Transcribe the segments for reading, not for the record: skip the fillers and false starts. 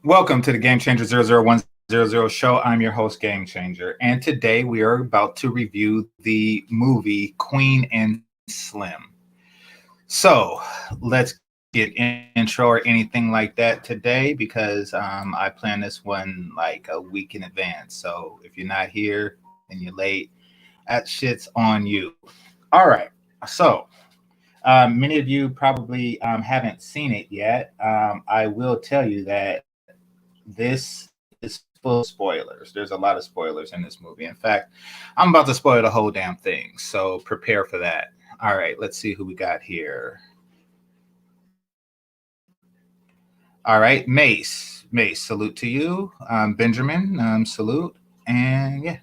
Welcome to the GameChanger 00100 show. I'm your host, GameChanger, and today we are about to review the movie Queen and Slim. So let's get intro or anything like that today because I planned this one like a week in advance. So if you're not here and you're late, that shit's on you. All right. So many of you probably haven't seen it yet. I will tell you that this is full of spoilers. There's a lot of spoilers in this movie. In fact, I'm about to spoil the whole damn thing. So prepare for that. All right, let's see who we got here. All right, Mace. Mace, salute to you. Benjamin, salute. And yeah,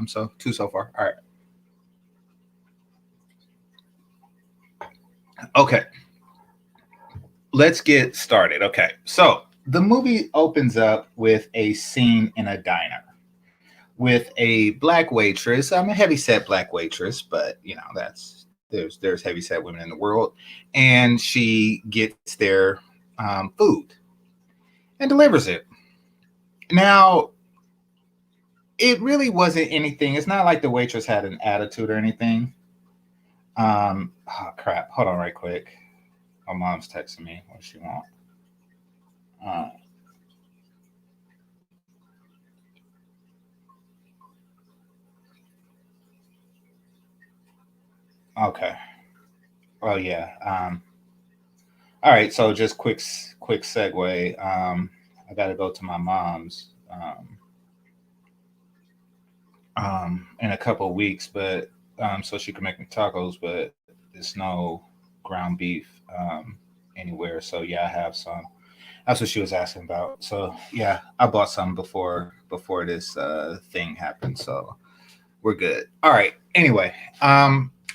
so two so far. All right. Okay. Let's get started. Okay. So the movie opens up with a scene in a diner with a black waitress. I'm a heavy set black waitress, but you know, there's heavy set women in the world. And she gets their food and delivers it. Now, it really wasn't anything. It's not like the waitress had an attitude or anything. Oh crap. Hold on right quick. My mom's texting me. What does she want? Okay. Oh yeah. All right. So just quick segue. I got to go to my mom's in a couple of weeks, but so she can make me tacos, but there's no ground beef anywhere. So yeah, I have some. That's what she was asking about. So yeah, I bought some before this thing happened. So we're good. All right. Anyway,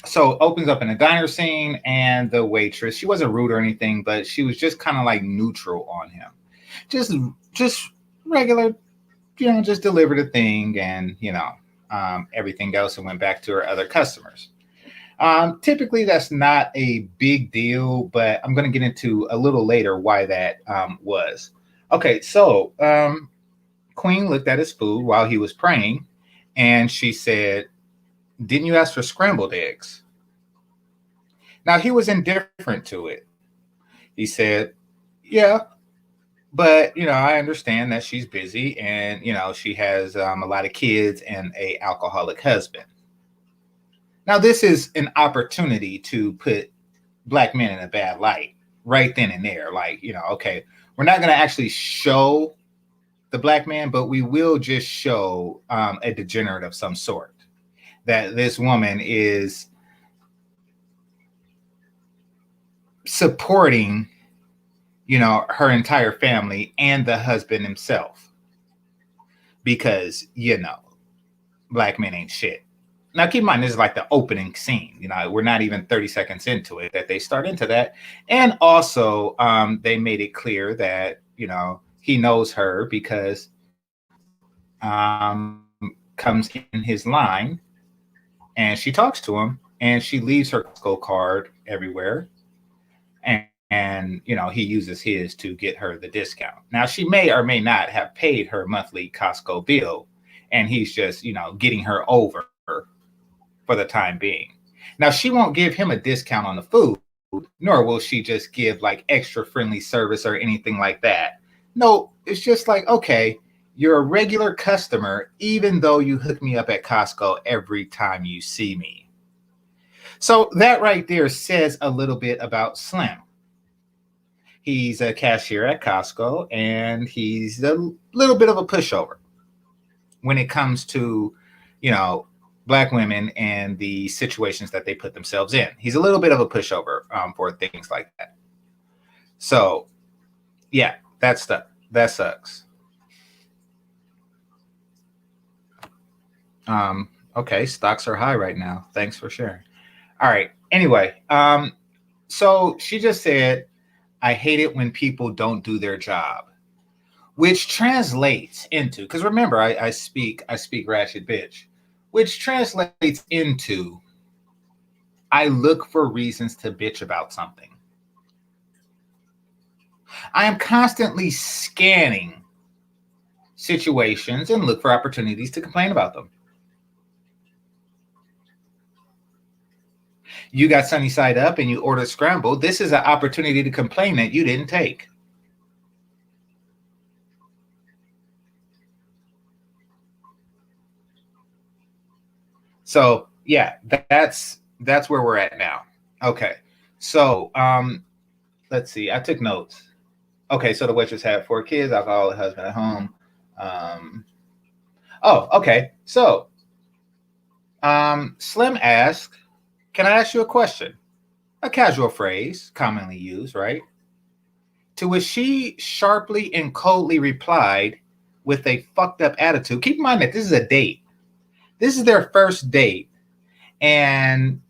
so it opens up in a diner scene, and the waitress, she wasn't rude or anything, but she was just kind of like neutral on him. Just just regular, just delivered the thing and everything else and went back to her other customers. Typically, that's not a big deal, but I'm going to get into a little later why that was. Okay, so Queen looked at his food while he was praying, and she said, "Didn't you ask for scrambled eggs?" Now, he was indifferent to it. He said, "Yeah, but I understand that she's busy and she has a lot of kids and a alcoholic husband." Now, this is an opportunity to put black men in a bad light right then and there. Like, okay, we're not going to actually show the black man, but we will just show a degenerate of some sort. That this woman is supporting, her entire family and the husband himself. Because, black men ain't shit. Now, keep in mind, this is like the opening scene. We're not even 30 seconds into it that they start into that. And also, they made it clear that, he knows her because comes in his line and she talks to him and she leaves her Costco card everywhere. And he uses his to get her the discount. Now, she may or may not have paid her monthly Costco bill, and he's just, getting her over for the time being. Now, she won't give him a discount on the food, nor will she just give like extra friendly service or anything like that. No, it's just like, okay, you're a regular customer, even though you hook me up at Costco every time you see me. So that right there says a little bit about Slim. He's a cashier at Costco, and he's a little bit of a pushover when it comes to, black women and the situations that they put themselves in. He's a little bit of a pushover for things like that. So, yeah, that sucks. Okay, stocks are high right now. Thanks for sharing. All right. Anyway, so she just said, "I hate it when people don't do their job," which translates into, because remember, I speak ratchet bitch, which translates into, I look for reasons to bitch about something. I am constantly scanning situations and look for opportunities to complain about them. You got sunny side up and you ordered scrambled. This is an opportunity to complain that you didn't take. So yeah, that's where we're at now. Okay. So let's see. I took notes. Okay, so the waitress had 4 kids, alcoholic husband at home. Okay. So Slim asked, can I ask you a question? A casual phrase, commonly used, right? To which she sharply and coldly replied with a fucked up attitude. Keep in mind that this is a date. This is their first date. And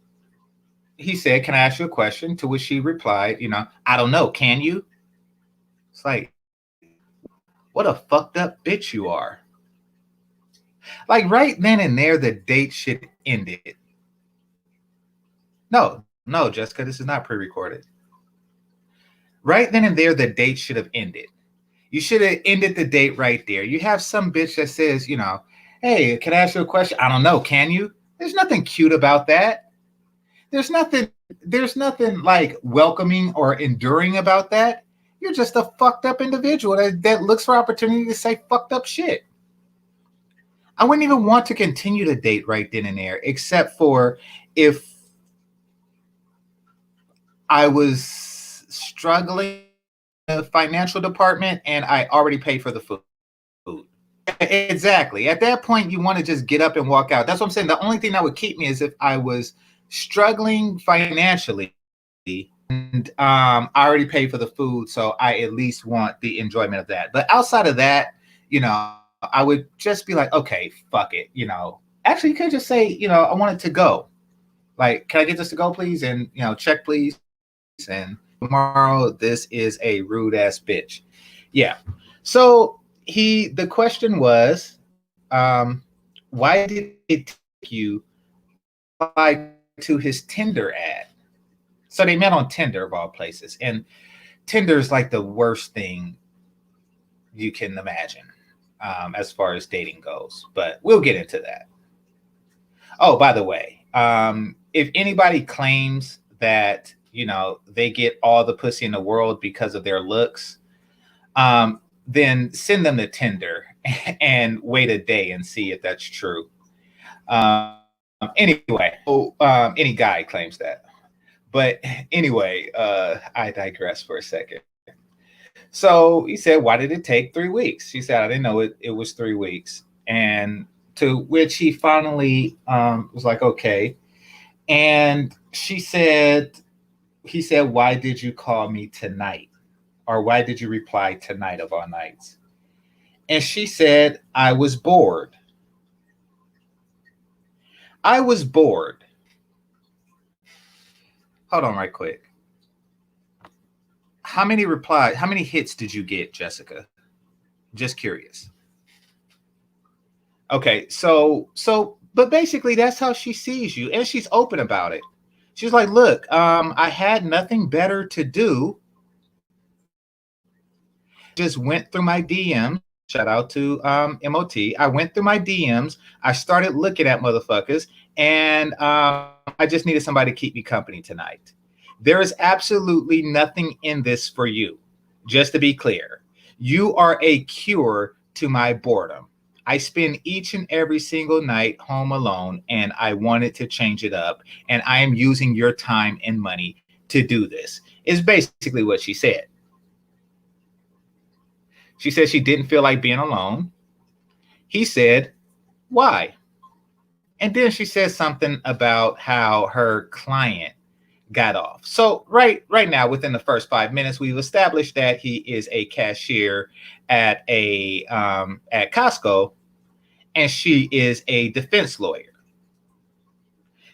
he said, can I ask you a question? To which she replied, I don't know. Can you? It's like, what a fucked up bitch you are. Like right then and there, the date should end it. No, Jessica, this is not pre-recorded. Right then and there, the date should have ended. You should have ended the date right there. You have some bitch that says, hey, can I ask you a question? I don't know. Can you? There's nothing cute about that. There's nothing like welcoming or enduring about that. You're just a fucked up individual that looks for opportunity to say fucked up shit. I wouldn't even want to continue the date right then and there, except for if I was struggling in the financial department and I already paid for the food. Exactly. At that point, you want to just get up and walk out. That's what I'm saying. The only thing that would keep me is if I was struggling financially and I already paid for the food, so I at least want the enjoyment of that. But outside of that, I would just be like, okay, fuck it. Actually, you could just say, I want it to go. Like, can I get this to go, please? And, check, please. And tomorrow, this is a rude ass bitch. Yeah. So the question was, why did it take you to his Tinder ad? So they met on Tinder of all places. And Tinder is like the worst thing you can imagine as far as dating goes. But we'll get into that. Oh, by the way, if anybody claims that, they get all the pussy in the world because of their looks, then send them to Tinder and wait a day and see if that's true. Anyway, any guy claims that. But anyway, I digress for a second. So he said, why did it take 3 weeks? She said, I didn't know it was 3 weeks. And to which he finally was like, okay. And he said, why did you call me tonight? Or why did you reply tonight of all nights? And she said, I was bored. I was bored. Hold on right quick. How many hits did you get, Jessica? Just curious. Okay, so but basically that's how she sees you, and she's open about it. She's like, look, I had nothing better to do. Just went through my DMs. Shout out to MOT. I went through my DMs. I started looking at motherfuckers, and I just needed somebody to keep me company tonight. There is absolutely nothing in this for you. Just to be clear, you are a cure to my boredom. I spend each and every single night home alone, and I wanted to change it up. And I am using your time and money to do this, is basically what she said. She said she didn't feel like being alone. He said, why? And then she said something about how her client got off. So right now, within the first 5 minutes, we've established that he is a cashier at at Costco, and she is a defense lawyer.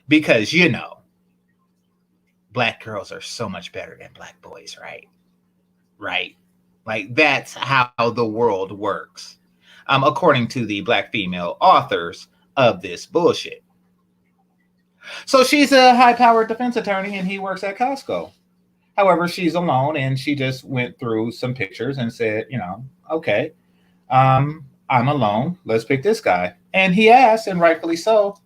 Because black girls are so much better than black boys, right? Right. Like that's how the world works, according to the black female authors of this bullshit. So she's a high-powered defense attorney, and he works at Costco. However, she's alone, and she just went through some pictures and said, okay, I'm alone. Let's pick this guy. And he asked, and rightfully so,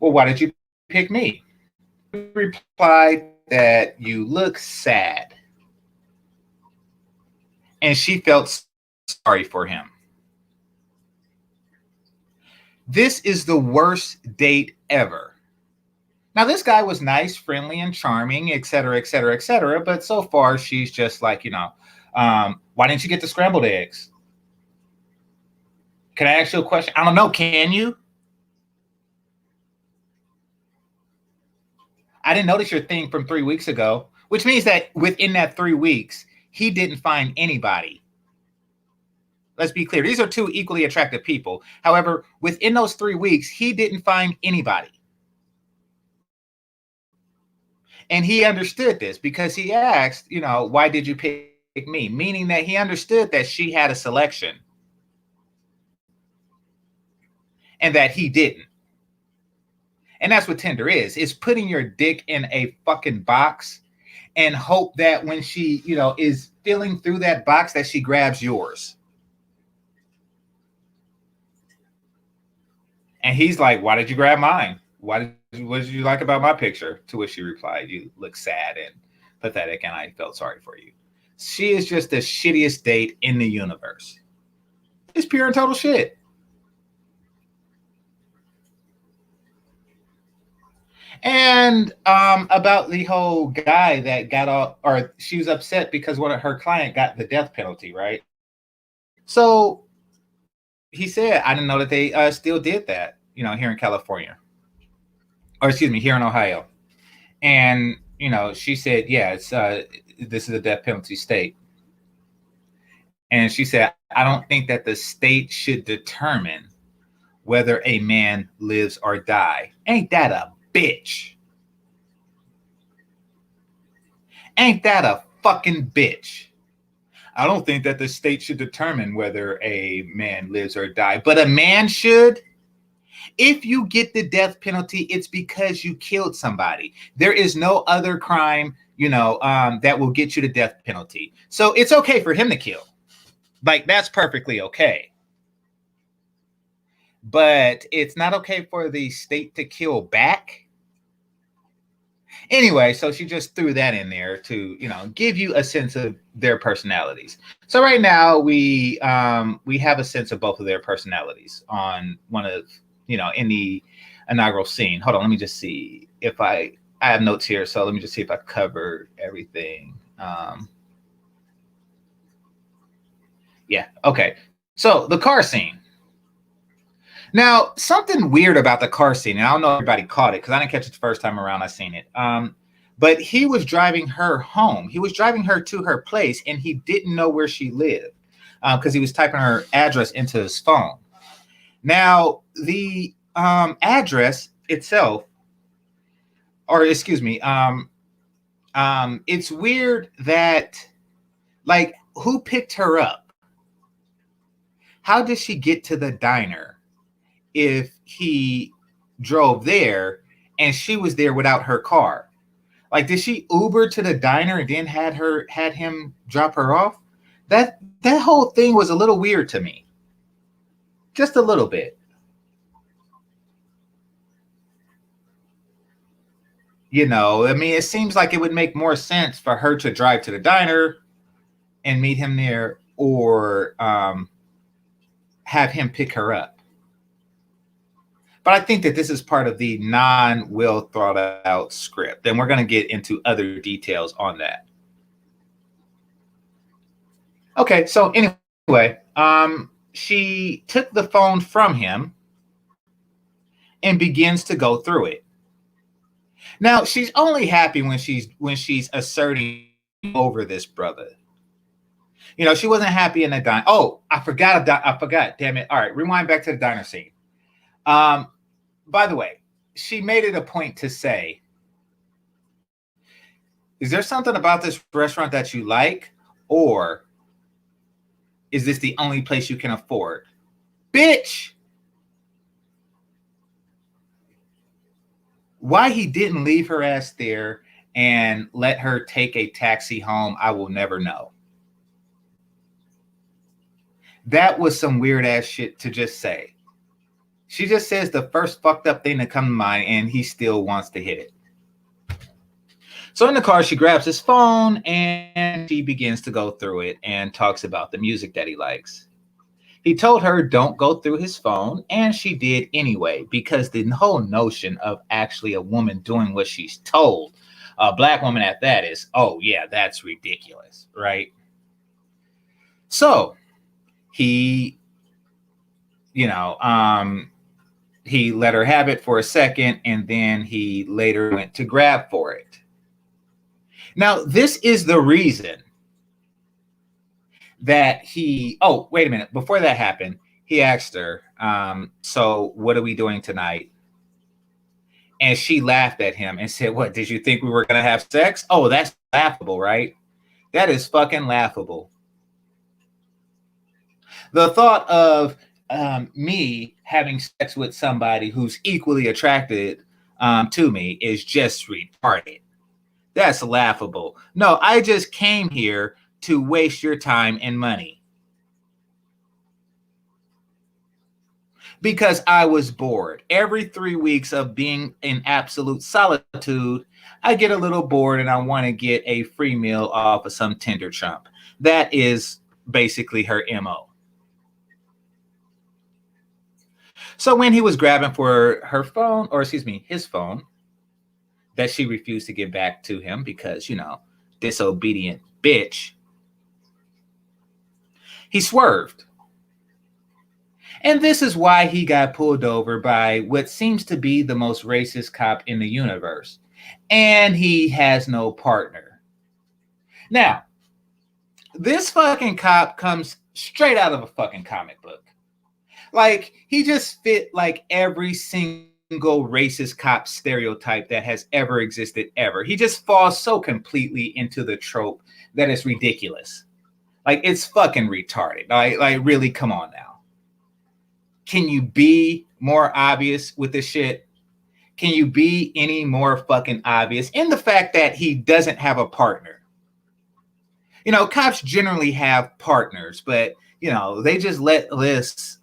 well, why did you pick me? Replied that you look sad. And she felt sorry for him. This is the worst date ever. Now, this guy was nice, friendly, and charming, et cetera, et cetera, et cetera. But so far, she's just like, why didn't you get the scrambled eggs? Can I ask you a question? I don't know. Can you? I didn't notice your thing from 3 weeks ago, which means that within that 3 weeks, he didn't find anybody. Let's be clear. These are two equally attractive people. However, within those 3 weeks, he didn't find anybody. And he understood this because he asked, why did you pick me? Meaning that he understood that she had a selection and that he didn't. And that's what Tinder is putting your dick in a fucking box and hope that when she, is filling through that box that she grabs yours. And he's like, why did you grab mine? What did you like about my picture? To which she replied, you look sad and pathetic, and I felt sorry for you. She is just the shittiest date in the universe. It's pure and total shit. And about the whole guy that got off, or she was upset because one of her client got the death penalty, right? So he said, I didn't know that they still did that, here in California. Or excuse me, here in Ohio. And, she said, yeah, it's this is a death penalty state. And she said, I don't think that the state should determine whether a man lives or die. Ain't that a bitch? Ain't that a fucking bitch? I don't think that the state should determine whether a man lives or die, but a man should. If you get the death penalty, it's because you killed somebody. There is no other crime, that will get you the death penalty. So it's okay for him to kill. Like, that's perfectly okay. But it's not okay for the state to kill back. Anyway, so she just threw that in there to, give you a sense of their personalities. So right now we have a sense of both of their personalities on one of, in the inaugural scene. Hold on, let me just see if I have notes here. So let me just see if I covered everything. Yeah, okay. So the car scene. Now, something weird about the car scene, and I don't know if everybody caught it because I didn't catch it the first time around I seen it. But he was driving her home. He was driving her to her place, and he didn't know where she lived because he was typing her address into his phone. Now, the address itself, or excuse me, it's weird that, like, who picked her up? How did she get to the diner if he drove there and she was there without her car? Like, did she Uber to the diner and then had him drop her off? That whole thing was a little weird to me. Just a little bit. It seems like it would make more sense for her to drive to the diner and meet him there, or have him pick her up. But I think that this is part of the non-well thought out script, and we're going to get into other details on that. Okay, so anyway, she took the phone from him and begins to go through it. Now, she's only happy when she's asserting over this brother. She wasn't happy in the diner. Oh, I forgot. Damn it. All right, rewind back to the diner scene. By the way, she made it a point to say, is there something about this restaurant that you like, or is this the only place you can afford? Bitch! Why he didn't leave her ass there and let her take a taxi home, I will never know. That was some weird ass shit to just say. She just says the first fucked up thing that comes to mind, and he still wants to hit it. So in the car, she grabs his phone and she begins to go through it and talks about the music that he likes. He told her don't go through his phone, and she did anyway, because the whole notion of actually a woman doing what she's told, a black woman at that, is, oh yeah, that's ridiculous, right? So he, you know, he let her have it for a second, and then he later went to grab for it. Now, this is the reason that he, oh, wait a minute. Before that happened, he asked her, so what are we doing tonight? And she laughed at him and said, what, did you think we were going to have sex? Oh, that's laughable, right? That is fucking laughable. The thought of me having sex with somebody who's equally attracted to me is just retarded. That's laughable. No, I just came here to waste your time and money. Because I was bored. Every 3 weeks of being in absolute solitude, I get a little bored and I want to get a free meal off of some Tinder chump. That is basically her MO. So when he was grabbing for her phone, or excuse me, his phone, that she refused to give back to him because, you know, disobedient bitch, he swerved. And this is why he got pulled over by what seems to be the most racist cop in the universe. And he has no partner. Now, this fucking cop comes straight out of a fucking comic book. Like, he just fit like every single racist cop stereotype that has ever existed ever. He just falls so completely into the trope that it's ridiculous. Like, it's fucking retarded. Like really, come on now. Can you be more obvious with this shit? Can you be any more fucking obvious in the fact that he doesn't have a partner? You know, cops generally have partners, but, you know, they just let this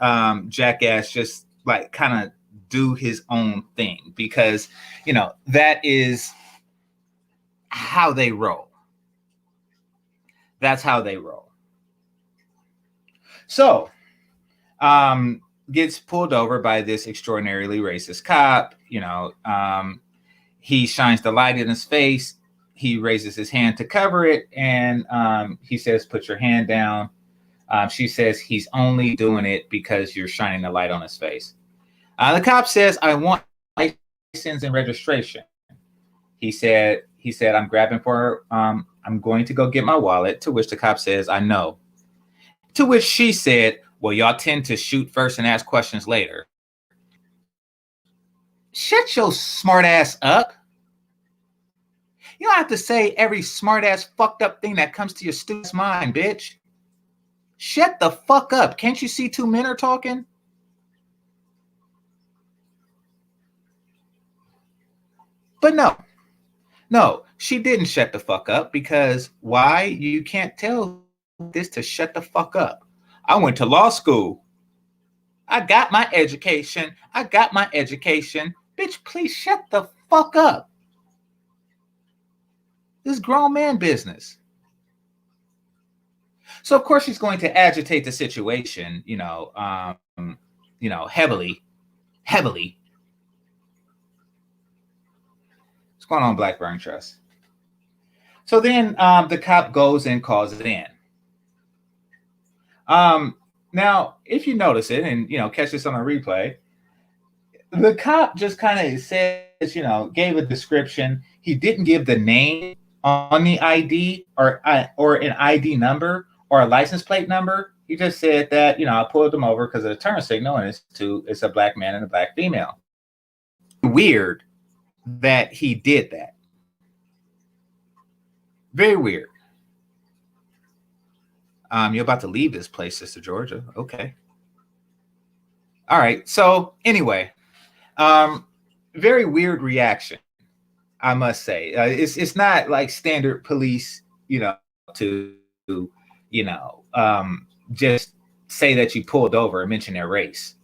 jackass just like kind of do his own thing because, you know, that is how they roll. That's how they roll. So, gets pulled over by this extraordinarily racist cop. You know, he shines the light in his face. He raises his hand to cover it, and he says, "Put your hand down." She says he's only doing it because you're shining the light on his face. The cop says, "I want license and registration." He said, "I'm grabbing for. I'm going to go get my wallet." To which the cop says, "I know." To which she said, "Well, y'all tend to shoot first and ask questions later." Shut your smart ass up. You don't have to say every smart ass fucked up thing that comes to your stupid mind, bitch. Shut the fuck up. Can't you see two men are talking? But no, she didn't shut the fuck up because why? You can't tell this to shut the fuck up. I went to law school. I got my education. Bitch, please shut the fuck up. This is grown man business. So of course she's going to agitate the situation, heavily. What's going on, Blackburn Trust? So then the cop goes and calls it in. Now, if you notice it and, catch this on a replay, the cop just kind of says, gave a description. He didn't give the name on the ID or an ID number or a license plate number. He just said that, I pulled them over because of the turn signal and it's a black man and a black female. Weird that he did that. Very weird. You're about to leave this place, Sister Georgia. Okay. All right. So anyway, very weird reaction, I must say. It's not like standard police, to just say that you pulled over and mention their race.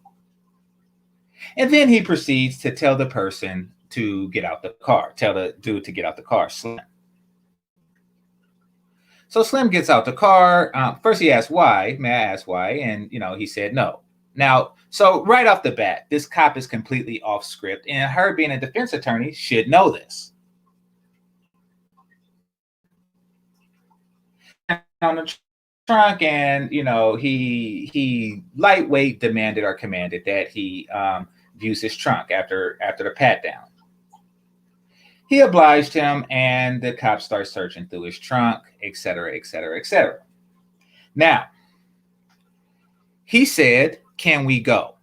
And then he proceeds to tell the person to get out the car, tell the dude to get out the car, Slim. So Slim gets out the car. First he asked why, may I ask why? And, he said no. Now, so right off the bat, this cop is completely off script, and her being a defense attorney should know this. On the trunk, and he lightweight demanded or commanded that he views his trunk after the pat down. He obliged him, and the cop starts searching through his trunk, etc., etc., etc. Now, he said, "Can we go?"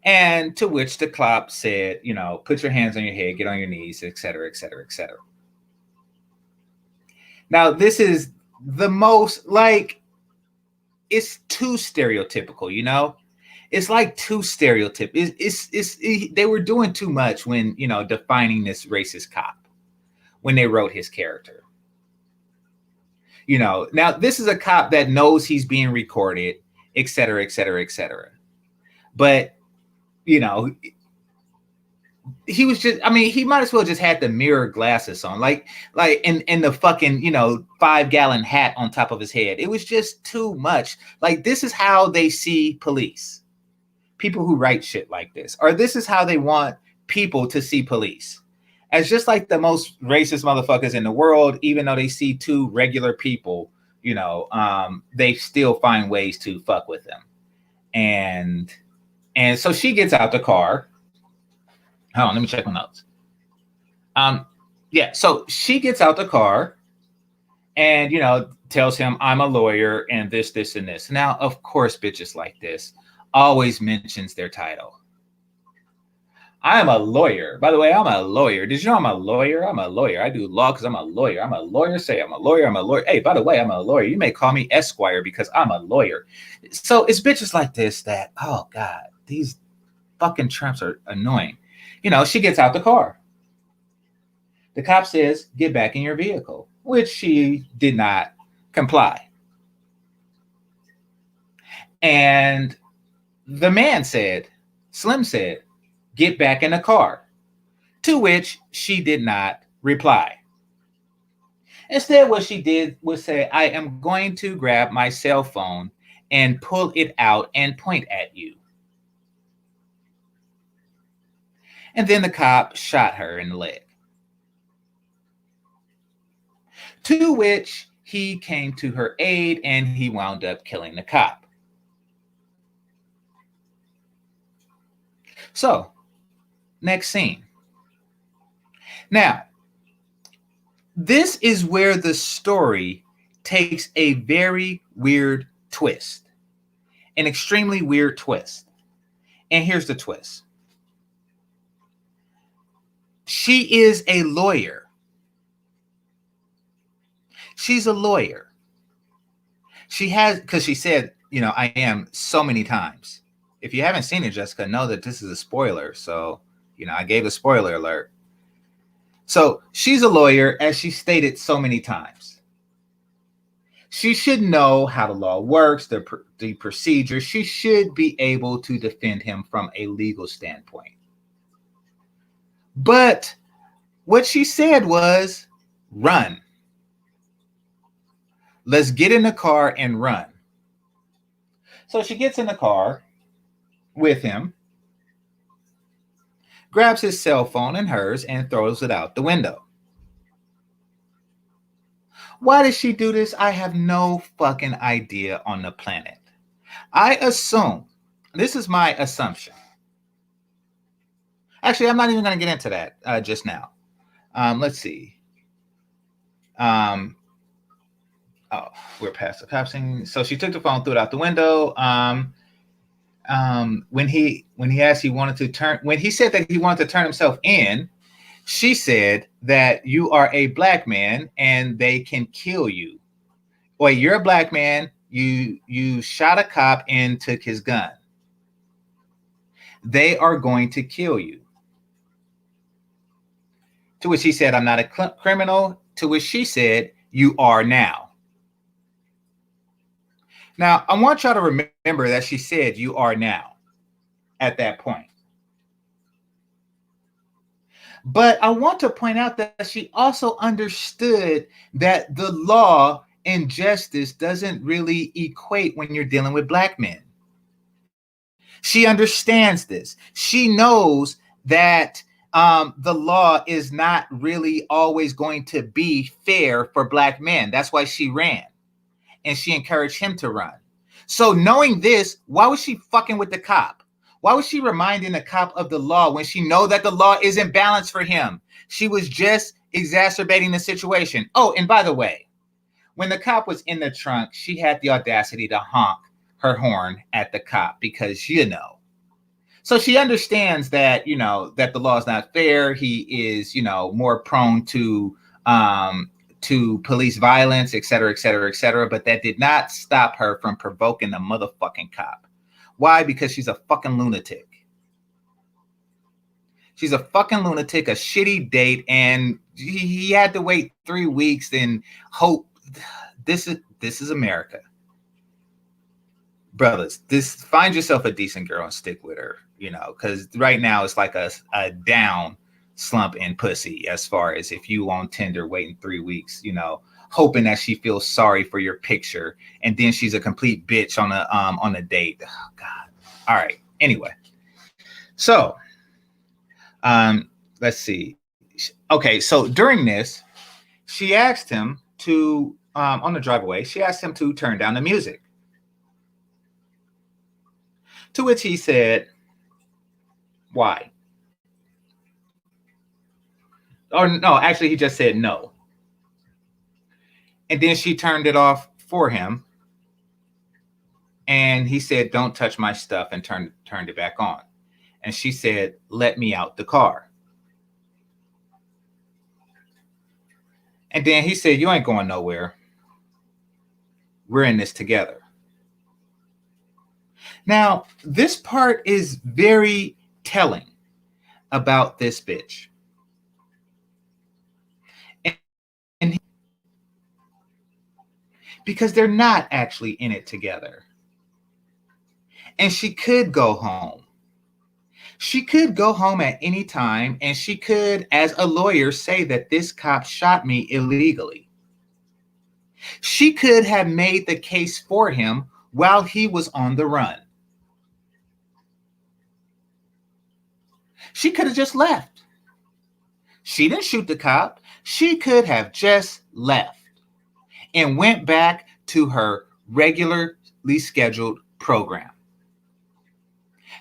And to which the cop said, "Put your hands on your head, get on your knees, etc., etc., etc." Now, this is the most, it's too stereotypical, It's like too stereotypical. They were doing too much when, defining this racist cop when they wrote his character. Now this is a cop that knows he's being recorded, et cetera, et cetera, et cetera. But, he was just, he might as well just had the mirror glasses on, and the fucking, 5-gallon hat on top of his head. It was just too much. This is how they see police. People who write shit like this, or this is how they want people to see police, as just like the most racist motherfuckers in the world. Even though they see two regular people, they still find ways to fuck with them. And so she gets out the car. Hold on, let me check my notes. Yeah, so she gets out the car and, tells him, "I'm a lawyer and this, and this." Now, of course, bitches like this always mentions their title. "I am a lawyer. By the way, I'm a lawyer. Did you know I'm a lawyer? I'm a lawyer. I do law because I'm a lawyer. I'm a lawyer. Say I'm a lawyer. I'm a lawyer. Hey, by the way, I'm a lawyer. You may call me Esquire because I'm a lawyer." So it's bitches like this that, oh God, these fucking Trumps are annoying. She gets out the car. The cop says, "Get back in your vehicle," which she did not comply. And the man said, Slim said, "Get back in the car," to which she did not reply. Instead, what she did was say, "I am going to grab my cell phone and pull it out and point at you." And then the cop shot her in the leg. To which he came to her aid and he wound up killing the cop. So, next scene. Now, this is where the story takes a very weird twist, an extremely weird twist. And here's the twist. She is a lawyer. She's a lawyer. She has, because she said, "I am," so many times. If you haven't seen it, Jessica, know that this is a spoiler. So, I gave a spoiler alert. So she's a lawyer, as she stated so many times. She should know how the law works, the procedure. She should be able to defend him from a legal standpoint. But what she said was, "Run. Let's get in the car and run." So she gets in the car with him, grabs his cell phone and hers, and throws it out the window. Why does she do this? I have no fucking idea on the planet. I assume, this is my assumption. Actually, I'm not even going to get into that just now. Let's see. We're past the cop scene. So she took the phone, threw it out the window. When he asked, when he said that he wanted to turn himself in, she said that, "You are a black man and they can kill you." Wait, you're a black man. You shot a cop and took his gun. They are going to kill you. To which he said, "I'm not a criminal." To which she said, "You are now." Now, I want y'all to remember that she said you are now at that point. But I want to point out that she also understood that the law and justice doesn't really equate when you're dealing with black men. She understands this. She knows that the law is not really always going to be fair for black men. That's why she ran and she encouraged him to run. So knowing this, why was she fucking with the cop? Why was she reminding the cop of the law when she know that the law isn't balanced for him? She was just exacerbating the situation. Oh, and by the way, when the cop was in the trunk, she had the audacity to honk her horn at the cop because, you know. So she understands that, you know, that the law is not fair. He is, you know, more prone to police violence, et cetera, et cetera, et cetera. But that did not stop her from provoking the motherfucking cop. Why? Because she's a fucking lunatic. She's a fucking lunatic, a shitty date, and he had to wait 3 weeks and hope. This is America. Brothers, find yourself a decent girl and stick with her, you know, because right now it's like a down slump in pussy as far as if you on Tinder waiting 3 weeks, you know, hoping that she feels sorry for your picture, and then she's a complete bitch on a date. Oh, God. All right. Anyway, so let's see. Okay, so during this, she asked him to on the drive away. She asked him to turn down the music. To which he said, "Why?" Or no, actually, he just said no. And then she turned it off for him. And he said, "Don't touch my stuff," and turned it back on. And she said, "Let me out the car." And then he said, "You ain't going nowhere. We're in this together." Now, this part is very telling about this bitch. And because they're not actually in it together. And she could go home. She could go home at any time, and she could, as a lawyer, say that this cop shot me illegally. She could have made the case for him while he was on the run. She could have just left. She didn't shoot the cop. She could have just left and went back to her regularly scheduled program.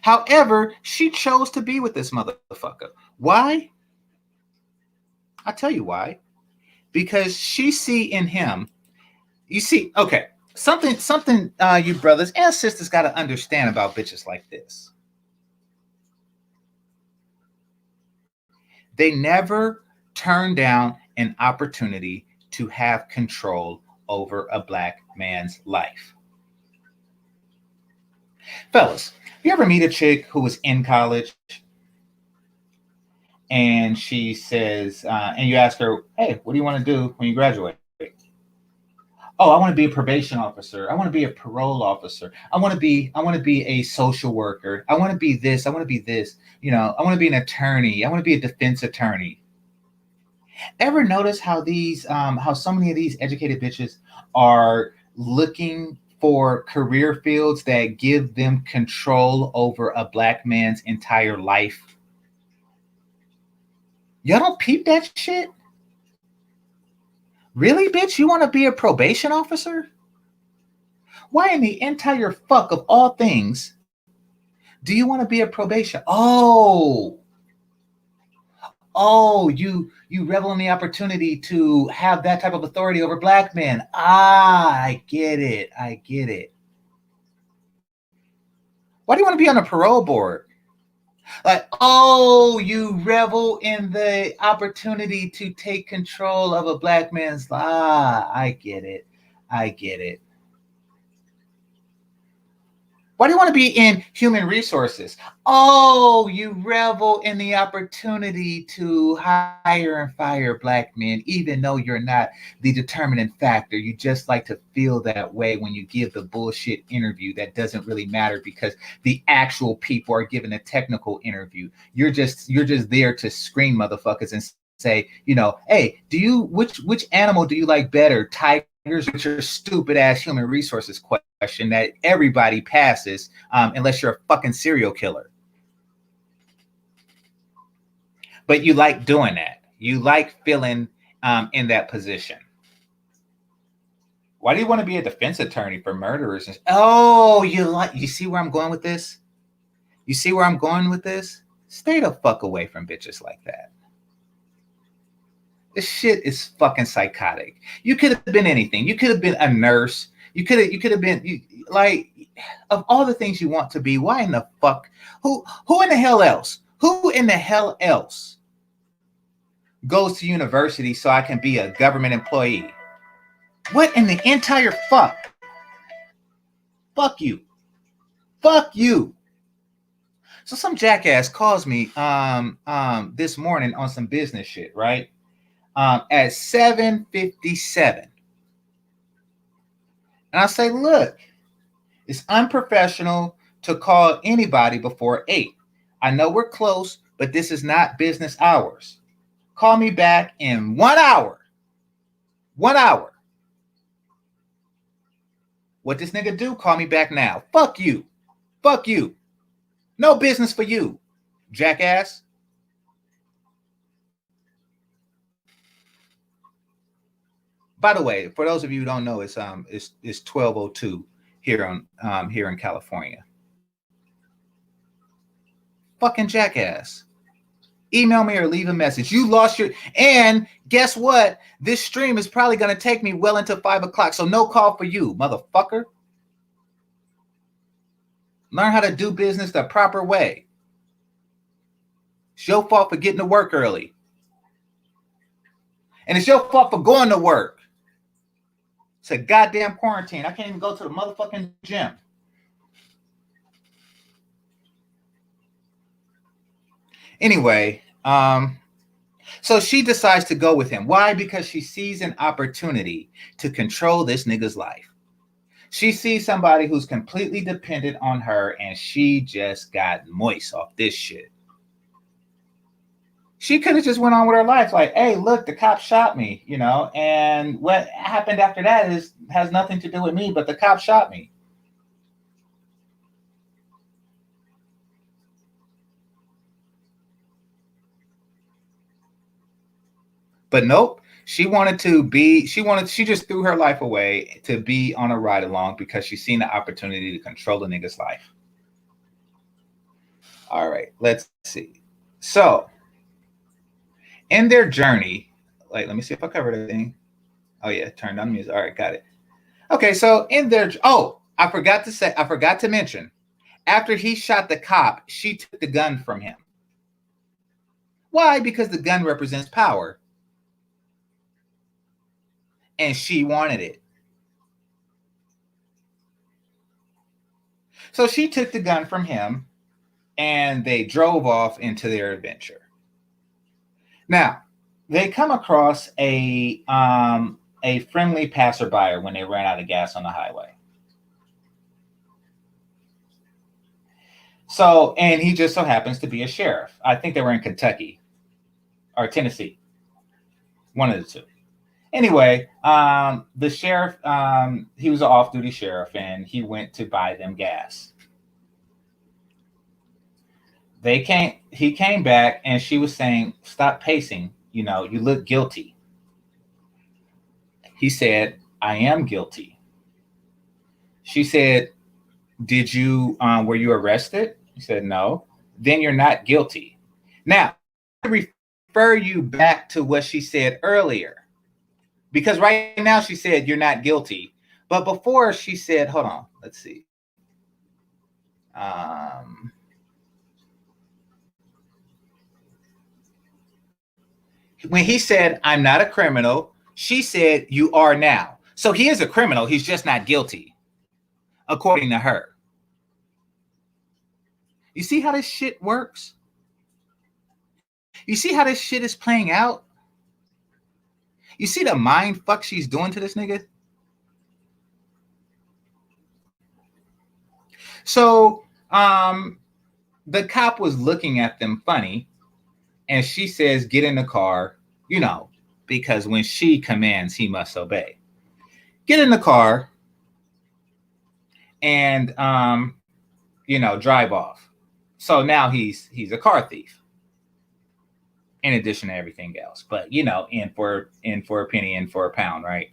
However, she chose to be with this motherfucker. Why? I'll tell you why. Because she see in him, you see, okay, something you brothers and sisters got to understand about bitches like this. They never turn down an opportunity to have control over a black man's life. Fellas, you ever meet a chick who was in college and she says, and you ask her, "Hey, what do you want to do when you graduate?" "Oh, I want to be a probation officer. I want to be a parole officer. I want to be a social worker. I want to be this. I want to be this. You know, I want to be an attorney. I want to be a defense attorney." Ever notice how how so many of these educated bitches are looking for career fields that give them control over a black man's entire life? Y'all don't peep that shit? Really, bitch? You want to be a probation officer? Why in the entire fuck of all things do you want to be a probation? You revel in the opportunity to have that type of authority over black men. I get it. Why do you want to be on a parole board? Like, you revel in the opportunity to take control of a black man's life. I get it. Why do you want to be in human resources? Oh, you revel in the opportunity to hire and fire black men, even though you're not the determining factor. You just like to feel that way when you give the bullshit interview that doesn't really matter because the actual people are giving a technical interview. You're just there to scream motherfuckers and say, hey, which animal do you like better, tigers or your stupid ass human resources question that everybody passes unless you're a fucking serial killer. But you like doing that. You like feeling in that position. Why do you want to be a defense attorney for murderers? Oh, you see where I'm going with this? You see where I'm going with this? Stay the fuck away from bitches like that. This shit is fucking psychotic. You could have been anything. You could have been a nurse. You could have been like, of all the things you want to be. Why in the fuck? Who in the hell else? Who in the hell else goes to university so I can be a government employee? What in the entire fuck? Fuck you. Fuck you. So some jackass calls me this morning on some business shit, right? At 7:57. And I say, look, it's unprofessional to call anybody before 8. I know we're close, but this is not business hours. Call me back in 1 hour. 1 hour. What this nigga do? Call me back now. Fuck you. Fuck you. No business for you, jackass. By the way, for those of you who don't know, it's 12:02 here in California. Fucking jackass. Email me or leave a message. You lost your, and guess what? This stream is probably going to take me well into 5 o'clock. So no call for you, motherfucker. Learn how to do business the proper way. It's your fault for getting to work early. And it's your fault for going to work. It's a goddamn quarantine. I can't even go to the motherfucking gym. Anyway, so she decides to go with him. Why? Because she sees an opportunity to control this nigga's life. She sees somebody who's completely dependent on her, and she just got moist off this shit. She could have just went on with her life like, hey, look, the cop shot me, and what happened after that has nothing to do with me, but the cop shot me. But nope, she just threw her life away to be on a ride along because she's seen the opportunity to control the nigga's life. All right, let's see. So, in their journey, let me see if I covered everything. Oh yeah, turned on music. All right, got it. Okay, so I forgot to mention, after he shot the cop, she took the gun from him. Why? Because the gun represents power. And she wanted it. So she took the gun from him and they drove off into their adventure. Now, they come across a friendly passerby when they ran out of gas on the highway. So, and he just so happens to be a sheriff. I think they were in Kentucky or Tennessee. One of the two. Anyway, the sheriff, he was an off-duty sheriff, and he went to buy them gas. He came back, and she was saying, stop pacing. You look guilty. He said, I am guilty. She said, were you arrested? He said, no. Then you're not guilty. Now, I refer you back to what she said earlier. Because right now she said you're not guilty. But before she said, hold on, let's see. When he said, I'm not a criminal, she said, you are now. So he is a criminal. He's just not guilty, according to her. You see how this shit works? You see how this shit is playing out? You see the mind fuck she's doing to this nigga? So, the cop was looking at them funny, and she says, get in the car, you know, because when she commands, he must obey. Get in the car and, you know, drive off. So now he's a car thief, in addition to everything else. But, you know, in for a penny, in for a pound, right?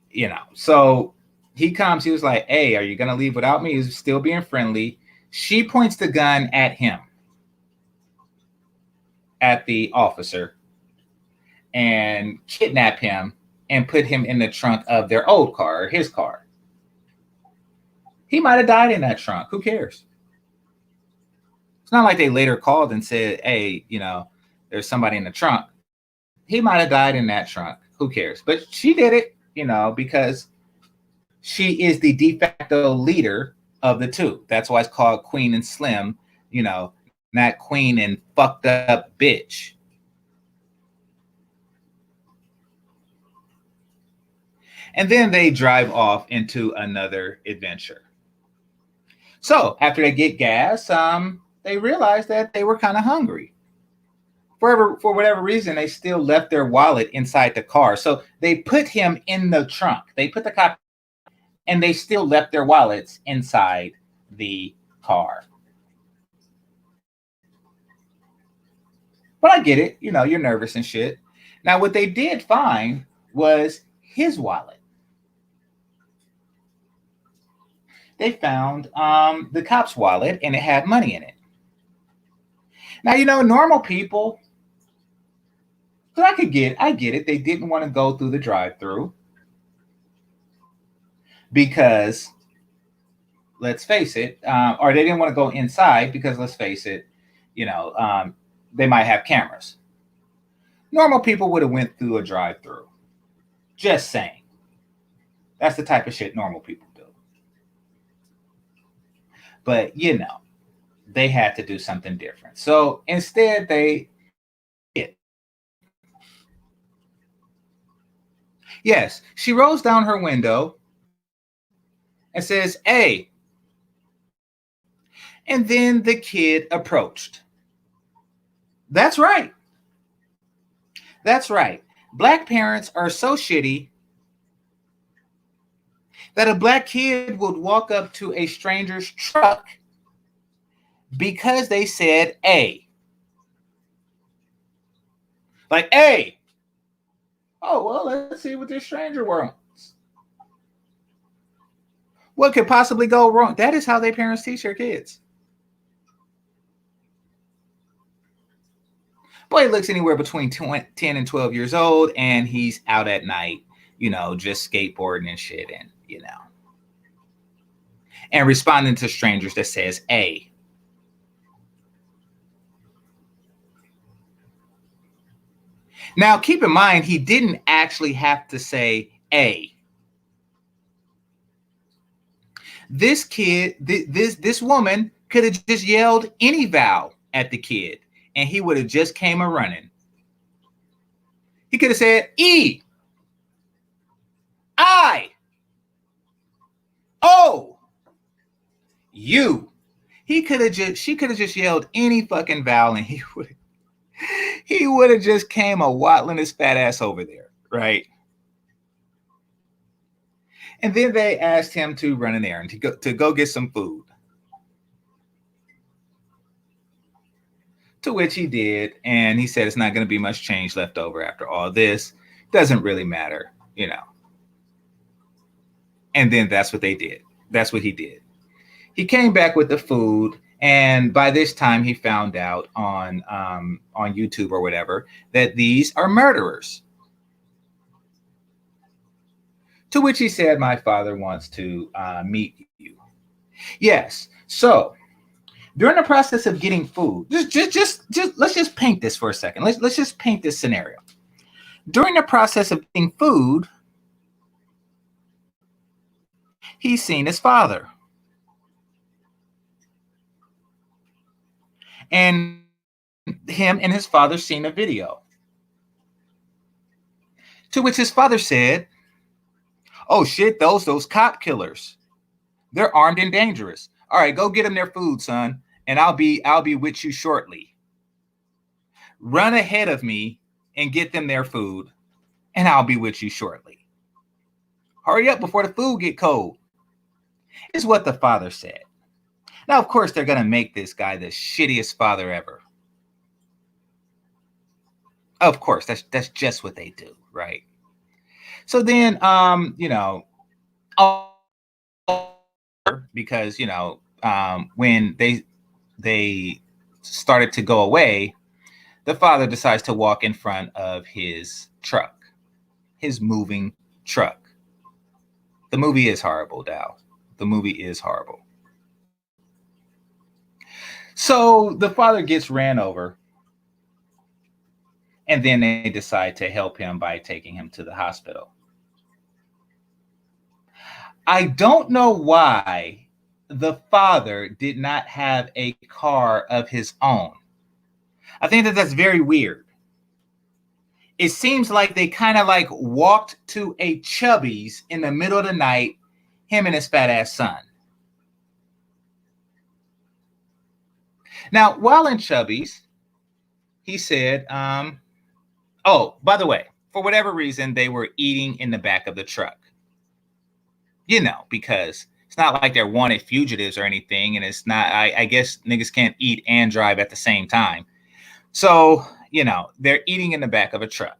You know, so he comes, he was like, hey, are you going to leave without me? He's still being friendly. She points the gun at him, at the officer, and kidnap him and put him in the trunk of their old car, or his car. He might have died in that trunk. Who cares? It's not like they later called and said, hey, you know, there's somebody in the trunk. He might have died in that trunk. Who cares? But she did it, you know, because she is the de facto leader of the two. That's why it's called Queen and Slim, you know, not Queen and fucked up bitch. And then they drive off into another adventure. So after they get gas, they realize that they were kind of hungry. For whatever reason, they still left their wallet inside the car. So they put him in the trunk. They put the cop, and they still left their wallets inside the car. But I get it. You know, you're nervous and shit. Now, what they did find was his wallet. They found the cop's wallet, and it had money in it. Now, you know, normal people, I get it. They didn't want to go through the drive-through because, let's face it, or they didn't want to go inside because, let's face it, you know, they might have cameras. Normal people would have went through a drive-through. Just saying. That's the type of shit normal people do. But, you know, they had to do something different. So instead, they did. Yes, she rolls down her window and says, hey. And then the kid approached. That's right. That's right. Black parents are so shitty that a black kid would walk up to a stranger's truck because they said A. Like, A. Oh, well, let's see what this stranger wants. What could possibly go wrong? That is how their parents teach their kids. Boy looks anywhere between 10 and 12 years old, and he's out at night, you know, just skateboarding and shit, and, you know, and responding to strangers that says A. Now, keep in mind, he didn't actually have to say A. This kid, this woman could have just yelled any vowel at the kid, and he would have just came a running. He could have said E, I, O, U. She could have just yelled any fucking vowel, and he would have just came a waddling his fat ass over there, right? And then they asked him to run an errand, to go get some food. To which he did, and he said it's not going to be much change left over after all this. Doesn't really matter, you know. And then that's what they did. That's what he did. He came back with the food, and by this time he found out on YouTube or whatever that these are murderers. To which he said, my father wants to meet you. Yes. So during the process of getting food, just let's just paint this for a second. Let's just paint this scenario. During the process of getting food, he's seen his father. And him and his father seen a video. To which his father said, "Oh shit, those cop killers. They're armed and dangerous. All right, go get them their food, son, and I'll be with you shortly. Run ahead of me and get them their food, and I'll be with you shortly. Hurry up before the food get cold," is what the father said. Now, of course, they're going to make this guy the shittiest father ever. Of course, that's just what they do, right? So then, because when they started to go away, the father decides to walk in front of his truck, his moving truck. The movie is horrible, Dow. The movie is horrible. So the father gets ran over, and then they decide to help him by taking him to the hospital. I don't know why the father did not have a car of his own. I think that that's very weird. It seems like they kind of like walked to a Chubby's in the middle of the night, him and his fat ass son. Now, while in Chubby's, he said, oh, by the way, for whatever reason, they were eating in the back of the truck. Because it's not like they're wanted fugitives or anything. And it's not, I guess niggas can't eat and drive at the same time. So, they're eating in the back of a truck.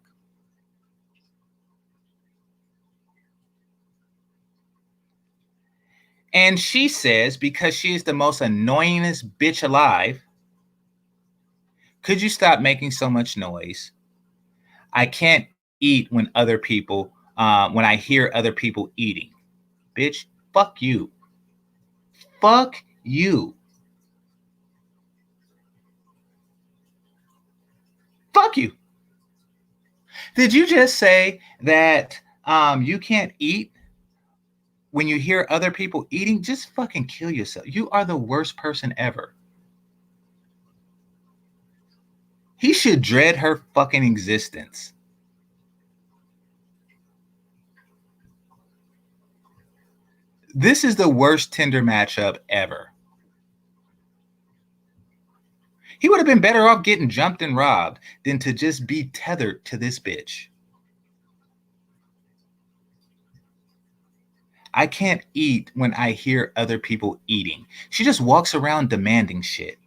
And she says, because she is the most annoyingest bitch alive, "Could you stop making so much noise? I can't eat when when I hear other people eating. Bitch, fuck you. Fuck you. Fuck you. Did you just say that you can't eat when you hear other people eating? Just fucking kill yourself. You are the worst person ever." He should dread her fucking existence. This is the worst Tinder matchup ever. He would have been better off getting jumped and robbed than to just be tethered to this bitch. "I can't eat when I hear other people eating." She just walks around demanding shit.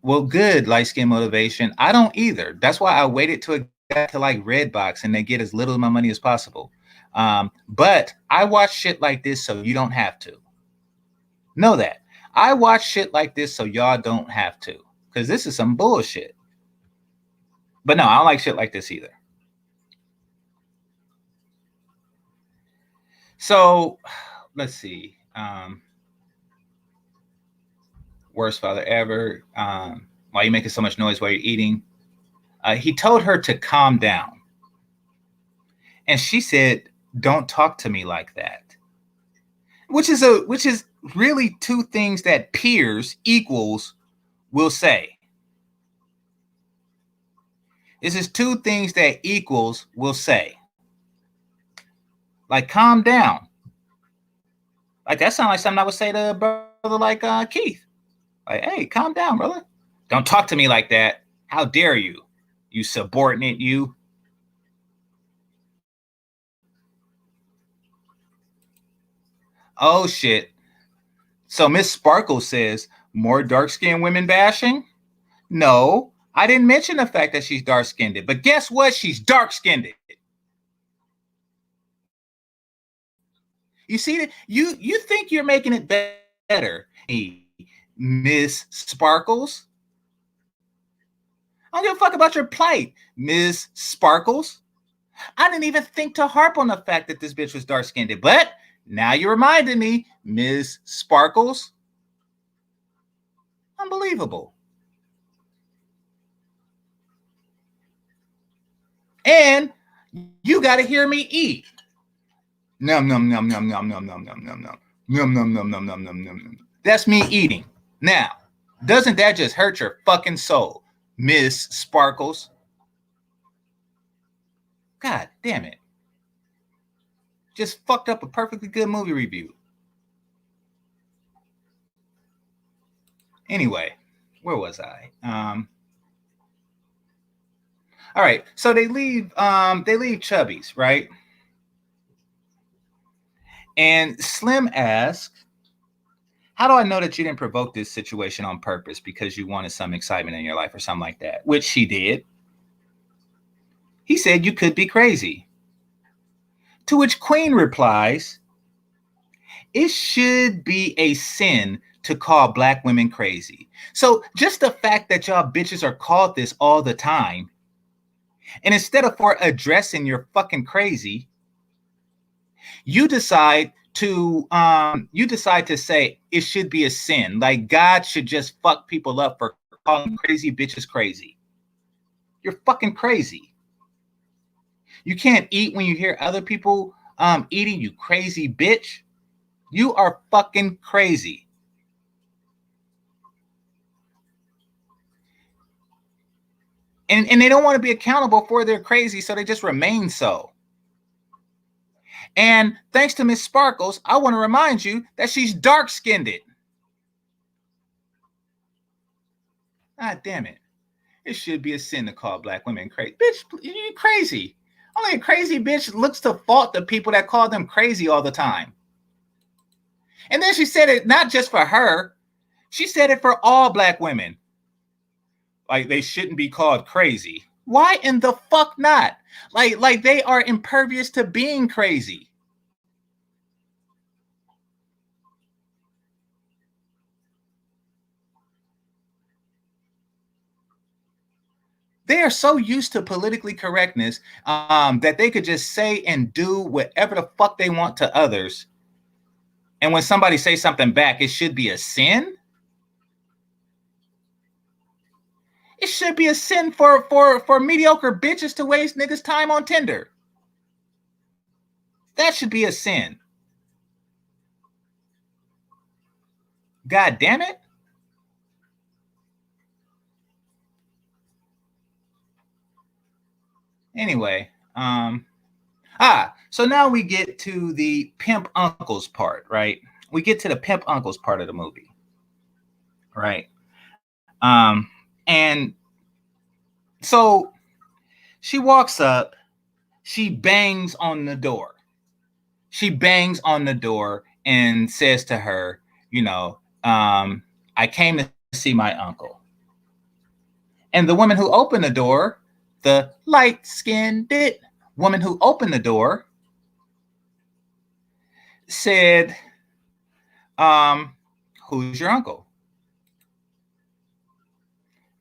Well, good, light skin motivation. I don't either. That's why I waited till it got to like Redbox and they get as little of my money as possible. But I watch shit like this so you don't have to. Know that. I watch shit like this so y'all don't have to. Because this is some bullshit. But no, I don't like shit like this either. So let's see. Worst father ever. Why are you making so much noise while you're eating? He told her to calm down. And she said, "Don't talk to me like that." Which is really two things that peers equals will say. This is two things that equals will say. Like, calm down. Like, that sounds like something I would say to a brother like Keith. Like, "Hey, calm down, brother. Don't talk to me like that. How dare you? You subordinate, you." Oh, shit. So Miss Sparkle says, more dark-skinned women bashing? No, I didn't mention the fact that she's dark-skinned. But guess what? She's dark-skinned. You see that? You think you're making it better, Miss Sparkles? I don't give a fuck about your plight, Miss Sparkles. I didn't even think to harp on the fact that this bitch was dark-skinned. But now you reminded me, Miss Sparkles. Unbelievable. And you got to hear me eat. Num num num num num num num num num num num num num num num num num. That's me eating. Now, doesn't that just hurt your fucking soul, Miss Sparkles? God damn it. Just fucked up a perfectly good movie review. Anyway, where was I? All right, so they leave Chubby's, right? And Slim asks, how do I know that you didn't provoke this situation on purpose because you wanted some excitement in your life or something like that? Which she did. He said you could be crazy. To which Queen replies, it should be a sin to call black women crazy. So just the fact that y'all bitches are called this all the time, and instead of for addressing your fucking crazy, you decide to say it should be a sin. Like God should just fuck people up for calling crazy bitches crazy. You're fucking crazy. You can't eat when you hear other people eating, you crazy bitch. You are fucking crazy. And they don't want to be accountable for their crazy, so they just remain so. And thanks to Miss Sparkles, I want to remind you that she's dark-skinned. God damn it. It should be a sin to call black women crazy. Bitch, you're crazy. Only a crazy bitch looks to fault the people that call them crazy all the time. And then she said it not just for her. She said it for all black women. Like they shouldn't be called crazy. Why in the fuck not? Like they are impervious to being crazy. They are so used to politically correctness that they could just say and do whatever the fuck they want to others. And when somebody says something back, it should be a sin. It should be a sin for mediocre bitches to waste niggas' time on Tinder. That should be a sin. God damn it. Anyway, so now we get to the pimp uncles part, right? We get to the pimp uncles part of the movie, right? And so she walks up, she bangs on the door. She bangs on the door and says to her, I came to see my uncle. And the woman who opened the door, the light-skinned woman who opened the door, said, who's your uncle?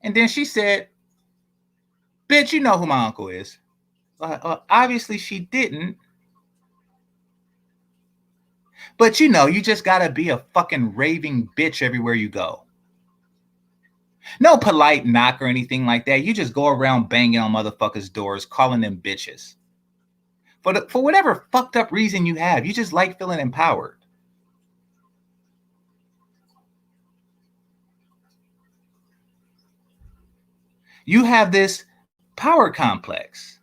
And then she said, bitch, you know who my uncle is. Obviously she didn't. But you just gotta be a fucking raving bitch everywhere you go. No polite knock or anything like that. You just go around banging on motherfuckers' doors, calling them bitches. For whatever fucked up reason you have, you just like feeling empowered. You have this power complex.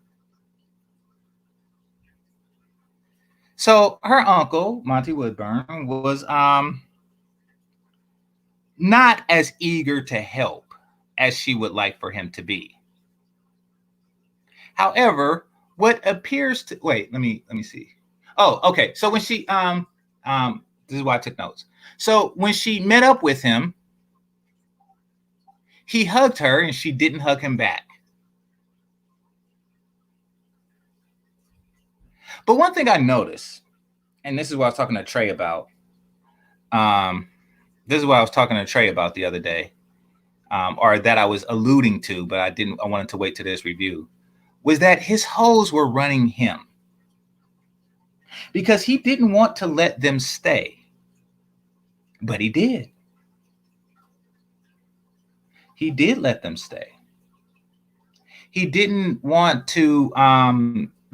So her uncle, Monty Woodburn, was not as eager to help as she would like for him to be. However, what appears to let me see. Oh, okay. So when she this is why I took notes. So when she met up with him, he hugged her and she didn't hug him back. But one thing I noticed, and this is what I was talking to Trey about. This is what I was talking to Trey about the other day, or that I was alluding to, but I wanted to wait to this review, was that his hoes were running him. Because he didn't want to let them stay. But he did. He did let them stay. He didn't want to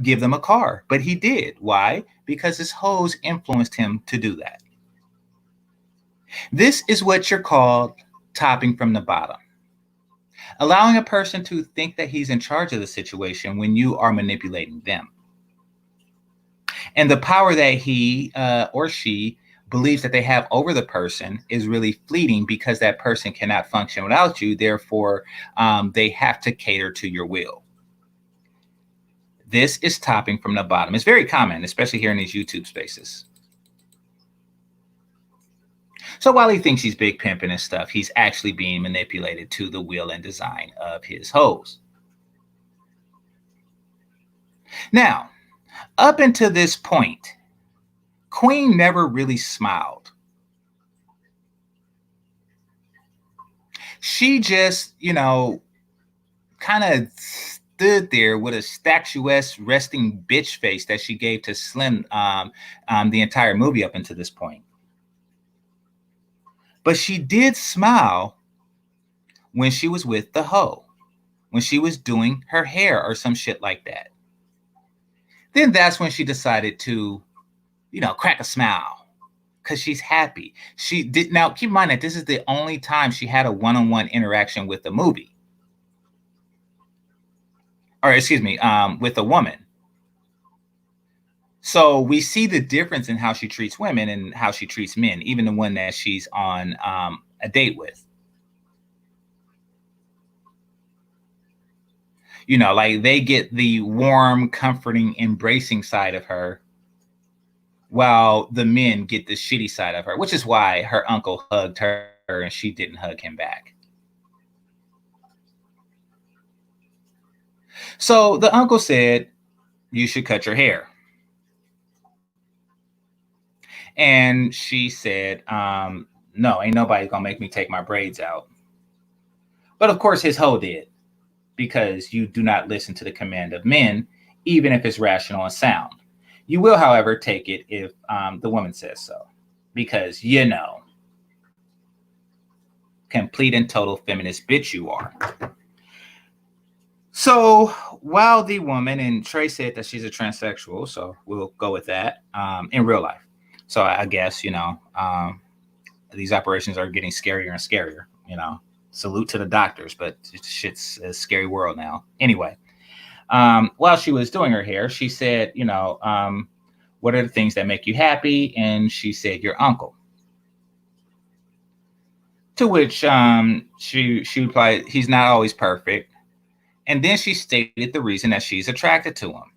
give them a car, but he did. Why? Because his hoes influenced him to do that. This is what you're called topping from the bottom. Allowing a person to think that he's in charge of the situation when you are manipulating them. And the power that he or she believes that they have over the person is really fleeting because that person cannot function without you. Therefore, they have to cater to your will. This is topping from the bottom. It's very common, especially here in these YouTube spaces. So while he thinks he's big pimping and stuff, he's actually being manipulated to the will and design of his hoes. Now, up until this point, Queen never really smiled. She just, kind of stood there with a statuesque resting bitch face that she gave to Slim the entire movie up until this point. But she did smile when she was with the hoe, when she was doing her hair or some shit like that. Then that's when she decided to, crack a smile because she's happy. She did. Now, keep in mind that this is the only time she had a one-on-one interaction with the movie. Or excuse me, with a woman. So we see the difference in how she treats women and how she treats men, even the one that she's on a date with. Like they get the warm, comforting, embracing side of her, while the men get the shitty side of her, which is why her uncle hugged her and she didn't hug him back. So the uncle said, you should cut your hair. And she said, no, ain't nobody gonna make me take my braids out. But of course his hoe did, because you do not listen to the command of men, even if it's rational and sound. You will, however, take it if the woman says so, because complete and total feminist bitch you are. So while the woman, and Trey said that she's a transsexual, so we'll go with that in real life. So I guess, these operations are getting scarier and scarier, salute to the doctors, but shit's a scary world now. Anyway, while she was doing her hair, she said, what are the things that make you happy? And she said, your uncle. To which she replied, he's not always perfect. And then she stated the reason that she's attracted to him.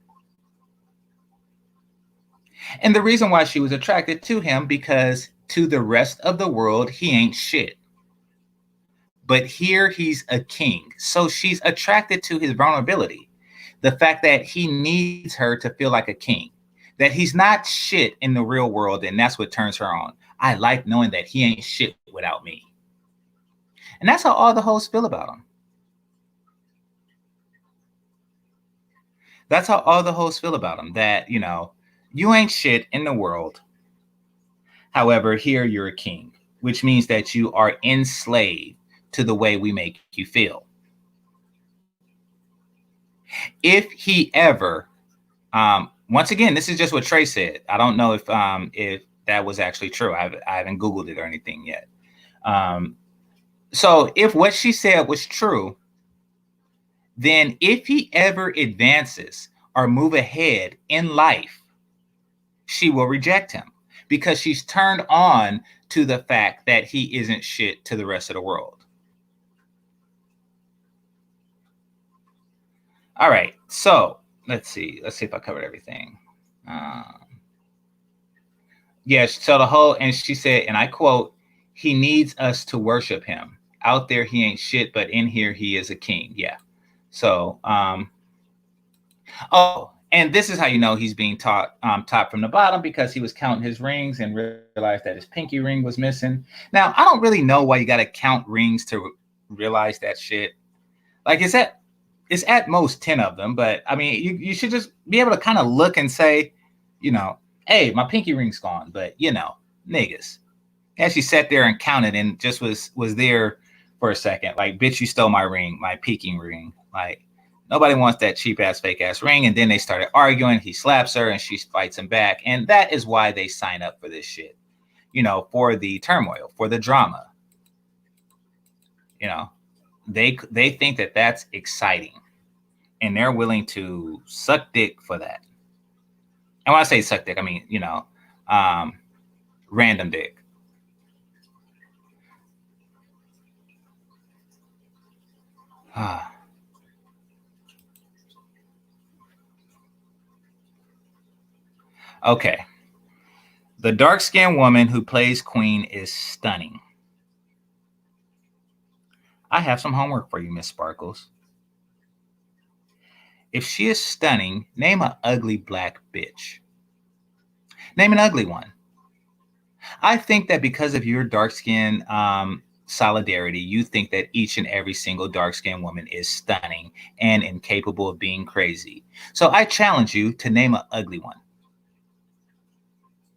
And the reason why she was attracted to him, because to the rest of the world, he ain't shit. But here he's a king. So she's attracted to his vulnerability. The fact that he needs her to feel like a king. That he's not shit in the real world, and that's what turns her on. I like knowing that he ain't shit without me. And that's how all the hoes feel about him. That's how all the hoes feel about him. That, you ain't shit in the world. However, here you're a king, which means that you are enslaved to the way we make you feel. If he ever, once again, this is just what Trey said. I don't know if that was actually true. I haven't Googled it or anything yet. So if what she said was true, then if he ever advances or move ahead in life, she will reject him because she's turned on to the fact that he isn't shit to the rest of the world. All right, so let's see if I covered everything. Yes, so the whole, and she said, and I quote, he needs us to worship him. Out there, he ain't shit, but in here, he is a king. Yeah. So, and this is how you know he's being taught top from the bottom, because he was counting his rings and realized that his pinky ring was missing. Now, I don't really know why you got to count rings to realize that shit. Like, it's at most 10 of them, but I mean, you should just be able to kind of look and say, hey, my pinky ring's gone, but niggas. And she sat there and counted and just was there for a second. Like, bitch, you stole my ring, my pinky ring. Like, Nobody wants that cheap ass, fake ass ring. And then they started arguing. He slaps her and she fights him back. And that is why they sign up for this shit, for the turmoil, for the drama. They think that that's exciting and they're willing to suck dick for that. And when I say suck dick, I mean, random dick. Okay. The dark-skinned woman who plays Queen is stunning. I have some homework for you, Miss Sparkles. If she is stunning, name an ugly black bitch. Name an ugly one. I think that because of your dark-skinned solidarity, you think that each and every single dark-skinned woman is stunning and incapable of being crazy. So I challenge you to name an ugly one.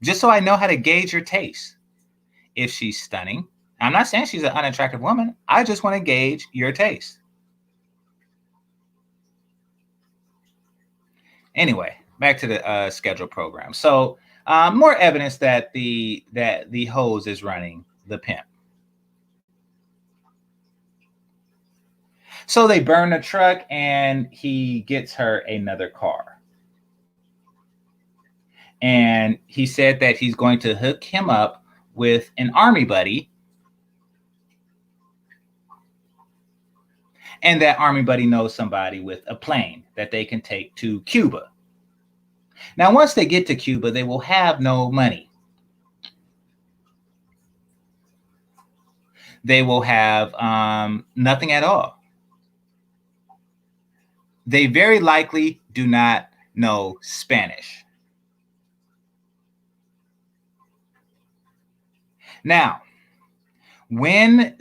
Just so I know how to gauge your taste. If she's stunning, I'm not saying she's an unattractive woman. I just want to gauge your taste. Anyway, back to the scheduled program. So more evidence that the hose is running the pimp. So they burn the truck and he gets her another car. And he said that he's going to hook him up with an army buddy. And that army buddy knows somebody with a plane that they can take to Cuba. Now, once they get to Cuba, they will have no money. They will have nothing at all. They very likely do not know Spanish. Now, when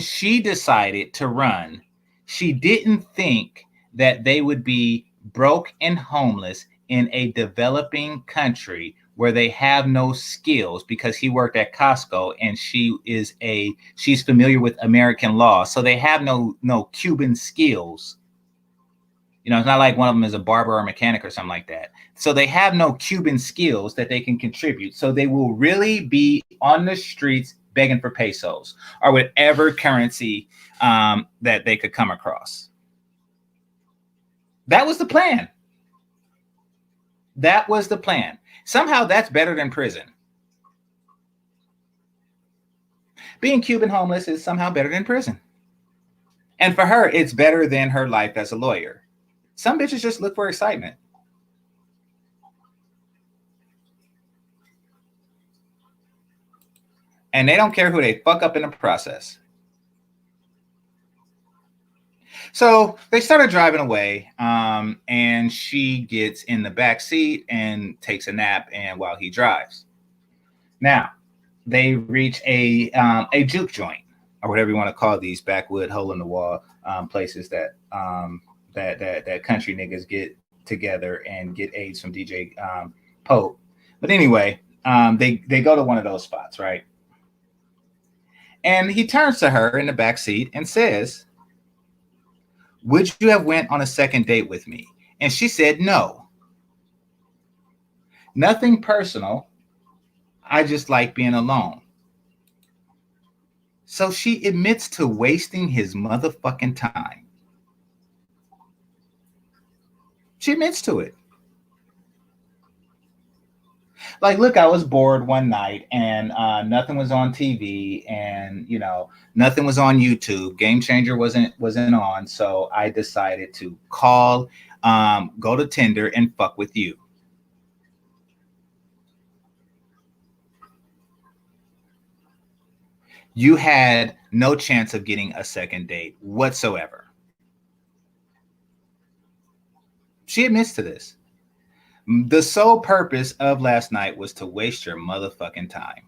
she decided to run, she didn't think that they would be broke and homeless in a developing country where they have no skills, because he worked at Costco and she's familiar with American law. So they have no Cuban skills. It's not like one of them is a barber or a mechanic or something like that. So they have no Cuban skills that they can contribute. So they will really be on the streets begging for pesos or whatever currency that they could come across. That was the plan. That was the plan. Somehow that's better than prison. Being Cuban homeless is somehow better than prison. And for her, it's better than her life as a lawyer. Some bitches just look for excitement. And they don't care who they fuck up in the process. So they started driving away, and she gets in the back seat and takes a nap, and while he drives. Now, they reach a juke joint, or whatever you want to call these backwood hole in the wall places that country niggas get together and get AIDS from DJ Pope. But anyway, they go to one of those spots, right? And he turns to her in the back seat and says, "Would you have went on a second date with me?" And she said, "No. Nothing personal. I just like being alone." So she admits to wasting his motherfucking time. She admits to it. Like, look, I was bored one night and nothing was on TV, and nothing was on YouTube. GameChanger wasn't on, so I decided to call, go to Tinder and fuck with you. You had no chance of getting a second date whatsoever. She admits to this. The sole purpose of last night was to waste your motherfucking time.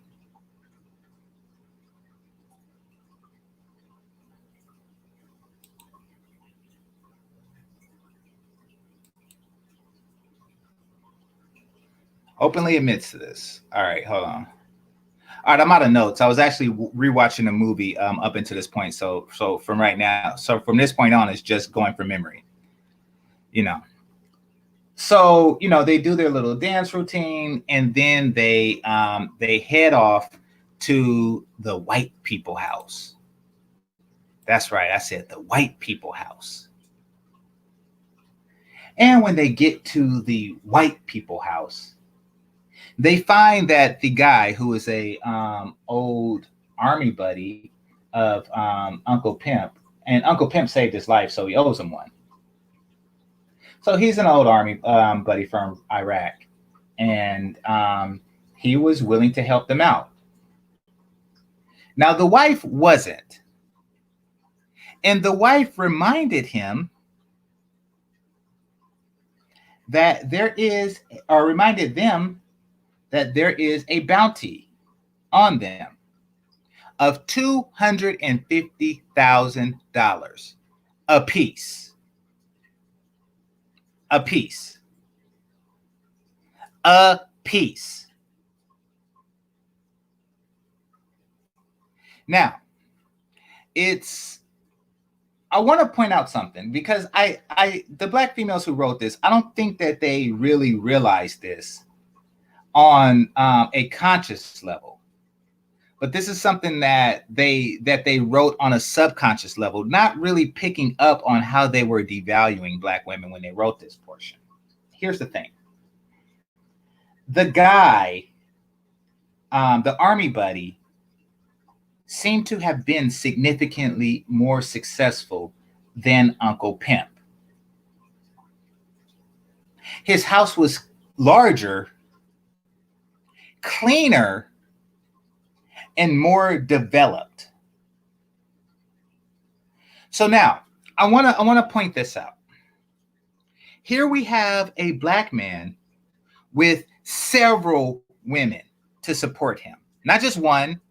Openly admits to this. All right, hold on. All right, I'm out of notes. I was actually rewatching the movie up until this point. So from right now, so from this point on, it's just going from memory. you know. So, they do their little dance routine, and then they head off to the white people house. That's right, I said the white people house. And when they get to the white people house, they find that the guy who is a old army buddy of Uncle Pimp, and Uncle Pimp saved his life, so he owes him one. So he's an old army buddy from Iraq, and he was willing to help them out. Now, the wife wasn't. And the wife reminded him that reminded them that there is a bounty on them of $250,000 a piece. A piece. A piece. Now, I want to point out something, because the Black females who wrote this, I don't think that they really realized this on a conscious level. But this is something that they wrote on a subconscious level, not really picking up on how they were devaluing Black women when they wrote this portion. Here's the thing. The guy, the army buddy, seemed to have been significantly more successful than Uncle Pimp. His house was larger, cleaner, and more developed. So now I want to point this out. Here we have a Black man with several women to support him, not just one,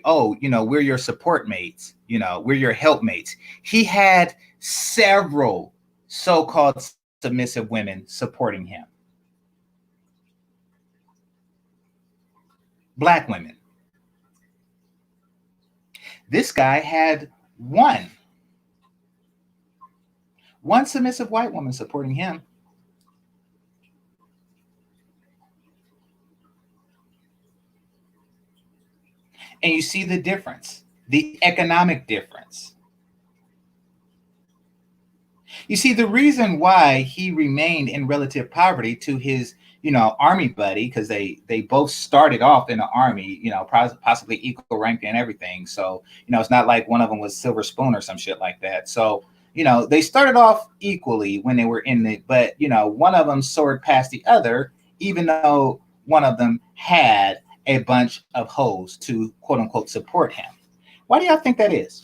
oh, we're your support mates, we're your helpmates. He had several so-called submissive women supporting him. Black women. This guy had one submissive white woman supporting him. And you see the difference, the economic difference. You see, the reason why he remained in relative poverty to his, army buddy, because they both started off in the army, possibly equal rank and everything. So, it's not like one of them was silver spoon or some shit like that. So, they started off equally when they were in it, but, one of them soared past the other, even though one of them had a bunch of hoes to quote unquote support him. Why do y'all think that is?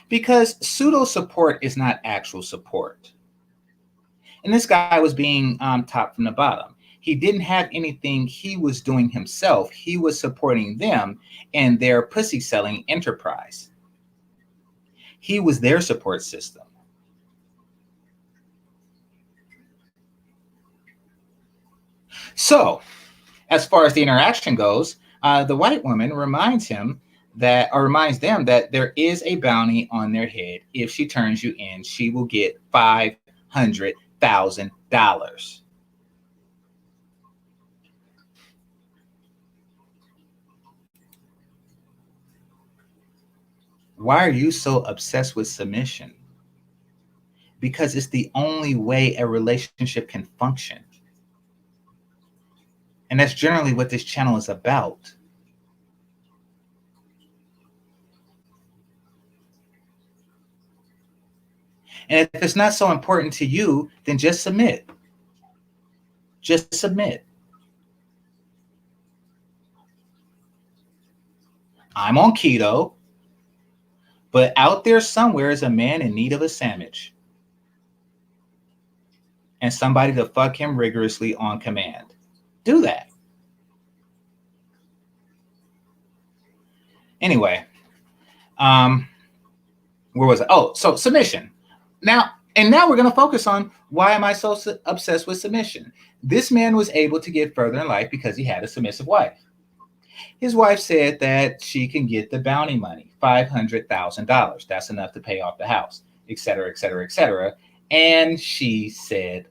Because pseudo support is not actual support. And this guy was being top from the bottom. He didn't have anything he was doing himself. He was supporting them and their pussy selling enterprise. He was their support system. So, as far as the interaction goes, the white woman reminds them that there is a bounty on their head. If she turns you in, she will get $500,000. Why are you so obsessed with submission? Because it's the only way a relationship can function. And that's generally what this channel is about. And if it's not so important to you, then just submit. Just submit. I'm on keto, but out there somewhere is a man in need of a sandwich. And somebody to fuck him rigorously on command. Do that. Anyway, where was I? Oh, so submission. Now we're going to focus on why am I so obsessed with submission? This man was able to get further in life because he had a submissive wife. His wife said that she can get the bounty money, $500,000. That's enough to pay off the house, et cetera, et cetera, et cetera. And she said,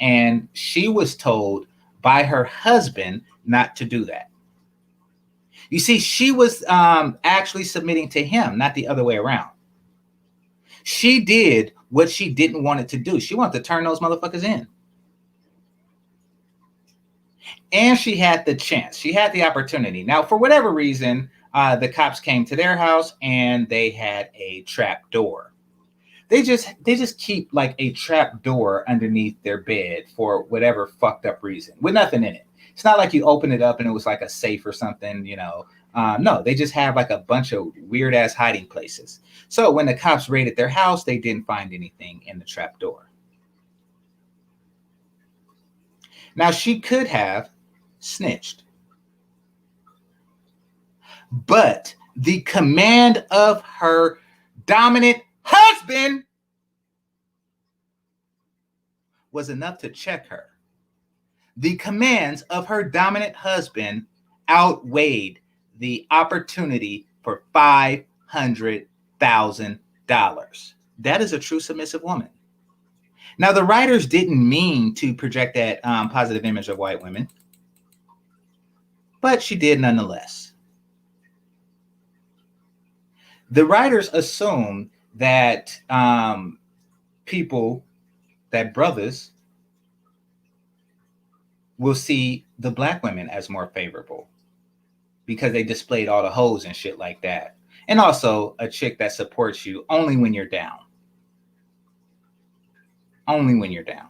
and she was told by her husband not to do that. You see, she was actually submitting to him, not the other way around. She did what she didn't want it to do. She wanted to turn those motherfuckers in. And she had the chance. She had the opportunity. Now, for whatever reason, the cops came to their house and they had a trap door. They just keep like a trap door underneath their bed for whatever fucked up reason with nothing in it. It's not like you open it up and it was like a safe or something, you know. No, they just have like a bunch of weird ass hiding places. So when the cops raided their house, they didn't find anything in the trap door. Now she could have snitched, but the command of her dominant husband was enough to check her. The commands of her dominant husband outweighed the opportunity for $500,000. That is a true submissive woman. Now, the writers didn't mean to project that positive image of white women, but she did nonetheless. The writers assumed that brothers will see the black women as more favorable because they displayed all the hoes and shit like that. And also a chick that supports you only when you're down. Only when you're down.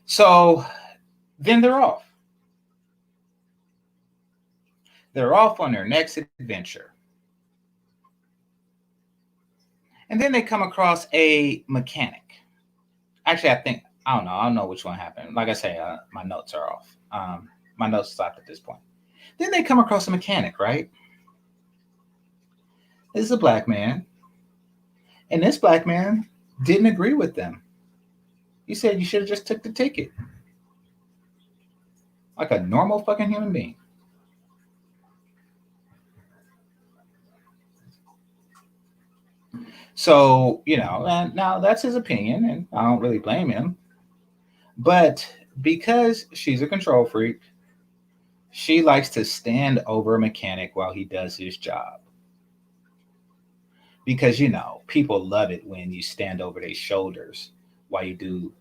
So then they're off. They're off on their next adventure. And then they come across a mechanic. Actually, I don't know which one happened. Like I say, my notes are off. My notes stopped at this point. Then they come across a mechanic, right? This is a black man. And this black man didn't agree with them. He said you should have just took the ticket. Like a normal fucking human being. So, you know, and now that's his opinion, and I don't really blame him. But because she's a control freak, she likes to stand over a mechanic while he does his job. Because, you know, people love it when you stand over their shoulders while you do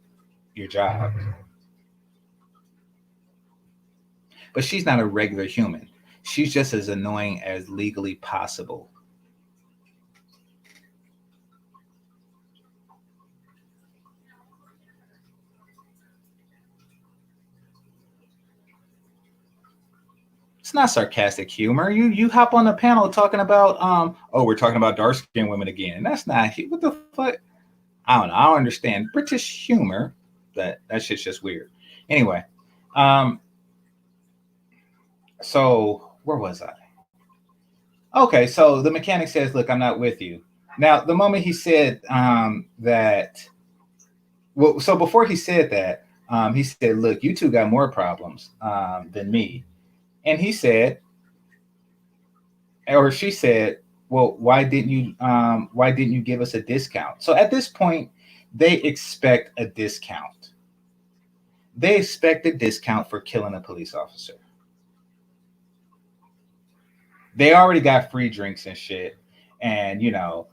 your job. But she's not a regular human. She's just as annoying as legally possible. It's not sarcastic humor. You hop on the panel talking about we're talking about dark skinned women again. That's not what the fuck. I don't know. I don't understand British humor. That shit's just weird. Anyway, so where was I? Okay, so the mechanic says, "Look, I'm not with you." Now, the moment he said that, well, so before he said that, he said, "Look, you two got more problems than me." And he said, or she said, "Well, why didn't you give us a discount?" So at this point, they expect a discount. They expect a discount for killing a police officer. They already got free drinks and shit, and you know,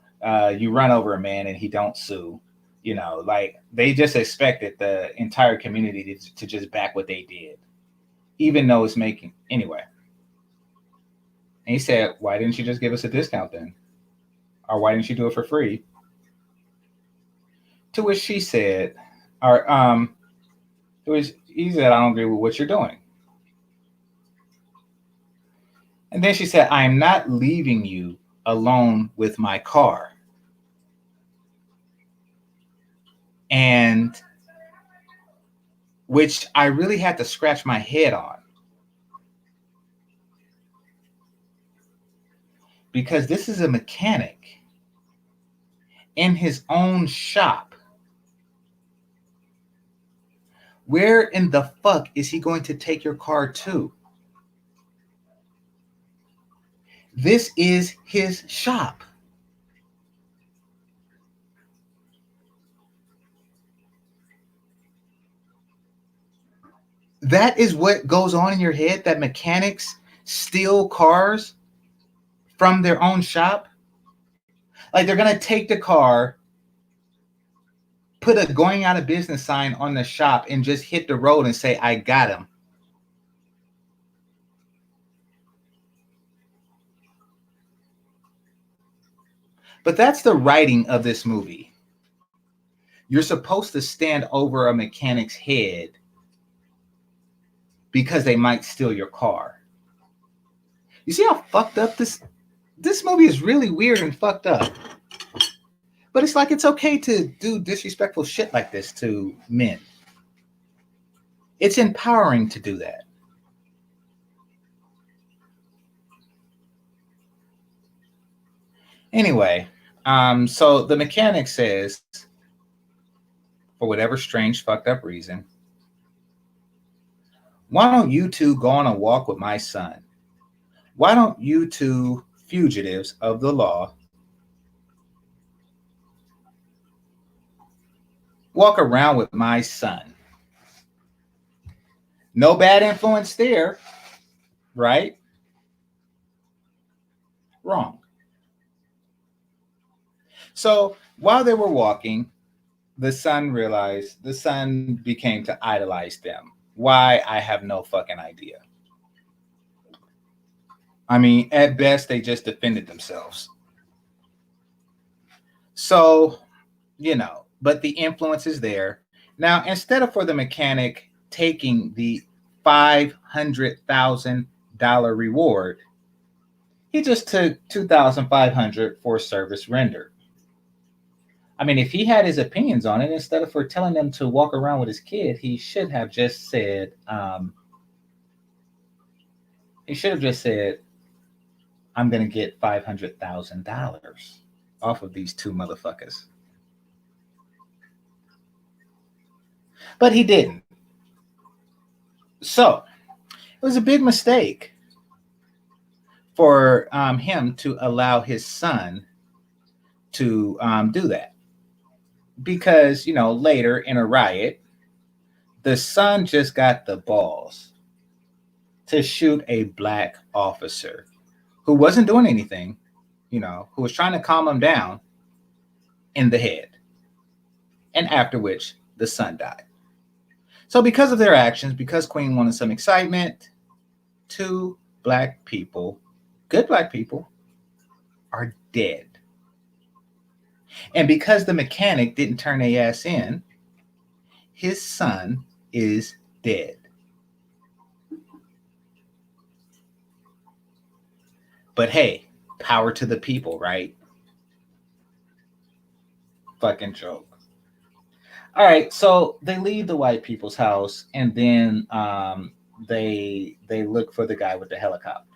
you run over a man and he don't sue. You know, like they just expected the entire community to just back what they did, even though it's making anyway. And he said, "Why didn't you just give us a discount then? Or why didn't you do it for free?" To which she said, or to which he said, "I don't agree with what you're doing." And then she said, "I am not leaving you alone with my car." And which I really had to scratch my head on. Because this is a mechanic in his own shop Where in the fuck is he going to take your car to? This is his shop. That is what goes on in your head, that mechanics steal cars from their own shop? Like they're going to take the car, put a going out of business sign on the shop, and just hit the road and say, I got him. But that's the writing of this movie. You're supposed to stand over a mechanic's head because they might steal your car. You see how fucked up this movie is? Really weird and fucked up. But it's like it's okay to do disrespectful shit like this to men. It's empowering to do that. Anyway, so the mechanic says, for whatever strange fucked up reason, why don't you two go on a walk with my son? Why don't you two fugitives of the law walk around with my son? No bad influence there, right? Wrong. So while they were walking, the son became to idolize them. Why? I have no fucking idea. I mean, at best, they just defended themselves. So, but the influence is there. Now, instead of for the mechanic taking the $500,000 reward, he just took $2,500 for service rendered. I mean, if he had his opinions on it, instead of for telling them to walk around with his kid, he should have just said, I'm going to get $500,000 off of these two motherfuckers. But he didn't. So it was a big mistake for him to allow his son to do that. Because, later in a riot, the son just got the balls to shoot a black officer who wasn't doing anything, who was trying to calm him down, in the head. And after which, the son died. So because of their actions, because Queen wanted some excitement, two black people, good black people, are dead. And because the mechanic didn't turn their ass in, his son is dead. But hey, power to the people, right? Fucking joke. All right, so they leave the white people's house, and then they look for the guy with the helicopter.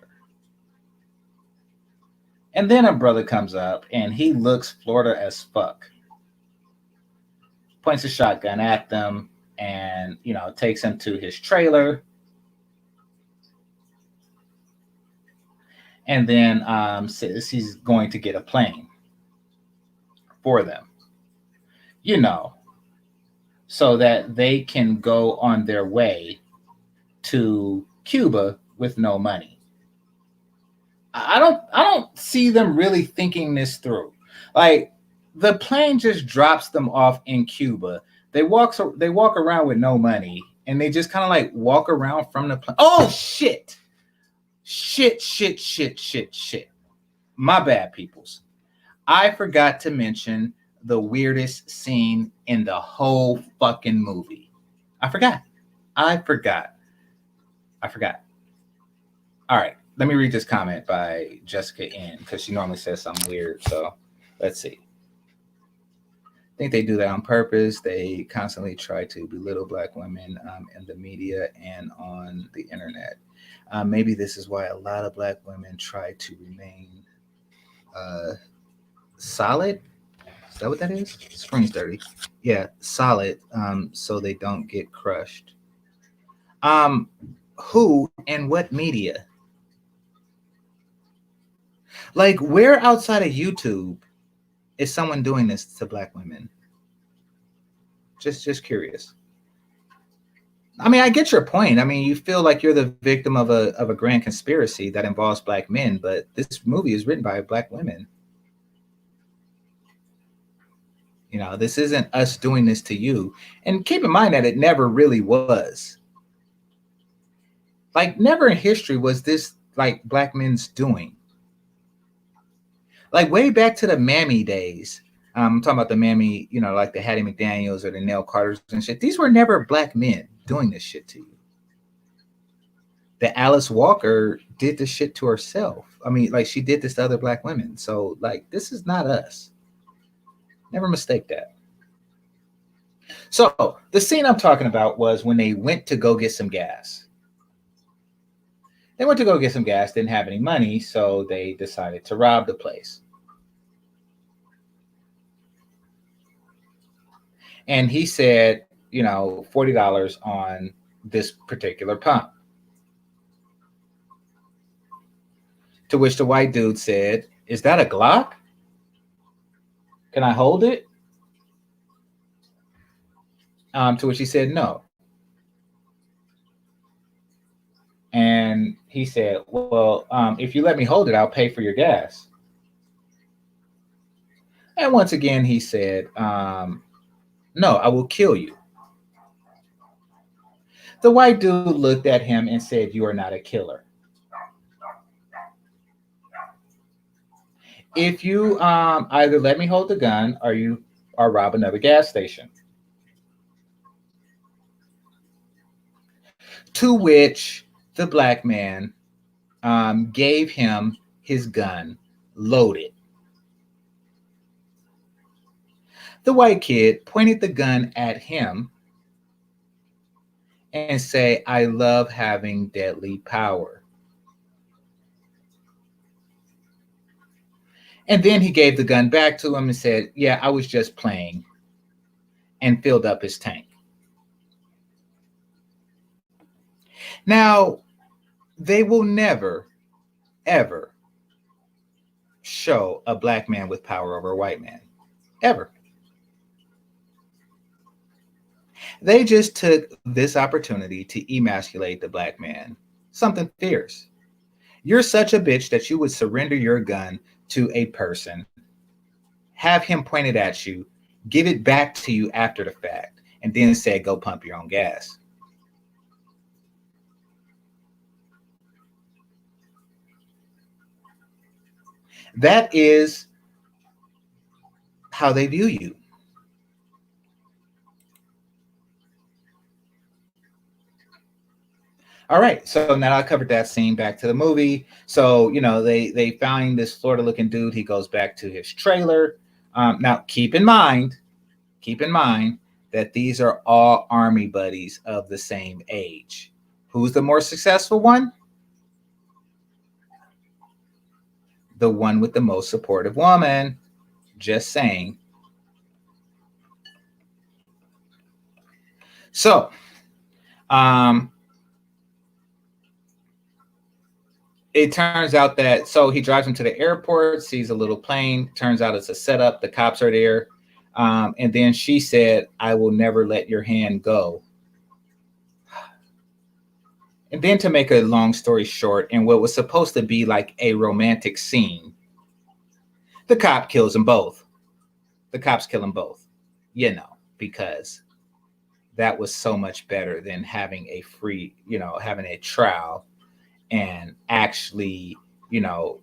And then a brother comes up, and he looks Florida as fuck. Points a shotgun at them, and takes him to his trailer. And then says he's going to get a plane for them, so that they can go on their way to Cuba with no money. I don't see them really thinking this through. Like, the plane just drops them off in Cuba. They walk around with no money, and they just kind of like walk around from the plane. Oh shit. Shit. My bad, peoples. I forgot to mention the weirdest scene in the whole fucking movie. I forgot. All right. Let me read this comment by Jessica N, because she normally says something weird. So let's see. I think they do that on purpose. They constantly try to belittle black women in the media and on the internet. Maybe this is why a lot of black women try to remain solid. that what that is? Screen's dirty. Yeah, solid. So they don't get crushed. Um, who and what media? Like, where outside of YouTube is someone doing this to Black women? Just curious. I mean, I get your point. I mean, you feel like you're the victim of a grand conspiracy that involves Black men, but this movie is written by Black women. You know, this isn't us doing this to you. And keep in mind that it never really was. Like, never in history was this like Black men's doing. Like, way back to the Mammy days. I'm talking about the Mammy, you know, like the Hattie McDaniels or the Nell Carters and shit. These were never Black men doing this shit to you. The Alice Walker did this shit to herself. I mean, like, she did this to other Black women. So, like, this is not us. Never mistake that. So, the scene I'm talking about was when they went to go get some gas. They went to go get some gas, didn't have any money, so they decided to rob the place. And he said, you know, $40 on this particular pump. To which the white dude said, "Is that a Glock? Can I hold it?" To which he said, "No." And he said, "Well, if you let me hold it, I'll pay for your gas." And once again, he said, "No, I will kill you." The white dude looked at him and said, "You are not a killer. If you either let me hold the gun or rob another gas station." To which the Black man gave him his gun loaded. The white kid pointed the gun at him and say, "I love having deadly power." And then he gave the gun back to him and said, "Yeah, I was just playing," and filled up his tank. Now, they will never, ever show a Black man with power over a white man. Ever. They just took this opportunity to emasculate the Black man. Something fierce. You're such a bitch that you would surrender your gun to a person, have him pointed at you, give it back to you after the fact, and then say, "Go pump your own gas." That is how they view you. All right, so now I covered that scene. Back to the movie. So, you know, they find this Florida looking dude. He goes back to his trailer. Now keep in mind that these are all army buddies of the same age. Who's the more successful one? The one with the most supportive woman. Just saying. So, it turns out that he drives him to the airport, sees a little plane. Turns out it's a setup. The cops are there. And then she said, "I will never let your hand go." And then, to make a long story short, in what was supposed to be like a romantic scene, the cop kills them both. The cops kill them both, you know, because that was so much better than having a free, you know, having a trial and actually, you know,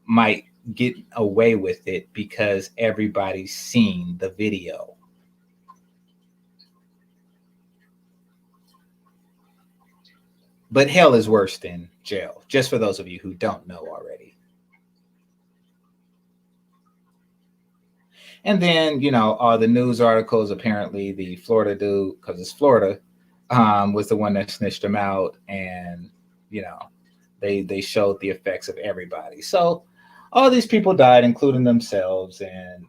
might get away with it because everybody's seen the video. But hell is worse than jail, just for those of you who don't know already. And then, you know, all the news articles, apparently the Florida dude, because it's Florida, was the one that snitched him out. And, you know, they showed the effects of everybody. So all these people died, including themselves, and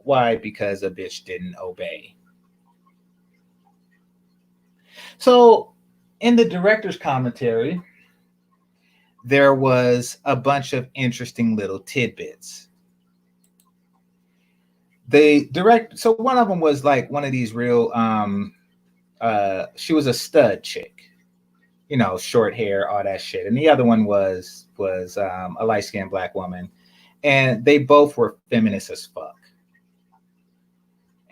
why? Because a bitch didn't obey. So, in the director's commentary, there was a bunch of interesting little tidbits. So one of them was like one of these real she was a stud chick, short hair, all that shit. And the other one was a light-skinned black woman, and they both were feminists as fuck.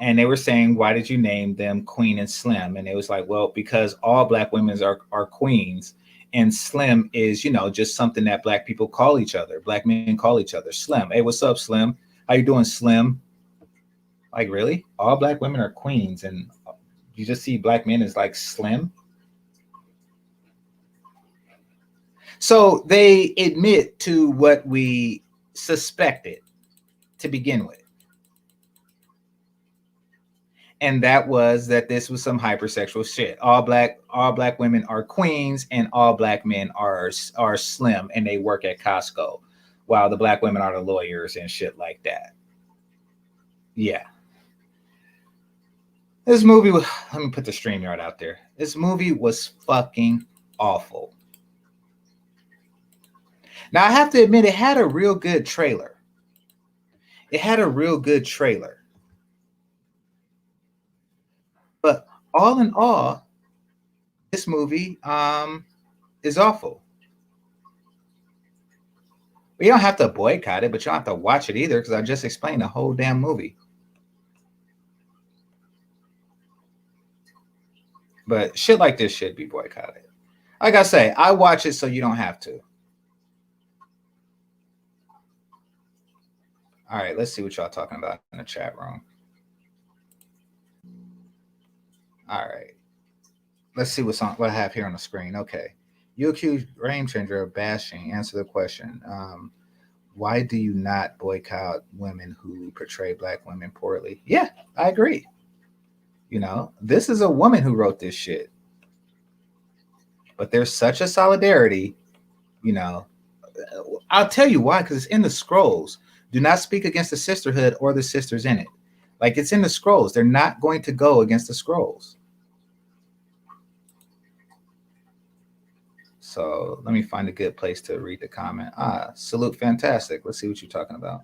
And they were saying, why did you name them Queen and Slim? And it was like, well, because all black women are queens, and Slim is, just something that black people call each other. Black men call each other Slim. Hey, what's up, Slim? How you doing, Slim? Like, really? All black women are queens, and you just see black men as like Slim? So they admit to what we suspected to begin with. And that was that this was some hypersexual shit. All black women are queens, and all black men are slim, and they work at Costco, while the black women are the lawyers and shit like that. Yeah. This movie was, let me put the StreamYard out there. This movie was fucking awful. Now, I have to admit, it had a real good trailer. But all in all, this movie is awful. You don't have to boycott it, but you don't have to watch it either, because I just explained the whole damn movie. But shit like this should be boycotted. Like I say, I watch it so you don't have to. All right, let's see what y'all talking about in the chat room. All right. Let's see what I have here on the screen. Okay. You accuse GameChanger of bashing. Answer the question. Why do you not boycott women who portray black women poorly? Yeah, I agree. This is a woman who wrote this shit. But there's such a solidarity, I'll tell you why, because it's in the scrolls. Do not speak against the sisterhood or the sisters in it. Like, it's in the scrolls. They're not going to go against the scrolls. So let me find a good place to read the comment. Salute, fantastic. Let's see what you're talking about.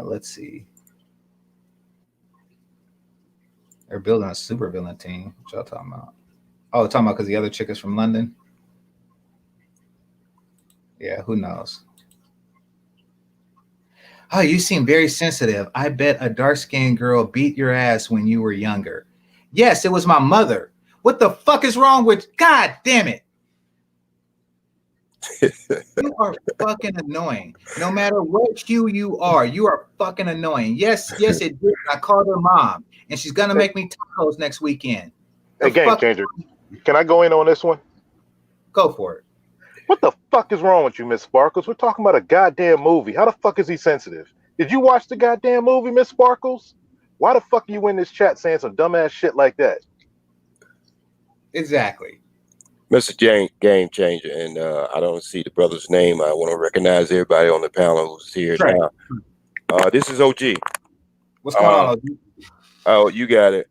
Let's see. They're building a super villain team. What y'all talking about? Oh, talking about because the other chick is from London? Yeah, who knows? Oh, you seem very sensitive. I bet a dark-skinned girl beat your ass when you were younger. Yes, it was my mother. What the fuck is wrong with... God damn it. You are fucking annoying. No matter what hue you are fucking annoying. Yes, it did. I called her mom, and she's gonna make me tacos next weekend. Hey, GameChanger, can I go in on this one? Go for it. What the fuck is wrong with you, Miss Sparkles? We're talking about a goddamn movie. How the fuck is he sensitive? Did you watch the goddamn movie, Miss Sparkles? Why the fuck are you in this chat saying some dumbass shit like that? Exactly. Mr. GameChanger, and I don't see the brother's name. I want to recognize everybody on the panel who's here now. This is OG. What's going on, OG? Oh, you got it.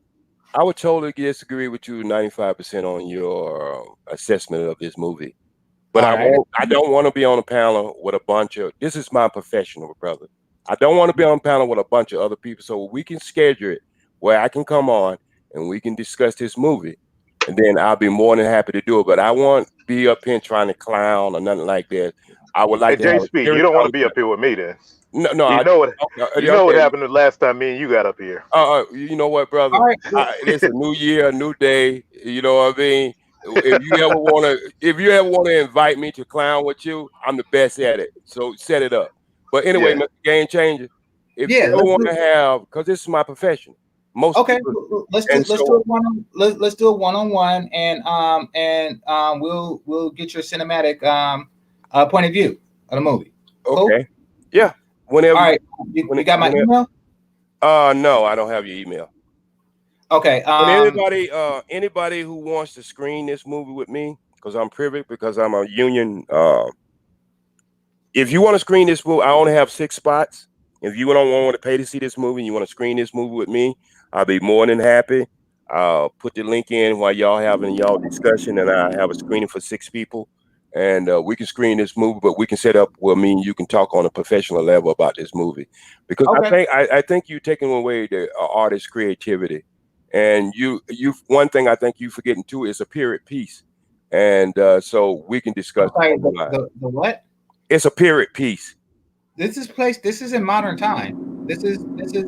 I would totally disagree with you 95% on your assessment of this movie. But I don't want to be on a panel with a bunch of, this is my professional brother. I don't want to be on a panel with a bunch of other people, so we can schedule it where I can come on and we can discuss this movie. And then I'll be more than happy to do it. But I won't be up here trying to clown or nothing like that. I would like to have JSP, you don't want to be up here with me then. No, you know what happened the last time me and you got up here. You know what, brother? It's a new year, a new day. You know what I mean? If you ever want to invite me to clown with you, I'm the best at it. So set it up. But anyway, Mr. GameChanger, if you ever want to have, because this is my profession. Let's do it one-on-one, and we'll get your cinematic point of view of the movie. Cool? Okay. Yeah. Whenever. All right. You got my email? No, I don't have your email. Okay. And anybody who wants to screen this movie with me, because I'm privy, because I'm a union if you want to screen this movie, I only have 6 spots. If you don't want to pay to see this movie and you want to screen this movie with me, I'll be more than happy. I'll put the link in while y'all having y'all discussion, and I have a screening for 6 people, and we can screen this movie. But we can set up where me and you can talk on a professional level about this movie, because I think you're taking away the artist's creativity, and you one thing I think you forgetting too is a period piece, and so we can discuss the what? It's a period piece. This is in modern time. This is this is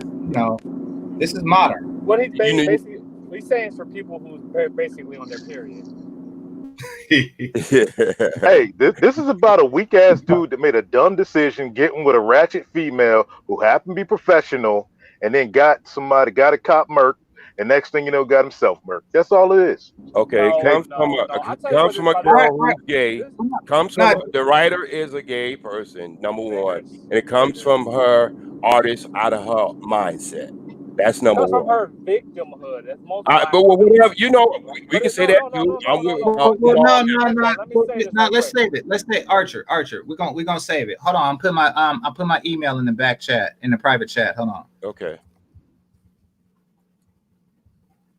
modern. What he's basically what he's saying is for people who's basically on their period. Hey, this is about a weak ass dude that made a dumb decision getting with a ratchet female who happened to be professional, and then got a cop murked, and next thing you know, got himself murked. That's all it is. Okay, it comes from a girl who's gay. The writer is a gay person, number one, and it comes from her artist out of her mindset. That's number one. From her victimhood. That's most. But whatever, we can say that too. No, let's save it. Let's say Archer. We're gonna save it. Hold on, I'll put my email in the back chat, in the private chat. Hold on. Okay.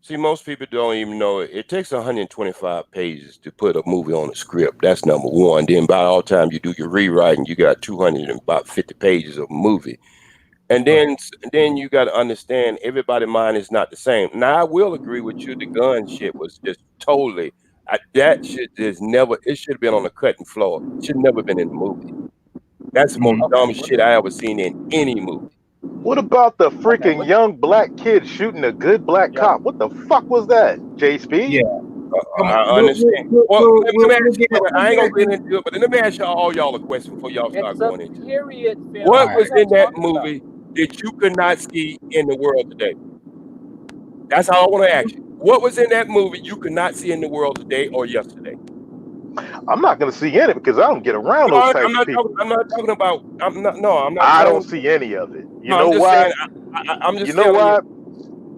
See, most people don't even know it takes 125 pages to put a movie on a script. That's number one. Then by all time you do your rewriting, you got 250 pages of a movie. And then you got to understand everybody's mind is not the same. Now I will agree with you. The gun shit was just totally that shit is never. It should have been on the cutting floor. It should never been in the movie. That's the most dumb shit I ever seen in any movie. What about the freaking young black kid shooting a good black cop? What the fuck was that, JSP? Yeah. I understand. Well, I ain't gonna get into it, but let me ask y'all a question before y'all start going into it. What was in that movie that you could not see in the world today? That's all I want to ask you. What was in that movie you could not see in the world today or yesterday? I'm not going to see any because I don't get around those types of people. I'm not talking about. I'm not. I don't see any of it. You know why? I'm just. You know why?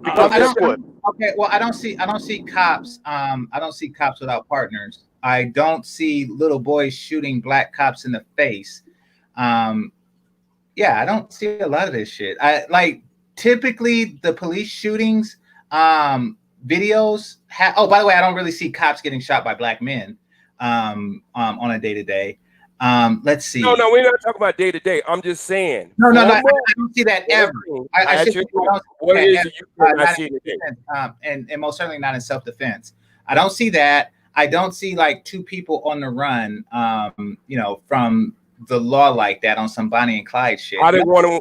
Because okay, well, I don't see cops. I don't see cops without partners. I don't see little boys shooting black cops in the face. Yeah, I don't see a lot of this shit. I like typically the police shootings videos. Oh, by the way, I don't really see cops getting shot by black men on a day-to-day. Let's see. No, we're not talking about day-to-day. I'm just saying. No, I don't see that ever. What is it you cannot see today? And most certainly not in self-defense. I don't see that. I don't see like 2 people on the run, from the law like that on some Bonnie and Clyde shit. How did one of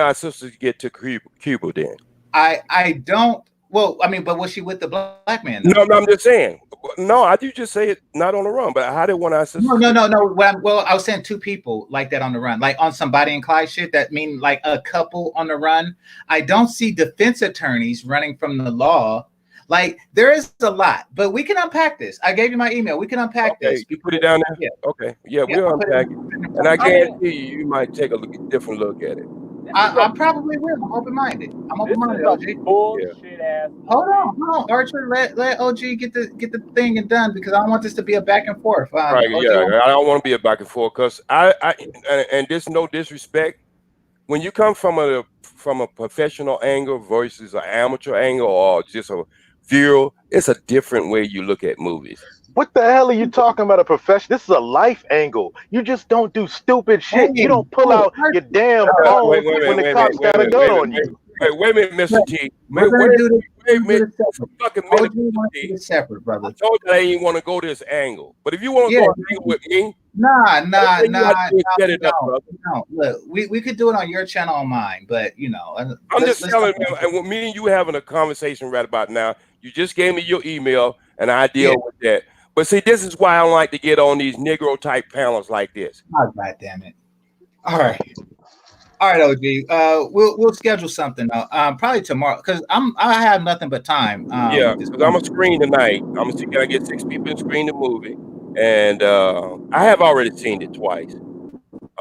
our sisters get to Cuba then? I don't. Well, I mean, but was she with the black man? Though? No, I'm just saying. No, I do just say it not on the run, but how did one of our sisters? No. Well, I was saying 2 people like that on the run, like on some Bonnie and Clyde shit. That mean like a couple on the run. I don't see defense attorneys running from the law. Like there is a lot, but we can unpack this. I gave you my email. We can unpack this. You put it down there. Yeah. Okay. Yeah, we'll unpack it. And I guarantee you might take a different look at it. I probably will. I'm open-minded. OG. Bullshit ass. Hold on, Archer. Let OG get the thing and done because I don't want this to be a back and forth. Right? Yeah, I don't want to be a back and forth because and this no disrespect. When you come from a professional angle versus an amateur angle or just a viewer, it's a different way you look at movies. What the hell are you talking about? A profession? This is a life angle. You just don't do stupid shit. You don't pull out your damn phone when the cops got a gun on you. Wait a minute, Mr. T. Wait a minute. Fucking minute. Separate, brother. I told you I didn't want to go this angle. But if you want to go an angle with me, nah. No. Look, we could do it on your channel on mine, but I'm just telling you, and with me and you having a conversation right about now, you just gave me your email and I deal with that. But see, this is why I don't like to get on these Negro type panels like this. Oh, God damn it. All right, OG. We'll schedule something probably tomorrow because I have nothing but time. Because I'm a screen tonight. I'm gonna see can I get 6 people to screen the movie, and I have already seen it twice.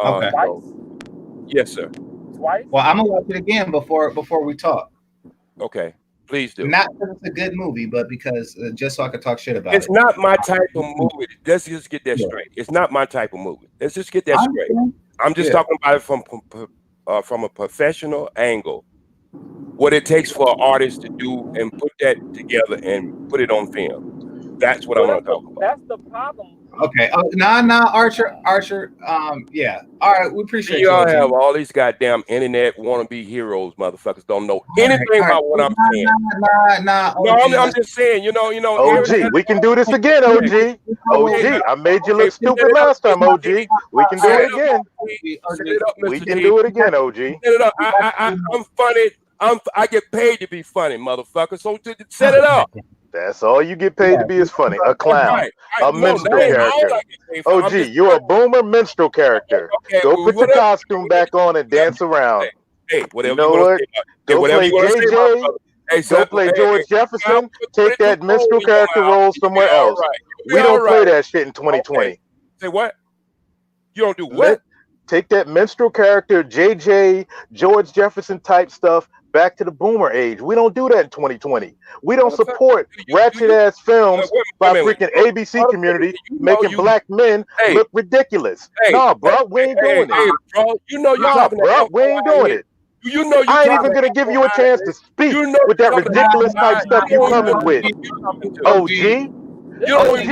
Okay. Yes, sir. Twice. Well, I'm gonna watch it again before we talk. Okay. Please do. Not because it's a good movie, but because just so I could talk shit about it. It's not my type of movie. Let's just get that straight. It's not my type of movie. Let's just get that straight. I'm just talking about it from a professional angle. What it takes for an artist to do and put that together and put it on film. That's what I want to talk about. That's the problem. Okay. Nah, Archer. Yeah. All right. We appreciate you. Y'all have all these goddamn internet wannabe heroes, motherfuckers don't know anything about what I'm saying. Nah. No, I'm just saying, you know. OG, we can do this again, OG. OG, I made you look stupid last time, OG. We can do it again. We can do it again, OG. I'm funny. I get paid to be funny, motherfucker. So set it up. That's all you get paid to be is funny. A clown. A minstrel character. OG, you're a boomer minstrel character. Go put your costume back on and dance around. Hey, whatever you know what? Go play JJ. Go play George Jefferson. Take that minstrel character role somewhere else. We don't play that shit in 2020. Say what? You don't do what? Take that minstrel character, JJ, George Jefferson type stuff back to the boomer age. We don't do that in 2020. We don't support ratchet ass films by freaking ABC community making black men look ridiculous. Nah, bro, we ain't doing it. Bro, you know you're talking bro, we ain't doing it. You know I ain't even gonna give you a chance to speak with that ridiculous type stuff you coming with. OG. OG,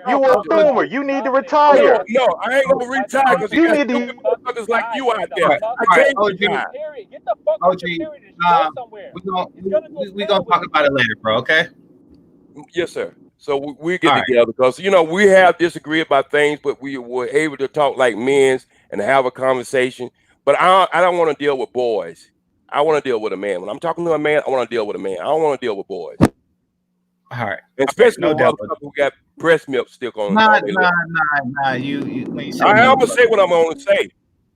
you a boomer. You need to retire. No, I ain't gonna retire because you need to motherfuckers like you out there. I can't retire. Get the fuck out of somewhere. We gonna talk about it later, bro. Okay. Yes, sir. So we get together because we have disagreed about things, but we were able to talk like men and have a conversation. But I don't want to deal with boys. I want to deal with a man. When I'm talking to a man, I want to deal with a man. I don't want to deal with boys. All right. Especially no motherfuckers who got breast milk stick on. Nah. You when you say I'm gonna say what I'm gonna say,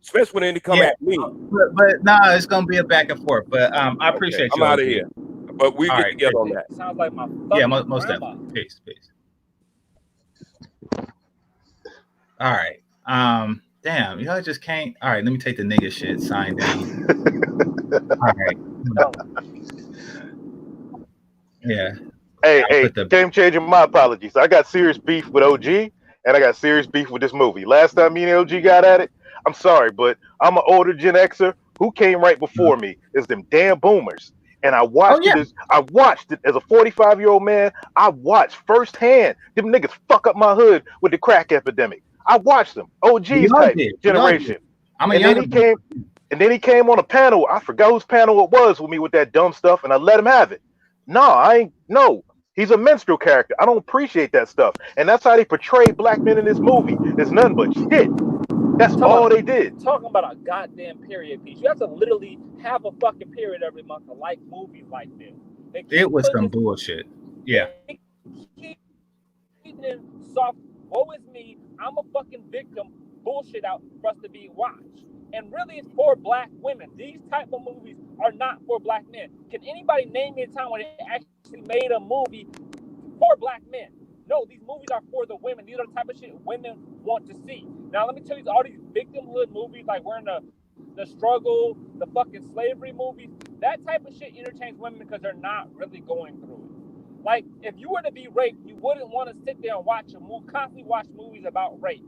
especially when they come at me. But it's gonna be a back and forth. But I appreciate you. I'm out of here. But we get together on that. Sounds like my most definitely. Peace. All right. Damn, y'all just can't. All right, let me take the nigga shit sign down. All right. Yeah. Hey, Game Changer, my apologies. I got serious beef with OG, and I got serious beef with this movie. Last time me and OG got at it, I'm sorry, but I'm an older Gen Xer. Who came right before me is them damn boomers. And I watched this. I watched it as a 45-year-old man. I watched firsthand them niggas fuck up my hood with the crack epidemic. I watched them. OG's type generation. And then he came on a panel. I forgot whose panel it was with me with that dumb stuff, and I let him have it. No, he's a minstrel character. I don't appreciate that stuff. And that's how they portray black men in this movie. It's nothing but shit. That's all they did. Talking about a goddamn period piece. You have to literally have a fucking period every month to like movies like this. It was some bullshit. Yeah. Keep it soft. Woe is me. I'm a fucking victim. Bullshit out for us to be watched. And really, it's for black women. These type of movies are not for black men. Can anybody name me a time when they actually made a movie for black men? No, these movies are for the women. These are the type of shit women want to see. Now, let me tell you, all these victimhood movies, like we're in the struggle, the fucking slavery movies, that type of shit entertains women because they're not really going through it. Like, if you were to be raped, you wouldn't want to sit there and constantly watch movies about rape.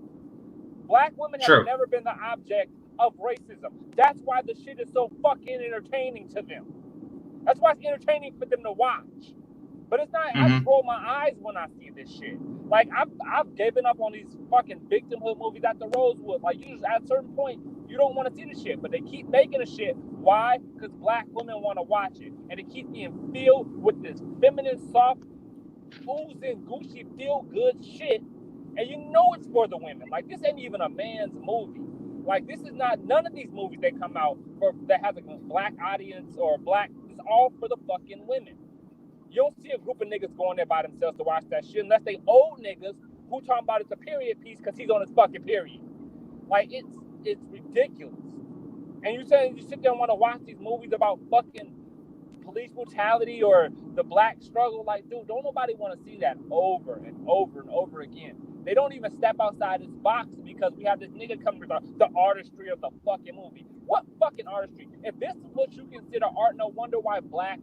Black women have never been the object of racism. That's why the shit is so fucking entertaining to them. That's why it's entertaining for them to watch. But it's not, I roll my eyes when I see this shit. Like, I've given up on these fucking victimhood movies at the Rosewood. Like, you just, at a certain point, you don't want to see the shit. But they keep making the shit. Why? Because black women want to watch it. And it keeps being filled with this feminine, soft, oozing, Gucci, feel-good shit. And you know it's for the women. Like, this ain't even a man's movie. Like, this is not, none of these movies that come out that have a black audience or black, it's all for the fucking women. You don't see a group of niggas going there by themselves to watch that shit unless they old niggas who talking about it's a period piece because he's on his fucking period. Like, it's ridiculous. And you saying you sit there and want to watch these movies about fucking police brutality or the black struggle, like, dude, don't nobody want to see that over and over and over again. They don't even step outside this box because we have this nigga coming with the artistry of the fucking movie. What fucking artistry? If this is what you consider art, no wonder why black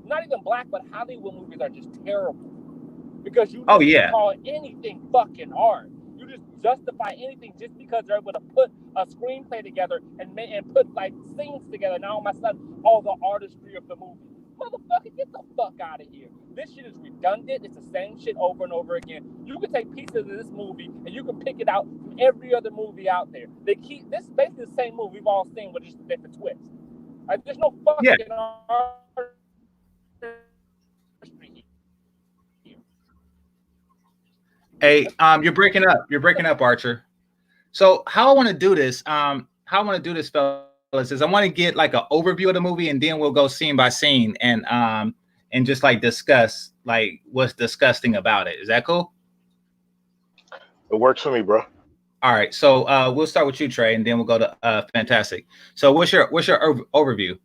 not even black, but Hollywood movies are just terrible. Because you Oh, just yeah. call anything fucking art. You just justify anything just because they're able to put a screenplay together and put like scenes together. Now all of a sudden, all the artistry of the movie. Motherfucker, get the fuck out of here. This shit is redundant. It's the same shit over and over again. You can take pieces of this movie and you can pick it out from every other movie out there. They keep this is basically the same movie we've all seen with just a different twist. Like, there's no fucking artistry here. Hey, you're breaking up. You're breaking up, Archer. So how I want to do this, fellas, is I want to get like an overview of the movie, and then we'll go scene by scene and just like discuss like what's disgusting about it. Is that cool? It works for me, bro. All right. So we'll start with you, Trey, and then we'll go to Fantastic. So what's your overview?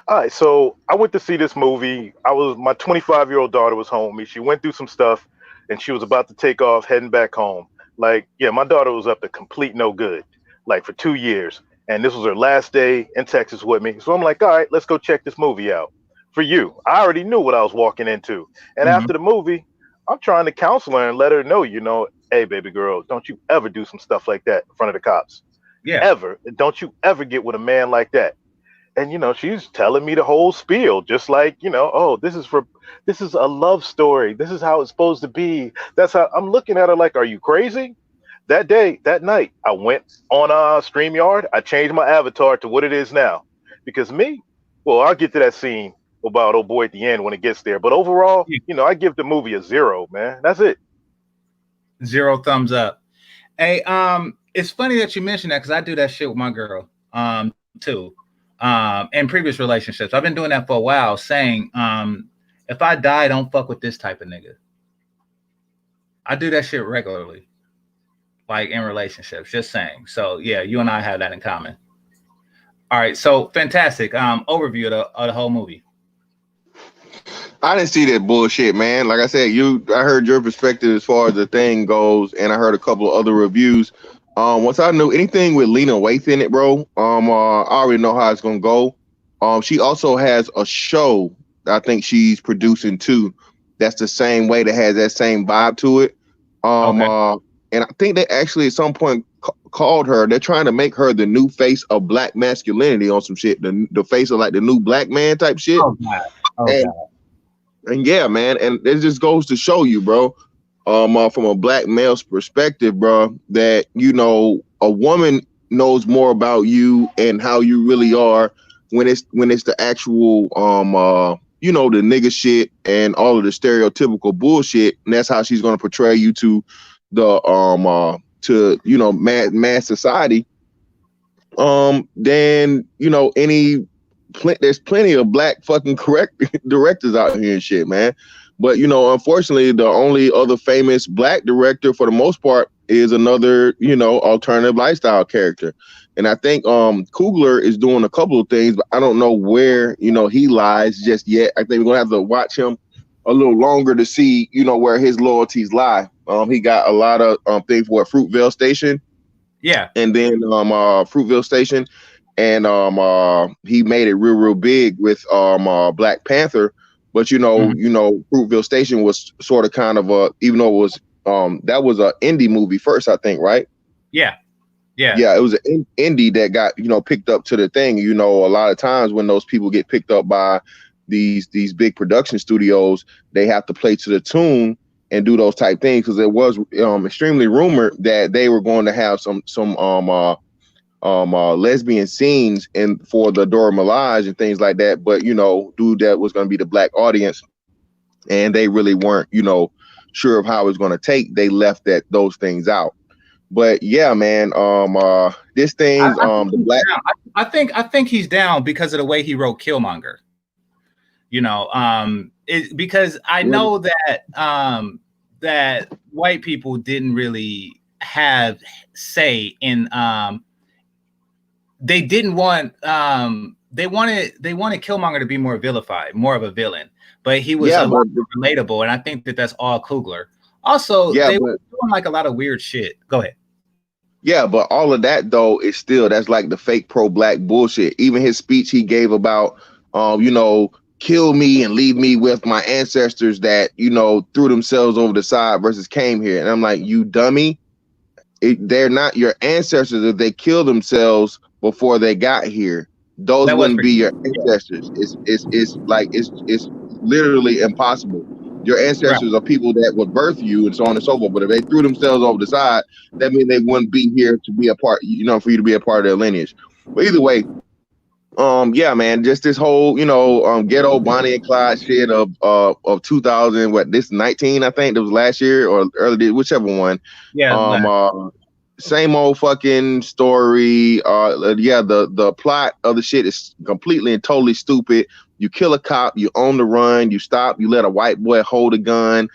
All right, so I went to see this movie. My 25-year-old daughter was home. She went through some stuff, and she was about to take off, heading back home. Like, yeah, my daughter was up to complete no good, like for 2 years. And this was her last day in Texas with me. So I'm like, all right, let's go check this movie out. For you, I already knew what I was walking into. And after the movie, I'm trying to counsel her and let her know, hey, baby girl, don't you ever do some stuff like that in front of the cops. Yeah. Ever. Don't you ever get with a man like that. And, she's telling me the whole spiel, just like, oh, this is a love story. This is how it's supposed to be. That's how I'm looking at her like, are you crazy? That night, I went on StreamYard. I changed my avatar to what it is now. Because I'll get to that scene about old boy at the end when it gets there. But overall, I give the movie a 0, man. That's it. 0 thumbs up. Hey, it's funny that you mentioned that because I do that shit with my girl, too. In previous relationships, I've been doing that for a while, saying, if I die, don't fuck with this type of nigga. I do that shit regularly, like in relationships, just saying. So yeah, you and I have that in common. All right, so Fantastic. Overview of the whole movie. I didn't see that bullshit, man. Like I said, I heard your perspective as far as the thing goes, and I heard a couple of other reviews. Once I knew anything with Lena Waithe in it, bro, I already know how it's gonna go. She also has a show that I think she's producing too. That's the same way, that has that same vibe to it. Okay. And I think they actually at some point called her. They're trying to make her the new face of black masculinity on some shit. The face of like the new black man type shit. Oh God. Oh God. And yeah, man, and it just goes to show you, bro, from a black male's perspective, bro, that, a woman knows more about you and how you really are when it's the actual, the nigga shit and all of the stereotypical bullshit. And that's how she's going to portray you to the, mass society. Then, there's plenty of black fucking correct directors out here and shit, man. But, unfortunately, the only other famous black director for the most part is another, alternative lifestyle character. And I think Coogler is doing a couple of things, but I don't know where, he lies just yet. I think we're going to have to watch him a little longer to see, where his loyalties lie. He got a lot of things for Fruitvale Station. Yeah. And then Fruitvale Station. And he made it real big with Black Panther. But Fruitvale Station was sort of kind of even though it was that was an indie movie first, I think, right? Yeah. It was an indie that got picked up to the thing. A lot of times when those people get picked up by these big production studios, they have to play to the tune and do those type things, because it was extremely rumored that they were going to have some lesbian scenes for the Dora Milaje and things like that, but dude, that was going to be the black audience, and they really weren't sure of how it was going to take. They left those things out. But yeah, man, this thing's the black. I think he's down because of the way he wrote Killmonger. Because I know that that white people didn't really have say in they didn't want they wanted Killmonger to be more vilified, more of a villain, but he was lot more relatable, and I think that's all Coogler. Also, they were doing like a lot of weird shit. Go ahead. Yeah, but all of that though is still, that's like the fake pro-black bullshit. Even his speech he gave about kill me and leave me with my ancestors that, you know, threw themselves over the side versus came here. And I'm like, you dummy. They're not your ancestors. If they killed themselves before they got here, those wouldn't be your ancestors. It's literally impossible. Your ancestors are people that would birth you and so on and so forth. But if they threw themselves over the side, that means they wouldn't be here to be a part, you know, for you to be a part of their lineage. But either way, yeah, man, just this whole, you know, ghetto Bonnie and Clyde shit of 2000, what, this 19, I think that was last year or early, whichever one. Same old fucking story. Yeah, the plot of the shit is completely and totally stupid. You kill a cop, you on the run, you stop, you let a white boy hold a gun.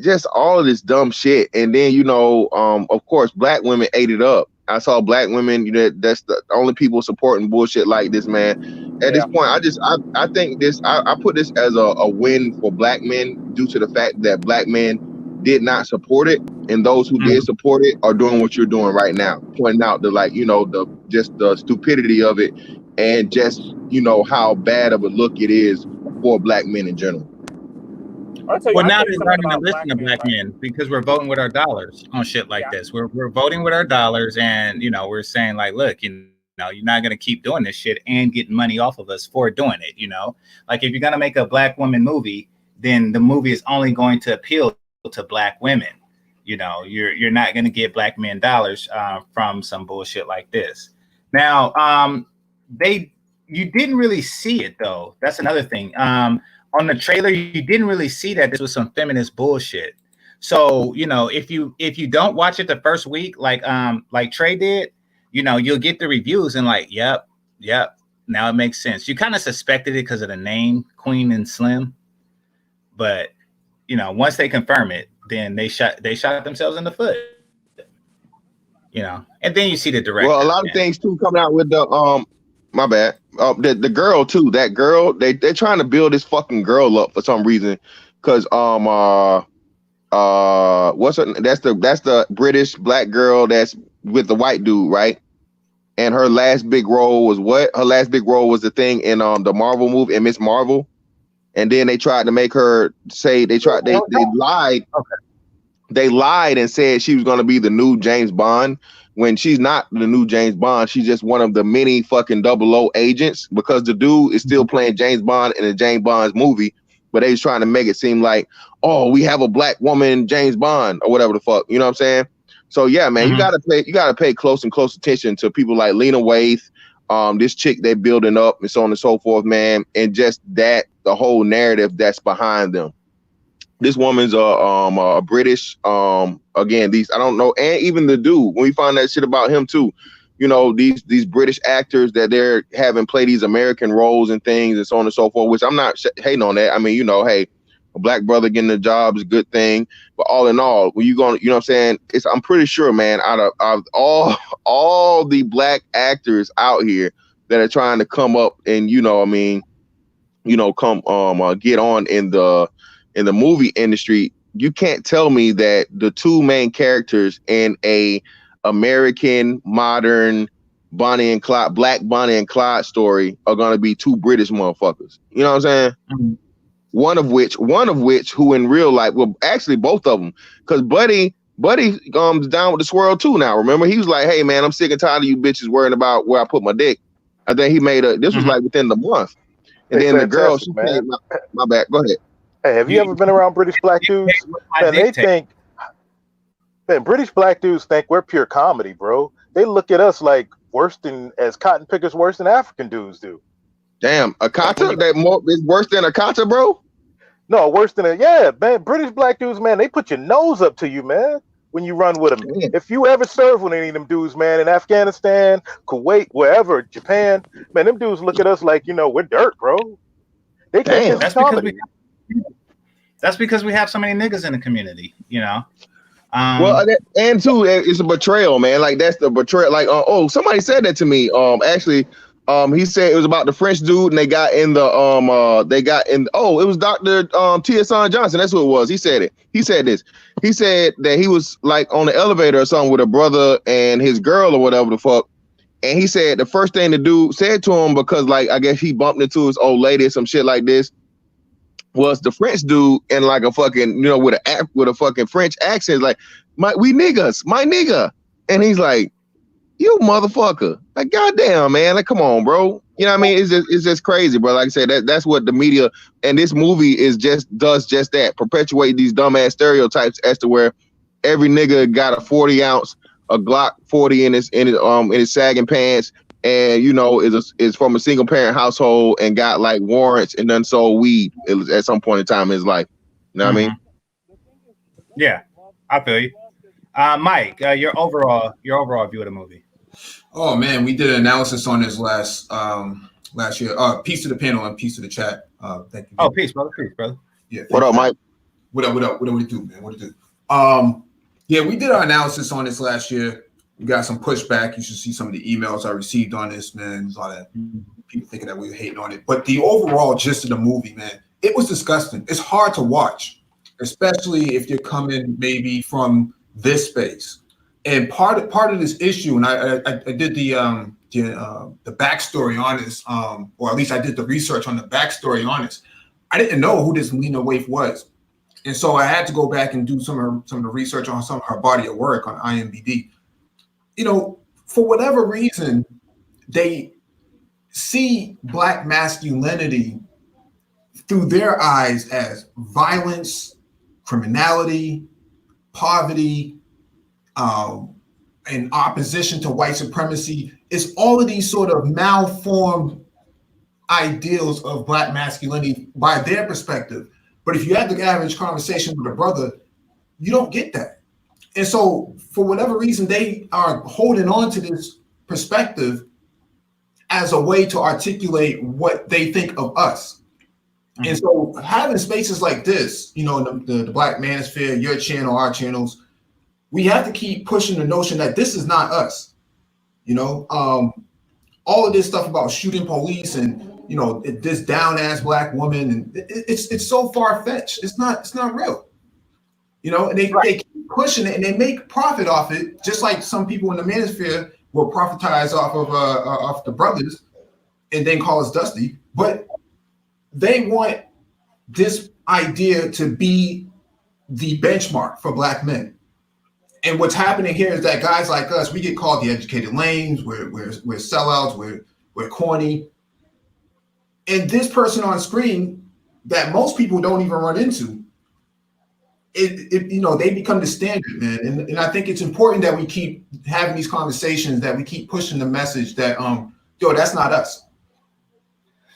Just all of this dumb shit. And then, you know, of course, black women ate it up. I saw black women, you know, that's the only people supporting bullshit like this, man. At this point, I think this, I put this as a win for black men due to the fact that black men did not support it, and those who did support it are doing what you're doing right now, pointing out the, like, you know, the stupidity of it, and just, you know, how bad of a look it is for black men in general. Well, now they're starting to listen to black men because we're voting with our dollars on shit like this. We're voting with our dollars, and, you know, we're saying, like, look, you know, you're not going to keep doing this shit and getting money off of us for doing it. You know, like, if you're going to make a black woman movie, then the movie is only going to appeal to black women. You know, you're not going to get black men dollars from some bullshit like this. Now, you didn't really see it, though. That's another thing. On the trailer, you didn't really see that this was some feminist bullshit. So, you know, if you don't watch it the first week, like Trey did, you know, you'll get the reviews and like, yep, now it makes sense. You kind of suspected it because of the name, Queen and Slim, but, you know, once they confirm it, then they shot themselves in the foot. You know, and then you see the director. Well, a lot of things too coming out with the my bad. The girl too. That girl, they're trying to build this fucking girl up for some reason. Cause what's her? That's the British black girl that's with the white dude, right? And her last big role was what? Her last big role was the thing in the Marvel movie, in Miss Marvel. And then they tried to make her say they lied. Okay. They lied and said she was going to be the new James Bond when she's not the new James Bond. She's just one of the many fucking 00 agents, because the dude is still playing James Bond in a James Bond's movie, but they was trying to make it seem like, oh, we have a black woman James Bond or whatever the fuck. You know what I'm saying? So yeah, man, you gotta pay close attention to people like Lena Waithe, this chick they're building up and so on and so forth, man, and just that the whole narrative that's behind them. This woman's a British, again, these, I don't know, and even the dude, when we find that shit about him too, you know, these British actors that they're having play these American roles and things and so on and so forth, which I'm not hating on that. I mean, you know, hey, a black brother getting a job is a good thing, but all in all, when you going, you know what I'm saying, I'm pretty sure, man, out of all the black actors out here that are trying to come up and, you know, I mean, you know, come get on in the movie industry, you can't tell me that the two main characters in a American modern Bonnie and Clyde, black Bonnie and Clyde story are going to be two British motherfuckers. You know what I'm saying? Mm-hmm. One of which who in real life, well, actually both of them, because Buddy down with the swirl too now. Remember, he was like, hey man, I'm sick and tired of you bitches worrying about where I put my dick. I think he made this was like within the month. And then the girl, she paid my back. Go ahead. Hey, have you ever been around British black dudes? Man, they think, man, British black dudes think we're pure comedy, bro. They look at us like as cotton pickers worse than African dudes do. Damn, Akata? That is worse than Akata, bro? No, worse than man. British black dudes, man, they put your nose up to you, man, when you run with them. Damn. If you ever serve with any of them dudes, man, in Afghanistan, Kuwait, wherever, Japan, man, them dudes look at us like, you know, we're dirt, bro. They think this is comedy. That's because we have so many niggas in the community, you know. Well, and too, it's a betrayal, man. Like that's the betrayal. Like, somebody said that to me. Actually, he said it was about the French dude, and they got in the it was Dr. T.S. Johnson. That's who it was. He said it. He said this. He said that he was like on the elevator or something with a brother and his girl or whatever the fuck, And he said the first thing the dude said to him, because like I guess he bumped into his old lady or some shit like this, was the French dude in like a fucking, you know, with a fucking French accent, like, we niggas, my nigga. And he's like, you motherfucker. Like, goddamn, man. Like, come on, bro. You know what I mean? It's just crazy, bro. Like I said, that's what the media and this movie does just that. Perpetuate these dumbass stereotypes as to where every nigga got a 40 ounce, a Glock 40 in his sagging pants, and you know, is from a single parent household and got like warrants and done sold weed at some point in time in his life. You know what I mean? Yeah, I feel you. Mike, your overall view of the movie. Oh man, we did an analysis on this last year. Peace to the panel and peace to the chat. Thank you. Oh, peace, brother. Peace, brother. Yeah. What up, Mike? What up? What do we do, man? What do we do? Yeah, we did our analysis on this last year. We got some pushback. You should see some of the emails I received on this, man. There's a lot of people thinking that we were hating on it. But the overall gist of the movie, man, it was disgusting. It's hard to watch, especially if you're coming maybe from this space. And part of this issue, and I did the backstory on this, or at least I did the research on the backstory on this. I didn't know who this Lena Waithe was. And so I had to go back and do some of the research on some of her body of work on IMDb. You know, for whatever reason, they see Black masculinity through their eyes as violence, criminality, poverty, in opposition to white supremacy. It's all of these sort of malformed ideals of Black masculinity by their perspective. But if you have the average conversation with a brother, you don't get that. And so for whatever reason, they are holding on to this perspective as a way to articulate what they think of us. Mm-hmm. And so having spaces like this, you know, the Black Manosphere, your channel, our channels, we have to keep pushing the notion that this is not us. You know, all of this stuff about shooting police and, you know, this down ass Black woman, and it's so far fetched. It's not real. You know, and they keep pushing it and they make profit off it, just like some people in the manosphere will profitize off the brothers and then call us dusty. But they want this idea to be the benchmark for Black men. And what's happening here is that guys like us, we get called the educated lames, we're sellouts, we're corny. And this person on screen that most people don't even run into, you know, they become the standard, man. And I think it's important that we keep having these conversations, that we keep pushing the message that, that's not us.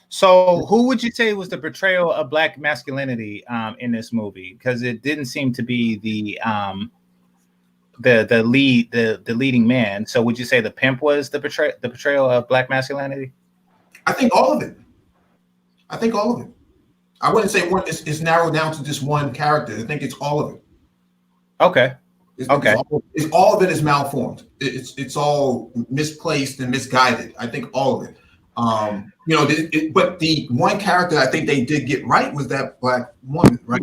So who would you say was the portrayal of Black masculinity in this movie? Because it didn't seem to be the leading man. So would you say the pimp was the portrayal of Black masculinity? I think all of it. I wouldn't say one is narrowed down to just one character. I think it's all of it. Okay. It's all of it is malformed. It's all misplaced and misguided. I think all of it. You know, but the one character I think they did get right was that Black woman, right?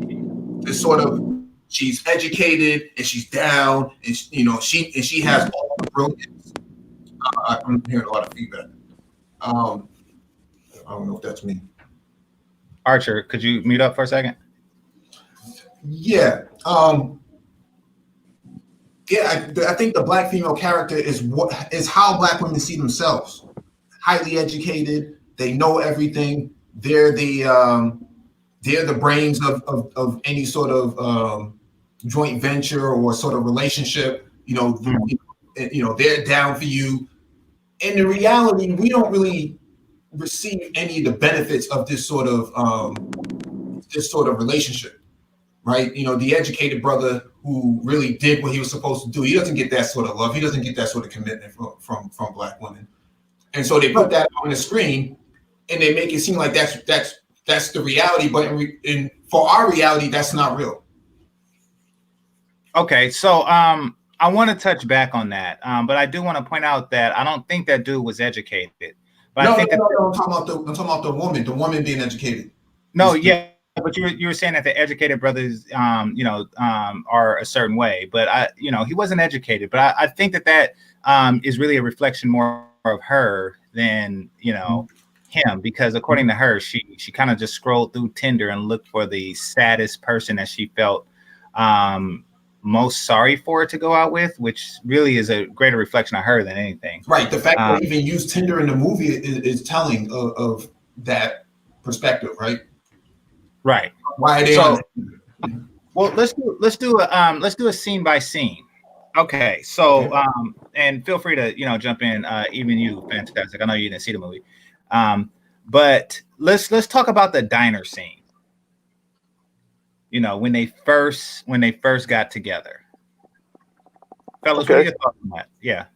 This sort of, she's educated and she's down, and she has all the brilliance. I'm hearing a lot of feedback. I don't know if that's me. Archer, could you mute up for a second? Yeah. I think the Black female character is how Black women see themselves. Highly educated, they know everything. They're the brains of any sort of joint venture or sort of relationship. You know, they're down for you. And in reality, we don't really receive any of the benefits of this sort of relationship, right? You know, the educated brother who really did what he was supposed to do, he doesn't get that sort of love. He doesn't get that sort of commitment from Black women. And so they put that on the screen and they make it seem like that's the reality, but for our reality, that's not real. Okay, so I want to touch back on that, but I do want to point out that I don't think that dude was educated. But No, I think I'm talking about the woman being educated. No, yeah, but you were saying that the educated brothers, are a certain way, but he wasn't educated. But I think that is really a reflection more of her than him, because according to her, she kind of just scrolled through Tinder and looked for the saddest person that she felt most sorry for to go out with, which really is a greater reflection of her than anything. Right. The fact that they even use Tinder in the movie is telling of that perspective, right? Right. Why are they on? Well, let's do a scene by scene. Okay. So and feel free to jump in. Even you, fantastic. I know you didn't see the movie, but let's talk about the diner scene. When they first got together. Fellas, what are your thoughts on that? Yeah.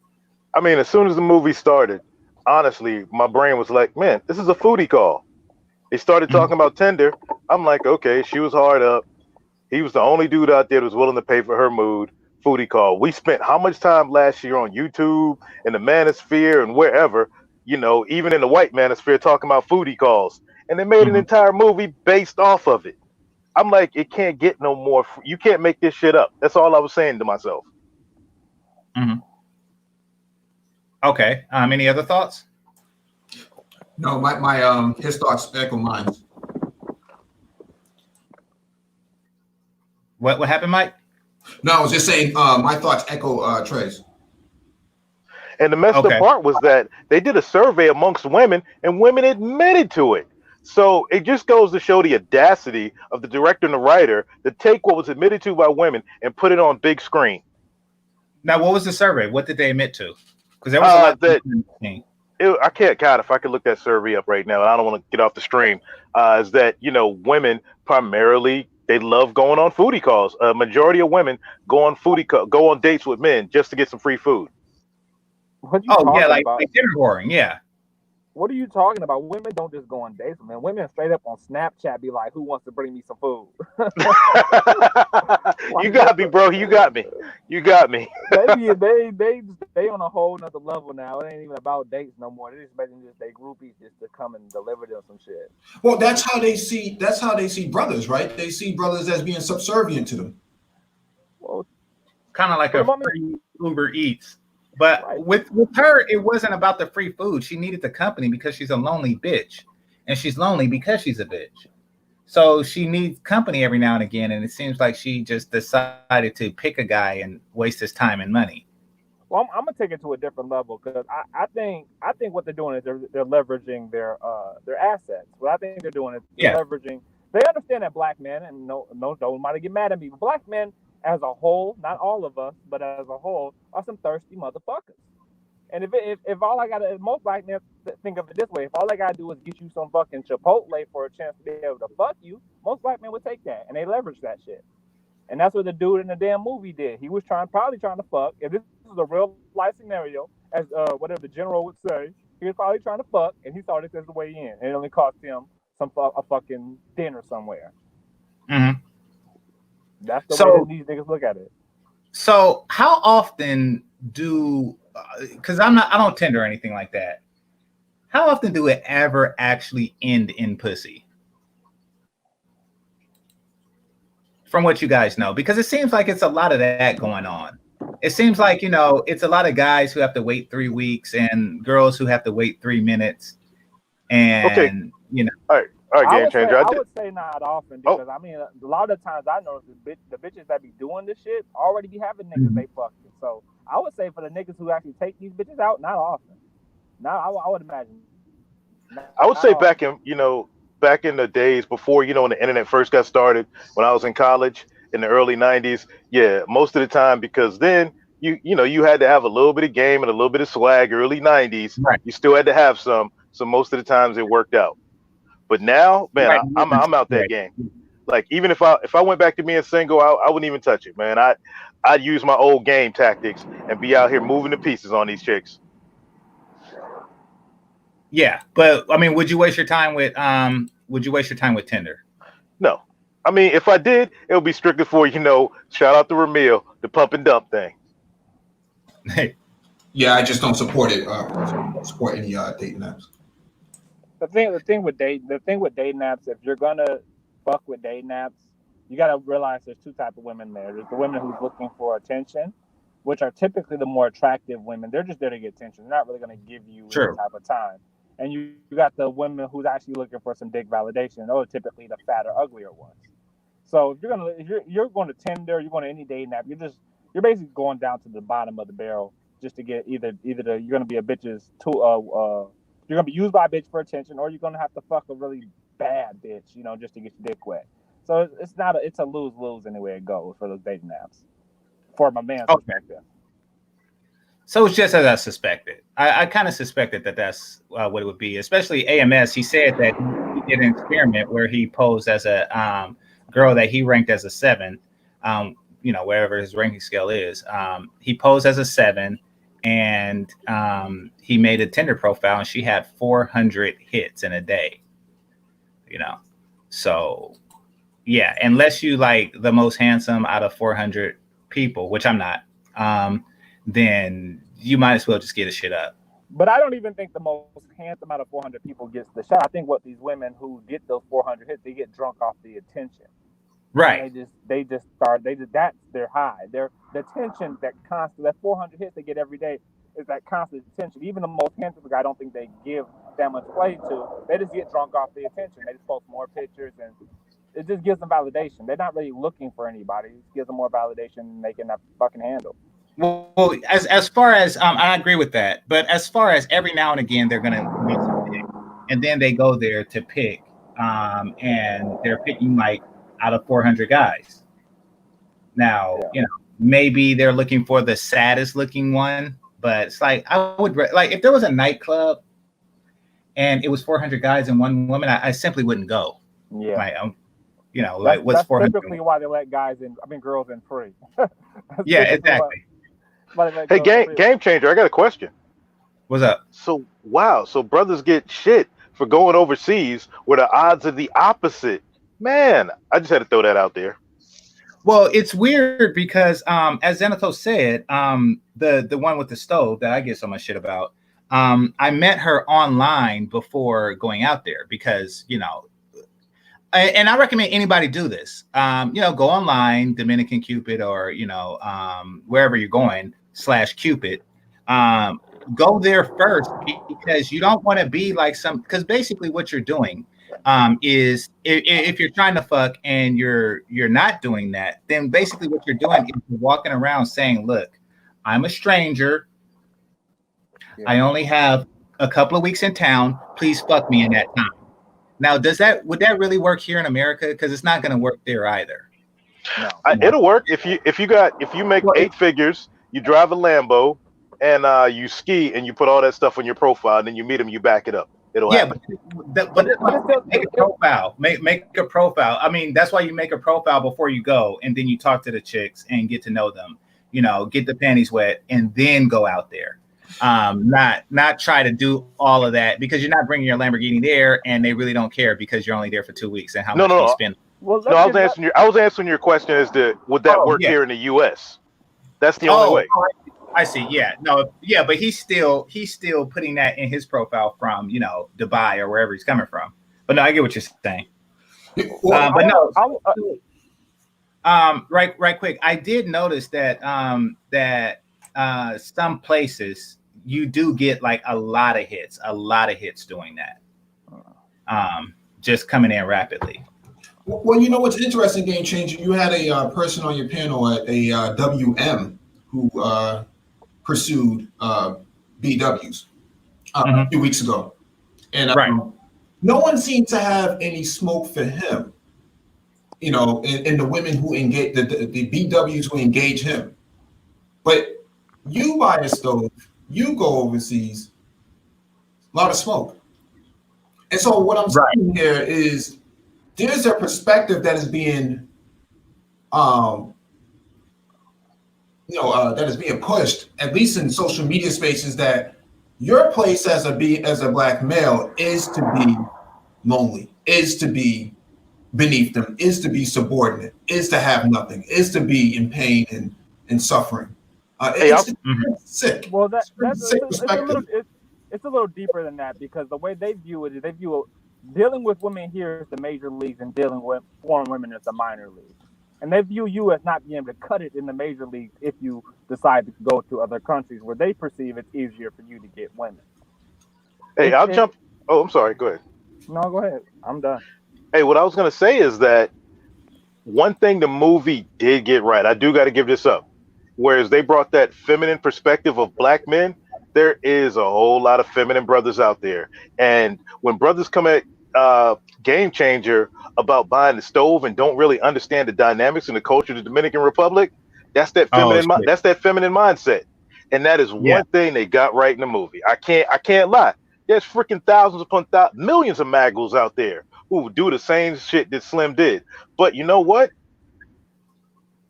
I mean, as soon as the movie started, honestly, my brain was like, man, this is a foodie call. They started talking about Tinder. I'm like, okay, she was hard up. He was the only dude out there that was willing to pay for her mood. Foodie call. We spent how much time last year on YouTube and the manosphere and wherever, even in the white manosphere talking about foodie calls. And they made an entire movie based off of it. I'm like, it can't get no more. You can't make this shit up. That's all I was saying to myself. Mm-hmm. Okay. Any other thoughts? No, my his thoughts echo mine. What happened, Mike? No, I was just saying my thoughts echo Trey's. And the messed up part was that they did a survey amongst women, and women admitted to it. So it just goes to show the audacity of the director and the writer to take what was admitted to by women and put it on big screen. Now, what was the survey? What did they admit to? Because there was a lot that I can't count. If I could look that survey up right now, and I don't want to get off the stream. Is that women primarily, they love going on foodie calls. A majority of women go on dates with men just to get some free food. What you talking like about? dinner whoring, yeah. What are you talking about? Women don't just go on dates, man. Women straight up on Snapchat be like, "Who wants to bring me some food?" You got me, bro. You got me. They on a whole nother level now. It ain't even about dates no more. They're expecting they groupies just to come and deliver them some shit. Well, that's how they see brothers, right? They see brothers as being subservient to them. Well, kind of like a free Uber Eats. But with her, it wasn't about the free food. She needed the company because she's a lonely bitch. And she's lonely because she's a bitch. So she needs company every now and again. And it seems like she just decided to pick a guy and waste his time and money. Well, I'm gonna take it to a different level because I think what they're doing is they're leveraging their assets. What I think they're doing is leveraging. They understand that black men, and no, don't might get mad at me, but black men as a whole, not all of us, but as a whole, are some thirsty motherfuckers. And if all I gotta, most black men think of it this way: if all I gotta do is get you some fucking Chipotle for a chance to be able to fuck you, most black men would take that, and they leverage that shit. And that's what the dude in the damn movie did. He was probably trying to fuck. If this is a real life scenario, as whatever the general would say, he was probably trying to fuck, and he thought it was the way in, and it only cost him a fucking dinner somewhere. Mm-hmm. That's the way these niggas look at it. So how often do? Because I don't Tinder or anything like that. How often do it ever actually end in pussy? From what you guys know, because it seems like it's a lot of that going on. It seems like, it's a lot of guys who have to wait 3 weeks and girls who have to wait 3 minutes. And, All right, GameChanger. I would say not often because, I mean, a lot of the times I notice the bitches that be doing this shit already be having niggas they fucking. So I would say for the niggas who actually take these bitches out, not often. Now, I would imagine. I would say back in the days before, when the internet first got started, when I was in college in the early 90s, yeah, most of the time, because then you had to have a little bit of game and a little bit of swag. Early 90s, right. You still had to have some. So most of the times it worked out. But now, man, right. I'm out that game. Like even if I went back to being single, I wouldn't even touch it, man. I'd use my old game tactics and be out here moving the pieces on these chicks. Yeah, but I mean, would you waste your time with Tinder? No. I mean, if I did, it would be strictly for, shout out to Ramil, the pump and dump thing. Yeah, I just don't support it. Support any dating apps. The thing with dating apps, if you're gonna fuck with dating apps, you gotta realize there's two types of women there. There's the women who's looking for attention, which are typically the more attractive women. They're just there to get attention. They're not really going to give you True. any type of time. And you got the women who's actually looking for some dick validation. Those are typically the fatter, uglier ones. So if you're going to Tinder, you're going to any dating app, you're basically going down to the bottom of the barrel just to get either you're going to be a bitch's you're going to be used by a bitch for attention, or you're going to have to fuck a really bad bitch, just to get your dick wet. So it's a lose-lose anyway it goes for those dating apps. For my man's perspective. So it's just as I suspected. I kind of suspected that that's what it would be, especially AMS. He said that he did an experiment where he posed as a girl that he ranked as a 7, wherever his ranking scale is. He posed as a 7, and he made a Tinder profile, and she had 400 hits in a day. So yeah, unless you like the most handsome out of 400 people, which I'm not, then you might as well just get a shit up. But I don't even think the most handsome out of 400 people gets the shot. I think what these women who get those 400 hits, they get drunk off the attention. Right. That's their high. The attention that 400 hits they get every day is that constant attention. Even the most handsome guy, I don't think they give that much play to. They just get drunk off the attention. They just post more pictures, and it just gives them validation. They're not really looking for anybody. It just gives them more validation than they can fucking handle. Well, as far as I agree with that, but as far as every now and again they're gonna make some pick, and then they go there to pick, and they're picking like out of 400 guys. Now, maybe they're looking for the saddest looking one, but it's like I would like if there was a nightclub and it was 400 guys and one woman, I simply wouldn't go. Yeah. Like what's 400? That's typically why they let girls in free. Yeah, exactly. Hey, GameChanger, I got a question. What's up? So brothers get shit for going overseas where the odds are the opposite. Man, I just had to throw that out there. Well, it's weird because as Zenito said, the one with the stove that I get so much shit about, I met her online before going out there because, and I recommend anybody do this. Go online, Dominican Cupid, or wherever you're going /Cupid. Go there first because you don't want to be like because basically what you're doing is if you're trying to fuck and you're not doing that, then basically what you're doing is you're walking around saying, look, I'm a stranger. Yeah. I only have a couple of weeks in town. Please fuck me in that time. Now, would that really work here in America? Because it's not going to work there either. No. It'll work if you make 8 figures, you drive a Lambo, and you ski, and you put all that stuff on your profile, and then you meet them, you back it up. It'll happen. But make a profile. Make a profile. I mean, that's why you make a profile before you go, and then you talk to the chicks and get to know them. Get the panties wet, and then go out there. Not try to do all of that because you're not bringing your Lamborghini there, and they really don't care because you're only there for 2 weeks and how much you spend. Well, I was answering your question as to would that work here in the U.S. That's the only way. I see. Yeah, no, yeah, but he's still putting that in his profile from Dubai or wherever he's coming from. But no, I get what you're saying. But no, right quick. I did notice that some places you do get like a lot of hits doing that. Just coming in rapidly. Well, what's interesting, GameChanger, you had a person on your panel at a WM who pursued BWs a few weeks ago. And no one seemed to have any smoke for him, and the women who engage, the BWs who engage him. But you buy a stove, you go overseas, a lot of smoke. And so what I'm saying here is there's a perspective that is being that is being pushed, at least in social media spaces, that your place as a black male is to be lonely, is to be beneath them, is to be subordinate, is to have nothing, is to be in pain and suffering. It's sick. Well, it's a little deeper than that because the way they view it is dealing with women here is the major leagues and dealing with foreign women is the minor league. And they view you as not being able to cut it in the major leagues if you decide to go to other countries where they perceive it's easier for you to get women. Hey, I'll jump. Oh, I'm sorry. Go ahead. No, go ahead. I'm done. Hey, what I was gonna say is that one thing the movie did get right. I do got to give this up. Whereas they brought that feminine perspective of black men, there is a whole lot of feminine brothers out there. And when brothers come at Game Changer about buying the stove and don't really understand the dynamics and the culture of the Dominican Republic, that's that Oh feminine. shit. That's that feminine mindset. And that is Yeah. one thing they got right in the movie. I can't lie. There's freaking thousands upon millions of maggles out there who do the same shit that Slim did. But you know what?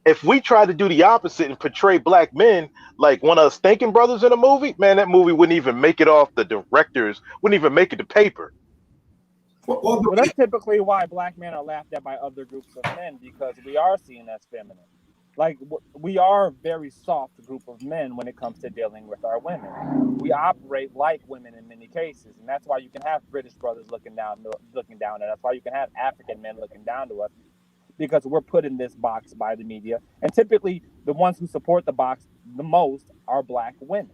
If we try to do the opposite and portray black men like one of us thinking brothers in a movie, man, that movie wouldn't even make it off the directors, wouldn't even make it to paper. Well, that's typically why black men are laughed at by other groups of men, because we are seen as feminine. Like, we are a very soft group of men when it comes to dealing with our women. We operate like women in many cases, and that's why you can have British brothers looking down at us. Why you can have African men looking down to us, because we're put in this box by the media. And typically, the ones who support the box the most are black women.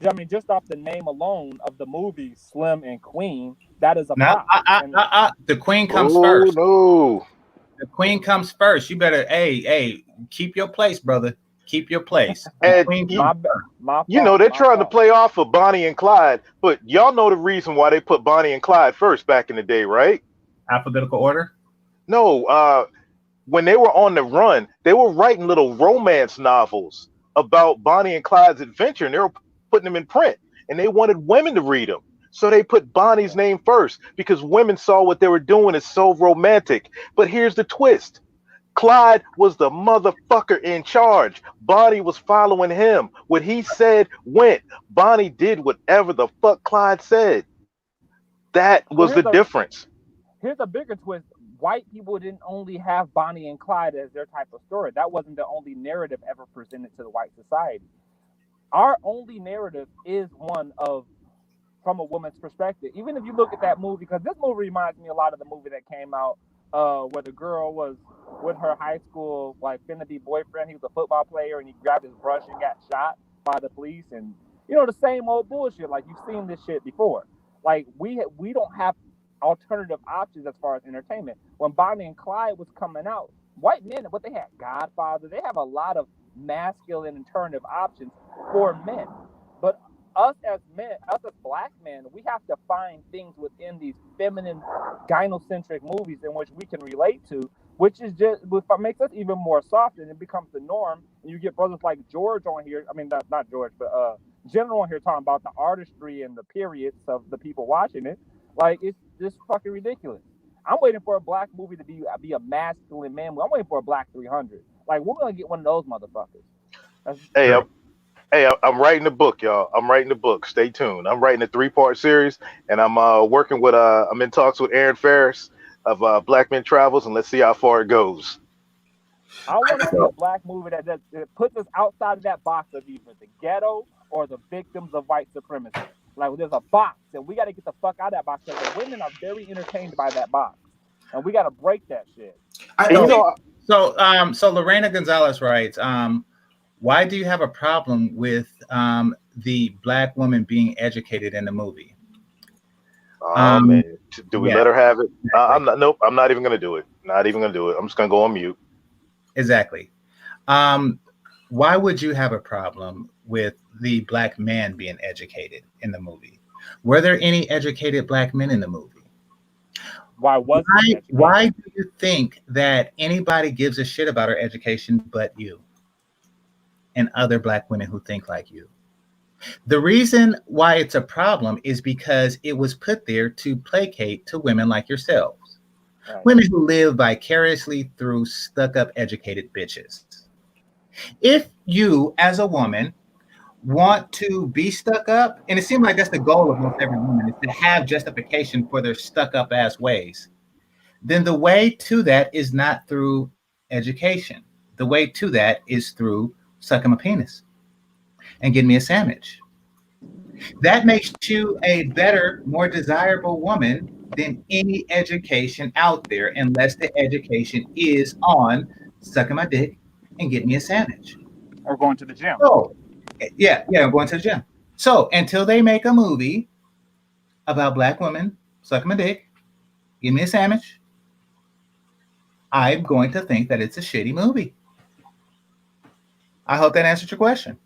I mean, just off the name alone of the movie Slim and Queen, that is a box. The Queen comes Oh, first. no. The Queen comes first. You better, hey, keep your place, brother. Keep your place. And you know, they're trying to play off of Bonnie and Clyde, but y'all know the reason why they put Bonnie and Clyde first back in the day, right? Alphabetical order? No, when they were on the run, they were writing little romance novels about Bonnie and Clyde's adventure, and they were putting them in print, and they wanted women to read them. So they put Bonnie's name first because women saw what they were doing as so romantic. But here's the twist. Clyde was the motherfucker in charge. Bonnie was following him. What he said went. Bonnie did whatever the fuck Clyde said. That was the difference. Here's a bigger twist. White people didn't only have Bonnie and Clyde as their type of story. That wasn't the only narrative ever presented to the white society. Our only narrative is one of from a woman's perspective. Even if you look at that movie, because this movie reminds me a lot of the movie that came out where the girl was with her high school finna be boyfriend. He was a football player and he grabbed his brush and got shot by the police, and the same old bullshit. Like, you've seen this shit before. Like, we don't have alternative options as far as entertainment. When Bonnie and Clyde was coming out, white men, what they had, Godfather, they have a lot of masculine alternative options for men. But us as men, us as black men, we have to find things within these feminine, gynocentric movies in which we can relate to, which is just what makes us even more soft, and it becomes the norm. And you get brothers like George on here. I mean, not George, but General on here talking about the artistry and the periods of the people watching it. Like, it's just fucking ridiculous. I'm waiting for a black movie to be a masculine man. I'm waiting for a Black 300. Like, we're gonna get one of those motherfuckers. Hey, I'm writing the book, y'all. I'm writing the book. Stay tuned. I'm writing a 3-part series, and I'm working with I'm in talks with Aaron Ferris of Black Men Travels, and let's see how far it goes. I want to see a black movie that puts us outside of that box of either the ghetto or the victims of white supremacy. Like, there's a box, and we got to get the fuck out of that box, because the women are very entertained by that box, and we got to break that shit. So Lorena Gonzalez writes, why do you have a problem with the black woman being educated in the movie? Man, do we let her have it? Nope, I'm not even gonna do it. Not even gonna do it. I'm just gonna go on mute. Exactly. Why would you have a problem with the black man being educated in the movie? Were there any educated black men in the movie? Why do you think that anybody gives a shit about our education but you and other black women who think like you? The reason why it's a problem is because it was put there to placate to women like yourselves. Right. Women who live vicariously through stuck-up educated bitches. If you, as a woman, want to be stuck up, and it seems like that's the goal of most every woman, is to have justification for their stuck-up ass ways, then the way to that is not through education. The way to that is through sucking my penis and getting me a sandwich. That makes you a better, more desirable woman than any education out there, unless the education is on sucking my dick, and getting me a sandwich. Or going to the gym. So, yeah, I'm going to the gym. So until they make a movie about black women sucking my dick, give me a sandwich, I'm going to think that it's a shitty movie. I hope that answered your question.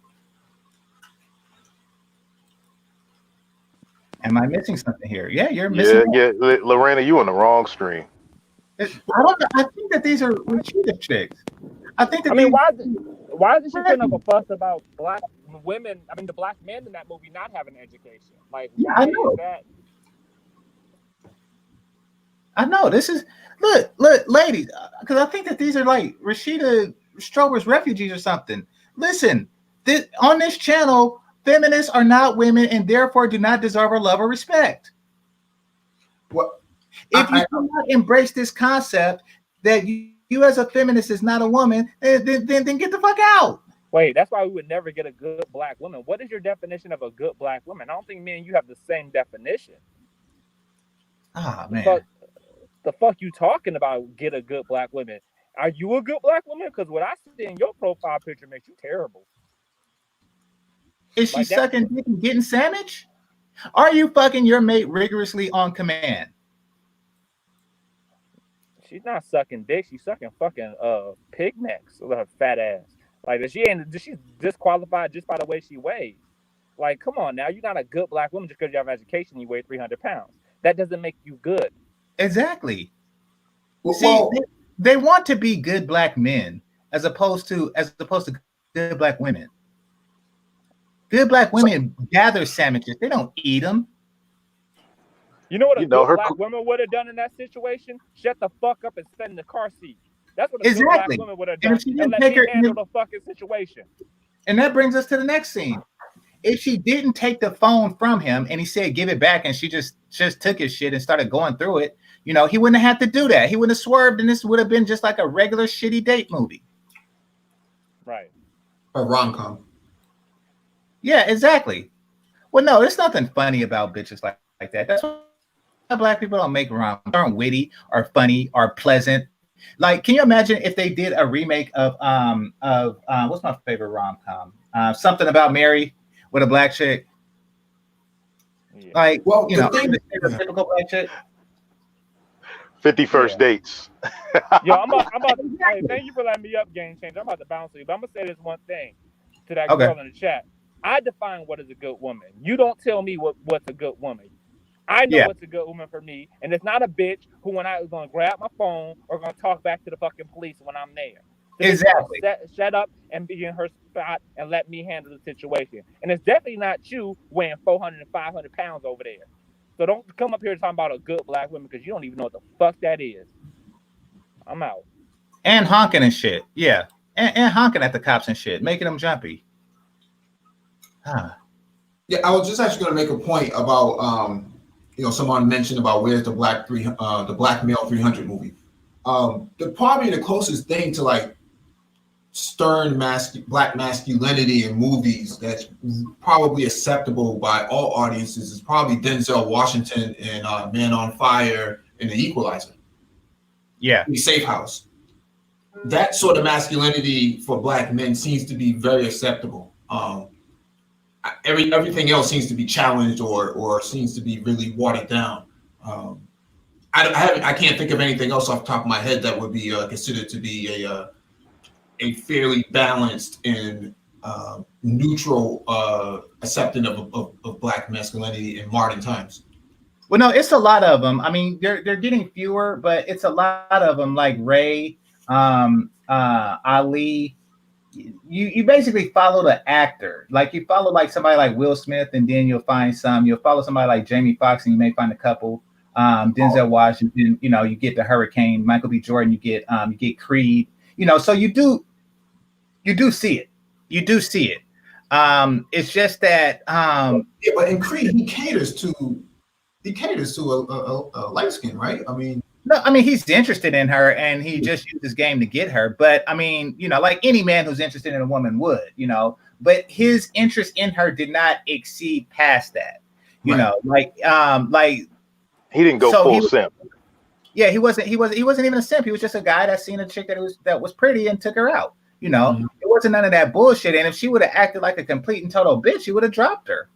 Am I missing something here? Yeah, you're missing. Yeah. Lorena, you on the wrong stream. I don't. I think that these are Rashida chicks. I think that. I mean, why is she putting up a fuss about black women? I mean, the black men in that movie not having an education. Like, yeah, why I know. is that? I know. This is look, ladies, because I think that these are like Rashida Strober's refugees or something. Listen, on this channel, feminists are not women and therefore do not deserve our love or respect. What? If you do not embrace this concept that you as a feminist is not a woman, then get the fuck out. Wait, that's why we would never get a good black woman. What is your definition of a good black woman? I don't think me and you have the same definition. Ah, man. The fuck you talking about? Get a good black woman? Are you a good black woman? Because what I see in your profile picture makes you terrible. Is she sucking dick and getting sandwich? Are you fucking your mate rigorously on command? She's not sucking dick. She's sucking fucking pig necks with her fat ass. Like, she's disqualified just by the way she weighs. Like, come on now. You're not a good black woman just because you have education and you weigh 300 pounds. That doesn't make you good. Exactly. Well, see, they want to be good black men as opposed to good black women. Good black women gather sandwiches. They don't eat them. You know what a good black woman would have done in that situation? Shut the fuck up and sit in the car seat. That's what a good black woman would have done. And let me handle the fucking situation. And that brings us to the next scene. If she didn't take the phone from him and he said, give it back, and she just took his shit and started going through it, you know, he wouldn't have had to do that. He wouldn't have swerved, and this would have been just like a regular shitty date movie. Right. A rom-com. Yeah, exactly. Well, no, there's nothing funny about bitches like that. That's why black people don't make rom-coms. Aren't witty or funny or pleasant. Like, can you imagine if they did a remake of what's my favorite rom-com? Something About Mary with a black chick. Yeah. Like, well, you know, typical black chick. 50 First Dates. Yo, I'm about to hey, thank you for letting me up, GameChanger. I'm about to bounce you, but I'm gonna say this one thing to that girl in the chat. I define what is a good woman. You don't tell me what's a good woman. I know what's a good woman for me, and it's not a bitch who, when I was gonna grab my phone or gonna talk back to the fucking police when I'm there. So exactly. Shut up and be in her spot and let me handle the situation. And it's definitely not you weighing 400 and 500 pounds over there. So don't come up here talking about a good black woman because you don't even know what the fuck that is. I'm out. And honking and shit. Yeah. And honking at the cops and shit, making them jumpy. Yeah, I was just actually going to make a point about, someone mentioned about where's the black male 300 movie. Probably the closest thing to like stern black masculinity in movies that's probably acceptable by all audiences is probably Denzel Washington in Man on Fire and The Equalizer. Yeah. Safe House. That sort of masculinity for black men seems to be very acceptable. Everything else seems to be challenged or seems to be really watered down. I can't think of anything else off the top of my head that would be considered to be a fairly balanced and neutral acceptance of black masculinity in modern times. Well, no, it's a lot of them. I mean, they're getting fewer, but it's a lot of them. Like Ray, Ali. You basically follow the actor. Like you follow like somebody like Will Smith, and then you'll find some. You'll follow somebody like Jamie Foxx, and you may find a couple. Denzel Washington. You know, you get the Hurricane. Michael B. Jordan. You get Creed. You know, so you do see it. You do see it. It's just that. But in Creed, he caters to a light skin, right? I mean, he's interested in her, and he just used his game to get her. But I mean, you know, like any man who's interested in a woman would, you know. But his interest in her did not exceed past that, you know. Like he didn't go full simp. Yeah, he wasn't even a simp. He was just a guy that seen a chick that was pretty and took her out. You know, it wasn't none of that bullshit. And if she would have acted like a complete and total bitch, he would have dropped her.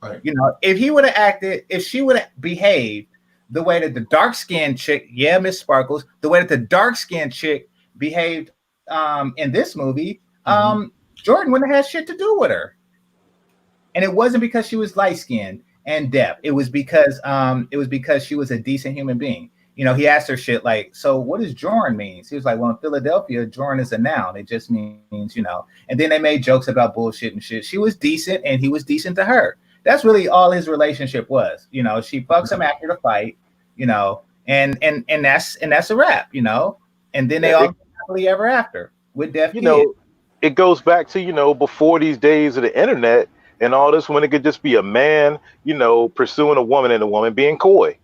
Right. You know, if she would have behaved the way that the dark-skinned chick, Miss Sparkles, the way that the dark-skinned chick behaved in this movie, Jordan wouldn't have had shit to do with her. And it wasn't because she was light-skinned and deaf. It was because she was a decent human being. You know, he asked her shit like, so what does Jorn means? He was like, well, in Philadelphia, Jorn is a noun. It just means, you know. And then they made jokes about bullshit and shit. She was decent and he was decent to her. That's really all his relationship was. You know, she fucks him after the fight, you know, and that's a wrap, you know. And then they all happily ever after with deaf kids. Know, it goes back to, you know, before these days of the internet and all this, when it could just be a man, you know, pursuing a woman and a woman being coy.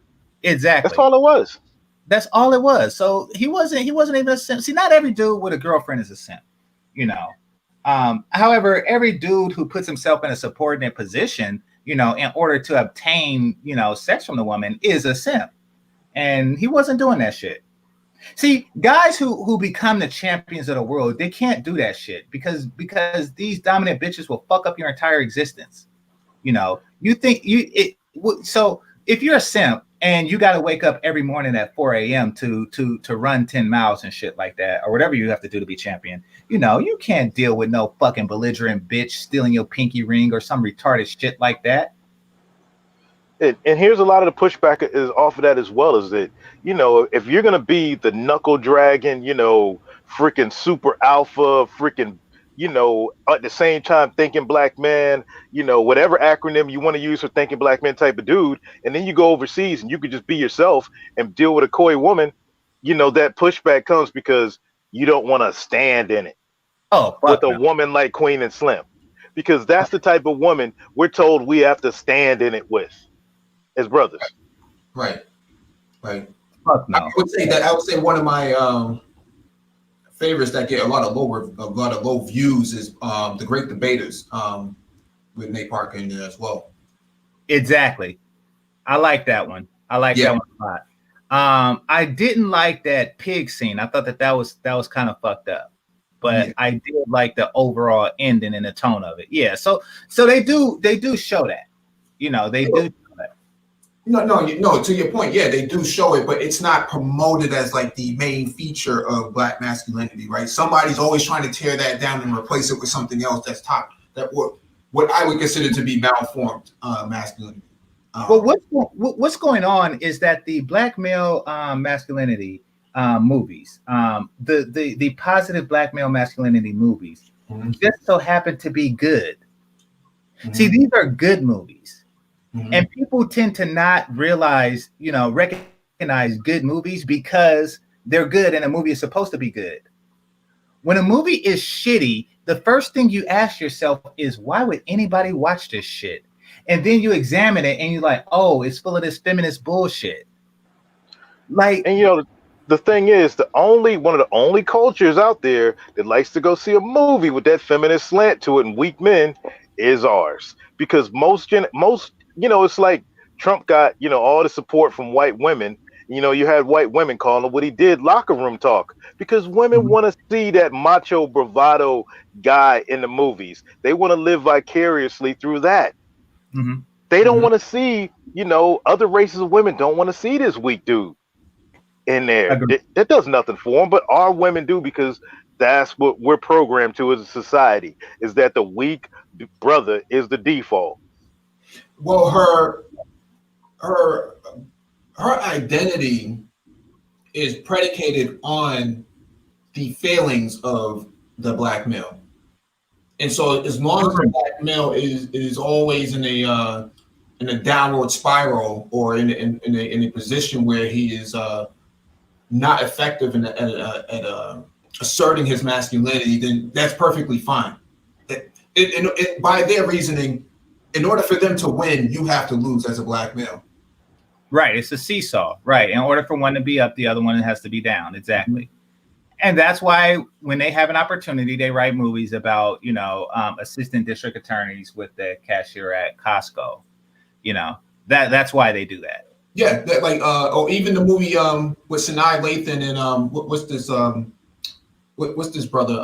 Exactly. That's all it was. That's all it was. So he wasn't even a simp. See, not every dude with a girlfriend is a simp, you know. However, every dude who puts himself in a subordinate position, you know, in order to obtain, you know, sex from the woman is a simp. And he wasn't doing that shit. See, guys who become the champions of the world, they can't do that shit because these dominant bitches will fuck up your entire existence. You know, so if you're a simp and you got to wake up every morning at 4 a.m. to run 10 miles and shit like that, or whatever you have to do to be champion, you know, you can't deal with no fucking belligerent bitch stealing your pinky ring or some retarded shit like that. And here's a lot of the pushback is off of that as well, is that, you know, if you're going to be the knuckle dragon, you know, freaking super alpha, freaking, you know, at the same time thinking black man, you know, whatever acronym you want to use for thinking black man type of dude, and then you go overseas and you could just be yourself and deal with a coy woman, you know, that pushback comes because you don't want to stand in it with a woman like Queen and Slim, because that's the type of woman we're told we have to stand in it with as brothers. Right. Fuck no. I would say one of my favorites that get a lot of low views is The Great Debaters with Nate Parker in there as well. Exactly. I like that one. I like that one a lot. I didn't like that pig scene. I thought that was kind of fucked up. But I did like the overall ending and the tone of it. Yeah. So they do show that. You know, they do. No. To your point, they do show it, but it's not promoted as like the main feature of black masculinity, right? Somebody's always trying to tear that down and replace it with something else that's what I would consider to be malformed masculinity. Well, what's going on is that the black male masculinity movies, the positive black male masculinity movies, just so happen to be good. See, these are good movies. And people tend to not realize, you know, recognize good movies because they're good and a movie is supposed to be good. When a movie is shitty, the first thing you ask yourself is, why would anybody watch this shit? And then you examine it and you're like, oh, it's full of this feminist bullshit. Like, and you know, the thing is, one of the only cultures out there that likes to go see a movie with that feminist slant to it and weak men is ours. Because most, you know, it's like Trump got, you know, all the support from white women. You know, you had white women calling him what he did locker room talk, because women want to see that macho bravado guy in the movies. They want to live vicariously through that. They don't want to see, you know, other races of women don't want to see this weak dude in there. That does nothing for them, but our women do, because that's what we're programmed to as a society, is that the weak brother is the default. Well, her identity is predicated on the failings of the black male, and so as long as the black male is always in a downward spiral or in a position where he is not effective at asserting his masculinity, then that's perfectly fine. By their reasoning, in order for them to win, you have to lose as a black male. Right. It's a seesaw. Right. In order for one to be up, the other one has to be down. Exactly. And that's why when they have an opportunity, they write movies about, you know, assistant district attorneys with the cashier at Costco. You know, that's why they do that. Yeah, that, like or even the movie with Sanaa Lathan and what's this brother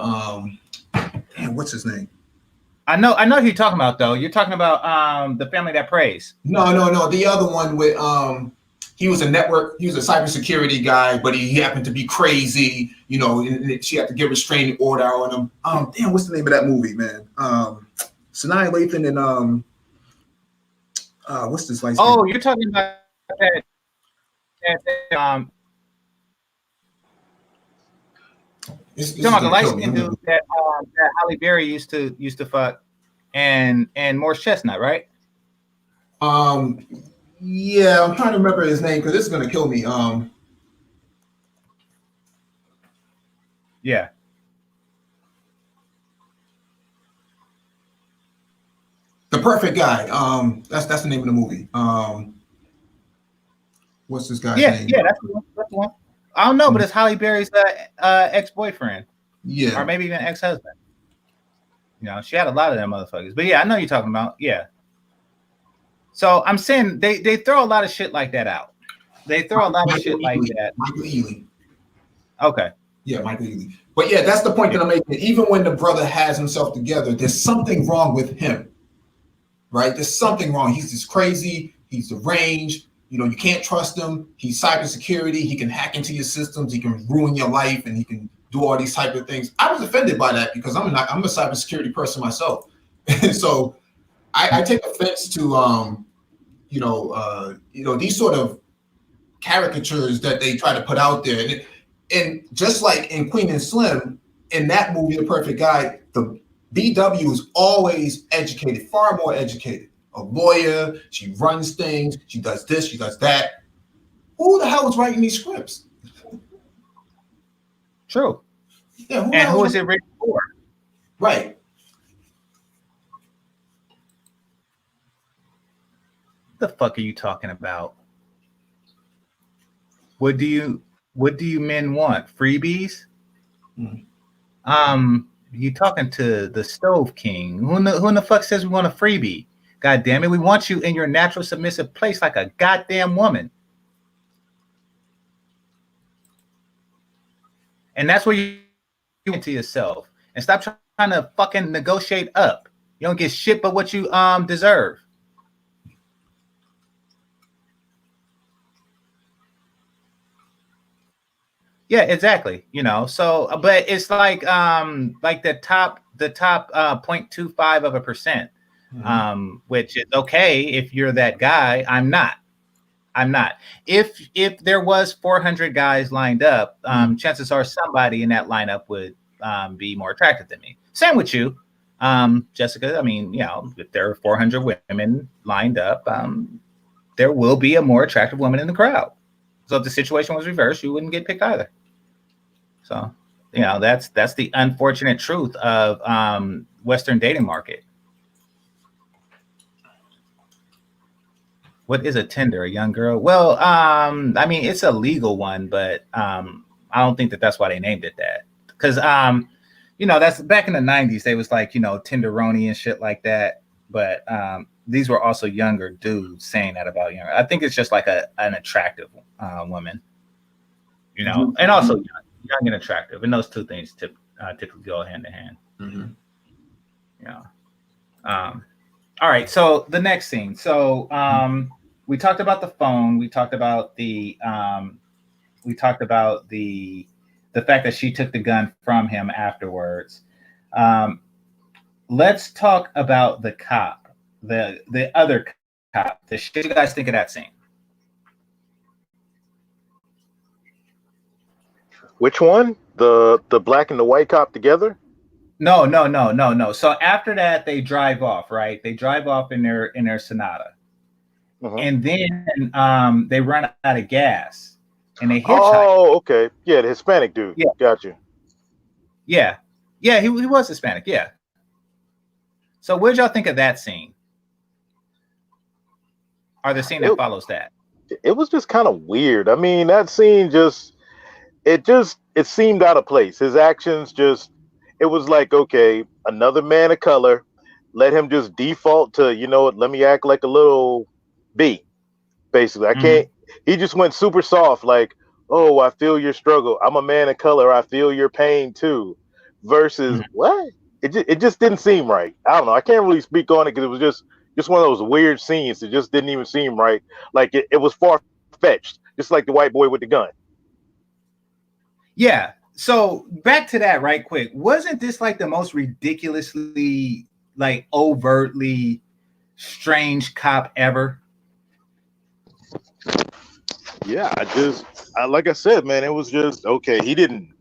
damn, what's his name? I know who you're talking about though. You're talking about the family that prays. No, the other one with he was a cybersecurity guy, but he happened to be crazy, you know, and she had to get restraining order on him. Damn, what's the name of that movie, man? Sanaa Lathan and what's this light skin? Oh, you're talking about that you're talking about the light skinned dude that Halle Berry used to fuck and Morris Chestnut, right? Yeah, I'm trying to remember his name because this is gonna kill me. Yeah. The Perfect Guy. That's the name of the movie. What's this guy's name? Yeah, that's the one. I don't know, but it's Halle Berry's ex-boyfriend. Yeah. Or maybe even ex-husband. You know, she had a lot of them motherfuckers. But yeah, I know you're talking about. Yeah. So I'm saying they throw a lot of shit like that out. They throw a lot of shit like that. Michael Ealy. Okay. Yeah, Michael Ealy. But yeah, that's the point that I'm making. Even when the brother has himself together, there's something wrong with him. Right? There's something wrong. He's just crazy. He's deranged. You know, you can't trust him. He's cybersecurity. He can hack into your systems. He can ruin your life, and he can do all these type of things. I was offended by that because I'm a cybersecurity person myself, and so I take offense to these sort of caricatures that they try to put out there, and just like in Queen and Slim, in that movie, The Perfect Guy, the BW is always educated, far more educated. A lawyer, she runs things, she does this, she does that. Who the hell is writing these scripts? True. Yeah, who is it written for? Right. What the fuck are you talking about? What do you men want? Freebies? Mm-hmm. You talking to the Stove King? Who in the fuck says we want a freebie? God damn it, we want you in your natural submissive place like a goddamn woman. And that's where you into yourself. And stop trying to fucking negotiate up. You don't get shit but what you deserve. Yeah, exactly. You know, so but it's like the top 0.25%. Which is okay if you're that guy. I'm not. If there was 400 guys lined up, chances are somebody in that lineup would be more attractive than me. Same with you, Jessica. I mean, you know, if there are 400 women lined up, there will be a more attractive woman in the crowd. So if the situation was reversed, you wouldn't get picked either. So, you know, that's the unfortunate truth of Western dating market. What is a Tinder? A young girl? Well, I mean, it's a legal one, but I don't think that's why they named it that. Because, you know, that's back in the 90s. They was like, you know, Tinderoni and shit like that. But these were also younger dudes saying that about younger. I think it's just like an attractive woman, you know, and also young and attractive. And those two things typically go hand in hand. Mm-hmm. Yeah. All right. So the next scene. So we talked about the phone. We talked about the fact that she took the gun from him afterwards. Let's talk about the cop, the other cop. What do you guys think of that scene? Which one? The black and the white cop together? No. So after that, they drive off, right? They drive off in their Sonata. Uh-huh. And then they run out of gas and they hitchhike. Oh, okay. Yeah, the Hispanic dude. Yeah. Gotcha. Yeah. Yeah, he was Hispanic. Yeah. So what did y'all think of that scene? Or the scene that follows that? It was just kind of weird. I mean, that scene it seemed out of place. His actions it was like, okay, another man of color, let him just default to, you know what, let me act like a little B. Basically, I he just went super soft, like, "Oh, I feel your struggle. I'm a man of color. I feel your pain too." Versus what? It just didn't seem right. I don't know. I can't really speak on it because it was just one of those weird scenes. It just didn't even seem right. Like it was far fetched, just like the white boy with the gun. Yeah. So back to that right quick. Wasn't this like the most ridiculously, like overtly strange cop ever? Yeah, like I said, man, it was just okay. He didn't,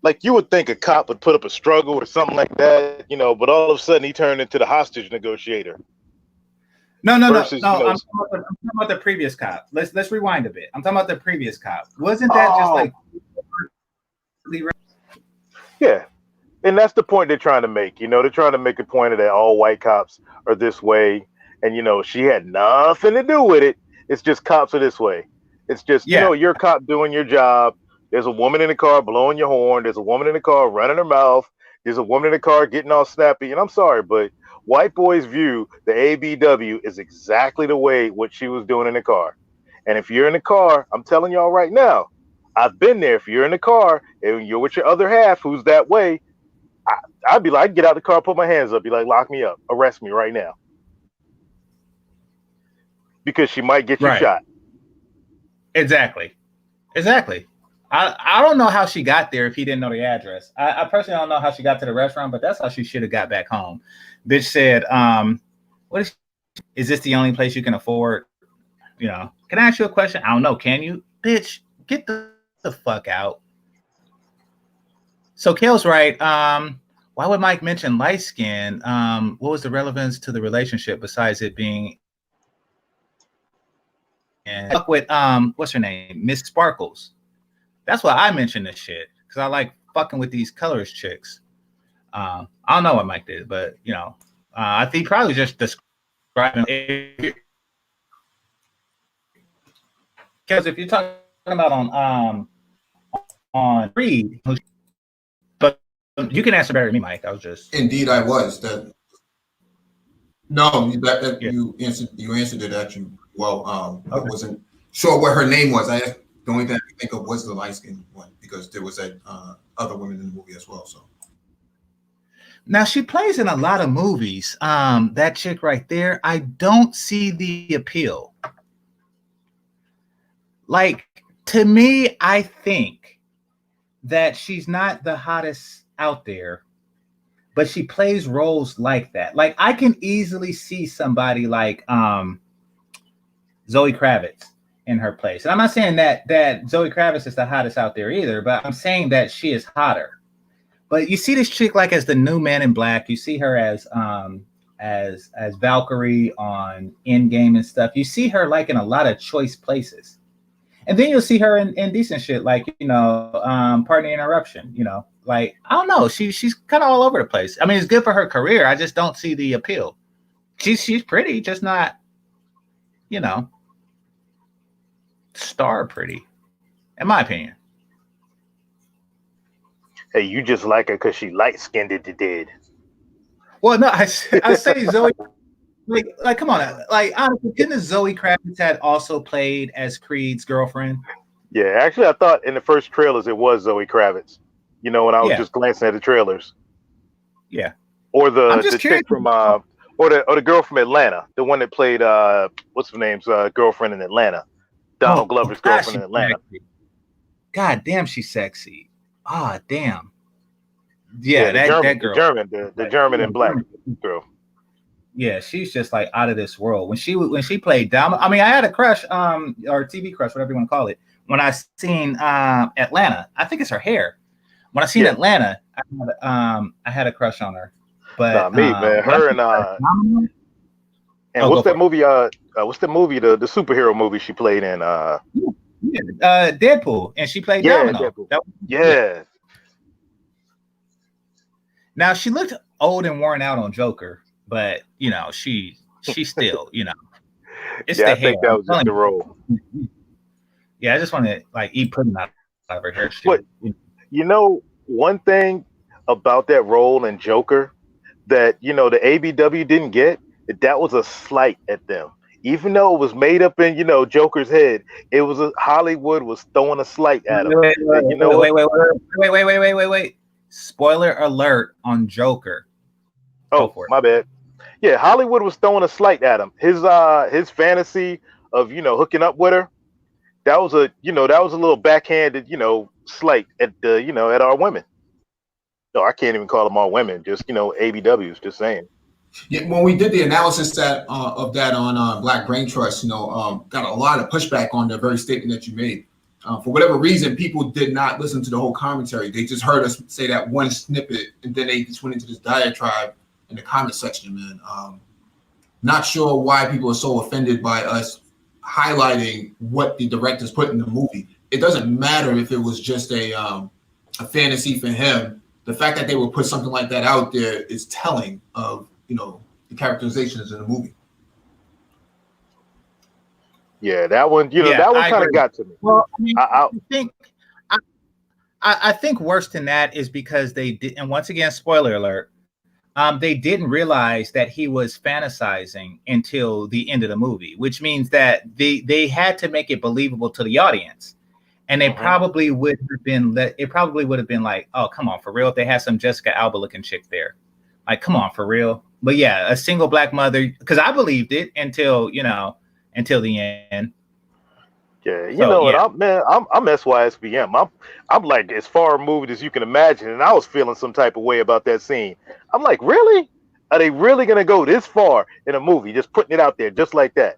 like, you would think a cop would put up a struggle or something like that, but all of a sudden he turned into the hostage negotiator. No. Versus, I'm talking about the previous cop. Let's rewind a bit. I'm talking about the previous cop. Wasn't that just like? Yeah, and that's the point they're trying to make. They're trying to make a point of that all white cops are this way, and she had nothing to do with it. It's just cops are this way. It's just you're a cop doing your job. There's a woman in the car blowing your horn. There's a woman in the car running her mouth. There's a woman in the car getting all snappy. And I'm sorry, but white boys view the ABW is exactly the way what she was doing in the car. And if you're in the car, I'm telling y'all right now, I've been there. If you're in the car and you're with your other half who's that way, I'd be like, get out the car, put my hands up, be like, lock me up, arrest me right now. Because she might get you shot. Exactly. I don't know how she got there if he didn't know the address. I personally don't know how she got to the restaurant, but that's how she should have got back home. Bitch said, is this the only place you can afford? Can I ask you a question? I don't know. Can you? Bitch, get the fuck out. So Kale's right. Why would Mike mention light skin? What was the relevance to the relationship besides it being with what's her name? Miss Sparkles. That's why I mentioned this shit, because I like fucking with these colors chicks. I don't know what Mike did, but I think he probably just describing. Because if you're talking about on Creed, but you can answer better than me, Mike. I was just indeed I was that. No, you answered it actually well. I wasn't sure what her name was. The only thing I could think of was the light skinned one, because there was that other women in the movie as well. So now she plays in a lot of movies. That chick right there, I don't see the appeal. Like, to me, I think that she's not the hottest out there, but she plays roles like that. Like, I can easily see somebody like Zoe Kravitz in her place. And I'm not saying that Zoe Kravitz is the hottest out there either, but I'm saying that she is hotter. But you see this chick like as the new Man in Black. You see her as Valkyrie on Endgame and stuff. You see her like in a lot of choice places. And then you'll see her in decent shit like, Partner Interruption, like, I don't know. She's kind of all over the place. I mean, it's good for her career. I just don't see the appeal. She's pretty, just not, star pretty, in my opinion. Hey, you just like her because she light-skinned it did. Well, no, I say Zoe, like come on, like honestly, didn't Zoe Kravitz had also played as Creed's girlfriend? Yeah, actually, I thought in the first trailers it was Zoe Kravitz. When I was just glancing at the trailers. Yeah. Or the chick from or the girl from Atlanta, the one that played what's her name's girlfriend in Atlanta. Donald Glover's girlfriend in Atlanta. Sexy. God damn, she's sexy. Ah, damn. Yeah, that girl. The German in Black girl. Yeah, she's just like out of this world. When she played Dama, I mean, I had a crush, or TV crush, whatever you want to call it. When I seen Atlanta, I think it's her hair. When I seen Atlanta, I had a crush on her. But me, man, her and what's that movie? What's the movie? The superhero movie she played in? Deadpool, and she played Domino. Yeah. Now she looked old and worn out on Joker, but she still, it's the I think that was just the role. Yeah, I just want to like eat pudding out of her hair. But one thing about that role in Joker that the ABW didn't get, that was a slight at them. even though it was made up in Joker's head, it was Hollywood was throwing a slight at him. Wait. Spoiler alert on Joker. Oh, my bad. Yeah, Hollywood was throwing a slight at him. His fantasy of hooking up with her, that was a little backhanded slight at at our women. No, I can't even call them all women. Just ABWs. Just saying. Yeah, when we did the analysis of that on Black Brain Trust, got a lot of pushback on the very statement that you made. For whatever reason, people did not listen to the whole commentary. They just heard us say that one snippet, and then they just went into this diatribe in the comment section, man. Not sure why people are so offended by us highlighting what the directors put in the movie. It doesn't matter if it was just a fantasy for him. The fact that they would put something like that out there is telling of the characterizations in the movie. Yeah, that one, that one kind of got to me. Well, I think worse than that is because they did, and once again, spoiler alert, they didn't realize that he was fantasizing until the end of the movie, which means that they had to make it believable to the audience. And they probably would have been like, oh, come on, for real. If they had some Jessica Alba looking chick there, like, come on, for real. But yeah, a single black mother, because I believed it until the end. Yeah, what? I'm SYSBM. I'm like as far removed as you can imagine, and I was feeling some type of way about that scene. I'm like, really? Are they really gonna go this far in a movie, just putting it out there just like that?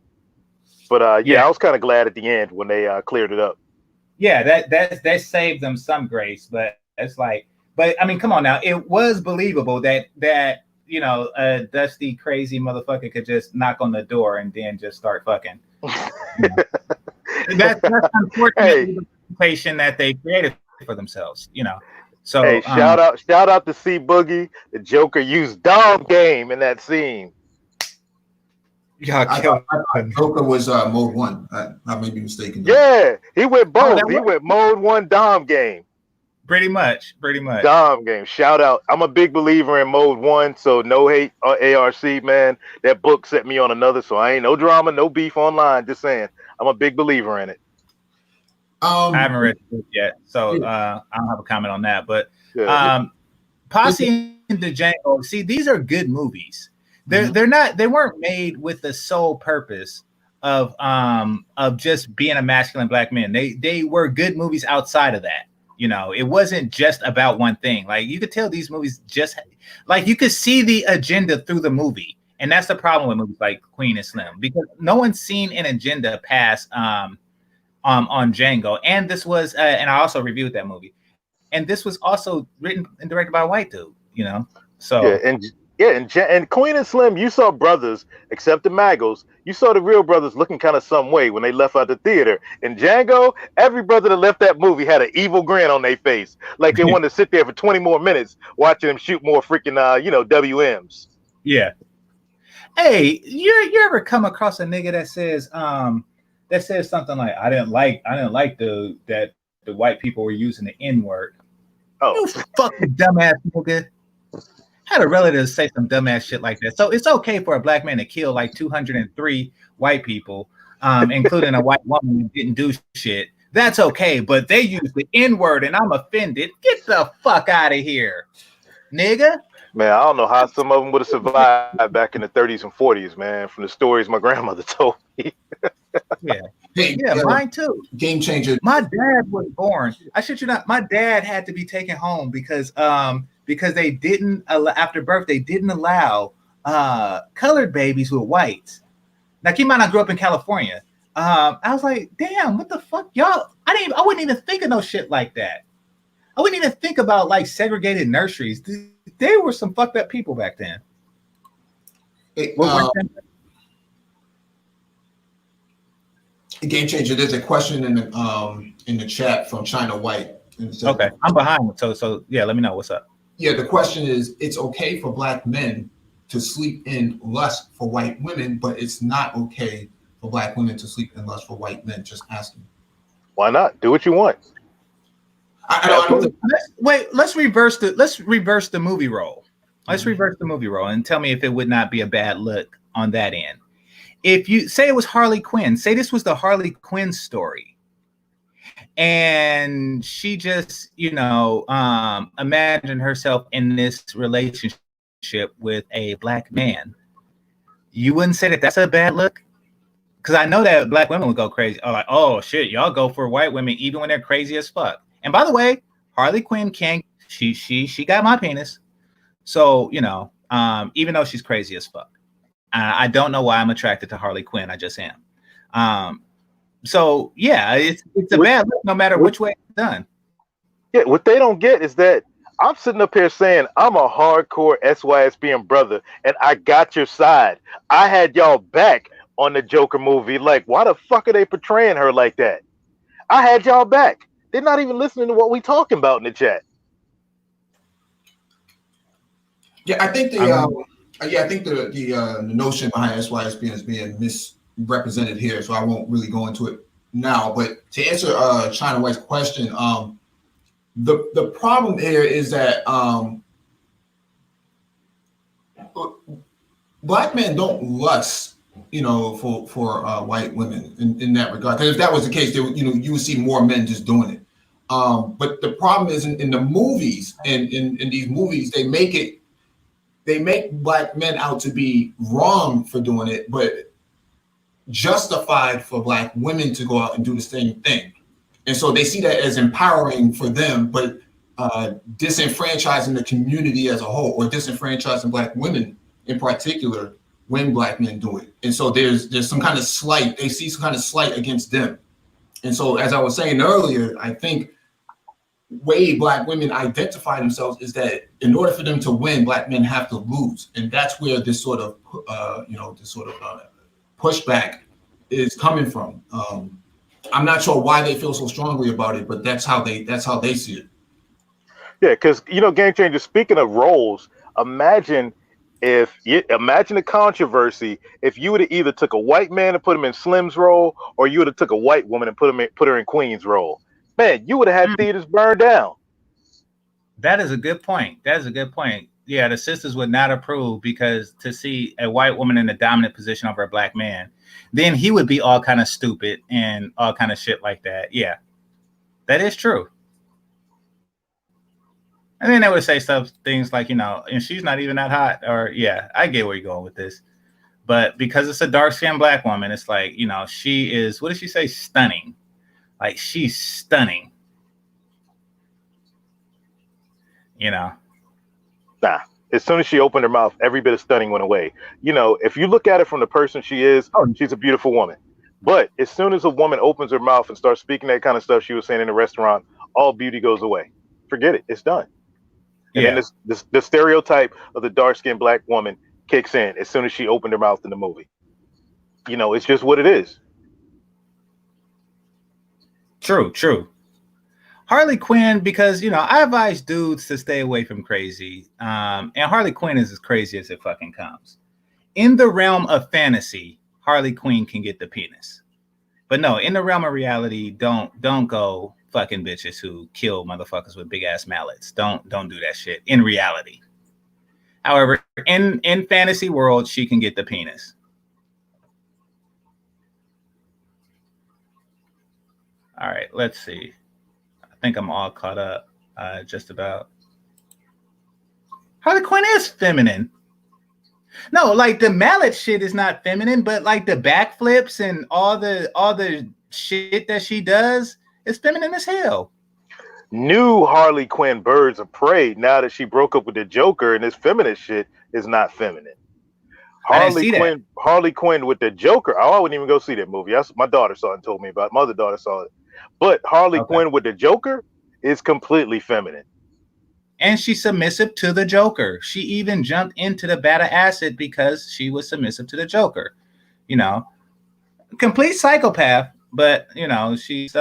But I was kind of glad at the end when they cleared it up. Yeah, that saved them some grace, but it's like, but I mean, come on now, it was believable that a dusty, crazy motherfucker could just knock on the door and then just start fucking. That's unfortunately the situation that they created for themselves, So hey, shout out to C Boogie. The Joker used Dom game in that scene. I thought Joker was mode 1. I may be mistaken. Yeah, he went both. He went mode 1 Dom game. Pretty much. Dom game. Shout out. I'm a big believer in mode 1, so no hate ARC, man. That book set me on another, so I ain't no drama, no beef online. Just saying. I'm a big believer in it. I haven't read the book yet, so I don't have a comment on that. But Posse and Django, see, these are good movies. They weren't made with the sole purpose of just being a masculine black man. They were good movies outside of that. It wasn't just about one thing. Like, you could tell these movies you could see the agenda through the movie. And that's the problem with movies like Queen and Slim, because no one's seen an agenda past on Django. And this was, and I also reviewed that movie. And this was also written and directed by a white dude, So and Queen and Slim, you saw brothers, except the Magos, you saw the real brothers looking kind of some way when they left out the theater. In Django, every brother that left that movie had an evil grin on their face, like they wanted to sit there for 20 more minutes watching them shoot more freaking WMs. Yeah. Hey, you ever come across a nigga that says something like, I didn't like that the white people were using the N-word. Oh, you fucking dumbass nigga. Had a relative say some dumbass shit like that. So it's okay for a black man to kill like 203 white people, including a white woman who didn't do shit. That's okay, but they use the N-word and I'm offended. Get the fuck out of here, nigga. Man, I don't know how some of them would have survived back in the 30s and 40s, man, from the stories my grandmother told me. Mine too. Game changer. My dad was born. I shit you not. My dad had to be taken home because they didn't after birth they didn't allow colored babies with whites. Now keep in mind I grew up in California. I was like, damn, what the fuck, y'all? I wouldn't even think of no shit like that. I wouldn't even think about like segregated nurseries. They were some fucked up people back then. Game changer. There's a question in the chat from China White. Okay, I'm behind. So yeah, let me know what's up. Yeah, the question is, it's okay for black men to sleep in lust for white women, but it's not okay for black women to sleep in lust for white men. Just asking. Why not? Do what you want. Let's reverse the movie role. Let's reverse the movie role and tell me if it would not be a bad look on that end. if you say it was Harley Quinn, say this was the Harley Quinn story, and she just, imagined herself in this relationship with a black man, you wouldn't say that that's a bad look? Because I know that black women would go crazy. Oh, like, oh shit, y'all go for white women even when they're crazy as fuck. And by the way, Harley Quinn she got my penis. So, even though she's crazy as fuck. I don't know why I'm attracted to Harley Quinn. I just am. So yeah, it's a bad look no matter which way it's done. Yeah, what they don't get is that I'm sitting up here saying I'm a hardcore SYSBM brother, and I got your side. I had y'all back on the Joker movie. Like, why the fuck are they portraying her like that? I had y'all back. They're not even listening to what we talking about in the chat. Yeah, I think the notion behind SYSBM is being misrepresented here, so I won't really go into it now. But to answer China White's question, the problem here is that black men don't lust, for white women in that regard. Because if that was the case, you would see more men just doing it. But the problem is in the movies, and in these movies, they make black men out to be wrong for doing it, but justified for black women to go out and do the same thing. And so they see that as empowering for them, but disenfranchising the community as a whole, or disenfranchising black women in particular when black men do it. And so there's some kind of slight, they see some kind of slight against them. And so, as I was saying earlier, I think way black women identify themselves is that in order for them to win, black men have to lose. And that's where this sort of, pushback is coming from. I'm not sure why they feel so strongly about it, but that's how they see it. Yeah, because GameChanger, speaking of roles, imagine the controversy if you would have either took a white man and put him in Slim's role, or you would have took a white woman and put her in Queen's role. Man, you would have had theaters burned down. That is a good point. Yeah, the sisters would not approve, because to see a white woman in a dominant position over a black man, then he would be all kind of stupid and all kind of shit like that. Yeah, that is true. And then they would say things like, and she's not even that hot, or yeah, I get where you're going with this. But because it's a dark-skinned black woman, it's like, she is, what did she say? Stunning. Like, she's stunning. Nah. As soon as she opened her mouth, every bit of stunning went away. If you look at it from the person she is, she's a beautiful woman. But as soon as a woman opens her mouth and starts speaking that kind of stuff she was saying in the restaurant, all beauty goes away. Forget it. It's done. And then the stereotype of the dark-skinned black woman kicks in as soon as she opened her mouth in the movie. It's just what it is. True. Harley Quinn, because, I advise dudes to stay away from crazy. And Harley Quinn is as crazy as it fucking comes. In the realm of fantasy, Harley Quinn can get the penis. But no, in the realm of reality, don't go fucking bitches who kill motherfuckers with big ass mallets. Don't do that shit in reality. However, in fantasy world, she can get the penis. All right, let's see. I think I'm all caught up, just about. Harley Quinn is feminine. No, like the mallet shit is not feminine, but like the backflips and all the shit that she does is feminine as hell. New Harley Quinn birds of prey, now that she broke up with the Joker, and this feminist shit is not feminine. Harley Quinn with the Joker. I wouldn't even go see that movie. My daughter saw it and told me about it. My other daughter saw it. But Harley Quinn with the Joker is completely feminine. And she's submissive to the Joker. She even jumped into the vat of acid because she was submissive to the Joker. Complete psychopath, but she's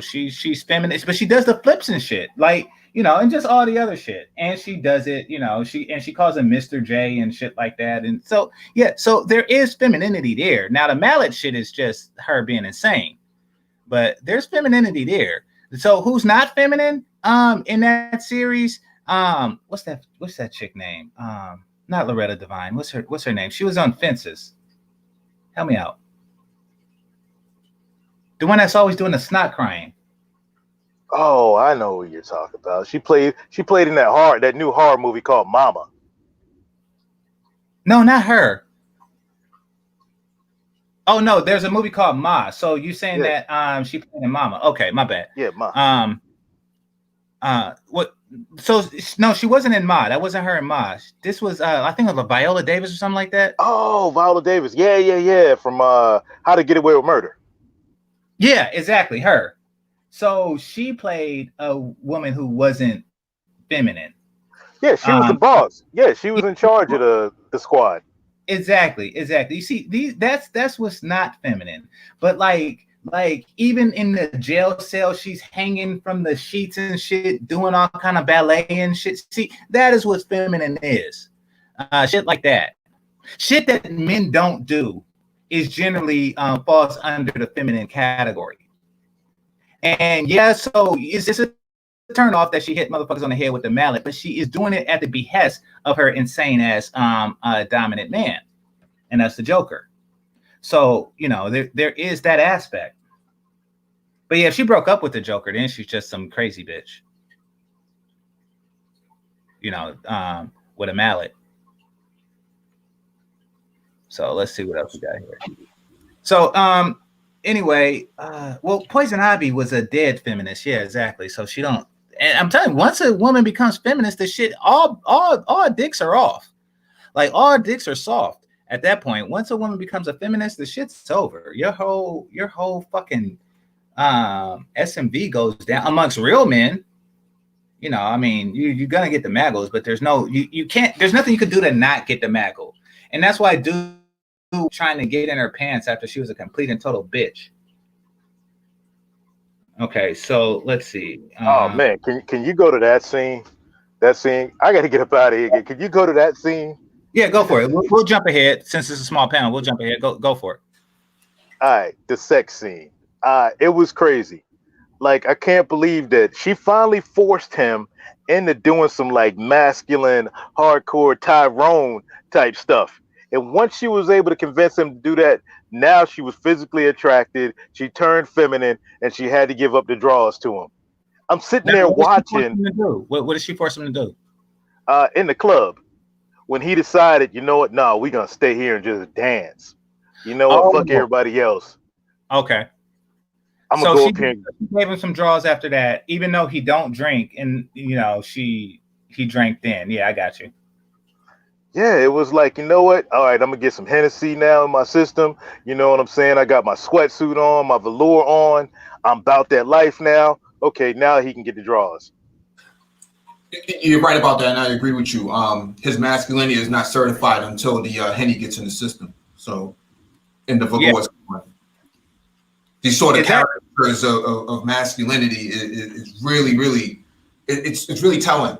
she's feminist, but she does the flips and shit, like, and just all the other shit. And she does it, she calls him Mr. J and shit like that. And so, yeah, so there is femininity there. Now the mallet shit is just her being insane, but there's femininity there. So who's not feminine in that series? What's that chick name? Not Loretta Devine. What's her name? She was on Fences. Help me out. The one that's always doing the snot crying. Oh, I know what you're talking about. She played in that new horror movie called Mama. No, not her. Oh no, there's a movie called Ma. So you saying that she played in Mama? Okay, my bad. Yeah, Ma. What? So no, she wasn't in Ma. That wasn't her in Ma. This was I think it was Viola Davis or something like that. Oh, Viola Davis. Yeah. From How to Get Away with Murder. Yeah, exactly. Her. So she played a woman who wasn't feminine. Yeah, she was the boss. Yeah, she was in charge of the squad. Exactly. You see, that's what's not feminine. But like even in the jail cell, she's hanging from the sheets and shit, doing all kind of ballet and shit. See, that is what feminine is. Shit like that. Shit that men don't do is generally falls under the feminine category. And yeah, so it's just a turn off that she hit motherfuckers on the head with the mallet, but she is doing it at the behest of her insane ass dominant man, and that's the Joker. So there is that aspect. But yeah, if she broke up with the Joker, then she's just some crazy bitch, with a mallet. So let's see what else we got here. So anyway, well, Poison Ivy was a dead feminist. Yeah, exactly. So she don't. And I'm telling you, once a woman becomes feminist, the shit, all dicks are off. Like all dicks are soft at that point. Once a woman becomes a feminist, the shit's over. Your whole fucking SMV goes down amongst real men. I mean, you're gonna get the maggles, but there's no you can't. There's nothing you could do to not get the maggle, and that's why dude trying to get in her pants after she was a complete and total bitch. Okay, so let's see. Oh man, can you go to that scene? That scene, I got to get up out of here. Can you go to that scene? Yeah, go for it. We'll jump ahead since it's a small panel. We'll jump ahead. Go for it. All right, the sex scene. It was crazy. Like I can't believe that she finally forced him into doing some like masculine, hardcore Tyrone type stuff. And once she was able to convince him to do that, now she was physically attracted. She turned feminine, and she had to give up the draws to him. I'm sitting there watching. What did she force him to do? In the club, when he decided, you know what? No, we're gonna stay here and just dance. You know what? Fuck everybody else. Okay. I'm gonna go up here. She gave him some draws after that, even though he don't drink, and he drank then. Yeah, I got you. Yeah, it was like, you know what? All right, I'm gonna get some Hennessy now in my system. You know what I'm saying? I got my sweatsuit on, my velour on. I'm about that life now. Okay, now he can get the draws. You're right about that, and I agree with you. His masculinity is not certified until the Henny gets in the system. So, in the velour, these sort of characters of masculinity is really, really, it's really telling.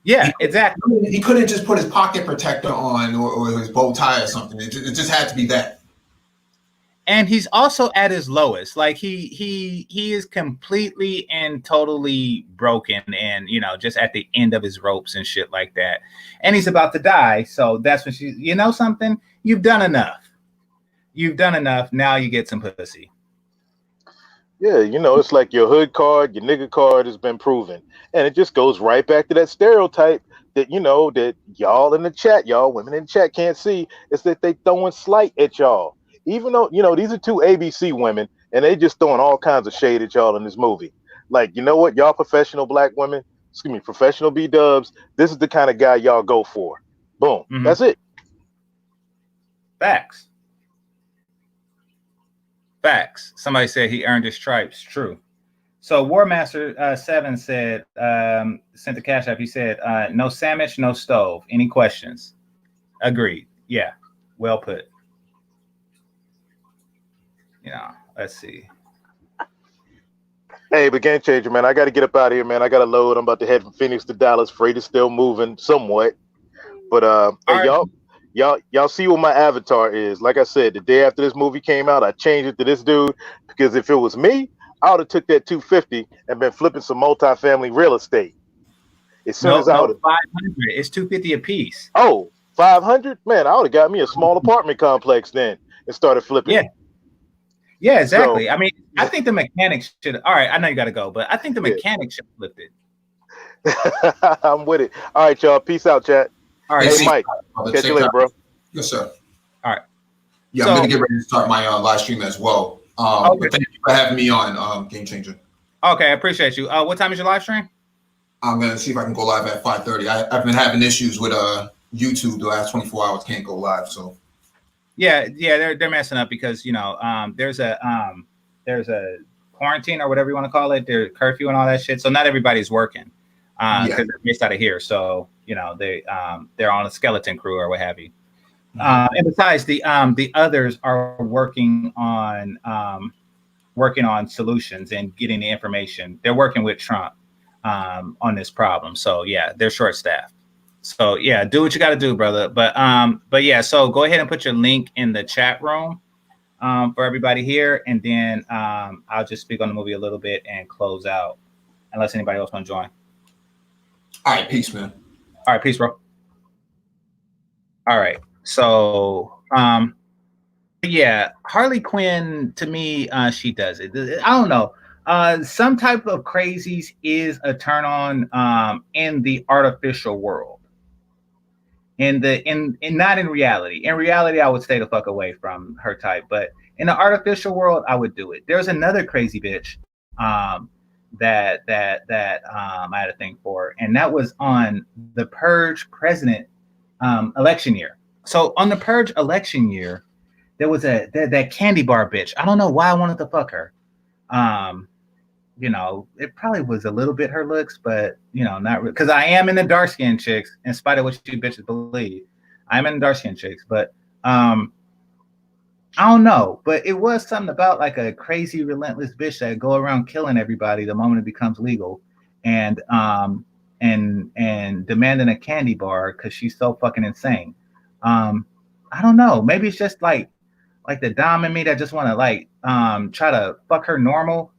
Yeah, exactly. He couldn't just put his pocket protector on or his bow tie or something. It just had to be that. And he's also at his lowest. Like he is completely and totally broken and just at the end of his ropes and shit like that. And he's about to die. So that's when something, you've done enough. Now you get some pussy. Yeah, it's like your hood card, your nigga card has been proven. And it just goes right back to that stereotype that, that y'all in the chat, y'all women in the chat can't see, is that they throwing slight at y'all. Even though, these are two ABC women and they just throwing all kinds of shade at y'all in this movie. Like, you know what, y'all professional black women, professional B-dubs, this is the kind of guy y'all go for. Boom. Mm-hmm. That's it. Facts. Somebody said he earned his stripes. True. So Warmaster 7 said, sent the cash app. He said, no sandwich, no stove. Any questions? Agreed. Yeah. Well put. Let's see. Hey, but GameChanger, man, I got to get up out of here, man. I got to load. I'm about to head from Phoenix to Dallas. Freight is still moving somewhat. But hey, y'all see what my avatar is. Like I said, the day after this movie came out, I changed it to this dude because if it was me, I would have took that 250 and been flipping some multifamily real estate. As soon as I would have 500. It's $250 a piece. 500, man, I would have got me a small apartment complex then and started flipping. Yeah, exactly. So, I mean, I think the mechanics should. All right, I know you got to go, but I think the mechanics should flip it. I'm with it. All right, y'all. Peace out, chat. All right, hey, Mike. Catch you later, bro. Yes, sir. All right. Yeah, I'm gonna get ready to start my live stream as well. Okay. But thank you for having me on GameChanger. Okay, I appreciate you. What time is your live stream? I'm gonna see if I can go live at 5:30. I've been having issues with YouTube the last 24 hours. Can't go live, so. Yeah, they're messing up because there's a quarantine or whatever you want to call it. There's curfew and all that shit. So not everybody's working because they're based out of here. So they're on a skeleton crew or what have you. And besides, the others are working on solutions and getting the information. They're working with Trump on this problem. So yeah, they're short staffed. So yeah, do what you got to do, brother. But yeah, so go ahead and put your link in the chat room for everybody here, and then I'll just speak on the movie a little bit and close out, unless anybody else want to join. All right, peace, man. All right, peace, bro. All right, so yeah, Harley Quinn, to me, she does it. I don't know. Some type of crazies is a turn on in the artificial world. In not in reality. In reality, I would stay the fuck away from her type, but in the artificial world, I would do it. There's another crazy bitch that I had a thing for, and that was on the Purge president election year. So on the Purge election year, there was that candy bar bitch. I don't know why I wanted to fuck her. It probably was a little bit her looks, but not really, because I am in the dark skinned chicks, in spite of what you bitches believe. I'm in the dark skinned chicks, but I don't know. But it was something about like a crazy, relentless bitch that go around killing everybody the moment it becomes legal, and demanding a candy bar because she's so fucking insane. I don't know. Maybe it's just like the dom in me that just want to try to fuck her normal.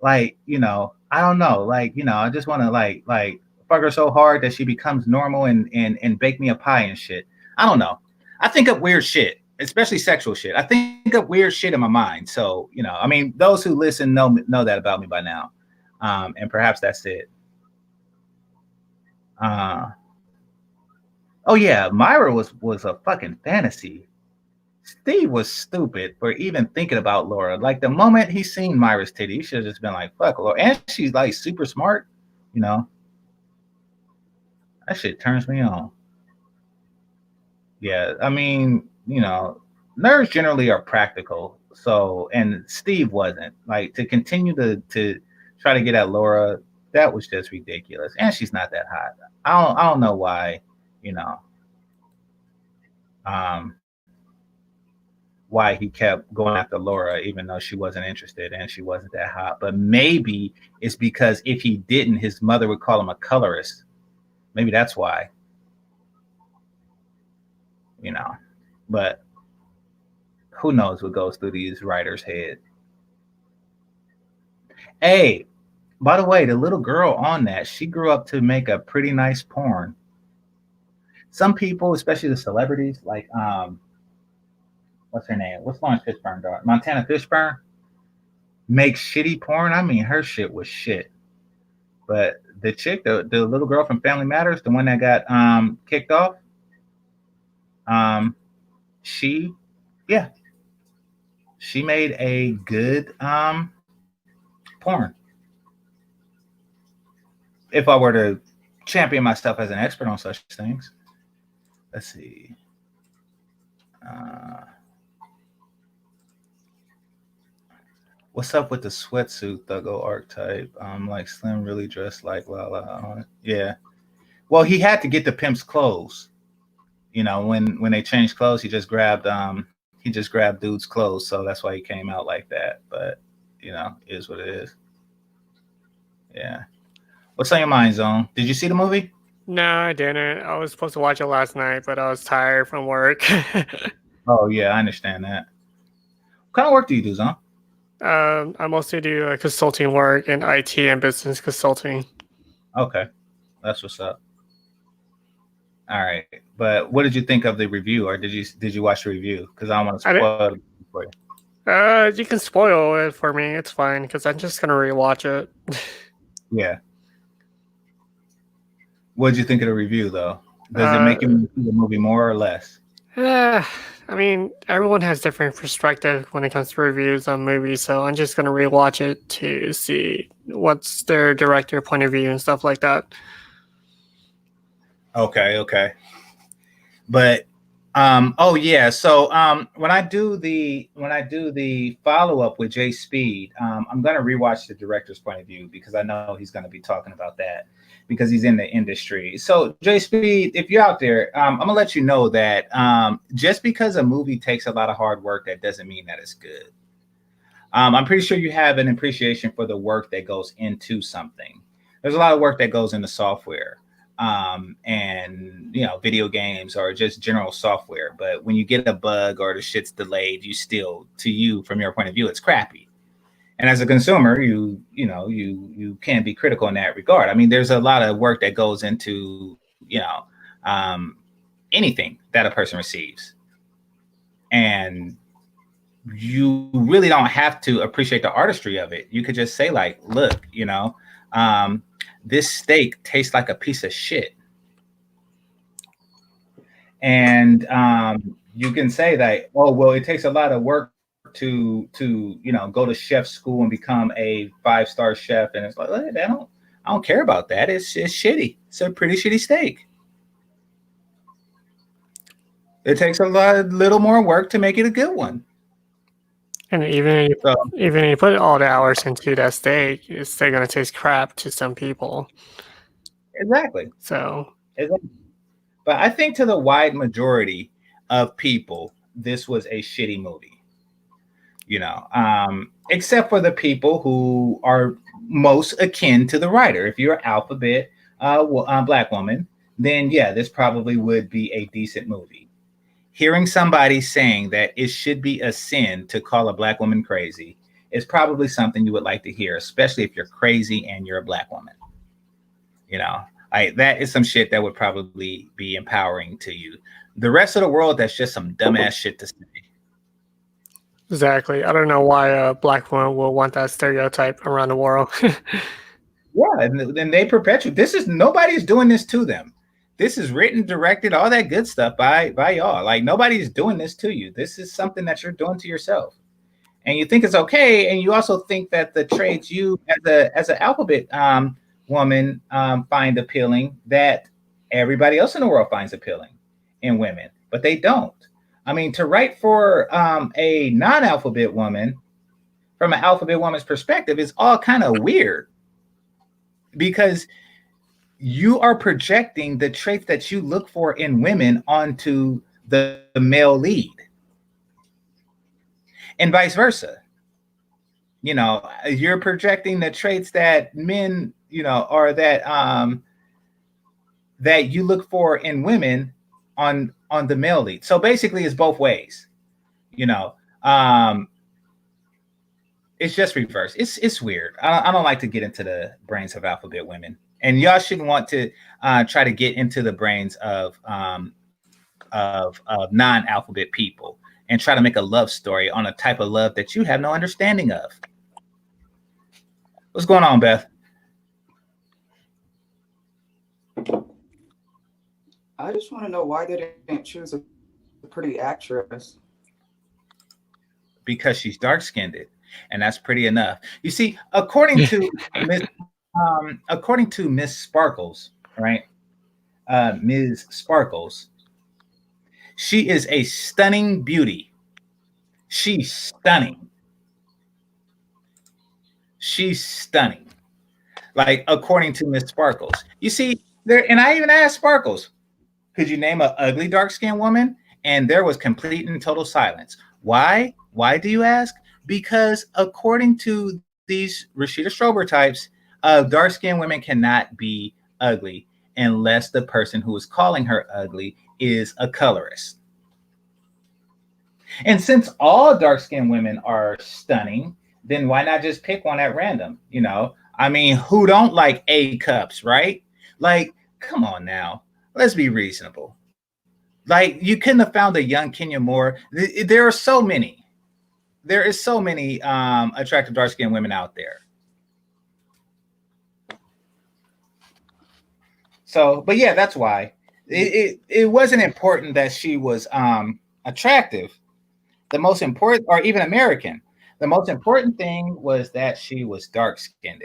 I don't know. I just want to like fuck her so hard that she becomes normal and bake me a pie and shit. I don't know. I think of weird shit, especially sexual shit. I think of weird shit in my mind. So, I mean, those who listen know that about me by now. And perhaps that's it. Oh yeah, Myra was a fucking fantasy. Steve was stupid for even thinking about Laura. Like the moment he seen Myra's titty, he should have just been like, fuck Laura. And she's like super smart, That shit turns me on. Yeah, I mean, nerds generally are practical. So, and Steve wasn't. Like to continue to try to get at Laura, that was just ridiculous. And she's not that hot. I don't know why, why he kept going after Laura, even though she wasn't interested and she wasn't that hot. But maybe it's because if he didn't, his mother would call him a colorist. Maybe that's why. But who knows what goes through these writers' head. Hey, by the way, the little girl on that, she grew up to make a pretty nice porn. Some people, especially the celebrities, like what's her name? What's Lawrence Fishburne daughter? Montana Fishburne makes shitty porn. I mean, her shit was shit. But the chick, the little girl from Family Matters, the one that got kicked off, she made a good porn. If I were to champion myself as an expert on such things. Let's see. What's up with the sweatsuit thuggo archetype? Like Slim really dressed like Lala. Yeah. Well, he had to get the pimp's clothes. When they changed clothes, he just grabbed dude's clothes, so that's why he came out like that. But it is what it is. Yeah. What's on your mind, Zone? Did you see the movie? No, I didn't. I was supposed to watch it last night, but I was tired from work. Oh yeah, I understand that. What kind of work do you do, Zone? I mostly do consulting work in IT and business consulting. Okay. That's what's up. All right, but what did you think of the review, or did you watch the review? Because I don't want to spoil it for you. You can spoil it for me. It's fine because I'm just gonna rewatch it. Yeah. What did you think of the review, though? Does it make you see the movie more or less? I mean, everyone has different perspective when it comes to reviews on movies, so I'm just gonna rewatch it to see what's their director point of view and stuff like that. Okay. But oh yeah, so when I do the follow-up with Jay Speed, I'm gonna rewatch the director's point of view because I know he's gonna be talking about that because he's in the industry. So Jay Speed, if you're out there, I'm gonna let you know that just because a movie takes a lot of hard work, that doesn't mean that it's good. I'm pretty sure you have an appreciation for the work that goes into something. There's a lot of work that goes into software. And video games or just general software. But when you get a bug or the shit's delayed, from your point of view, it's crappy. And as a consumer, you can be critical in that regard. I mean, there's a lot of work that goes into anything that a person receives, and you really don't have to appreciate the artistry of it. You could just say, like, look, this steak tastes like a piece of shit. And you can say that, oh, well, it takes a lot of work to go to chef school and become a 5-star chef. And it's like, I don't care about that. It's shitty. It's a pretty shitty steak. It takes a little more work to make it a good one. And even if you put all the hours into that steak, it's still gonna taste crap to some people. Exactly. So, but I think to the wide majority of people, this was a shitty movie. Except for the people who are most akin to the writer. If you're an alphabet black woman, then yeah, this probably would be a decent movie. Hearing somebody saying that it should be a sin to call a black woman crazy is probably something you would like to hear, especially if you're crazy and you're a black woman. That is some shit that would probably be empowering to you. The rest of the world, that's just some dumbass shit to say. Exactly. I don't know why a black woman will want that stereotype around the world. Yeah, and then they perpetuate. Nobody's doing this to them. This is written, directed, all that good stuff by y'all. Like, nobody's doing this to you. This is something that you're doing to yourself. And you think it's okay. And you also think that the traits you as an alphabet woman find appealing, that everybody else in the world finds appealing in women, but they don't. I mean, to write for a non-alphabet woman from an alphabet woman's perspective is all kind of weird, because you are projecting the traits that you look for in women onto the male lead, and vice versa. You're projecting the traits that men, or that that you look for in women on the male lead. So basically, it's both ways. It's just reverse. It's weird. I don't like to get into the brains of alphabet women, and y'all shouldn't want to try to get into the brains of non-alphabet people and try to make a love story on a type of love that you have no understanding of. What's going on, Beth? I just want to know why they didn't choose a pretty actress. Because she's dark-skinned, and that's pretty enough. You see, according to Miss Sparkles, right? Ms. Sparkles, she is a stunning beauty. She's stunning. She's stunning. Like, according to Miss Sparkles. You see, and I even asked Sparkles, could you name an ugly dark-skinned woman? And there was complete and total silence. Why? Why do you ask? Because according to these Rashida Strober types, dark-skinned women cannot be ugly unless the person who is calling her ugly is a colorist. And since all dark-skinned women are stunning, then why not just pick one at random? I mean, who don't like A cups, right? Like, come on now, let's be reasonable. Like, you couldn't have found a young Kenya Moore. There are so many. There is so many attractive dark-skinned women out there. So, but yeah, that's why it wasn't important that she was attractive. The most important, or even American, the most important thing was that she was dark-skinned.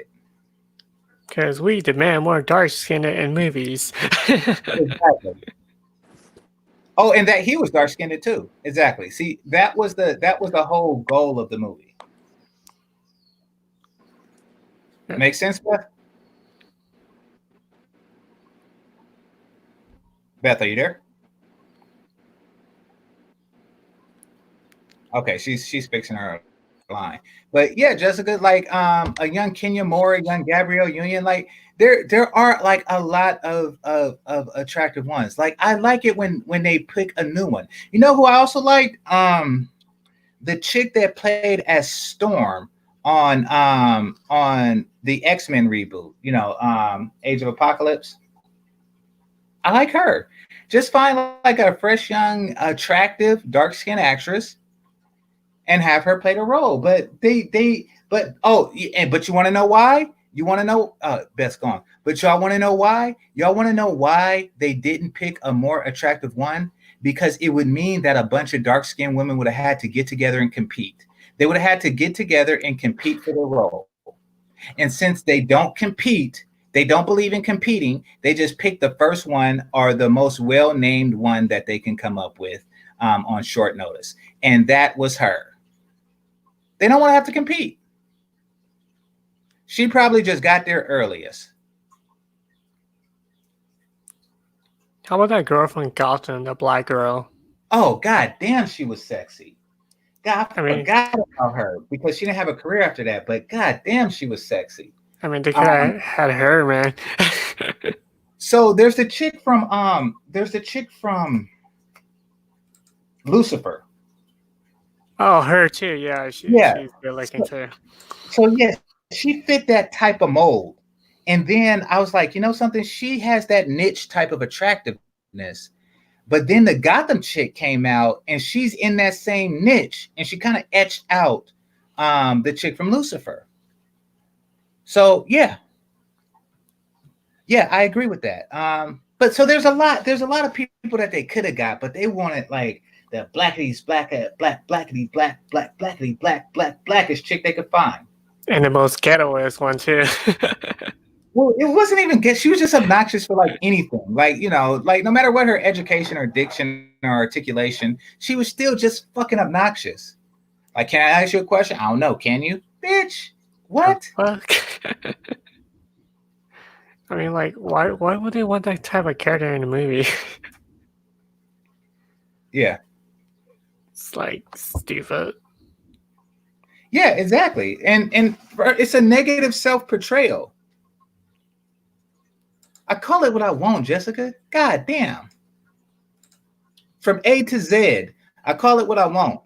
Because we demand more dark-skinned in movies. Exactly. Oh, and that he was dark-skinned too. Exactly. See, that was the whole goal of the movie. Yeah. Make sense, Beth? Beth, are you there? Okay, she's fixing her line. But yeah, Jessica, like a young Kenya Moore, a young Gabrielle Union, like there are like a lot of attractive ones. Like I like it when they pick a new one. You know who I also liked? The chick that played as Storm on the X-Men reboot, you know, Age of Apocalypse. I like her. Just find like a fresh, young, attractive, dark-skinned actress and have her play the role. But but you want to know why? You want to know? Beth's gone. But y'all want to know why? Y'all want to know why they didn't pick a more attractive one? Because it would mean that a bunch of dark-skinned women would have had to get together and compete. They would have had to get together and compete for the role. And since they don't compete, they don't believe in competing, they just pick the first one or the most well-named one that they can come up with on short notice. And that was her. They don't want to have to compete. She probably just got there earliest. How about that girl from Gotham, the black girl? Oh, god damn, she was sexy. God, I mean, forgot about her because she didn't have a career after that. But god damn, she was sexy. I mean, they could have had her, man. So there's the chick from Lucifer. Oh, her too. Yeah, she's good looking too. So yes, she fit that type of mold. And then I was like, you know something? She has that niche type of attractiveness. But then the Gotham chick came out and she's in that same niche and she kind of etched out the chick from Lucifer. So yeah, I agree with that. But so there's a lot of people that they could have got, but they wanted like the blackest chick they could find. And the most ghettoest one too. Well, it wasn't even good. She was just obnoxious for like anything. Like, you know, like no matter what her education or diction or articulation, she was still just fucking obnoxious. Like, can I ask you a question? I don't know. Can you? Bitch. What? Fuck? I mean, like, why would they want that type of character in a movie? Yeah. It's like stupid. Yeah, exactly. And it's a negative self-portrayal. I call it what I want, Jessica. God damn. From A to Z, I call it what I want.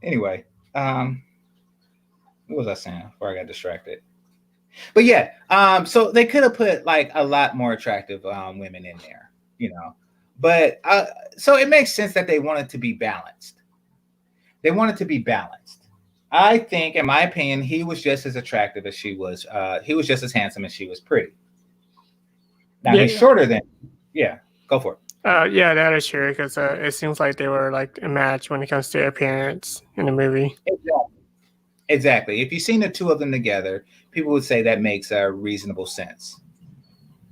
Anyway, what was I saying before I got distracted? But yeah, so they could have put like a lot more attractive women in there, you know. But so it makes sense that they wanted to be balanced. They wanted to be balanced. I think, in my opinion, he was just as attractive as she was. He was just as handsome as she was pretty. Now he's shorter than. Yeah, go for it. Yeah, that is true because it seems like they were like a match when it comes to appearance in the movie. Exactly. If you've seen the two of them together, people would say that makes a reasonable sense.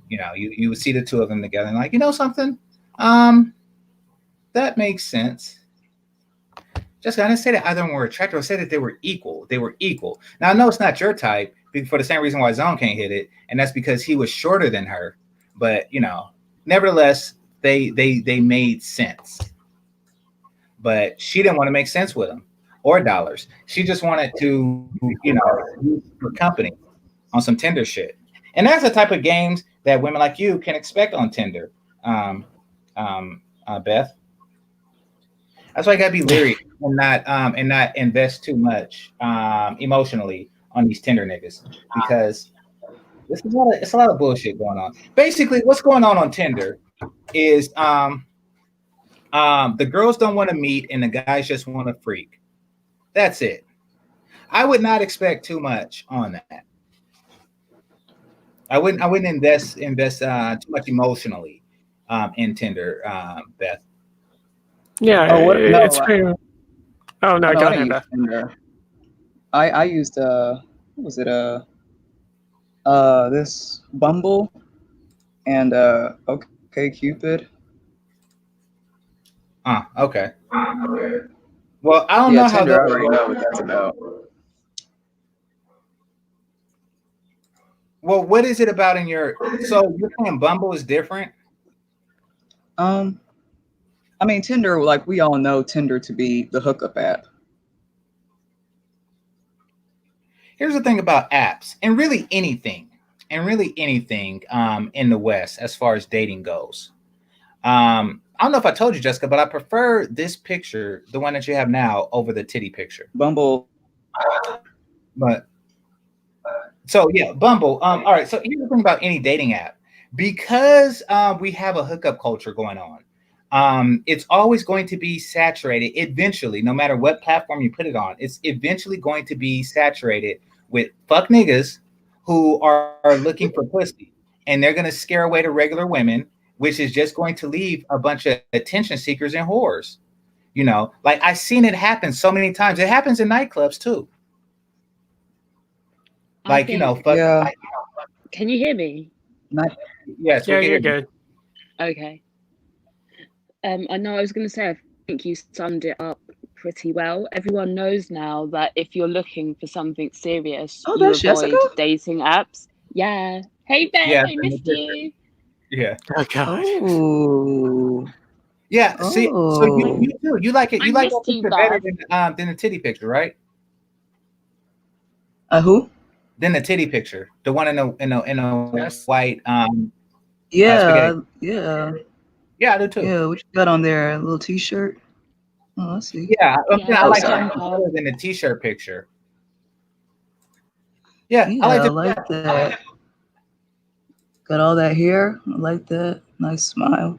You know, you would see the two of them together and like, you know something, that makes sense. Just I didn't say that either of them were attractive. I said that they were equal. They were equal. Now I know it's not your type for the same reason why Zone can't hit it, and that's because he was shorter than her. But you know, nevertheless, they made sense. But she didn't want to make sense with him or dollars. She just wanted to, you know, use for company on some Tinder shit. And that's the type of games that women like you can expect on Tinder, Beth. That's why I gotta be leery and not invest too much emotionally on these Tinder niggas because It's a lot of bullshit going on. Basically, what's going on Tinder is the girls don't want to meet and the guys just want to freak. That's it. I would not expect too much on that. I wouldn't invest too much emotionally in Tinder, Beth. Yeah, Oh, what? it's No, pretty. Oh no, no, go I ahead, didn't use Beth. Tinder. I used what was it this Bumble and OK Cupid. Okay. Well, I don't Yeah, know how Tinder. I those already work. know what that's about. Well, what is it about in your? So you're saying Bumble is different? I mean Tinder. Like we all know Tinder to be the hookup app. Here's the thing about apps, and really anything, in the West as far as dating goes. I don't know if I told you, Jessica, but I prefer this picture, the one that you have now, over the titty picture. Bumble. But so yeah, Bumble. All right. So here's the thing about any dating app, because we have a hookup culture going on. It's always going to be saturated eventually, no matter what platform you put it on. It's eventually going to be saturated with fuck niggas who are looking for pussy, and they're going to scare away the regular women, which is just going to leave a bunch of attention seekers and whores. You know, like I've seen it happen so many times. It happens in nightclubs too. Like, you know, fuck. Yeah. Can you hear me? Yes, Yeah, we can you're hear you. good. Okay. I know I was going to say, I think you summed it up pretty well. Everyone knows now that if you're looking for something serious, Oh, you that's avoid Jessica? dating apps. Yeah. Hey, Beth, Yeah, I missed you. yeah. Oh god. Oh. Yeah. See, so you do. You like it. You I like that missed you, picture better Beth. than the titty picture, right? Who? Than the titty picture, the one in a Yes. white Yeah, spaghetti. yeah, Yeah, I do too. yeah. What you got on there? A little T-shirt. Oh, let's see. Yeah, Yeah, I Oh, like sorry. that better than the t-shirt picture. Yeah, Yeah, I like I it. like that. Got all that hair. I like that. Nice smile.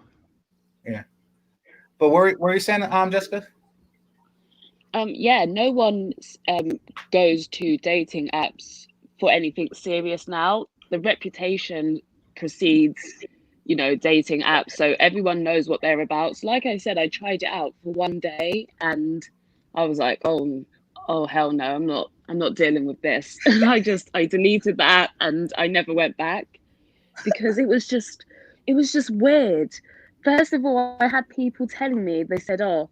Yeah. But what were you saying, Jessica? Yeah, no one goes to dating apps for anything serious now. The reputation precedes, dating apps, so everyone knows what they're about. So like I said, I tried it out for one day and I was like, oh hell no, I'm not dealing with this. And I deleted that and I never went back because it was just weird. First of all, I had people telling me, they said, I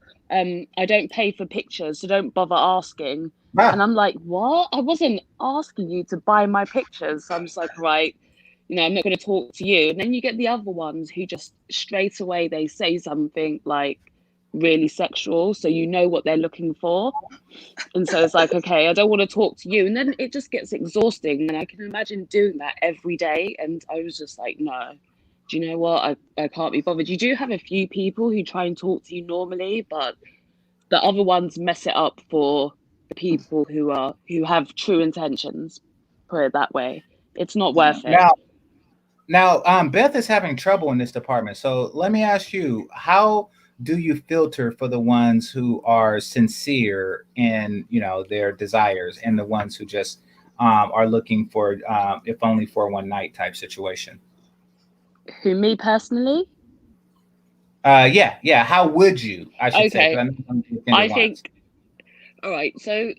don't pay for pictures, so don't bother asking. And I'm like, what? I wasn't asking you to buy my pictures. So I'm just like, right, I'm not going to talk to you. And then you get the other ones who just straight away, they say something like really sexual. So you know what they're looking for. And so it's like, okay, I don't want to talk to you. And then it just gets exhausting. And I can imagine doing that every day. And I was just like, no, do you know what? I can't be bothered. You do have a few people who try and talk to you normally, but the other ones mess it up for the people who have true intentions, put it that way. It's not worth it. Now, Beth is having trouble in this department. So let me ask you, how do you filter for the ones who are sincere in, their desires and the ones who just are looking for, if only for one night type situation? Who, me personally? Yeah. How would you? I should say. Okay. 'Cause I think. All right. So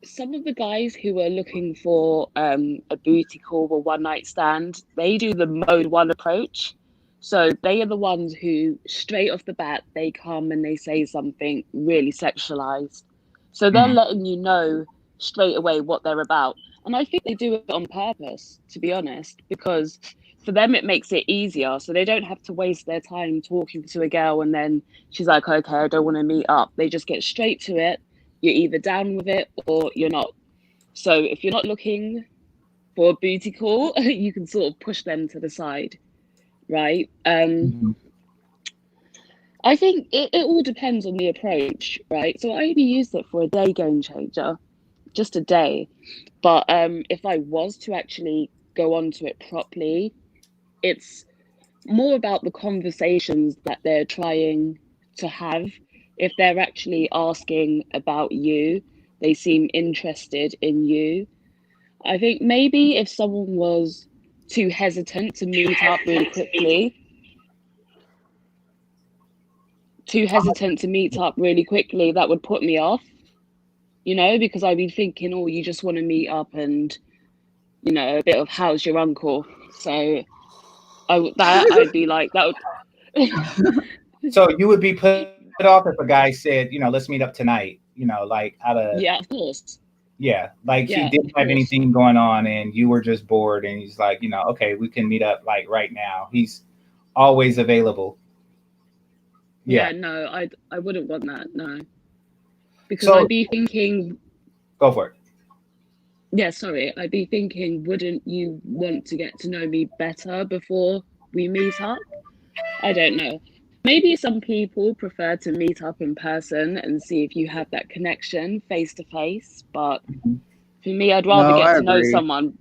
some of the guys who are looking for a booty call or one night stand, they do the mode one approach. So they are the ones who straight off the bat, they come and they say something really sexualized. So they're letting you know straight away what they're about. And I think they do it on purpose, to be honest, because for them it makes it easier. So they don't have to waste their time talking to a girl and then she's like, okay, I don't want to meet up. They just get straight to it. You're either down with it or you're not. So if you're not looking for a booty call, you can sort of push them to the side, right? I think it all depends on the approach, right? So I only used it for a day, GameChanger, just a day. But if I was to actually go onto it properly. It's more about the conversations that they're trying to have. If they're actually asking about you, they seem interested in you. I think maybe if someone was too hesitant to meet up really quickly, that would put me off, you know, because I'd be thinking, oh, you just want to meet up and, you know, a bit of how's your uncle. So I'd be like, that would. So you would be put off if a guy said, you know, let's meet up tonight, you know, like out of, Yeah, of course. yeah, like he Yeah, didn't of have course. anything going on and you were just bored and he's like, you know, okay, we can meet up like right now. He's always available. Yeah, no, I wouldn't want that, no. Because So I'd be thinking, go for it. yeah, sorry, I'd be thinking, wouldn't you want to get to know me better before we meet up? I don't know. Maybe some people prefer to meet up in person and see if you have that connection face to face, but for me, I'd rather No, get I to know agree. someone.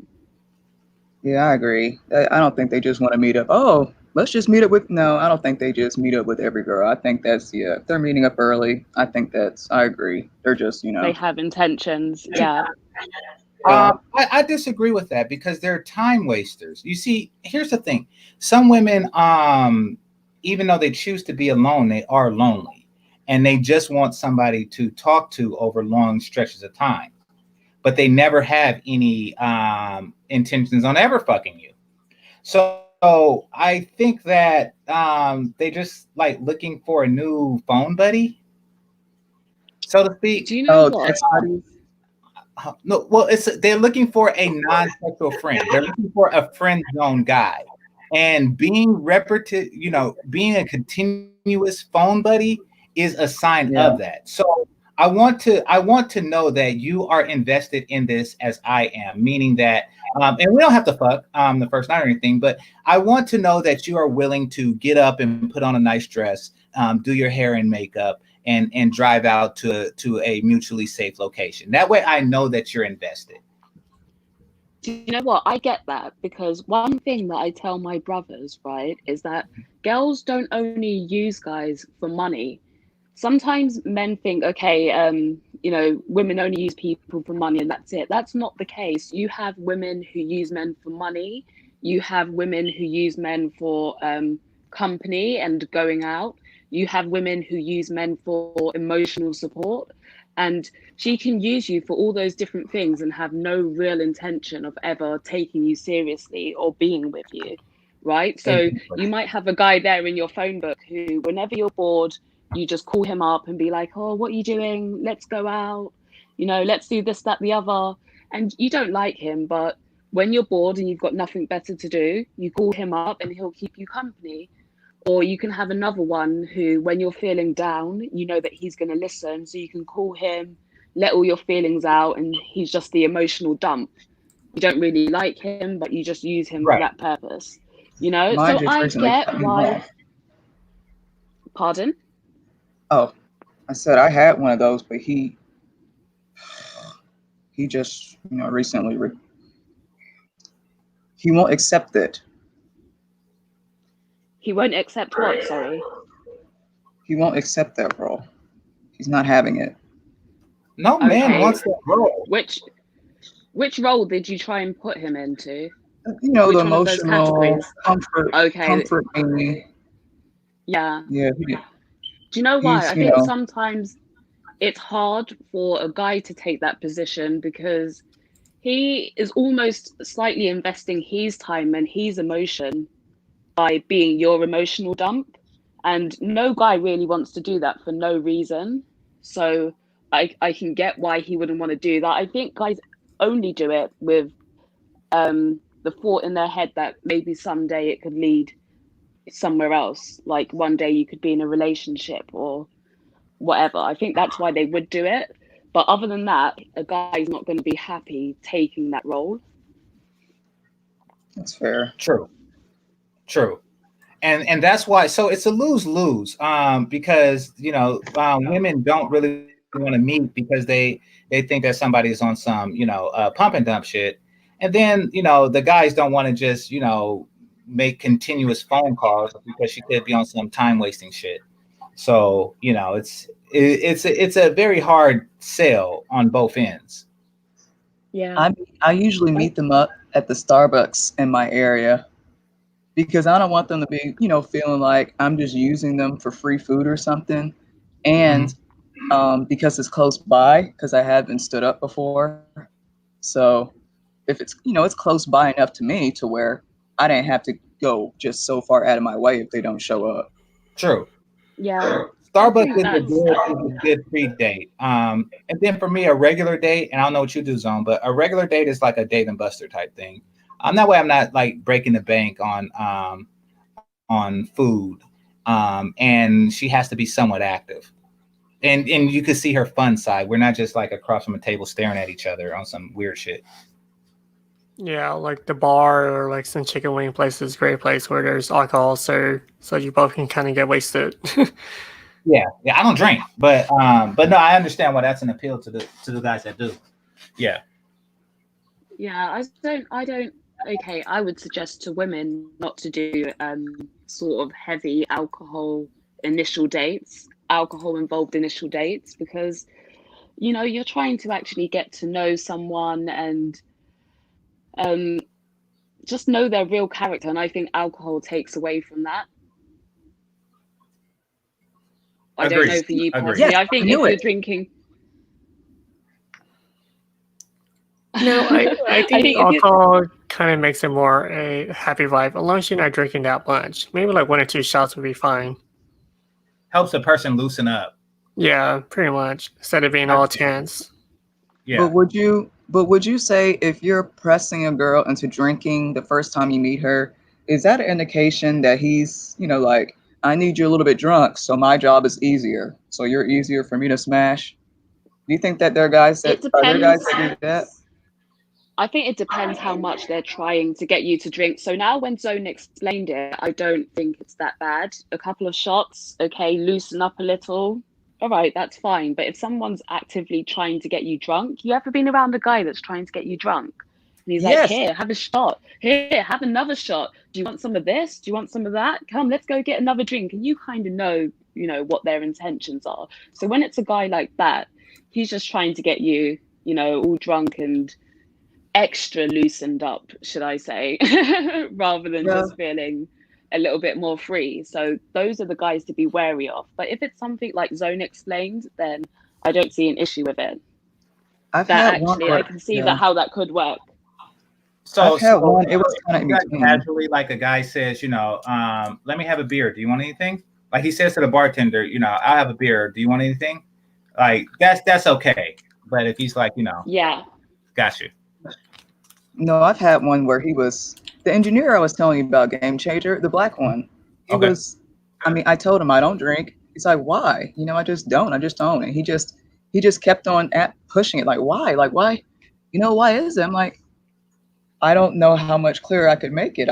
Yeah, I agree. I don't think they just want to meet up. Oh, let's just meet up with. No, I don't think they just meet up with every girl. I think that's, yeah, if they're meeting up early, I think I agree. They're just, you know. They have intentions, yeah. I disagree with that because they're time wasters. You see, here's the thing. Some women, even though they choose to be alone, they are lonely. And they just want somebody to talk to over long stretches of time. But they never have any intentions on ever fucking you. So I think that they just like looking for a new phone buddy, so to speak. Do you know what? Text buddies? No, well, they're looking for a non-sexual friend. They're looking for a friend zone guy, and being repetitive, you know, being a continuous phone buddy is a sign of that. So I want to know that you are invested in this as I am, meaning that, and we don't have to fuck the first night or anything, but I want to know that you are willing to get up and put on a nice dress, do your hair and makeup, and drive out to a mutually safe location. That way I know that you're invested. Do you know what? I get that because one thing that I tell my brothers, right, is that girls don't only use guys for money. Sometimes men think, okay, you know, women only use people for money and that's it. That's not the case. You have women who use men for money. You have women who use men for company and going out. You have women who use men for emotional support. And she can use you for all those different things and have no real intention of ever taking you seriously or being with you, right? So you might have a guy there in your phone book who, whenever you're bored, you just call him up and be like, oh, what are you doing? Let's go out. You know, let's do this, that, the other. And you don't like him, but when you're bored and you've got nothing better to do, you call him up and he'll keep you company. Or you can have another one who, when you're feeling down, you know that he's going to listen. So you can call him, let all your feelings out, and he's just the emotional dump. You don't really like him, but you just use him for that purpose. You know, Mine so just I recently get cut me why. off. Pardon? Oh, I said I had one of those, but he just, you know, recently he won't accept it. He won't accept what? Sorry. He won't accept that role. He's not having it. No man wants that role. Which role did you try and put him into? You know, which the one of those emotional categories? comfort. Okay. Comfort me. Yeah. Yeah. Do you know why? I think sometimes it's hard for a guy to take that position because he is almost slightly investing his time and his emotion by being your emotional dump. And no guy really wants to do that for no reason. So I can get why he wouldn't want to do that. I think guys only do it with the thought in their head that maybe someday it could lead somewhere else. Like one day you could be in a relationship or whatever. I think that's why they would do it. But other than that, a guy's not going to be happy taking that role. That's fair. True. And that's why, so it's a lose-lose, because, you know, women don't really want to meet because they think that somebody is on some, you know, pump and dump shit. And then, you know, the guys don't want to just, you know, make continuous phone calls because she could be on some time wasting shit. So, you know, it's a very hard sell on both ends. Yeah. I usually meet them up at the Starbucks in my area because I don't want them to be, you know, feeling like I'm just using them for free food or something. And because it's close by, because I have been stood up before. So if it's, you know, it's close by enough to me to where I didn't have to go just so far out of my way if they don't show up. True. Yeah. Starbucks think is a good pre-date. And then for me, a regular date, and I don't know what you do, Zone, but a regular date is like a Dave and Buster type thing. That way I'm not like breaking the bank on food. And she has to be somewhat active. And you can see her fun side. We're not just like across from a table staring at each other on some weird shit. Yeah, like the bar or like some chicken wing places, great place where there's alcohol served, so you both can kind of get wasted. Yeah, I don't drink, but no, I understand why that's an appeal to the guys that do. Yeah. Yeah, I don't okay, I would suggest to women not to do sort of heavy alcohol involved initial dates, because you know, you're trying to actually get to know someone and just know their real character, and I think alcohol takes away from that. I don't know for you personally. Yes, I think if you're drinking. No, I think alcohol kind of makes it more a happy vibe, as long as you're not drinking that much. Maybe like 1 or 2 shots would be fine. Helps a person loosen up. Yeah, pretty much. Instead of being all tense. Yeah. But would you say if you're pressing a girl into drinking the first time you meet her, is that an indication that he's, you know, like, I need you a little bit drunk, so my job is easier, so you're easier for me to smash? Do you think that there are guys that do that? I think it depends how much they're trying to get you to drink. So now when Zone explained it, I don't think it's that bad. A couple of shots, okay, loosen up a little. All right, that's fine. But if someone's actively trying to get you drunk, you ever been around a guy that's trying to get you drunk? And he's like, here, have a shot. Here, have another shot. Do you want some of this? Do you want some of that? Come, let's go get another drink. And you kind of know, you know, what their intentions are. So when it's a guy like that, he's just trying to get you, you know, all drunk and extra loosened up, should I say, rather than just feeling a little bit more free. So those are the guys to be wary of. But if it's something like Zone explained, then I don't see an issue with it. I can see that how that could work. So it was kind of casually, like a guy says, you know, let me have a beer. Do you want anything? Like he says to the bartender, you know, I'll have a beer. Do you want anything? Like that's okay. But if he's like, you know, got you. No, I've had one where he was the engineer I was telling you about, GameChanger, the black one. He was, I mean, I told him I don't drink. He's like, why? You know, I just don't. And he just kept on pushing it. Like, why? You know, why is it? I'm like, I don't know how much clearer I could make it.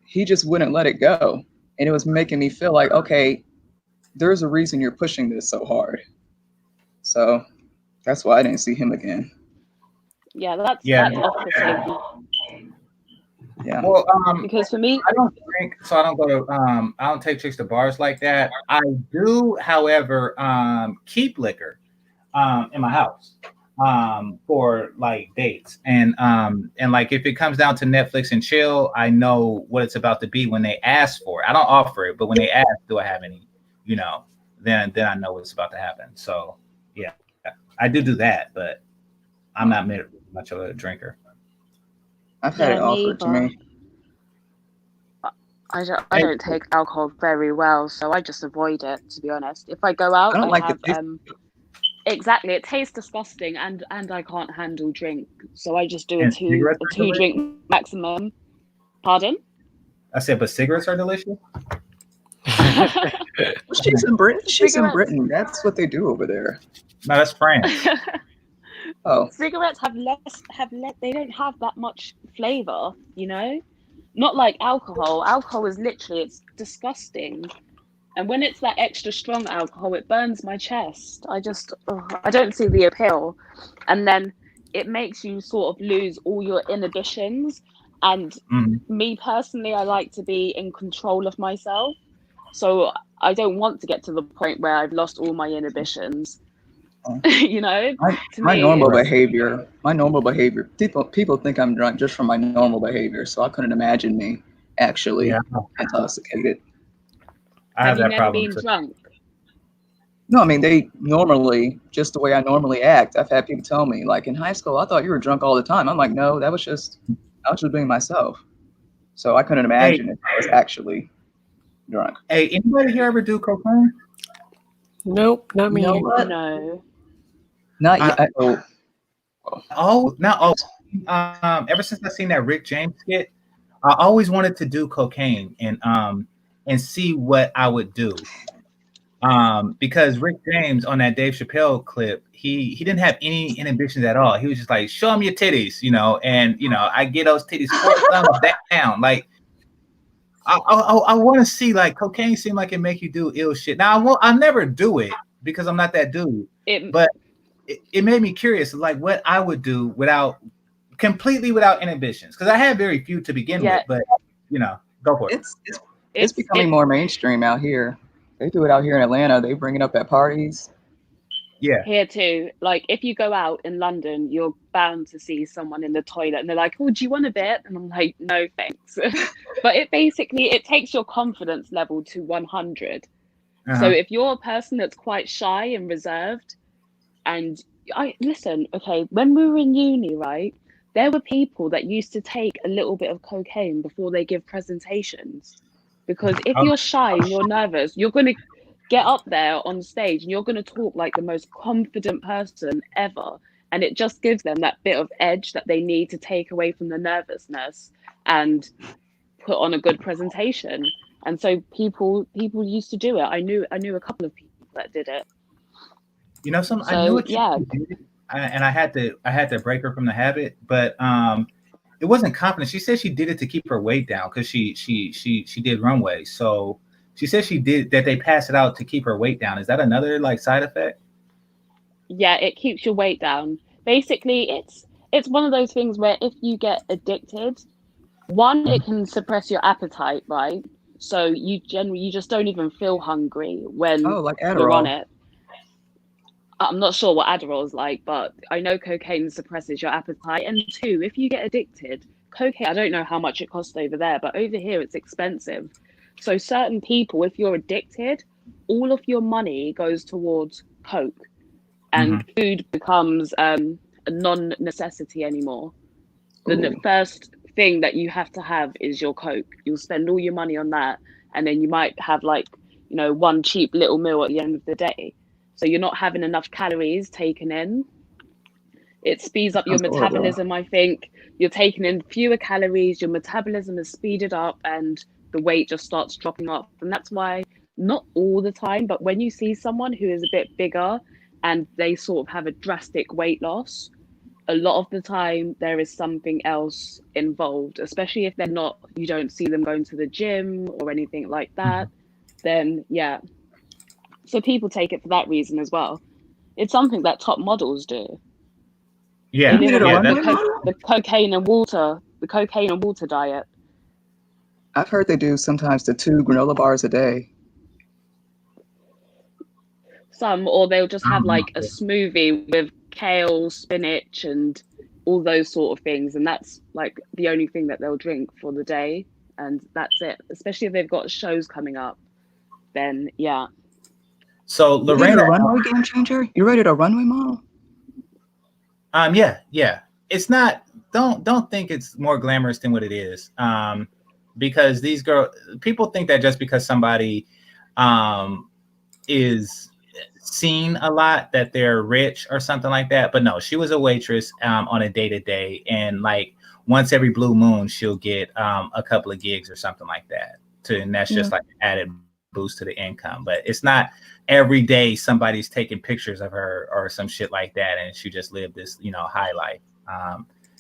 He just wouldn't let it go. And it was making me feel like, okay, there's a reason you're pushing this so hard. So that's why I didn't see him again. Yeah, that's off the table. Yeah. Well, because for me, I don't drink, so I don't go to I don't take chicks to bars like that. I do, however, keep liquor in my house for like dates, and like if it comes down to Netflix and chill, I know what it's about to be when they ask for it. I don't offer it, but when they ask, do I have any, you know, then I know what's about to happen. So yeah, I do that, but I'm not much of a drinker. I've had it offered to me. I don't take alcohol very well, so I just avoid it, to be honest. If I go out, I don't like have, the taste. Exactly, it tastes disgusting, and I can't handle drink, so I just do a two drink maximum. Pardon? I said, but cigarettes are delicious. She's in Britain. She's in Britain. That's what they do over there. No, that's France. Oh, cigarettes have less. They don't have that much flavor, you know. Not like alcohol. Alcohol is literally, it's disgusting. And when it's that extra strong alcohol, it burns my chest. I don't see the appeal. And then it makes you sort of lose all your inhibitions. And me personally, I like to be in control of myself. So I don't want to get to the point where I've lost all my inhibitions. You know, my normal behavior. People think I'm drunk just from my normal behavior. So I couldn't imagine me actually intoxicated. Have you never been drunk? No, I mean, they normally, just the way I normally act. I've had people tell me, like, in high school, I thought you were drunk all the time. I'm like, no, I was just being myself. So I couldn't imagine if I was actually drunk. Hey, anybody here ever do cocaine? Nope, not me. You know what? No. Not yet. Ever since I seen that Rick James skit, I always wanted to do cocaine and see what I would do. Because Rick James on that Dave Chappelle clip, he didn't have any inhibitions at all. He was just like, show him your titties, you know, and you know, I get those titties 4 thumbs down. Like I want to see, like, cocaine seem like it make you do ill shit. Now I'll never do it because I'm not that dude. But it made me curious, like what I would do completely without inhibitions, because I had very few to begin with. But you know, go for it. It's becoming more mainstream out here. They do it out here in Atlanta. They bring it up at parties. Yeah. Here too. Like if you go out in London, you're bound to see someone in the toilet and they're like, oh, do you want a bit? And I'm like, no, thanks. But it takes your confidence level to 100. So if you're a person that's quite shy and reserved, and okay, when we were in uni, right, there were people that used to take a little bit of cocaine before they give presentations. Because if you're shy and you're nervous, you're going to get up there on stage and you're going to talk like the most confident person ever. And it just gives them that bit of edge that they need to take away from the nervousness and put on a good presentation. And so people used to do it. I knew a couple of people that did it. You know, I knew it. Did, and I had to break her from the habit, but it wasn't confidence. She said she did it to keep her weight down because she did runway. So she said she did that. They pass it out to keep her weight down. Is that another like side effect? Yeah, it keeps your weight down. Basically, it's one of those things where if you get addicted, it can suppress your appetite, right? So you just don't even feel hungry when you're on it. I'm not sure what Adderall is like, but I know cocaine suppresses your appetite. And 2, if you get addicted, cocaine, I don't know how much it costs over there, but over here it's expensive. So certain people, if you're addicted, all of your money goes towards coke, and food becomes a non-necessity anymore. The first thing that you have to have is your coke. You'll spend all your money on that, and then you might have one cheap little meal at the end of the day. So you're not having enough calories taken in. It speeds up your metabolism, I think. You're taking in fewer calories, your metabolism is speeded up, and the weight just starts dropping off. And that's why, not all the time, but when you see someone who is a bit bigger and they sort of have a drastic weight loss, a lot of the time there is something else involved, especially if you don't see them going to the gym or anything like that, then yeah. So people take it for that reason as well. It's something that top models do. Yeah, the cocaine and water diet. I've heard they do sometimes the 2 granola bars a day. Or they'll just have like a smoothie with kale, spinach, and all those sort of things, and that's like the only thing that they'll drink for the day, and that's it. Especially if they've got shows coming up, then yeah. So Lorena, runway game changer. You rated a runway model? Yeah. It's not. Don't think it's more glamorous than what it is. Because these people think that just because somebody is seen a lot that they're rich or something like that. But no, she was a waitress on a day-to-day, and like once every blue moon she'll get a couple of gigs or something like that. And that's just like an added boost to the income. But it's not every day somebody's taking pictures of her or some shit like that, and she just lived this high life.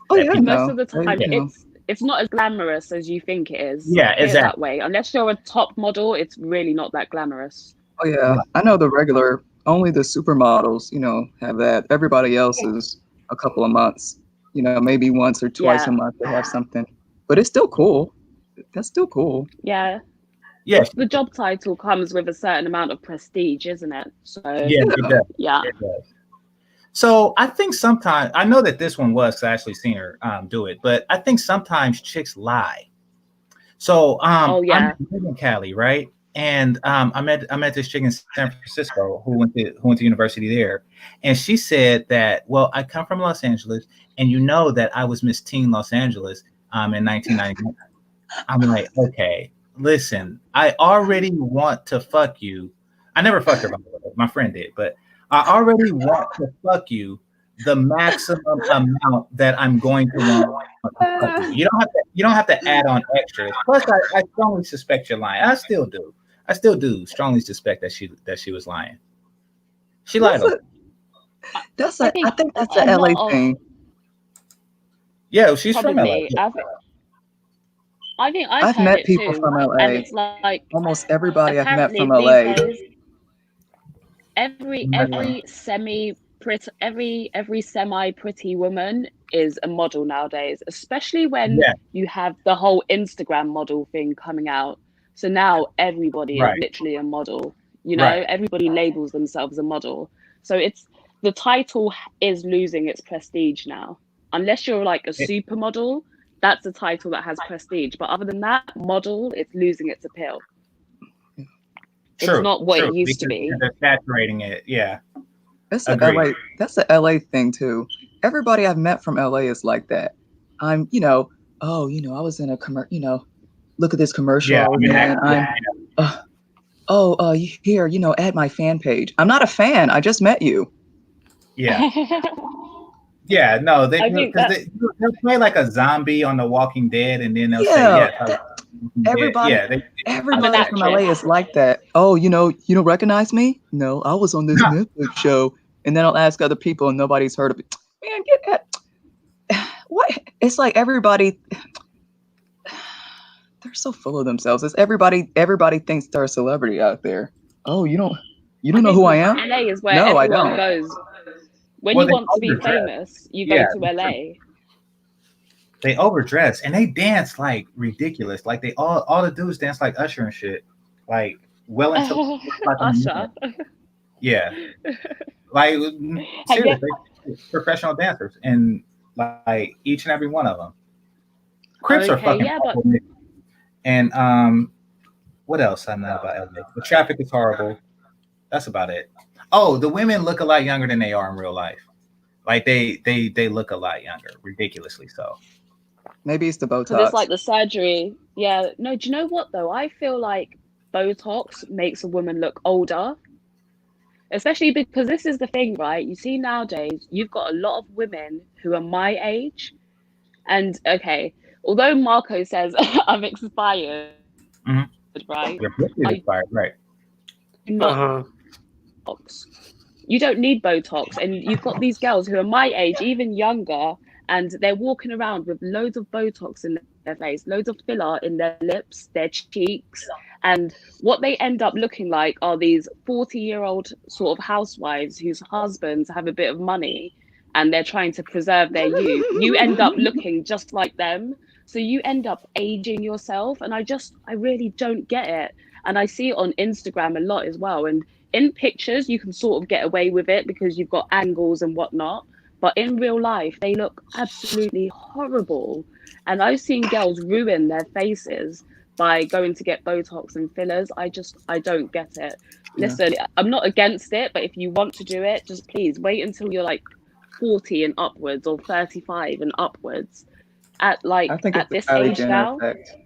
Most of the time it's not as glamorous as you think it is. Yeah, exactly. That way, unless you're a top model, it's really not that glamorous. Oh yeah, I know the regular, only the supermodels, have that. Everybody else is a couple of months. You know, maybe once or twice a month they have something. But it's still cool. That's still cool. Yeah. Yeah. The job title comes with a certain amount of prestige, isn't it? So Yeah, it does. Yeah. It does. So I think sometimes, I know that this one was, I actually seen her do it, but I think sometimes chicks lie. So Oh, yeah. I'm in Cali, right? And I met this chick in San Francisco who went to university there, and she said that, well, I come from Los Angeles, and you know that I was Miss Teen Los Angeles in 1999. I'm like, okay, listen, I already want to fuck you. I never fucked her, by the way. My friend did, but I already want to fuck you the maximum amount that I'm going to want to fuck you. You don't have to add on extras. Plus, I strongly suspect you're lying. I still do strongly suspect that she was lying. She lied. I think that's a LA thing. Yeah, she's from LA. I think I've heard met it people too, from LA. and it's like almost everybody I've met from these LA. days, every semi pretty woman is a model nowadays, especially when you have the whole Instagram model thing coming out. So now everybody is literally a model. You know, everybody labels themselves a model. So the title is losing its prestige now. Unless you're like a supermodel, that's a title that has prestige. But other than that, model, it's losing its appeal. It's not what it used to be. They're saturating it. Yeah. That's a LA thing too. Everybody I've met from LA is like that. I'm, I was in a look at this commercial. Yeah, here, add my fan page. I'm not a fan. I just met you. Yeah. Yeah, no, they'll play like a zombie on The Walking Dead, and then they'll say, everybody from LA is like that. Oh, you don't recognize me? No, I was on this Netflix show. And then I'll ask other people and nobody's heard of it. Man, get that. What? It's like everybody, they're so full of themselves. It's everybody thinks they're a celebrity out there. Oh, you don't know who I am? LA is where everyone goes. When you want to be famous, you go to LA. They overdress and they dance like ridiculous. Like they all the dudes dance like Usher and shit. Like well into Usher. Yeah. Like seriously, professional dancers, and like each and every one of them. Crips are fucking awful. And what else I know about LA? The traffic is horrible. That's about it. Oh, the women look a lot younger than they are in real life. Like they look a lot younger, ridiculously so. Maybe it's the Botox. So it's like the surgery. Yeah. No, do you know what though? I feel like Botox makes a woman look older. Especially because this is the thing, right? You see nowadays, you've got a lot of women who are my age. And okay, although Marco says I'm expired, right? You're expired, right? You don't need Botox. And you've got these girls who are my age, even younger, and they're walking around with loads of Botox in their face, loads of filler in their lips, their cheeks. And what they end up looking like are these 40-year-old sort of housewives whose husbands have a bit of money and they're trying to preserve their youth. You end up looking just like them. So you end up aging yourself. And I really don't get it. And I see it on Instagram a lot as well. And in pictures, you can sort of get away with it because you've got angles and whatnot. But in real life, they look absolutely horrible. And I've seen girls ruin their faces by going to get Botox and fillers. I don't get it. Listen, I'm not against it, but if you want to do it, just please wait until you're like 40 and upwards or 35 and upwards. At this age now. Effect.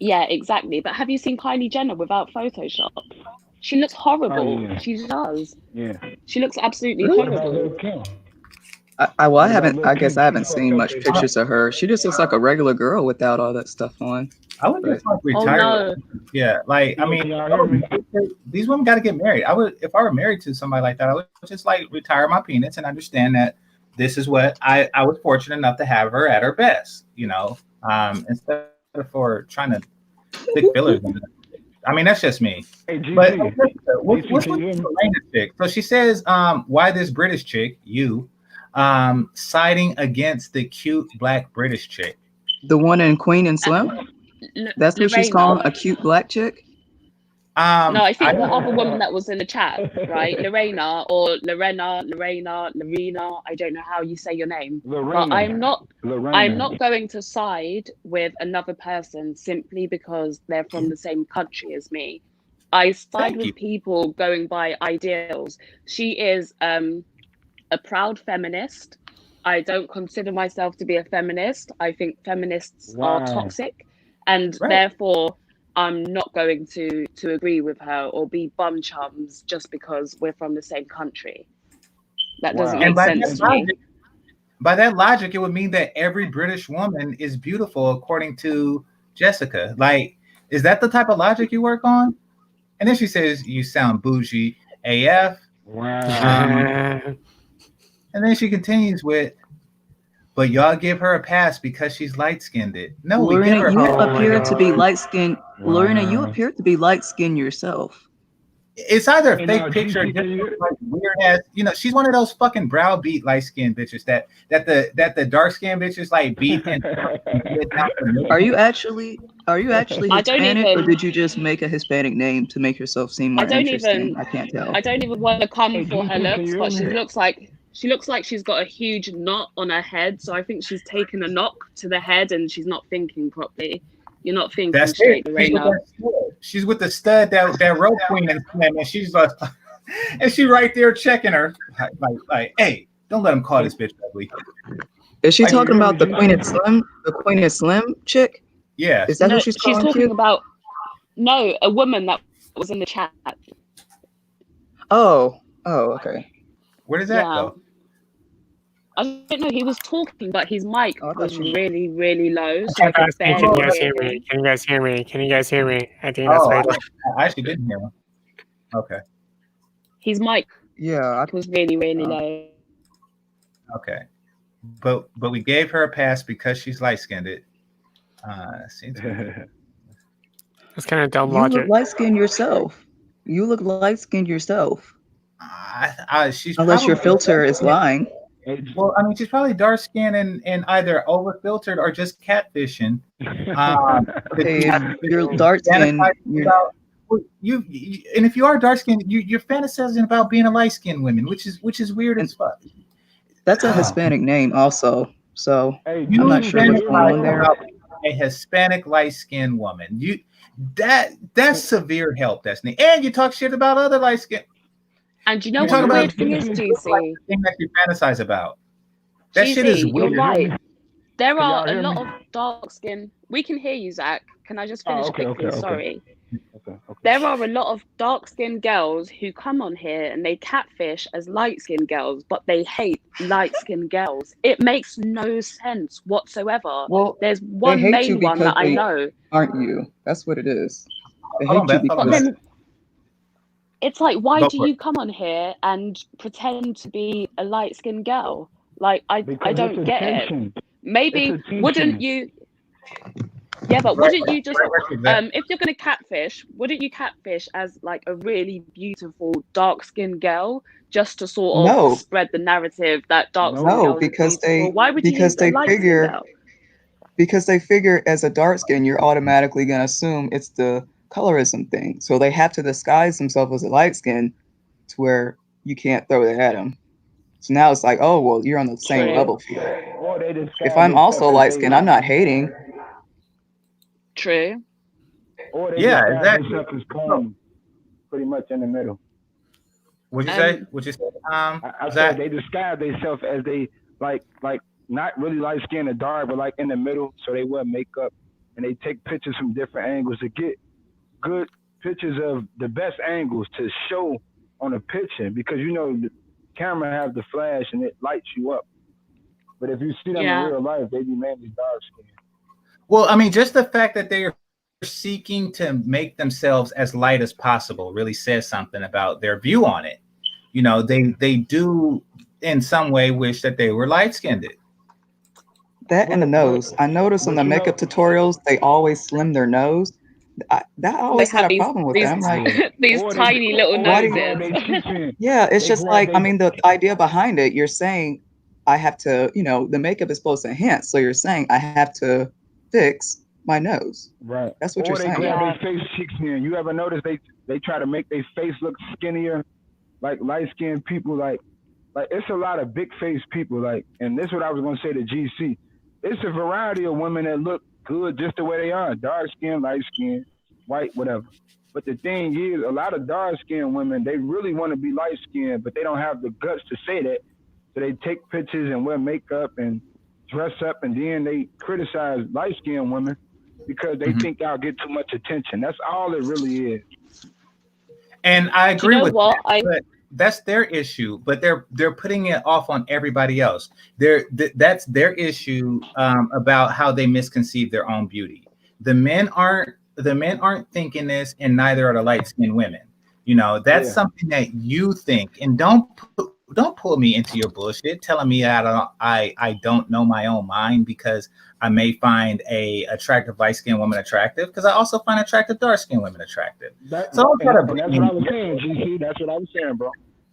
Yeah, exactly. But have you seen Kylie Jenner without Photoshop? She looks horrible. Oh, yeah. She does. Yeah. She looks absolutely horrible. I guess I haven't seen much pictures of her. She just looks like a regular girl without all that stuff on. I would just like retire. Oh, no. Yeah, like I mean, these women got to get married. If I were married to somebody like that, I would just like retire my penis and understand that this is what I was fortunate enough to have her at her best. Instead of for trying to stick fillers in it. I mean, that's just me. Hey, but what's the Lena chick? So she says, why this British chick, you, siding against the cute black British chick. The one in Queen and Slim? That's what she's calling a cute black chick? No, I think the other woman that was in the chat, right? Lorena or Lorena, I don't know how you say your name. But I'm not going to side with another person simply because they're from the same country as me. I side with people going by ideals. She is a proud feminist. I don't consider myself to be a feminist. I think feminists are toxic, and therefore I'm not going to agree with her or be bum chums just because we're from the same country. That doesn't make sense to me. By that logic, it would mean that every British woman is beautiful, according to Jessica. Like, is that the type of logic you work on? And then she says, you sound bougie AF. And then she continues with, but y'all give her a pass because she's light-skinned. No, Lorena, we give her you appear to be light-skinned. Lorena, you appear to be light-skinned yourself. It's either a fake picture or just like weird ass. You know, she's one of those fucking browbeat light-skinned bitches that the dark-skinned bitches like beat. And Are you actually Hispanic, or did you just make a Hispanic name to make yourself seem more interesting? I can't tell. I don't even want to come for her looks, but she looks like she's got a huge knot on her head. So I think she's taken a knock to the head and she's not thinking properly. You're not thinking straight right now. She's with the stud that rope queen and she's like, and she right there checking her like, hey, don't let him call this bitch ugly. Is she talking about the Queen and Slim chick? Yeah. Is that who she's calling? She's talking about a woman that was in the chat. Oh, okay. Where does that go? I don't know. He was talking, but his mic was really, really low. So Can you guys hear me? Can you guys hear me? Can you guys hear me? I think that's right. I actually didn't hear him. Okay. His mic was really, really low. Okay. But we gave her a pass because she's light-skinned. Seems That's kind of dumb logic. You look light-skinned yourself. She's unless your filter is lying. Well, I mean, she's probably dark-skinned and either over-filtered or just catfishing. You're dark-skinned. You and if you are dark-skinned, you're fantasizing about being a light-skinned woman, which is weird as fuck. That's a Hispanic name, also. So I'm not sure what's going on there. A Hispanic light-skinned woman. That's severe help, Destiny. And you talk shit about other light-skinned. And you know what the weird thing is, GC? Thing that you fantasize about. That shit is weird. You're right. There are a lot of dark skin. We can hear you, Zach. Can I just finish quickly? Sorry. Okay. There are a lot of dark skinned girls who come on here and they catfish as light skinned girls, but they hate light skinned girls. It makes no sense whatsoever. Well, there's one main one that I know. Aren't you? That's what it is. They hate you because. It's like, why do you come on here and pretend to be a light-skinned girl? Like, I don't get it. Maybe wouldn't you? Yeah, but wouldn't you just if you're gonna catfish, wouldn't you catfish as like a really beautiful dark-skinned girl just to sort of spread the narrative that dark-skinned girls because are beautiful? Why would you use a light-skinned girl? Because they figure as a dark skin, you're automatically gonna assume it's the colorism thing, so they have to disguise themselves as a light skin to where you can't throw it at them. So now it's like, oh well, you're on the same level here. If I'm also light skinned, I'm not hating. True. Or they exactly. Pretty much in the middle. What'd you say? What'd you say? I said they disguise themselves as they like not really light skinned or dark, but like in the middle, so they wear makeup and they take pictures from different angles to get good pictures of the best angles to show on a picture, because you know the camera has the flash and it lights you up. But if you see them in real life, they be mainly dark skinned. Well, I mean, just the fact that they are seeking to make themselves as light as possible really says something about their view on it. You know, they do in some way wish that they were light skinned. That and the nose. I noticed in the makeup tutorials, they always slim their nose. That always had a problem with them. Like these tiny little noses. Yeah, it's just like, I mean, the idea behind it, you're saying I have to, the makeup is supposed to enhance. So you're saying I have to fix my nose. Right. That's what Or you're they saying. grab Yeah. their face cheeks in. You ever notice they try to make their face look skinnier, like light skinned people, like it's a lot of big face people, like, and this is what I was gonna say to GC. It's a variety of women that look good just the way they are, dark skin, light skin, white, whatever. But the thing is, a lot of dark skinned women, they really want to be light skinned, but they don't have the guts to say that. So they take pictures and wear makeup and dress up, and then they criticize light skinned women because they think y'all get too much attention. That's all it really is. And I Do you agree know with what? that, but that's their issue. But they're putting it off on everybody else. That's their issue about how they misconceive their own beauty. The men aren't thinking this, and neither are the light skinned women. That's Yeah. something that you think, and don't pull me into your bullshit, telling me that I don't know my own mind because I may find a attractive light skinned woman attractive, because I also find attractive dark skinned women attractive. That, So don't try to and bring that's me what I into was your saying, GC. That's what I was saying, bro.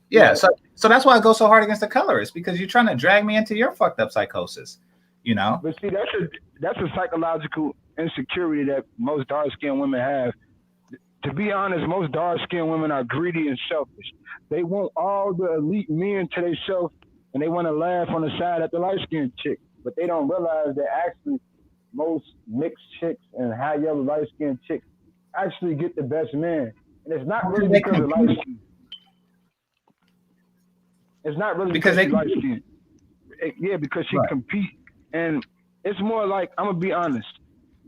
yeah, Right. so that's why I go so hard against the colorists, because you're trying to drag me into your fucked up psychosis, But see, that's a psychological insecurity that most dark skinned women have. To be honest, most dark skinned women are greedy and selfish. They want all the elite men to themselves, and they want to laugh on the side at the light skinned chick. But they don't realize that actually most mixed chicks and high yellow light skinned chicks actually get the best man. And it's not really They because of light skin. It's not really because they she's light skinned. Yeah, because she Right. compete, and it's more like, I'm gonna be honest.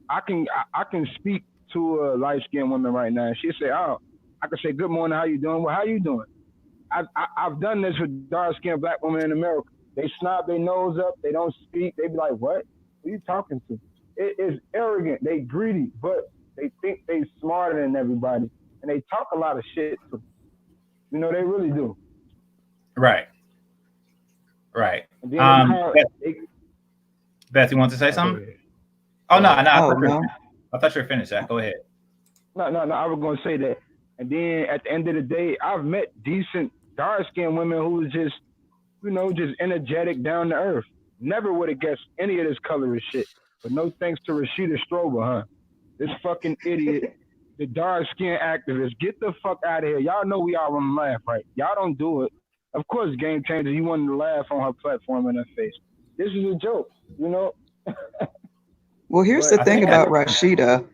I can speak to a light skinned woman right now, and she say, "Oh, I can say good morning, how you doing? Well, how you doing?" I've done this with dark skinned black women in America. They snap their nose up, they don't speak. They be like, "What? Who you talking to?" It is arrogant. They greedy, but they think they smarter than everybody, and they talk a lot of shit. They really do. Right. And then Beth, you want to say something? ahead. Oh no, Oh, no. I thought you were finished. Zach, go ahead. No. I was gonna say that. And then at the end of the day, I've met decent dark skinned women who was just, just energetic, down to earth. Never would have guessed any of this colorist shit. But no thanks to Rashida Strober, huh? This fucking idiot, the dark skinned activist. Get the fuck out of here. Y'all know we all want to laugh, right? Y'all don't do it. Of course, GameChanger, you wanted to laugh on her platform in her face. This is a joke, Well, here's But the thing about Rashida.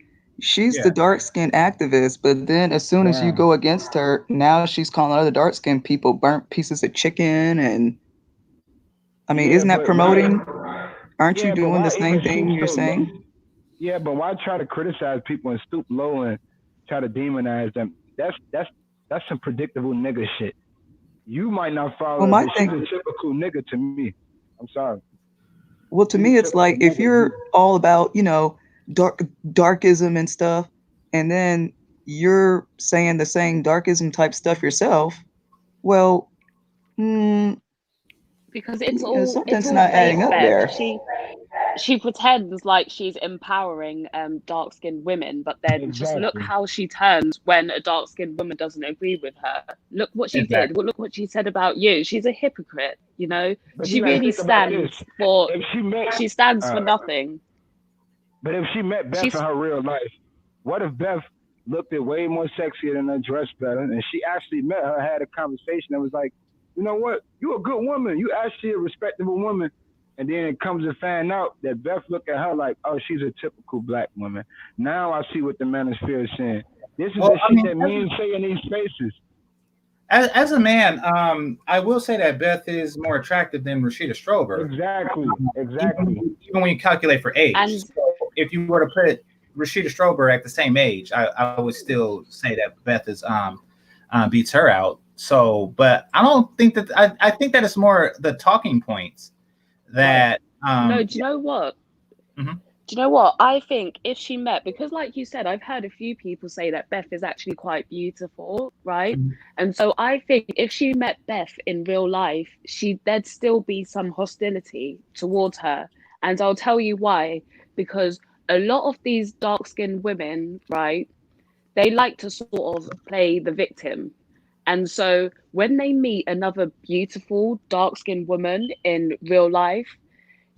She's Yeah. the dark skinned activist, but then as soon as you Wow. go against her, now she's calling other dark skinned people burnt pieces of chicken. And I mean, Yeah, isn't that but promoting? Aren't you Yeah, but doing why the same even thing stoop you're so saying? low? Yeah, but why try to criticize people and stoop low and try to demonize them? That's some predictable nigga shit. You might not follow Well, it, my but she's thing, a typical nigga to me. I'm sorry. well, to She's me, a it's like typical if nigga. you're all about, darkism and stuff, and then you're saying the same darkism type stuff yourself, well, Because it's all something's fake, not adding up Beth. there. She pretends like she's empowering dark skinned women, but then just look Exactly. how she turns when a dark skinned woman doesn't agree with her. Look what she did. Exactly. Look what she said about you. She's a hypocrite, But She you gotta really think about this. stands for If she met, she stands for nothing. but if she met Beth She's in her real life, what if Beth looked at way more sexier than her, dressed better, and she actually met her, had a conversation, and was like, you know what? You a good woman. You actually a respectable woman. And then it comes to find out that Beth look at her like, oh, she's a typical black woman. Now I see what the manosphere is saying. This is Well, the I shit mean, that men say in these spaces. As a man, I will say that Beth is more attractive than Rashida Strober. Exactly. Even when you calculate for age. and So if you were to put Rashida Strober at the same age, I would still say that Beth is beats her out. So, but I don't think that I think that it's more the talking points that no, do you know what? Mhm. Do you know what? I think if she met, because like you said, I've heard a few people say that Beth is actually quite beautiful, right? Mhm. And so I think if she met Beth in real life, there'd still be some hostility towards her. And I'll tell you why. Because a lot of these dark-skinned women, right, they like to sort of play the victim. And so when they meet another beautiful dark-skinned woman in real life,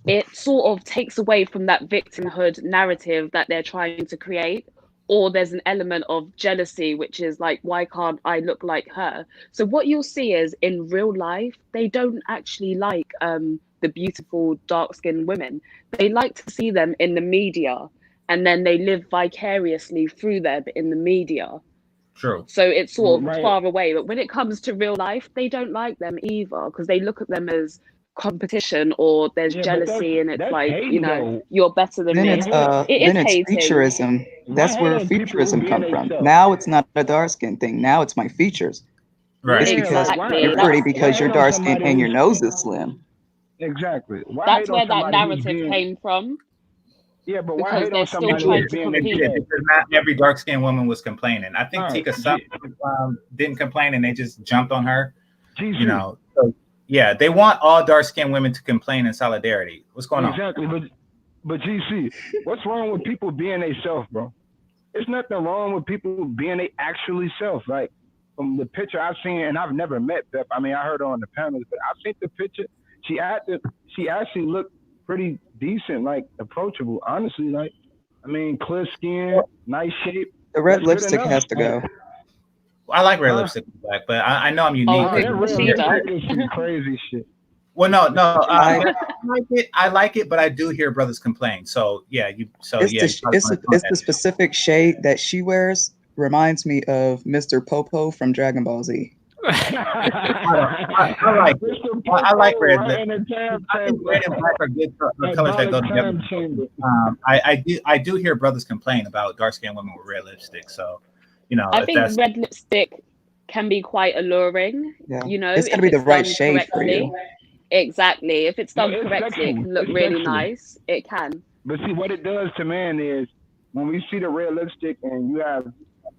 it sort of takes away from that victimhood narrative that they're trying to create. Or there's an element of jealousy, which is like, why can't I look like her? So what you'll see is in real life, they don't actually like the beautiful dark-skinned women. They like to see them in the media, and then they live vicariously through them in the media. True. So it's sort of Right. far away. But when it comes to real life, they don't like them either, because they look at them as competition, or there's Yeah, but jealousy, and it's that's like, hating though. you're better than Then me. it's It is hating. featureism. Why That's where hating people who featureism being come from. themselves? Now it's not a dark skin thing. Now it's my features. Right. It's Yeah, because like, why, Exactly. you're why, pretty why because you're hate on dark skin somebody and your who's nose is slim. exactly? Why That's hate on where that somebody who's narrative being came from, yeah, but why because hate they're on still somebody trying who's to being It compete. did, because not every dark skinned woman was complaining. I think All right, Tika Sumpter didn't complain, and they just jumped on her. GC. You know, so, yeah, they want all dark skinned women to complain in solidarity. What's going on? Exactly, but GC, what's wrong with people being they self, bro? There's nothing wrong with people being they actually self. Like from the picture I've seen, and I've never met Beth. I mean, I heard her on the panels, but I've seen the picture. She actually looked pretty decent, like approachable. Honestly, like I mean, clear skin, nice shape. The red That's lipstick good enough. has to go. I like red Huh? lipstick and black, but I know I'm unique. Oh, Oh, who that red she lipstick does? is some crazy shit. Well, no, I- I like it, but I do hear brothers complain. So yeah, you It's probably wanna the that. specific shade that she wears reminds me of Mr. Popo from Dragon Ball Z. I like it. I like red lip. I think red and black are good colors that go together. I do hear brothers complain about dark skinned women with red lipstick. So, you know, I if think that's red lipstick can be quite alluring. Yeah. You know, It's gotta if be the it's right done shade for correctly. you. Exactly. If it's No, done it's correctly, it sexual. can look It's really sexual. nice. It can. But see, what it does to man is when we see the red lipstick and you have,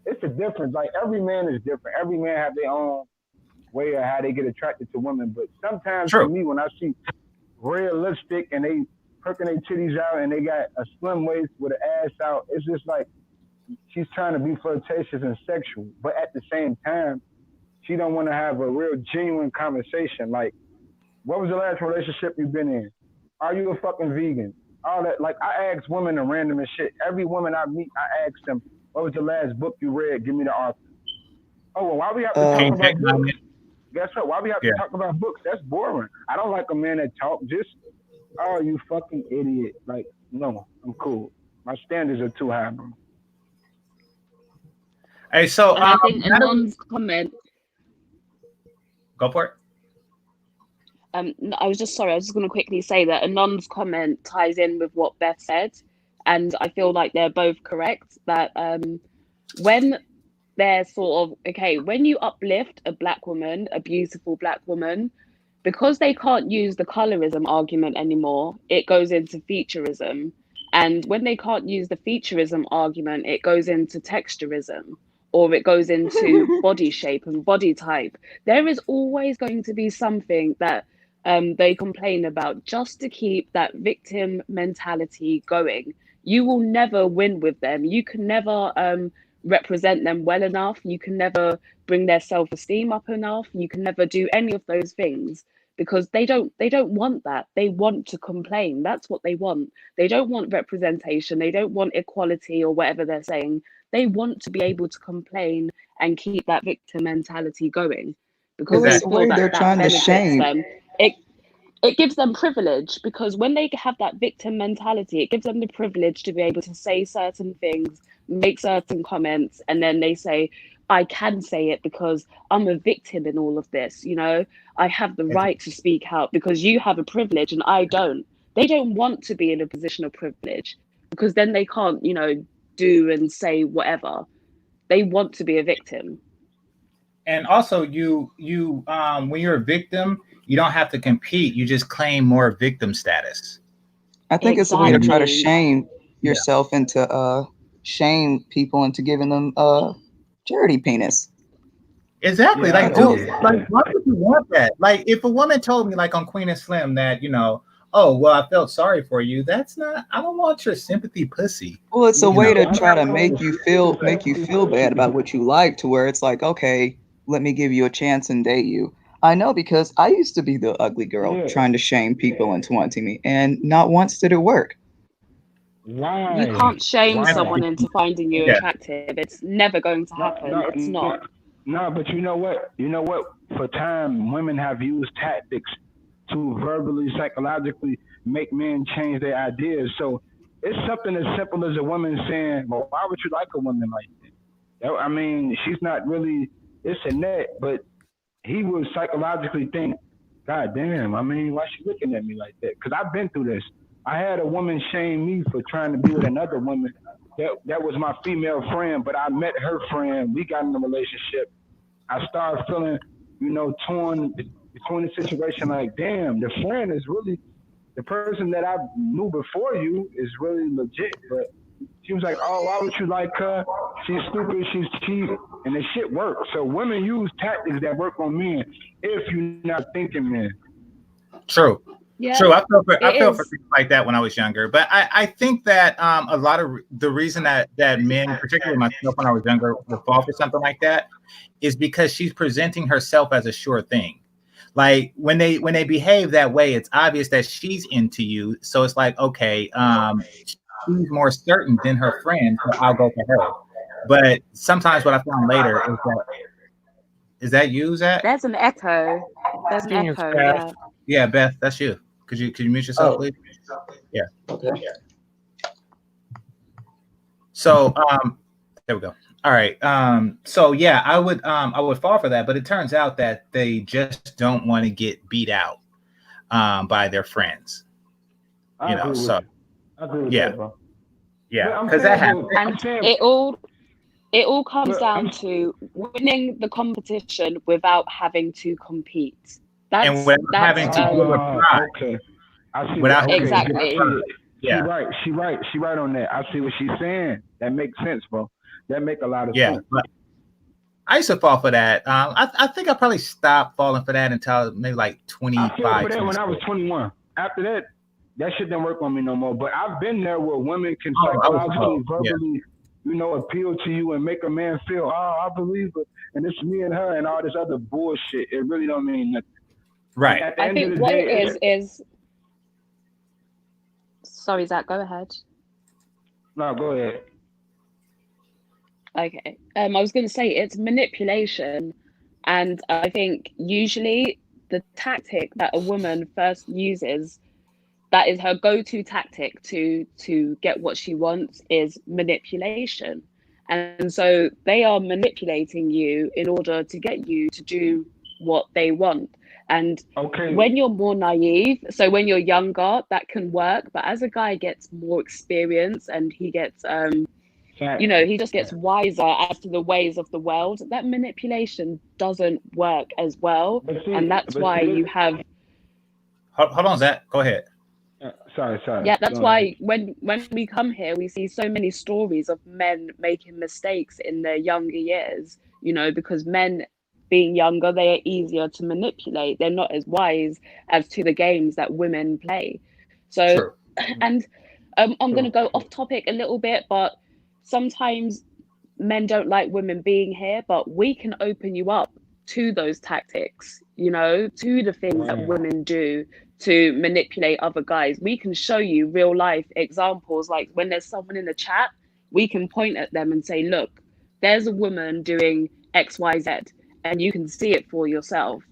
it's a difference. Like every man is different. Every man have their own way of how they get attracted to women. But sometimes True. for me, when I see red lipstick and they perking their titties out and they got a slim waist with an ass out, it's just like she's trying to be flirtatious and sexual. But at the same time, she don't want to have a real genuine conversation. Like, what was the last relationship you've been in? Are you a fucking vegan? All that. Like, I ask women the random and shit. Every woman I meet, I ask them, what was the last book you read? Give me the author. Oh, well, why we have to talk about books? Guess what? Why we have to talk about books? That's boring. I don't like a man that talk. Just, oh, you fucking idiot. Like, no, I'm cool. My standards are too high, bro. Hey, so And I think Anon's comment. Go for it. I was just going to quickly say that Anon's comment ties in with what Beth said, and I feel like they're both correct. That when they're sort of when you uplift a black woman, a beautiful black woman, because they can't use the colorism argument anymore, it goes into featureism, and when they can't use the featureism argument, it goes into texturism. Or it goes into body shape and body type. There is always going to be something that they complain about just to keep that victim mentality going. You will never win with them. You can never represent them well enough. You can never bring their self-esteem up enough. You can never do any of those things because they don't want that. They want to complain. That's what they want. They don't want representation. They don't want equality or whatever they're saying. They want to be able to complain and keep that victim mentality going because they feel that benefits them. It gives them privilege because when they have that victim mentality, it gives them the privilege to be able to say certain things, make certain comments, and then they say, I can say it because I'm a victim in all of this. You know, I have the right to speak out because you have a privilege and I don't. They don't want to be in a position of privilege because then they can't, do and say whatever. They want to be a victim. And also you when you're a victim, you don't have to compete. You just claim more victim status. I think it's a way to try to shame yourself into shame people into giving them charity penis. Exactly. Like, dude, like why would you want that? Like if a woman told me like on Queen and Slim that, oh, well, I felt sorry for you. That's not, I don't want your sympathy pussy. Well, it's a way to try to make you feel bad about what you like to where it's like, okay, let me give you a chance and date you. I know because I used to be the ugly girl Yeah. trying to shame people into wanting me, and not once did it work. Why? You can't shame Why? someone into finding you Yeah. attractive. It's never going to No, happen. no, It's not. no, but you know what? You know what? For time, women have used tactics to verbally, psychologically make men change their ideas. So it's something as simple as a woman saying, "Well, why would you like a woman like that?" I mean, she's not really. It's a net, but he would psychologically think, "God damn! I mean, why she looking at me like that?" Because I've been through this. I had a woman shame me for trying to be with another woman. That was my female friend, but I met her friend. We got in a relationship. I started feeling, torn between the situation. Like, damn, the friend is really the person that I knew before you is really legit. But she was like, "Oh, why would you like her? She's stupid. She's cheap," and the shit works. So women use tactics that work on men if you're not thinking men. True. Yeah, True. I felt it for is. things like that when I was younger, but I think that a lot of the reason that men, particularly myself when I was younger, would fall for something like that is because she's presenting herself as a sure thing. Like when they behave that way, it's obvious that she's into you. So it's like, okay, she's more certain than her friend, so I'll go for her. But sometimes what I found later is that you, Zach? There's an echo. There's an think it's echo. bad. Yeah. Yeah, Beth, that's you. Could you mute yourself, Oh, please? Yeah. okay. So there we go. All right. So yeah, I would fall for that, but it turns out that they just don't want to get beat out by their friends. I You know, agree so with you. I agree with yeah, that, bro. But yeah, I'm because that saying, happens. but I'm And saying, it all comes but down to winning the competition without having to compete. And That's without that's having to give a pride, okay. I see what. without having Okay, to give a exactly. pride. see, Yeah, she right on that. I see what she's saying. That makes sense, bro. That make a lot of yeah. sense. But I used to fall for that. I think I probably stopped falling for that until maybe like I fell 25, for that when I was 26. 21. After that, that shit didn't work on me no more. But I've been there where women can Oh, I was psychologically, yeah. verbally, appeal to you and make a man feel, oh, I believe it, and it's me and her and all this other bullshit. It really don't mean nothing. Right. At the I end of think the what day, it is sorry, Zach, go ahead. no, go ahead. Okay. I was going to say it's manipulation, and I think usually the tactic that a woman first uses, that is her go-to tactic to get what she wants, is manipulation. And so they are manipulating you in order to get you to do what they want. And Okay, when you're more naive, so when you're younger, that can work. But as a guy gets more experience and he gets fact. he just gets wiser as to the ways of the world, that manipulation doesn't work as well. But And that's but why see, you have Hold on, Zach. Go ahead. sorry. yeah, that's Go ahead. why when we come here, we see so many stories of men making mistakes in their younger years, because men being younger, they are easier to manipulate. They're not as wise as to the games that women play. So, True. and I'm going to True. go off topic a little bit, but sometimes men don't like women being here, but we can open you up to those tactics, to the things that Wow. women do to manipulate other guys. We can show you real life examples. Like when there's someone in the chat, we can point at them and say, look, there's a woman doing XYZ, and you can see it for yourself.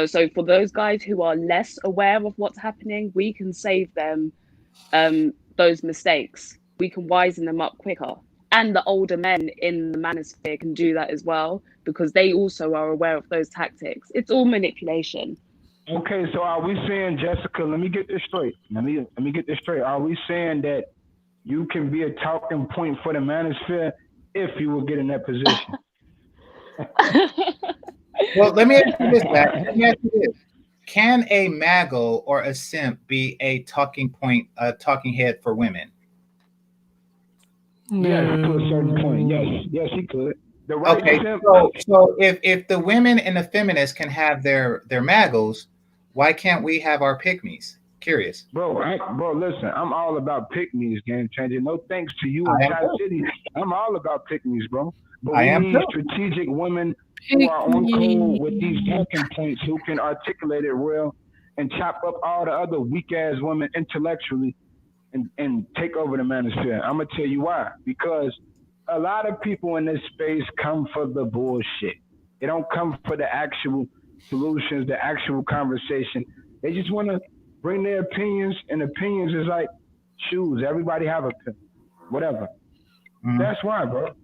So for those guys who are less aware of what's happening, we can save them those mistakes. We can wisen them up quicker. And the older men in the manosphere can do that as well, because they also are aware of those tactics. It's all manipulation. Okay, so are we saying, Jessica? Let me get this straight. Let me get this straight. Are we saying that you can be a talking point for the manosphere if you will get in that position? Well, let me ask you this, Zach. Let me ask you this. Can a maggle or a simp be a talking point, a talking head for women? Yes, to a certain point. Yes, he could. The right Okay, simp. so if the women and the feminists can have their maggles, why can't we have our pygmies? Curious. Bro, listen, I'm all about pick-me's, game changer. No thanks to you I in am Chi too. City. I'm all about pick-me's, bro. But I we am need too. strategic women who are on code with these talking points, who can articulate it real and chop up all the other weak ass women intellectually and take over the manosphere. I'm gonna tell you why. Because a lot of people in this space come for the bullshit. They don't come for the actual solutions, the actual conversation. They just want to bring their opinions, and opinions is like shoes. Everybody have a whatever. That's why, bro.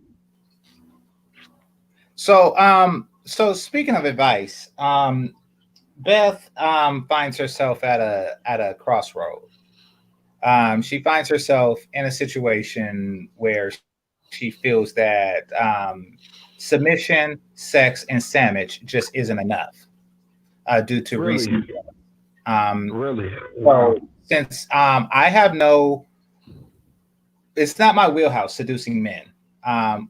So speaking of advice, Beth finds herself at a crossroad. She finds herself in a situation where she feels that submission, sex, and sandwich just isn't enough due to recent. Really? Wow. So since I have it's not my wheelhouse seducing men.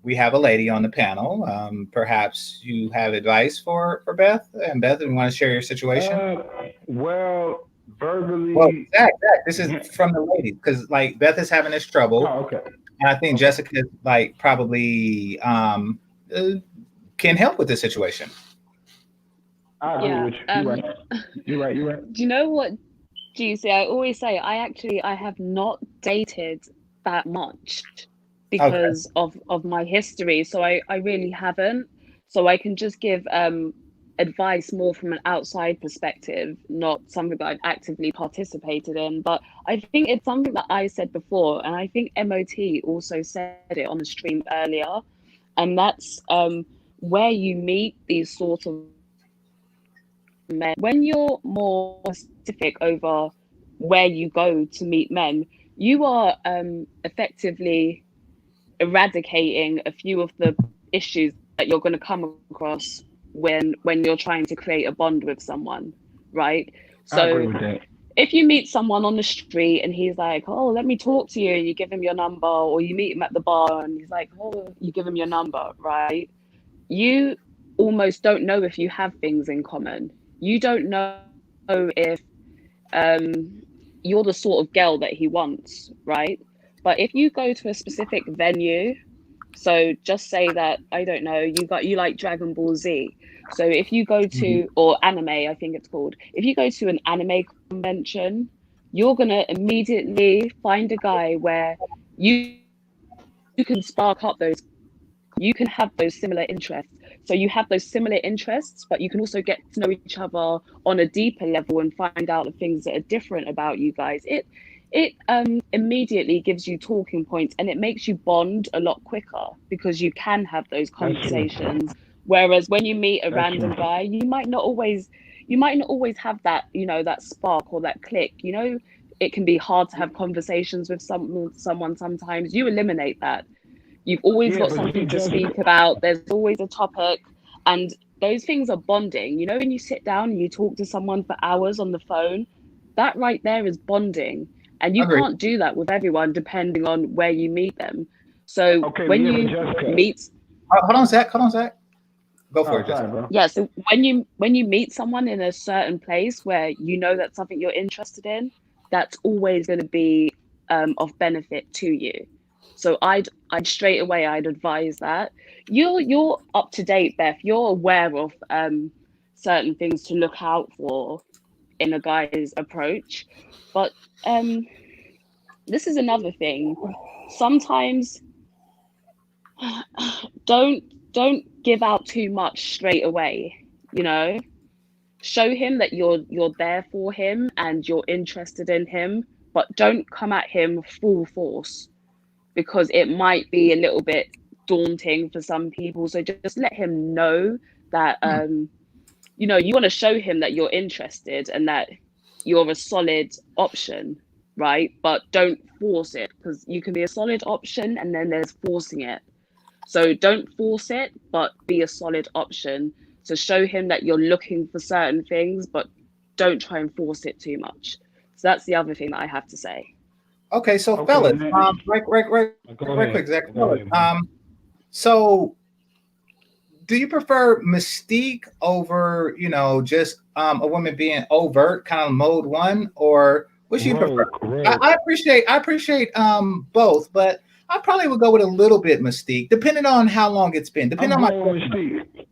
We have a lady on the panel. Perhaps you have advice for Beth. And Beth, you want to share your situation? Well, verbally. Well, Zach, this is from the ladies because like Beth is having this trouble. Oh, okay. And I think Jessica like probably can help with this situation. I agree with you. You're right. Do you know what, Juicy? I always say I have not dated that much because of my history. So I really haven't. So I can just give advice more from an outside perspective, not something that I've actively participated in. But I think it's something that I said before, and I think MOT also said it on the stream earlier, and that's where you meet these sort of men. When you're more specific over where you go to meet men, you are effectively eradicating a few of the issues that you're going to come across when you're trying to create a bond with someone, right? So I agree with that. If you meet someone on the street and he's like, oh, let me talk to you, and you give him your number, or you meet him at the bar and he's like, oh, you give him your number, right? You almost don't know if you have things in common. You don't know if you're the sort of girl that he wants, right? But if you go to a specific venue, so just say that, I don't know, you like Dragon Ball Z. So if you go to, or anime, I think it's called, if you go to an anime convention, you're going to immediately find a guy where you can spark up those, you can have those similar interests. So you have those similar interests, but you can also get to know each other on a deeper level and find out the things that are different about you guys. It immediately gives you talking points, and it makes you bond a lot quicker because you can have those conversations. Whereas when you meet a random guy, you might not always have that, that spark or that click. It can be hard to have conversations with someone sometimes. You eliminate that. You've always got something to speak about. There's always a topic, and those things are bonding. When you sit down and you talk to someone for hours on the phone, that right there is bonding. And you can't do that with everyone depending on where you meet them. So when you meet... Hold on, Zach. Go for it, Jessica. Yeah, so when you meet someone in a certain place where you know that's something you're interested in, that's always going to be of benefit to you. So I'd straight away advise that. You're up to date, Beth. You're aware of certain things to look out for in a guy's approach. But this is another thing. Sometimes don't give out too much straight away. Show him that you're there for him and you're interested in him, but don't come at him full force, because it might be a little bit daunting for some people. So just let him know that you want to show him that you're interested and that you're a solid option, right? But don't force it, because you can be a solid option and then there's forcing it. So don't force it, but be a solid option. So show him that you're looking for certain things, but don't try and force it too much. So that's the other thing that I have to say. Okay, so fellas, right quick, Zach. So do you prefer mystique over, just a woman being overt, kind of mode one, or what do you prefer? I appreciate both, but I probably would go with a little bit mystique, depending on how long it's been. Depending on my mystique.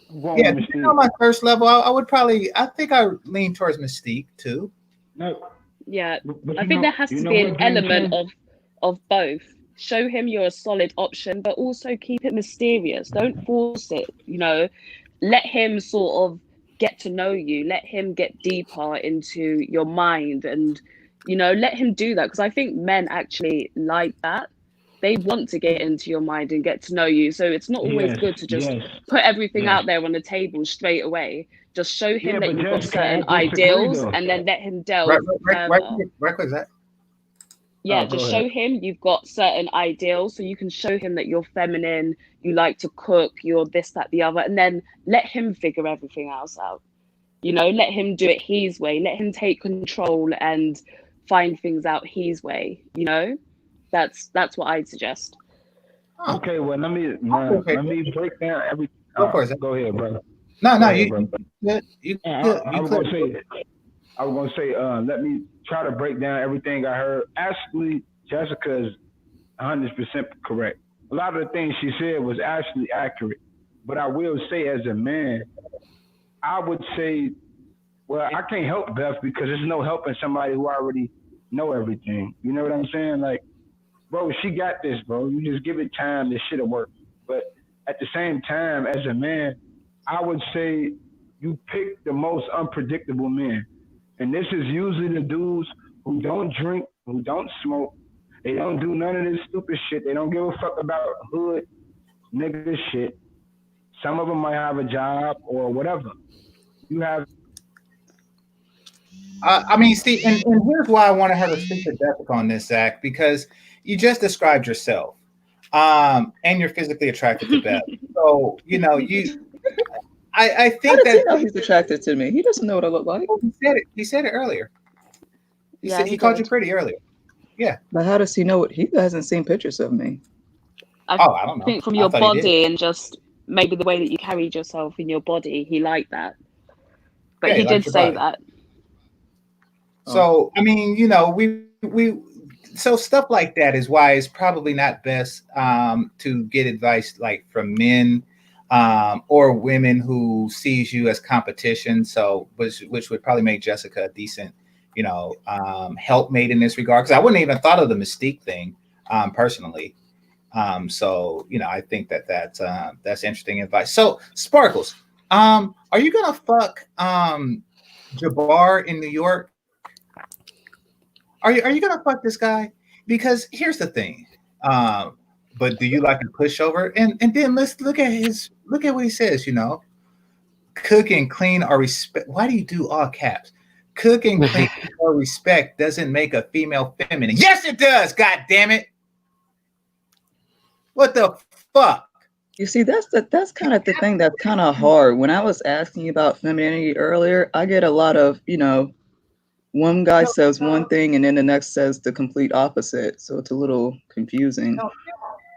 I'm going Yeah, with depending on Mystique. my first level, I would probably. I think I lean towards Mystique too. No, Yeah, but I think there has you to know be an what, Game element Changer? of both. Show him you're a solid option, but also keep it mysterious. Don't force it, you know. Let him sort of get to know you. Let him get deeper into your mind and, you know, let him do that. Because I think men actually like that. They want to get into your mind and get to know you. So it's not always Yes, good to just yes, put everything yes. out there on the table straight away. Just show him Yeah, that but you've got Jessica, I certain disagree ideals though. and then let him Right, delve right, right, further. right quick, Zach. Yeah, Oh, just go show ahead. him you've got certain ideals. So you can show him that you're feminine, you like to cook, you're this, that, the other, and then let him figure everything else out. You know, let him do it his way. Let him take control and find things out his way. You know, that's what I'd suggest. Oh, Okay, well, okay. let me break down every. Go for it, Zach. Go ahead, brother. No, Go no, ahead, you brother. good. You I, good. I You was clear. gonna say, let me try to break down everything I heard. Actually, Jessica is 100% correct. A lot of the things she said was actually accurate. But I will say, as a man, I would say, well, I can't help Beth because there's no helping somebody who already know everything. You know what I'm saying? Like, bro, she got this, bro. You just give it time, this shit'll work. But at the same time, as a man, I would say you pick the most unpredictable men. And this is usually the dudes who don't drink, who don't smoke, they don't do none of this stupid shit. They don't give a fuck about hood nigga shit. Some of them might have a job or whatever. You have. I mean, see, and here's why I wanted her to speak to Jessica on this, Zach, because you just described yourself, and you're physically attracted to Beth. So you know, I How think does he that know he's attracted to me? He doesn't know what I look like. he said it. He said it earlier. Yeah, He he called you did. pretty earlier. Yeah. But how does he know it? He hasn't seen pictures of me. I Oh, I don't know. think from I your thought he did. body and just maybe the way that you carried yourself in your body, he liked that. But Yeah, he he did likes your say body. that. So I mean, you know, we so stuff like that is why it's probably not best to get advice like from men or women who sees you as competition. So which would probably make Jessica a decent, you know, helpmate in this regard. Because I wouldn't even thought of the mystique thing personally. So you know, I think that's interesting advice. So Sparkles, are you gonna fuck Jabbar in New York? Are you gonna fuck this guy? Because here's the thing. Um, but do you like a pushover? And then let's look at what he says. You know, cook and clean or respect. Why do you do all caps? Cook and clean or respect doesn't make a female feminine. Yes, it does. God damn it! What the fuck? You see, that's kind of the thing that's kind of hard. When I was asking you about femininity earlier, I get a lot of, one guy No, says one thing and then the next says the complete opposite. So it's a little confusing. no,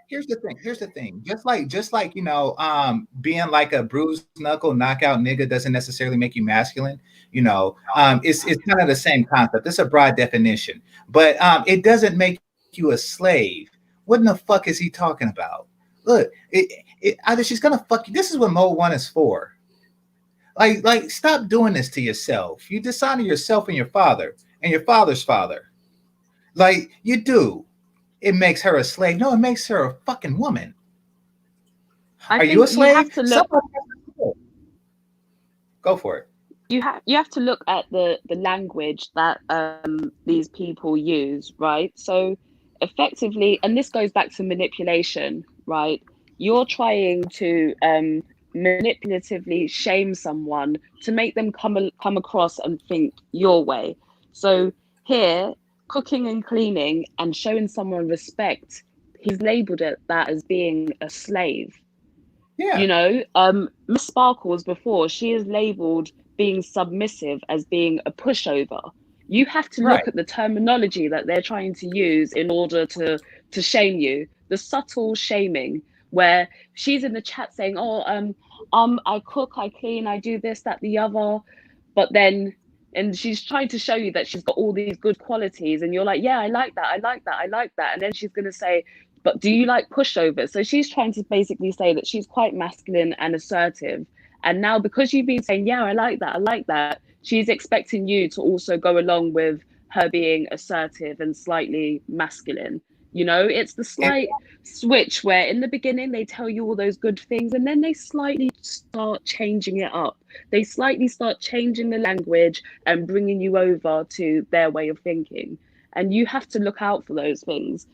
here's the thing. Here's the thing. Just like you know, being like a bruised knuckle knockout nigga doesn't necessarily make you masculine. You know, it's kind of the same concept. It's a broad definition, but it doesn't make you a slave. What in the fuck is he talking about? Look, either she's gonna fuck you. This is what Mode One is for. Like, stop doing this to yourself. You dishonor yourself and your father's father. Like you do. It makes her a slave. No, it makes her a fucking woman. I Are you a think you have slave? to look. Somebody has to go for it. You have to look at the language that these people use, right? So effectively, and this goes back to manipulation, right? You're trying to manipulatively shame someone to make them come across and think your way. So here, cooking and cleaning and showing someone respect, he's labeled it that as being a slave. Yeah. You know, Miss Sparkles before, she is labeled being submissive as being a pushover. You have to Right. look at the terminology that they're trying to use in order to shame you. The subtle shaming, where she's in the chat saying, "Oh, I cook, I clean, I do this, that, the other," but then, and she's trying to show you that she's got all these good qualities, and you're like, "Yeah, I like that, I like that, I like that," and then she's gonna say, "But do you like pushovers?" So she's trying to basically say that she's quite masculine and assertive, And now because you've been saying, yeah, I like that, she's expecting you to also go along with her being assertive and slightly masculine. You know, it's the slight switch where in the beginning they tell you all those good things and then they slightly start changing it up. They slightly start changing the language and bringing you over to their way of thinking. And you have to look out for those things.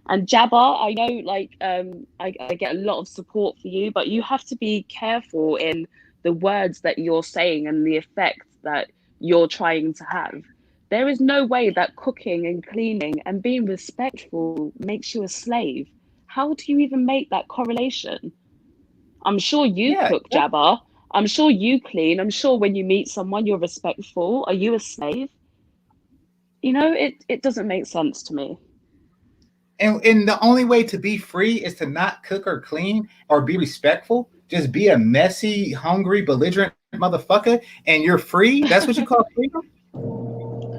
And Jabba, I know, like, I get a lot of support for you, but you have to be careful in the words that you're saying and the effect that you're trying to have. There is no way that cooking and cleaning and being respectful makes you a slave. How do you even make that correlation? I'm sure you cook, Jabba. I'm sure you clean. I'm sure when you meet someone, you're respectful. Are you a slave? You know, it doesn't make sense to me. And the only way to be free is to not cook or clean or be respectful. Just be a messy, hungry, belligerent motherfucker, and you're free. That's what you call freedom.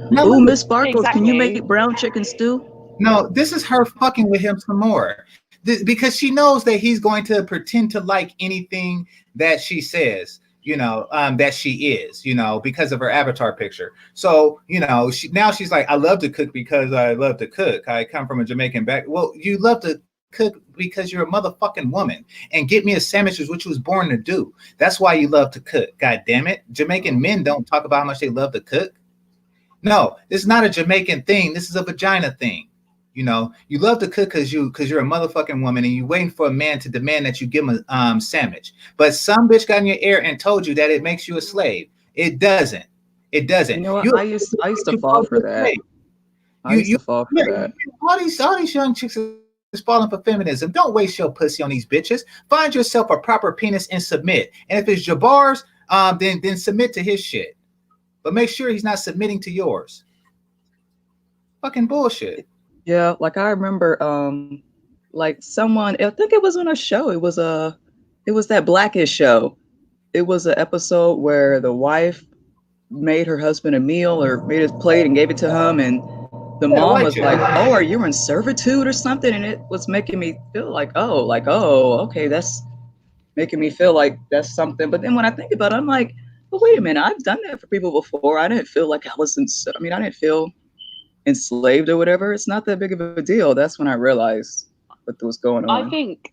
No, Ooh, Miss Sparkles, exactly. can you make brown chicken stew? No, this is her fucking with him some more. Because she knows that he's going to pretend to like anything that she says, you know, that she is, you know, because of her avatar picture. So, you know, she's like, I love to cook because I love to cook. I come from a Jamaican back. Well, you love to cook because you're a motherfucking woman, and get me a sandwich is what you was born to do. That's why you love to cook. God damn it. Jamaican men don't talk about how much they love to cook. No, this is not a Jamaican thing. This is a vagina thing. You know, you love to cook because you're a motherfucking woman and you're waiting for a man to demand that you give him a sandwich. But some bitch got in your ear and told you that it makes you a slave. It doesn't. It doesn't. You know what? I used to fall for that. I used to fall for that. All these young chicks is falling for feminism. Don't waste your pussy on these bitches. Find yourself a proper penis and submit. And if it's Jabbar's, then submit to his shit. But make sure he's not submitting to yours. Fucking bullshit. Yeah, like I remember, like someone, I think it was on a show. It was that Blackish show. It was an episode where the wife made her husband a meal or made his plate and gave it to him, and the mom was like, "Oh, are you in servitude or something?" And it was making me feel like, oh, okay, that's making me feel like that's something. But then when I think about it, I'm like, but wait a minute, I've done that for people before. I didn't feel like I didn't feel enslaved or whatever. It's not that big of a deal. That's when I realized what was going on. I think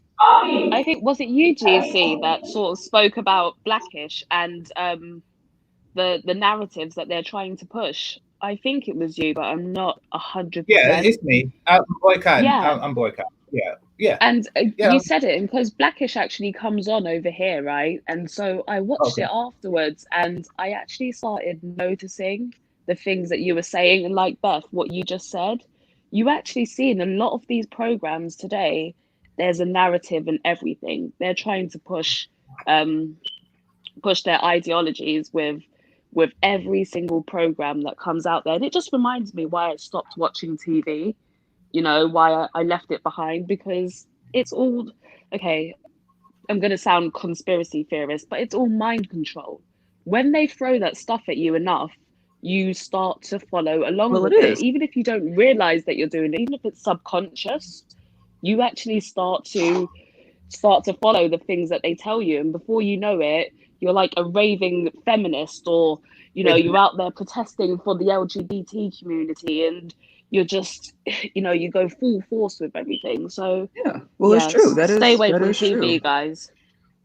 was it you, GC, that sort of spoke about Blackish and the narratives that they're trying to push. I think it was you, but I'm not 100%. Yeah, it's me. I'm boycotting. Yeah. I'm boycotting. Yeah. And you said it, because Blackish actually comes on over here, right? And so I watched it afterwards, and I actually started noticing the things that you were saying. And like Beth, what you just said, you actually see in a lot of these programs today, there's a narrative and everything. They're trying to push their ideologies with every single program that comes out there. And it just reminds me why I stopped watching TV, you know, why I left it behind, because it's all, okay, I'm going to sound conspiracy theorist, but it's all mind control. When they throw that stuff at you enough, you start to follow along with it. Even if you don't realize that you're doing it, even if it's subconscious, you actually start to follow the things that they tell you. And before you know it, you're like a raving feminist, or, you know, you're out there protesting for the LGBT community, and you're just, you know, you go full force with everything. So it's true. Stay away from TV, guys.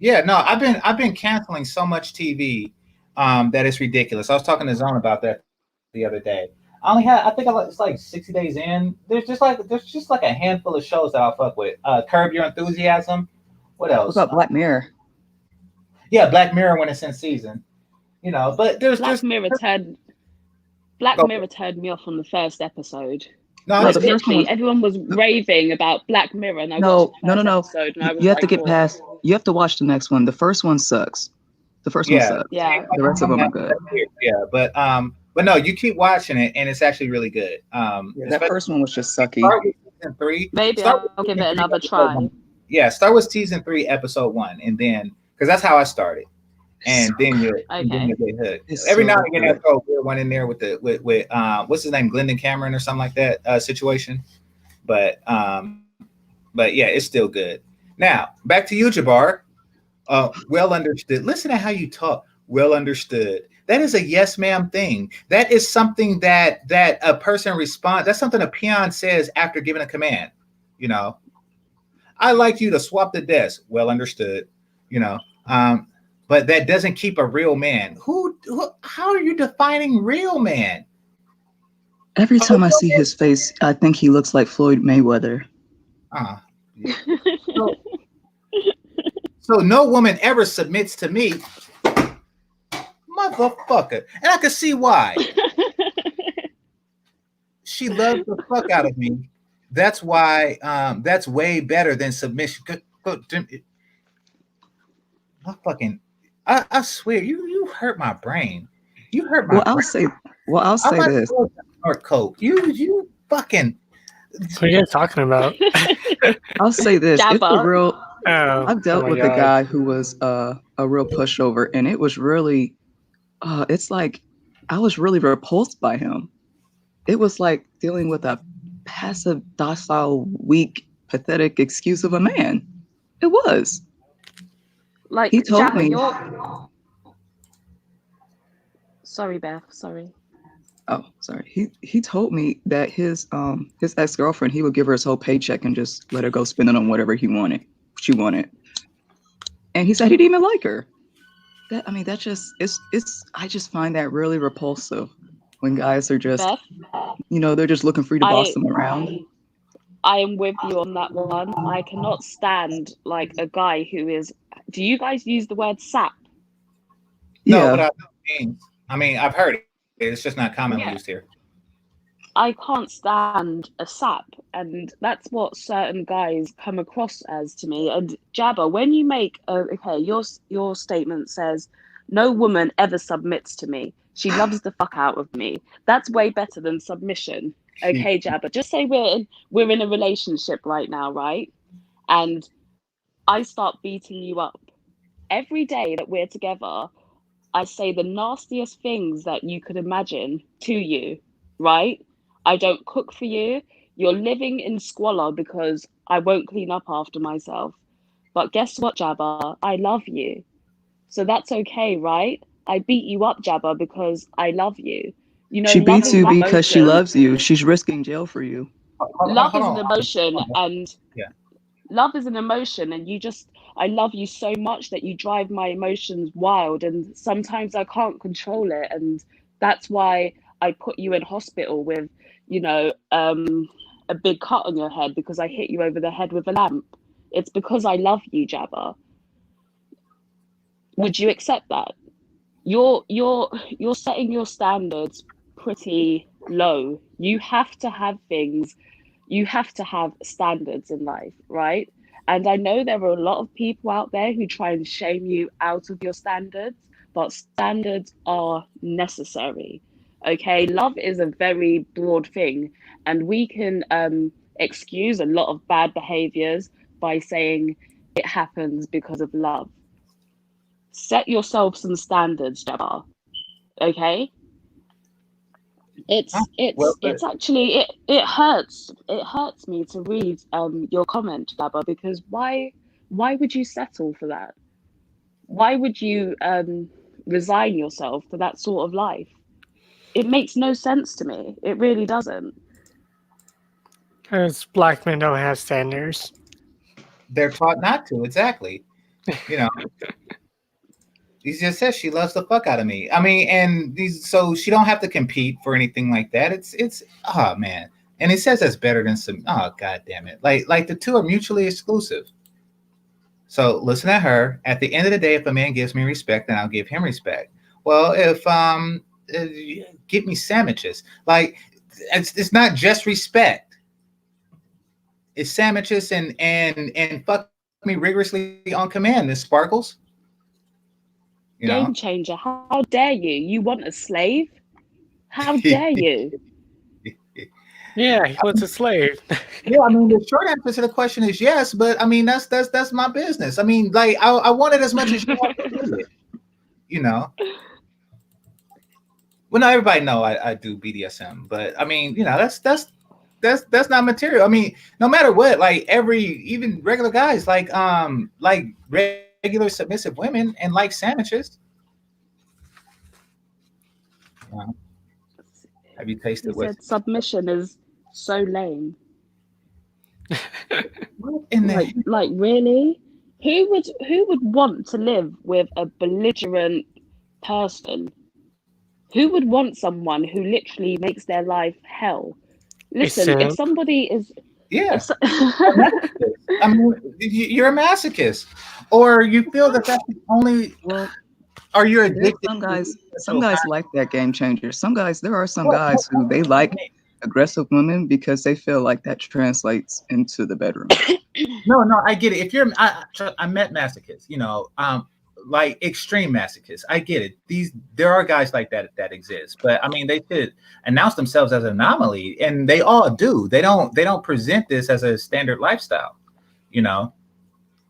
Yeah, no, I've been canceling so much TV that it's ridiculous. I was talking to Zone about that the other day. It's like 60 days in. There's just like a handful of shows that I'll fuck with. Curb Your Enthusiasm. What else? What about Black Mirror? Yeah, Black Mirror when it's in season. You know, but there's Black Mirror turned me off on the first episode. No, the first one, everyone was raving about Black Mirror, and I watched the first episode, and I was you have to get past. You have to watch the next one. The first one sucks. The first one sucks. Yeah. The rest of them are good. Yeah, but no, you keep watching it, and it's actually really good. That first one was just sucky. Start with season 3. Maybe I'll give it another try. Yeah, start with season 3, episode 1, and then, because that's how I started. And then you get hooked. Every now and again, I throw a weird one in there with what's his name, Glendon Cameron or something like that situation. But yeah, it's still good. Now back to you, Jabbar. Well understood. Listen to how you talk. Well understood. That is a yes, ma'am thing. That is something that a person responds. That's something a peon says after giving a command. You know, I like you to swap the desk. Well understood. You know, but that doesn't keep a real man. Who how are you defining real man? Every time I see his face, I think he looks like Floyd Mayweather. So no woman ever submits to me, motherfucker, and I can see why. She loves the fuck out of me. That's why. That's way better than submission. I swear, you hurt my brain. You hurt my. Well, brain. I'll say this. Or coke. You fucking. What are you guys talking about? I'll say this. It's a real. Oh, I've dealt with a guy who was a real pushover, and it was really. It's like I was really repulsed by him. It was like dealing with a passive, docile, weak, pathetic excuse of a man. It was. Like he told Jabba, me. Sorry, Beth. Sorry. Oh, sorry. He told me that his ex-girlfriend, he would give her his whole paycheck and just let her go spend it on whatever she wanted. And he said he didn't even like her. That just it's I just find that really repulsive when guys are just Beth, they're just looking for you to boss them around. I am with you on that one. I cannot stand like a guy who is. Do you guys use the word sap? No, Yeah. but I've heard it. It's just not commonly used here. I can't stand a sap, and that's what certain guys come across as to me. And Jabba, when you make your statement says, "No woman ever submits to me. She loves the fuck out of me." That's way better than submission. Okay, Jabba. Just say we're in a relationship right now, right? And I start beating you up every day that we're together. I say the nastiest things that you could imagine to you, right? I don't cook for you. You're living in squalor because I won't clean up after myself. But guess what, Jabba? I love you. So that's okay, right? I beat you up, Jabba, because I love you. She beats you because she loves you. She's risking jail for you. Love is an emotion, and yeah. Love is an emotion, and I love you so much that you drive my emotions wild, and sometimes I can't control it, and that's why I put you in hospital with, a big cut on your head because I hit you over the head with a lamp. It's because I love you, Jabba. Would you accept that? You're setting your standards pretty low. You have to have things. You have to have standards in life, right? And I know there are a lot of people out there who try and shame you out of your standards, but standards are necessary. Okay, love is a very broad thing, and we can excuse a lot of bad behaviors by saying it happens because of love. Set yourself some standards, Jabba. Okay? It's actually it hurts me to read your comment, Jabba, because why would you settle for that? Why would you resign yourself to that sort of life? It makes no sense to me. It really doesn't. Because black men don't have standards. They're taught not to, exactly. He just says she loves the fuck out of me. So she don't have to compete for anything like that. It's oh man. And he says that's better than some god damn it. Like the two are mutually exclusive. So listen to her. At the end of the day, if a man gives me respect, then I'll give him respect. Well, if get me sandwiches. Like it's not just respect. It's sandwiches and fuck me rigorously on command, Miss Sparkles. Game changer. How dare you? You want a slave? How dare you? Yeah, he wants a slave. Yeah, the short answer to the question is yes, but that's my business. I want it as much as you want it. Well, not everybody know I do BDSM, but that's not material. No matter what, like even regular guys, like Red regular submissive women and like sandwiches. Have you He tasted what? said submission is so lame. What in the Like really? Who would want to live with a belligerent person? Who would want someone who literally makes their life hell? Listen, if simp. somebody is Yeah. if so- I mean, you're a masochist, or you feel that that's the only. Well, Are you there's addicted? some guys like that game changer. There are some guys who they like aggressive women because they feel like that translates into the bedroom. No, I get it. If you're, I met masochists, you know, like extreme masochists. I get it. There are guys like that exist, but I mean, they should announce themselves as an anomaly, and they all do. They don't present this as a standard lifestyle, you know.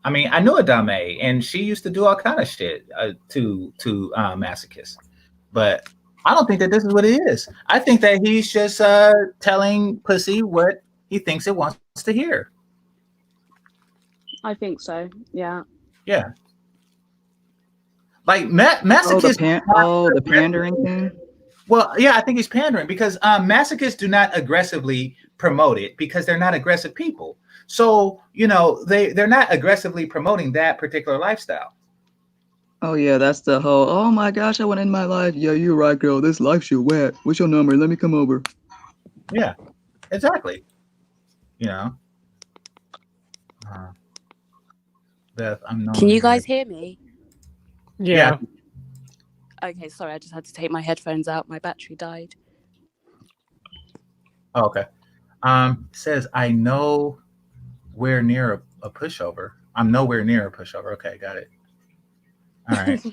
I mean, I knew a dame, and she used to do all kind of shit to masochists, but I don't think that this is what it is. I think that he's just telling pussy what he thinks it wants to hear. I think so. Yeah. Yeah. Like masochists. The pandering thing. Well, yeah, I think he's pandering because masochists do not aggressively promote it because they're not aggressive people. So, you know, they're not aggressively promoting that particular lifestyle. Oh yeah, that's the whole, oh my gosh, I went in my life. Yeah, you're right, girl. This life's you wet. What's your number? Let me come over. Yeah, exactly. You know. Beth, I'm not. Can you guys hear me? Yeah. Okay, sorry, I just had to take my headphones out. My battery died. Oh, okay. Says I know where near a pushover. I'm nowhere near a pushover. Okay, got it. All right.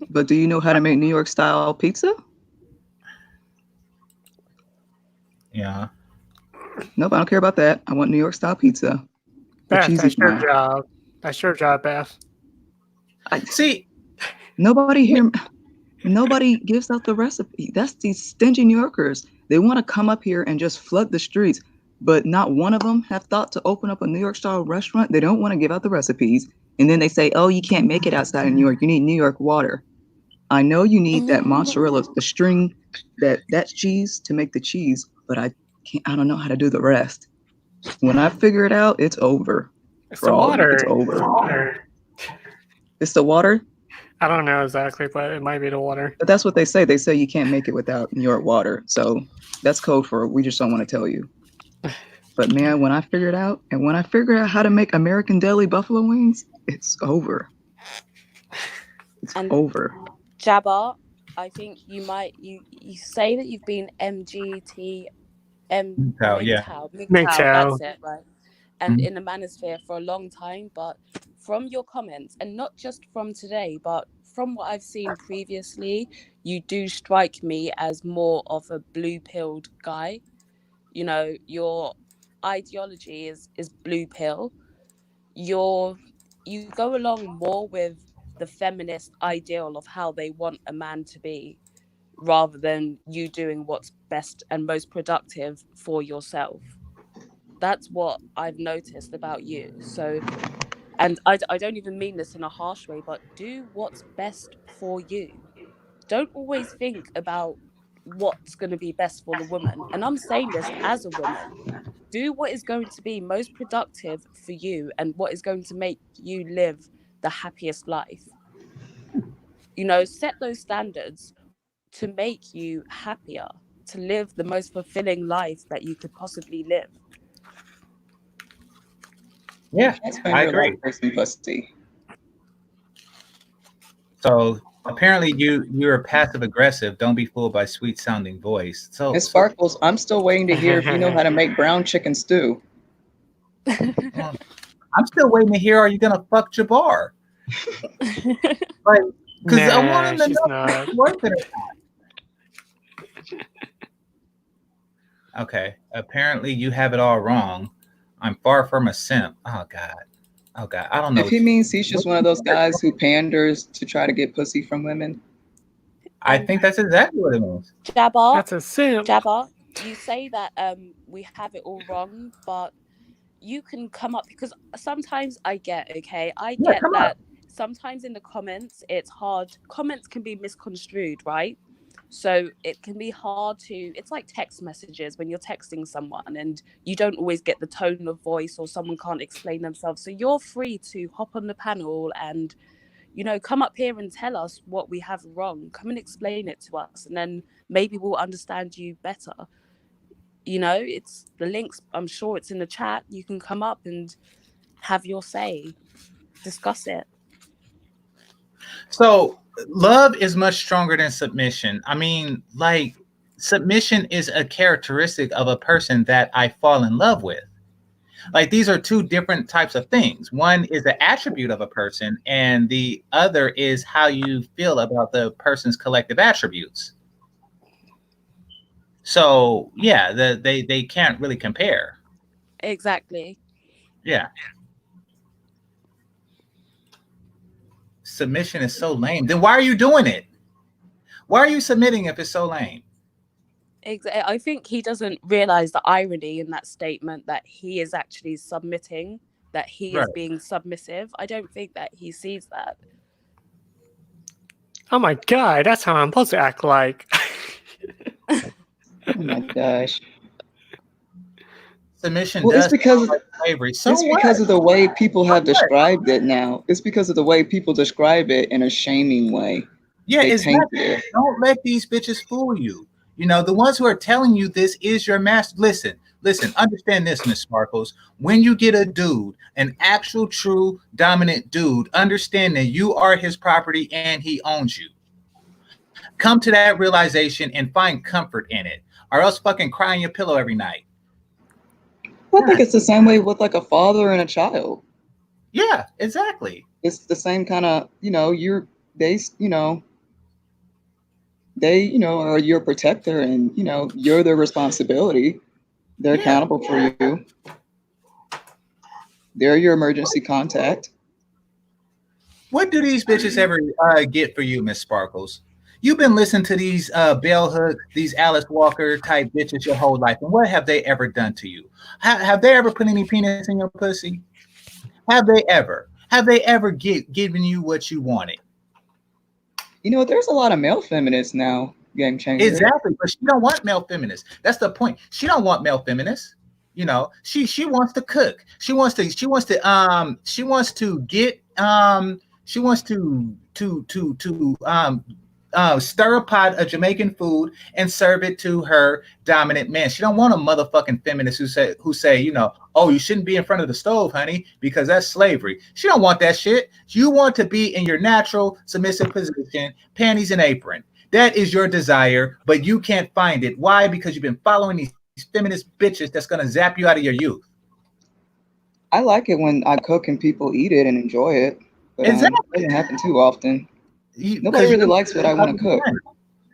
But do you know how to make New York style pizza? Yeah. Nope, I don't care about that. I want New York style pizza. Beth, that's your job. That's your job, Beth. See, nobody gives out the recipe. That's these stingy New Yorkers. They want to come up here and just flood the streets, but not one of them have thought to open up a New York style restaurant. They don't want to give out the recipes. And then they say, oh, you can't make it outside of New York. You need New York water. I know you need that mozzarella, the string, that cheese to make the cheese, but I don't know how to do the rest. When I figure it out, it's over. It's the water. It's over. It's the water? I don't know exactly, but it might be the water. But that's what they say. They say you can't make it without New York water. So that's code for we just don't want to tell you. But man, when I figured out how to make American deli buffalo wings, it's over. It's over. Jabba, I think you say that you've been MGTOW, that's it, right? And in the manosphere for a long time, but from your comments, and not just from today, but from what I've seen previously, you do strike me as more of a blue-pilled guy. You know, your ideology is blue pill. You go along more with the feminist ideal of how they want a man to be, rather than you doing what's best and most productive for yourself. That's what I've noticed about you. So, and I don't even mean this in a harsh way, but do what's best for you. Don't always think about what's going to be best for the woman. And I'm saying this as a woman. Do what is going to be most productive for you and what is going to make you live the happiest life. You know, set those standards to make you happier, to live the most fulfilling life that you could possibly live. Yeah, I agree. So apparently you're passive aggressive. Don't be fooled by sweet sounding voice. So Miss Sparkles, I'm still waiting to hear if you know how to make brown chicken stew. I'm still waiting to hear, are you gonna fuck Jabbar? Like, because I want him to know if it's worth it or not. Okay. Apparently you have it all wrong. I'm far from a simp. Oh God. I don't know. If he means he's just one of those guys who panders to try to get pussy from women. I think that's exactly what it means. Jabba. That's a simp. Jabba, you say that we have it all wrong, but you can come up, because sometimes I get that sometimes in the comments, it's hard. Comments can be misconstrued, right? So it can be hard to, it's like text messages when you're texting someone and you don't always get the tone of voice or someone can't explain themselves. So you're free to hop on the panel and, come up here and tell us what we have wrong. Come and explain it to us, and then maybe we'll understand you better. It's the links. I'm sure it's in the chat. You can come up and have your say, discuss it. So love is much stronger than submission. I mean, like, submission is a characteristic of a person that I fall in love with. Like, these are two different types of things. One is the attribute of a person, and the other is how you feel about the person's collective attributes. So yeah, they can't really compare. Exactly. Yeah. Submission is so lame. Then why are you doing it? Why are you submitting if it's so lame? I think he doesn't realize the irony in that statement, that he is actually submitting, that he is being submissive. I don't think that he sees that. Oh my god, that's how I'm supposed to act like. Oh my gosh. Submission Well, does it's because sound like slavery. So it's what? because of the way people have described it now. It's because of the way people describe it in a shaming way. Yeah, They exactly. paint it. Don't let these bitches fool you. The ones who are telling you this is your master. Listen, understand this, Miss Sparkles. When you get a dude, an actual, true, dominant dude, understand that you are his property and he owns you. Come to that realization and find comfort in it, or else fucking cry in your pillow every night. Well, I think it's the same way with like a father and a child. Yeah, exactly. It's the same kind of, they are your protector, and you're their responsibility. They're accountable for you. They're your emergency contact. What do these bitches ever get for you, Miss Sparkles? You've been listening to these Bell Hooks, these Alice Walker type bitches your whole life, and what have they ever done to you? Have they ever put any penis in your pussy? Have they ever? Have they ever given you what you wanted? There's a lot of male feminists now, GameChanger. Exactly, but she don't want male feminists. That's the point. She don't want male feminists. She wants to cook. She wants to stir a pot of Jamaican food and serve it to her dominant man. She don't want a motherfucking feminist who say, oh, you shouldn't be in front of the stove, honey, because that's slavery. She don't want that shit. You want to be in your natural submissive position, panties and apron. That is your desire, but you can't find it. Why? Because you've been following these feminist bitches that's going to zap you out of your youth. I like it when I cook and people eat it and enjoy it, but exactly. It doesn't happen too often. Nobody really likes what I want to cook.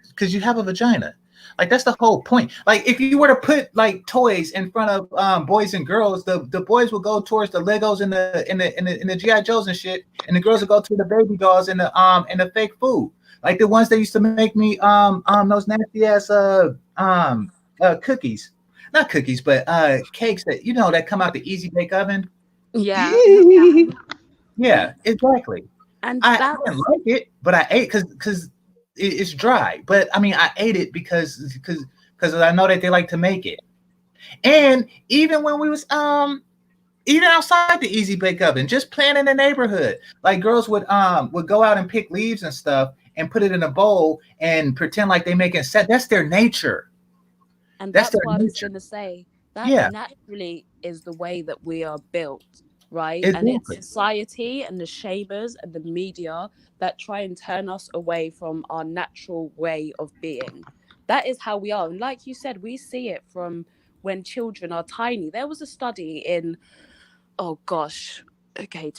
Because you have a vagina. Like, that's the whole point. Like, if you were to put like toys in front of boys and girls, the boys will go towards the Legos and the GI Joes and shit, and the girls will go to the baby dolls and the fake food. Like the ones that used to make me those nasty ass cookies. Not cookies, but cakes that that come out the easy bake oven. Yeah. Yeah, exactly. And I didn't like it, but I ate because it's dry. But I mean, I ate it because I know that they like to make it. And even when we was even outside the easy bake oven, just playing in the neighborhood, like girls would go out and pick leaves and stuff and put it in a bowl and pretend like they making set. That's their nature. And that's what I was going to say. That naturally is the way that we are built, right? Exactly. And it's society and the shamers and the media that try and turn us away from our natural way of being. That is how we are. And like you said, we see it from when children are tiny. There was a study in, to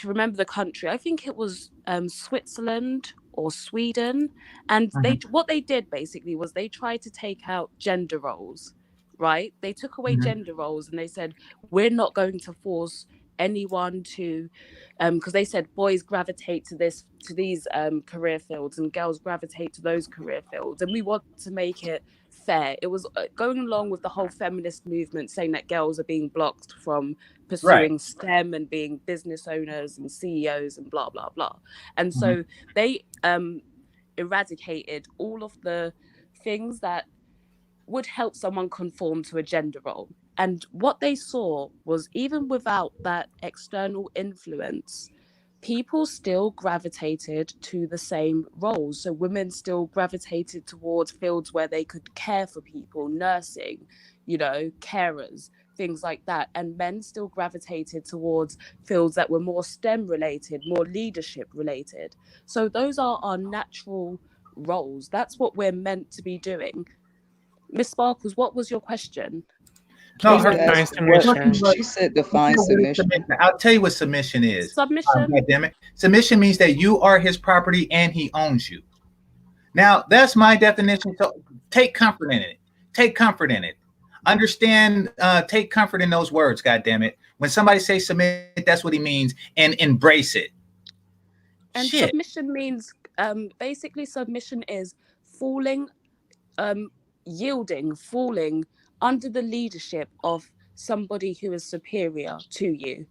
remember the country, I think it was Switzerland or Sweden. And what they did basically was they tried to take out gender roles, right? They took away gender roles and they said, we're not going to force anyone to, because they said boys gravitate to these career fields and girls gravitate to those career fields. And we want to make it fair. It was going along with the whole feminist movement, saying that girls are being blocked from Right. pursuing STEM and being business owners and CEOs and blah blah blah. And Mhm. so they eradicated all of the things that would help someone conform to a gender role. And what they saw was, even without that external influence, people still gravitated to the same roles. So women still gravitated towards fields where they could care for people, nursing, carers, things like that. And men still gravitated towards fields that were more STEM related, more leadership related. So those are our natural roles. That's what we're meant to be doing. Miss Sparkles, what was your question? No, Please her ask Define what submission. she said. Define submission. I'll tell you what submission is. Submission? God damn it. Submission means that you are his property and he owns you. Now, that's my definition. So take comfort in it. Take comfort in it. Understand, take comfort in those words, God damn it. When somebody says submit, that's what he means, and embrace it. And Shit. submission means, basically, submission is falling, yielding, falling under the leadership of somebody who is superior to you,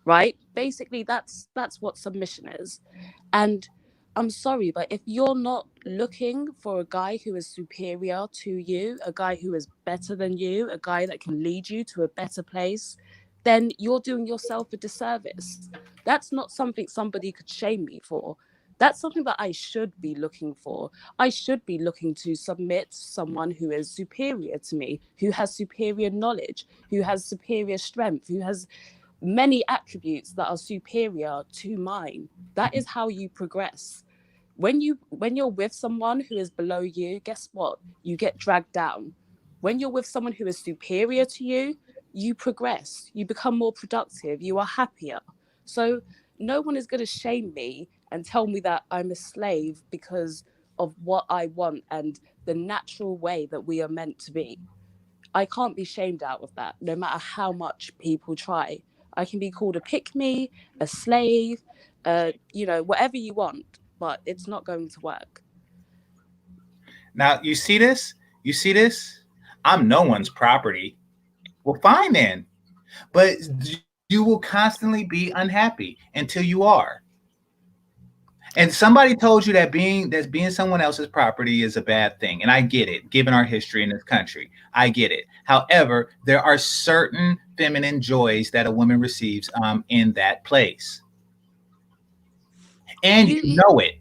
right? Basically, that's what submission is. And I'm sorry, but if you're not looking for a guy who is superior to you, a guy who is better than you, a guy that can lead you to a better place, then you're doing yourself a disservice. That's not something somebody could shame me for. That's something that I should be looking for. I should be looking to submit to someone who is superior to me, who has superior knowledge, who has superior strength, who has many attributes that are superior to mine. That is how you progress. When you're with someone who is below you, guess what? You get dragged down. When you're with someone who is superior to you, you progress. You become more productive. You are happier. So no one is going to shame me and tell me that I'm a slave because of what I want and the natural way that we are meant to be. I can't be shamed out of that, no matter how much people try. I can be called a pick-me, a slave, whatever you want, but it's not going to work. Now, you see this? You see this? I'm no one's property. Well, fine then. But you will constantly be unhappy until you are. And somebody told you that being someone else's property is a bad thing. And I get it, given our history in this country. I get it. However, there are certain feminine joys that a woman receives in that place. And you know it.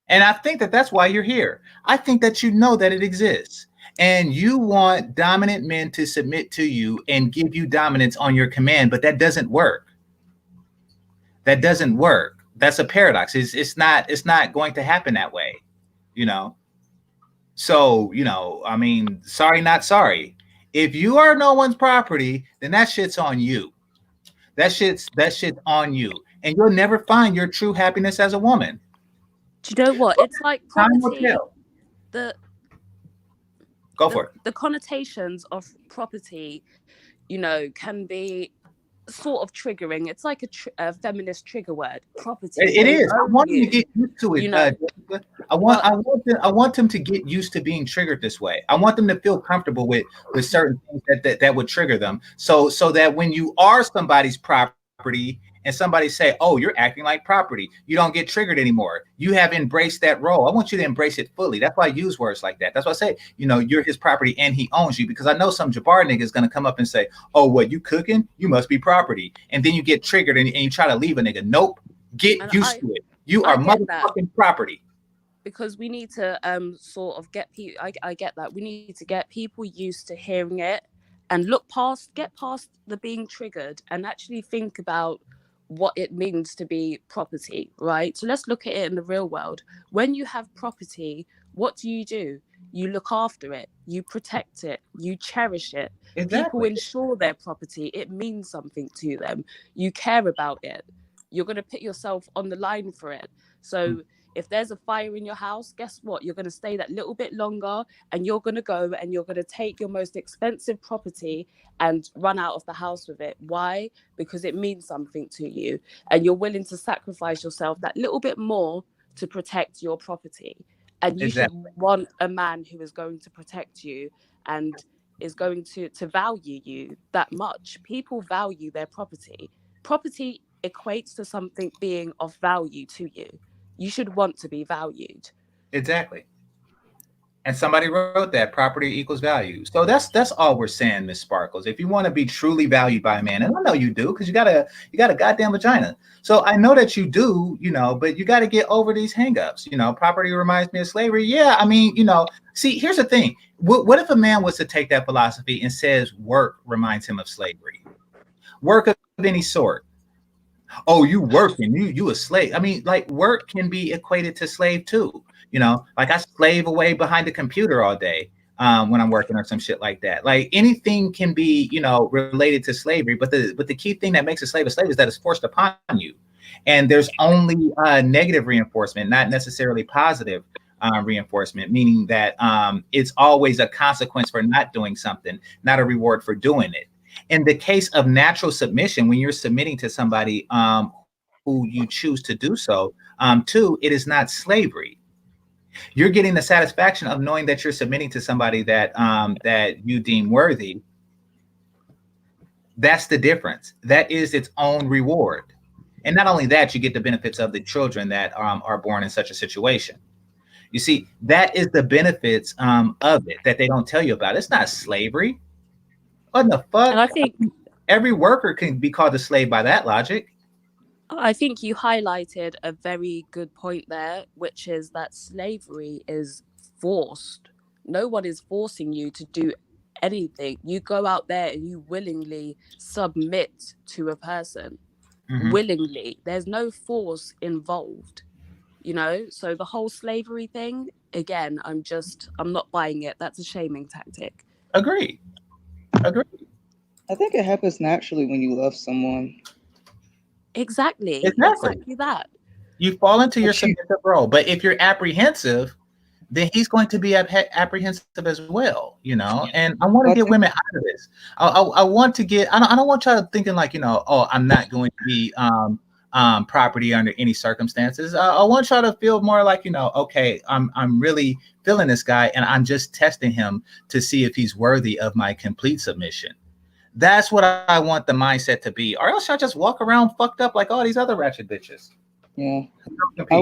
And I think that that's why you're here. I think that you know that it exists. And you want dominant men to submit to you and give you dominance on your command, but that doesn't work. That doesn't work. That's a paradox. It's not going to happen that way, So, I mean, sorry, not sorry. If you are no one's property, then that shit's on you. That shit's on you. And you'll never find your true happiness as a woman. Do you know what? It's like property. Go for it. The connotations of property, can be sort of triggering. It's like a feminist trigger word. Property. It is. I want them to get used to it. I want them to get used to being triggered this way. I want them to feel comfortable with certain things that would trigger them. So that when you are somebody's property and somebody say, "Oh, you're acting like property," you don't get triggered anymore. You have embraced that role. I want you to embrace it fully. That's why I use words like that. That's why I say, you're his property and he owns you, because I know some Jabbar nigga is going to come up and say, "Oh, what, you cooking? You must be property." And then you get triggered and you try to leave a nigga. Nope. Get used to it. You are motherfucking property. Because we need to sort of get people. I get that. We need to get people used to hearing it and get past the being triggered and actually think about what it means to be property, right? So let's look at it in the real world. When you have property, what do? You look after it, you protect it, you cherish it. Exactly. People insure their property. It means something to them. You care about it. You're going to put yourself on the line for it. So if there's a fire in your house, guess what? You're going to stay that little bit longer and you're going to go and you're going to take your most expensive property and run out of the house with it. Why? Because it means something to you and you're willing to sacrifice yourself that little bit more to protect your property. And you should Exactly. want a man who is going to protect you and is going to value you that much. People value their property. Property equates to something being of value to you. You should want to be valued. Exactly. And somebody wrote that property equals value. So that's all we're saying, Miss Sparkles. If you want to be truly valued by a man, and I know you do, because you got a goddamn vagina. So I know that you do, but you got to get over these hangups. Property reminds me of slavery. Yeah, I mean, see, here's the thing. What if a man was to take that philosophy and says work reminds him of slavery? Work of any sort. Oh, you working, you a slave. I mean, like work can be equated to slave too. Like I slave away behind the computer all day when I'm working or some shit like that. Like anything can be, related to slavery. But the key thing that makes a slave is that it's forced upon you. And there's only negative reinforcement, not necessarily positive reinforcement, meaning that it's always a consequence for not doing something, not a reward for doing it. In the case of natural submission, when you're submitting to somebody who you choose to do so, too, it is not slavery. You're getting the satisfaction of knowing that you're submitting to somebody that you deem worthy. That's the difference. That is its own reward. And not only that, you get the benefits of the children that are born in such a situation. You see, that is the benefits of it that they don't tell you about. It's not slavery. What the fuck? And I think every worker can be called a slave by that logic. I think you highlighted a very good point there, which is that slavery is forced. No one is forcing you to do anything. You go out there and you willingly submit to a person. Willingly. There's no force involved. So the whole slavery thing, again, I'm not buying it. That's a shaming tactic. Agreed. I think it happens naturally when you love someone. Exactly that. You fall into your submissive role, but if you're apprehensive, then he's going to be apprehensive as well, And I want to get women out of this. I want to get. I don't want y'all thinking like, oh, I'm not going to be property under any circumstances. I want y'all to feel more like, okay, I'm really feeling this guy, and I'm just testing him to see if he's worthy of my complete submission. That's what I want the mindset to be, or else y'all just walk around fucked up like all these other ratchet bitches. Yeah, I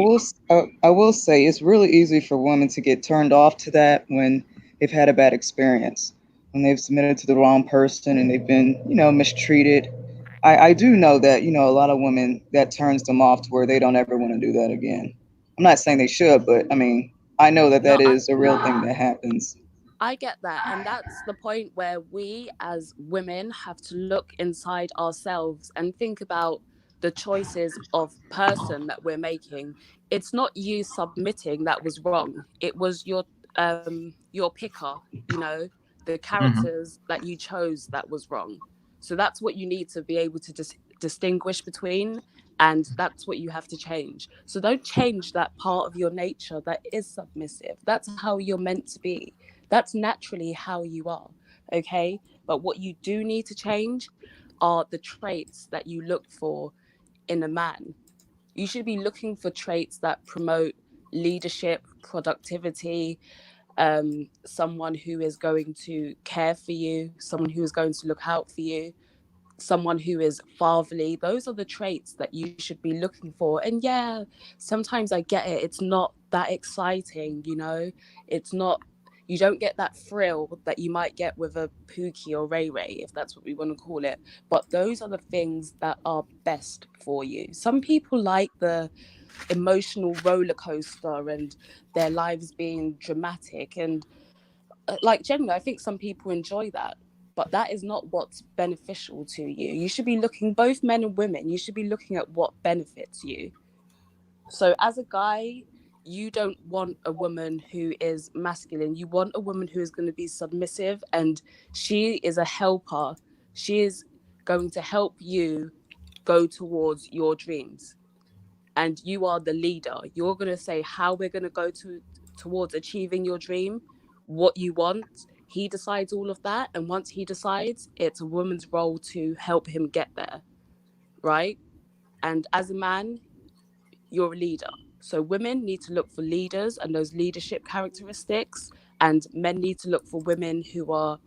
will say it's really easy for women to get turned off to that when they've had a bad experience, when they've submitted to the wrong person and they've been, mistreated. I do know that, a lot of women, that turns them off to where they don't ever want to do that again. I'm not saying they should, but I mean, I know that is a real thing that happens. I get that. And that's the point where we as women have to look inside ourselves and think about the choices of person that we're making. It's not you submitting that was wrong. It was your picker, the characters that you chose that was wrong. So that's what you need to be able to distinguish between. And that's what you have to change. So don't change that part of your nature that is submissive. That's how you're meant to be. That's naturally how you are, okay? But what you do need to change are the traits that you look for in a man. You should be looking for traits that promote leadership, productivity, someone who is going to care for you, someone who is going to look out for you, someone who is fatherly. Those are the traits that you should be looking for. And yeah, sometimes I get it. It's not that exciting, It's not. You don't get that thrill that you might get with a Pookie or Ray Ray, if that's what we want to call it. But those are the things that are best for you. Some people like the emotional roller coaster and their lives being dramatic. And like generally, I think some people enjoy that. But that is not what's beneficial to you. You should be looking, both men and women, you should be looking at what benefits you. So as a guy, you don't want a woman who is masculine. You want a woman who is going to be submissive, and she is a helper. She is going to help you go towards your dreams. And you are the leader. You're going to say how we're going to go towards achieving your dream, what you want. He decides all of that. And once he decides, it's a woman's role to help him get there. Right? And as a man, you're a leader. So women need to look for leaders and those leadership characteristics, and men need to look for women who are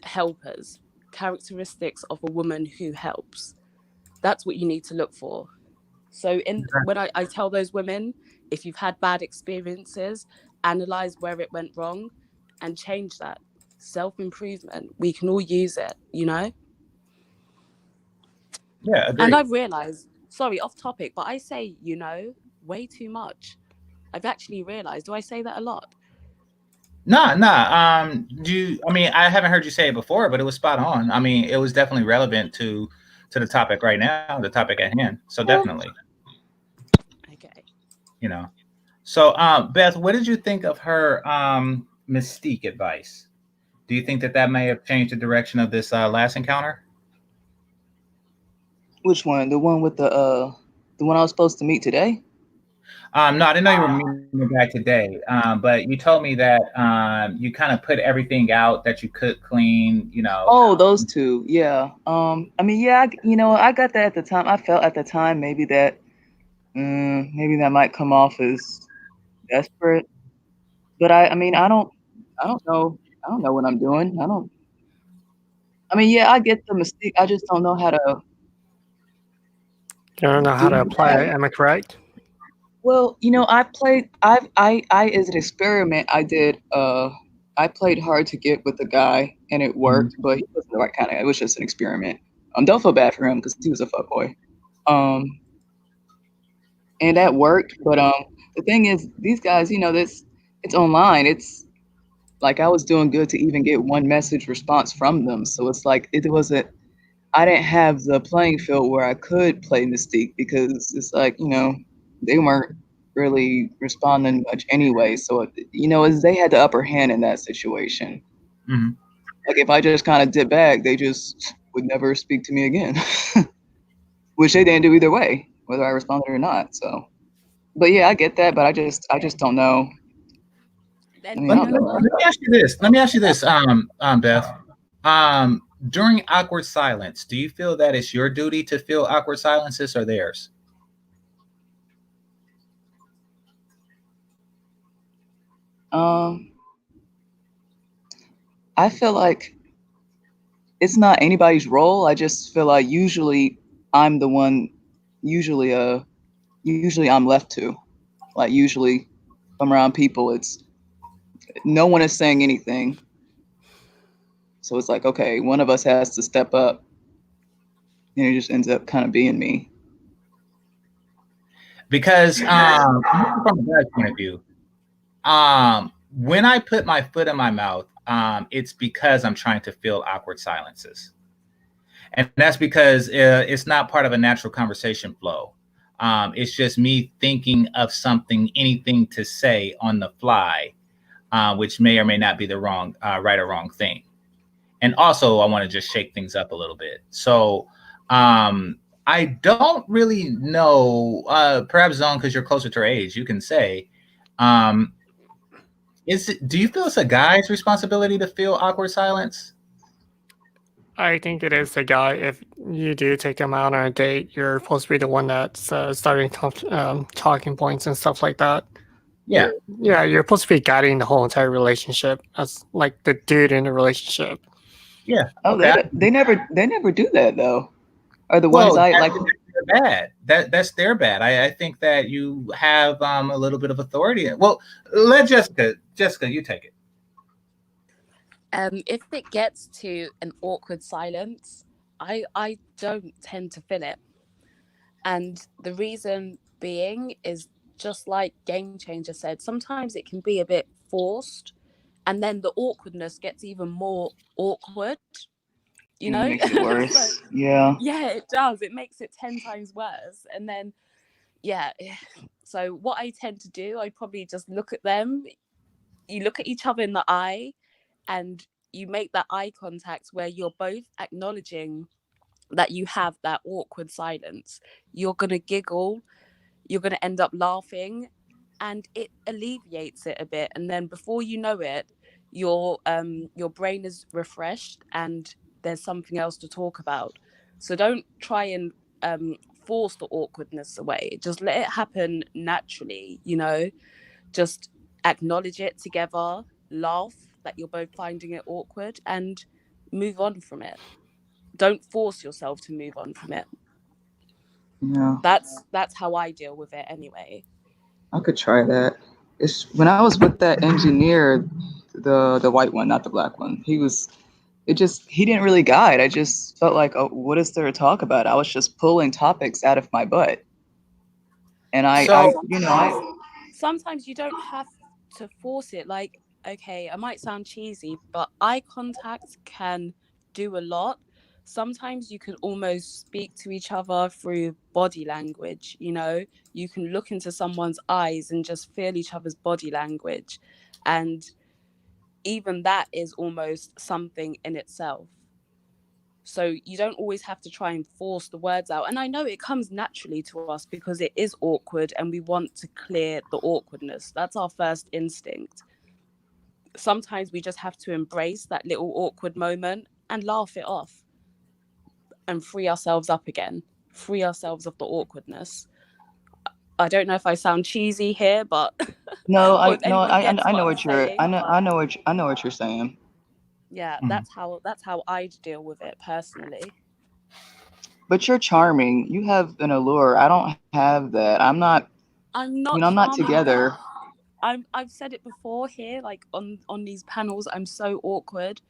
helpers, characteristics of a woman who helps. That's what you need to look for. So when I tell those women, if you've had bad experiences, analyze where it went wrong and change that. Self-improvement. We can all use it, you know? Yeah, agreed. And I've realized, sorry, off topic, but I say, you know, way too much. I've actually realized, do I say that a lot? Nah. I mean, I haven't heard you say it before, but it was spot on. I mean, it was definitely relevant to the topic right now, the topic at hand. So definitely. Okay. You know. So Beth, what did you think of her mystique advice? Do you think that may have changed the direction of this last encounter? Which one? The one with the one I was supposed to meet today? No, I didn't know you were meeting the guy today, but you told me that you kind of put everything out that you could clean, you know. Oh, those two. Yeah. I mean, yeah, I got that at the time. I felt at the time maybe that might come off as desperate. But I mean, I don't know. I don't know what I'm doing. I mean, yeah, I get the mystique. I just don't know how to. You don't know how to apply it. Am I correct? Well, I as an experiment, I played hard to get with the guy, and it worked, but he wasn't the right kind of. It was just an experiment. Don't feel bad for him because he was a fuckboy. And that worked, but the thing is, these guys, it's online. It's like I was doing good to even get one message response from them. So it's like it wasn't. I didn't have the playing field where I could play Mystique because it's like they weren't really responding much anyway. So they had the upper hand in that situation. Mm-hmm. Like if I just kind of did back, they just would never speak to me again, which they didn't do either way, whether I responded or not. So, but yeah, I get that, but I just don't know. Let me ask you this. Beth. During awkward silence, do you feel that it's your duty to feel awkward silences or theirs? I feel like it's not anybody's role. I just feel like usually I'm the one. Usually I'm left to. Like usually, if I'm around people, it's no one is saying anything. So it's like, okay, one of us has to step up, and it just ends up kind of being me. Because from a guy's point of view, when I put my foot in my mouth, it's because I'm trying to fill awkward silences. And that's because it's not part of a natural conversation flow. It's just me thinking of anything to say on the fly, which may or may not be the right or wrong thing. And also, I want to just shake things up a little bit. So I don't really know, perhaps Zone, because you're closer to her age, you can say, do you feel it's a guy's responsibility to feel awkward silence? I think it is the guy. If you do take him out on a date, you're supposed to be the one that's starting talking points and stuff like that. Yeah. Yeah, you're supposed to be guiding the whole entire relationship as like the dude in the relationship. Yeah. Oh, okay. they never do that though. Are the ones I like? Bad. That's their bad. I think that you have a little bit of authority. Well, let Jessica, you take it. If it gets to an awkward silence, I don't tend to fill it. And the reason being is just like GameChanger said, sometimes it can be a bit forced, and then the awkwardness gets even more awkward. You know, it makes it worse. So, yeah, it does. It makes it 10 times worse. And then, so what I tend to do, I probably just look at them. You look at each other in the eye, and you make that eye contact where you're both acknowledging that you have that awkward silence. You're going to giggle, you're going to end up laughing, and it alleviates it a bit. And then before you know it, your brain is refreshed and there's something else to talk about. So don't try and force the awkwardness away. Just let it happen naturally, you know? Just acknowledge it together, laugh that you're both finding it awkward, and move on from it. Don't force yourself to move on from it. Yeah, That's how I deal with it anyway. I could try that. It's when I was with that engineer, the white one, not the black one. He didn't really guide. I just felt like, oh, what is there to talk about? I was just pulling topics out of my butt, and And So sometimes you don't have to force it. Like, okay, I might sound cheesy, but eye contact can do a lot. Sometimes you can almost speak to each other through body language, you know? You can look into someone's eyes and just feel each other's body language. And even that is almost something in itself. So you don't always have to try and force the words out. And I know it comes naturally to us because it is awkward and we want to clear the awkwardness. That's our first instinct. Sometimes we just have to embrace that little awkward moment and laugh it off and free ourselves up again, free ourselves of the awkwardness. I don't know if I sound cheesy here, but no, or if anyone gets I what know I'm what you're, saying, but I know what you're saying. yeah, Mhm. that's how I deal with it personally. But you're charming. You have an allure. I don't have that. I'm not I'm not charming, but together. I've said it before here, like on these panels. I'm so awkward.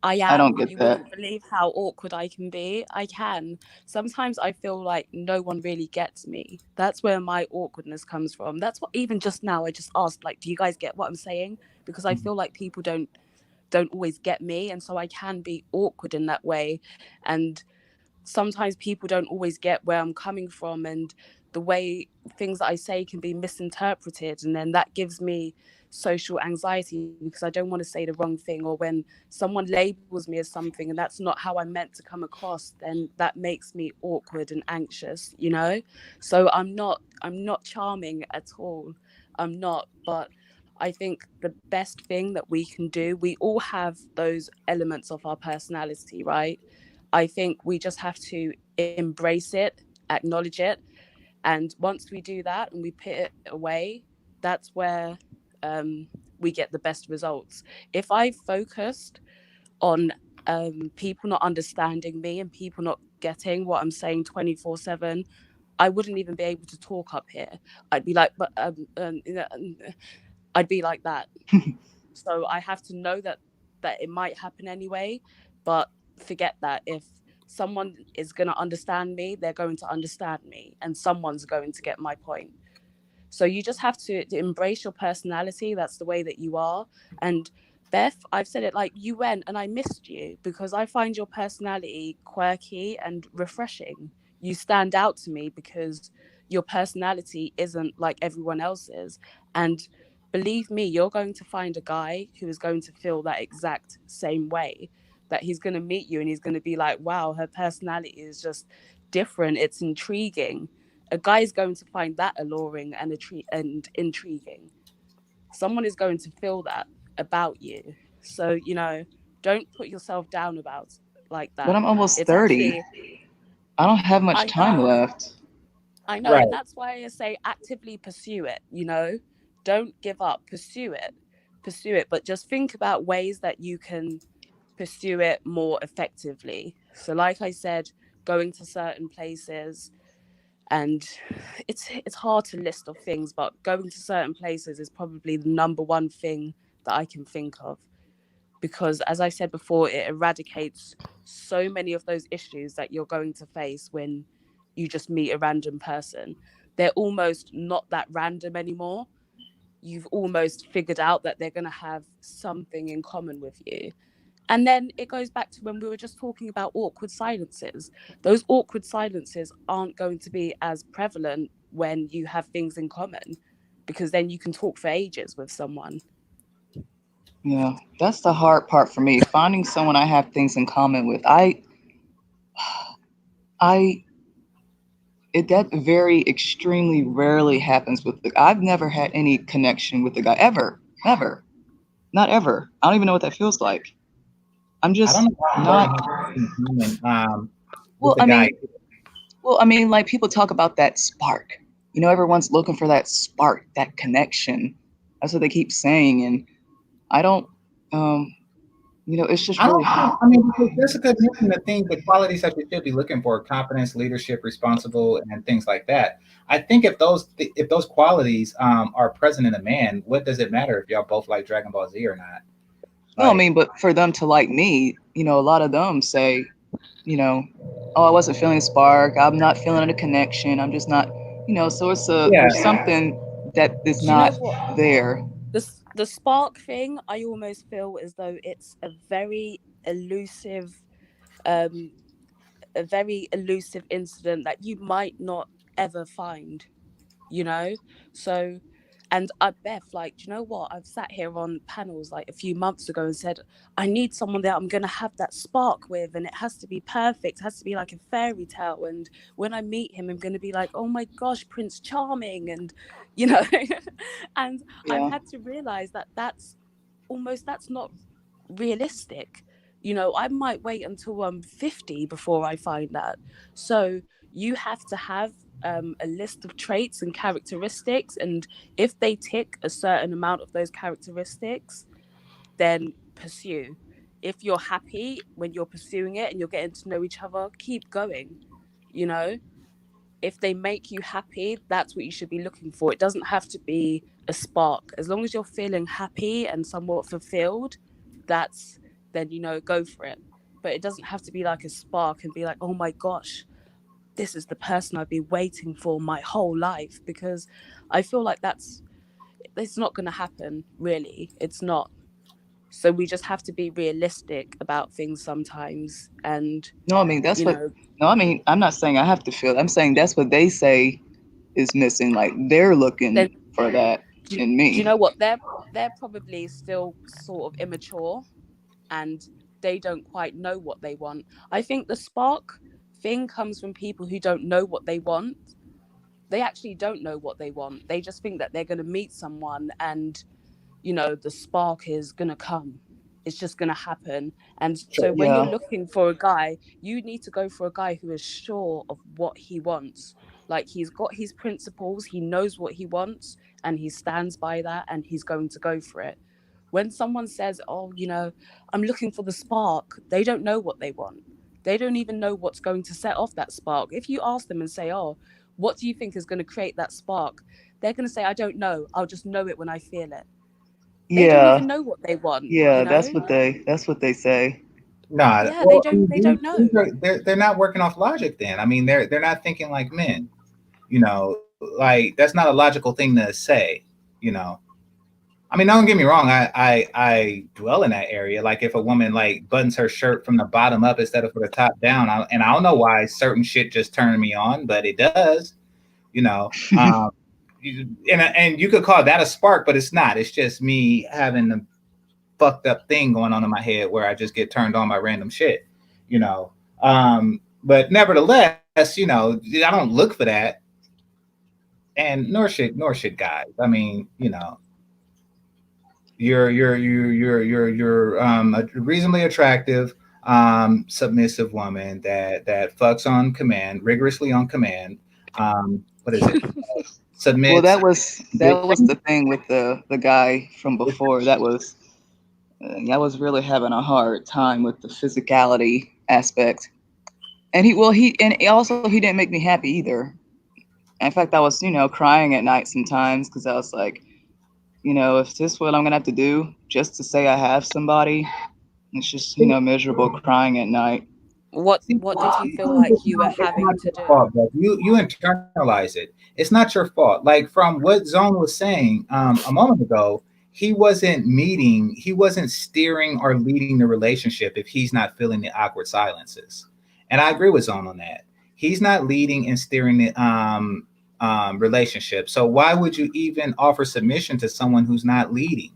I I don't am. get You that. wouldn't believe how awkward I can be. I can. Sometimes I feel like no one really gets me. That's where my awkwardness comes from. That's what even just now I just asked, like, do you guys get what I'm saying? Because I feel like people don't always get me, and so I can be awkward in that way. And sometimes people don't always get where I'm coming from, and the way things that I say can be misinterpreted, and then that gives me social anxiety because I don't want to say the wrong thing, or when someone labels me as something and that's not how I'm meant to come across, then that makes me awkward and anxious, you know? So I'm not charming at all. I'm not, but I think the best thing that we can do, we all have those elements of our personality, right? I think we just have to embrace it, acknowledge it. And once we do that and we put it away, that's where we get the best results. If I focused on people not understanding me and people not getting what I'm saying 24/7, I wouldn't even be able to talk up here. I'd be like, but I'd be like that. So I have to know that it might happen anyway, but forget that. If someone is going to understand me, they're going to understand me, and someone's going to get my point. So you just have to embrace your personality. That's the way that you are. And Beth, I've said it, like, you went and I missed you because I find your personality quirky and refreshing. You stand out to me because your personality isn't like everyone else's. And believe me, you're going to find a guy who is going to feel that exact same way. That he's going to meet you and he's going to be like, wow, her personality is just different. It's intriguing. A guy is going to find that alluring and intriguing. Someone is going to feel that about you. So, you know, don't put yourself down about like But that. I'm almost It's 30. actually, I don't have much I time know, left. I know. Right. And that's why I say actively pursue it, you know, don't give up, pursue it, but just think about ways that you can pursue it more effectively. So, like I said, going to certain places, and it's hard to list of things, but going to certain places is probably the number one thing that I can think of, because as I said before, it eradicates so many of those issues that you're going to face when you just meet a random person. They're almost not that random anymore. You've almost figured out that they're going to have something in common with you. And then it goes back to when we were just talking about awkward silences. Those awkward silences aren't going to be as prevalent when you have things in common, because then you can talk for ages with someone. Yeah, that's the hard part for me. Finding someone I have things in common with. I, that very extremely rarely happens with I've never had any connection with the guy ever, ever, not ever. I don't even know what that feels like. I'm I don't just know why I'm not. learning in common with Well, the I guy. mean, Well, I mean, like people talk about that spark. You know, everyone's looking for that spark, that connection. That's what they keep saying, and I don't. You know, it's just I really. don't think, I mean, because Jessica mentioned the qualities that you should be looking for: confidence, leadership, responsible, and things like that. I think if those qualities are present in a man, what does it matter if y'all both like Dragon Ball Z or not? No, I Like, mean, but for them to like me, you know, a lot of them say, you know, oh, I wasn't feeling a spark. I'm not feeling a connection. I'm just not, you know. So yeah, there's something that is Do you know not what? there. The spark thing, I almost feel as though it's um, a very elusive incident that you might not ever find, you know? So, and Beth, like, do you know what? I've sat here on panels like a few months ago and said, I need someone that I'm going to have that spark with, and it has to be perfect. It has to be like a fairy tale. And when I meet him, I'm going to be like, oh my gosh, Prince Charming. And, you know, and I've Yeah. had to realize that that's not realistic. You know, I might wait until I'm 50 before I find that. So you have to have a list of traits and characteristics, and if they tick a certain amount of those characteristics, then pursue. If you're happy when you're pursuing it and you're getting to know each other, keep going. You know, if they make you happy, that's what you should be looking for. It doesn't have to be a spark. As long as you're feeling happy and somewhat fulfilled, that's then, you know, go for it. But it doesn't have to be like a spark and be like, oh my gosh, this is the person I've been waiting for my whole life. Because I feel like it's not going to happen, really. It's not. So we just have to be realistic about things sometimes. And, No, I mean that's you what. know, No, I mean I'm not saying I have to feel. I'm saying that's what they say is missing. Like they're then looking for that in do you me. know what? They're probably still sort of immature, and they don't quite know what they want. I think the spark thing comes from people who don't know what they want. They actually don't know what they want. They just think that they're going to meet someone and, you know, the spark is going to come. It's just going to happen. And so when you're Yeah. looking for a guy, you need to go for a guy who is sure of what he wants. Like he's got his principles, he knows what he wants, and he stands by that, and he's going to go for it. When someone says, oh, you know, I'm looking for the spark, they don't know what they want. They don't even know what's going to set off that spark. If you ask them and say, oh, what do you think is going to create that spark? They're going to say, I don't know. I'll just know it when I feel it. They don't Yeah. even know what they want, you Yeah. know? That's what they say. nah. Yeah, Well, I they mean, don't know. they're not working off logic. Then I mean, they're not thinking like men. You know, like that's not a logical thing to say. You know, I mean, don't get me wrong. I dwell in that area. Like if a woman like buttons her shirt from the bottom up instead of from the top down, and I don't know why certain shit just turned me on, but it does. You know, and you could call that a spark, but it's not. It's just me having a fucked up thing going on in my head where I just get turned on by random shit. You know, but nevertheless, you know, I don't look for that, and nor should guys. I mean, you know, you're a reasonably attractive, submissive woman that fucks on command, rigorously on command. What is it? Well, Submits. that was the thing with the guy from before. That was I was really having a hard time with the physicality aspect. And he didn't make me happy either. In fact, I was, you know, crying at night sometimes because I was like, you know, if this is what I'm gonna have to do just to say I have somebody, it's just, you know, miserable crying at night. See, What did you feel it's like you were having not to your do? fault, bro. You internalize it. It's not your fault. Like from what Zone was saying a moment ago, he wasn't steering or leading the relationship if he's not feeling the awkward silences. And I agree with Zone on that. He's not leading and steering the relationship. So why would you even offer submission to someone who's not leading?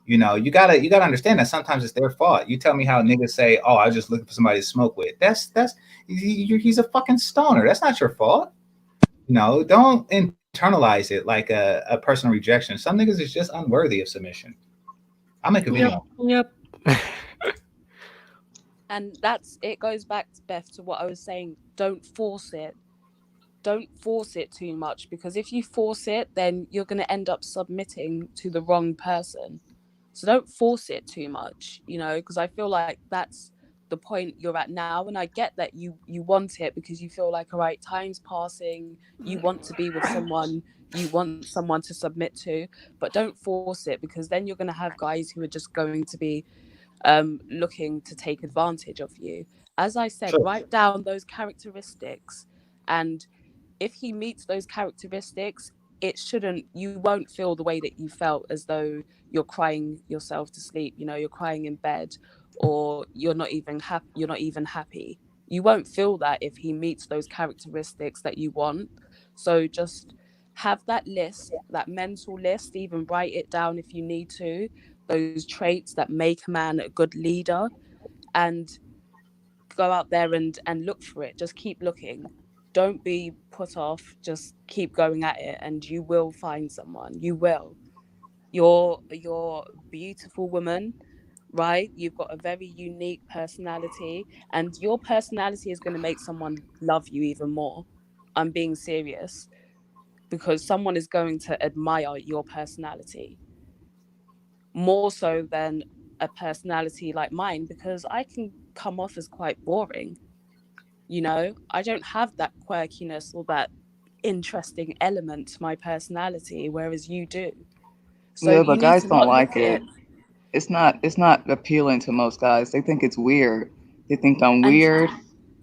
You know, you gotta understand that sometimes it's their fault. You tell me how niggas say, "Oh, I was just looking for somebody to smoke with." He's a fucking stoner. That's not your fault. You know, don't internalize it like a personal rejection. Some niggas is just unworthy of submission. I'll make a video. Yep. And it goes back to Beth to what I was saying. Don't force it. don't force it too much, because if you force it, then you're going to end up submitting to the wrong person. So don't force it too much, you know, because I feel like that's the point you're at now. And I get that you want it because you feel like, all right, time's passing, you want to be with someone, you want someone to submit to, but don't force it, because then you're going to have guys who are just going to be looking to take advantage of you. As I said, Sure. write down those characteristics, and if he meets those characteristics, you won't feel the way that you felt as though you're crying yourself to sleep, you know, you're crying in bed, or you're not even happy. You won't feel that if he meets those characteristics that you want. So just have that list, that mental list, even write it down if you need to, those traits that make a man a good leader, and go out there and look for it. Just keep looking. Don't be put off. Just keep going at it, and you will find someone. You will. You're a beautiful woman, right? You've got a very unique personality, and your personality is going to make someone love you even more. I'm being serious, because someone is going to admire your personality more so than a personality like mine, because I can come off as quite boring. You know, I don't have that quirkiness or that interesting element to my personality, whereas you do. So Yeah, you but need guys to don't not look like at it. it. It's not appealing to most guys. They think it's weird. They think I'm And weird.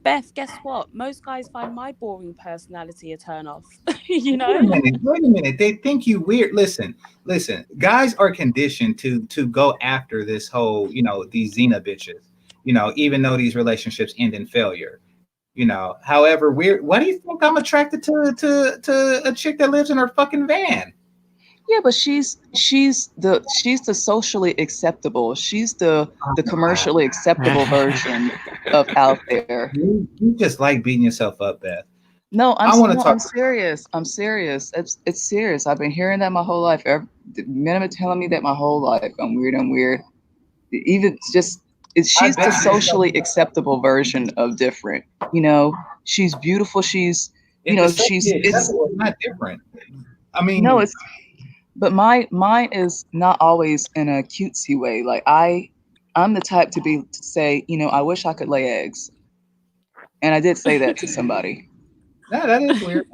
Beth, guess what? Most guys find my boring personality a turn off. Wait know? a minute. Wait a minute. They think you weird. Listen. Guys are conditioned to go after this whole, these Xena bitches. Even though these relationships end in failure. However, weird. Why do you think I'm attracted to a chick that lives in her fucking van? Yeah, but she's the socially acceptable. She's the commercially acceptable version of out there. You just like beating yourself up, Beth. No, I want to no, talk. I'm serious. I'm serious. It's serious. I've been hearing that my whole life. The men have been telling me that my whole life. I'm weird. I'm weird. Even just I she's bet the you socially acceptable version of different. She's beautiful. She's if it's she's socially acceptable, it's not different. I no, mean, it's but mine is not always in a cutesy way. Like I'm the type to say, I wish I could lay eggs. And I did say that to somebody. no, that is weird.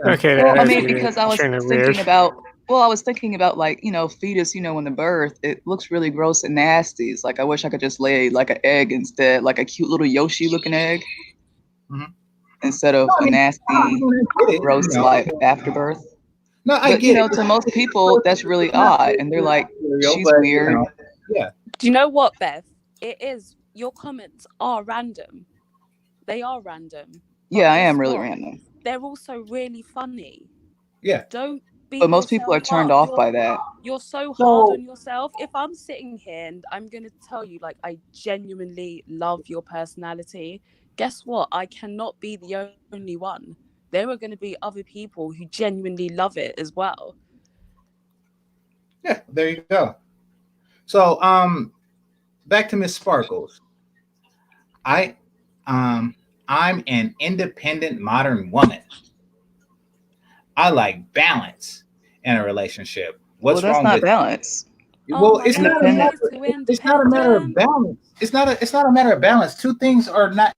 Okay, Well, I that's mean, weird. because I was Kind of weird. thinking about like, fetus, when the birth, it looks really gross and nasty. It's like I wish I could just lay like an egg instead, like a cute little Yoshi looking egg, Mhm. instead of No, I a mean, nasty, I get it. gross life after birth. No, I But get it. to most people, that's really odd, and they're like, Material, she's but weird. yeah. Do you know what, Beth? It is. Your comments are random. They are random. But Yeah, I guess am really what? random. They're also really funny. Yeah. Don't But beat most people yourself are turned up. off by that. You're so hard So on yourself. If I'm sitting here and I'm going to tell you, like, I genuinely love your personality, guess what? I cannot be the only one. There are going to be other people who genuinely love it as well. yeah, there you go. So back to Miss Sparkles. I um I'm an independent modern woman. I like balance in a relationship. Well, What's that's wrong not with balance. Oh well, my it's not God, a Independent. she's matter. too It's not a matter of independent. balance. It's not a matter of balance. Two things are not.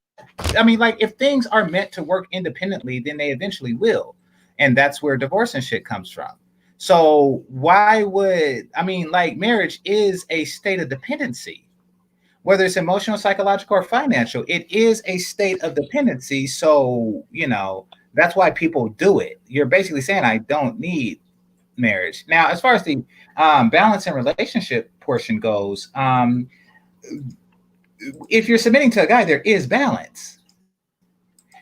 I mean, like if things are meant to work independently, then they eventually will, and that's where divorce and shit comes from. So why would I mean, like marriage is a state of dependency, whether it's emotional, psychological, or financial. It is a state of dependency. So that's why people do it. You're basically saying I don't need marriage. Now, as far as the balance and relationship portion goes, if you're submitting to a guy, there is balance.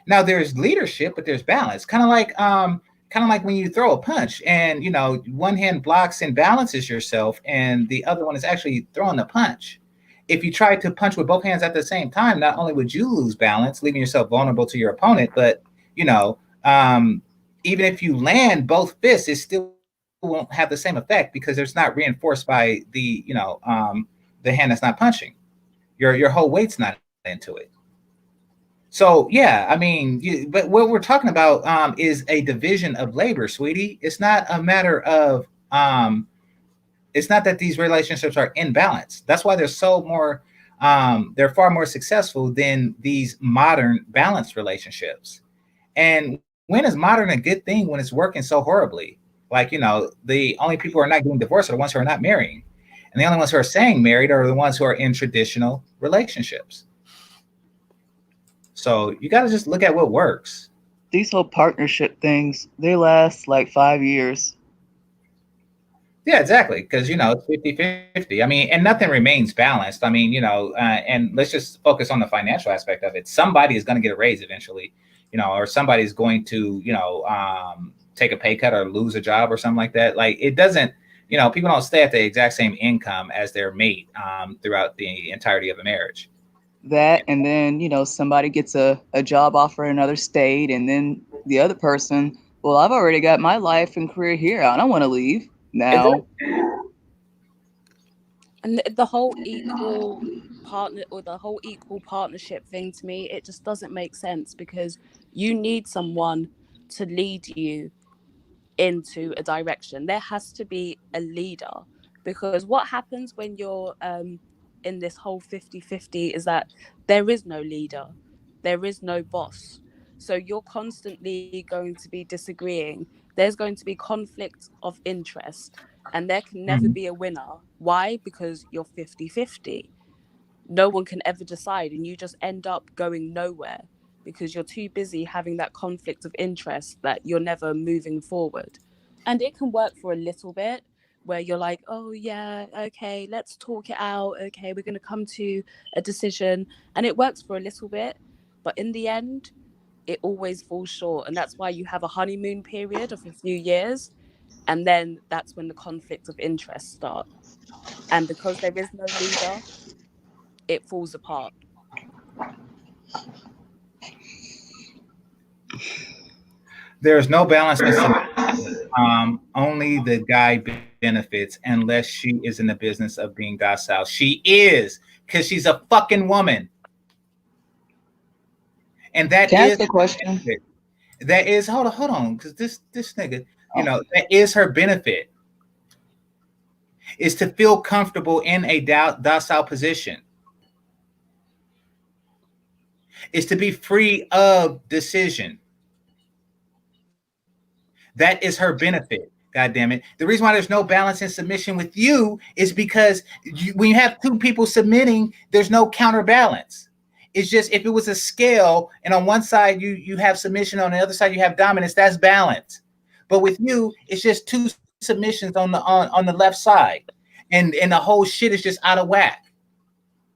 Now, there's leadership, but there's balance. Kind of like when you throw a punch, and one hand blocks and balances yourself, and the other one is actually throwing the punch. If you try to punch with both hands at the same time, not only would you lose balance, leaving yourself vulnerable to your opponent, but even if you land both fists, it still won't have the same effect because it's not reinforced by the hand that's not punching. Your whole weight's not into it. So yeah, I mean, but what we're talking about is a division of labor, sweetie. It's not a matter of it's not that these relationships are imbalanced. That's why they're far more successful than these modern balanced relationships. And when is modern a good thing when it's working so horribly? Like, the only people who are not getting divorced are the ones who are not marrying. And the only ones who are saying married are the ones who are in traditional relationships. So you got to just look at what works. These whole partnership things, they last like 5 years. Yeah, exactly. Because, it's 50-50. I mean, and nothing remains balanced. I mean, and let's just focus on the financial aspect of it. Somebody is going to get a raise eventually, or somebody's going to, take a pay cut or lose a job or something like that. Like, it doesn't, people don't stay at the exact same income as their mate throughout the entirety of a marriage. That, and then, somebody gets a job offer in another state, and then the other person, well, I've already got my life and career here. I don't want to leave now. And the whole equal partner or the whole equal partnership thing, to me, it just doesn't make sense, because you need someone to lead you into a direction. There has to be a leader, because what happens when you're in this whole 50-50 is that there is no leader, there is no boss. So you're constantly going to be disagreeing. There's going to be conflict of interest, and there can never be a winner. Why? Because you're 50-50. No one can ever decide, and you just end up going nowhere, because you're too busy having that conflict of interest that you're never moving forward. And it can work for a little bit, where you're like, oh yeah, okay, let's talk it out, okay, we're going to come to a decision, and it works for a little bit. But in the end, it always falls short, and that's why you have a honeymoon period of a few years, and then that's when the conflict of interest start. And because there is no leader, it falls apart. There's no balance in submission. Only the guy benefits unless she is in the business of being docile. She is, because she's a fucking woman. And that Can I is ask a question? that is hold on, because this nigga, that is her benefit, is to feel comfortable in a docile position, is to be free of decision. That is her benefit. God damn it. The reason why there's no balance in submission with you is because when you have two people submitting, there's no counterbalance. It's just, if it was a scale and on one side you have submission, on the other side you have dominance, that's balance. But with you, it's just two submissions on the left side, and the whole shit is just out of whack.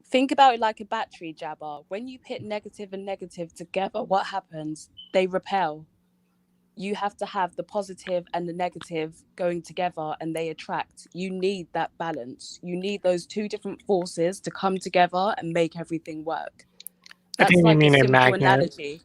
Think about it like a battery, Jabba. When you put negative and negative together, what happens? They repel. You have to have the positive and the negative going together, and they attract. You need that balance. You need those two different forces to come together and make everything work. I That's think you like a mean a simple magnet. analogy.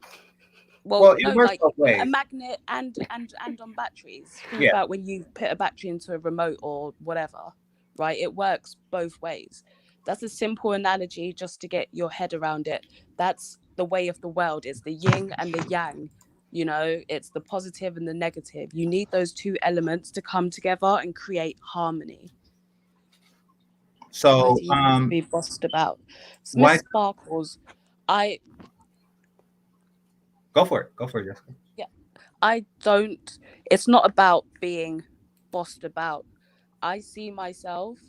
Well, No, it works like both ways. a magnet and on batteries. Think Yeah. about when you put a battery into a remote or whatever, right? It works both ways. That's a simple analogy just to get your head around it. That's the way of the world. It's the yin and the yang. It's the positive and the negative. You need those two elements to come together and create harmony. So, Why do you have to be bossed about? why? Miss Sparkles, I Go for it, Jessica. yeah, I don't. It's not about being bossed about. I see myself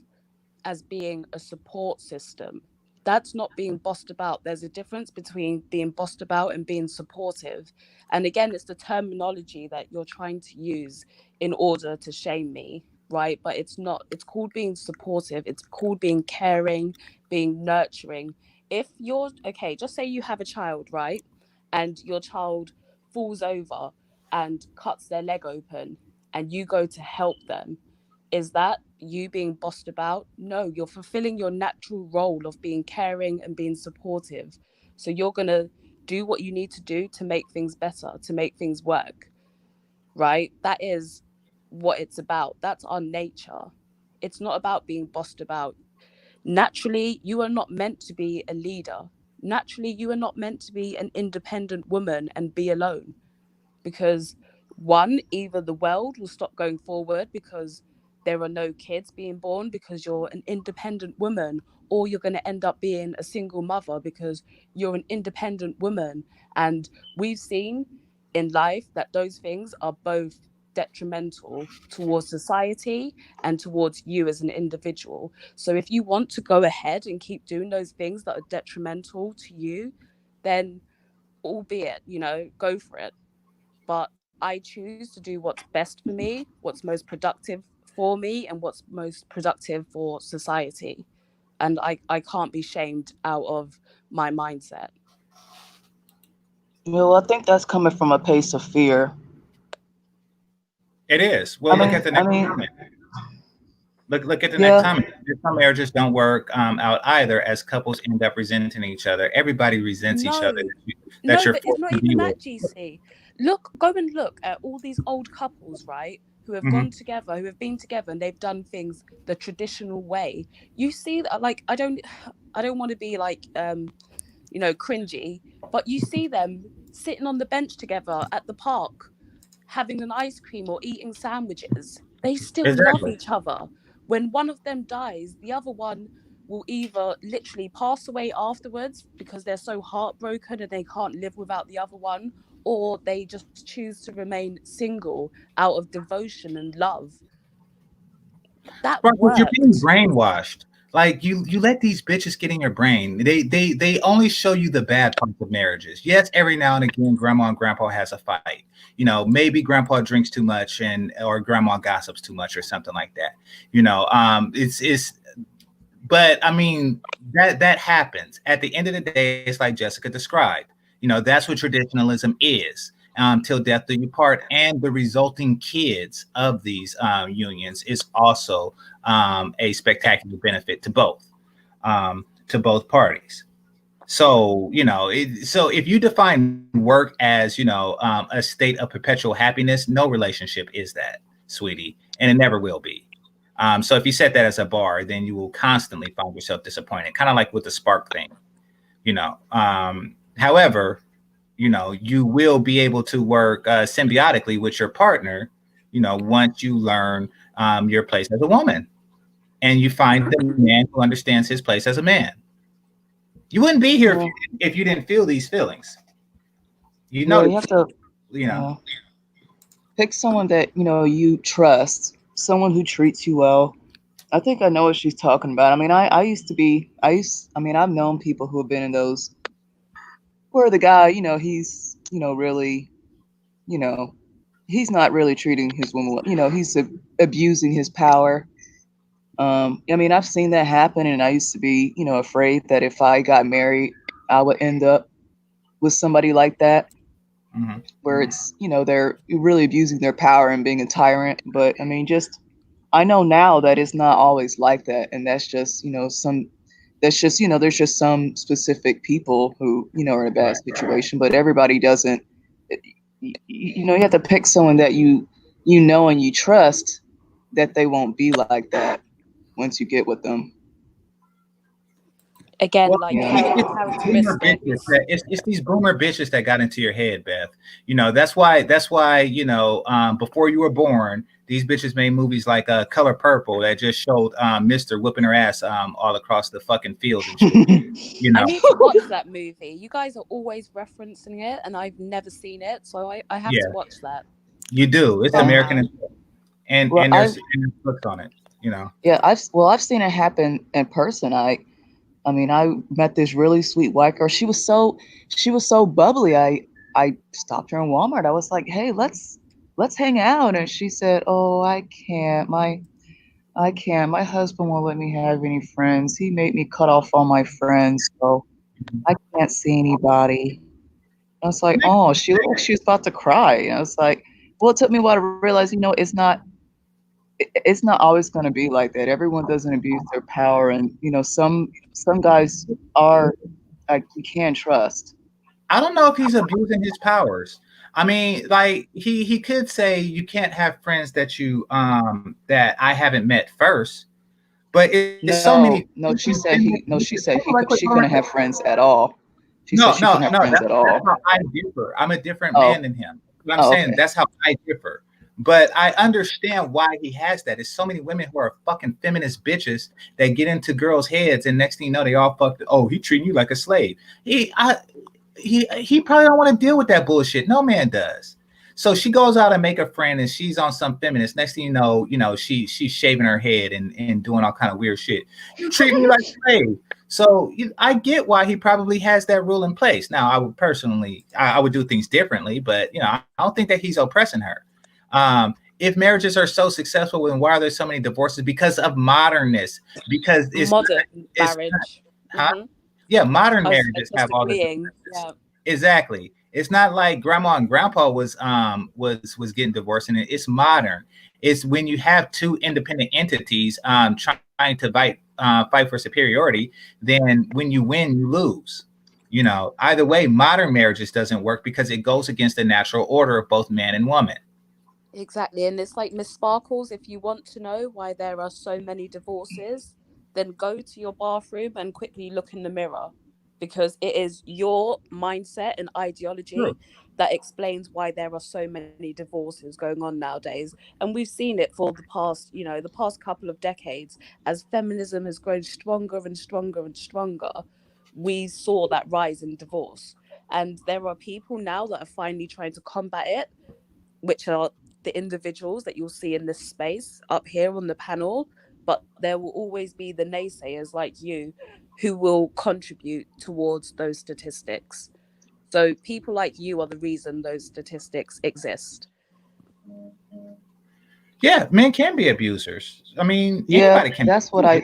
as being a support system. That's not being bossed about. There's a difference between being bossed about and being supportive. And again, it's the terminology that you're trying to use in order to shame me, right? But it's not. It's called being supportive. It's called being caring, being nurturing. If you're okay, just say you have a child, right? And your child falls over and cuts their leg open, and you go to help them. Is that you being bossed about? No, you're fulfilling your natural role of being caring and being supportive. So you're going to do what you need to do to make things better, to make things work, right? That is what it's about. That's our nature. It's not about being bossed about. Naturally, you are not meant to be a leader. naturally you are not meant to be an independent woman and be alone, because one, either the world will stop going forward because there are no kids being born because you're an independent woman, or you're going to end up being a single mother because you're an independent woman. And we've seen in life that those things are both detrimental towards society and towards you as an individual. So if you want to go ahead and keep doing those things that are detrimental to you, then albeit, go for it. But I choose to do what's best for me, what's most productive for me, and what's most productive for society. And I can't be shamed out of my mindset. Well, I think that's coming from a place of fear. It is. Well, look at the next comment. Look at the next comment. Some marriages don't work out either, as couples end up resenting each other. Everybody resents each other. No, but it's not even that, GC. Go and look at all these old couples, right, who have gone together, who have been together, and they've done things the traditional way. You see that, like, I don't want to be like, cringy, but you see them sitting on the bench together at the park, having an ice cream or eating sandwiches. They still love each other. When one of them dies, the other one will either literally pass away afterwards because they're so heartbroken and they can't live without the other one, or they just choose to remain single out of devotion and love. That works. You're being brainwashed. Like you let these bitches get in your brain. They only show you the bad parts of marriages. Yes, every now and again, grandma and grandpa has a fight. Maybe grandpa drinks too much or grandma gossips too much or something like that. But I mean, that happens. At the end of the day, it's like Jessica described. That's what traditionalism is. Till death do you part, and the resulting kids of these unions is also a spectacular benefit to both parties. So so if you define work as a state of perpetual happiness, no relationship is that, sweetie, and it never will be. So if you set that as a bar, then you will constantly find yourself disappointed, kind of like with the spark thing. However, you will be able to work symbiotically with your partner, once you learn your place as a woman and you find the man who understands his place as a man. You wouldn't be here if you didn't feel these feelings. You have to, pick someone that, you trust, someone who treats you well. I think I know what she's talking about. I mean, I've known people who have been in those where the guy, he's, really, he's not really treating his woman, he's abusing his power. I mean, I've seen that happen, and I used to be, afraid that if I got married, I would end up with somebody like that, where it's, they're really abusing their power and being a tyrant. But I mean, I know now that it's not always like that, and that's just, there's just some specific people who, are in a bad situation, but everybody doesn't. You have to pick someone that you know and you trust that they won't be like that once you get with them. Again, it's these boomer bitches that got into your head, Beth. That's why before you were born, these bitches made movies like Color Purple that just showed Mr. whipping her ass all across the fucking fields and shit. I need to watch that movie. You guys are always referencing it, and I've never seen it, so I have to watch that. You do. It's American, and there's books on it. Yeah, I've seen it happen in person. I met this really sweet white girl. She was so bubbly. I stopped her in Walmart. I was like, "Hey, let's hang out." And she said, "Oh, I can't. My husband won't let me have any friends. He made me cut off all my friends, so I can't see anybody." I was like, "Oh," she looked like she was about to cry. And I was like, "Well, it took me a while to realize, it's not always going to be like that. Everyone doesn't abuse their power, and some guys are like you can't trust." I don't know if he's abusing his powers. I mean, like he could say you can't have friends that you that I haven't met first, but it's so many. No, she said she couldn't have friends at all. She said she couldn't have friends that's at all. how I differ. I'm a different Oh. man than him. But I'm Oh, saying okay. that's how I differ. But I understand why he has that. There's so many women who are fucking feminist bitches that get into girls' heads, and next thing you know, they all fucked. Oh, he treating you like a slave. He probably don't want to deal with that bullshit. No man does. So she goes out and make a friend, and she's on some feminist. Next thing you know, she's shaving her head and doing all kind of weird shit. You treat me like a slave. So I get why he probably has that rule in place. Now, I would personally, I would do things differently, but I don't think that he's oppressing her. If marriages are so successful, then why are there so many divorces? Because of modernness. Because it's Modern it's marriage. huh? Mhm. Yeah, modern I was marriages just have all the agreeing. divorces. Yeah. Exactly. It's not like grandma and grandpa was getting divorced, and it's modern. It's when you have two independent entities trying to fight for superiority. Then when you win, you lose. Either way, modern marriages doesn't work because it goes against the natural order of both man and woman. Exactly. And it's like Miss Sparkles, if you want to know why there are so many divorces, then go to your bathroom and quickly look in the mirror, because it is your mindset and ideology True. that explains why there are so many divorces going on nowadays. And we've seen it for the past couple of decades. As feminism has grown stronger and stronger and stronger, we saw that rise in divorce. And there are people now that are finally trying to combat it, which are the individuals that you'll see in this space up here on the panel. But there will always be the naysayers like you who will contribute towards those statistics. So people like you are the reason those statistics exist. Yeah, men can be abusers. I mean, Yeah, anybody can. that's what I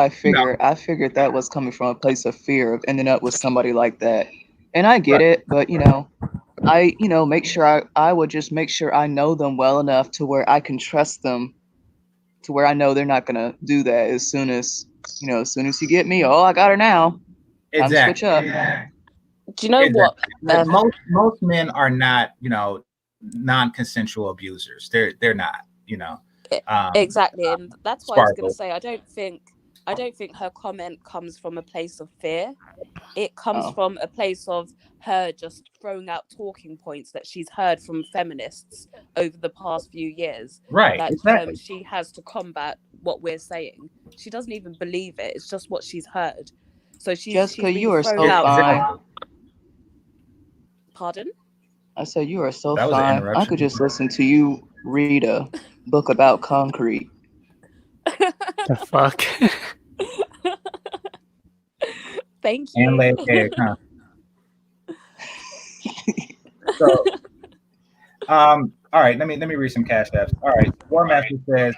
figured. I figured that was coming from a place of fear of ending up with somebody like that. And I get it, but I make sure I would just make sure I know them well enough to where I can trust them, to where I know they're not gonna do that as soon as you get me. Oh, I got her now. Time to switch Exactly. up. Do you know what? Most men are not, non-consensual abusers. They're not, Exactly, and that's what I was going to Sparkle. say. I don't think her comment comes from a place of fear. It comes from a place of her just throwing out talking points that she's heard from feminists over the past few years. Right. That Exactly. she has to combat what we're saying. She doesn't even believe it. It's just what she's heard. So she's Jessica, you been are thrown so out. fine. Pardon? I said you are so That was an fine. I interruption. could just listen to you read a book about concrete. The fuck? Thank you. And lay a egg, huh? So, all right. Let me read some cash apps. All right. War Master says,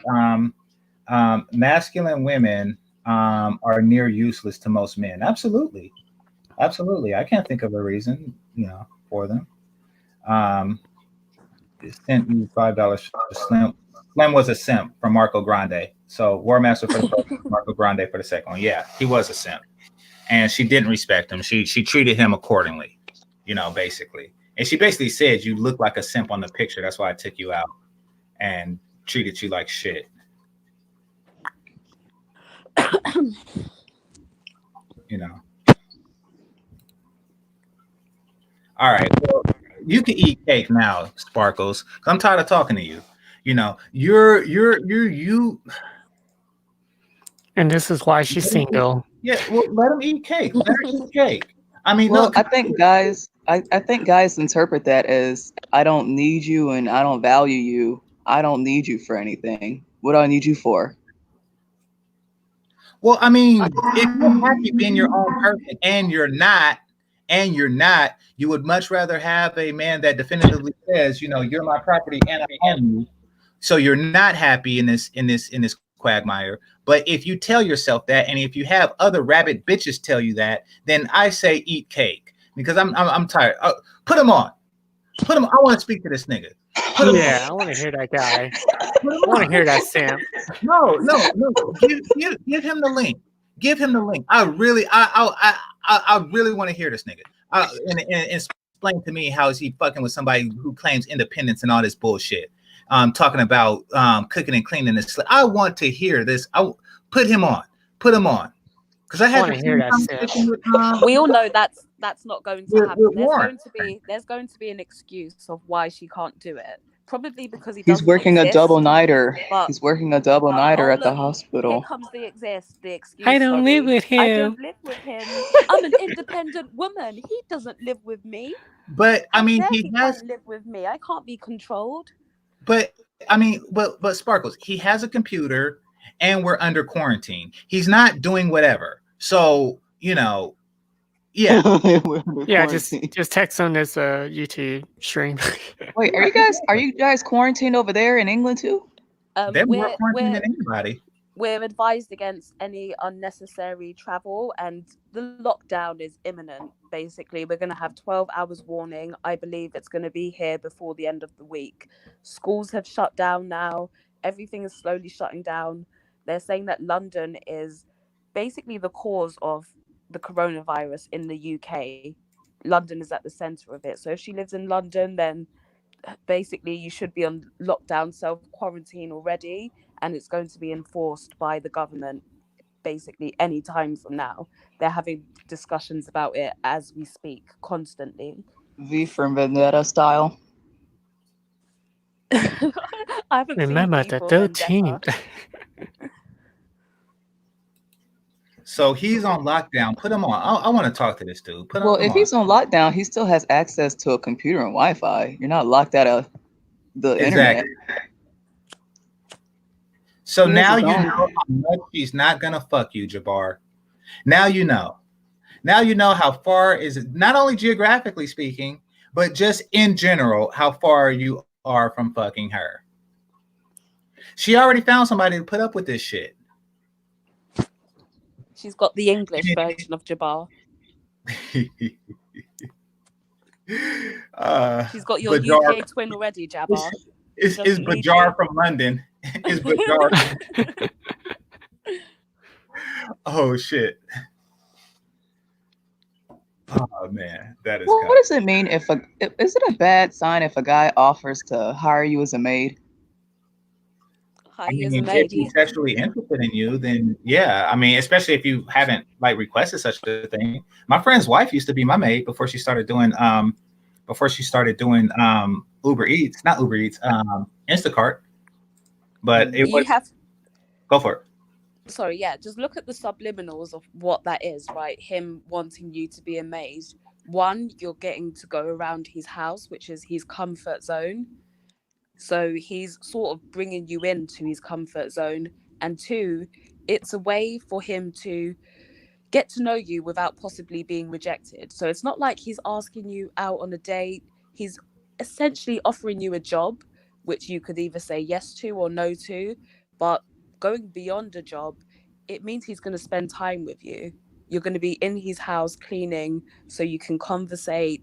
masculine women are near useless to most men. Absolutely. I can't think of a reason, for them. Sent you $5 for Slim. Slim was a simp from Marco Grande. So War Master for the first one, Marco Grande for the second one. Yeah, he was a simp. And she didn't respect him. She treated him accordingly, basically. And she basically said, you look like a simp on the picture. That's why I took you out and treated you like shit. All right. Well, you can eat cake now, Sparkles. I'm tired of talking to you. You. And this is why she's single. Yeah, well, let him eat cake. Let her eat cake. I mean, Well, look. I think guys interpret that as I don't need you and I don't value you. I don't need you for anything. What do I need you for? Well, I mean, if you're happy being your own person and you're not, you would much rather have a man that definitively says, you're my property and I own you. So you're not happy in this quagmire. But if you tell yourself that, and if you have other rabbit bitches tell you that, then I say eat cake, because I'm tired. Put him on. I want to speak to this nigga. I want to hear that guy. I want to hear that simp. No. Give him the link. Give him the link. I really want to hear this nigga. And explain to me how is he fucking with somebody who claims independence and all this bullshit. Talking about cooking and cleaning this. I want to hear this. Put him on. Because I had to hear that. We all know that's not going to With happen. Warren. There's going to be an excuse of why she can't do it. Probably because he He's doesn't working a exist. double nighter. But He's working a double nighter at the Here hospital. comes the excuse. I don't live sorry. with I him. don't live with him. I'm an independent woman. He doesn't live with me. But I How mean, dare he has. can't live with me? I can't be controlled. But I mean, but Sparkles, he has a computer, and we're under quarantine. He's not doing whatever. So yeah. Yeah, just text on this YouTube stream. Wait, are you guys quarantined over there in England too? They're more quarantined than anybody. We're advised against any unnecessary travel, and the lockdown is imminent. Basically, we're going to have 12 hours warning. I believe it's going to be here before the end of the week. Schools have shut down now. Everything is slowly shutting down. They're saying that London is basically the cause of the coronavirus in the UK. London is at the center of it. So if she lives in London, then basically you should be on lockdown, self-quarantine already, and it's going to be enforced by the government basically any time from now. They're having discussions about it as we speak constantly. V for Vendetta style. I haven't Remember seen the V for 13th. Vendetta. So he's on lockdown. Put him on. I want to talk to this dude. Put Well, him if on. he's on lockdown, he still has access to a computer and Wi-Fi. You're not locked out of the internet. So He now has you his know own. how much she's not gonna fuck you, Jabbar. Now you know. Now you know how far is it, not only geographically speaking, but just in general, how far you are from fucking her. She already found somebody to put up with this shit. She's got the English version of Jabbar. She's got your Bajar, UK twin already, Jabbar. It's Bajar from London. It's Bajar. Oh shit. Oh man, that is. Well, what does it mean is it a bad sign if a guy offers to hire you as a maid? I mean, if he's sexually interested in you, then yeah. I mean, especially if you haven't like requested such a thing. My friend's wife used to be my maid before she started doing Uber Eats, not Uber Eats, Instacart. But it was. Go for it. Sorry, yeah, just look at the subliminals of what that is, right? Him wanting you to be a maid. One, you're getting to go around his house, which is his comfort zone. So he's sort of bringing you into his comfort zone. And two, it's a way for him to get to know you without possibly being rejected. So it's not like he's asking you out on a date. He's essentially offering you a job, which you could either say yes to or no to. But going beyond a job, it means he's going to spend time with you. You're going to be in his house cleaning so you can conversate,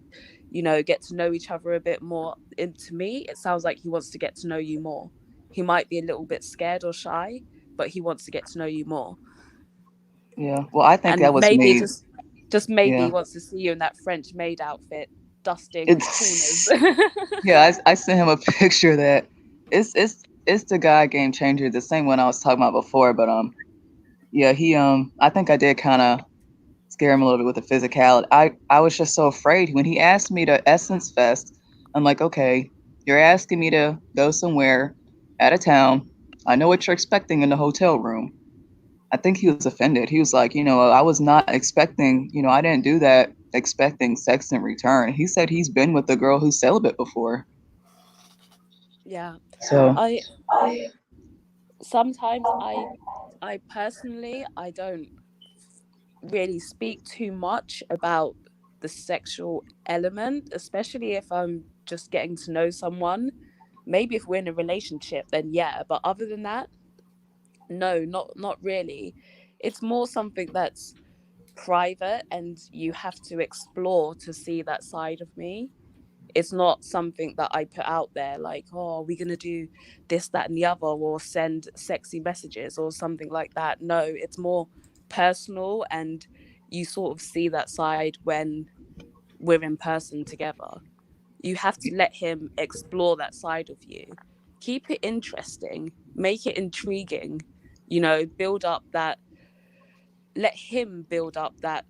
get to know each other a bit more. And to me, it sounds like he wants to get to know you more. He might be a little bit scared or shy, but he wants to get to know you more. Yeah, well, I think that was maybe made. just maybe he wants to see you in that French maid outfit, dusting corners. Yeah, I sent him a picture of that. It's the guy GameChanger, the same one I was talking about before. But yeah, he I think I did kind of scare him a little bit with the physicality. I was just so afraid when he asked me to Essence Fest. I'm like, okay, you're asking me to go somewhere out of town. I know what you're expecting in the hotel room. I think he was offended. He was like, I was not expecting, I didn't do that expecting sex in return. He said he's been with a girl who's celibate before. Yeah. So I sometimes I personally, I don't really speak too much about the sexual element, especially if I'm just getting to know someone. Maybe if we're in a relationship, then yeah, but other than that, no, not really. It's more something that's private and you have to explore to see that side of me. It's not something that I put out there like, oh, we're going to do this, that, and the other, or send sexy messages or something like that. No, it's more personal, and you sort of see that side when we're in person together. You have to let him explore that side of you. Keep it interesting, make it intriguing, build up that, let him build up that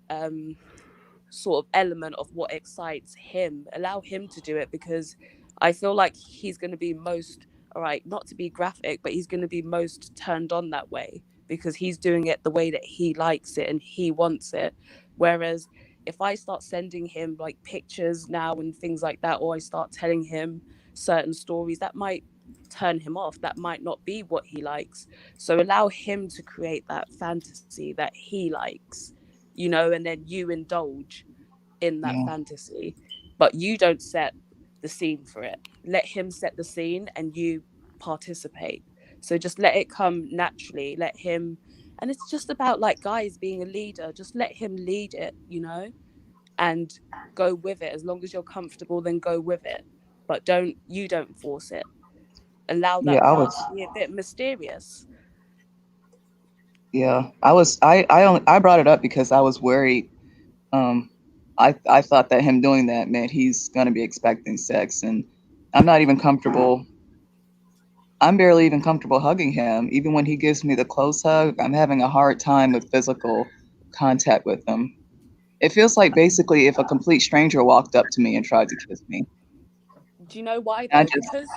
sort of element of what excites him. Allow him to do it, because I feel like he's going to be most, all right, not to be graphic, but he's going to be most turned on that way because he's doing it the way that he likes it and he wants it. Whereas if I start sending him like pictures now and things like that, or I start telling him certain stories, that might turn him off. That might not be what he likes. So allow him to create that fantasy that he likes, you know, and then you indulge in that fantasy, but you don't set the scene for it. Let him set the scene and you participate. So just let it come naturally. Let him, and it's just about like guys being a leader. Just let him lead it, you know, and go with it. As long as you're comfortable, then go with it. But don't force it. Allow that part to be a bit mysterious. Yeah, I brought it up because I was worried. I thought that him doing that meant he's gonna be expecting sex, and I'm not even comfortable. I'm barely even comfortable hugging him. Even when he gives me the close hug, I'm having a hard time with physical contact with him. It feels like basically if a complete stranger walked up to me and tried to kiss me. Do you know why I though? just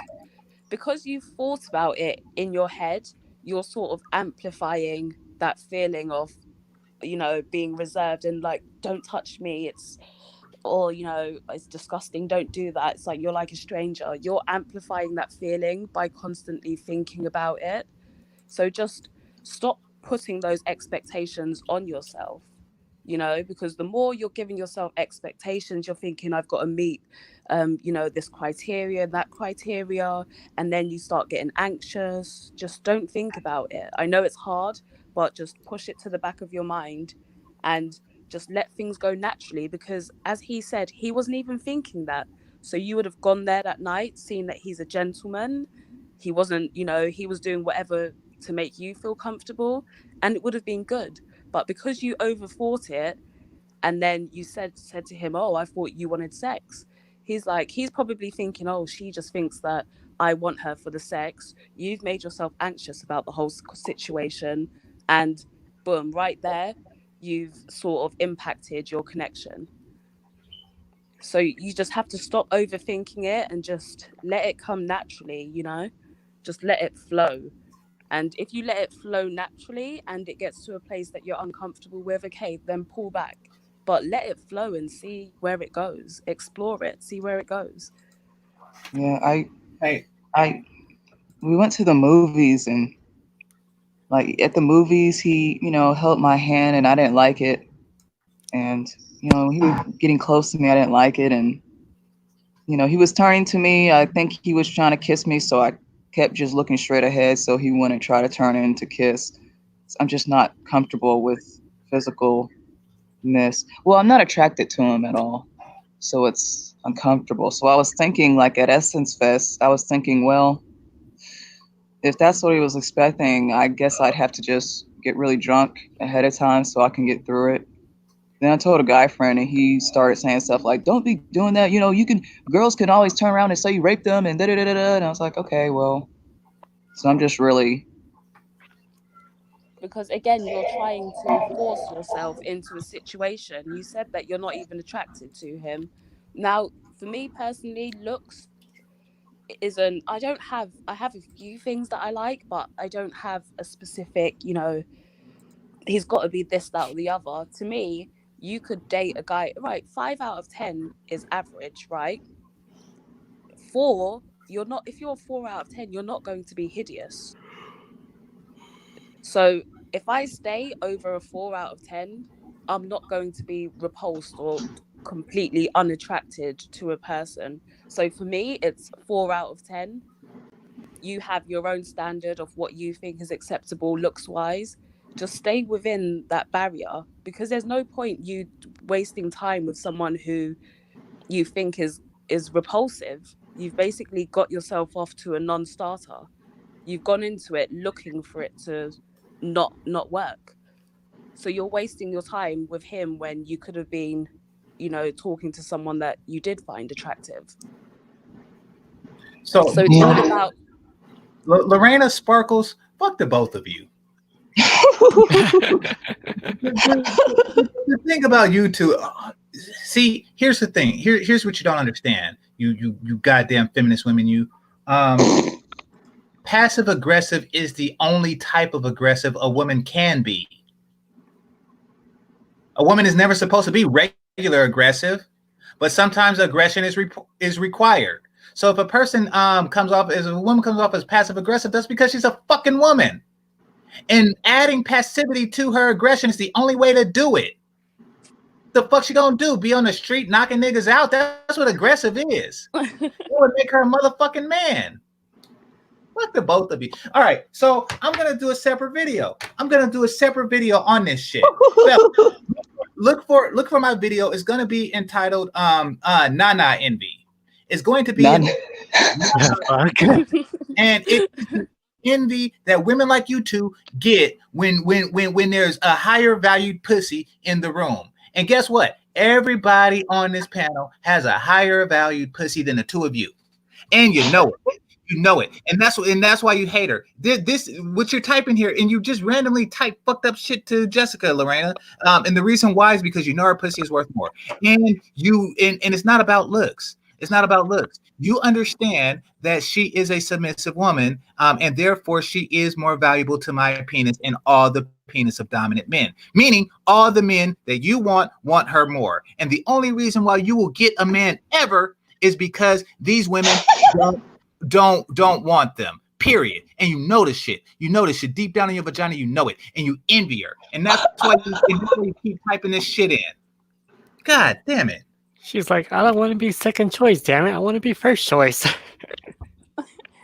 Because you've thought about it in your head, you're sort of amplifying that feeling of, you know, being reserved and like, don't touch me, it's, or, you know, it's disgusting, don't do that. It's like you're like a stranger. You're amplifying that feeling by constantly thinking about it. So just stop putting those expectations on yourself, you know, because the more you're giving yourself expectations, you're thinking, I've got to meet, you know, this criteria, that criteria, and then you start getting anxious. Just don't think about it. I know it's hard, but just push it to the back of your mind and just let things go naturally, because as he said, he wasn't even thinking that. So you would have gone there that night, seen that he's a gentleman. He wasn't, you know, he was doing whatever to make you feel comfortable, and it would have been good. But because you overthought it, and then you said to him, oh, I thought you wanted sex, he's probably thinking, oh, she just thinks that I want her for the sex. You've made yourself anxious about the whole situation, and boom, right there, you've sort of impacted your connection. So you just have to stop overthinking it and just let it come naturally, you know, just let it flow. And if you let it flow naturally and it gets to a place that you're uncomfortable with, okay, then pull back. But let it flow and see where it goes. Explore it, see where it goes. yeah, we went to the movies, and like at the movies he, you know, held my hand and I didn't like it. And, you know, he was getting close to me, I didn't like it, and you know, he was turning to me. I think he was trying to kiss me, so I kept just looking straight ahead so he wouldn't try to turn in to kiss. I'm just not comfortable with physicalness. Well, I'm not attracted to him at all, so it's uncomfortable. So I was thinking, like at Essence Fest, I was thinking, well, if that's what he was expecting, I guess I'd have to just get really drunk ahead of time so I can get through it. Then I told a guy friend, and he started saying stuff like, "Don't be doing that. You know, girls can always turn around and say you raped them," and da da da da. And I was like, okay, well, so I'm just really, Because again, you're trying to force yourself into a situation. You said that you're not even attracted to him. Now, for me personally, looks isn't, I have a few things that I like, but I don't have a specific, you know, he's got to be this, that, or the other. To me, you could date a guy, right? 5 out of 10 is average, right? You're not, if you're 4 out of 10, you're not going to be hideous. So if I stay over a 4 out of 10, I'm not going to be repulsed or completely unattracted to a person. So for me, it's 4 out of 10. You have your own standard of what you think is acceptable looks wise. Just stay within that barrier, because there's no point you wasting time with someone who you think is repulsive. You've basically got yourself off to a non-starter. You've gone into it looking for it to not work. So you're wasting your time with him when you could have been, you know, talking to someone that you did find attractive. So So it's not about Lorena Sparkles, fuck the both of you. The thing about you two, see, here's the thing. Here's what you don't understand. You goddamn feminist women. Passive aggressive is the only type of aggressive a woman can be. A woman is never supposed to be regular aggressive, but sometimes aggression is required. So if a person comes off as passive aggressive, that's because she's a fucking woman. And adding passivity to her aggression is the only way to do it. The fuck she gonna do? Be on the street knocking niggas out? That's what aggressive is. It would make her a motherfucking man. Fuck the both of you. All right, so I'm gonna do a separate video. I'm gonna do a separate video on this shit. Look for my video. It's gonna be entitled Nana Envy. It's going to be and it's envy that women like you two get when there's a higher valued pussy in the room. And guess what? Everybody on this panel has a higher valued pussy than the two of you. And you know it. You know it. And that's why you hate her. This what you're typing here, and you just randomly type fucked up shit to Jessica, Lorena. And the reason why is because you know her pussy is worth more. And it's not about looks. It's not about looks. You understand that she is a submissive woman, and therefore she is more valuable to my penis and all the penis of dominant men. Meaning all the men that you want her more. And the only reason why you will get a man ever is because these women don't want them. Period. And you know this shit. You know this shit deep down in your vagina. You know it, and you envy her. And that's why you keep typing this shit in. God damn it. She's like, I don't want to be second choice, damn it. I want to be first choice.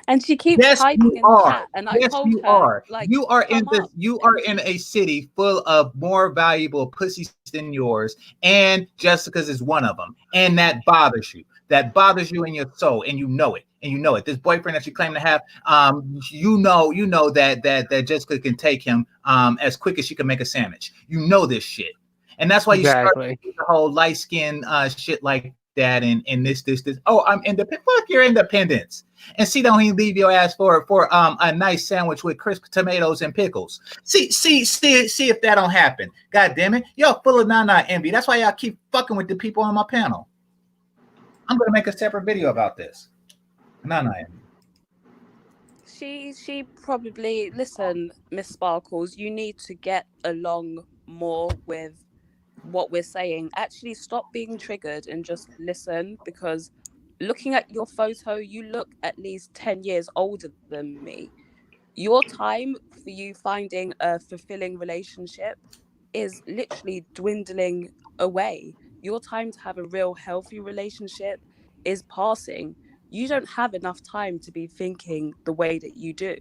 And she keeps typing in the chat, and I told her, like, you are in a city full of more valuable pussies than yours, and Jessica's is one of them, and that bothers you. That bothers you in your soul, and you know it. And you know it. This boyfriend that you claim to have, you know that Jessica can take him as quick as she can make a sandwich. You know this shit, and that's why you start the whole light skin shit like that. And this. Oh, I'm independent. Fuck your independence. And see, don't even leave your ass for a nice sandwich with crisp tomatoes and pickles. See if that don't happen. God damn it, y'all full of Nana envy. That's why y'all keep fucking with the people on my panel. I'm gonna make a separate video about this. Nana envy. She probably, listen, Miss Sparkles, you need to get along more with what we're saying. Actually stop being triggered and just listen, because looking at your photo, you look at least 10 years older than me. Your time for you finding a fulfilling relationship is literally dwindling away. Your time to have a real healthy relationship is passing. You don't have enough time to be thinking the way that you do.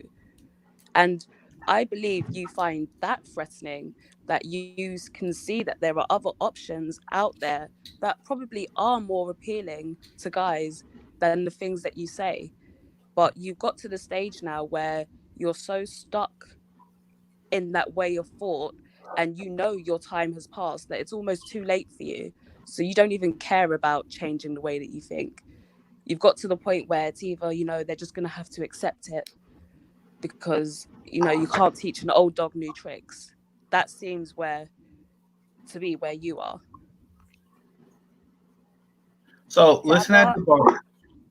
And I believe you find that threatening, that you can see that there are other options out there that probably are more appealing to guys than the things that you say. But you've got to the stage now where you're so stuck in that way of thought, and you know your time has passed, that it's almost too late for you. So you don't even care about changing the way that you think. You've got to the point where it's either, they're just going to have to accept it, because, you can't teach an old dog new tricks. That seems where you are. So listen at Jabbar.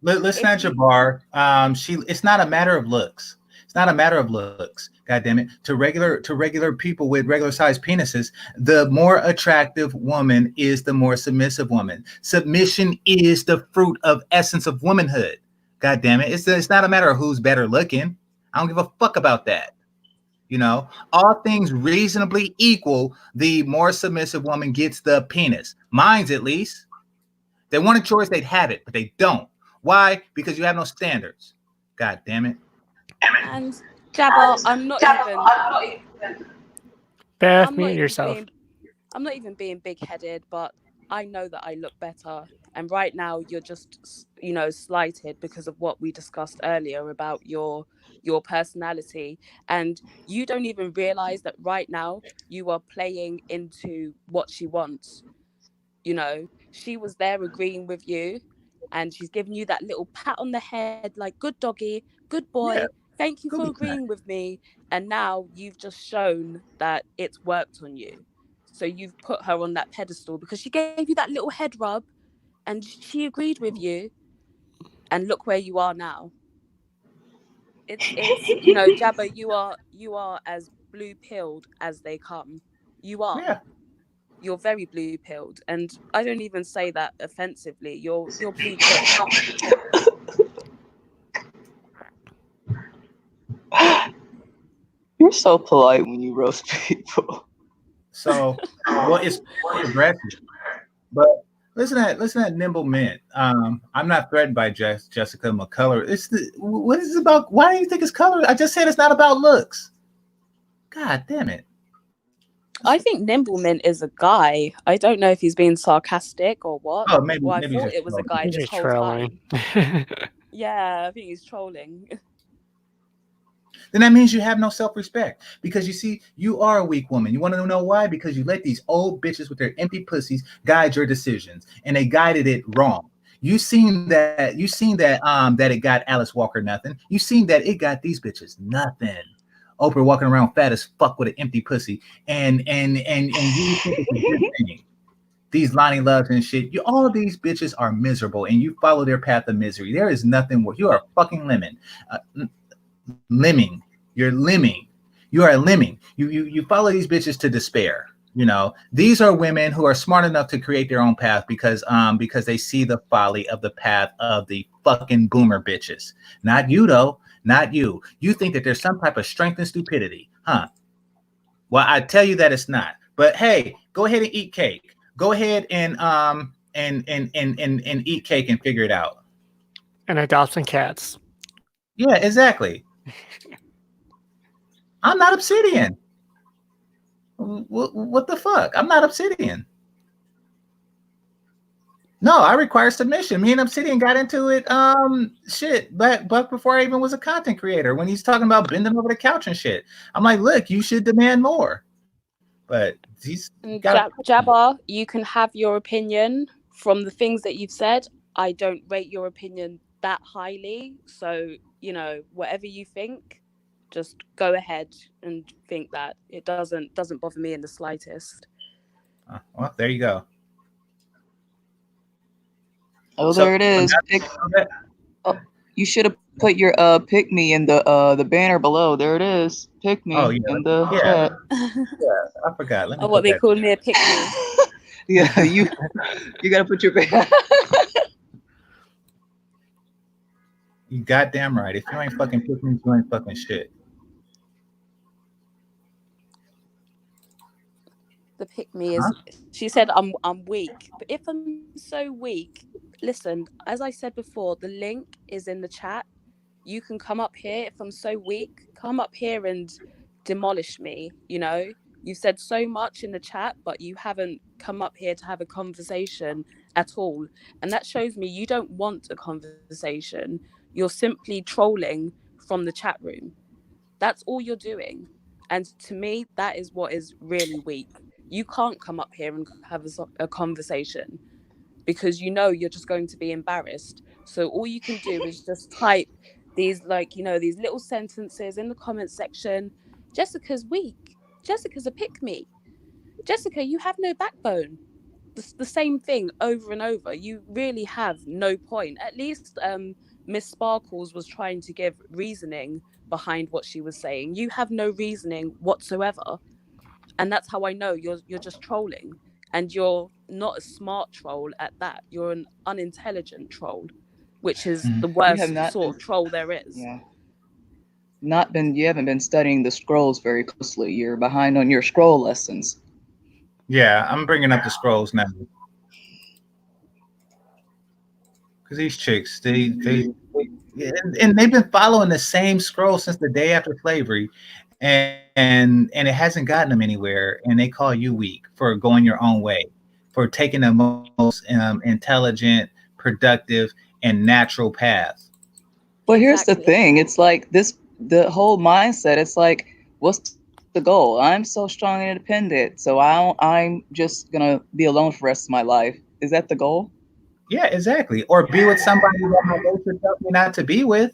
Listen at Jabbar. It's not a matter of looks. It's not a matter of looks. God damn it. To regular people with regular sized penises, the more attractive woman is the more submissive woman. Submission is the fruit of essence of womanhood. God damn it. It's not a matter of who's better looking. I don't give a fuck about that. All things reasonably equal, the more submissive woman gets the penis. Mine's at least. They want a choice, they'd have it, but they don't. Why? Because you have no standards. God damn it. And Jabba, I'm not even. Beth, mute yourself. I'm not even being big-headed, but I know that I look better. And right now, you're just, slighted because of what we discussed earlier about your personality. And you don't even realize that right now you are playing into what she wants. She was there agreeing with you, and she's giving you that little pat on the head, like, good doggy, good boy. Yeah. Thank you for agreeing with me. And now you've just shown that it's worked on you. So you've put her on that pedestal because she gave you that little head rub and she agreed with you. And look where you are now. It's you know, Jabba, you are as blue pilled as they come. You are. Yeah. You're very blue pilled. And I don't even say that offensively. You're blue pilled. You're so polite when you roast people. So, well, it's progressive. But listen to that nimble mint. I'm not threatened by Jessica McCullough. What is it about? Why do you think it's color? I just said it's not about looks. God damn it. I think nimble mint is a guy. I don't know if he's being sarcastic or what. Oh, maybe I maybe thought it was a guy He's this just whole trolling. time. Yeah, I think he's trolling. Then that means you have no self-respect because you see, you are a weak woman. You want to know why? Because you let these old bitches with their empty pussies guide your decisions, and they guided it wrong. You seen that it got Alice Walker nothing. You seen that it got these bitches nothing. Oprah walking around fat as fuck with an empty pussy, and you think it's a good thing. These Lonnie Loves and shit. All of these bitches are miserable, and you follow their path of misery. There is nothing worse. You are a fucking lemon. Lemming. You're lemming. You are a lemming. You follow these bitches to despair. You know, these are women who are smart enough to create their own path because they see the folly of the path of the fucking boomer bitches. Not you though. Not you. You think that there's some type of strength and stupidity, huh? Well, I tell you that it's not. But hey, go ahead and eat cake. Go ahead and eat cake and figure it out. And adopt some cats. Yeah, exactly. I'm not Obsidian. What the fuck? I'm not Obsidian. No, I require submission. Me and Obsidian got into it, but before I even was a content creator, when he's talking about bending over the couch and shit. I'm like, look, you should demand more. But he's Jabba, you can have your opinion from the things that you've said. I don't rate your opinion that highly. So, you know, whatever you think, just go ahead and think that. It doesn't bother me in the slightest. Well, there you go. Oh, so, there it is. You should have put your pick me in the banner below. There it is. Pick me in the chat. Yeah, I forgot. Let me what they call me a pick me. Yeah, you gotta put your banner. You goddamn right. If you ain't fucking pick me, you ain't fucking shit. The pick me is she said I'm weak. But if I'm so weak, listen, as I said before, the link is in the chat. You can come up here. If I'm so weak, come up here and demolish me. You know, you said so much in the chat, but you haven't come up here to have a conversation at all. And that shows me you don't want a conversation. You're simply trolling from the chat room. That's all you're doing. And to me, that is what is really weak. You can't come up here and have a conversation because you know you're just going to be embarrassed. So all you can do is just type these, like, you know, these little sentences in the comment section. Jessica's weak. Jessica's a pick-me. Jessica, you have no backbone. The same thing over and over. You really have no point. At least Miss Sparkles was trying to give reasoning behind what she was saying. You have no reasoning whatsoever. And that's how I know you're just trolling. And you're not a smart troll at that. You're an unintelligent troll, which is the worst sort of troll there is. Yeah. You haven't been studying the scrolls very closely. You're behind on your scroll lessons. Yeah, I'm bringing up the scrolls now. Because these chicks, and they've been following the same scroll since the day after slavery, and it hasn't gotten them anywhere. And they call you weak for going your own way, for taking the most intelligent, productive, and natural path. But here's the thing: it's like the whole mindset. It's like, what's the goal? I'm so strong and independent, so I'm just gonna be alone for the rest of my life. Is that the goal? Yeah, exactly. Or be with somebody that my nature tells me not to be with.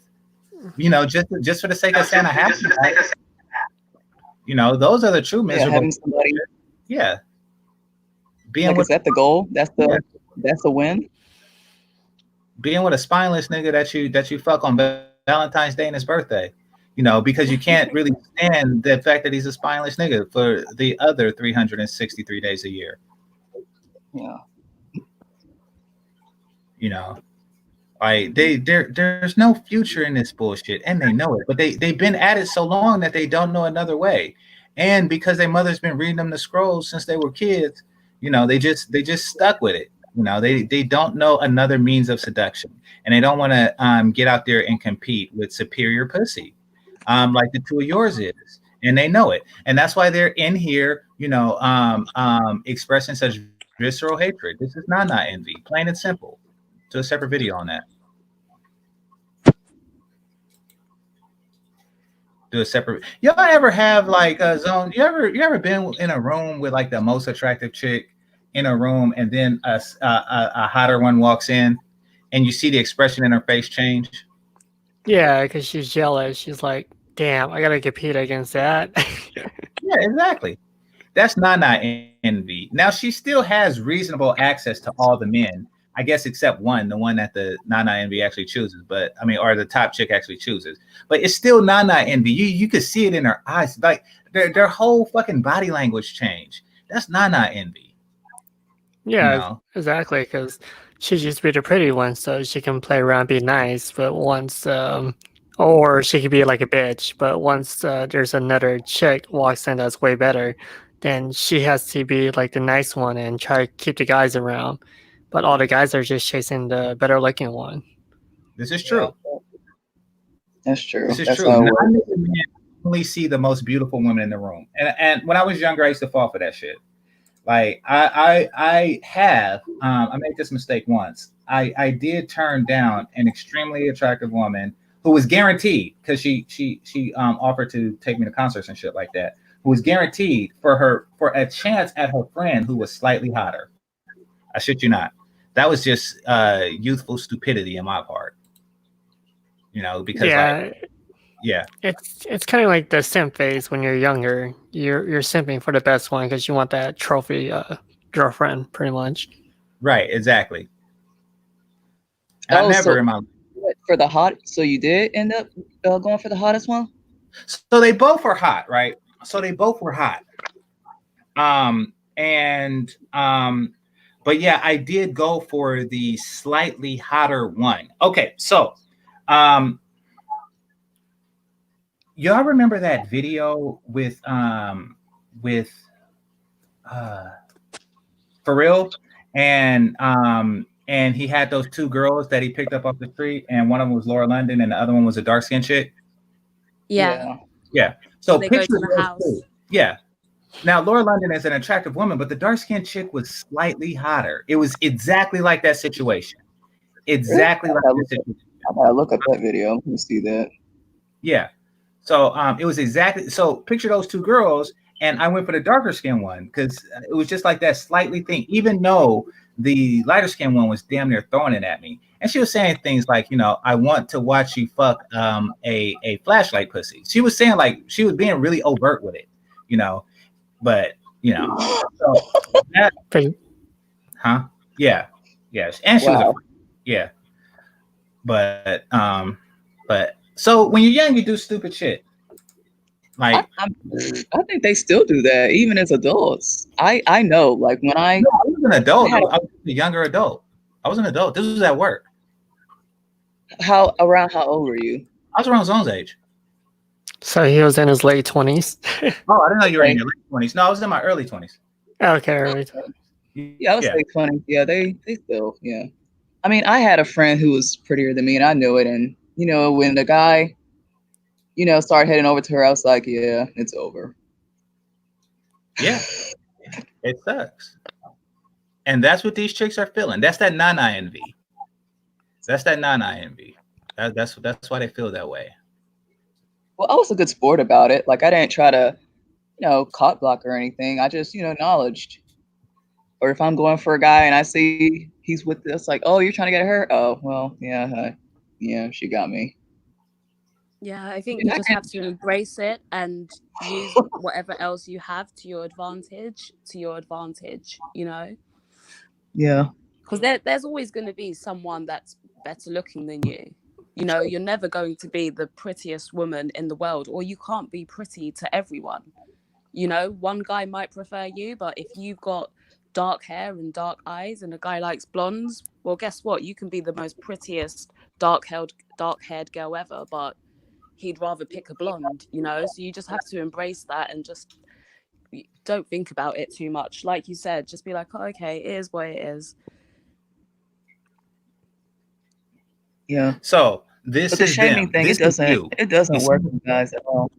You know, just for the sake of saying I have to. You know, those are the true miserable. Yeah, having somebody. Yeah. being Like, with is that the goal? That's yeah, the win? being with a spineless nigga that you fuck on Valentine's Day and his birthday. Because you can't really stand the fact that he's a spineless nigga for the other 363 days a year. Yeah. Like there's no future in this bullshit, and they know it. But they've been at it so long that they don't know another way. And because their mother's been reading them the scrolls since they were kids, they just stuck with it. They don't know another means of seduction, and they don't want to get out there and compete with superior pussy, like the two of yours is, and they know it, and that's why they're in here, expressing such visceral hatred. This is not envy, plain and simple. Do a separate video on that. Do a separate. Y'all ever have like a zone? You ever been in a room with like the most attractive chick in a room, and then a hotter one walks in, and you see the expression in her face change? Yeah, because she's jealous. She's like, "Damn, I gotta compete against that." Yeah, exactly. That's not envy. Now she still has reasonable access to all the men, I guess, except one, the one that the Nana envy actually chooses, or the top chick actually chooses. But it's still Nana envy. You could see it in her eyes, like their whole fucking body language change. That's Nana envy. Yeah, exactly. Because she used to be the pretty one, so she can play around, be nice. But once, or she could be like a bitch. But once there's another chick walks in that's way better, then she has to be like the nice one and try to keep the guys around. But all the guys are just chasing the better looking one. This is true. That's true. This is That's true. how it Now, I works. make a man only see the most beautiful women in the room, and when I was younger, I used to fall for that shit. Like I made this mistake once. I did turn down an extremely attractive woman who was guaranteed, because she offered to take me to concerts and shit like that, who was guaranteed for a chance at her friend who was slightly hotter. I shit you not. That was just youthful stupidity on my part. Because it's kind of like the simp phase when you're younger. You're simping for the best one because you want that trophy girlfriend, pretty much. Right, exactly. I never in my for the hot. So you did end up going for the hottest one. So they both were hot, right? But yeah, I did go for the slightly hotter one. Okay, so y'all remember that video with for real, and he had those two girls that he picked up off the street, and one of them was Laura London and the other one was a dark skinned chick. Yeah. So they go picture to the those house. two. Yeah. Now Laura London is an attractive woman, but the dark skinned chick was slightly hotter. It was exactly like that situation. Exactly like that situation. I gotta look up that video. Let me see that. Yeah. So it was exactly, so picture those two girls, and I went for the darker skin one because it was just like that slightly thing, even though the lighter skin one was damn near throwing it at me. And she was saying things like, I want to watch you fuck a flashlight pussy. She was saying, like, she was being really overt with it, but so that, yeah. And she was a, yeah. But so when you're young, you do stupid shit. Like I think they still do that, even as adults. I know, like when I was an adult, I was a younger adult. I was an adult. This was at work. How old were you? I was around Zone's age. So he was in his late 20s. Oh, I didn't know you were in your late 20s. No, I was in my early 20s. Okay, early 20s. Yeah, I was late 20s. Yeah, they still, yeah. I mean, I had a friend who was prettier than me, and I knew it. And when the guy, started heading over to her, I was like, yeah, it's over. Yeah, it sucks. And that's what these chicks are feeling. That's that Nana envy. That's why they feel that way. Well, I was a good sport about it. Like, I didn't try to, cock block or anything. I just, acknowledged. Or if I'm going for a guy and I see he's with this, like, oh, you're trying to get her? Oh, well, yeah, she got me. Yeah, I think you just have to embrace it and use whatever else you have to your advantage, you know? Yeah. Because there's always going to be someone that's better looking than you. You know, you're never going to be the prettiest woman in the world, or you can't be pretty to everyone. You know, one guy might prefer you, but if you've got dark hair and dark eyes and a guy likes blondes, well, guess what? You can be the most prettiest dark-haired girl ever, but he'd rather pick a blonde, you know? So you just have to embrace that and just don't think about it too much. Like you said, just be like, oh, okay, it is what it is. Yeah. So this but the is shaming them. thing, This it is you. doesn't work with guys at all.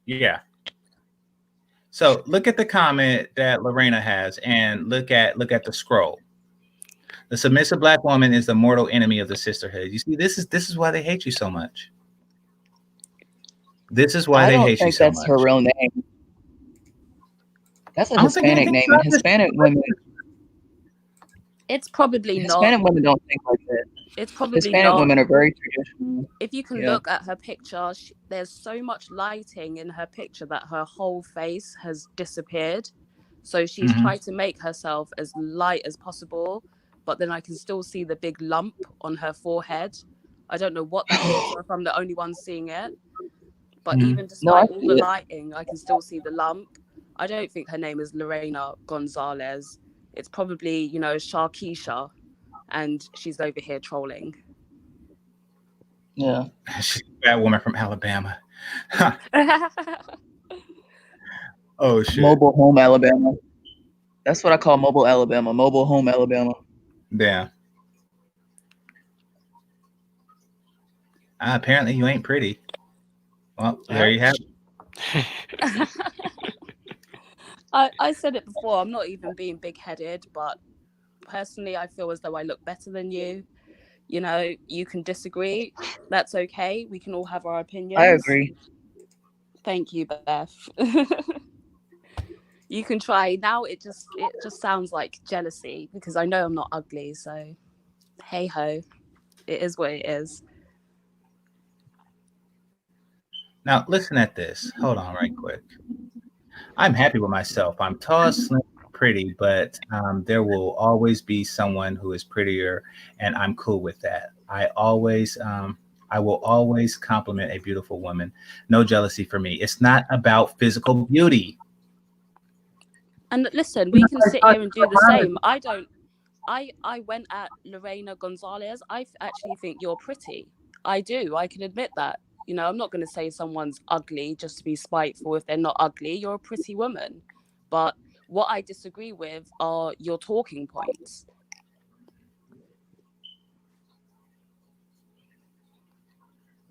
Yeah. So look at the comment that Lorena has, and look at the scroll. The submissive black woman is the mortal enemy of the sisterhood. You see, this is why they hate you so much. This is why they hate you so much. I don't think that's her real name. That's a I don't think Hispanic anything's name, and wrong with Hispanic women. It's probably not. Hispanic women don't think like that. It's probably Hispanic not. women are very traditional. If you can Yeah. look at her picture, there's so much lighting in her picture that her whole face has disappeared. So she's tried to make herself as light as possible, but then I can still see the big lump on her forehead. I don't know what that is, or if I'm the only one seeing it. But even despite all the lighting, I can still see the lump. I don't think her name is Lorena Gonzalez. It's probably, you know, Sharkeisha, and she's over here trolling. Yeah. She's a bad woman from Alabama. Oh shit. Mobile home Alabama. That's what I call mobile Alabama. Mobile home Alabama. Yeah. Apparently you ain't pretty. Well, there you have it. I said it before, I'm not even being big-headed, but personally I feel as though I look better than you. You know, you can disagree. That's okay. We can all have our opinions. I agree. Thank you, Beth. You can try. Now it just sounds like jealousy because I know I'm not ugly, so hey ho. It is what it is. Now listen at this. Hold on right quick. I'm happy with myself. I'm tall, slim, pretty, but there will always be someone who is prettier, and I'm cool with that. I will always compliment a beautiful woman. No jealousy for me. It's not about physical beauty. And listen, we can sit here and do the same. I went at Lorena Gonzalez. I actually think you're pretty. I do. I can admit that. You know, I'm not going to say someone's ugly just to be spiteful if they're not ugly. You're a pretty woman. But what I disagree with are your talking points.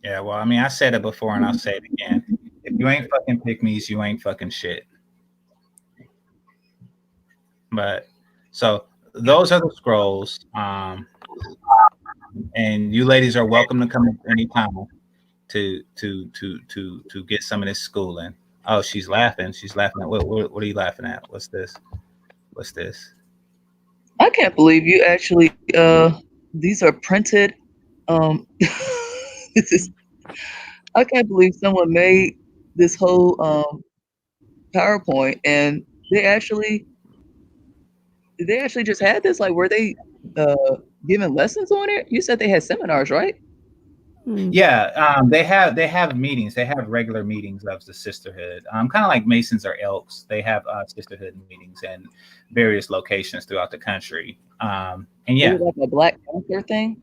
Yeah, well, I mean, I said it before and I'll say it again. If you ain't fucking pygmies, you ain't fucking shit. But so those are the scrolls. And you ladies are welcome to come anytime to get some of this schooling. Oh, she's laughing. She's laughing at what are you laughing at? What's this? What's this? I can't believe you actually these are printed. This is I can't believe someone made this whole PowerPoint and they actually just had this. Like, were they giving lessons on it? You said they had seminars, right? Yeah, they have meetings. They have regular meetings of the sisterhood. Kind of like Masons or Elks. They have sisterhood meetings in various locations throughout the country. And yeah, is it like a Black Panther thing?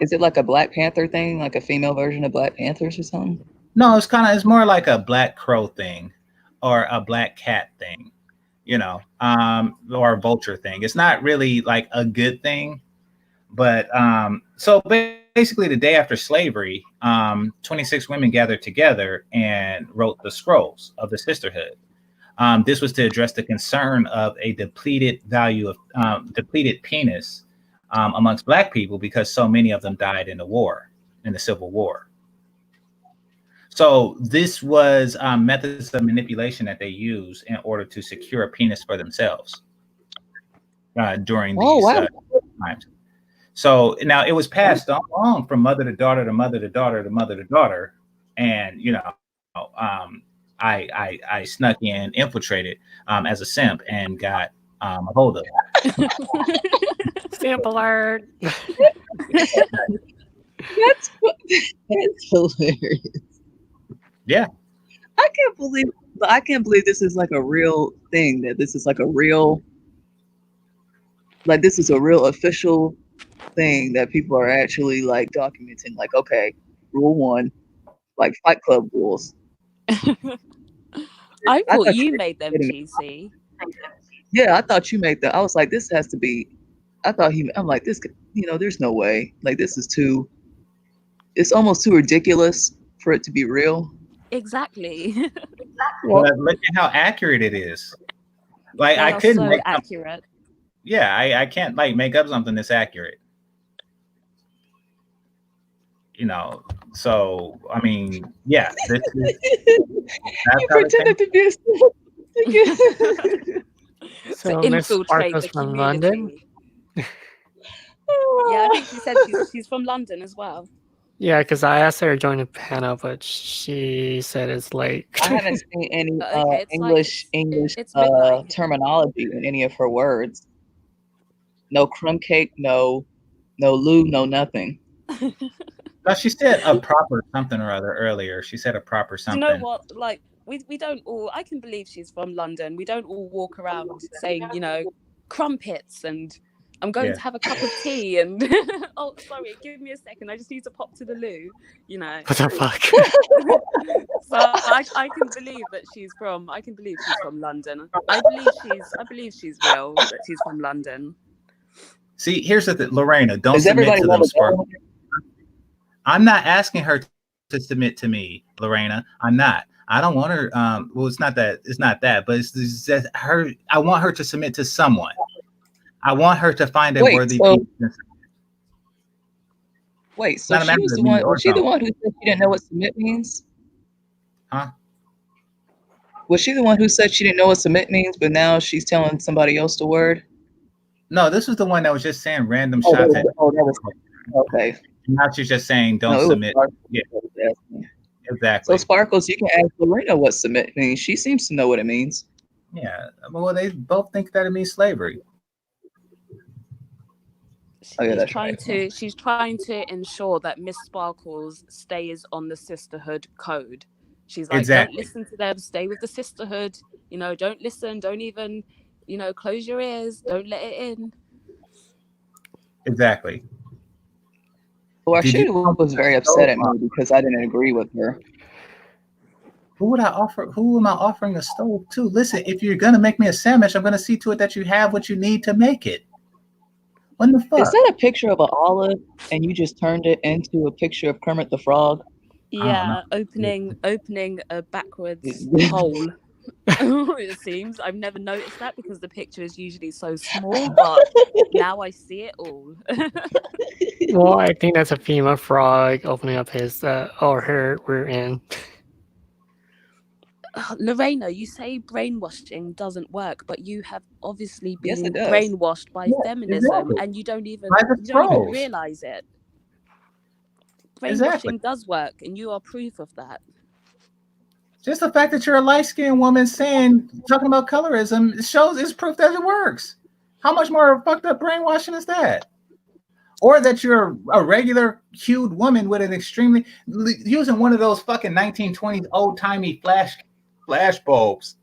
Is it like a Black Panther thing, like a female version of Black Panthers or something? No, it's more like a Black Crow thing, or a Black Cat thing, you know, or a vulture thing. It's not really like a good thing. But so basically, the day after slavery, 26 women gathered together and wrote the scrolls of the sisterhood. This was to address the concern of a depleted penis amongst Black people because so many of them died in the Civil War. So this was methods of manipulation that they use in order to secure a penis for themselves during these times. So now it was passed on from mother to daughter to mother to daughter to mother to daughter, and I snuck in, infiltrated as a simp, and got a hold of it. Simp alert. That's hilarious. Yeah. I can't believe this is like a real thing, that this is like a real, like this is a real official thing that people are actually like documenting, like, okay, rule 1, like Fight Club rules. I thought you made them, GC. Yeah, I thought you made that. I was like, this has to be, I'm like, this could, there's no way. Like, this is it's almost too ridiculous for it to be real. Exactly. But look at how accurate it is. Like, they I are couldn't so make accurate. Yeah, I can't like make up something that's accurate. So I mean, yeah, this is, you pretended to be a So to Miss infiltrate Sparkle's the from community. London. Yeah, I think she said she's from London as well. Yeah, because I asked her to join the panel, but she said it's late. I haven't seen any Okay, it's English it's midnight. terminology in any of her words. No crumb cake, no loo, no nothing. No, she said a proper something or other earlier. She said a proper something. You know what? Like, we don't all. I can believe she's from London. We don't all walk around saying, crumpets and I'm going to have a cup of tea and oh, sorry, give me a second. I just need to pop to the loo. What the fuck? So I can believe that she's from. I can believe she's from London. I believe she's real. That she's from London. See, here's the thing, Lorena. Don't Does submit everybody to love them, a Sparkle. I'm not asking her to submit to me, Lorena. I'm not. I don't want her. Well, it's not that, but it's that her. I want her to submit to someone. I want her to find a worthy piece. Wait, so she was the one. Was she the one who said she didn't know what submit means? Huh? Was she the one who said she didn't know what submit means, but now she's telling somebody else the word? No, this was the one that was just saying random shots at. That was okay. Now she's just saying don't submit. Yeah, exactly. So Sparkles, you can ask Lorena what submit means. She seems to know what it means. Yeah, well, they both think that it means slavery. She's trying to ensure that Miss Sparkles stays on the sisterhood code. She's like, Don't listen to them, stay with the sisterhood. Don't listen, don't even, close your ears, don't let it in. Exactly. Well, she was very upset at me because I didn't agree with her. Who am I offering a stove to? Listen, if you're gonna make me a sandwich, I'm gonna see to it that you have what you need to make it. What the fuck? Is that a picture of an olive and you just turned it into a picture of Kermit the Frog? Yeah, opening a backwards hole. It seems. I've never noticed that because the picture is usually so small, but now I see it all. Well, I think that's a female frog opening up his or her rear end. Lorena, you say brainwashing doesn't work, but you have obviously been brainwashed by feminism, and you don't even realize it. Brainwashing does work, and you are proof of that. Just the fact that you're a light-skinned woman talking about colorism is proof that it works. How much more fucked up brainwashing is that? Or that you're a regular hued woman with an extremely using one of those fucking 1920s old-timey flash bulbs.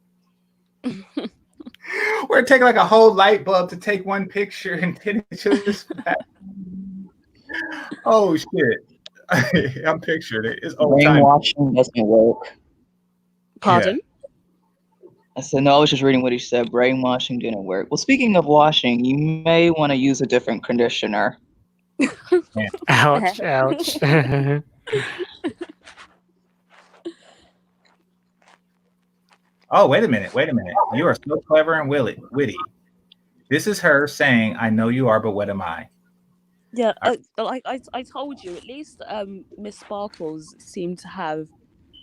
Where it take like a whole light bulb to take one picture and then it just oh shit. I'm picturing it. It's old time. Brainwashing doesn't work. Pardon? Yeah. I said, no, I was just reading what he said. Brainwashing didn't work. Well, speaking of washing, you may want to use a different conditioner. Ouch, ouch. Oh, wait a minute. You are so clever and witty. This is her saying, I know you are, but what am I? Yeah, I told you, at least Miss Sparkles seemed to have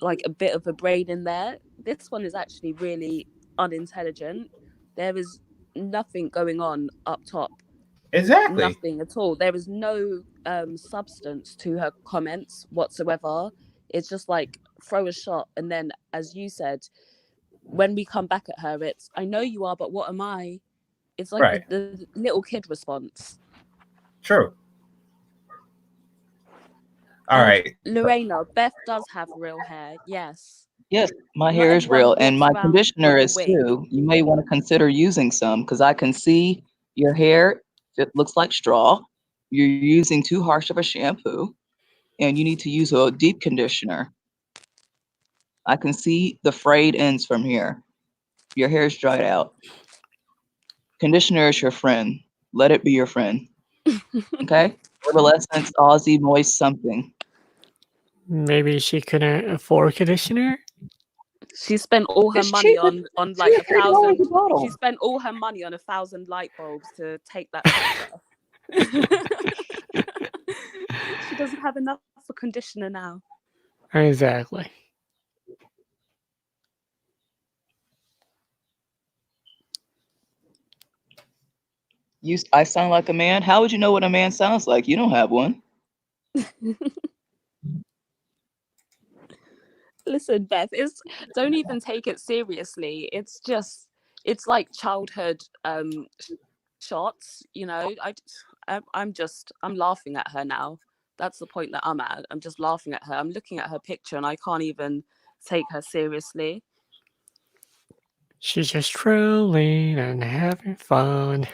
like a bit of a brain in there. This one is actually really unintelligent. There is nothing going on up top. Exactly. Nothing at all. There is no substance to her comments whatsoever. It's just like throw a shot, and then, as you said, when we come back at her, it's I know you are, but what am I? It's like Right. the little kid response. True. All right. Lorena, Beth does have real hair. Yes. Yes, my Not hair is real, everyone and walks my around conditioner with a is wig. too. You may want to consider using some because I can see your hair. It looks like straw. You're using too harsh of a shampoo, and you need to use a deep conditioner. I can see the frayed ends from here. Your hair is dried out. Conditioner is your friend. Let it be your friend. Okay? Herbal Essence, Aussie, Moist, something. Maybe she couldn't afford conditioner. She spent all her It's money cheap. on It's like $2 or $3 a bottle. She spent all her money on 1,000 light bulbs to take that picture. She doesn't have enough for conditioner now. Exactly. I sound like a man. How would you know what a man sounds like? You don't have one. Listen, Beth, don't even take it seriously. It's like childhood shots, you know. I'm laughing at her now. That's the point that I'm at. I'm just laughing at her. I'm looking at her picture and I can't even take her seriously. She's just trolling and having fun.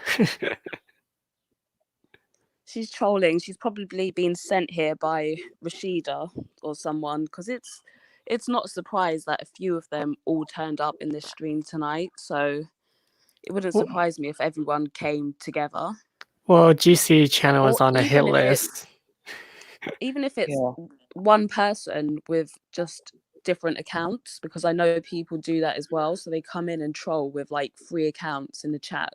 She's trolling. She's probably been sent here by Rashida or someone, because it's not a surprise that a few of them all turned up in this stream tonight. So it wouldn't surprise me if everyone came together. Well, GC channel is on a hit list. Even if it's one person with just different accounts, because I know people do that as well. So they come in and troll with like 3 accounts in the chat.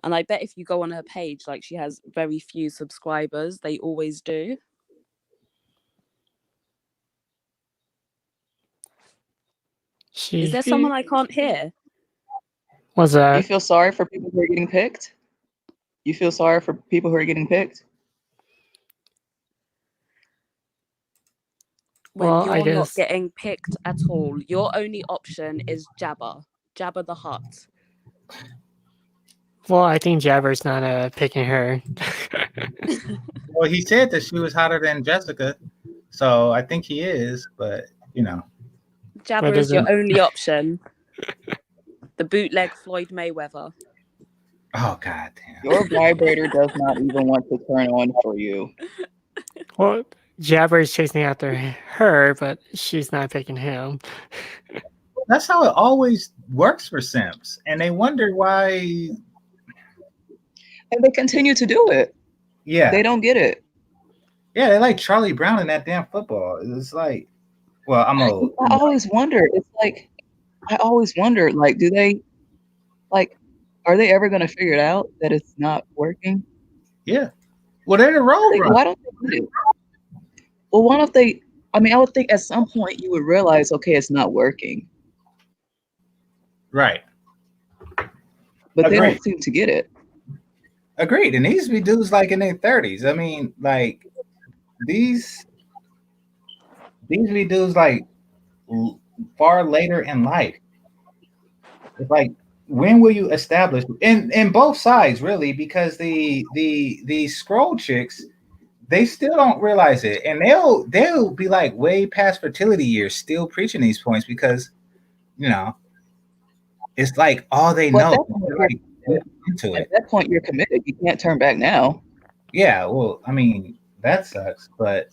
And I bet if you go on her page, like she has very few subscribers. They always do. Is there someone I can't hear? What's that? You feel sorry for people who are getting picked? You feel sorry for people who are getting picked? When you're not getting picked at all, your only option is Jabba the Hutt. Well, I think Jabber's not picking her. Well, he said that she was hotter than Jessica, so I think he is. But you know, Jabba is your only option. The bootleg Floyd Mayweather. Oh God damn! Your vibrator does not even want to turn on for you. Well, Jabber is chasing after her, but she's not picking him. That's how it always works for simps, and they wonder why. And they continue to do it. Yeah, they don't get it. Yeah, they like Charlie Brown in that damn football. It's like, well, I'm old. I always wonder. It's like, I always wonder, like, do they, like, are they ever going to figure it out that it's not working? Yeah. Well, they're the road runner. Why don't they do it? Well, why don't they? I mean, I would think at some point you would realize, okay, it's not working. Right. But they don't seem to get it. Agreed. And these be dudes like in their 30s. I mean, like these be dudes like far later in life. It's like, when will you establish in both sides really? Because the scroll chicks, they still don't realize it, and they'll be like way past fertility years still preaching these points because it's like all they know. At that point, you're committed. You can't turn back now. Yeah, well, I mean, that sucks, but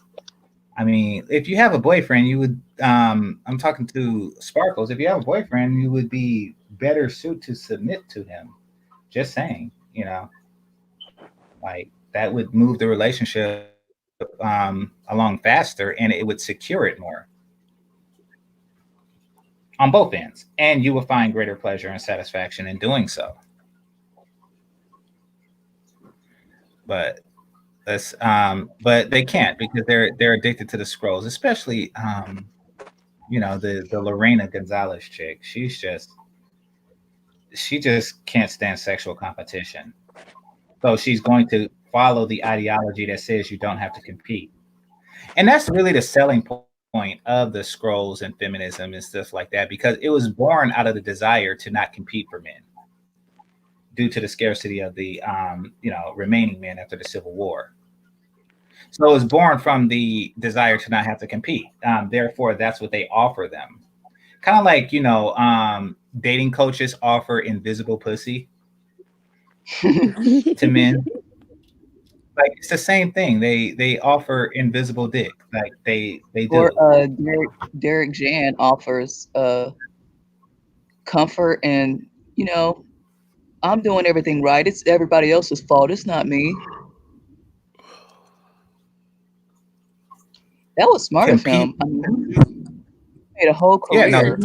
I mean, if you have a boyfriend, you would I'm talking to Sparkles, if you have a boyfriend, you would be better suited to submit to him. Just saying, like that would move the relationship along faster, and it would secure it more on both ends, and you will find greater pleasure and satisfaction in doing so. But that's but they can't because they're addicted to the scrolls, especially the Lorena Gonzalez chick. She just can't stand sexual competition. So she's going to follow the ideology that says you don't have to compete. And that's really the selling point of the scrolls and feminism and stuff like that, because it was born out of the desire to not compete for men due to the scarcity of the remaining men after the Civil War. So it was born from the desire to not have to compete. Therefore, that's what they offer them. Kind of like, dating coaches offer invisible pussy to men. Like, it's the same thing. They offer invisible dick. Like they Or do. Derek Jan offers comfort and, I'm doing everything right. It's everybody else's fault. It's not me. That was smart of him. I mean, made a whole Yeah, no. career.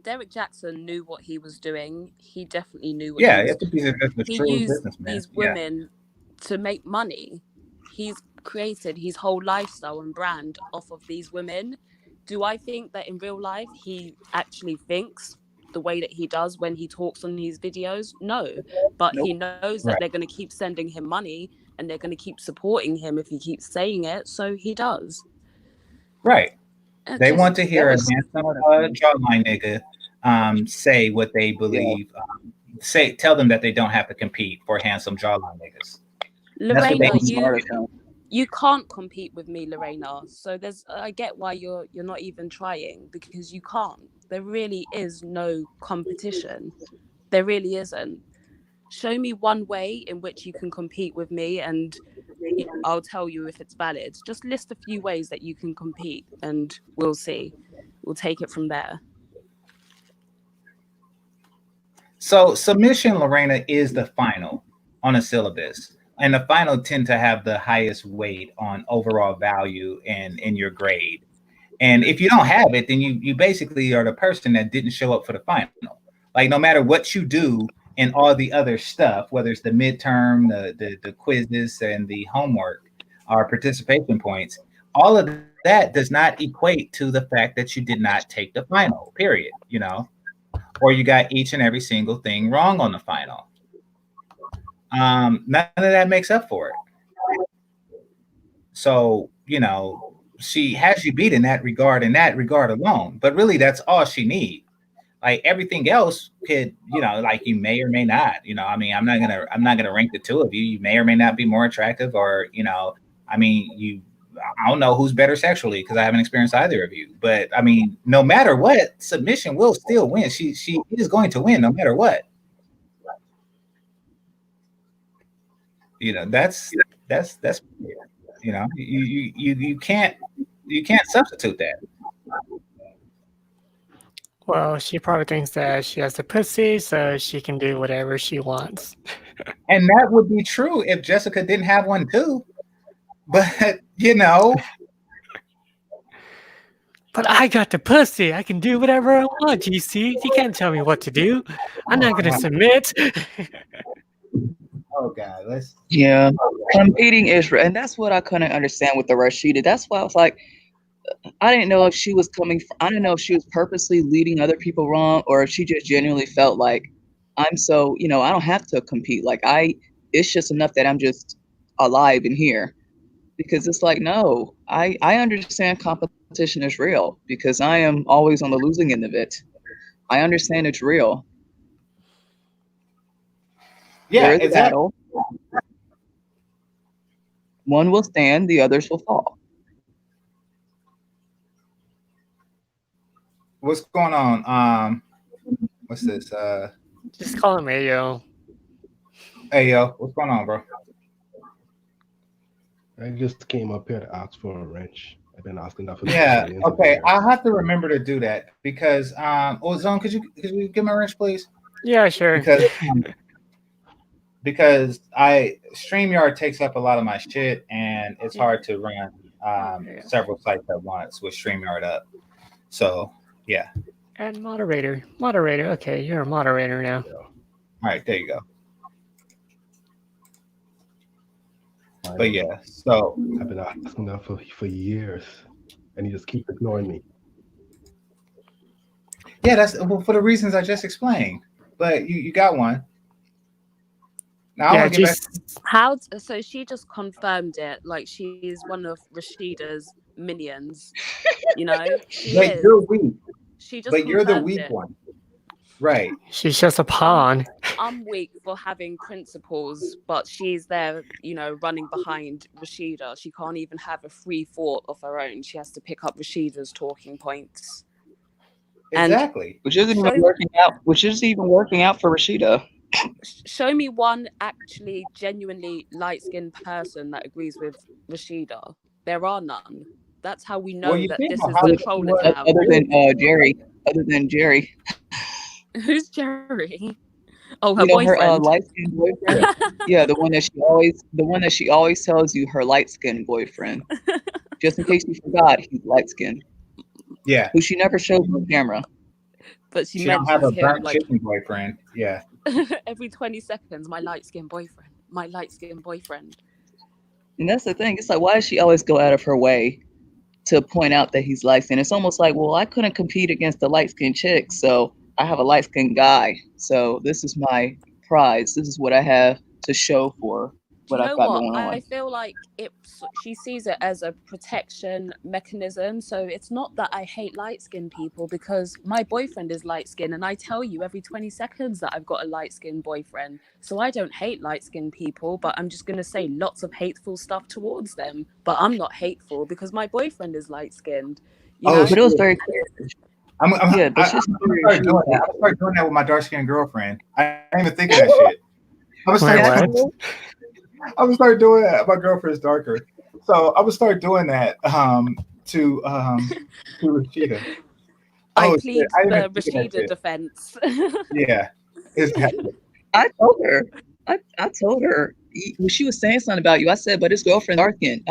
Derek Jackson knew what he was doing. He definitely knew what Yeah, he was it's a business, He true used businessman. these women to make money. He's created his whole lifestyle and brand off of these women. Do I think that in real life he actually thinks the way that he does when he talks on his videos? No, but he knows that they're going to keep sending him money and they're going to keep supporting him if he keeps saying it, so he does. Right. They want to hear a handsome jawline nigga say what they believe. Tell them that they don't have to compete for handsome jawline niggas. Lorena, you can't compete with me, Lorena. So I get why you're not even trying, because you can't. There really is no competition. There really isn't. Show me one way in which you can compete with me, and I'll tell you if it's valid. Just list a few ways that you can compete, and we'll see. We'll take it from there. So submission, Lorena, is the final on a syllabus. And the final tend to have the highest weight on overall value and in your grade. And if you don't have it, then you basically are the person that didn't show up for the final. Like, no matter what you do and all the other stuff, whether it's the midterm, the quizzes, and the homework or participation points, all of that does not equate to the fact that you did not take the final, period, or you got each and every single thing wrong on the final. None of that makes up for it. So, she has you beat in that regard alone. But really, that's all she needs. Like, everything else could, like, you may or may not. I mean, I'm not gonna rank the two of you. You may or may not be more attractive, or I mean, I don't know who's better sexually because I haven't experienced either of you. But I mean, no matter what, submission will still win. She is going to win no matter what. That's you can't substitute that. Well, she probably thinks that she has a pussy, so she can do whatever she wants. And that would be true if Jessica didn't have one too. But But I got the pussy. I can do whatever I want, GC. You can't tell me what to do. I'm not going to submit. Oh, God. Yeah. Competing is, and that's what I couldn't understand with the Rashida. That's why I was like, I didn't know if she was I didn't know if she was purposely leading other people wrong, or if she just genuinely felt like, I'm so, I don't have to compete. Like, it's just enough that I'm just alive in here. Because it's like, no, I understand competition is real, because I am always on the losing end of it. I understand it's real. Yeah, there is a battle. One will stand, the others will fall. What's going on? What's this? Just call him Ayo. Ayo, what's going on, bro? I just came up here to ask for a wrench. I've been asking that for okay. I'll have to remember to do that because Ozone, could you give me a wrench, please? Yeah, sure. Because StreamYard takes up a lot of my shit, and it's hard to run several sites at once with StreamYard up. So yeah. And moderator. Okay, you're a moderator now. All right, there you go. But yeah, so I've been asking that for years, and you just keep ignoring me. Yeah, that's for the reasons I just explained. But you got one. Now I want to get back. So she just confirmed it, like she's one of Rashida's minions. You know, she But is. you're weak. She just But you're the confirmed weak it. one. Right. She's just a pawn. I'm weak for having principles, but she's there, you know, running behind Rashida. She can't even have a free thought of her own. She has to pick up Rashida's talking points. Exactly. Which isn't even working out. Which isn't even working out for Rashida. Show me one actually genuinely light-skinned person that agrees with Rashida. There are none. That's how we know that this is the troll account. Other than Jerry. Other than Jerry. Who's Jerry? Oh, her you know, her boyfriend. light-skinned boyfriend. Yeah, the one that she always tells you her light-skinned boyfriend. Just in case you forgot, he's light-skinned. Yeah. Who she never shows on camera. But she don't have a burnt chicken boyfriend. Yeah. Every 20 seconds, my light-skinned boyfriend. My light-skinned boyfriend. And that's the thing. It's like, why does she always go out of her way to point out that he's light-skinned? It's almost like, well, I couldn't compete against the light-skinned chick, so I have a light-skinned guy. So this is my prize. This is what I have to show for what I've got going on. I feel like she sees it as a protection mechanism. So it's not that I hate light-skinned people, because my boyfriend is light-skinned, and I tell you every 20 seconds that I've got a light-skinned boyfriend. So I don't hate light-skinned people, but I'm just going to say lots of hateful stuff towards them. But I'm not hateful because my boyfriend is light-skinned. But it was very clear. I'm gonna start doing that. I'm start doing that with my dark-skinned girlfriend. I didn't even think of that shit. I'm gonna start doing that. My girlfriend's darker, so I'm gonna start doing that to Rashida. I plead the Rashida defense. Yeah, exactly. I told her. I told her when she was saying something about you. I said, "But his girlfriend's dark-skinned."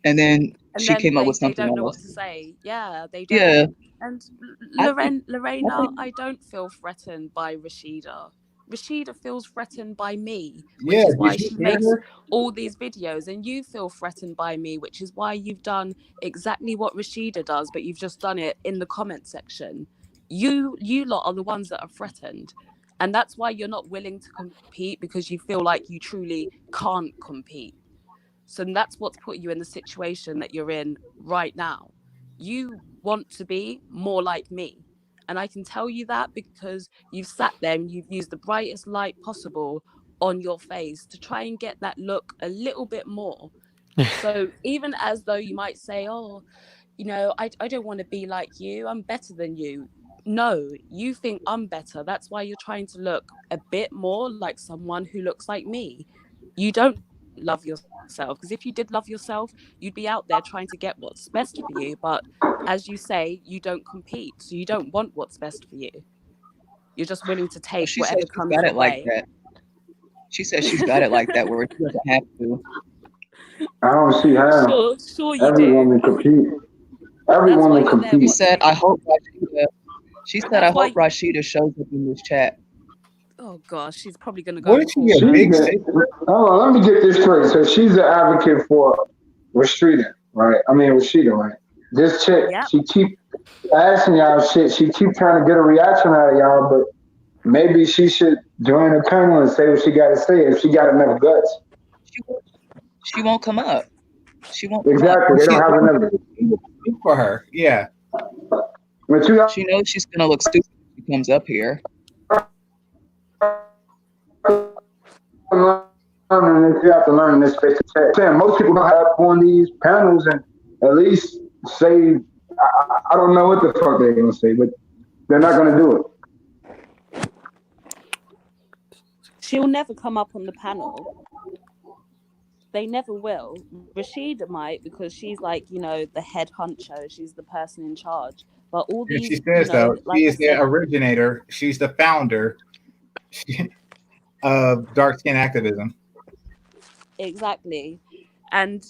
And then she came up with something they don't know else. what to say. Yeah, they don't. Yeah. And Lorena, I don't feel threatened by Rashida. Rashida feels threatened by me, which is why she makes all these videos, and you feel threatened by me, which is why you've done exactly what Rashida does, but you've just done it in the comment section. You lot are the ones that are threatened, and that's why you're not willing to compete, because you feel like you truly can't compete. So that's what's put you in the situation that you're in right now. You want to be more like me. And I can tell you that because you've sat there and you've used the brightest light possible on your face to try and get that look a little bit more. So even as though you might say, oh, you know, I don't want to be like you, I'm better than you. No, you think I'm better. That's why you're trying to look a bit more like someone who looks like me. You don't love yourself, because if you did love yourself, you'd be out there trying to get what's best for you. But as you say, you don't compete, so you don't want what's best for you. You're just willing to take whatever comes your way. That. She says she's got it like that, where she doesn't have to. I don't see how. Sure you every do. woman compete. Every woman compete. She said, "I hope Rashida." She said, "I hope Rashida shows up in this chat." Oh gosh, she's probably gonna go. Let me get this straight. So she's an advocate for Rashida, right? Rashida, right? This chick, she keep asking y'all shit. She keep trying to get a reaction out of y'all, but maybe she should join a panel and say what she got to say if she got enough guts. She won't come up. She won't. Exactly. They don't have enough for her. Yeah. She knows she's gonna look stupid if she comes up here. You have to learn this face to face. Most people don't have on these panels and at least say, I don't know what the fuck they're gonna say, but they're not gonna do it. She'll never come up on the panel. They never will. Rashida might, because she's like, you know, the head honcho. She's the person in charge. But all these, she says though, she is the originator. She's the founder of dark skin activism. Exactly. And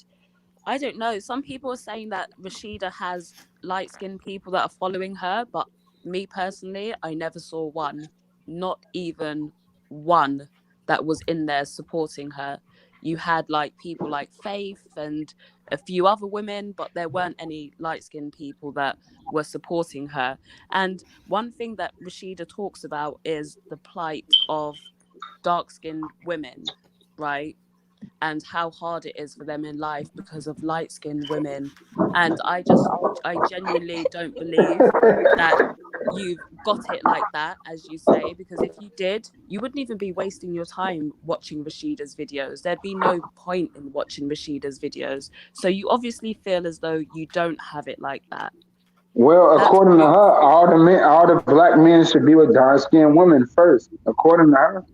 I don't know, some people are saying that Rashida has light-skinned people that are following her, but me personally, I never saw one, not even one, that was in there supporting her. You had like people like Faith and a few other women, but there weren't any light-skinned people that were supporting her. And one thing that Rashida talks about is the plight of dark-skinned women, right? And how hard it is for them in life because of light-skinned women. And I genuinely don't believe that you've got it like that, as you say, because if you did, you wouldn't even be wasting your time watching Rashida's videos. There'd be no point in watching Rashida's videos. So you obviously feel as though you don't have it like that. Well, That's according to her, beautiful. all the black men should be with dark skinned women first. According to her,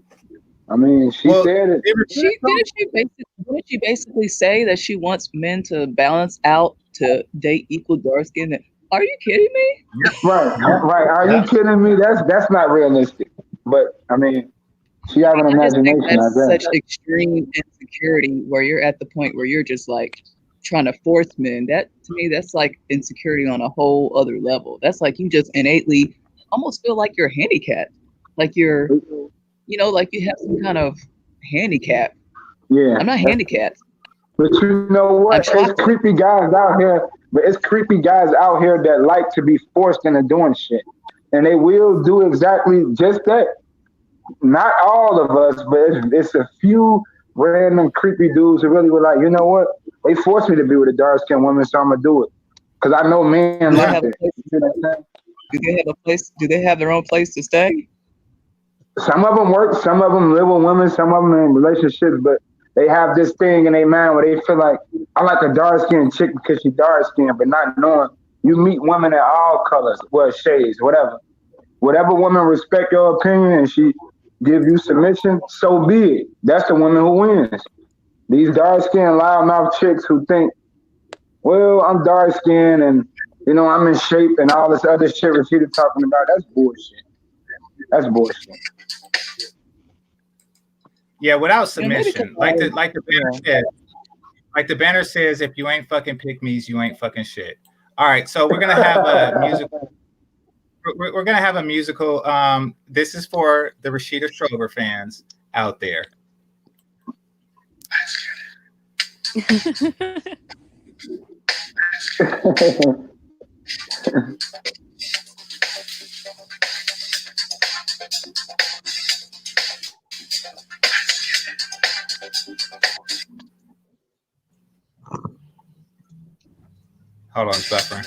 I mean, she said it. Didn't she basically say that she wants men to balance out to date equal dark skin? Are you kidding me? Right, right. Are you kidding me? That's not realistic. But I mean, she have an I just think imagination, I that's guess. such extreme insecurity where you're at the point where you're just like trying to force men. That to me, that's like insecurity on a whole other level. That's like you just innately almost feel like you're handicapped, like you're, like you have some kind of handicap. Yeah. I'm not handicapped. But you know what? It's creepy guys out here. But it's creepy guys out here that like to be forced into doing shit, and they will do exactly just that. Not all of us, but it's a few random creepy dudes who really were like, you know what? They forced me to be with a dark skinned woman, so I'm gonna do it. Because I know men Do they like have a it. place? Do they have a place? Do they have their own place to stay? Some of them work, some of them live with women, some of them in relationships, but they have this thing in their mind where they feel like I like a dark skinned chick because she's dark skinned, but not knowing you meet women in all colors, well, shades, whatever. Whatever woman respect your opinion and she give you submission, so be it. That's the woman who wins. These dark skinned loudmouth chicks who think, well, I'm dark skinned and I'm in shape and all this other shit Rashida talking about. That's bullshit. That's bullshit. Yeah, without submission, like the banner said, like the banner says, if you ain't fucking pygmies, you ain't fucking shit. All right, so we're gonna have a musical. We're gonna have a musical. This is for the Rashida Strober fans out there. Hold on, suffering.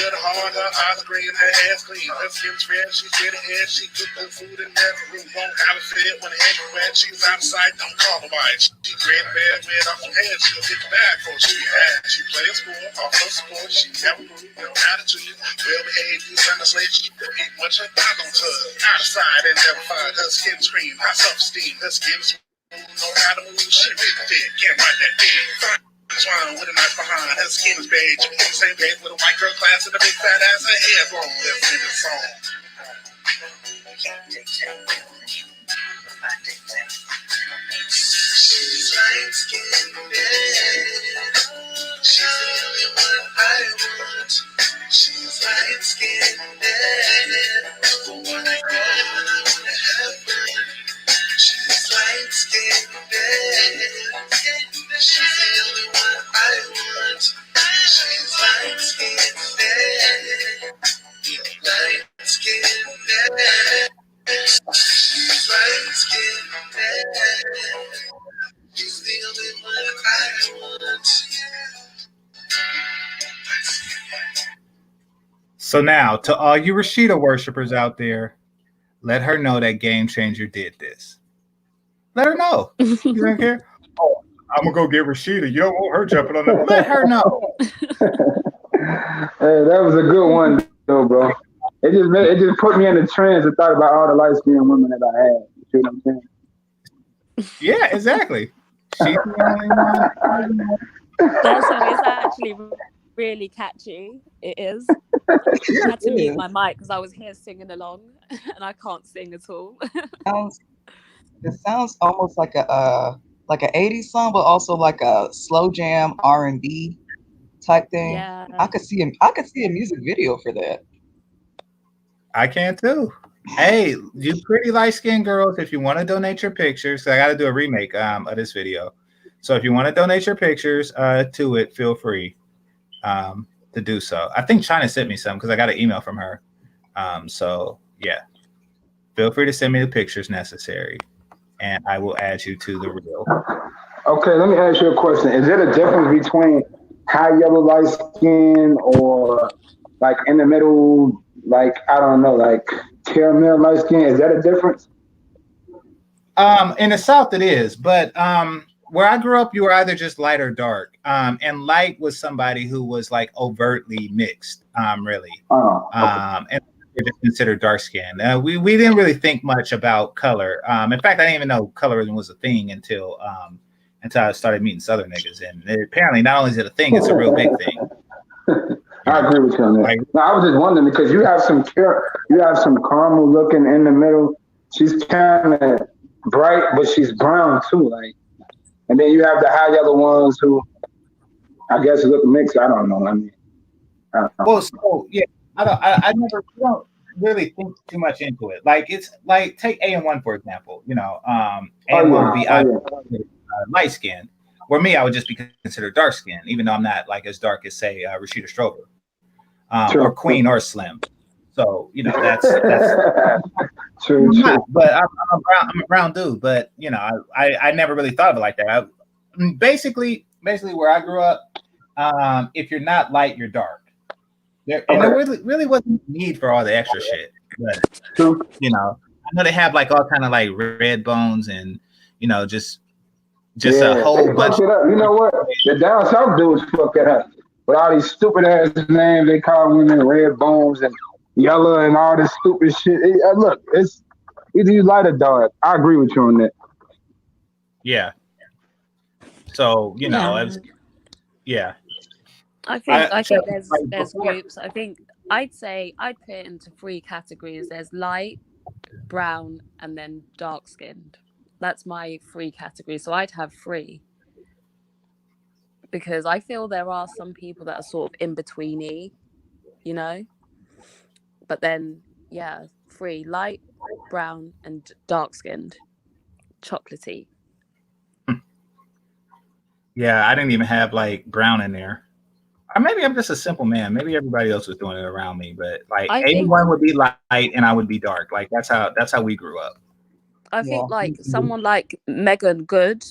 good hard, her eyes green, her hair's clean, her skin's red, she's getting head, she cook good food in that room, won't have a fit when head wet, she's out of sight, don't call her white. She red bed, red off her head, she'll hit the bag for she had. She play a sport, off her sport, she never grew, no attitude, well behaved, you send a slave, she don't eat much, her dog don't tug. Out of sight and never find her skin's cream, high self-esteem, her skin's know how to move, she really fit, can't write that thing. Swine with a knife behind, her skin is beige. In the same page with a white girl class and a big fat ass, her hair blown. Listen to this song. She's light skinned, she's the only one I want. She's light skinned, the one I call when I wanna have fun. She's light skinned, she's the only one I want. She's light skinned, light skinned. She's light skinned, she's the only one I want. So now, to all you Rashida worshipers out there, let her know that GameChanger did this. Let her know. You don't care? Oh, I'm gonna go get Rashida. You don't want her jumping on that. Let her know. Hey, that was a good one, though, bro. It just put me in a trance and thought about all the light skinned women that I had. You see what I'm saying? Yeah, exactly. She's the only one. That song is actually really catchy. It is. I had to mute my mic because I was here singing along, and I can't sing at all. It sounds almost like a like an 80s song, but also like a slow jam R&B type thing. Yeah. I could see a music video for that. I can too. Hey, you pretty light-skinned girls, if you want to donate your pictures, I got to do a remake of this video. So if you want to donate your pictures to it, feel free to do so. I think China sent me some because I got an email from her. So yeah, feel free to send me the pictures necessary, and I will add you to the reel. Okay, let me ask you a question. Is there a difference between high yellow light skin or like in the middle, like, I don't know, like caramel light skin? Is that a difference? In the South it is, but where I grew up, you were either just light or dark. And light was somebody who was like overtly mixed, really. And they're just considered dark skin. We didn't really think much about color. In fact, I didn't even know colorism was a thing until I started meeting Southern niggas. And apparently, not only is it a thing, it's a real big thing. I agree with you on that. Like, no, I was just wondering because you have some caramel looking in the middle. She's kind of bright, but she's brown too. Like, and then you have the high yellow ones who, I guess, look mixed. I don't know. I mean, I don't know. Well, so yeah, I don't really think too much into it. Like, it's like, take A&1 for example. You know, A&1 would be light skin. Where me, I would just be considered dark skin, even though I'm not like as dark as say Rashida Strober, or Queen or Slim. So you know that's true. But I'm a brown dude. But you know, I never really thought of it like that. Basically where I grew up, if you're not light, you're dark. There really wasn't need for all the extra shit. But you know, I know they have like all kind of like red bones and you know just a whole bunch. It up. You know what? The down south dudes fuck it up with all these stupid ass names. They call women red bones and yellow and all this stupid shit. Look, it's either you light or dark. I agree with you on that. Yeah. So you know, I think there's groups. I think I'd put it into 3 categories. There's light, brown, and then dark skinned. That's my 3 categories. So I'd have 3 because I feel there are some people that are sort of in betweeny, you know. But then 3: light, brown, and dark skinned, chocolatey. Yeah, I didn't even have like brown in there. Or maybe I'm just a simple man. Maybe everybody else was doing it around me, but like A1 would be light and I would be dark. Like that's how we grew up. I think like someone like Megan Good,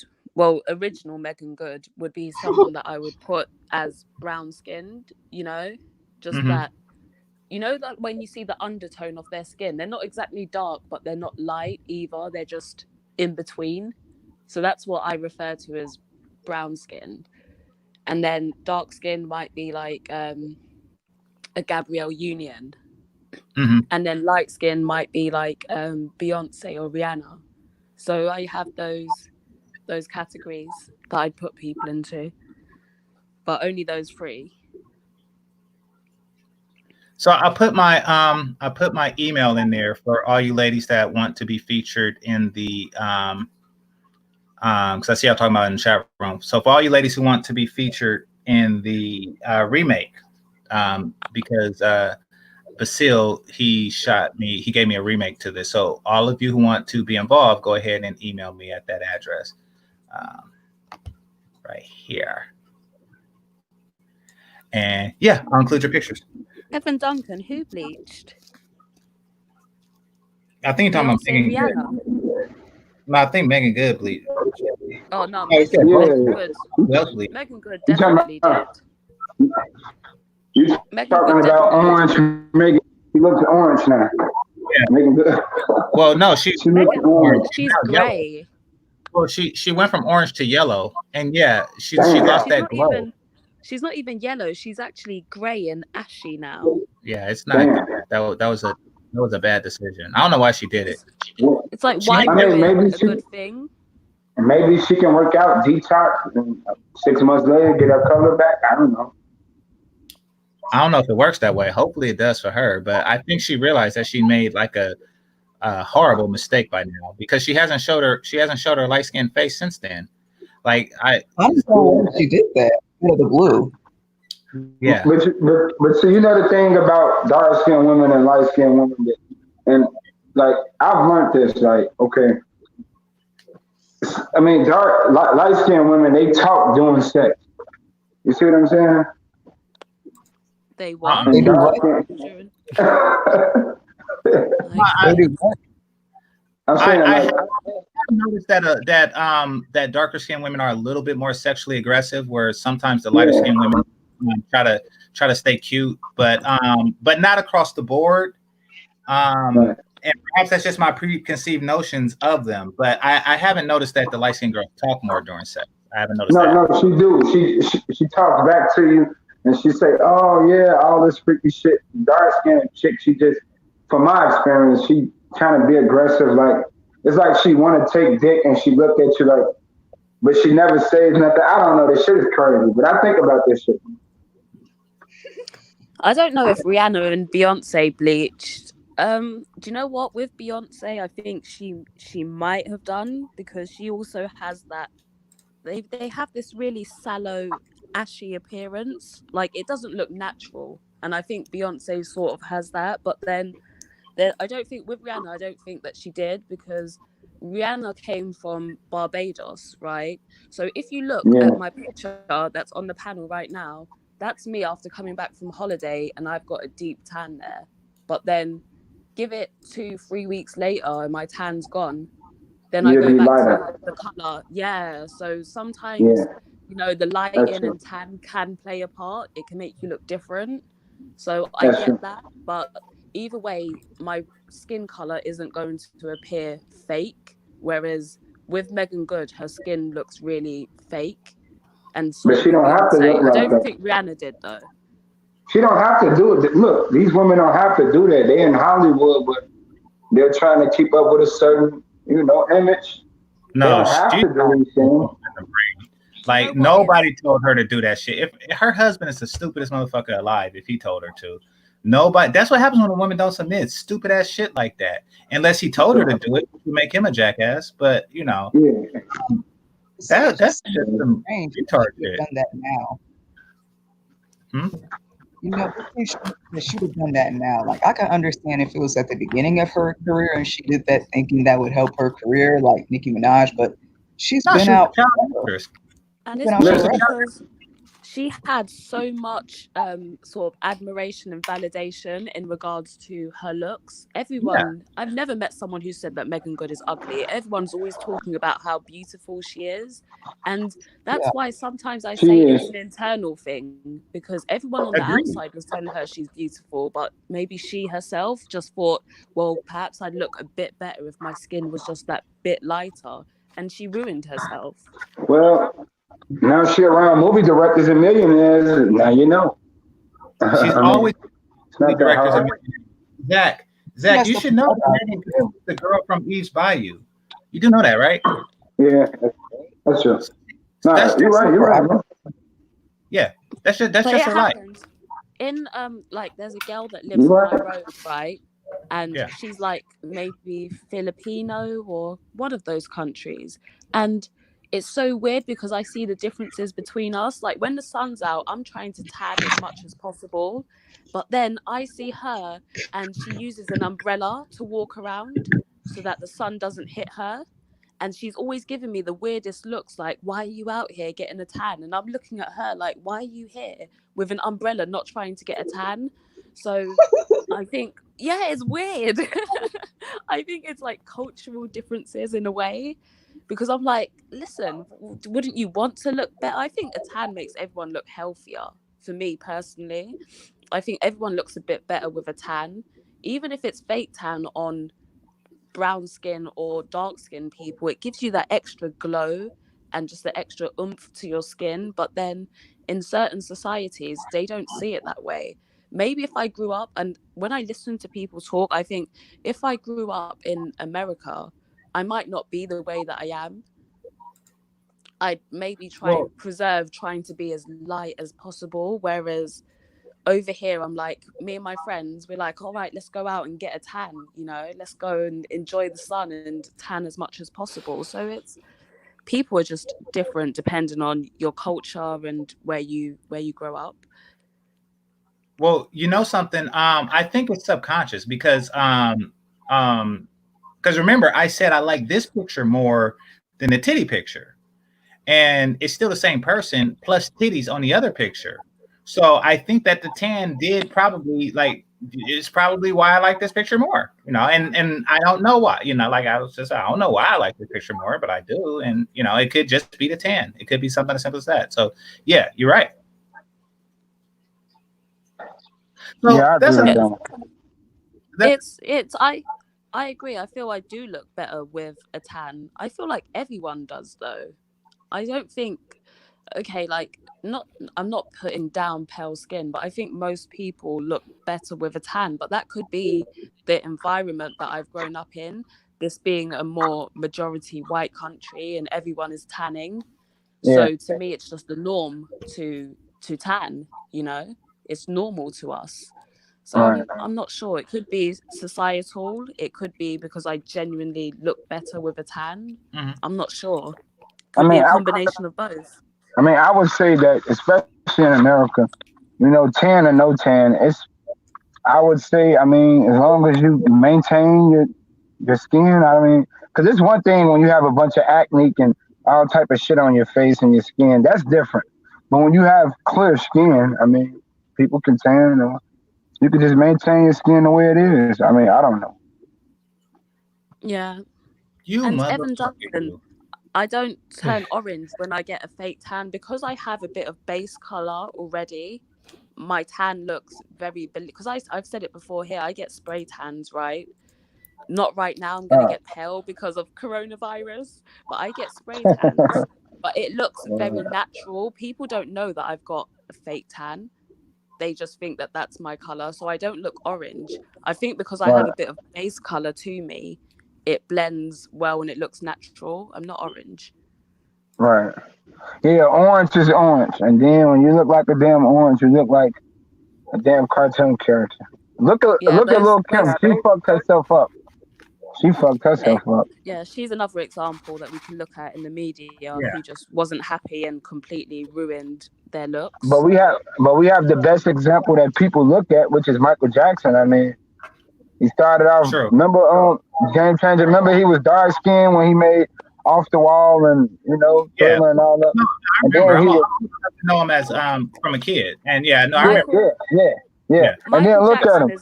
original Megan Good would be someone that I would put as brown skinned, you know, just that you know, that when you see the undertone of their skin, they're not exactly dark, but they're not light either. They're just in between. So that's what I refer to as brown skin. And then dark skin might be like a Gabrielle Union. Mm-hmm. And then light skin might be like Beyonce or Rihanna. So I have those categories that I'd put people into, but only those 3. So I put my email in there for all you ladies that want to be featured in the because I see y'all talking about it in the chat room. So for all you ladies who want to be featured in the remake, because Basile, he gave me a remake to this. So all of you who want to be involved, go ahead and email me at that address right here. And yeah, I'll include your pictures. Evan Duncan, who bleached? I think you're talking about Megan Good. No, I think Megan Good bleached. Oh no, Megan Good. Well, Megan Good definitely did. You talking about orange? Megan, she looks orange now. Yeah, Megan Good. Well, no, she looks orange. She's gray. Well, she went from orange to yellow, and yeah, she lost that glow. She's not even yellow. She's actually gray and ashy now. Yeah, it's not good. That was a bad decision. I don't know why she did it. It's like, why ruin a good thing? Maybe she can work out, detox, and 6 months later get her color back. I don't know. I don't know if it works that way. Hopefully it does for her, but I think she realized that she made like a horrible mistake by now, because she hasn't showed her light skinned face since then. Like I just don't know she did that. The blue. Yeah. But so you know the thing about dark skinned women and light skinned women, and like I've learned this. Like, okay, I mean, light skinned women, they talk doing sex. You see what I'm saying? They what? They do what? I'm saying, I have noticed that darker skinned women are a little bit more sexually aggressive, where sometimes the lighter skinned women try to stay cute, but not across the board. And perhaps that's just my preconceived notions of them. But I haven't noticed that the light skinned girls talk more during sex. I haven't noticed that. No, she do. She talks back to you, and she say, "Oh yeah, all this freaky shit." Dark skinned chick, she just, from my experience, she kind of be aggressive. Like it's like she want to take dick, and she looked at you like, but she never says nothing. I don't know. This shit is crazy, but I think about this shit. I don't know if Rihanna and Beyonce bleached. Do you know what? With Beyonce, I think she might have done, because she also has that. They have this really sallow, ashy appearance. Like it doesn't look natural, and I think Beyonce sort of has that. But then I don't think with Rihanna, I don't think that she did, because Rihanna came from Barbados, right? So if you look at my picture that's on the panel right now, that's me after coming back from holiday, and I've got a deep tan there. But then give it 2-3 weeks later and my tan's gone, then I go back to the color. Yeah. So sometimes, you know, the light in and tan can play a part. It can make you look different. So I get that. But either way, my skin color isn't going to appear fake. Whereas with Megan Good, her skin looks really fake. And but she don't have to look like that. I don't think Rihanna did though. She don't have to do it. Look, these women don't have to do that. They're in Hollywood, but they're trying to keep up with a certain, image. No, they don't have to do anything. Like nobody told her to do that shit. If her husband is the stupidest motherfucker alive, if he told her to, nobody. That's what happens when a woman don't submit. Stupid ass shit like that. Unless he told her to do it, to make him a jackass. But that's just some retard shit. Done that now. She should have done that now. Like I can understand if it was at the beginning of her career and she did that thinking that would help her career, like Nicki Minaj. But she's been out. And it's because she had so much sort of admiration and validation in regards to her looks. Everyone, I've never met someone who said that Megan Good is ugly. Everyone's always talking about how beautiful she is. And that's why sometimes I say it's an internal thing, because everyone on the outside was telling her she's beautiful, but maybe she herself just thought, well, perhaps I'd look a bit better if my skin was just that bit lighter. And she ruined herself. Well, now she around movie directors and millionaires. Now you know. She's always movie directors and millionaires. Zach, you should know the girl from Eve's Bayou. You do know that, right? Yeah, that's true. No, you're right. Yeah, that's just her life. In like, there's a girl that lives on my road, right? And she's like maybe Filipino or one of those countries. And it's so weird because I see the differences between us. Like when the sun's out, I'm trying to tan as much as possible. But then I see her and she uses an umbrella to walk around so that the sun doesn't hit her. And she's always giving me the weirdest looks, like, why are you out here getting a tan? And I'm looking at her like, why are you here with an umbrella not trying to get a tan? So I think, it's weird. I think it's like cultural differences in a way, because I'm like, listen, wouldn't you want to look better? I think a tan makes everyone look healthier. For me personally, I think everyone looks a bit better with a tan, even if it's fake tan on brown skin or dark skin people. It gives you that extra glow and just the extra oomph to your skin. But then in certain societies, they don't see it that way. Maybe if I grew up, and when I listen to people talk, I think if I grew up in America, I might not be the way that I am. I'd maybe trying to be as light as possible. Whereas over here, I'm like, me and my friends, we're like, all right, let's go out and get a tan, let's go and enjoy the sun and tan as much as possible. So people are just different depending on your culture and where you grow up. Well, you know something, I think it's subconscious because remember I said I like this picture more than the titty picture, and it's still the same person plus titties on the other picture. So I think that the tan did probably it's probably why I like this picture more, and I don't know why, I don't know why I like this picture more, but I do. And, it could just be the tan. It could be something as simple as that. So yeah, you're right. So I agree with I agree. I feel I do look better with a tan. I feel like everyone does though. I don't think, I'm not putting down pale skin, but I think most people look better with a tan. But that could be the environment that I've grown up in, this being a more majority white country and everyone is tanning. So to me, it's just the norm to tan, it's normal to us. So I'm not sure. It could be societal. It could be because I genuinely look better with a tan. Mm-hmm. I'm not sure. Could be a combination of both. I would say that, especially in America, tan or no tan, I would say, as long as you maintain your skin, because it's one thing when you have a bunch of acne and all type of shit on your face and your skin, that's different. But when you have clear skin, people can tan, or you can just maintain your skin the way it is. I don't know. Yeah. And Evan Duncan, I don't turn orange when I get a fake tan because I have a bit of base color already. My tan looks very, because I've said it before here, I get spray tans, right? Not right now, I'm going to get pale because of coronavirus, but I get spray tans. But it looks very natural. People don't know that I've got a fake tan. They just think that that's my color. So I don't look orange. I think because I have a bit of base color to me, it blends well and it looks natural. I'm not orange. Right. Yeah, orange is orange. And then when you look like a damn orange, you look like a damn cartoon character. Look at Lil' Kim. She fucked herself up. Yeah, she's another example that we can look at in the media who just wasn't happy and completely ruined their looks. But we have the best example that people look at, which is Michael Jackson. He started off. Remember, GameChanger. Remember, he was dark skinned when he made Off the Wall and Thriller and all that. No, I And remember. then I'm he old was, enough to know him as from a kid, and yeah, no, I yeah, remember. yeah. And then Michael look at Jackson him.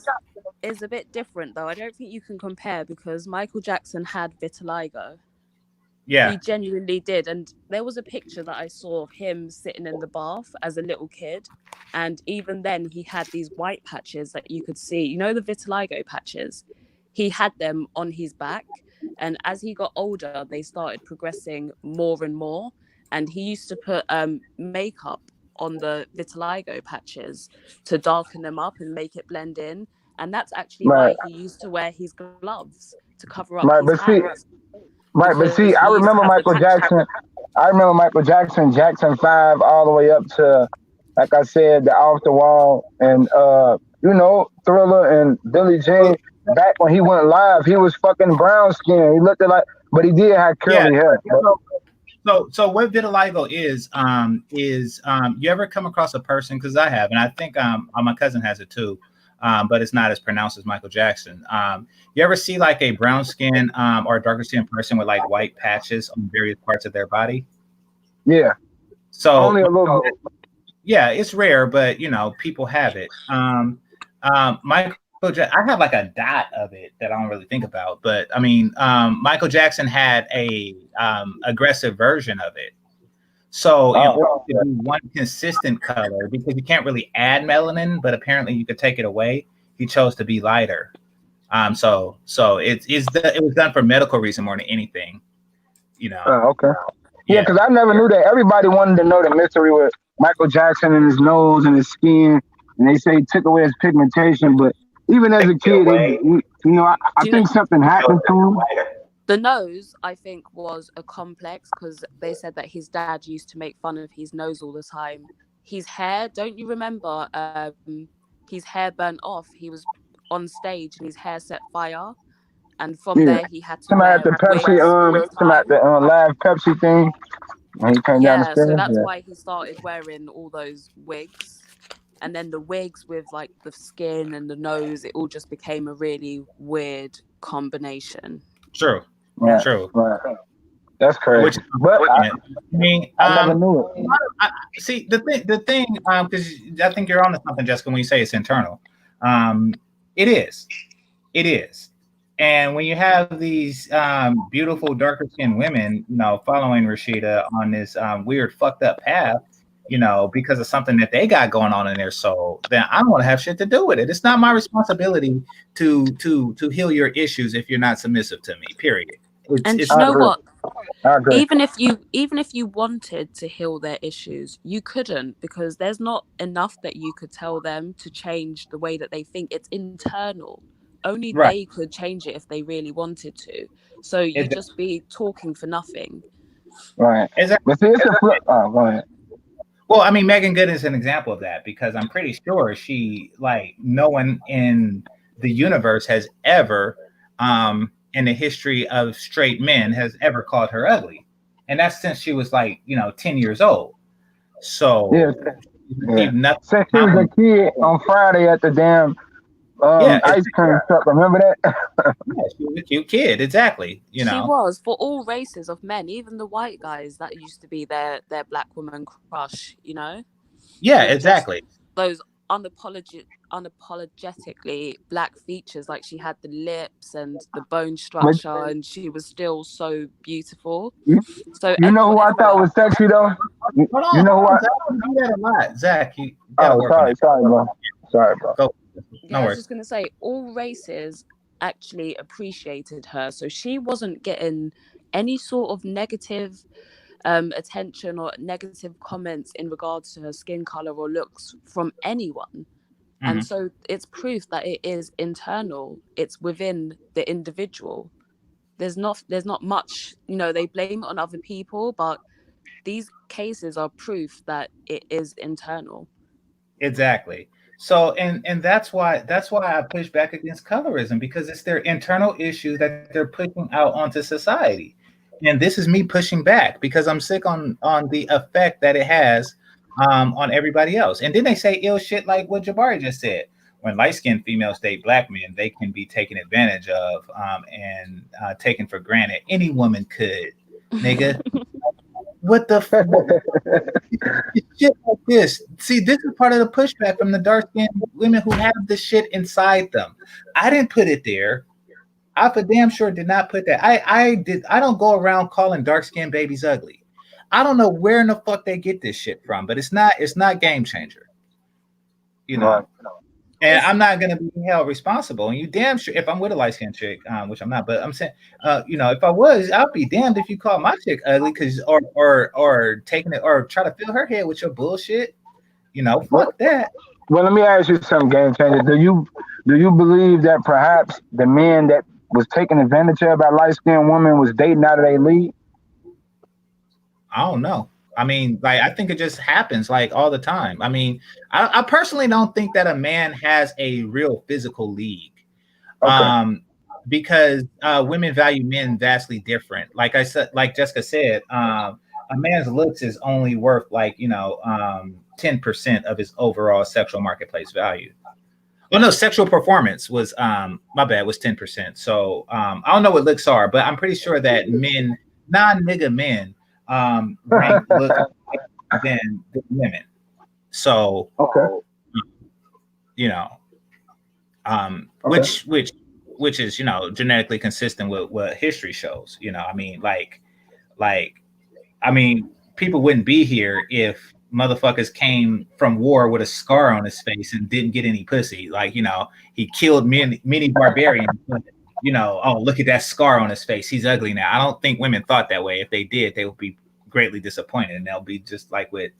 is a bit different though. I don't think you can compare because Michael Jackson had vitiligo. Yeah, He genuinely did. And there was a picture that I saw of him sitting in the bath as a little kid. And even then, he had these white patches that you could see. You know, the vitiligo patches? He had them on his back. And as he got older, they started progressing more and more. And he used to put makeup on the vitiligo patches to darken them up and make it blend in. And that's actually Right, why he used to wear his gloves to cover up right. his hands But see, because I he used to remember have the Michael patches. Jackson. I remember Michael Jackson, Jackson 5, all the way up to, like I said, the Off the Wall and Thriller and Billie Jean. Back when he went live, he was fucking brown skin. He looked like, but he did have yeah. curly hair. So what vitiligo is you ever come across a person, because I have, and I think my cousin has it too, but it's not as pronounced as Michael Jackson. You ever see like a brown skin or a darker skin person with like white patches on various parts of their body? Yeah, So only a little bit. yeah, it's rare, but people have it. Michael I have like a dot of it that I don't really think about, but I mean, Michael Jackson had a aggressive version of it. So in order to do one consistent color, because you can't really add melanin, but apparently you could take it away, he chose to be lighter. So it was done for medical reason more than anything. Okay. Yeah, because I never knew that. Everybody wanted to know the mystery with Michael Jackson and his nose and his skin, and they say he took away his pigmentation. But even as a kid, I think something happened to him. The nose, I think, was a complex because they said that his dad used to make fun of his nose all the time. His hair, don't you remember? His hair burnt off. He was on stage and his hair set fire, and from there he had to Somebody wear at the wigs Pepsi, all the somebody at time. the live Pepsi thing when he came down the Yeah, so stairs. that's Yeah. why he started wearing all those wigs. And then the wigs with like the skin and the nose, it all just became a really weird combination. True. Right. True. Right. That's crazy. Which, but I mean, I never knew it. See, the thing, because I think you're onto something, Jessica, when you say it's internal. It is. And when you have these beautiful darker skinned women, following Rashida on this weird fucked up path, because of something that they got going on in their soul, then I don't want to have shit to do with it. It's not my responsibility to heal your issues if you're not submissive to me. Period. And you know what? I agree. Even if you wanted to heal their issues, you couldn't, because there's not enough that you could tell them to change the way that they think. It's internal. Only they could change it if they really wanted to. So you just be talking for nothing. Right. But see, it's a flip. Oh, go ahead. Well, I mean, Megan Good is an example of that, because I'm pretty sure no one in the universe has ever, in the history of straight men, has ever called her ugly. And that's since she was 10 years old. So Since she was a kid on Friday at the damn ice cream truck. Remember that? Yeah, she was a cute kid. Exactly. She was, for all races of men, even the white guys. That used to be their black woman crush. Yeah, exactly. Those unapologetically black features, like she had the lips and the bone structure, and she was still so beautiful. So you know who I thought was sexy though? You know who I do that a lot, Zach. Sorry, bro. Sorry, bro. Go. I was just gonna say, all races actually appreciated her, so she wasn't getting any sort of negative attention or negative comments in regards to her skin color or looks from anyone. And so it's proof that it is internal. It's within the individual. There's not much, they blame it on other people, but these cases are proof that it is internal. Exactly. So and that's why I push back against colorism, because it's their internal issue that they're pushing out onto society. And this is me pushing back because I'm sick on the effect that it has on everybody else. And then they say ill shit like what Jabari just said. When light-skinned females date black men, they can be taken advantage of and taken for granted. Any woman could nigga. What the fuck? Shit like this. See, this is part of the pushback from the dark-skinned women who have the shit inside them. I didn't put it there. I for damn sure did not put that. I don't go around calling dark-skinned babies ugly. I don't know where in the fuck they get this shit from, but it's not GameChanger. You know. Right. And I'm not gonna be held responsible. And you damn sure if I'm with a light-skinned chick, which I'm not, but I'm saying, if I was, I'd be damned if you call my chick ugly because or taking it or try to fill her head with your bullshit. Fuck that. Well, let me ask you something, GameChanger. Do you believe that perhaps the men that was taken advantage of by light-skinned women was dating out of their league? I don't know. I mean, like, I think it just happens like all the time. I mean, I personally don't think that a man has a real physical league. Okay. Because women value men vastly different. Like I said, like Jessica said, a man's looks is only worth 10% of his overall sexual marketplace value. Well, no, sexual performance was my bad, was 10%. So I don't know what looks are, but I'm pretty sure that men, non-nigga men, rank looks than women. So okay. Which is genetically consistent with what history shows. I mean, people wouldn't be here if motherfuckers came from war with a scar on his face and didn't get any pussy. He killed many barbarians. Oh, look at that scar on his face. He's ugly now. I don't think women thought that way. If they did, they would be greatly disappointed, and they'll be just like with,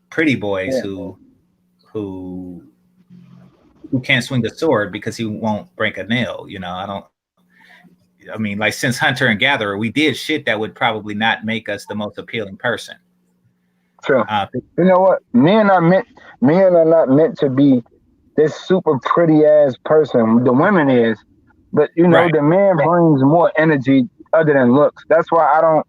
pretty boys who can't swing the sword because he won't break a nail. Since hunter and gatherer, we did shit that would probably not make us the most appealing person. True. You know what? Men are not meant to be this super pretty ass person. The women is, but the man brings more energy other than looks. That's why I don't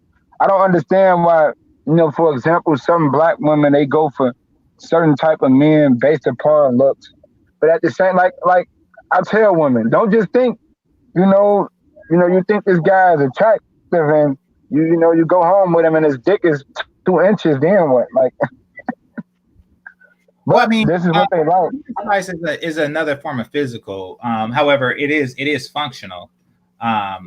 understand why, for example, some black women, they go for certain type of men based upon looks. But at the same, like I tell women, don't just think, you think this guy is attractive and you go home with him and his dick is 2 inches, then what? Well, I mean, this is what they like. Size is another form of physical. However, it is functional.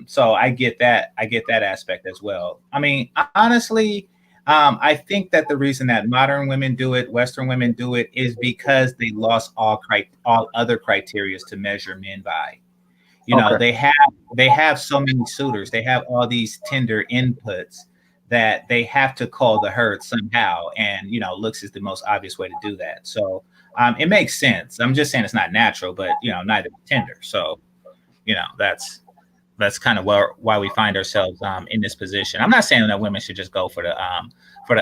So I get that aspect as well. I mean, honestly, I think that the reason that modern women do it, Western women do it, is because they lost all other criteria to measure men by. They have so many suitors. They have all these Tinder inputs that they have to call the herd somehow. And, looks is the most obvious way to do that. So it makes sense. I'm just saying it's not natural, but, neither is Tinder. So, that's kind of why we find ourselves in this position. I'm not saying that women should just go for the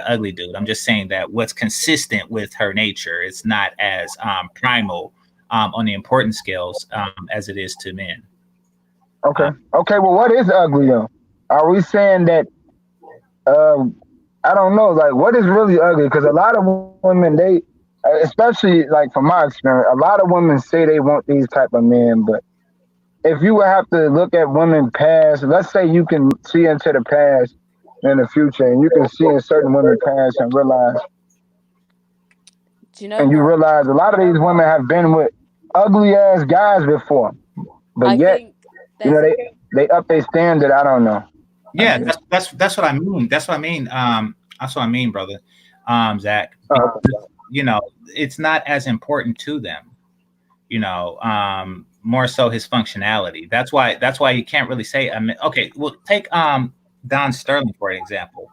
ugly dude. I'm just saying that what's consistent with her nature, it's not as primal on the importance scales as it is to men. Okay. Well, what is ugly though? Are we saying that? I don't know. Like, what is really ugly? Because a lot of women, they, especially from my experience, a lot of women say they want these type of men, but if you would have to look at women past, let's say you can see into the past and the future, and you can see in certain women past and realize, you realize a lot of these women have been with ugly ass guys before, but yet, they up their standard. I don't know. Yeah, that's what I mean. That's what I mean. That's what I mean, brother. Zach. It's not as important to them. More so his functionality. That's why you can't really say. Okay, well, take Don Sterling for example.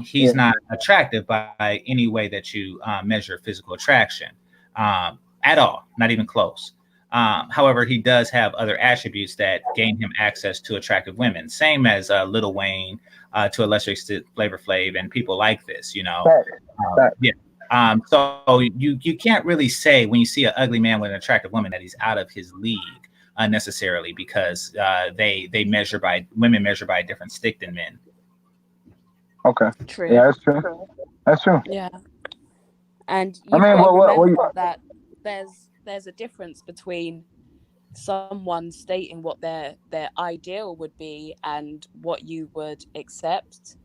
He's not attractive by any way that you measure physical attraction at all, not even close. However, he does have other attributes that gain him access to attractive women. Same as Lil Wayne, to a lesser extent, Flavor Flav, and people like this. So you can't really say when you see an ugly man with an attractive woman that he's out of his league unnecessarily because women measure by a different stick than men. Okay. True. Yeah, that's true. That's true. Yeah. And I mean, remember that there's a difference between someone stating what their ideal would be and what you would accept.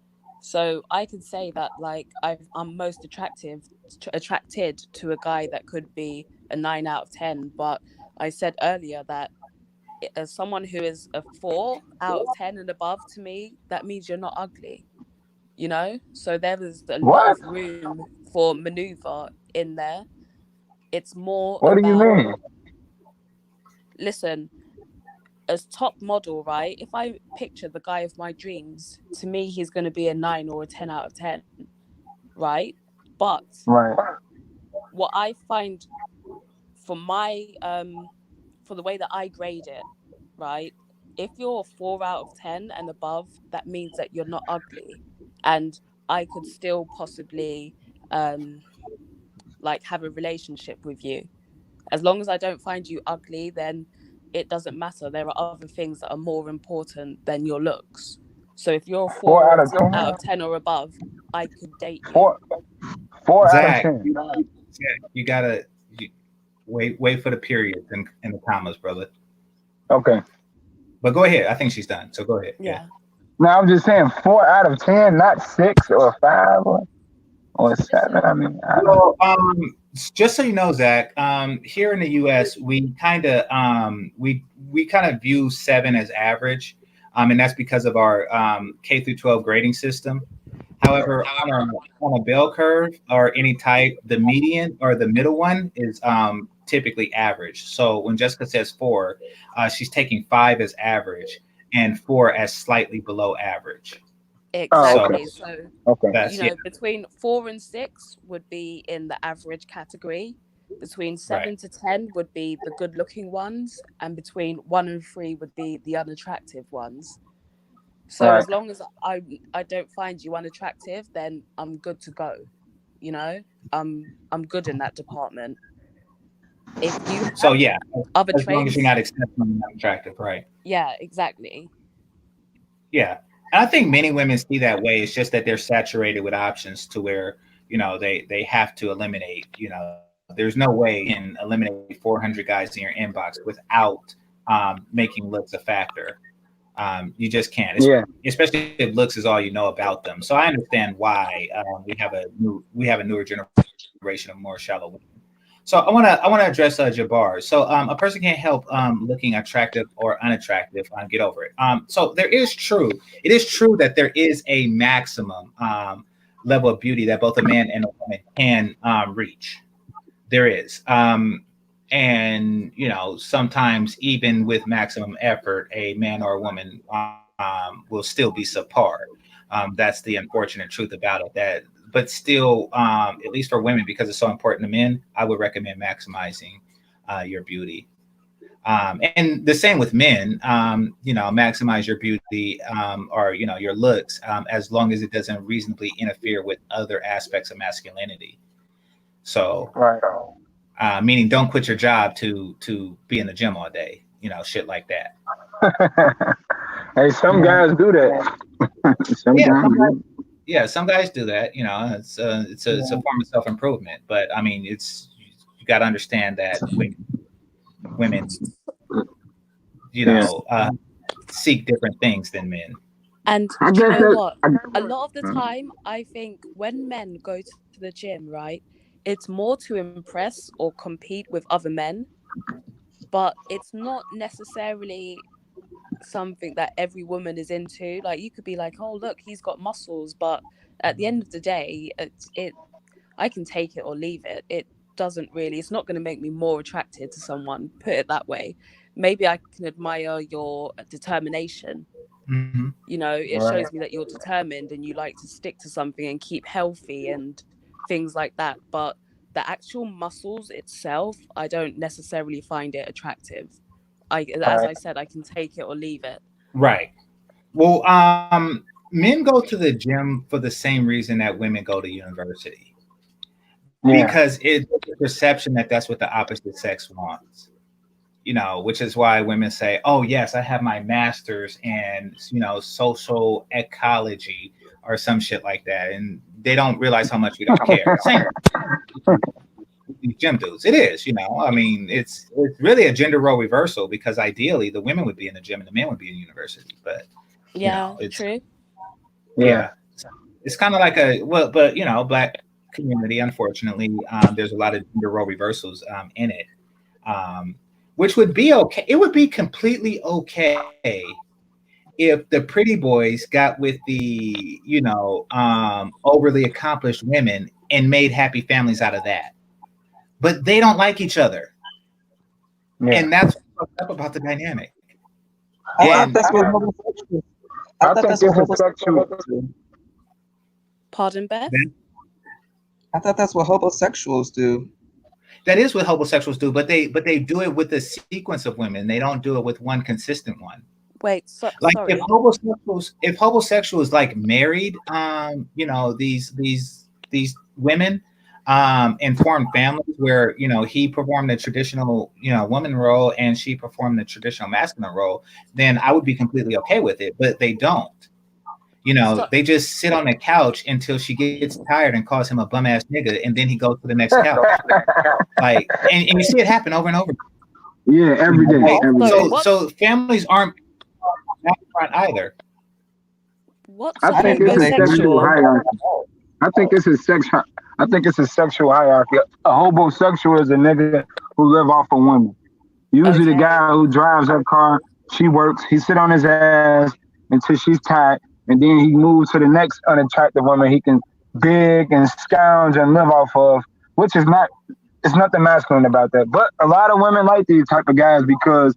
So I can say that like I'm most attracted to a guy that could be a 9 out of 10, but I said earlier that as someone who is a 4 out of 10 and above, to me that means you're not ugly, you know. So there is a lot What? of room for maneuver in there. It's more What do you about, mean? listen, as top model, right? If I picture the guy of my dreams, to me, he's going to be a 9 or a 10 out of 10, right? But Right. what I find for my, for the way that I grade it, right? If you're a 4 out of 10 and above, that means that you're not ugly. And I could still possibly, like, have a relationship with you. As long as I don't find you ugly, then it doesn't matter. There are other things that are more important than your looks. So if you're a 4 4 out of 10. out of 10 or above, I could date you. 4 out of Zach, 10. you gotta wait for the periods and the commas, brother. Okay. But go ahead. I think she's done. So go ahead. Yeah. No, I'm just saying 4 out of 10, not 6 or 5 or 7. I mean, Well, just so you know, Zach, here in the U.S., we kind of we kind of view 7 as average, and that's because of our K through 12 grading system. However, on a bell curve or any type, the median or the middle one is typically average. So when Jessica says 4, she's taking 5 as average and 4 as slightly below average. Exactly. So, you know, between 4 and 6 would be in the average category. Between 7 to 10 would be the good looking ones, and between 1 and 3 would be the unattractive ones. So as long as I don't find you unattractive, then I'm good to go. You know, I'm good in that department. If you have other as traits, long as you're not exceptionally unattractive, right? Yeah, exactly. Yeah. And I think many women see that way. It's just that they're saturated with options to where, you know, they have to eliminate, you know, there's no way you can eliminate 400 guys in your inbox without making looks a factor. You just can't, especially if looks is all you know about them. So I understand why we have a newer generation of more shallow women. So I want to address Jabbar. So a person can't help looking attractive or unattractive. Get over it. So it is true that there is a maximum level of beauty that both a man and a woman can reach. There is. And you know, sometimes even with maximum effort, a man or a woman will still be subpar. That's the unfortunate truth about it. But still, at least for women, because it's so important to men, I would recommend maximizing your beauty. And the same with men, you know, maximize your beauty or, you know, your looks as long as it doesn't reasonably interfere with other aspects of masculinity. So, meaning don't quit your job to be in the gym all day, you know, shit like that. Hey, some guys do that. Some guys do that. You know, it's a form of self-improvement. But I mean, you got to understand that women, you know, seek different things than men. And you know what? A lot of the time, I think when men go to the gym, right, it's more to impress or compete with other men, but it's not necessarily something that every woman is into. Like, you could be like, oh look, he's got muscles, but at the end of the day, I can take it or leave it. It doesn't really, it's not going to make me more attracted to someone, put it that way. Maybe I can admire your determination. You know, it shows me that you're determined and you like to stick to something and keep healthy and things like that. But the actual muscles itself, I don't necessarily find it attractive. As I said, I can take it or leave it. Right. Well, men go to the gym for the same reason that women go to university. Because it's a perception that that's what the opposite sex wants. You know, which is why women say, oh, yes, I have my master's in, you know, social ecology or some shit like that. And they don't realize how much we don't care. these gym dudes. It is, you know. I mean, it's really a gender role reversal because ideally the women would be in the gym and the men would be in university. But you know, it's true. Yeah, it's kind of like but you know, Black community. Unfortunately, there's a lot of gender role reversals in it, which would be okay. It would be completely okay if the pretty boys got with the, you know, overly accomplished women and made happy families out of that. But they don't like each other. And that's what's up about the dynamic. I thought that's what homosexuals. I thought that's what homosexuals do. Pardon, Beth? I thought that's what homosexuals do. That is what homosexuals do, but they do it with a sequence of women. They don't do it with one consistent one. Wait, like sorry. if homosexuals like married, you know, these women, and formed families where, you know, he performed the traditional, you know, woman role and she performed the traditional masculine role, then I would be completely okay with it. But they don't. You know, they just sit on the couch until she gets tired and calls him a bum ass nigga, and then he goes to the next couch. Like, and you see it happen over and over. Yeah, every day. So families aren't front either. What's I think it's a sexual hierarchy. I think it's a sexual hierarchy. A homosexual is a nigga who live off of women. Usually the guy who drives that car, she works, he sit on his ass until she's tired, and then he moves to the next unattractive woman he can beg and scourge and live off of, which is it's nothing masculine about that. But a lot of women like these type of guys because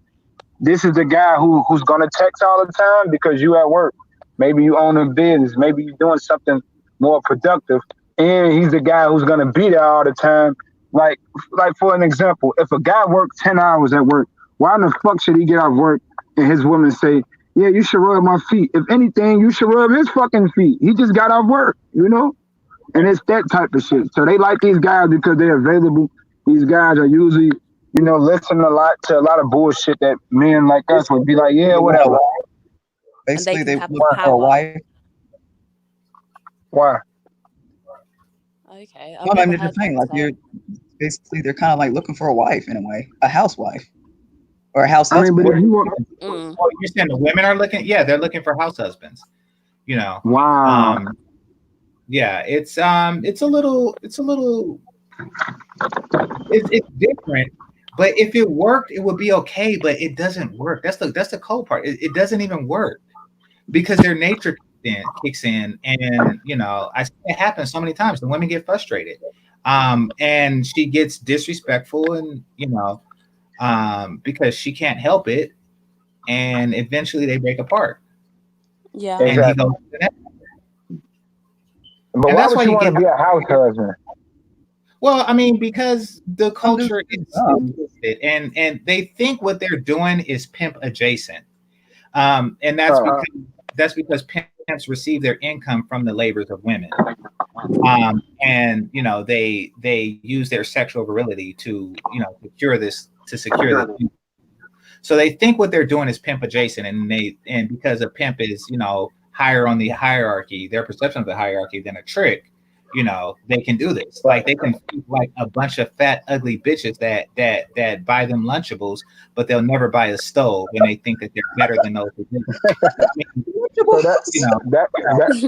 this is the guy who's gonna text all the time because you at work. Maybe you own a business, maybe you're doing something more productive, and he's the guy who's gonna be there all the time. Like for an example, if a guy works 10 hours at work, why in the fuck should he get off work and his woman say, yeah, you should rub my feet? If anything, you should rub his fucking feet. He just got off work, you know? And it's that type of shit. So they like these guys because they're available. These guys are usually, you know, listen a lot to a lot of bullshit that men like us would be like, yeah, whatever. Basically, they want a wife. Why? Okay. No, I mean, the thing, like they're kind of like looking for a wife in a way, a housewife or a house husband. But if you want, you're saying the women are looking? Yeah, they're looking for house husbands. You know. Wow. Yeah, it's a little, it's different. But if it worked, it would be okay. But it doesn't work. That's the cold part. It doesn't even work because their nature kicks in, and you know, I see it happen so many times. The women get frustrated, and she gets disrespectful, and you know, because she can't help it, and eventually they break apart. Yeah, and he goes to the next. But why would you want to be a house husband? Well, I mean, because the culture is twisted, and they think what they're doing is pimp adjacent, and that's because pimps receive their income from the labors of women, and you know they use their sexual virility to, you know, secure this. So they think what they're doing is pimp adjacent, and because a pimp is, you know, higher on the hierarchy, their perception of the hierarchy than a trick, you know, they can do this. Like they can feed like a bunch of fat, ugly bitches that buy them Lunchables, but they'll never buy a stove, and they think that they're better than those. So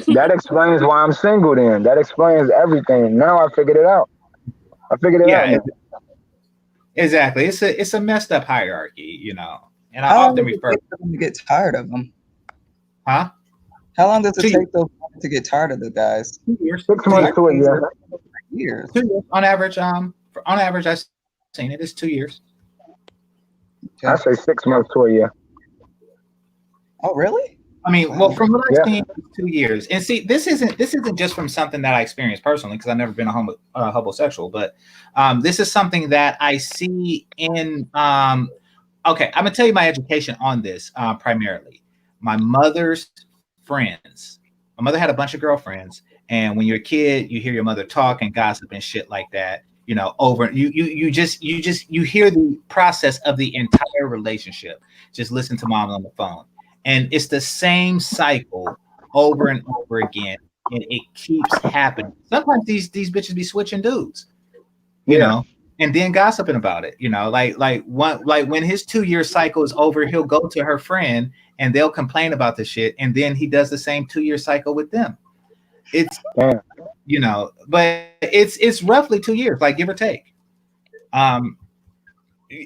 that explains why I'm single. Then that explains everything. Now I figured it out. Yeah, exactly. It's a messed up hierarchy, you know. And I often refer to get tired of them. Huh? How long does it take those women to get tired of the guys? 2 years. 6 months to a year. Years. 2 years on average. On average, I've seen it. It's 2 years. Okay. I say 6 months to a year. Oh, really? I mean, well, from what I've seen, 2 years. And see, this isn't just from something that I experienced personally, because I've never been a homosexual, but this is something that I see in. Okay, I'm gonna tell you my education on this primarily. My mother's friends. My mother had a bunch of girlfriends, and when you're a kid, you hear your mother talk and gossip and shit like that. You know, over you hear the process of the entire relationship. Just listen to mom on the phone. And it's the same cycle over and over again, and it keeps happening. Sometimes these bitches be switching dudes, you know. and then gossiping about it. Like when his 2-year cycle is over, he'll go to her friend and they'll complain about the shit, and then he does the same 2-year cycle with them. It's but it's roughly 2 years, like give or take.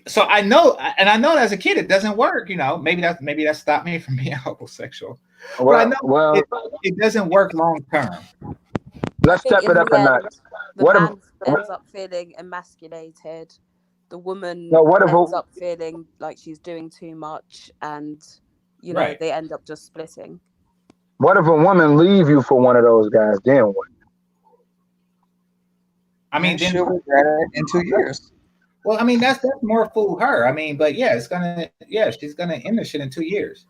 So I know that as a kid it doesn't work. Maybe that stopped me from being homosexual, but I know it doesn't work long term. Let's step it up a notch. The man ends up feeling emasculated. The woman ends up feeling like she's doing too much, and they end up just splitting. What if a woman leave you for one of those guys? Then what? I mean, then she'll regret it in 2 years. Well, I mean, that's more fool her. I mean, but yeah, she's gonna end the shit in 2 years.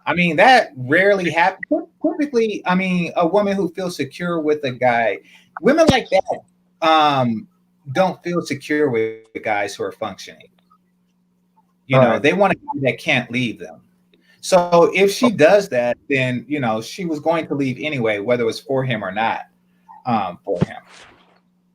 I mean, that rarely happens. Typically, I mean, a woman who feels secure with a guy, women like that, don't feel secure with guys who are functioning. They want a guy that can't leave them. So if she does that, then she was going to leave anyway, whether it was for him or not, for him.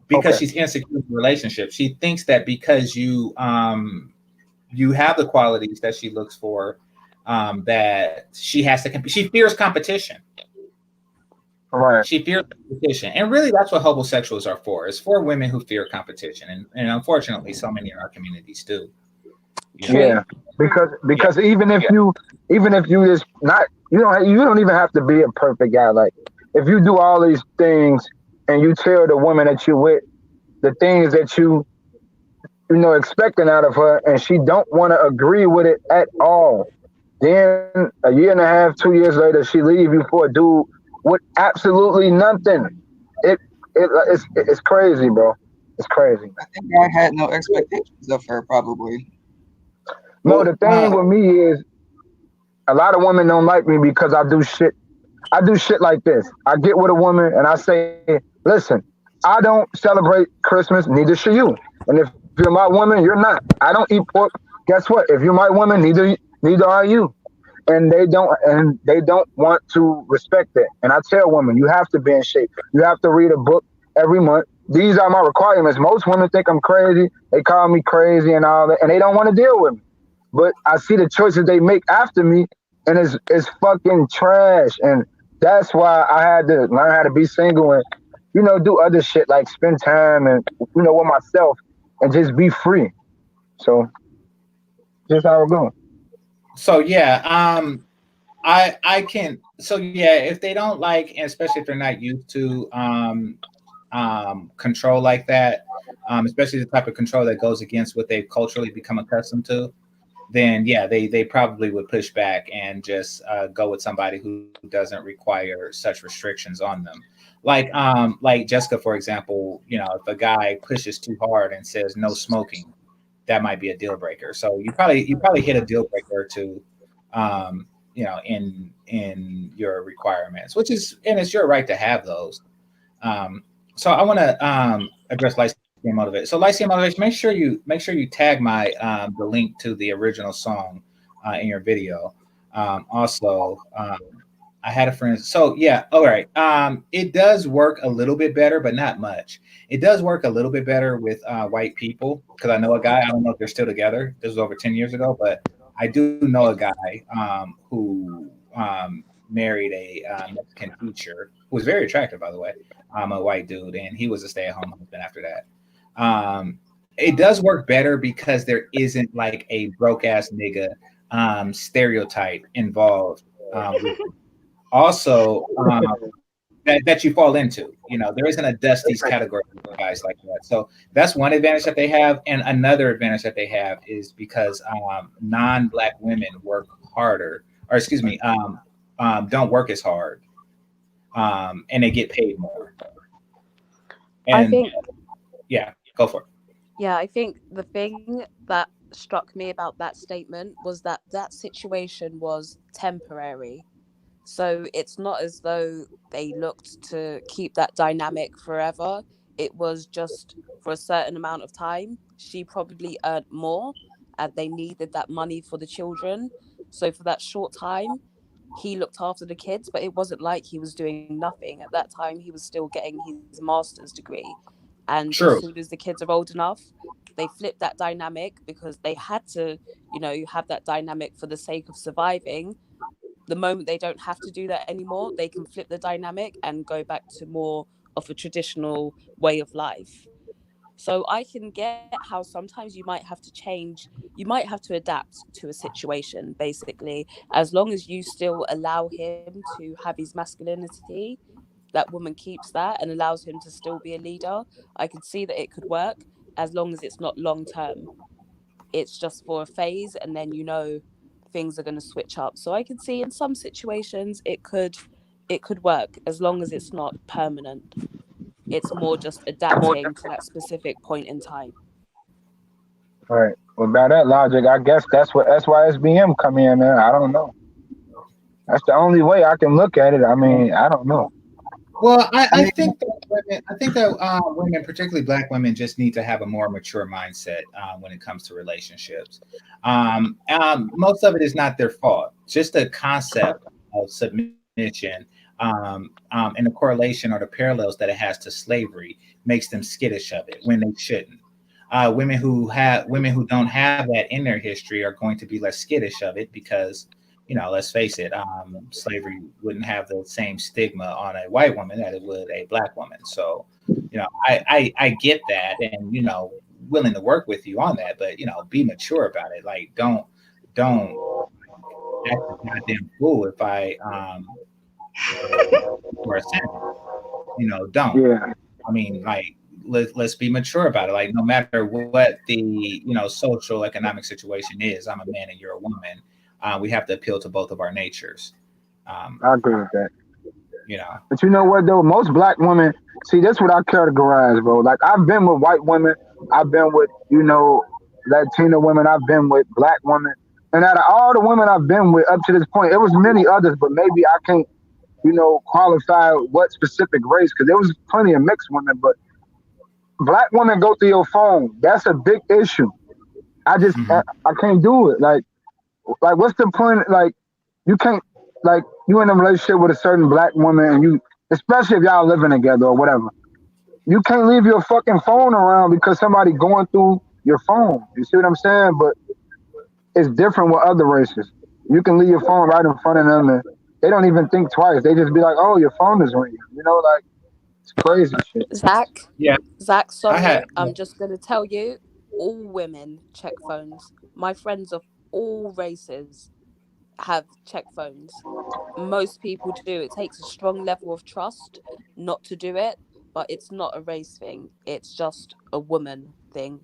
Because she's insecure in the relationship. She thinks that because you have the qualities that she looks for, that she has to compete. She fears competition. Right. She fears competition. And really that's what homosexuals are for. It's for women who fear competition. And unfortunately so many in our communities do. Yeah. Because even if you just not you don't even have to be a perfect guy. Like if you do all these things and you tell the woman that you're with the things that you expecting out of her, and she don't want to agree with it at all, then a year and a half, 2 years later, she leave you for a dude with absolutely nothing. It's crazy, bro. It's crazy. I think I had no expectations of her, probably. No, the thing with me is a lot of women don't like me because I do shit like this. I get with a woman and I say, listen, I don't celebrate Christmas, neither should you. And if you're my woman, you're not. I don't eat pork. Guess what? If you're my woman, neither are you. And they don't want to respect that. And I tell women, you have to be in shape. You have to read a book every month. These are my requirements. Most women think I'm crazy. They call me crazy and all that, and they don't want to deal with me. But I see the choices they make after me, and it's fucking trash. And that's why I had to learn how to be single and, do other shit like spend time and, with myself and just be free. So just how it goes. So yeah, I can. So yeah, if they don't like, and especially if they're not used to control like that, especially the type of control that goes against what they've culturally become accustomed to, then yeah, they probably would push back and just go with somebody who doesn't require such restrictions on them. Like Jessica, for example, if a guy pushes too hard and says no smoking, that might be a deal breaker. So you probably hit a deal breaker or two, in your requirements, and it's your right to have those. So I want to address licensing motivation. So licensing motivation, make sure you tag my the link to the original song in your video. Also, I had a friend. So yeah, all right. It does work a little bit better, but not much. It does work a little bit better with white people because I know a guy. I don't know if they're still together. This was over 10 years ago, but I do know a guy who married a Mexican teacher who was very attractive, by the way. A white dude, and he was a stay-at-home husband after that. It does work better because there isn't like a broke-ass nigga stereotype involved. Also, that you fall into. There isn't a Dusty's category for guys like that. So that's one advantage that they have. And another advantage that they have is because non-Black women work harder, or excuse me, don't work as hard, and they get paid more. And I think, yeah, go for it. Yeah, I think the thing that struck me about that statement was that situation was temporary. So it's not as though they looked to keep that dynamic forever. It was just for a certain amount of time. She probably earned more and they needed that money for the children. So for that short time, he looked after the kids, but it wasn't like he was doing nothing. At that time, he was still getting his master's degree. And as True. soon as the kids are old enough, they flip that dynamic because they had to, have that dynamic for the sake of surviving. The moment they don't have to do that anymore, they can flip the dynamic and go back to more of a traditional way of life. So I can get how sometimes you might have to change, you might have to adapt to a situation, basically, as long as you still allow him to have his masculinity, that woman keeps that and allows him to still be a leader. I could see that it could work as long as it's not long term. It's just for a phase, and then things are going to switch up. So I could see in some situations it could work as long as it's not permanent. It's more just adapting to that specific point in time. Right. Well, by that logic, I guess that's why SBM come in, man. I don't know. That's the only way I can look at it. I mean, I don't know. Well, I think that women, particularly Black women, just need to have a more mature mindset when it comes to relationships. Most of it is not their fault. Just the concept of submission and the correlation or the parallels that it has to slavery makes them skittish of it when they shouldn't. Women who don't have that in their history are going to be less skittish of it because, let's face it, slavery wouldn't have the same stigma on a white woman that it would a Black woman. So, I get that, and willing to work with you on that, but be mature about it. Like, don't act a goddamn fool if I for a second. Don't. Yeah. I mean, like, let's be mature about it. Like, no matter what the social economic situation is, I'm a man and you're a woman. We have to appeal to both of our natures. I agree with that. But you know what though? Most Black women, see, that's what I categorize, bro. Like, I've been with white women, I've been with Latina women, I've been with Black women, and out of all the women I've been with up to this point, it was many others, but maybe I can't qualify what specific race, because there was plenty of mixed women, but Black women go through your phone. That's a big issue. I just I can't do it. Like what's the point? Like, you can't, like, you in a relationship with a certain Black woman, and you, especially if y'all living together or whatever, you can't leave your fucking phone around because somebody going through your phone. You see what I'm saying? But it's different with other races. You can leave your phone right in front of them, and they don't even think twice. They just be like, "Oh, your phone is ringing." Like, it's crazy shit. Zach, sorry, I'm just gonna tell you, all women check phones. My friends of all races have check phones. Most people do. It takes a strong level of trust not to do it, but it's not a race thing. It's just a woman thing.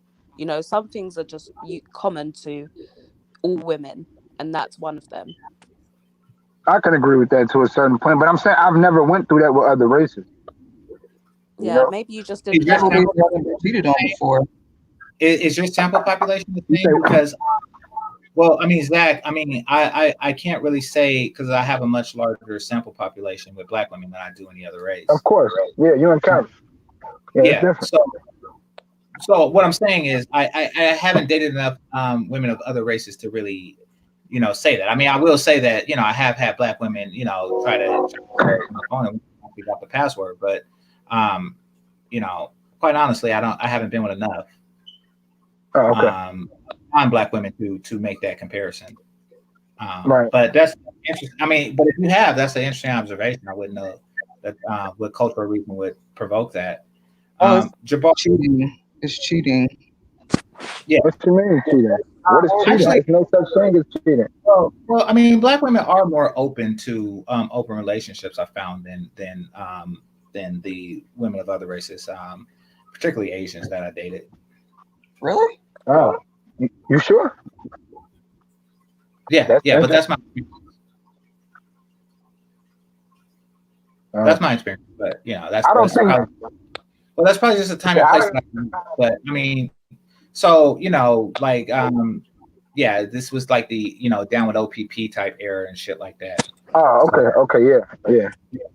Some things are just common to all women, and that's one of them. I can agree with that to a certain point, but I'm saying I've never went through that with other races. Yeah, maybe you just didn't cheated on before. Is your sample population the same? Because, well, I mean, Zach, I mean, I can't really say because I have a much larger sample population with Black women than I do any other race. Of course, yeah, you and Kevin. Yeah. So what I'm saying is I haven't dated enough women of other races to really, say that. I mean, I will say that, I have had Black women, try to my phone and we got the password, but quite honestly, I haven't been with enough on Black women to make that comparison. Right. But that's interesting. I mean, but if you have, that's an interesting observation. I wouldn't know that what cultural reason would provoke that. Jabbar, cheating. It's cheating. Yeah. What you mean cheating? What is cheating? There's no such thing as cheating. Well, I mean, Black women are more open to open relationships, I found, than the women of other races, particularly Asians that I dated. Really? Oh, you sure? Yeah, but that's my experience. But that's that's probably just a time and place. But I mean, so this was like the down with OPP type era and shit like that. Oh, okay, yeah.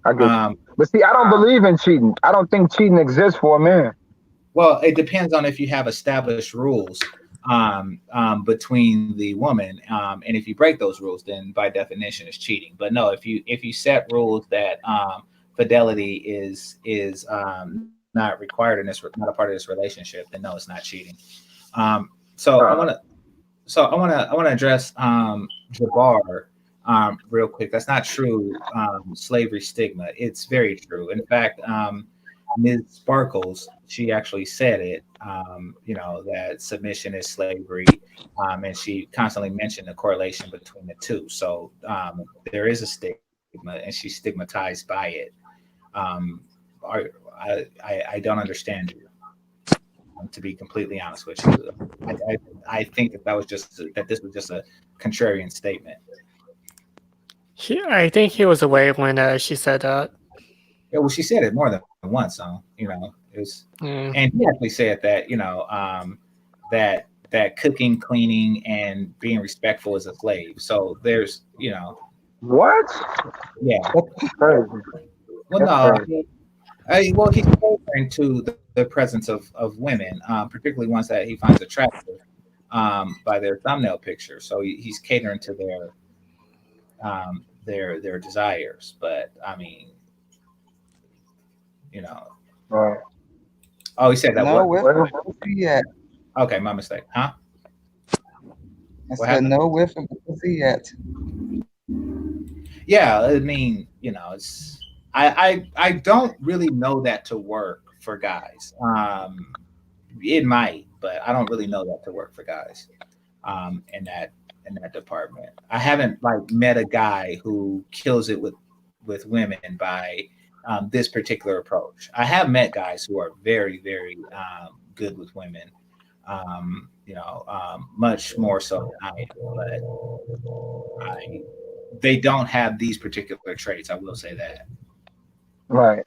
I get but see, I don't believe in cheating. I don't think cheating exists for a man. Well, it depends on if you have established rules between the woman, and if you break those rules, then by definition it's cheating. But no, if you set rules that fidelity is not required in this, not a part of this relationship, then no, it's not cheating. So I want to address Jabbar real quick. That's not true. Slavery stigma. It's very true. In fact, Ms. Sparkles, she actually said it. That submission is slavery, and she constantly mentioned the correlation between the two. So there is a stigma, and she's stigmatized by it. I don't understand you. To be completely honest with you, I think that this was just a contrarian statement. I think he was away when she said that. Yeah, well, she said it more than once. So it was, and he actually said that that cooking, cleaning, and being respectful is a slave. So there's what? Yeah. Crazy. Well, That's no. Well, he's catering to the presence of women, particularly ones that he finds attractive by their thumbnail picture. So he's catering to their desires. But I mean, Right. Oh, he said that. No What? whiff of pussy yet. Okay, my mistake. Huh? I said no whiff of pussy yet. Yeah, I mean, it's I don't really know that to work for guys. It might, but I don't really know that to work for guys. In that department, I haven't met a guy who kills it with women by this particular approach. I have met guys who are very, very good with women. Much more so than I am, but they don't have these particular traits. I will say that. Right.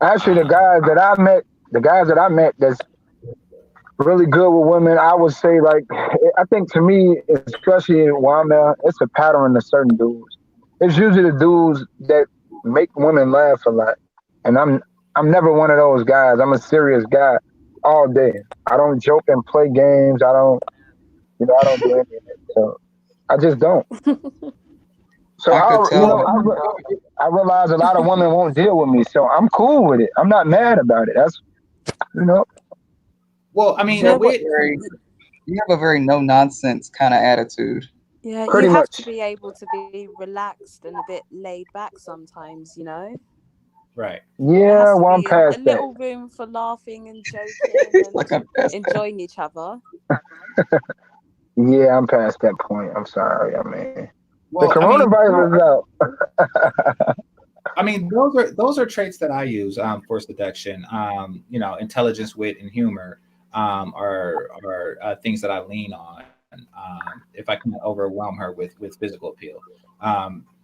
Actually, the guys that I met that's really good with women, I would say I think to me, especially while I'm there, it's a pattern to certain dudes. It's usually the dudes that make women laugh a lot. And I'm never one of those guys. I'm a serious guy all day. I don't joke and play games. I don't do any of it. So I just don't. So I realize a lot of women won't deal with me. So I'm cool with it. I'm not mad about it. That's Well, I mean, you have a very no nonsense kind of attitude. Yeah, Pretty you have much. to be able to be relaxed and a bit laid back sometimes, Right. Yeah, well, I'm past a that. little room for laughing and joking and enjoying each other. Yeah, I'm past that point. I'm sorry. I mean, well, the coronavirus is out. I mean, those are traits that I use for seduction. Intelligence, wit, and humor are things that I lean on if I can overwhelm her with physical appeal.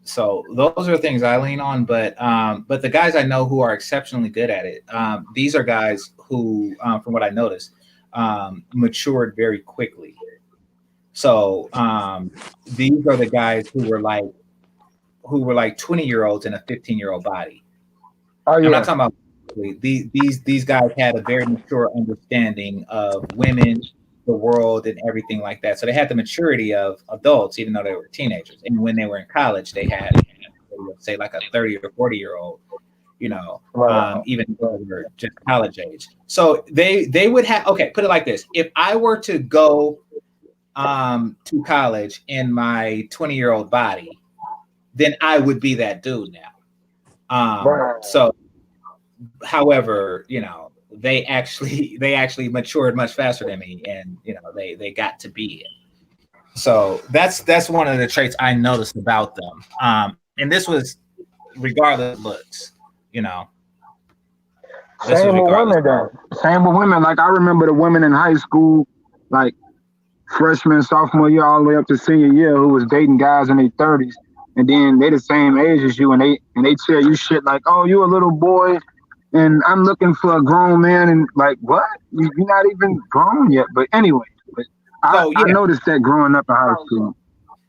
So those are things I lean on. But the guys I know who are exceptionally good at it, these are guys who, from what I noticed, matured very quickly. So these are the guys who were like 20-year-olds in a 15-year-old body. Oh, yeah. I'm not talking about these guys had a very mature understanding of women, the world, and everything like that. So they had the maturity of adults, even though they were teenagers. And when they were in college, they had say like a 30 or 40-year-old, even though they were just college age. So they would have, okay, put it like this. If I were to go to college in my 20-year-old body, then I would be that dude now. So, however, they actually matured much faster than me, and they got to be it. So that's one of the traits I noticed about them. And this was regardless of looks, Same with women, though. Same with women. Like I remember the women in high school, like freshman, sophomore year, all the way up to senior year, who was dating guys in their 30s, and then they the same age as you, and they tell you shit like, "Oh, you a little boy, and I'm looking for a grown man," and like, what? You're not even grown yet. But anyway, I noticed that growing up in high school.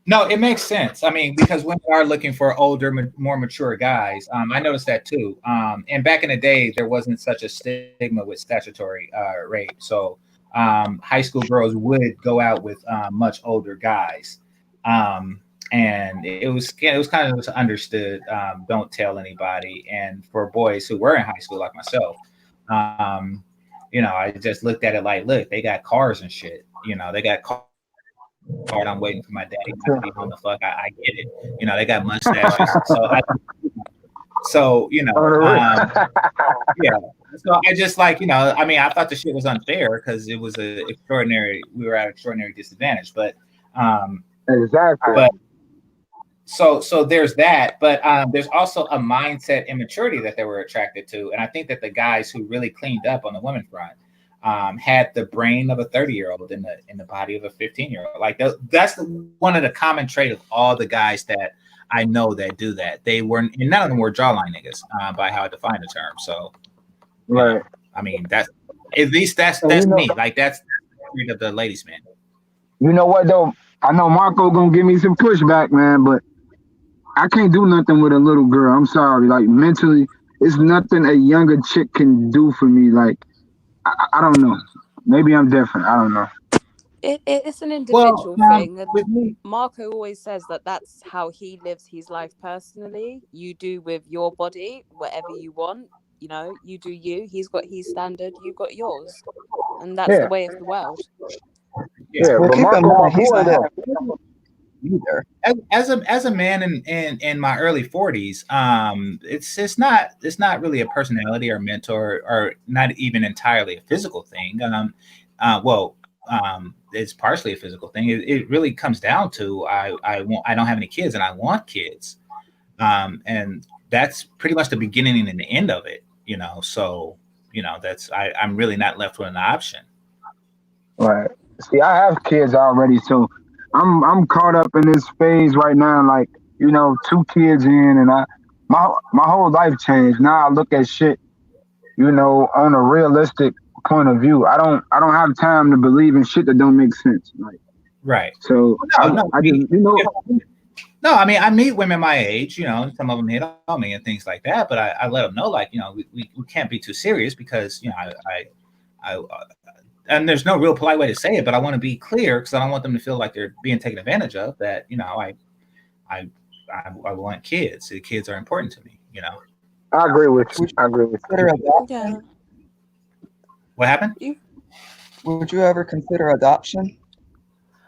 No, it makes sense. I mean, because women are looking for older, more mature guys. I noticed that too. And back in the day, there wasn't such a stigma with statutory rape. So high school girls would go out with much older guys. And it was kind of understood, don't tell anybody. And for boys who were in high school like myself, I just looked at it like, look, they got cars and shit. They got cars. I'm waiting for my daddy not to be home. The fuck, I get it. They got mustaches. Yeah. So I just I thought the shit was unfair because it was we were at extraordinary disadvantage. But exactly. But so there's that, but there's also a mindset immaturity that they were attracted to, and I think that the guys who really cleaned up on the women front had the brain of a 30-year-old in the body of a 15-year-old. Like that's one of the common trait of all the guys that I know that do that. They weren't, and none of them were jawline niggas by how I define the term. So, right. That's at least that's me. Like that's of the ladies' man. You know what though? I know Marco gonna give me some pushback, man, but I can't do nothing with a little girl. I'm sorry. Like mentally, it's nothing a younger chick can do for me. Like I don't know. Maybe I'm different. I don't know. It's an individual thing. And Marco always says that that's how he lives his life personally. You do with your body whatever you want. You do you. He's got his standard. You got yours, and that's the way of the world. Yeah, well, keep in mind he's not happy either. As a man in my early 40s, it's not really a personality or mentor or not even entirely a physical thing. It's partially a physical thing. It really comes down to I don't have any kids and I want kids, and that's pretty much the beginning and the end of it. So that's I'm really not left with an option. Right. See, I have kids already, so I'm caught up in this phase right now. Like 2 kids in, and my whole life changed. Now I look at shit, on a realistic point of view. I don't have time to believe in shit that don't make sense. Like, right. So No, I meet women my age. Some of them hit on me and things like that. But I let them know, like, we can't be too serious because I and there's no real polite way to say it, but I want to be clear because I don't want them to feel like they're being taken advantage of. That I want kids. The kids are important to me. I agree with you. Yeah. What happened? Would you ever consider adoption?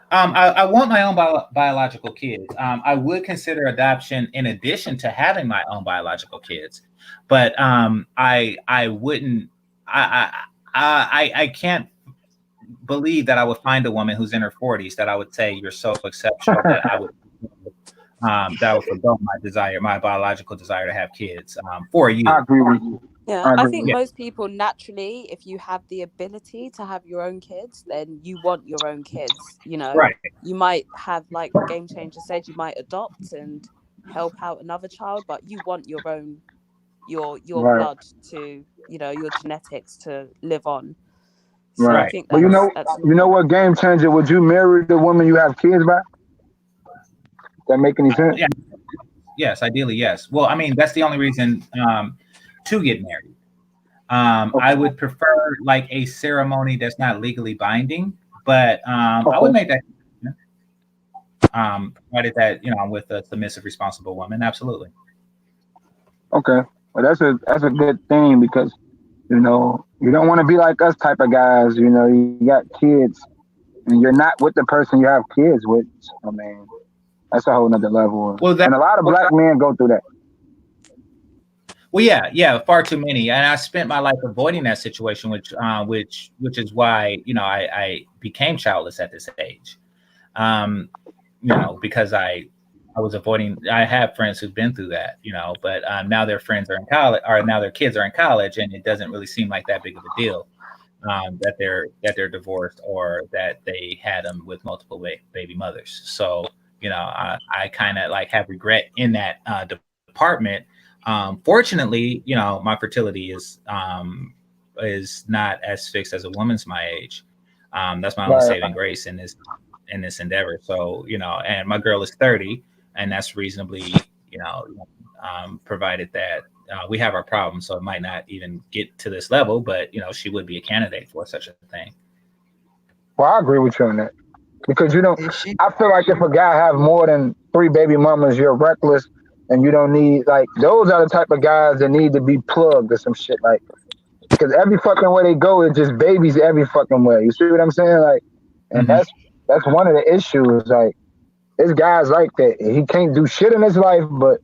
I want my own biological kids. I would consider adoption in addition to having my own biological kids, but I wouldn't. I can't believe that I would find a woman who's in her 40s that I would say you're so exceptional that I would forgo my biological desire to have kids for you. I agree with you. Yeah, I think most people naturally, if you have the ability to have your own kids, then you want your own kids. Right. You might have, like GameChanger said, you might adopt and help out another child, but you want your own, your blood to, your genetics to live on. So right. I think but you know what, GameChanger? Would you marry the woman you have kids by? Does that make any sense? Yeah. Yes, ideally, yes. Well, that's the only reason to get married. I would prefer like a ceremony that's not legally binding, but I would make that provided that I'm with a submissive, responsible woman. Absolutely. Okay, well that's a good thing because you don't want to be like us type of guys. You got kids and you're not with the person you have kids with. That's a whole nother level. Well, and a lot of black men go through that. Well, yeah, far too many, and I spent my life avoiding that situation, which is why I became childless at this age, because I was avoiding. I have friends who've been through that, but now their friends are in college, or now their kids are in college, and it doesn't really seem like that big of a deal that they're divorced or that they had them with multiple baby mothers. So I kind of like have regret in that department. Fortunately, my fertility is not as fixed as a woman's my age. That's my only saving grace in this endeavor. So, and my girl is 30, and that's reasonably, provided that we have our problems. So it might not even get to this level, but she would be a candidate for such a thing. Well, I agree with you on that. Because I feel like if a guy have more than 3 baby mamas, you're reckless, and you don't need those are the type of guys that need to be plugged or some shit. Like Because every fucking way they go, it just babies every fucking way. You see what I'm saying? Like, and Mhm. that's one of the issues. Like, this guy's like that. He can't do shit in his life, but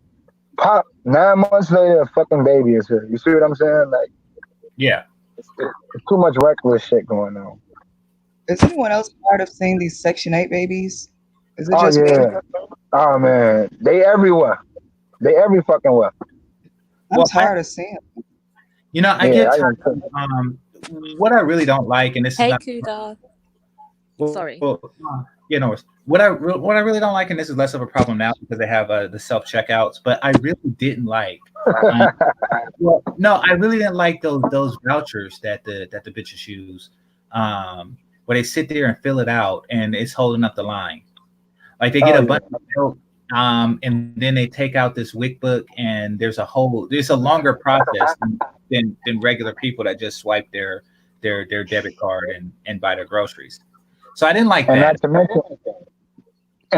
pop 9 months later, a fucking baby is here. You see what I'm saying? Like, Yeah. it's too much reckless shit going on. Is anyone else tired of seeing these Section 8 babies? Is it Oh just me? yeah. Oh man, they everywhere. They every fucking where. I'm Well, tired of seeing them. I Yeah, get I tired am too. what I really don't like, and this is Hey, not Kuda. Sorry. well, what I really don't like, and this is less of a problem now because they have the self checkouts, but I really didn't like. Um, well, no, I really didn't like those vouchers that the bitches use, where they sit there and fill it out, and it's holding up the line. Like they get Oh a yeah. bunch of milk, and then they take out this WIC book, and there's a longer process than regular people that just swipe their debit card and buy their groceries. So I didn't like And that.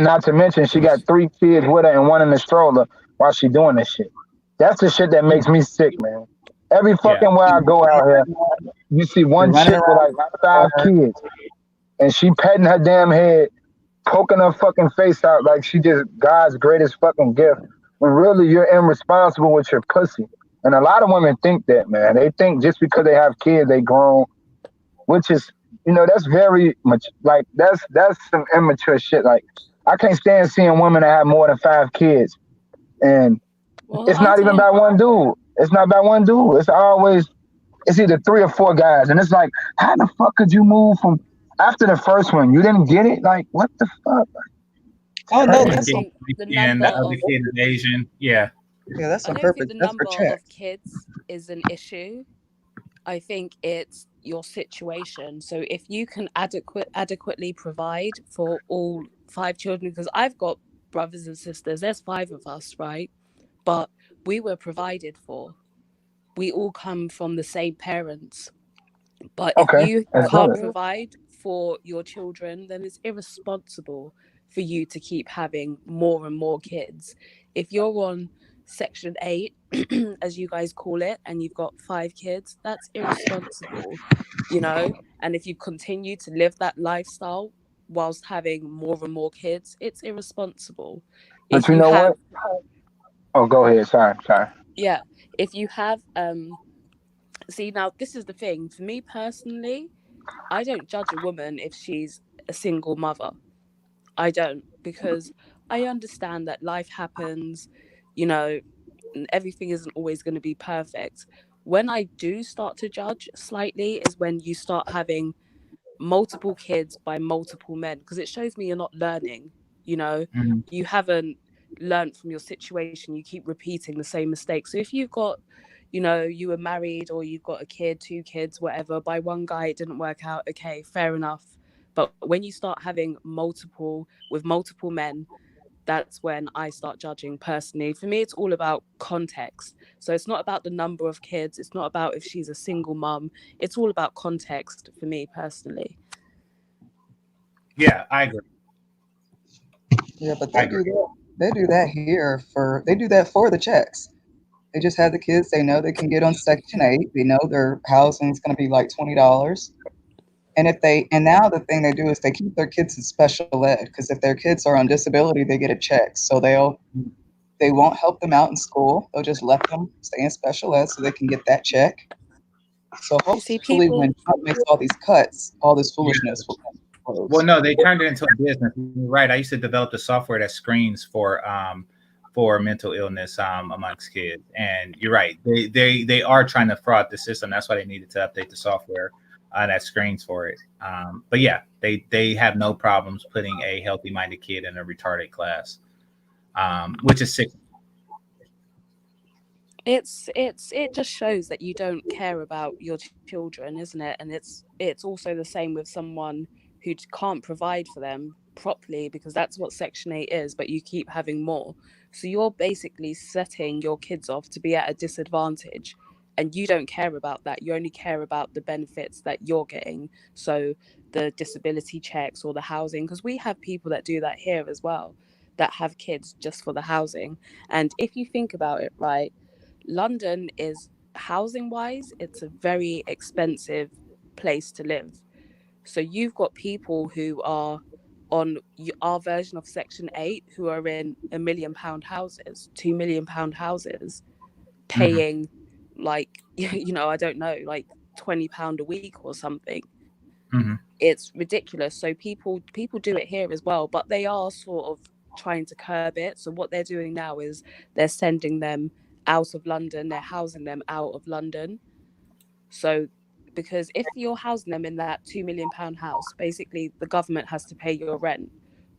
not to mention, she got 3 kids with her and one in the stroller while she doing this shit. That's the shit that makes me sick, man. Every Yeah. fucking where I go out here, you see They're one running chick with around like 5 kids, and she petting her damn head, poking her fucking face out like she just God's greatest fucking gift. When really you're irresponsible with your pussy. And a lot of women think that, man. They think just because they have kids, they grown, which is, that's very much like that's some immature shit. Like, I can't stand seeing women that have more than 5 kids, and Well, it's I not even don't. about one dude. It's not about one dude. It's either 3 or 4 guys, and it's like, how the fuck could you move from after the first one? You didn't get it? Like, what the fuck? Oh I no, don't that's Crazy. some think the And number the other of kid is Asian. Yeah. yeah, that's I some don't think purpose. the That's for number check. of kids is an issue. I think it's your situation. So if you can adequately provide for all 5 children, because I've got brothers and sisters, there's 5 of us, right? But we were provided for. We all come from the same parents. But if Okay, you that's can't good. provide for your children, then it's irresponsible for you to keep having more and more kids. If you're on Section 8, as you guys call it, and you've got 5 kids, that's irresponsible, you know? And if you continue to live that lifestyle whilst having more and more kids, it's irresponsible. But If you you know have, what? Oh, go ahead. Sorry. yeah, if you have, see, now this is the thing. For me personally, I don't judge a woman if she's a single mother. I don't, because I understand that life happens, you know, and everything isn't always going to be perfect. When I do start to judge slightly is when you start having multiple kids by multiple men, because it shows me you're not learning, you know, Mhm. you haven't learned from your situation, you keep repeating the same mistakes. So if you've got, you know, you were married or you've got a kid, 2 kids, whatever, by one guy it didn't work out, okay, fair enough. But when you start having multiple men, that's when I start judging personally. For me, it's all about context. So it's not about the number of kids. It's not about if she's a single mum. It's all about context for me personally. Yeah, I agree. Yeah, but I they agree. do that. They do that here they do that for the checks. They just have the kids. They know they can get on Section 8. They know their housing's going to be like $20. And now the thing they do is they keep their kids in special ed because if their kids are on disability, they get a check. So they won't help them out in school. They'll just let them stay in special ed so they can get that check. So You see, hopefully people, when Trump makes all these cuts, all this Yeah. foolishness will Well, close. no, they turned it into a business. You're right. I used to develop the software that screens for mental illness amongst kids, and you're right. They are trying to fraud the system. That's why they needed to update the software that screens for it. But yeah, they have no problems putting a healthy minded kid in a retarded class, which is sick. it just shows that you don't care about your children, isn't it? And it's also the same with someone who can't provide for them properly, because that's what Section 8 is, but you keep having more. So you're basically setting your kids off to be at a disadvantage, and you don't care about that. You only care about the benefits that you're getting. So the disability checks or the housing, because we have people that do that here as well, that have kids just for the housing. And if you think about it, right, London is housing wise, it's a very expensive place to live. So you've got people who are on our version of Section 8 who are in £1 million houses, £2 million houses, paying like, I don't know, like £20 a week or something. It's ridiculous. So people do it here as well, but they are sort of trying to curb it. So what they're doing now is they're sending them out of London, they're housing them out of London. So because if you're housing them in that £2 million house, basically the government has to pay your rent,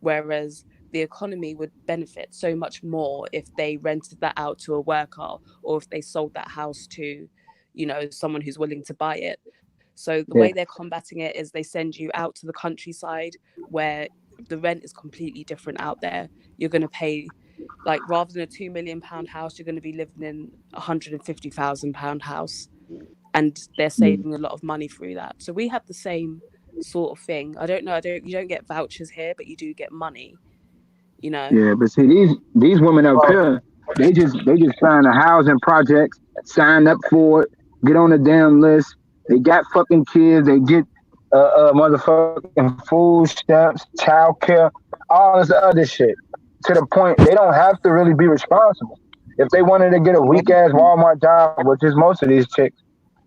whereas the economy would benefit so much more if they rented that out to a worker, or if they sold that house to, someone who's willing to buy it. So the way they're combating it is they send you out to the countryside where the rent is completely different out there. You're going to pay, like, rather than a £2 million house, you're going to be living in £150,000 house. And they're saving a lot of money through that. So we have the same sort of thing. I don't know. You don't get vouchers here, but you do get money. Yeah, but see, these women up here, they just find a housing projects, sign up for it, get on the damn list. They got fucking kids. They get motherfucking food stamps, childcare, all this other shit. To the point they don't have to really be responsible. If they wanted to get a weak ass Walmart job, which is most of these chicks,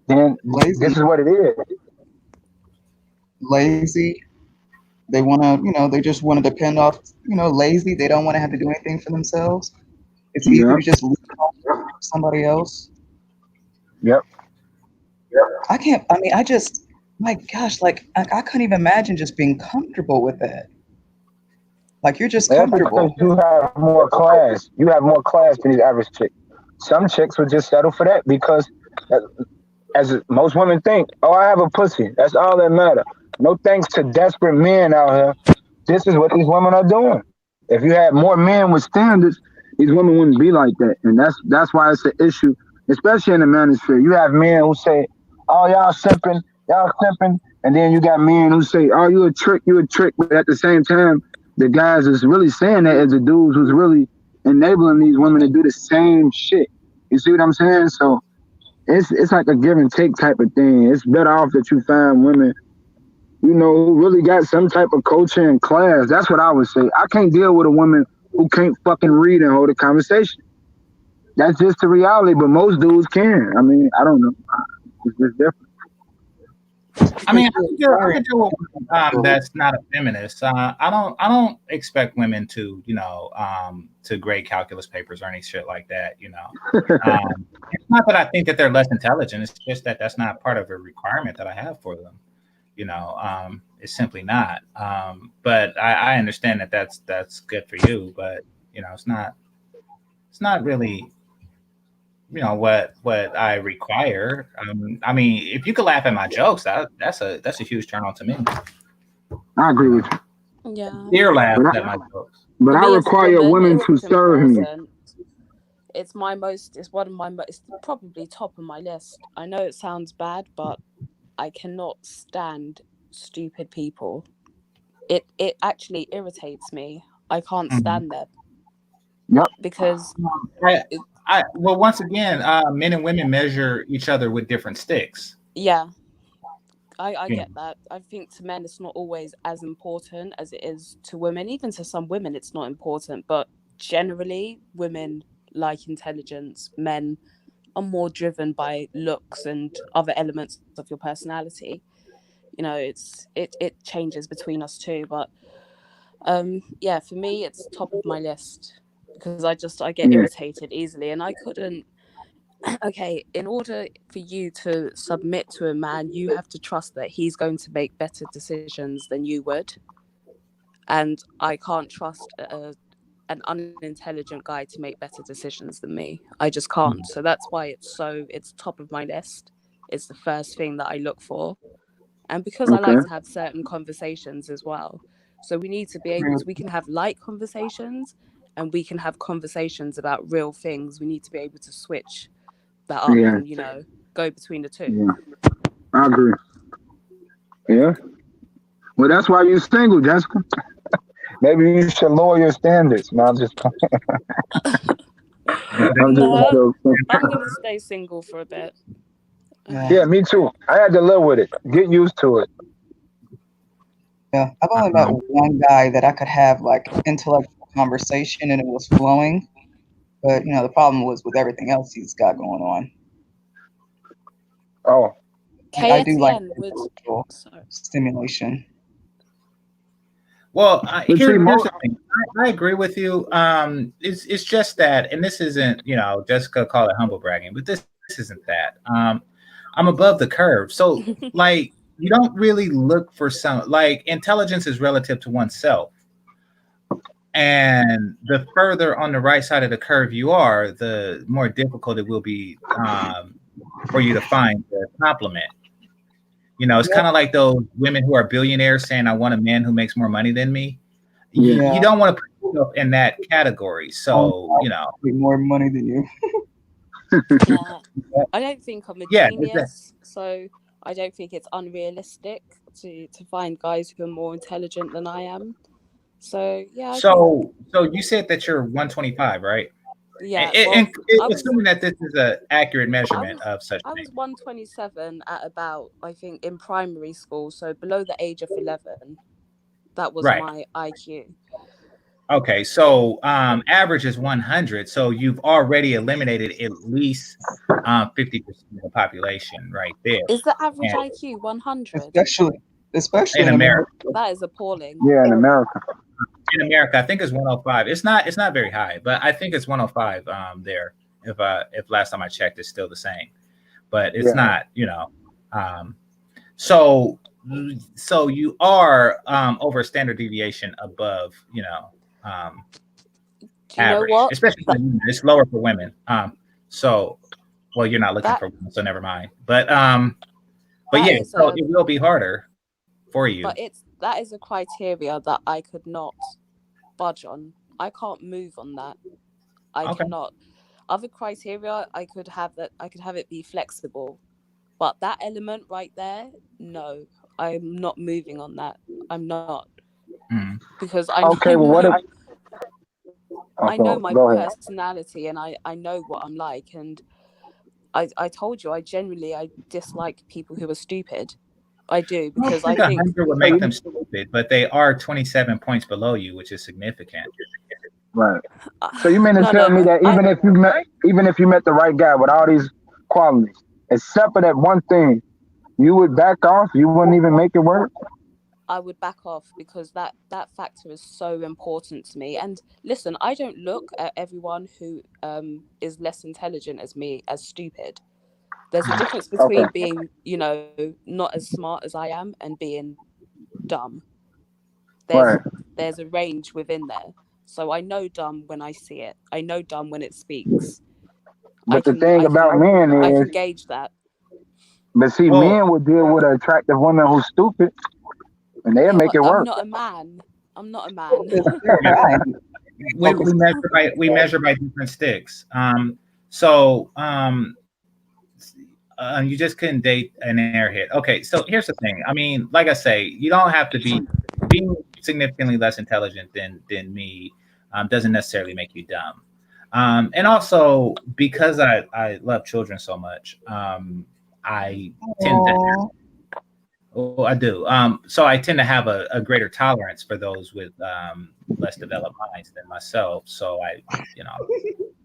then this is what it is. Lazy. They want to, they just want to depend off, lazy. They don't want to have to do anything for themselves. It's easier to just leave somebody else. Yep. My gosh, like, I couldn't even imagine just being comfortable with that. Like, you're just comfortable. Because you have more class. You have more class than the average chick. Some chicks would just settle for that because, as most women think, I have a pussy. That's all that matters. No thanks to desperate men out here. This is what these women are doing. If you had more men with standards, these women wouldn't be like that. And that's why it's an issue, especially in the manosphere. You have men who say, "Oh, y'all simping," and then you got men who say, "Oh, you a trick." But at the same time, the guys is really saying that as the dudes who's really enabling these women to do the same shit. You see what I'm saying? So it's like a give and take type of thing. It's better off that you find women, who really got some type of culture and class. That's what I would say. I can't deal with a woman who can't fucking read and hold a conversation. That's just the reality, but most dudes can. I mean, I don't know. It's just different. I mean, I can deal with that's not a feminist. I don't expect women to, to grade calculus papers or any shit like that. It's not that I think that they're less intelligent. It's just that that's not part of a requirement that I have for them. It's simply not. But I understand that that's good for you, but it's not really what I require. I mean, if you could laugh at my jokes, that's a huge turn on to me. I agree with you. Yeah. Dear laugh at my jokes. But I require women to serve me. It's it's probably top of my list. I know it sounds bad, but I cannot stand stupid people. It actually irritates me. I can't stand them. Yep. Because well, once again, men and women measure each other with different sticks. Yeah. I get that. I think to men it's not always as important as it is to women. Even to some women it's not important, but generally women like intelligence. Men are more driven by looks and other elements of your personality. It changes between us too, but yeah, for me it's top of my list because I get irritated easily, and I couldn't. Okay, in order for you to submit to a man, you have to trust that he's going to make better decisions than you would, and I can't trust an unintelligent guy to make better decisions than me. I just can't. So that's why it's top of my list. It's the first thing that I look for. And because I like to have certain conversations as well. So we need to be able to, we can have light conversations and we can have conversations about real things. We need to be able to switch that up and, go between the two. Yeah. I agree. Yeah. Well, that's why you're single, Jessica. Maybe you should lower your standards. No, I'm just I'm just joking. I'm gonna stay single for a bit. Yeah, me too. I had to live with it. Get used to it. Yeah, I've only met one guy that I could have like intellectual conversation and it was flowing, but you know the problem was with everything else he's got going on. Oh, I do like KTN would stimulation. Well, here's the thing. I agree with you. It's just that, and this isn't, Jessica called it humble bragging, but this isn't that. I'm above the curve. So, like, you don't really look for intelligence is relative to oneself. And the further on the right side of the curve you are, the more difficult it will be for you to find the compliment. It's kind of like those women who are billionaires saying, I want a man who makes more money than me. Yeah. You don't want to put yourself in that category. So, more money than you. I don't think I'm a genius, so I don't think it's unrealistic to find guys who are more intelligent than I am. So yeah. So you said that you're 125, right? Yeah. Assuming that this is an accurate measurement of such. I was 127 at about, I think, in primary school, so below the age of 11. That was my IQ. Okay, so average is 100. So you've already eliminated at least 50% of the population right there. Is the average IQ 100? Especially in America. That is appalling. Yeah, in America. In America, I think it's 105. It's not very high, but I think it's 105 there. If last time I checked, it's still the same, but it's not. So you are over standard deviation above. Average, especially for women. It's lower for women. Well, you're not looking for women, so never mind. But yeah, so it will be harder for you. But that is a criteria that I could not budge on. I can't move on that. I cannot. Other criteria, I could have it be flexible, but that element right there, no, I'm not moving on that. I'm not because I know my personality and I know what I'm like, and I told you I dislike people who are stupid. I do, because I think 100 would make them stupid, but they are 27 points below you, which is significant. Right. So you mean to tell me that even if you met the right guy with all these qualities, except for that one thing, you would back off? You wouldn't even make it work? I would back off because that factor is so important to me. And listen, I don't look at everyone who is less intelligent as me as stupid. There's a difference between being, not as smart as I am and being dumb. There's a range within there. So I know dumb when I see it. I know dumb when it speaks. But the thing about men is, I can gauge that. But see, men will deal with an attractive woman who's stupid, and they'll make it work. I'm not a man. we measure by different sticks. You just couldn't date an airhead. Okay, so here's the thing. I mean, like I say, you don't have to be being significantly less intelligent than me. Doesn't necessarily make you dumb. And also because I love children so much, I tend to. Oh, I do. So I tend to have a greater tolerance for those with less developed minds than myself. So this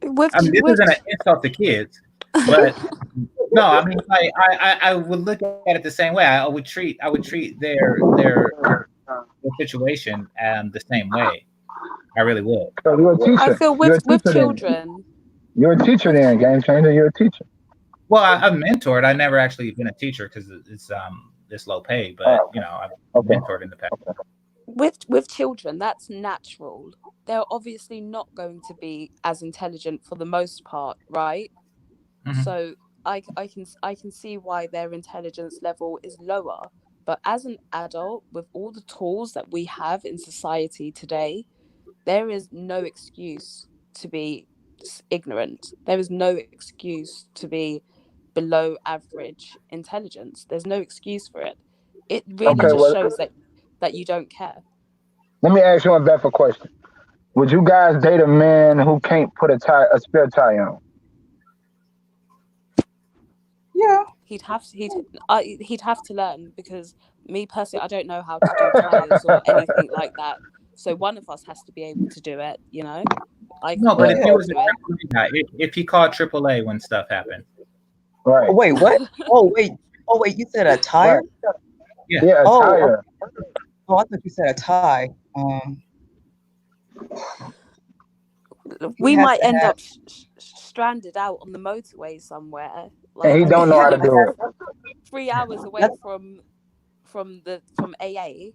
isn't an insult to kids, but no, I mean, I would look at it the same way. I would treat their situation the same way. I really would. So you're a teacher. I feel with children. You're a teacher then, GameChanger. You're a teacher. Well, I've mentored. I've never actually been a teacher because it's low pay, but I've mentored in the past. With children, that's natural. They're obviously not going to be as intelligent for the most part, right? Mm-hmm. So I can see why their intelligence level is lower. But as an adult, with all the tools that we have in society today, there is no excuse to be ignorant. There is no excuse to be below average intelligence. There's no excuse for it. It really shows that you don't care. Let me ask you a better question. Would you guys date a man who can't put a spare tire on? Yeah. He'd have to learn, because me personally, I don't know how to do tires or anything like that. So one of us has to be able to do it. I No, can but learn if how he to was a do it. AAA guy, if he called AAA when stuff happened, Right. Wait, what? Oh wait, you said a tire? Right. yeah, Yeah, a Oh, tire. oh, I thought you said a tie. We He has might to end have. up stranded out on the motorway somewhere, And like he don't know how to do it. 3 hours away That's, from AA.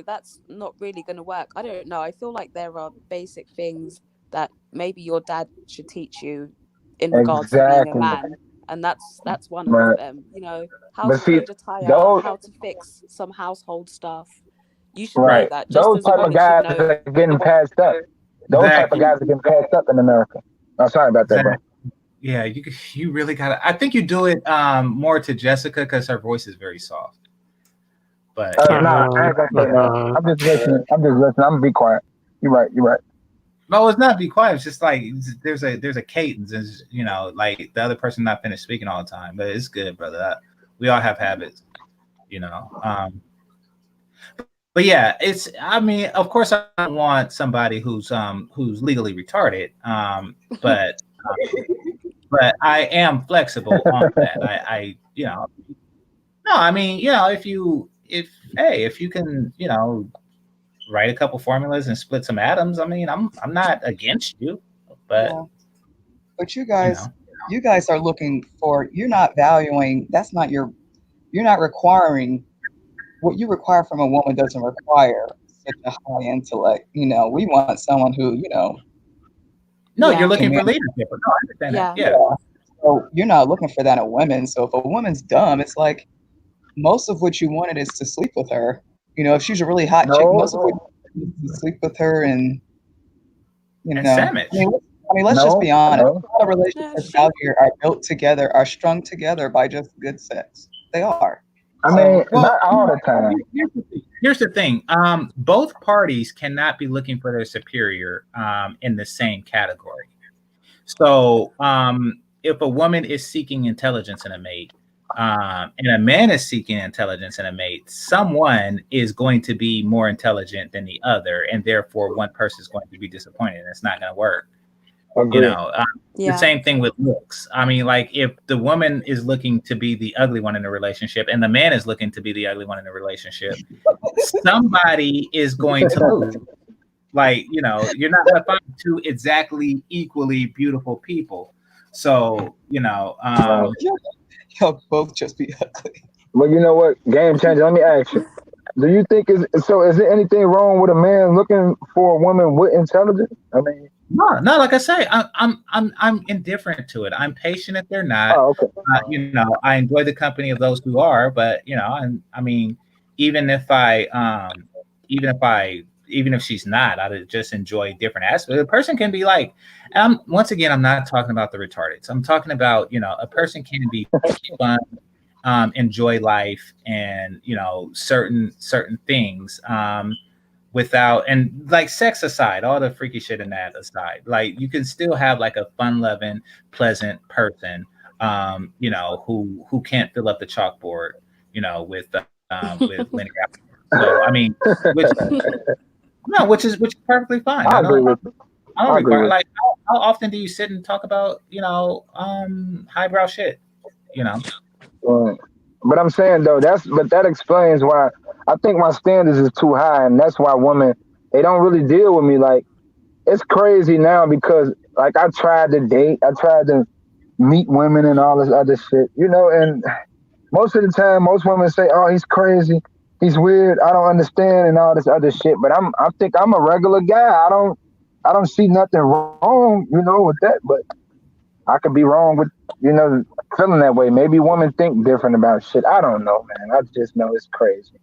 That's not really going to work. I don't know. I feel like there are basic things that maybe your dad should teach you in regards to being a Exactly. man, and that's one of Right. them. How But to see, change a tire, those how to fix some household stuff. You should know right. that, just Those as a type of woman should guys know. are getting passed up. Those type of exactly, guys are getting passed up in America. I'm sorry about that, bro. exactly. Yeah, you really gotta. I think you do it more to Jessica because her voice is very soft. But Nah, I ain't gonna say that. I'm just listening. I'm gonna be quiet. You're right. You're right. No, it's not be quiet. It's just like there's a cadence, and like the other person not finished speaking all the time. But it's good, brother. We all have habits, you know. But yeah, it's. I mean, of course, I don't want somebody who's legally retarded. But I am flexible on that. I no, I mean, if you can, write a couple formulas and split some atoms, I mean, I'm not against you, but yeah. But you know, you guys are looking for. You're not valuing. That's not your. You're not requiring. What you require from a woman doesn't require such a high intellect. We want someone who no, you're Yeah, looking can for manage. leadership. No, I understand that. yeah. Yeah, So you're not looking for that in a woman. So if a woman's dumb, it's like most of what you wanted is to sleep with her. If she's a really hot chick, most of what No, you wanted is to sleep with her, and and sandwich. let's just be honest. no. A lot of No, relationships out here are built together, are strung together by just good sex. They are. I mean, So Well, not all the time. here's the thing. Both parties cannot be looking for their superior in the same category. So, if a woman is seeking intelligence in a mate, and a man is seeking intelligence in a mate, someone is going to be more intelligent than the other, and therefore one person is going to be disappointed. And it's not going to work. Agree. The yeah, same thing with looks. I mean, like if the woman is looking to be the ugly one in the relationship, and the man is looking to be the ugly one in the relationship, somebody is going to lose. Like, you're not going to find two exactly equally beautiful people. So, Right. y'all both just be ugly. But you know what? Game changer. Let me ask you. Do you think is there anything wrong with a man looking for a woman with intelligence? I mean, no, like I say, I'm indifferent to it. I'm patient if they're not. oh, okay. I enjoy the company of those who are, but I mean, even if even if she's not, I just enjoy different aspects. The person can be like, once again, I'm not talking about the retardeds. I'm talking about, a person can be fun, enjoy life, and certain things, without, and like sex aside, all the freaky shit in that aside, like you can still have like a fun loving, pleasant person, who can't fill up the chalkboard, with linear. So I mean, which is perfectly fine. I agree with you. I don't I agree require, with like, how often do you sit and talk about highbrow shit? you. But I'm saying though, that explains why I think my standards is too high, and that's why women they don't really deal with me. Like it's crazy now because like I tried to date, I tried to meet women and all this other shit, and most of the time, most women say, "Oh, he's crazy, he's weird, I don't understand," and all this other shit. But I think I'm a regular guy. I don't see nothing wrong, with that. But I could be wrong with, feeling that way. Maybe women think different about shit. I don't know, man. I just know it's crazy.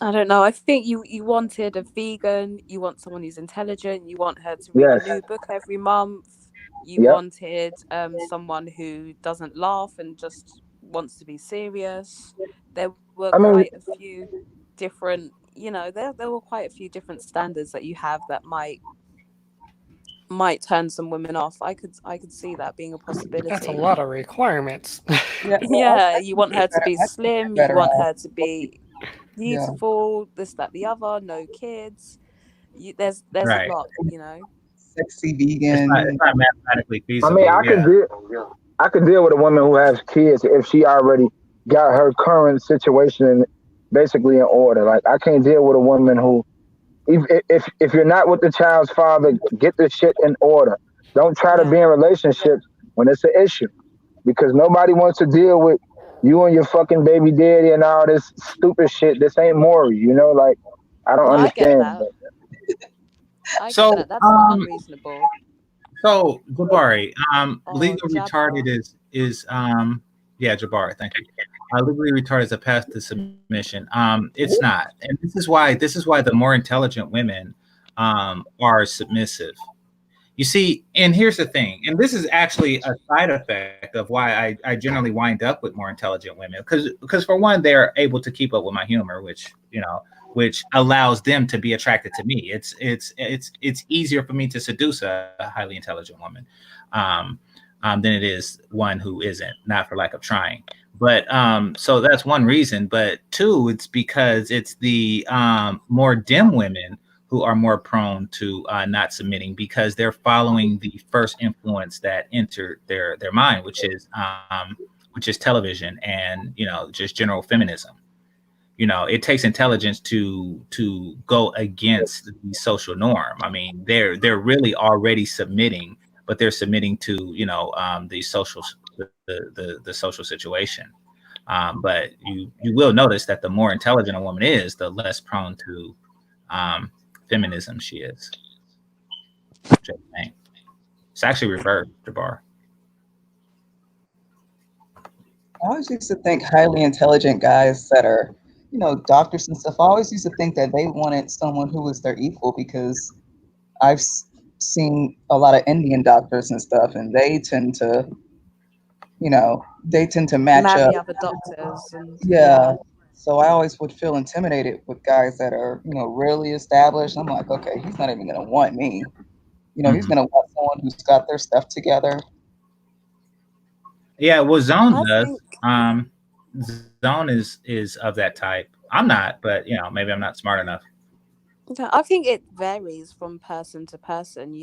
I don't know. I think you wanted a vegan. You want someone who's intelligent. You want her to read Yes. a new book every month. You Yep. wanted someone who doesn't laugh and just wants to be serious. There were I mean, quite a few different, you know, there were quite a few different standards that you have that might turn some women off. I could see that being a possibility. That's a lot of requirements. Yeah, you want her to be slim, you want her to be Yeah. beautiful, this, that, the other, no kids. There's Right. a lot, you know. Sexy It's vegan. not mathematically I mean, feasible. I could deal with a woman who has kids if she already got her current situation basically in order. Like I can't deal with a woman who, if you're not with the child's father, get the shit in order. Don't try to be in relationships when it's an issue, because nobody wants to deal with you and your fucking baby daddy and all this stupid shit. This ain't Maury, you know. Like I don't No, I get understand. that. I So, get that. That's not unreasonable. So Jabari, legal Jabbar. retarded is yeah, Jabari, thank you. Legally retarded is a path to submission. It's not, and this is why the more intelligent women are submissive. You see, and here's the thing, and this is actually a side effect of why I generally wind up with more intelligent women, because for one, they're able to keep up with my humor, which allows them to be attracted to me. It's easier for me to seduce a highly intelligent woman than it is one who isn't, not for lack of trying. But so that's one reason. But two, it's because it's the more dim women who are more prone to not submitting, because they're following the first influence that entered their mind, which is television and just general feminism. It takes intelligence to go against the social norm. I mean, they're really already submitting, but they're submitting to the social situation. But you will notice that the more intelligent a woman is, the less prone to feminism she is. It's actually reversed, Jabbar. I always used to think highly intelligent guys that are, doctors and stuff, I always used to think that they wanted someone who was their equal, because I've seen a lot of Indian doctors and stuff, and they tend to match Marry up. other doctors and Yeah. So I always would feel intimidated with guys that are, really established. I'm like, okay, he's not even going to want me. He's going to want someone who's got their stuff together. Yeah, well, Zone does. Zone is of that type. I'm not, but maybe I'm not smart enough. I think it varies from person to person.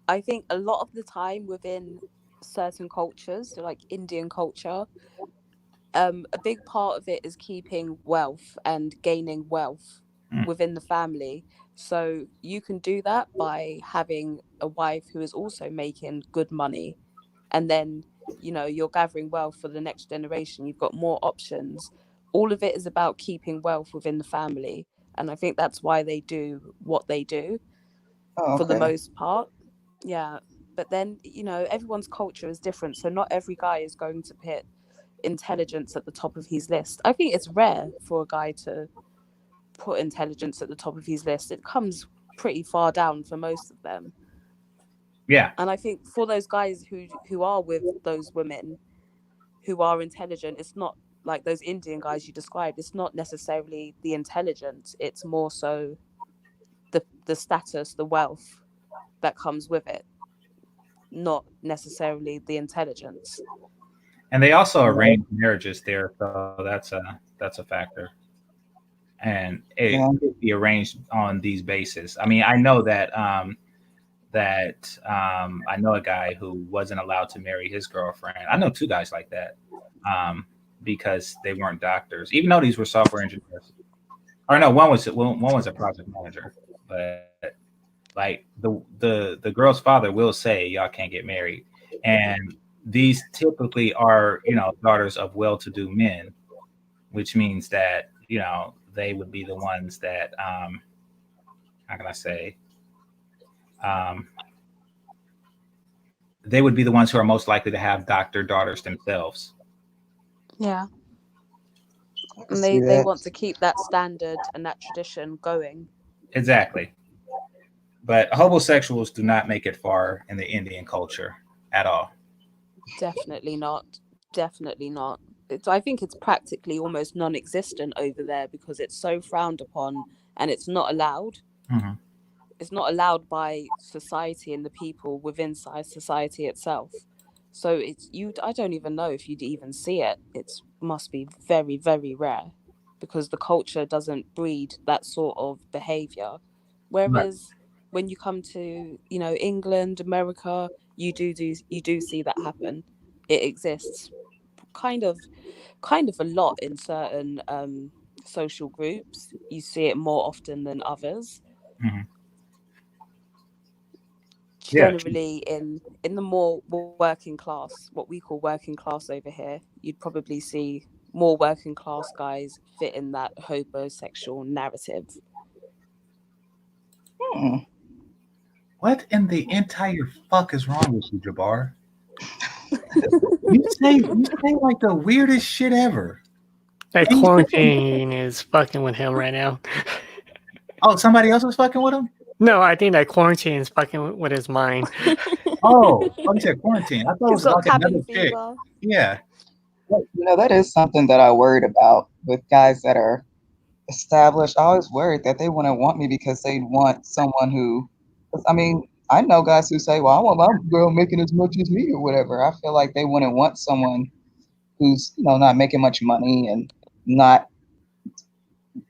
I think a lot of the time within certain cultures, so like Indian culture, a big part of it is keeping wealth and gaining wealth within the family. So you can do that by having a wife who is also making good money, and then you're gathering wealth for the next generation. You've got more options. All of it is about keeping wealth within the family, and I think that's why they do what they do for the most part. Yeah, but then everyone's culture is different, so not every guy is going to put intelligence at the top of his list. I think it's rare for a guy to put intelligence at the top of his list. It comes pretty far down for most of them. Yeah. And I think for those guys who are with those women who are intelligent, it's not like those Indian guys you described. It's not necessarily the intelligence. It's more so the status, the wealth that comes with it, not necessarily the intelligence. And they also arrange marriages there, so that's a factor. And it could be arranged on these bases. I mean, I know that I know a guy who wasn't allowed to marry his girlfriend. I know two guys like that because they weren't doctors, even though these were software engineers. Or no, one was a project manager, but like the girl's father will say y'all can't get married, and these typically are daughters of well-to-do men, which means that they would be the ones that how can I say they would be the ones who are most likely to have doctor daughters themselves. Yeah. And they want to keep that standard and that tradition going. Exactly. But homosexuals do not make it far in the Indian culture at all. Definitely not. Definitely not. I think it's practically almost non-existent over there because it's so frowned upon and it's not allowed. Mm-hmm. It's not allowed by society and the people within society itself. So it's I don't even know if you'd even see it. It must be very, very rare because the culture doesn't breed that sort of behavior. Right. Whereas when you come to, England, America, you do see that happen. It exists kind of a lot in certain social groups. You see it more often than others. Mm-hmm. Yeah. Generally in the more working class, what we call working class over here, you'd probably see more working class guys fit in that homosexual narrative. What in the entire fuck is wrong with you, Jabbar? you say like the weirdest shit ever. That quarantine is fucking with him right now. Oh, somebody else was fucking with him? No, I think that quarantine is fucking with his mind. Oh, you said quarantine. I thought it was like another chick. Yeah. Well, that is something that I worried about with guys that are established. I always worried that they wouldn't want me because they'd want someone who, I mean, I know guys who say, well, I want my girl making as much as me or whatever. I feel like they wouldn't want someone who's, not making much money and not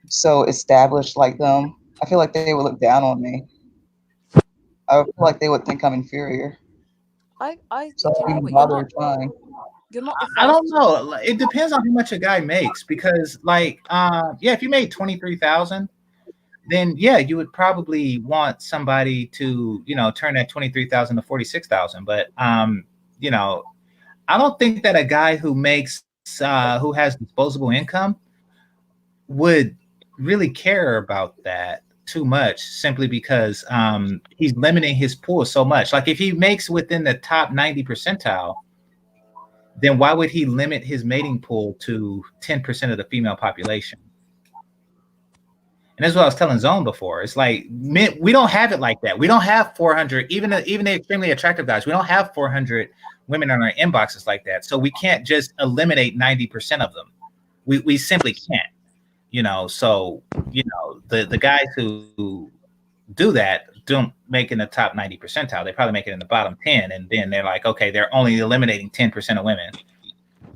so established like them. I feel like they would look down on me. I feel like they would think I'm inferior. So you're not I don't know. It depends on how much a guy makes because, if you made 23,000, then yeah, you would probably want somebody to, turn that 23,000 to 46,000. But I don't think that a guy who makes who has disposable income would really care about that too much, simply because he's limiting his pool so much. Like if he makes within the top 90 percentile, then why would he limit his mating pool to 10% of the female population? And that's what I was telling Zone before. It's like we don't have it like that. We don't have 400, even the extremely attractive guys. We don't have 400 women on our inboxes like that. So we can't just eliminate 90% of them. We simply can't. So the guys who do that don't make in the top 90 percentile. They probably make it in the bottom 10, and then they're like, okay, they're only eliminating 10% of women.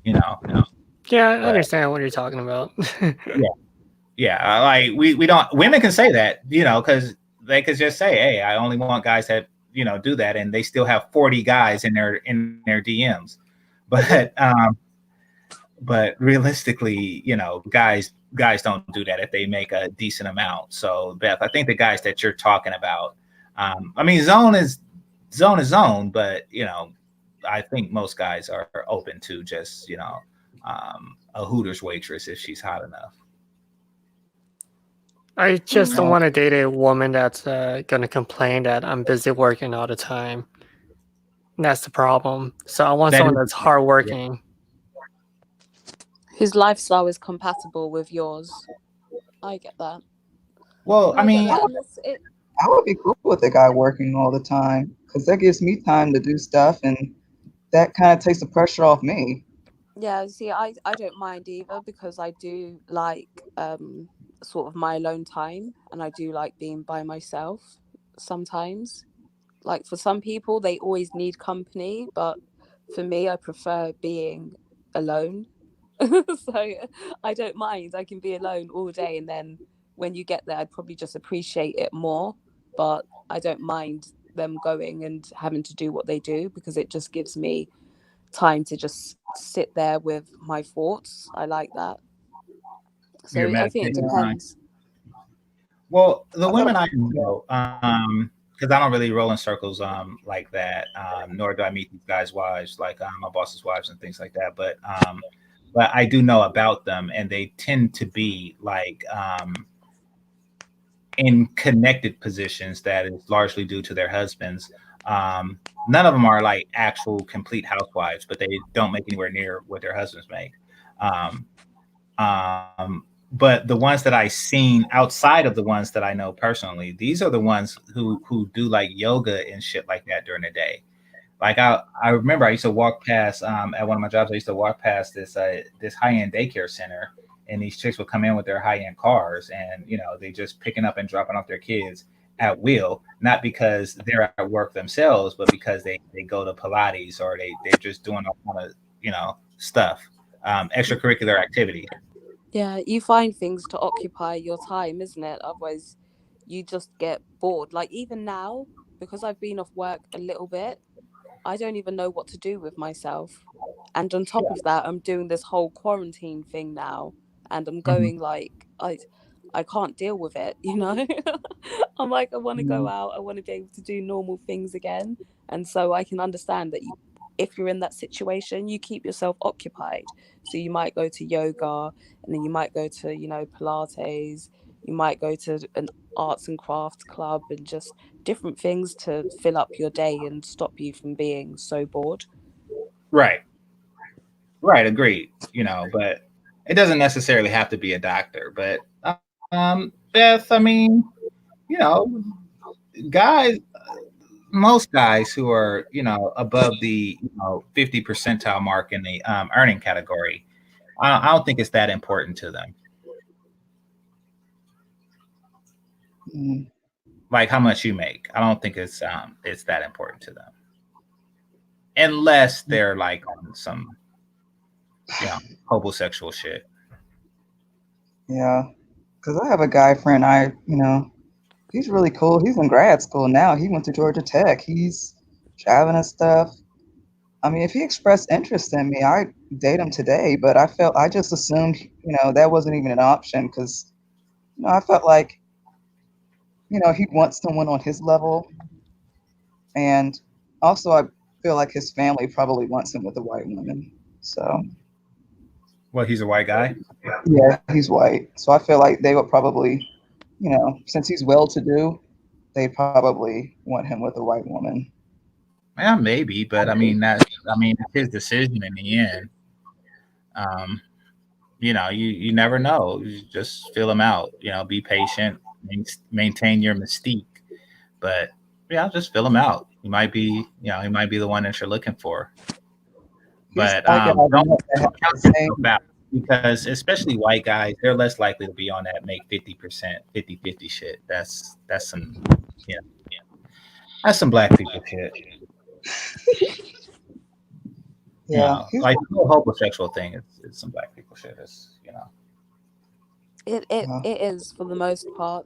Yeah, I understand what you're talking about. Yeah. Like we don't. Women can say that, because they could just say, hey, I only want guys that do that, and they still have 40 guys in their DMs. But realistically, guys don't do that if they make a decent amount. So Beth, I think the guys that you're talking about, Zone is zone, but I think most guys are open to just a Hooters waitress if she's hot enough. I just don't want to date a woman that's going to complain that I'm busy working all the time. And that's the problem. So I want someone that's hardworking. Yeah. Whose lifestyle is compatible with yours. I get that. Well, I would be cool with a guy working all the time because that gives me time to do stuff, and that kind of takes the pressure off me. Yeah, see, I don't mind either because I do like sort of my alone time, and I do like being by myself sometimes. Like for some people, they always need company, but for me, I prefer being alone. So I don't mind. I can be alone all day, and then when you get there, I'd probably just appreciate it more. But I don't mind them going and having to do what they do because it just gives me time to just sit there with my thoughts. I like that. So I think it depends. Well, the women I know, because I don't really roll in circles like that, nor do I meet these guys' wives, like my boss's wives and things like that. But I do know about them, and they tend to be like in connected positions that is largely due to their husbands. None of them are like actual complete housewives, but they don't make anywhere near what their husbands make. But the ones that I've seen outside of the ones that I know personally, these are the ones who do like yoga and shit like that during the day. Like I remember I used to walk past at one of my jobs. I used to walk past this high end daycare center, and these chicks would come in with their high end cars, and they just picking up and dropping off their kids at will, not because they're at work themselves, but because they go to Pilates or they're just doing all kind of stuff, extracurricular activity. Yeah, you find things to occupy your time, isn't it? Otherwise, you just get bored. Like even now, because I've been off work a little bit, I don't even know what to do with myself. And on top of that, I'm doing this whole quarantine thing now, and I'm Mhm. going like I can't deal with it, you know? I'm like I want to go out, I want to be able to do normal things again. And so I can understand that if you're in that situation, you keep yourself occupied. So you might go to yoga, and then you might go to, Pilates, you might go to an arts and crafts club, and just different things to fill up your day and stop you from being so bored. Right. Right. Agreed. But it doesn't necessarily have to be a doctor. But Beth, I mean, you know, guys, most guys who are above the 50 percentile mark in the earning category, I don't think it's that important to them. Mm. Like how much you make, I don't think it's that important to them, unless they're like on some homosexual shit. Yeah, because I have a guy friend. He's really cool. He's in grad school now. He went to Georgia Tech. He's traveling and stuff. I mean, if he expressed interest in me, I'd date him today. But I just assumed, that wasn't even an option because, I felt like, he'd want someone on his level. And also, I feel like his family probably wants him with a white woman. So, Well, he's a white guy. yeah, he's white. So I feel like they would probably, since he's well-to-do, they probably want him with a white woman. Yeah, maybe, but I mean, it's his decision in the end. Um, you never know. You just fill them out. Be patient, maintain your mystique, but just fill them out. He might be the one that you're looking for. He's But like don't count the yourself same. out, because especially white guys, they're less likely to be on that make 50%, 50-50 shit. That's some yeah, that's some black people shit. Yeah, Like the whole homosexual thing is some black people shit. It is for the most part.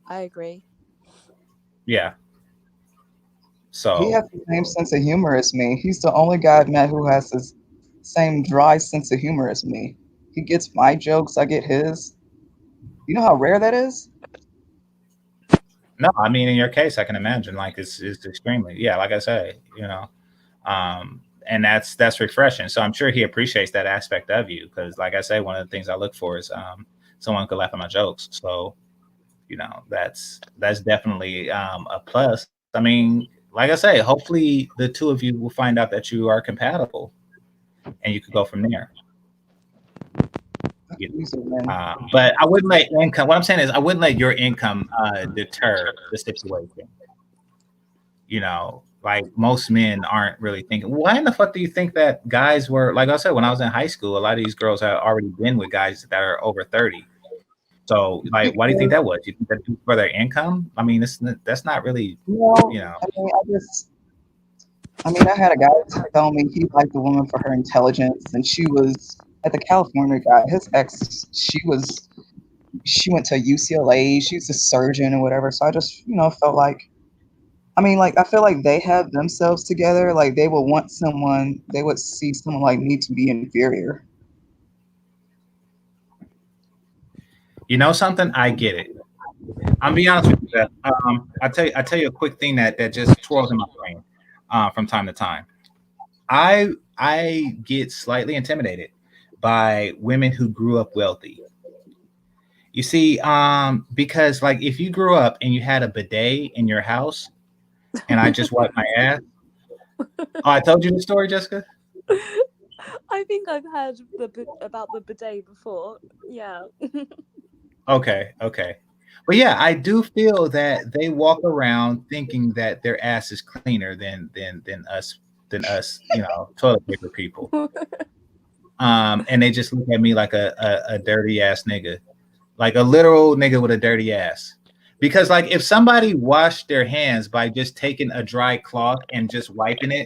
I agree. Yeah. He So has the same sense of humor as me. He's the only guy I've met who has the same dry sense of humor as me. He gets my jokes, I get his. You know how rare that is? no, I mean, in your case, I can imagine like it's extremely, like I say, and that's refreshing. So I'm sure he appreciates that aspect of you, because like I say, one of the things I look for is someone who could laugh at my jokes. So that's definitely a plus. I mean, like I say, hopefully the two of you will find out that you are compatible, and you could go from there. But I wouldn't let income. What I'm saying is, I wouldn't let your income deter the situation. Like most men aren't really thinking. Why in the fuck do you think that guys were, like I said, when I was in high school, a lot of these girls had already been with guys that are over 30. So, like, why do you think that was? You think that for their income? I mean, that's not really, I had a guy tell me he liked the woman for her intelligence, and she was at the California guy. His ex, she went to UCLA. She's a surgeon or whatever. So I just, felt like, I feel like they have themselves together. Like they would want someone, they would see someone like me to be inferior. You know something? I get it. I'm be honest with you. I tell you a quick thing that just twirls in my brain from time to time. I get slightly intimidated by women who grew up wealthy. You see, because like if you grew up and you had a bidet in your house, and I just wiped my ass. Oh, I told you the story, Jessica. I think I've heard about the bidet before. Yeah. Okay. But yeah, I do feel that they walk around thinking that their ass is cleaner than us, toilet paper people. And they just look at me like a dirty ass nigga, like a literal nigga with a dirty ass. Because like if somebody washed their hands by just taking a dry cloth and just wiping it,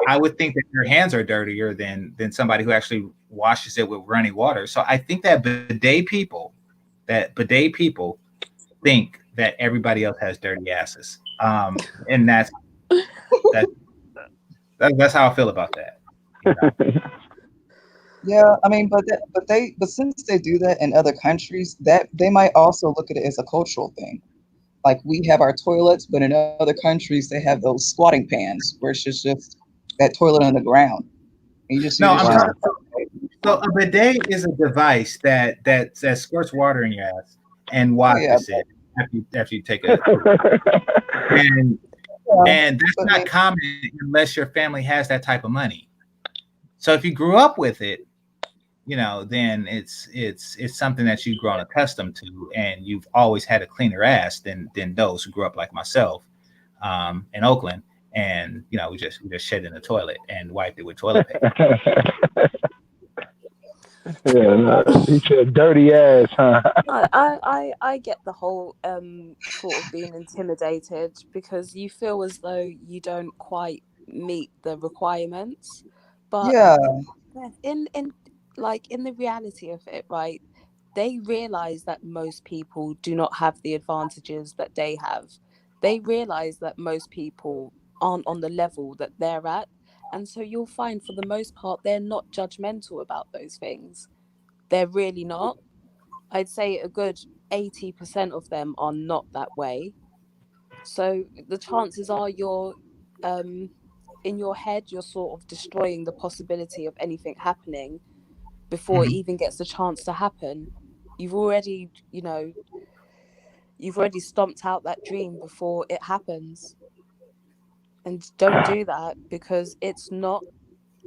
I would think that their hands are dirtier than somebody who actually washes it with running water. So I think that bidet people think that everybody else has dirty asses. And that's how I feel about that. You know? Yeah, I mean, but since they do that in other countries, that they might also look at it as a cultural thing. Like we have our toilets, but in other countries they have those squatting pans where it's just that toilet on the ground. And you just No, use I'm your talking. So a bidet is a device that squirts water in your ass and washes it after you take a and that's not common unless your family has that type of money. So if you grew up with it, then it's something that you've grown accustomed to, and you've always had a cleaner ass than those who grew up like myself in Oakland, and we just shit in the toilet and wiped it with toilet paper. Yeah, he said dirty ass, huh? I get the whole thought of being intimidated because you feel as though you don't quite meet the requirements, but in the reality of it, right? They realize that most people do not have the advantages that they have. They realize that most people aren't on the level that they're at, and so you'll find for the most part they're not judgmental about those things. They're really not. I'd say a good 80% of them are not that way. So the chances are in your head, you're sort of destroying the possibility of anything happening before it even gets the chance to happen. You've already, stomped out that dream before it happens. And don't do that because it's not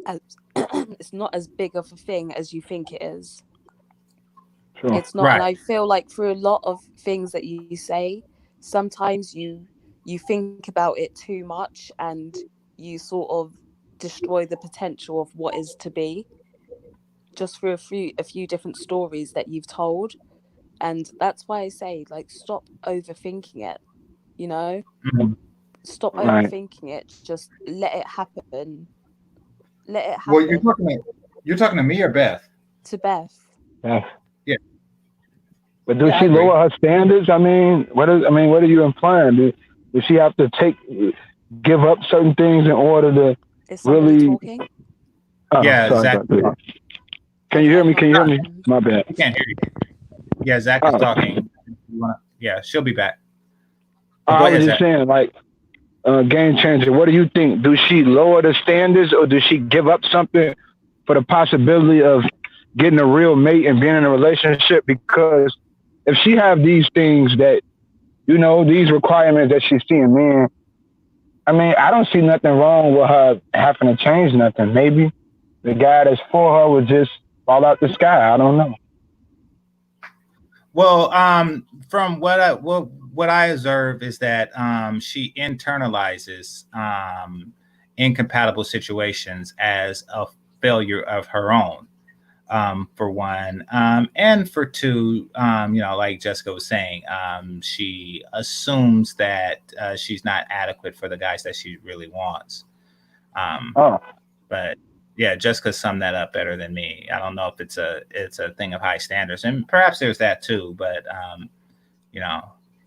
as it's not as big of a thing as you think it is. Sure. It's not, and I feel like through a lot of things that you say, sometimes you think about it too much and you sort of destroy the potential of what is to be just through a few different stories that you've told. And that's why I say, like, stop overthinking it, stop overthinking it, just let it happen. Let it happen. Well, you're talking to me or Beth? To Beth. Yeah. Yeah. But does she lower her standards? I mean, what are you implying? Does she have to give up certain things in order to really talking? Yeah, sorry Zach. about that. Can you hear me? Can you hear me? My bad. I can't hear you. Yeah, Zach is talking. Yeah, she'll be back. I was just saying, like, GameChanger, what do you think? Do she lower the standards or does she give up something for the possibility of getting a real mate and being in a relationship? Because if she have these things that, these requirements that she's seeing men, I mean, I don't see nothing wrong with her having to change nothing. Maybe the guy that's for her would just fall out the sky. I don't know. Well, from what I observe is that she internalizes incompatible situations as a failure of her own, for one, and for two, like Jessica was saying, she assumes that she's not adequate for the guys that she really wants. But yeah, Jessica summed that up better than me. I don't know if it's a thing of high standards, and perhaps there's that too. But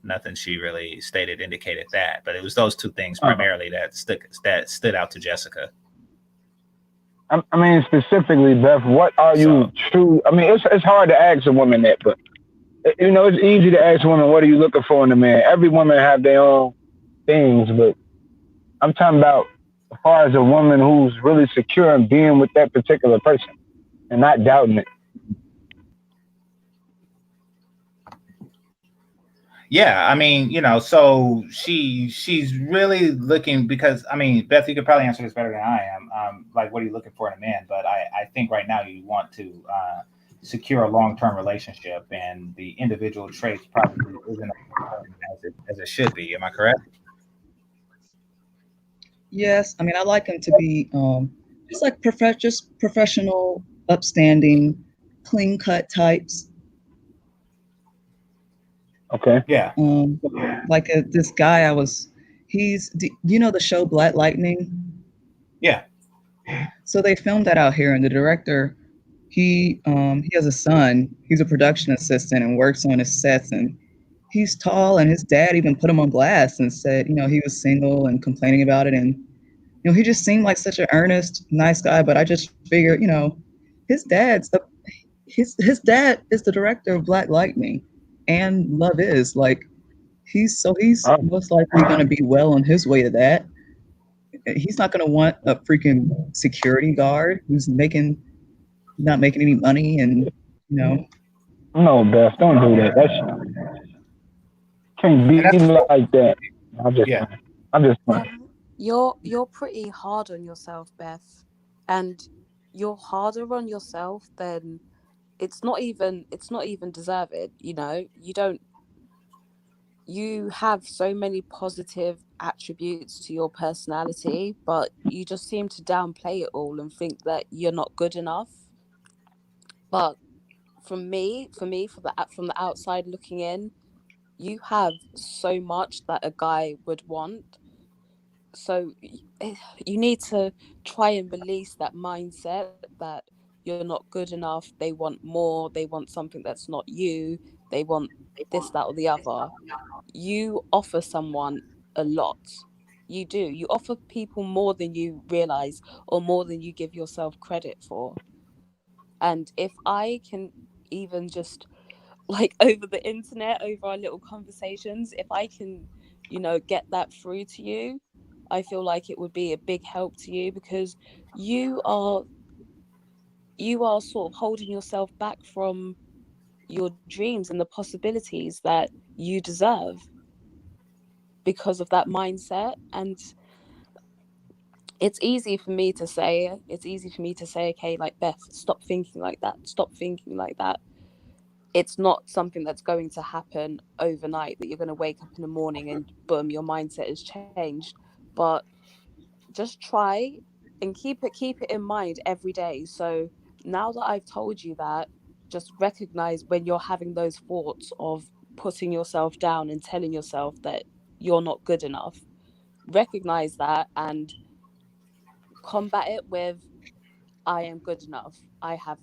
nothing she really stated indicated that. But it was those two things primarily that stood out to Jessica. I mean, specifically, Beth, what are you true? I mean, it's hard to ask a woman that, but it's easy to ask a woman, what are you looking for in a man? Every woman have their own things, but I'm talking about as far as a woman who's really secure in being with that particular person and not doubting it. Yeah, I mean, so she's really looking, because I mean, Beth, you could probably answer this better than I am. Like, what are you looking for in a man? But I think right now you want to secure a long-term relationship, and the individual traits probably isn't as it should be. Am I correct? Yes, I mean I like him to be just like just professional, upstanding, clean cut types. Okay. Yeah. Like this guy you know the show Black Lightning? Yeah. So they filmed that out here, and the director, he has a son. He's a production assistant and works on his sets, and he's tall, and his dad even put him on blast and said, you know, he was single and complaining about it, and you know, he just seemed like such an earnest, nice guy. But I just figured, you know, his dad's the his dad is the director of Black Lightning and Love Is. Like he's most likely going to be well on his way to that. He's not going to want a freaking security guard who's not making any money, and you know. No, Beth, don't do that. That's can't be like that. I'm just yeah. I'm just playing. You're pretty hard on yourself, Beth, and you're harder on yourself than it's not even deserved. You know, you have so many positive attributes to your personality, but you just seem to downplay it all and think that you're not good enough. But from the outside looking in, you have so much that a guy would want. So you need to try and release that mindset that you're not good enough. They want more. They want something that's not you. They want this, that, or the other. You offer someone a lot. You do. You offer people more than you realize or more than you give yourself credit for. And if I can even just like over the internet, over our little conversations, if I can, you know, get that through to you, I feel like it would be a big help to you, because you are sort of holding yourself back from your dreams and the possibilities that you deserve because of that mindset. And it's easy for me to say, okay, like, Beth, stop thinking like that, stop thinking like that. It's not something that's going to happen overnight, that you're going to wake up in the morning and boom, your mindset has changed. But just try and keep it in mind every day. So now that I've told you that, just recognize when you're having those thoughts of putting yourself down and telling yourself that you're not good enough. Recognize that and combat it with, I am good enough. I have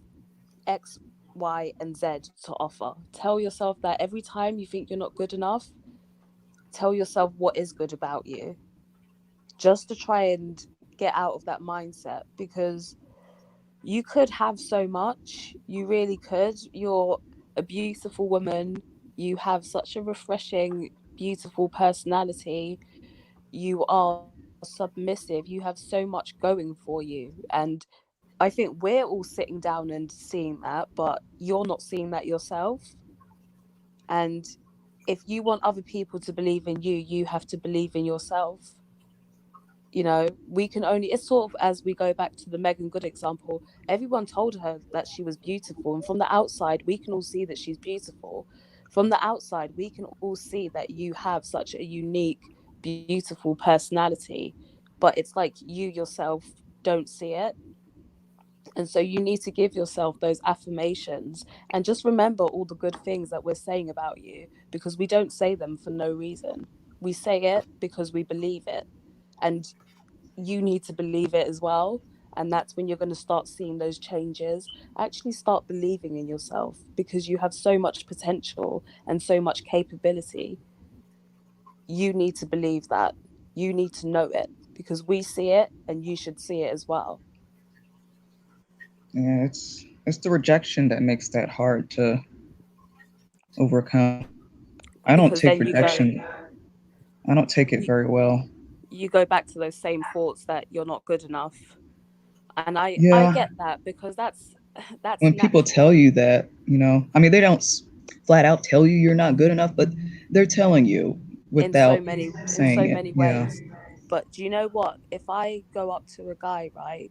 X, Y, and Z to offer. Tell yourself that every time you think you're not good enough, tell yourself what is good about you, just to try and get out of that mindset, because you could have so much. You really could. You're a beautiful woman. You have such a refreshing, beautiful personality. You are submissive. You have so much going for you. And I think we're all sitting down and seeing that, but you're not seeing that yourself. And if you want other people to believe in you, you have to believe in yourself. You know, we can only, it's sort of as we go back to the Megan Good example, everyone told her that she was beautiful. And from the outside, we can all see that she's beautiful. From the outside, we can all see that you have such a unique, beautiful personality. But it's like you yourself don't see it. And so you need to give yourself those affirmations and just remember all the good things that we're saying about you, because we don't say them for no reason. We say it because we believe it. And you need to believe it as well. And that's when you're going to start seeing those changes. Actually start believing in yourself, because you have so much potential and so much capability. You need to believe that. You need to know it, because we see it and you should see it as well. Yeah, it's the rejection that makes that hard to overcome. I don't Because take then rejection. I don't take it very well. you go back to those same thoughts that you're not good enough. And I Yeah. get that, because that's When people natural. tell you that, you know, I mean, they don't flat out tell you you're not good enough, but they're telling you in so without many saying it. many Yeah. ways. But do you know what? If I go up to a guy, right,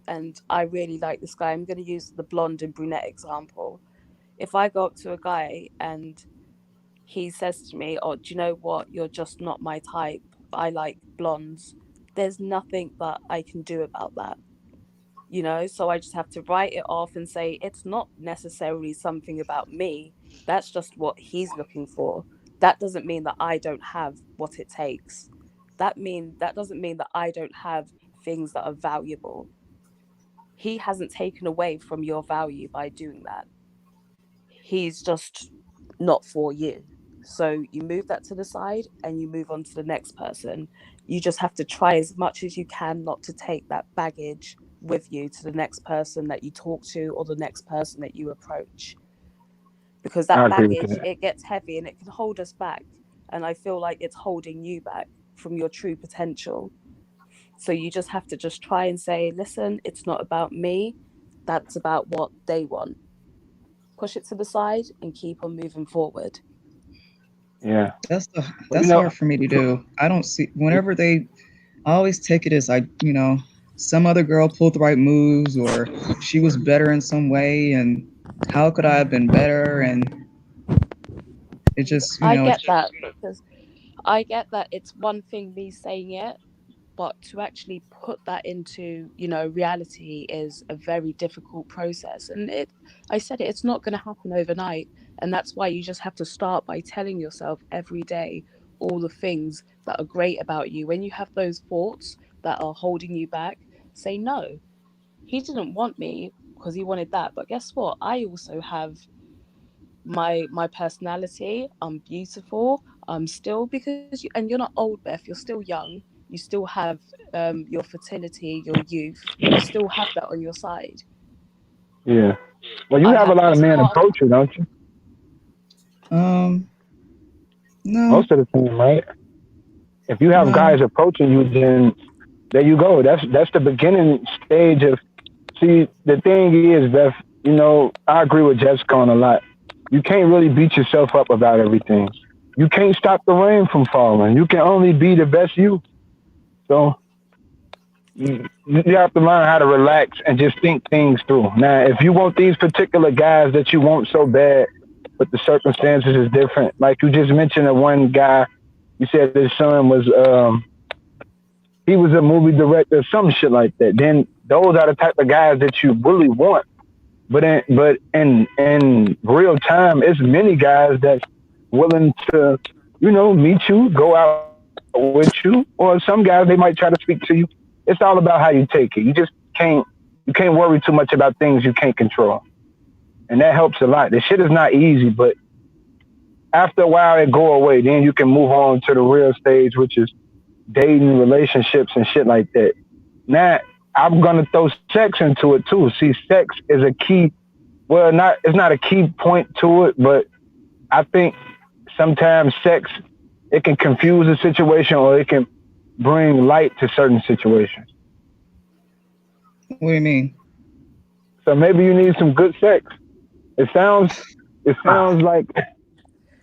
and I really like this guy. I'm going to use the blonde and brunette example. If I go up to a guy and he says to me, "Oh, do you know what? You're just not my type. I like blondes." There's nothing that I can do about that, you know? So I just have to write it off and say, it's not necessarily something about me. That's just what he's looking for. That doesn't mean that I don't have what it takes. That doesn't mean that I don't have things that are valuable. He hasn't taken away from your value by doing that. He's just not for you. So you move that to the side and you move on to the next person. You just have to try as much as you can not to take that baggage with you to the next person that you talk to or the next person that you approach. Because I that agree with baggage, that. it gets heavy and it can hold us back. And I feel like it's holding you back from your true potential. So you just have to just try and say, listen, it's not about me. That's about what they want. Push it to the side and keep on moving forward. Yeah. That's hard for me to do. I don't see whenever I always take it as some other girl pulled the right moves or she was better in some way and how could I have been better, and it just I get that, because I get that it's one thing me saying it, but to actually put that into, reality is a very difficult process. And it's not going to happen overnight. And that's why you just have to start by telling yourself every day all the things that are great about you. When you have those thoughts that are holding you back, say, no, he didn't want me because he wanted that. But guess what? I also have my personality. I'm beautiful. I'm still, because and you're not old, Beth, you're still young. You still have your fertility, your youth. You still have that on your side. Yeah. Well, you I have a have lot of this men part. approach you, don't you? No. Most of the time, right? If you have No. guys approaching you, then there you go. That's the beginning stage of. See, the thing is, Beth. I agree with Jessica on a lot. You can't really beat yourself up about everything. You can't stop the rain from falling. You can only be the best you. So you have to learn how to relax and just think things through. Now, if you want these particular guys that you want so bad, but the circumstances is different, like you just mentioned, the one guy, you said his son was he was a movie director, some shit like that. Then those are the type of guys that you really want. But in real time, it's many guys that's willing to, meet you, go out with you, or some guys they might try to speak to you. It's all about how you take it. Can't you can't worry too much about things you can't control, and that helps a lot. The shit is not easy, but after a while it go away. Then you can move on to the real stage, which is dating, relationships, and shit like that. Now I'm gonna throw sex into it too. See, sex is a key. Well, it's not a key point to it, but I think sometimes sex, it can confuse a situation or it can bring light to certain situations. What do you mean? So maybe you need some good sex. It sounds like,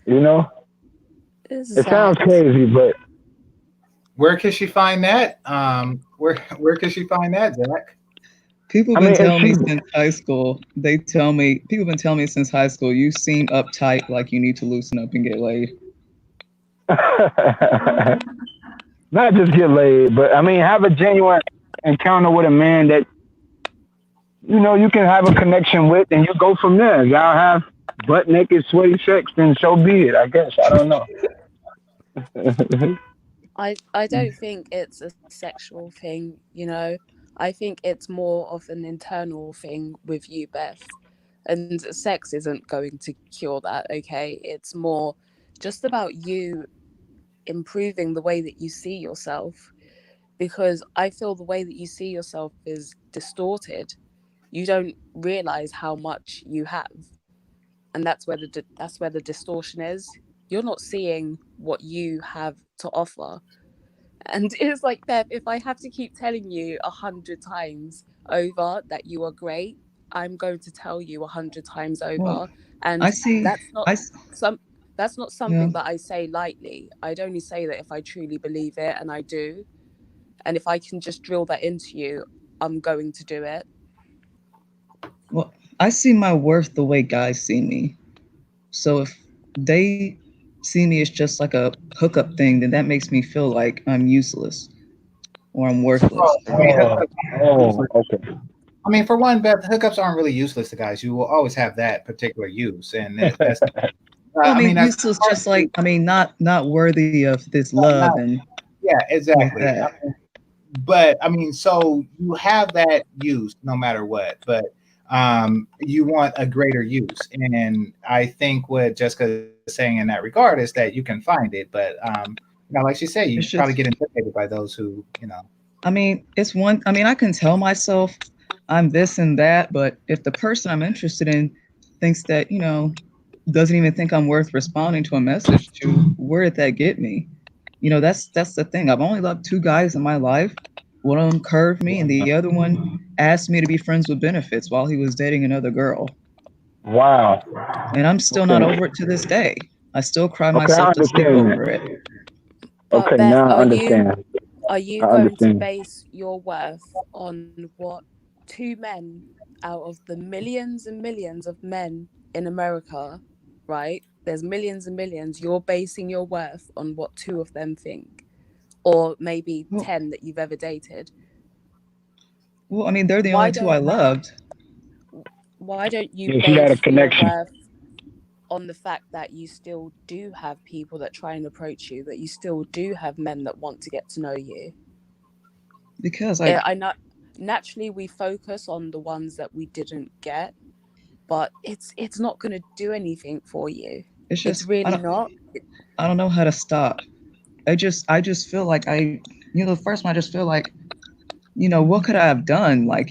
it sounds crazy, but where can she find that? Where can she find that, Zach? People have been telling me since high school. People have been telling me since high school, you seem uptight, like you need to loosen up and get laid. not just get laid, but I mean, have a genuine encounter with a man that, you can have a connection with, and you go from there. Y'all have butt naked, sweaty sex, then so be it, I guess. I don't know. I don't think it's a sexual thing, I think it's more of an internal thing with you, Beth. And sex isn't going to cure that, okay? It's more just about you improving the way that you see yourself, because I feel the way that you see yourself is distorted. You don't realize how much you have, and that's where the distortion is. You're not seeing what you have to offer. And it's like, Bev, if I have to keep telling you 100 times over that you are great, I'm going to tell you 100 times over. Well, And I see. that's not something that I say lightly. I'd only say that if I truly believe it, and I do. And if I can just drill that into you, I'm going to do it. Well, I see my worth the way guys see me. So if they see me as just like a hookup thing, then that makes me feel like I'm useless or I'm worthless. Okay. I mean, for one, Beth, hookups aren't really useless to guys. You will always have that particular use, and that's. I mean, useless, just like not worthy of this love and yeah, exactly. that. But I mean, so you have that use no matter what, but you want a greater use, and I think what Jessica is saying in that regard is that you can find it, but like she said, you probably get intimidated by those who, I mean, I can tell myself I'm this and that, but if the person I'm interested in thinks that, doesn't even think I'm worth responding to a message to, where did that get me? That's the thing. I've only loved 2 guys in my life. One of them curved me, and the other one asked me to be friends with benefits while he was dating another girl. Wow. And I'm still not over it to this day. I still cry myself to sleep over it. But Okay, Beth, now I understand. Are you going to base your worth on what 2 men out of the millions and millions of men in America, right? There's millions and millions. You're basing your worth on what 2 of them think, or maybe 10 that you've ever dated. Well, I mean, they're the only 2 I loved. Why don't you base your worth on the fact that you still do have people that try and approach you, that you still do have men that want to get to know you? Because I know naturally we focus on the ones that we didn't get, but it's not going to do anything for you. It's really not. I don't know how to stop. I just feel like the first one, I just feel like, what could I have done? Like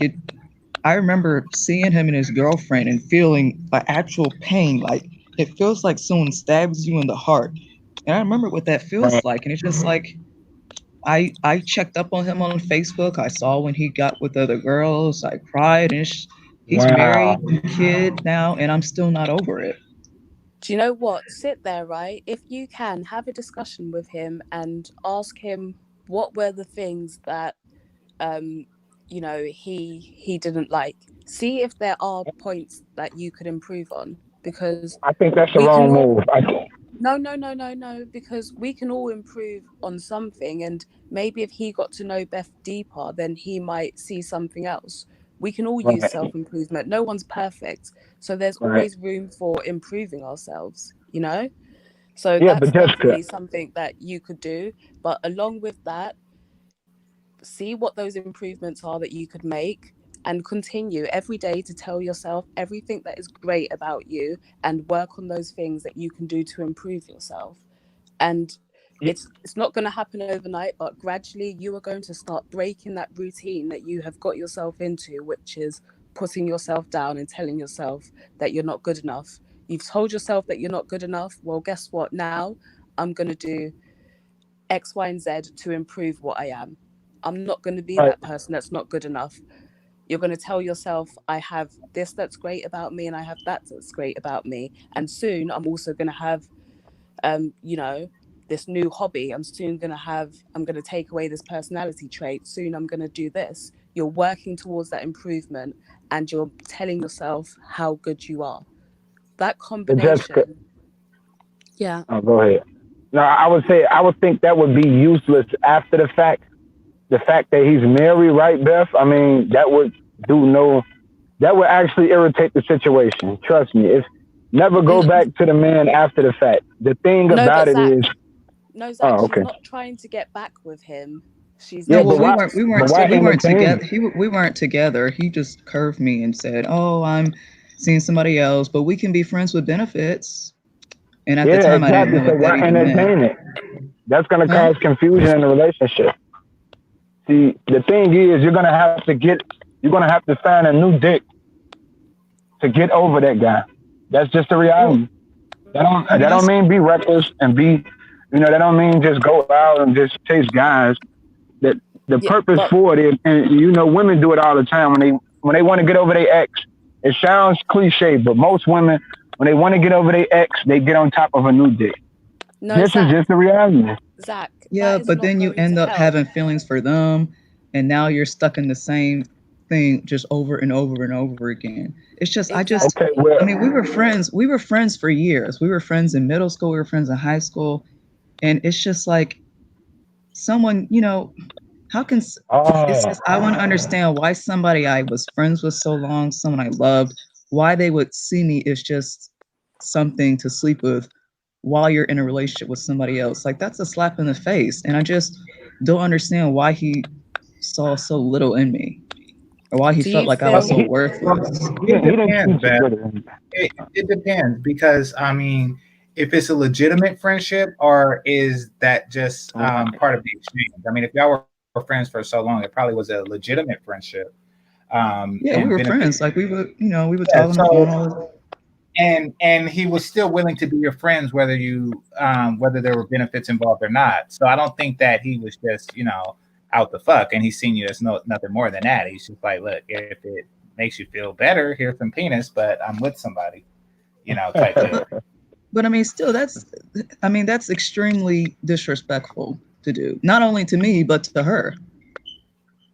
I remember seeing him and his girlfriend and feeling actual pain. Like it feels like someone stabs you in the heart. And I remember what that feels like. And it's just like, I checked up on him on Facebook. I saw when he got with other girls. I cried, and he's married, kid now, and I'm still not over it. Do you know what? Sit there, right? If you can, have a discussion with him and ask him what were the things that he didn't like. See if there are points that you could improve on, because I think that's the wrong move. No, because we can all improve on something, and maybe if he got to know Beth deeper, then he might see something else. We can all use self-improvement. No one's perfect, so there's always room for improving ourselves, so that's definitely something that you could do. But along with that, see what those improvements are that you could make, and continue every day to tell yourself everything that is great about you and work on those things that you can do to improve yourself. And it's not going to happen overnight, but gradually you are going to start breaking that routine that you have got yourself into, which is putting yourself down and telling yourself that you're not good enough. You've told yourself that you're not good enough. Well, guess what? Now I'm going to do X, Y, and Z to improve what I am. I'm not going to be that person that's not good enough. You're going to tell yourself, I have this that's great about me, and I have that that's great about me. And soon I'm also going to have, this new hobby. I'm going to take away this personality trait. Soon I'm going to do this. You're working towards that improvement, and you're telling yourself how good you are. That combination. Yeah. Oh, go ahead. No, I would think that would be useless after the fact. The fact that he's married, right, Beth? I mean, that would actually irritate the situation. Trust me. It's never go back to the man after the fact. The thing about it is, Zach, she's not trying to get back with him. She's we weren't together. We weren't together. He just curved me and said, "Oh, I'm seeing somebody else, but we can be friends with benefits." And at the time, I didn't know what that even meant. That's going to cause confusion in the relationship. See, the thing is, you're gonna have to find a new dick to get over that guy. That's just the reality. That don't mean be reckless and that don't mean just go out and just chase guys. That the purpose for it is, and women do it all the time when they want to get over their ex. It sounds cliche, but most women, when they want to get over their ex, they get on top of a new dick. This is just the reality. Zach. Yeah, but then you end up having feelings for them, and now you're stuck in the same thing just over and over and over again. It's just Okay, well, I mean, we were friends. We were friends for years. We were friends in middle school. We were friends in high school, and it's just like someone, how can it's just I want to understand why somebody I was friends with so long, someone I loved, why they would see me as just something to sleep with while you're in a relationship with somebody else. Like that's a slap in the face, and I just don't understand why he saw so little in me, or why he Do felt you like I was so feel worthless. It he didn't depends, see Beth. good. It depends because I mean, if it's a legitimate friendship, or is that just part of the exchange? I mean, if y'all were friends for so long, it probably was a legitimate friendship. Yeah, we And were benefit. friends. Like we would Yeah, talk on the phone so all the and he was still willing to be your friends whether there were benefits involved or not. So I don't think that he was just out the fuck and he's seen you as nothing more than that. He's just like, look, if it makes you feel better, here's some penis, but I'm with somebody, type deal. But I mean, still, that's extremely disrespectful to do. Not only to me, but to her.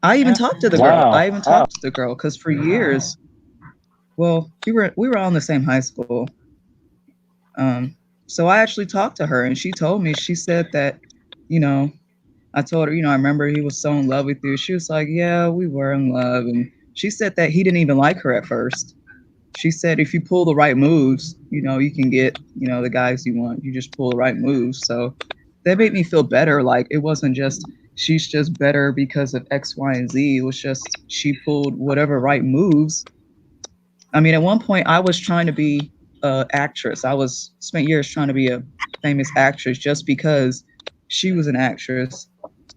I even talked to the girl. Wow. I even talked to the girl because for years, well, we were all in the same high school. So I actually talked to her, and she told me. She said that, you know, I told her, I remember he was so in love with you. She was like, yeah, we were in love, and she said that he didn't even like her at first. She said if you pull the right moves, you can get, the guys you want. You just pull the right moves. So that made me feel better. Like it wasn't just she's just better because of X, Y, and Z. It was just she pulled whatever right moves. I mean, at one point I was trying to be a actress. I was spent years trying to be a famous actress just because she was an actress.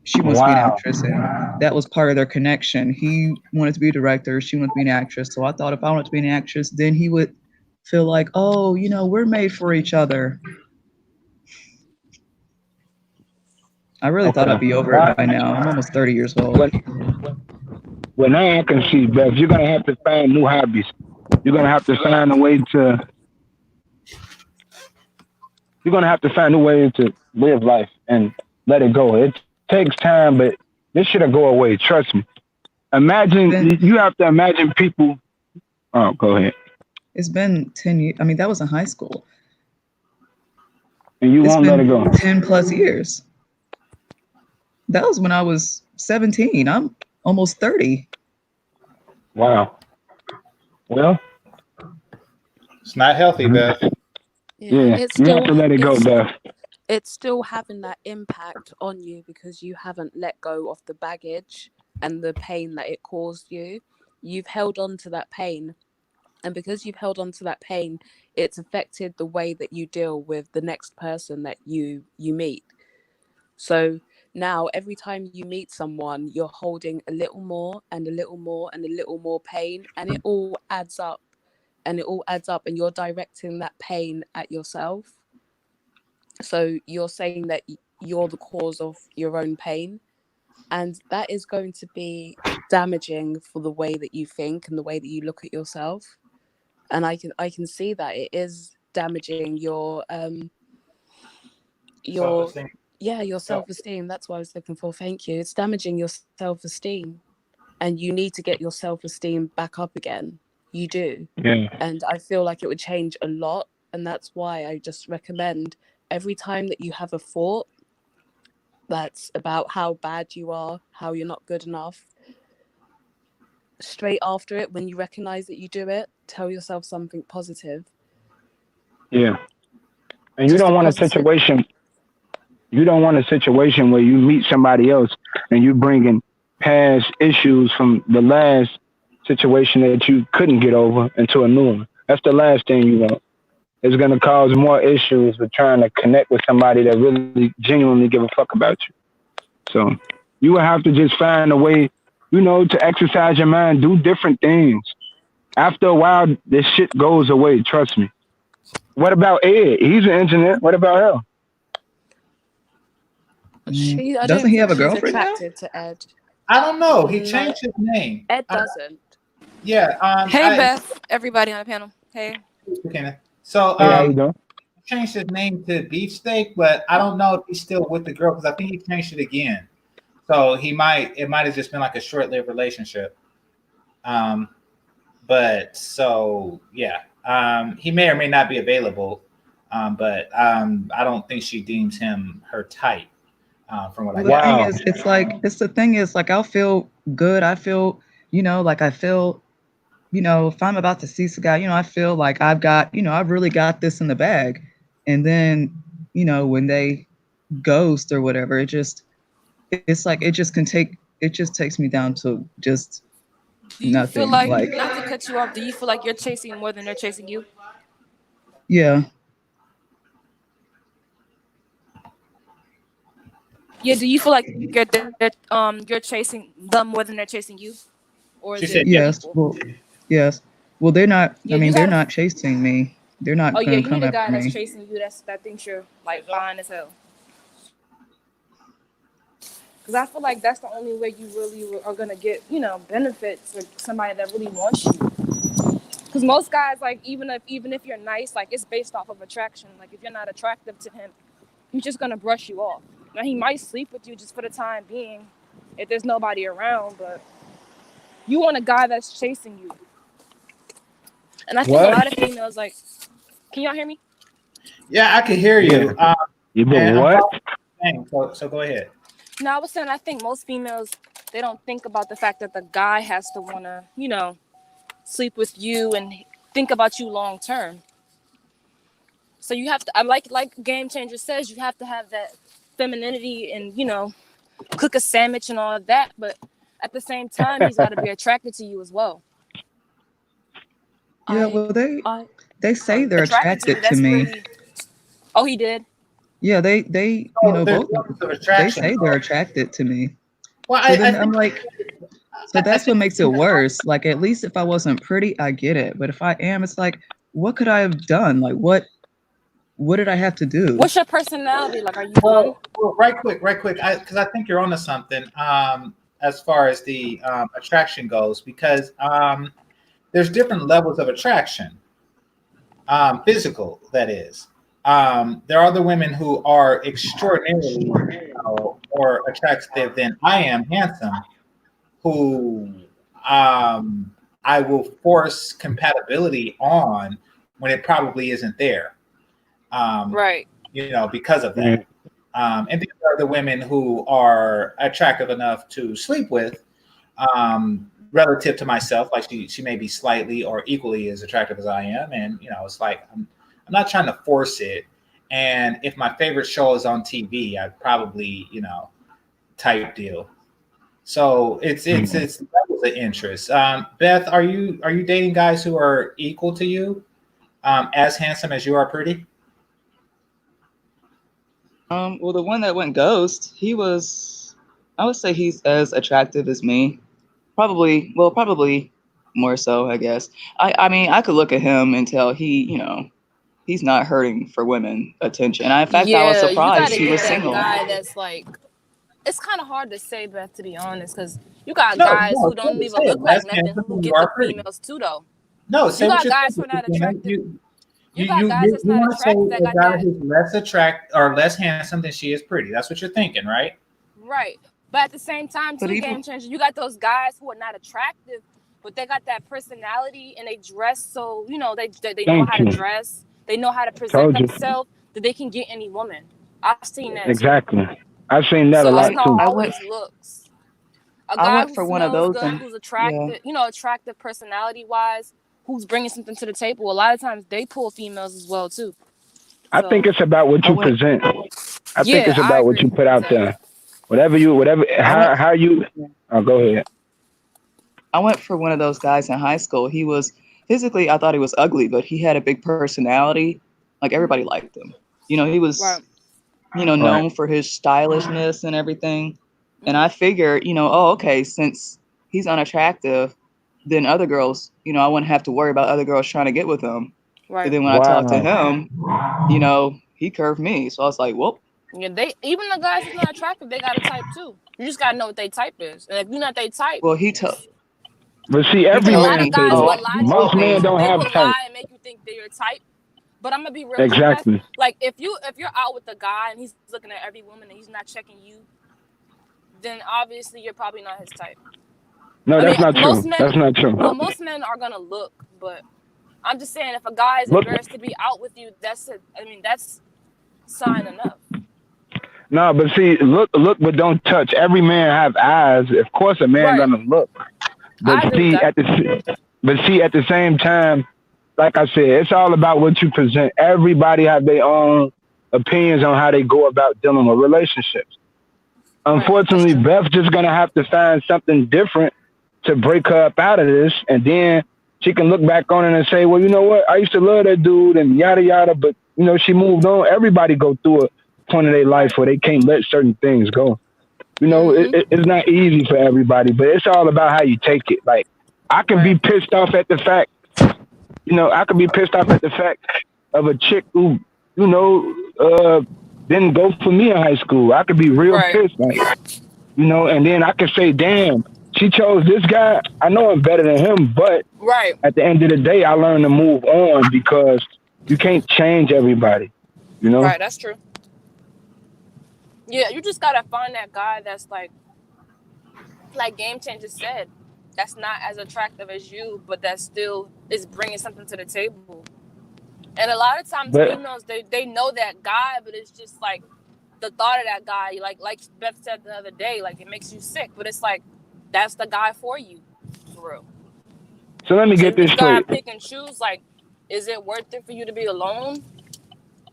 She wants to be an Wow. actress, and that was part of their connection. He wanted to be a director. She wanted to be an actress. So I thought if I wanted to be an actress, then he would feel like, oh, we're made for each other. I really thought I'd Okay. be over it by now. I'm almost 30 years old. Well, now I can see, Beth. You're gonna have to find new hobbies. You're gonna have to find a way to. You're gonna have to find a way to live life and let it go. It takes time, but this shit'll go away. Trust me. Imagine you have to imagine people. Oh, go ahead. It's been 10 years. I mean, that was in high school. And you won't let it go. 10 plus years. That was when I was 17. I'm almost 30. Wow. Well, it's not healthy, Beth. Yeah, it's you still have to let it go, Beth. it's still having that impact on you because you haven't let go of the baggage and the pain that it caused you. You've held on to that pain, and because you've held on to that pain, it's affected the way that you deal with the next person that you meet. So now every time you meet someone, you're holding a little more and a little more and a little more pain, and it all adds up, and you're directing that pain at yourself. So you're saying that you're the cause of your own pain, and that is going to be damaging for the way that you think and the way that you look at yourself. And I can see that it is damaging your Self-esteem. your self-esteem. That's what I was looking for. Thank you. It's damaging your self-esteem, and you need to get your self-esteem back up again. You do. Yeah. And I feel like it would change a lot, and that's why I just recommend every time that you have a thought that's about how bad you are, how you're not good enough, straight after it, when you recognize that you do it, tell yourself something positive. Yeah. And you don't want a situation. You don't want a situation where you meet somebody else and you bring in past issues from the last situation that you couldn't get over into a new one. That's the last thing you want. It's going to cause more issues with trying to connect with somebody that really genuinely give a fuck about you. So you will have to just find a way, to exercise your mind, do different things. After a while, this shit goes away. Trust me. What about Ed? He's an engineer. What about her? Doesn't he have a girlfriend now? To Ed. I don't know. He changed his name. Ed doesn't. Yeah. Hey, Beth. Everybody on the panel. Hey. So Hey, how you doing? He changed his name to Beefsteak, but I don't know if he's still with the girl because I think he changed it again. So it might have just been like a short-lived relationship. But so yeah, he may or may not be available. But I don't think she deems him her type. From what I Well, the gather. thing is, it's the thing is, like, I'll feel good. I feel, like I feel, if I'm about to see some guy, I feel like I've got, I've really got this in the bag. And then, when they ghost or whatever, it's like, it just takes me down to just Do you feel nothing. like, not to cut you off, do you feel like you're chasing more than they're chasing you? Yeah. Yeah, do you feel like you're chasing them more than they're chasing you? Or is it Yes. equal? Well, yes. Well, they're not, Yeah, you they're gotta. not chasing me. They're not Oh yeah, going to you need come a after guy that's me. chasing you. That thinks you're like fine as hell. Because I feel like that's the only way you really are gonna get, benefits or somebody that really wants you. Because most guys, like, even if you're nice, like, it's based off of attraction. Like, if you're not attractive to him, he's just gonna brush you off. Now he might sleep with you just for the time being, if there's nobody around. But you want a guy that's chasing you. And I think a lot of females, like, can y'all hear me? Yeah, I can hear you. You but And what? So go ahead. No, I was saying I think most females, they don't think about the fact that the guy has to want to, sleep with you and think about you long term. So you have to, I'm like GameChanger says, you have to have that femininity and, cook a sandwich and all of that. But at the same time, he's got to be attracted to you as well. Yeah, well, they say they're attracted to me. Oh, he did? Yeah, they both they say they're attracted to me. Well, so then I I'm like, so that's what makes it worse. Like, at least if I wasn't pretty, I get it. But if I am, it's like, what could I have done? Like, what did I have to do? What's your personality? Like, are you well, right quick, because I think you're onto something. As far as the attraction goes, because there's different levels of attraction, physical, that is. There are the women who are extraordinarily more attractive than I am, handsome, who I will force compatibility on when it probably isn't there. Right. Because of that. And then there are the women who are attractive enough to sleep with, relative to myself. Like she may be slightly or equally as attractive as I am, and it's like I'm not trying to force it. And if my favorite show is on TV, I'd probably type deal. So it's levels of interest. Beth, are you dating guys who are equal to you, as handsome as you are pretty? Well, the one that went ghost, I would say he's as attractive as me. Probably more so, I guess. I mean, I could look at him and tell he's not hurting for women attention. In fact, I was surprised he was single. Guy that's like, it's kind of hard to say, Beth, to be honest, because you got guys who don't even look like nothing who get the females too, though. No, you got guys who are not attractive. You got guys that's not attractive that got that. Who's less attractive or less handsome than she is pretty. That's what you're thinking, right? Right. But at the same time, too, GameChanger, you got those guys who are not attractive, but they got that personality and they dress so, they know how to dress. They know how to present themselves that they can get any woman. I've seen that. Exactly. I've seen that a lot too. So it's not always looks. A guy went for one of those good, who's attractive, attractive personality-wise, who's bringing something to the table. A lot of times they pull females as well too. I think it's about what you present. I think it's about what you put out there. How you. Oh, go ahead. I went for one of those guys in high school. He was physically, I thought he was ugly, but he had a big personality. Like, everybody liked him. He was, known for his stylishness and everything. And I figured, okay, since he's unattractive, then other girls, I wouldn't have to worry about other girls trying to get with him. Right. But then when I talked to him, he curved me. So I was like, whoop. Yeah, even the guys who's not attractive, they got a type too. You just gotta know what their type is. And if you're not their type, well, but see, every man say that. Most men don't have type. Lie and make you think they're your type. But I'm gonna be real. Exactly. Like if you're out with a guy and he's looking at every woman and he's not checking you, then obviously you're probably not his type. No, that's not true. Most men, that's not true. Well, most men are gonna look, but I'm just saying, if a guy is Look. embarrassed to be out with you, that's it. I mean, that's sign enough. No, but see, look, but don't touch. Every man have eyes. Of course, a man gonna look. But see, at the same time, like I said, it's all about what you present. Everybody have their own opinions on how they go about dealing with relationships. Unfortunately, Beth just gonna have to find something different to break her up out of this, and then she can look back on it and say, well, you know what? I used to love that dude and yada yada, but you know, she moved on. Everybody go through a point of their life where they can't let certain things go. You know, it's not easy for everybody, but it's all about how you take it. Like, I can be pissed off at the fact, of a chick who, you know, didn't go for me in high school. I could be real pissed, like, you know, and then I could say, damn, she chose this guy. I know I'm better than him, but at the end of the day, I learned to move on because you can't change everybody, you know? Right, that's true. Yeah, you just gotta find that guy that's like GameChanger said, that's not as attractive as you, but that still is bringing something to the table. And a lot of times, females, they know that guy, but it's just like the thought of that guy, like Beth said the other day, like it makes you sick. But it's like that's the guy for you, for real. So let me get this straight. You gotta pick and choose. Like, is it worth it for you to be alone?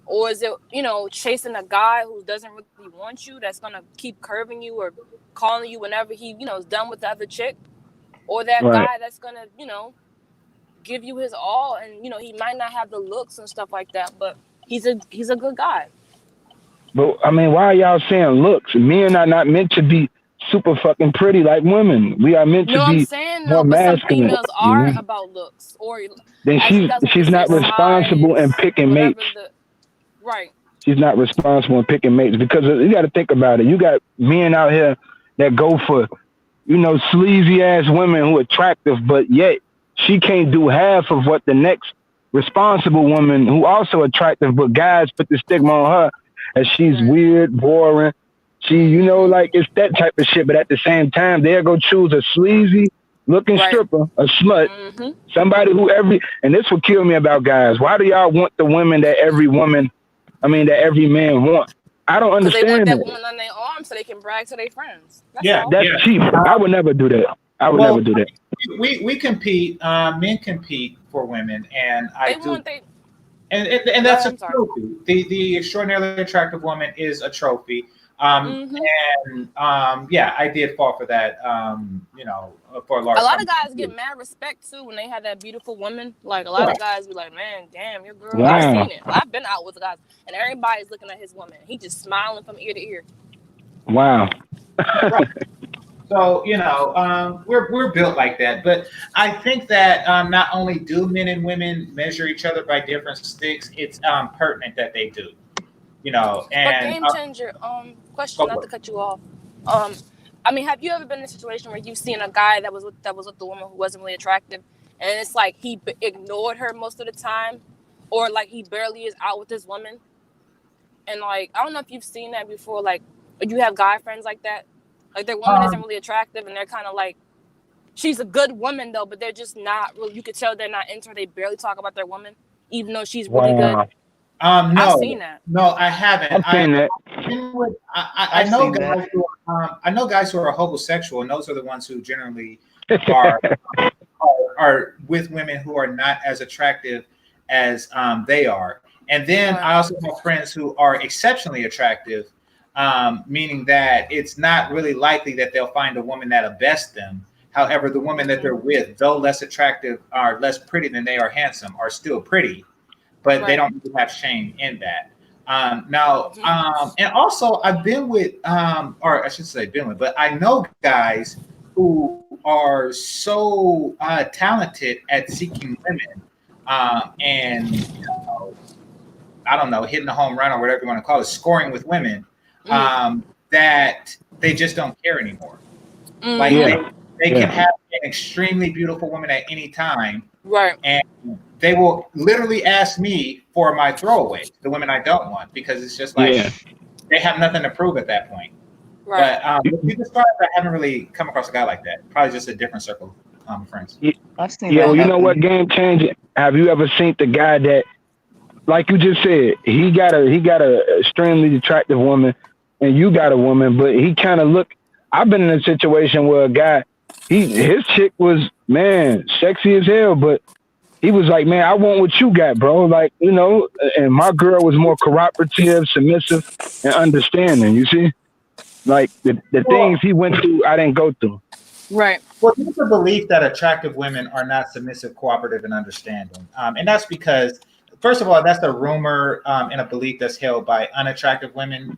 Or is it, you know, chasing a guy who doesn't really want you, that's going to keep curving you or calling you whenever he, you know, is done with the other chick? Or that guy that's going to, you know, give you his all, and, you know, he might not have the looks and stuff like that, but he's a good guy. But, I mean, why are y'all saying looks? Men are not meant to be super fucking pretty like women. We are meant to be I'm saying, more but some masculine. females are about looks. Or then she's not responsible in picking mates. Right. She's not responsible in picking mates, because you got to think about it. You got men out here that go for, you know, sleazy ass women who are attractive, but yet she can't do half of what the next responsible woman who also attractive, but guys put the stigma on her as she's weird, boring. She, you know, like it's that type of shit. But at the same time, they'll go choose a sleazy looking stripper, a slut, somebody who and this would kill me about guys. Why do y'all want the women that every man want? I don't understand. They want that woman on their arm so they can brag to their friends. That's cheap. I would never do that. Never do that. We compete. Men compete for women, and and that's a trophy. The extraordinarily attractive woman is a trophy. And I did fall for that. You know, for a large. A lot of guys get mad respect too when they have that beautiful woman. Like a lot of guys be like, "Man, damn, your girl." Wow. I've seen it. I've been out with guys, and everybody's looking at his woman. He just smiling from ear to ear. Wow. So, you know, we're built like that. But I think that not only do men and women measure each other by different sticks, it's pertinent that they do. You know, and but GameChanger, question, not to cut you off. I mean, have you ever been in a situation where you've seen a guy that was with the woman who wasn't really attractive, and it's like he ignored her most of the time, or like he barely is out with this woman? And like, I don't know if you've seen that before. Like, you have guy friends like that. Like their woman isn't really attractive, and they're kind of like, she's a good woman though, but they're just not really. You could tell they're not into her. They barely talk about their woman, even though she's really good. No, I've seen that. No, I haven't. I've seen that. I know guys. I know guys who are homosexual, and those are the ones who generally are with women who are not as attractive as they are. And then I also have friends who are exceptionally attractive, meaning that it's not really likely that they'll find a woman that'll best them. However, the woman that they're with, though less attractive or less pretty than they are handsome, are still pretty, but they don't really have shame in that. And also I've been with, or I should say been with, but I know guys who are so talented at seeking women and, you know, I don't know, hitting a home run or whatever you want to call it, scoring with women, that they just don't care anymore. Like they can have an extremely beautiful woman at any time. Right. And they will literally ask me for my throwaway, the women I don't want, because it's just like they have nothing to prove at that point. Right. But you described, I haven't really come across a guy like that. Probably just a different circle of friends. I've seen Yeah, that well, you know what, happen. game changer. Have you ever seen the guy that, like you just said, he got a extremely attractive woman, and you got a woman, but he kind of look. I've been in a situation where a guy, his chick was, man, sexy as hell, but he was like, man, I want what you got, bro. Like, you know, and my girl was more cooperative, submissive, and understanding. You see, like the things he went through, I didn't go through. Right. Well, there's a belief that attractive women are not submissive, cooperative, and understanding. And that's because, first of all, that's the rumor and a belief that's held by unattractive women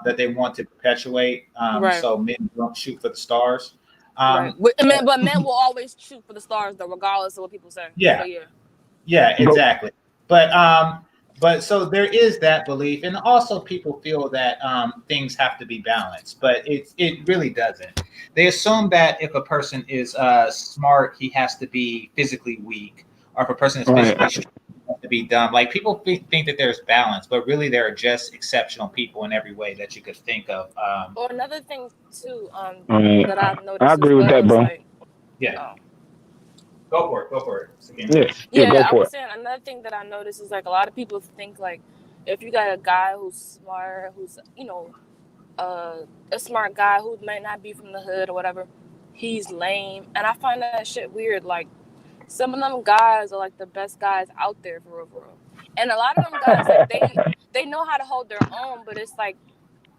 that they want to perpetuate. Right. So men don't shoot for the stars. Right. But men will always shoot for the stars, though, regardless of what people say. Yeah. So, Yeah, exactly. But so there is that belief, and also people feel that things have to be balanced, but it really doesn't. They assume that if a person is smart, he has to be physically weak, or if a person is physically strong, he has to be dumb. Like people think that there's balance, but really there are just exceptional people in every way that you could think of. Or another thing too, that I've noticed. I agree with that, bro. Like, Go for it. Yeah, I was saying another thing that I noticed is like a lot of people think like if you got a guy who's smart, who's a smart guy who might not be from the hood or whatever, he's lame, and I find that shit weird. Like some of them guys are like the best guys out there for real. And a lot of them guys like they know how to hold their own, but it's like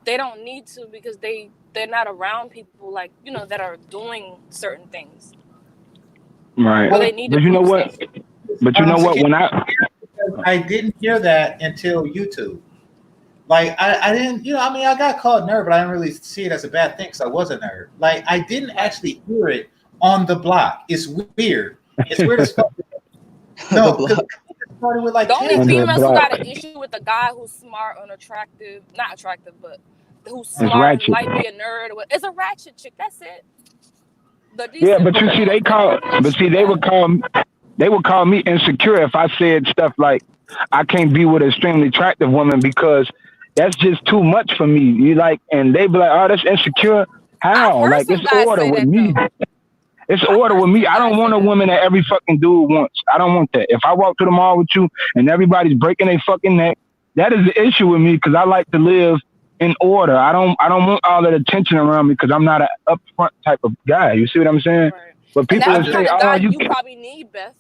they don't need to because they're not around people like that are doing certain things. Right. Well, they need but to you know prove what? stuff. But you know what? When I didn't hear that until YouTube. Like I didn't, I got called nerd, but I didn't really see it as a bad thing because I was a nerd. Like I didn't actually hear it on the block. It's weird. It's weird as fuck. No, because it started with like the only females who got an issue with a guy who's smart and attractive, not attractive, but who's smart and might be a nerd. It's a ratchet chick. That's it. Yeah, but you see, they would call me insecure if I said stuff like, I can't be with an extremely attractive woman because that's just too much for me. And they be like, oh, that's insecure. How? Like, it's order with me. It's order with me. I don't want a woman that every fucking dude wants. I don't want that. If I walk to the mall with you and everybody's breaking their fucking neck, that is the issue with me because I like to live in order. I don't want all that attention around me because I'm not an upfront type of guy. You see what I'm saying? Right. But people would say, "Oh, you probably need, Beth,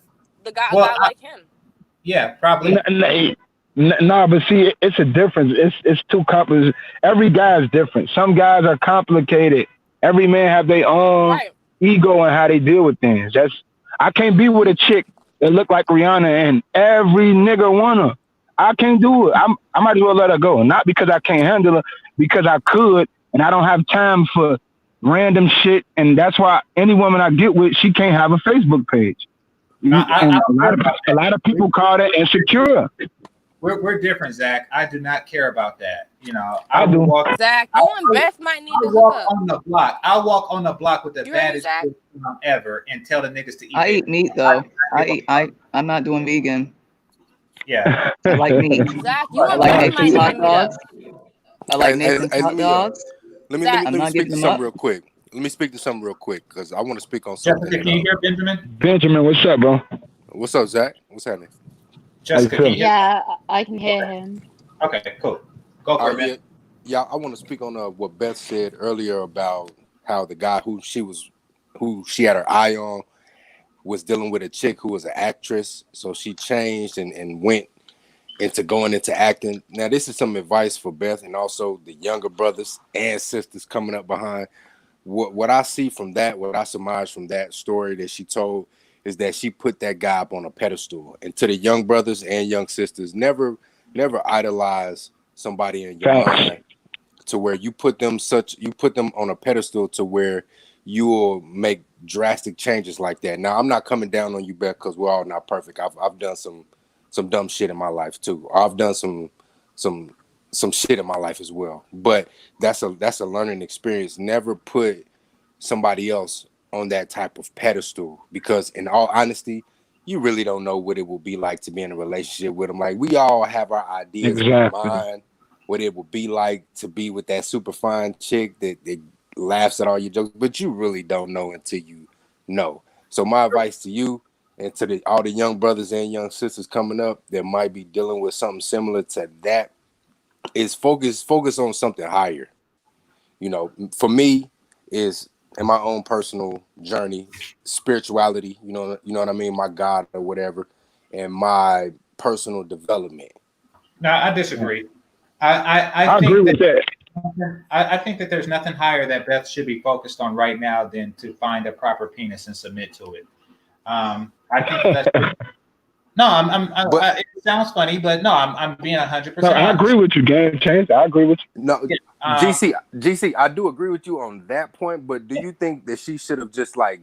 a guy like him." Yeah, probably. No, but see, it's a difference. It's too complicated. Every guy is different. Some guys are complicated. Every man have their own ego and how they deal with things. I can't be with a chick that look like Rihanna and every nigga want her. I can't do it. I might as well let her go. Not because I can't handle her, because I could, and I don't have time for random shit. And that's why any woman I get with, she can't have a Facebook page. A lot of people call that insecure. We're different, Zach. I do not care about that. I do. Zach, you and Beth might need to walk on the block. I'll walk on the block with the baddest ever and tell the niggas to eat. I eat meat though. I'm not doing vegan. Yeah. I like meat. Zach, you I like Nathan's hot dogs. I like Nathan's hot dogs. Let me speak to something real quick. Let me speak to something real quick because I want to speak on something. Jessica, can you hear Benjamin? Benjamin, what's up, bro? What's up, Zach? What's happening? Jessica, can you hear? Yeah, I can hear him. Okay, cool. Go for it. Yeah, I want to speak on what Beth said earlier about how the guy who she had her eye on was dealing with a chick who was an actress. So she changed and went into going into acting. Now, this is some advice for Beth and also the younger brothers and sisters coming up behind. What I see from that, what I surmise from that story that she told is that she put that guy up on a pedestal. And to the young brothers and young sisters, never idolize somebody in your mind to where you put them on a pedestal to where you will make drastic changes like that. Now, I'm not coming down on you, Beth, because we're all not perfect. I've done some dumb shit in my life too. I've done some shit in my life as well. But that's a learning experience. Never put somebody else on that type of pedestal, because in all honesty, you really don't know what it will be like to be in a relationship with them. Like, we all have our ideas in our mind what it would be like to be with that super fine chick that laughs at all your jokes, but you really don't know until you know. So my advice to you and to all the young brothers and young sisters coming up that might be dealing with something similar to that is focus on something higher. You know, for me is in my own personal journey, spirituality, you know what I mean, my God or whatever, and my personal development. No, I disagree. I agree think with that. I think that there's nothing higher that Beth should be focused on right now than to find a proper penis and submit to it. I think that's no. It sounds funny, but no, I'm being 100% No, I agree honest. with you, GameChanger. I agree with you. No, Yeah, GC, I do agree with you on that point, but do you think that she should have just like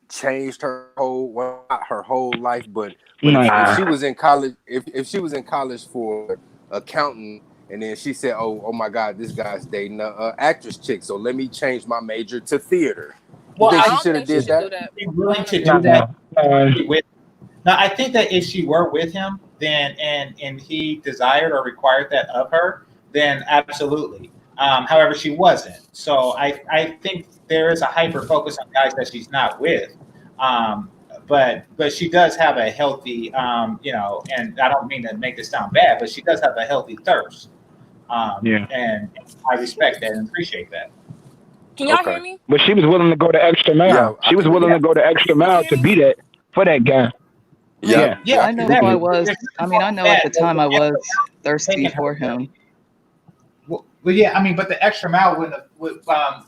changed her whole, well, not her whole life, but if she was in college, if she was in college for accounting, and then she said, oh my God, this guy's dating a actress chick, so let me change my major to theater. You well, think I she should have did that? be willing to do that. Now, I think that if she were with him, then and he desired or required that of her, then absolutely. However, she wasn't. So I think there is a hyper focus on guys that she's not with. But she does have a healthy, and I don't mean to make this sound bad, but she does have a healthy thirst. And I respect that and appreciate that. Can y'all hear me? But she was willing to go the extra mile. Yeah, she was willing to go the extra mile to be that for that guy. Yeah. I know who I was. I mean, I know at the time I was thirsty for him. Well, yeah, I mean, but the extra mile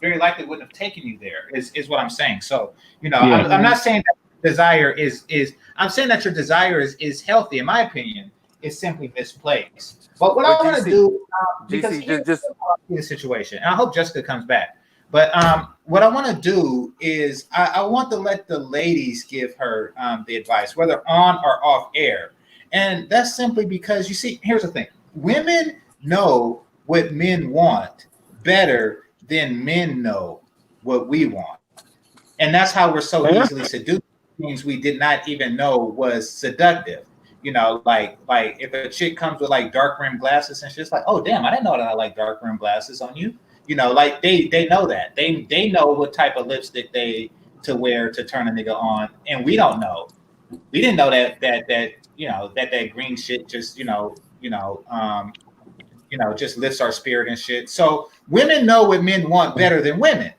very likely wouldn't have taken you there. Is what I'm saying. So I'm not saying that desire is. I'm saying that your desire is healthy. In my opinion, it's simply misplaced. But what I want to do, because here's the situation, and I hope Jessica comes back. But what I want to do is I want to let the ladies give her the advice, whether on or off air. And that's simply because, you see, here's the thing. Women know what men want better than men know what we want. And that's how we're so easily seduced. Things we did not even know was seductive. Like if a chick comes with like dark rimmed glasses and she's like, oh, damn, I didn't know that I like dark rimmed glasses on you. Like they know that. They know what type of lipstick to wear to turn a nigga on, and we don't know. We didn't know that green shit just just lifts our spirit and shit. So women know what men want better than women.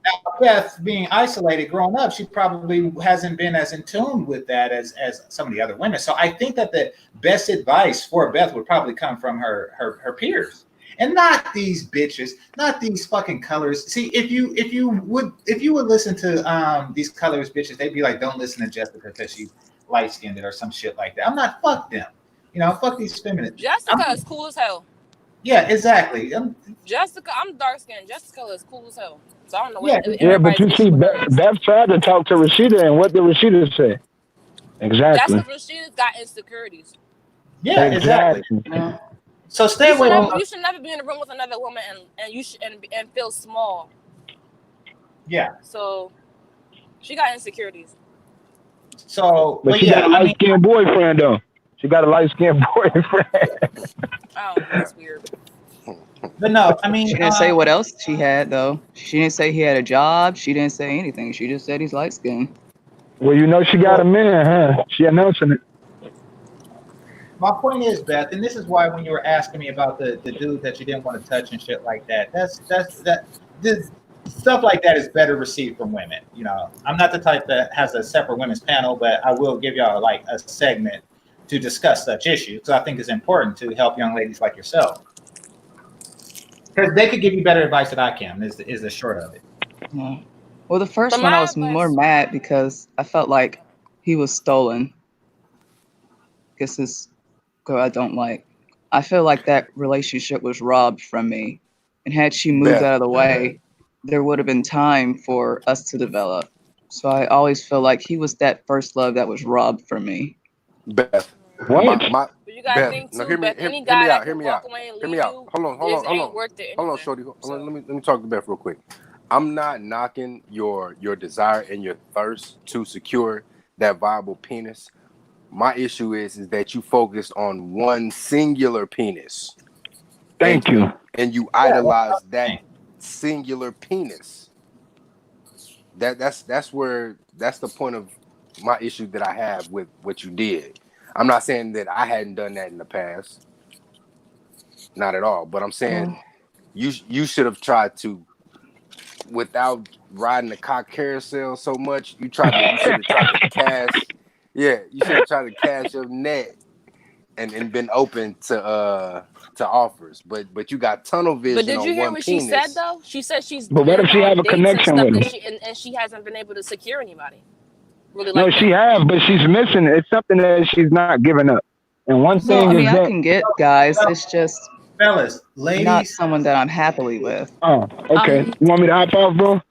Now, Beth, being isolated growing up, she probably hasn't been as in tune with that as some of the other women. So I think that the best advice for Beth would probably come from her peers. And not these bitches, not these fucking colors. See, if you would listen to these colors bitches, they'd be like, don't listen to Jessica because she's light skinned or some shit like that. I'm not, fuck them. Fuck these feminists. Jessica is cool as hell. Yeah, exactly. Jessica, I'm dark skinned. Jessica is cool as hell. So I don't know what. Yeah, but you see, Beth tried to talk to Rashida, and what did Rashida say? Exactly. That's because Rashida's got insecurities. Yeah, exactly. So stay away. You should never be in a room with another woman and you should and feel small. Yeah. So she got insecurities. So, but she got a light skinned boyfriend though. She got a light skinned boyfriend. Oh, that's weird. But no, I mean, she didn't say what else she had though. She didn't say he had a job. She didn't say anything. She just said he's light skinned. Well, she got a man, huh? She announcing it. My point is, Beth, and this is why when you were asking me about the dude that you didn't want to touch and shit like that, this stuff like that is better received from women. I'm not the type that has a separate women's panel, but I will give y'all like a segment to discuss such issues. So I think it's important to help young ladies like yourself. Because they could give you better advice than I can, is the short of it. Yeah. Well, the first one I was more mad because I felt like he was stolen. Guess this girl I don't like. I feel like that relationship was robbed from me. And had she moved out of the way, there would have been time for us to develop. So I always feel like he was that first love that was robbed from me. Beth. What? You gotta think too, Beth. Any guy that can walk away and leave you, Hold on. ain't worth it. Hold on, shorty. Let me talk to Beth real quick. I'm not knocking your desire and your thirst to secure that viable penis. My issue is that you focused on one singular penis. Thank you. And you idolize that singular penis. That's the point of my issue that I have with what you did. I'm not saying that I hadn't done that in the past, not at all. But I'm saying you should have tried to, without riding the cock carousel so much. You should have tried to cast. Yeah, you should have tried to cast your net and been open to offers. But you got tunnel vision. But did you on hear one what penis. she said though? She said she's But what been if she have on a dates and connection stuff with that him? and she hasn't been able to secure anybody. Really No, like she have, but she's missing it. It's something that she's not giving up. And one No, thing I mean, is I that. can get guys. It's just fellas, not ladies. someone that I'm happily with. Oh, okay. You want me to hop off, bro?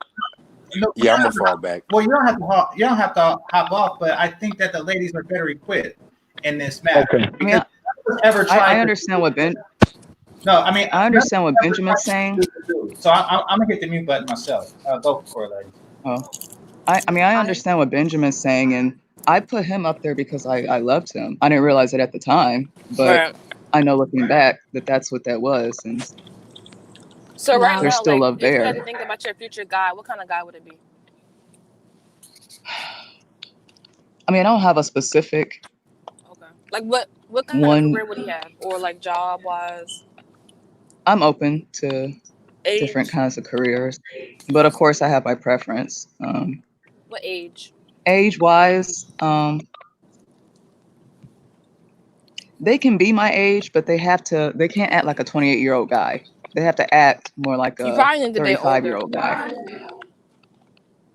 No, Yeah, I'm gonna fall back. Well, you don't have to hop. You don't have to hop off, but I think that the ladies are better equipped in this matter. Okay. I mean, I understand what Ben. No, I mean I understand what Benjamin's saying. So I'm gonna hit the mute button myself. Go for it, ladies. Oh, I mean, I understand what Benjamin's saying, and I put him up there because I loved him. I didn't realize it at the time, but I know looking back that that's what that was, and so right there's now, still like love if you had there. to think about your future guy, what kind of guy would it be? I mean, I don't have a specific Like what kind of career would he have, or like job wise? I'm open to different kinds of careers, but of course, I have my preference. What age? Age-wise, they can be my age, but they can't act like a 28-year-old guy. They have to act more like You a probably need to date older. 35-year-old guy.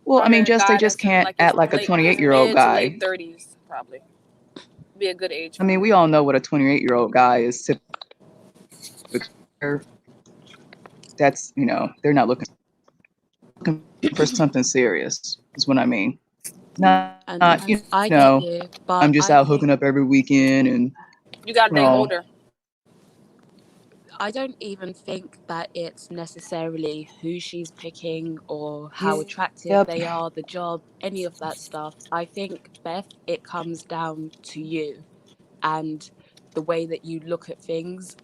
Well, I mean, they just can't act like a 28-year-old mid to guy. late 30s, probably be a good age. I mean, we all know what a 28-year-old guy is typically. That's, they're not looking for something serious, is what I mean. Not I get you, but I'm just out hooking up every weekend and you gotta date older. I don't even think that it's necessarily who she's picking or how attractive they are, the job, any of that stuff. I think, Beth, it comes down to you and the way that you look at things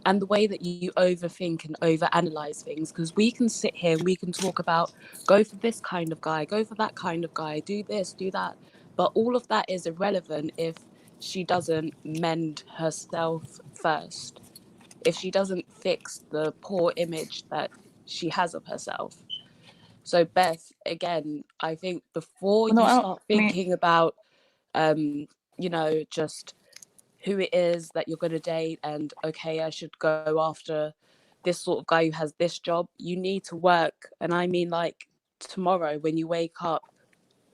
and the way that you overthink and overanalyze things. Because we can sit here and we can talk about, go for this kind of guy, go for that kind of guy, do this, do that. But all of that is irrelevant if she doesn't mend herself first. If she doesn't fix the poor image that she has of herself. So Beth, again, I think before you start thinking about, just who it is that you're going to date and, okay, I should go after this sort of guy who has this job, you need to work. And I mean, like, tomorrow when you wake up,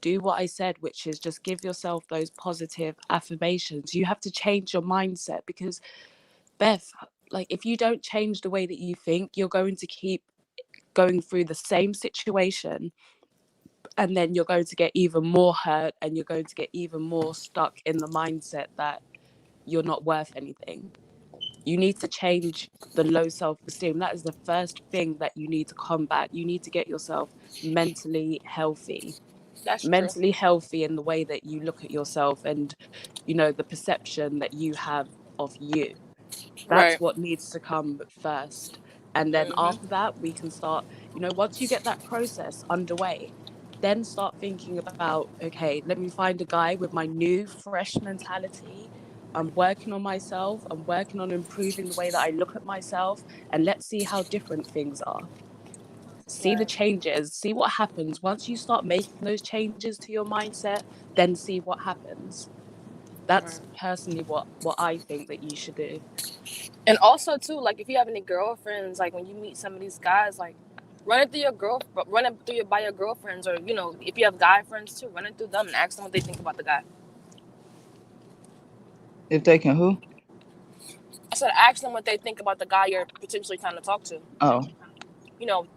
do what I said, which is just give yourself those positive affirmations. You have to change your mindset because, Beth, like, if you don't change the way that you think, you're going to keep going through the same situation, and then you're going to get even more hurt and you're going to get even more stuck in the mindset that you're not worth anything. You need to change the low self-esteem. That is the first thing that you need to combat. You need to get yourself mentally healthy. That's mentally healthy in the way that you look at yourself and, the perception that you have of you. That's what needs to come first. And then after that, we can start, once you get that process underway, then start thinking about, okay, let me find a guy with my new, fresh mentality. I'm working on myself. I'm working on improving the way that I look at myself. And let's see how different things are. See the changes. See what happens. Once you start making those changes to your mindset, then see what happens. That's personally what I think that you should do. And also too, like if you have any girlfriends, like when you meet some of these guys, like run it through by your girlfriends, or if you have guy friends too, run it through them and ask them what they think about the guy. If they can who? I said ask them what they think about the guy you're potentially trying to talk to. Oh.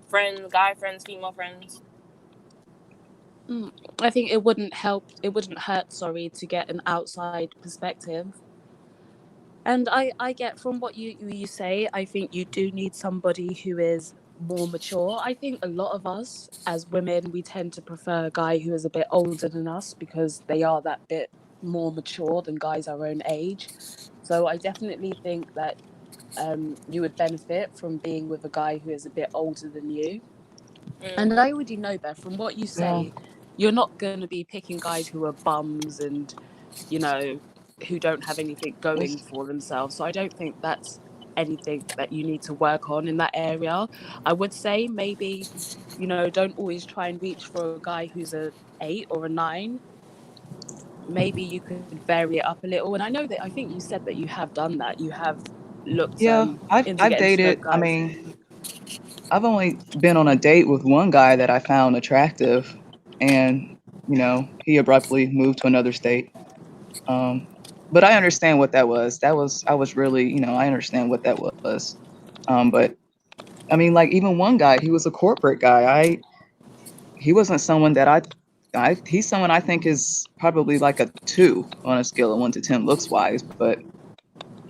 Friends, guy friends, female friends. I think it wouldn't hurt, to get an outside perspective. And I get from what you say, I think you do need somebody who is more mature. I think a lot of us as women, we tend to prefer a guy who is a bit older than us because they are that bit more mature than guys our own age. So I definitely think that you would benefit from being with a guy who is a bit older than you. And I already know, Beth, from what you say, you're not going to be picking guys who are bums and, you know, who don't have anything going for themselves. So I don't think that's anything that you need to work on in that area. I would say maybe, you know, don't always try and reach for a guy who's a 8 or a 9. Maybe you could vary it up a little. And I know that I think you said that you have done that. You have looked into I've getting to know dated. I guys. mean, I've only been on a date with one guy that I found attractive, and he abruptly moved to another state. But I understand what that was. I was really, I understand what that was. But I mean, like even one guy, he was a corporate guy. He wasn't someone that he's someone I think is probably like a 2 on a scale of 1 to 10 looks wise. But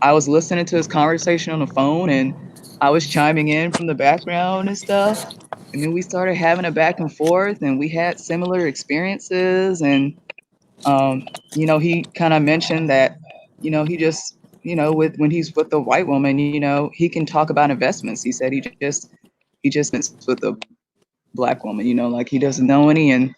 I was listening to his conversation on the phone and I was chiming in from the background and stuff. And then we started having a back and forth and we had similar experiences. And, he kind of mentioned that, he just, when he's with a white woman, he can talk about investments. He said he just with a black woman, like he doesn't know any. And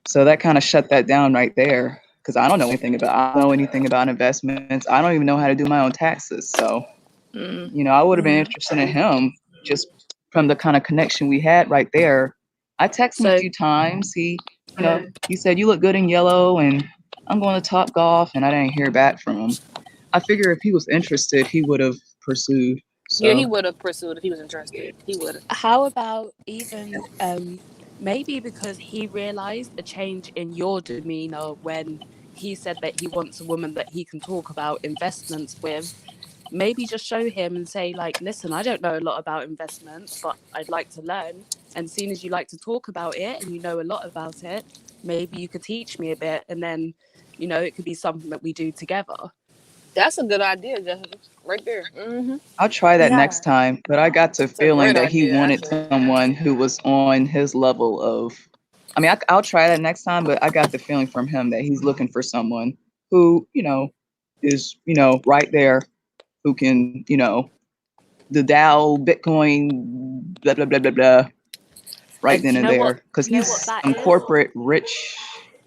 so that kind of shut that down right there. Because I don't know anything about investments. I don't even know how to do my own taxes. So, I would have been interested in him just from the kind of connection we had right there. I texted him a few times. He said, "You look good in yellow," and I'm going to Top Golf, and I didn't hear back from him. I figure if he was interested, he would have pursued. So. Yeah, he would have pursued if he was interested. He would have. How about even maybe because he realized a change in your demeanor when he said that he wants a woman that he can talk about investments with. Maybe just show him and say, like, listen, I don't know a lot about investments, but I'd like to learn. And seeing as you like to talk about it and you know a lot about it, maybe you could teach me a bit. And then, it could be something that we do together. That's a good idea, Jessica. Right there. I'll try that next time. But I got the feeling that he wanted someone who was on his level of. I mean, I'll try that next time, but I got the feeling from him that he's looking for someone who, is, right there, who can, the Dow, Bitcoin, blah, blah, blah, blah, blah, right then and there. Because he's some corporate rich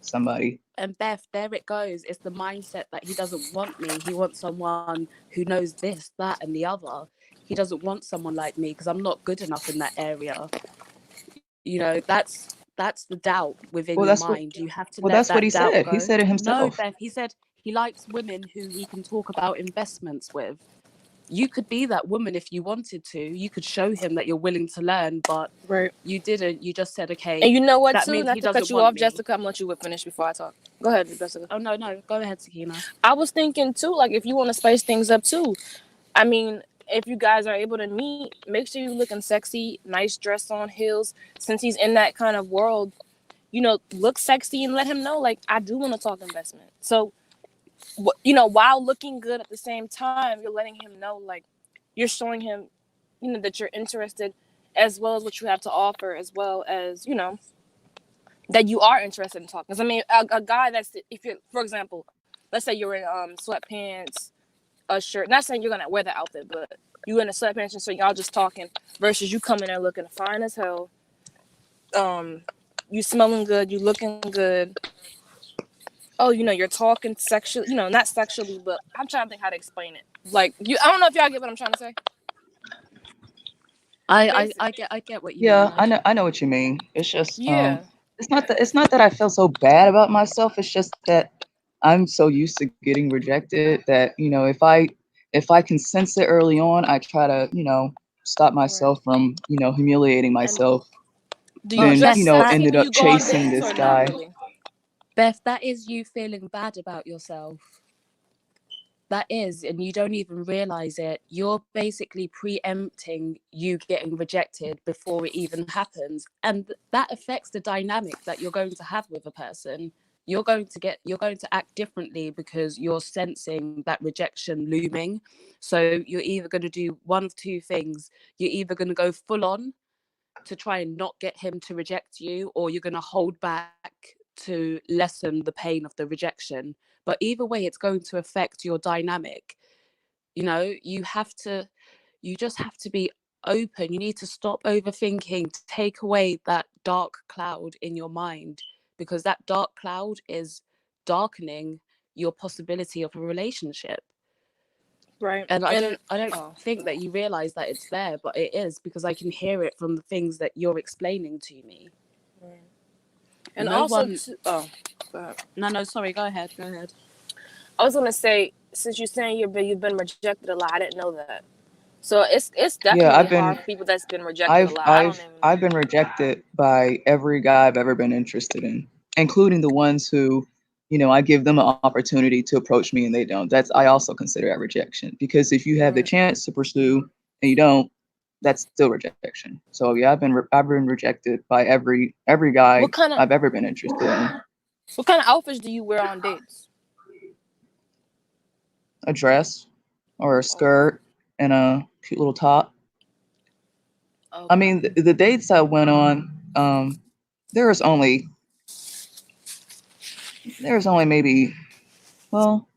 somebody. And Beth, there it goes. It's the mindset that he doesn't want me. He wants someone who knows this, that, and the other. He doesn't want someone like me because I'm not good enough in that area. That's the doubt within your mind. You have to let that's that what he doubt said. go. He said it himself. No, Beth, he said he likes women who he can talk about investments with. You could be that woman if you wanted to. You could show him that you're willing to learn, but you didn't. You just said, okay. And you know what, that too? means Not he to cut doesn't you want off, me. Jessica. I'm going to let you finish before I talk. Go ahead, Jessica. Oh, no. Go ahead, Sakina. I was thinking, too, like, if you want to spice things up, too. I mean, if you guys are able to meet, make sure you're looking sexy, nice dress on, heels. Since he's in that kind of world, look sexy and let him know, like, I do want to talk investment. So, while looking good at the same time, you're letting him know, like, you're showing him, that you're interested, as well as what you have to offer, as well as, that you are interested in talking. Because, I mean, a guy that's, if you're, for example, let's say you're in sweatpants, a shirt, not saying you're going to wear the outfit, but you in a sweatpants and so y'all just talking, versus you coming there looking fine as hell. You smelling good, you looking good. Oh, you're talking sexually, not sexually, but I'm trying to think how to explain it. Like, I don't know if y'all get what I'm trying to say. I get what you mean. Yeah, I know what you mean. It's just it's not that I feel so bad about myself. It's just that I'm so used to getting rejected that, if I can sense it early on, I try to, stop myself from, humiliating myself. Then, ended up chasing this guy. Really? Beth, that is you feeling bad about yourself. That is, and you don't even realize it. You're basically preempting you getting rejected before it even happens. And that affects the dynamic that you're going to have with a person. You're going to act differently because you're sensing that rejection looming. So you're either going to do one of two things. You're either going to go full on to try and not get him to reject you, or you're going to hold back to lessen the pain of the rejection. But either way, it's going to affect your dynamic. You have to you just have to be open. You need to stop overthinking, take away that dark cloud in your mind, because that dark cloud is darkening your possibility of a relationship. Right. And I don't think that you realize that it's there, but it is, because I can hear it from the things that you're explaining to me. Right. And also, go ahead. No, sorry, go ahead. I was gonna say, since you're saying you've been rejected a lot, I didn't know that. So it's definitely hard for people that's been rejected a lot. I've been rejected by every guy I've ever been interested in, including the ones who, you know, I give them an opportunity to approach me and they don't. I also consider that rejection, because if you have the chance to pursue and you don't, that's still rejection. So yeah, I've been rejected by every guy I've ever been interested in. What kind of outfits do you wear on dates? A dress or a skirt and a cute little top. Okay. I mean, the dates I went on, there was only maybe, well,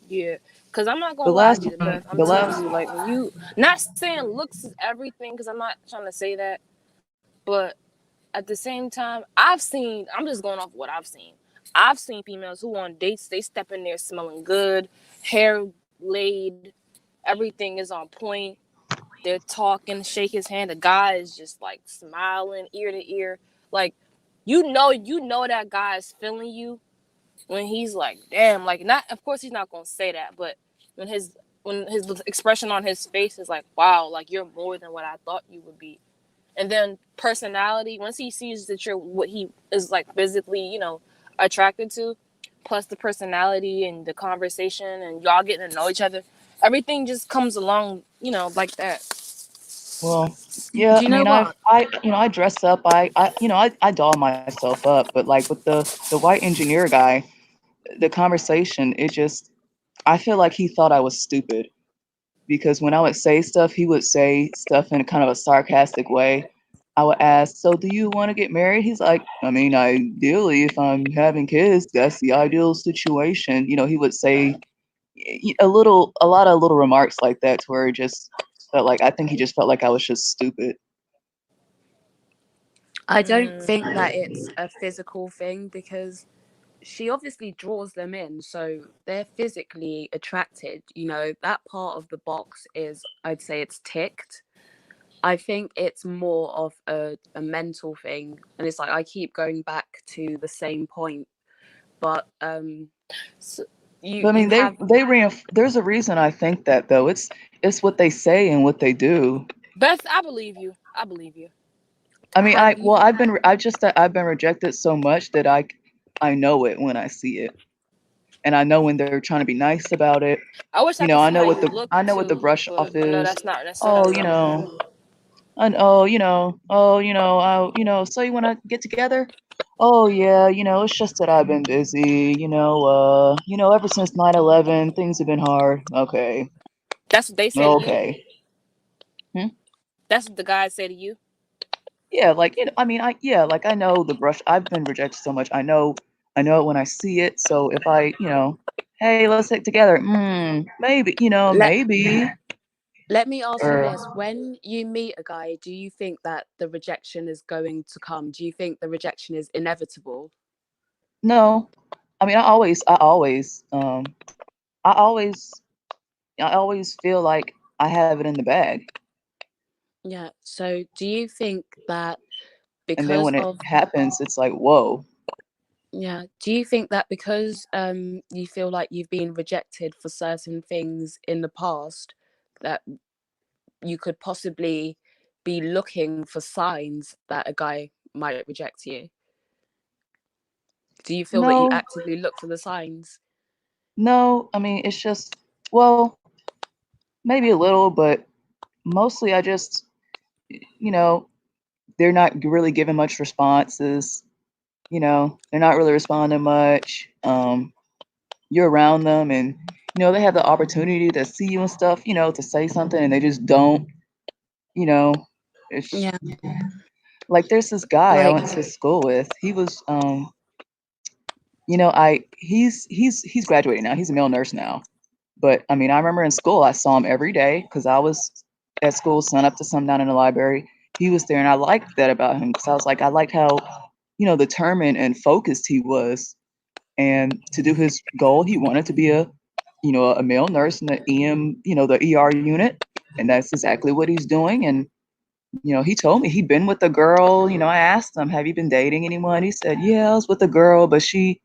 yeah, because I'm not gonna lie to you, Beth. I'm telling you, like, when you, not saying looks is everything, because I'm not trying to say that, but at the same time, I'm just going off what I've seen. I've seen females who on dates, they step in there smelling good, hair laid, everything is on point. They're talking, shake his hand. The guy is just like smiling ear to ear. Like, you know that guy is feeling you when he's like, damn, like, not, of course he's not gonna say that, but when his expression on his face is like, wow, like, you're more than what I thought you would be. And then personality, once he sees that you're what he is, like, physically, you know, attracted to, plus the personality and the conversation and y'all getting to know each other, everything just comes along, you know, like that. Well, yeah, I mean, I dress up, I doll myself up, but like with the white engineer guy, the conversation, I feel like he thought I was stupid, because when I would say stuff, he would say stuff in a kind of a sarcastic way. I would ask, so do you want to get married? He's like, I mean, ideally, if I'm having kids, that's the ideal situation. You know, he would say a lot of little remarks like that, to where he just felt like, I think he just felt like I was just stupid. I don't think that it's a physical thing, because she obviously draws them in, so they're physically attracted. You know, that part of the box is, I'd say, it's ticked. I think it's more of a mental thing, and it's like I keep going back to the same point, but so there's a reason I think that, though. It's what they say and what they do. Beth, I believe you. I mean, I've been rejected so much that I know it when I see it, and I know when they're trying to be nice about it. I wish I know what the brush off is. No, that's not necessarily. So you want to get together? Oh yeah, it's just that I've been busy. Ever since 9/11, things have been hard. Okay. That's what they say. Okay. To you? That's what the guys say to you. Yeah, like I mean, I know the brush. I've been rejected so much. I know it when I see it. So if I, hey, let's stick together. Maybe, maybe. Let me ask you this: when you meet a guy, do you think that the rejection is going to come? Do you think the rejection is inevitable? No, I mean, I always feel like I have it in the bag. Yeah. So do you think that because and then when it happens, it's like, whoa. Yeah. Do you think that because you feel like you've been rejected for certain things in the past, that you could possibly be looking for signs that a guy might reject you? Do you feel that you actively look for the signs? No, I mean, it's just, well, maybe a little, but mostly I just, they're not really giving much responses. They're not really responding much. You're around them and, they have the opportunity to see you and stuff, to say something, and they just don't, it's like, there's this guy I went to school with. He was, he's graduating now. He's a male nurse now, But I mean, I remember in school, I saw him every day because I was at school, signed up to some down in the library. He was there, and I liked that about him because I was like, I liked how, determined and focused he was. And to do his goal, he wanted to be a male nurse in the the ER unit, and that's exactly what he's doing. And he told me he'd been with a girl. I asked him, "Have you been dating anyone?" He said, "Yeah, I was with a girl, but she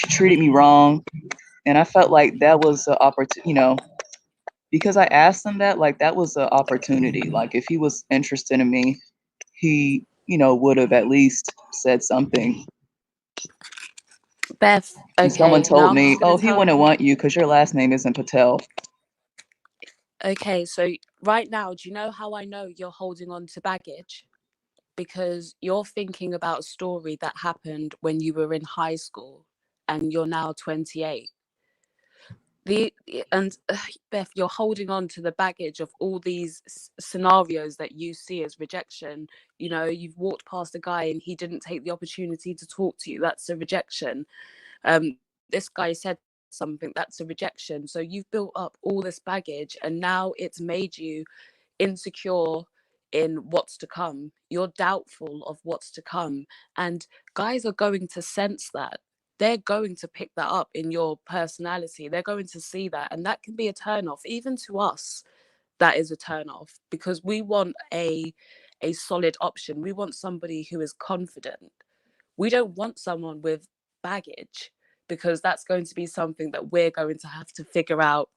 treated me wrong." And I felt like that was an opportunity, because I asked him that, like that was an opportunity. Like if he was interested in me, he, would have at least said something. Beth, And someone okay, now told I'm me, just gonna "Oh, he tell wouldn't you. want you because your last name isn't Patel." Okay, so right now, do you know how I know you're holding on to baggage? Because you're thinking about a story that happened when you were in high school and you're now 28. Beth, you're holding on to the baggage of all these scenarios that you see as rejection. You've walked past a guy and he didn't take the opportunity to talk to you. That's a rejection. This guy said something, that's a rejection. So you've built up all this baggage, and now it's made you insecure in what's to come. You're doubtful of what's to come, and guys are going to sense that. They're going to pick that up in your personality. They're going to see that, and that can be a turn off. Even to us, that is a turn off, because we want a solid option. We want somebody who is confident. We don't want someone with baggage, because that's going to be something that we're going to have to figure out,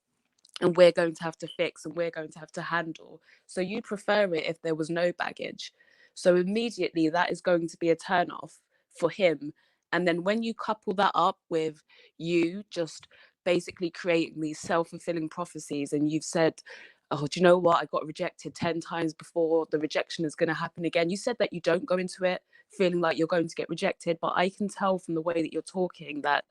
and we're going to have to fix, and we're going to have to handle. So you prefer it if there was no baggage. So immediately that is going to be a turn off for him. And then when you couple that up with you just basically creating these self-fulfilling prophecies, and you've said, "Oh, do you know what? I got rejected 10 times before. The rejection is going to happen again." You said that you don't go into it feeling like you're going to get rejected, but I can tell from the way that you're talking that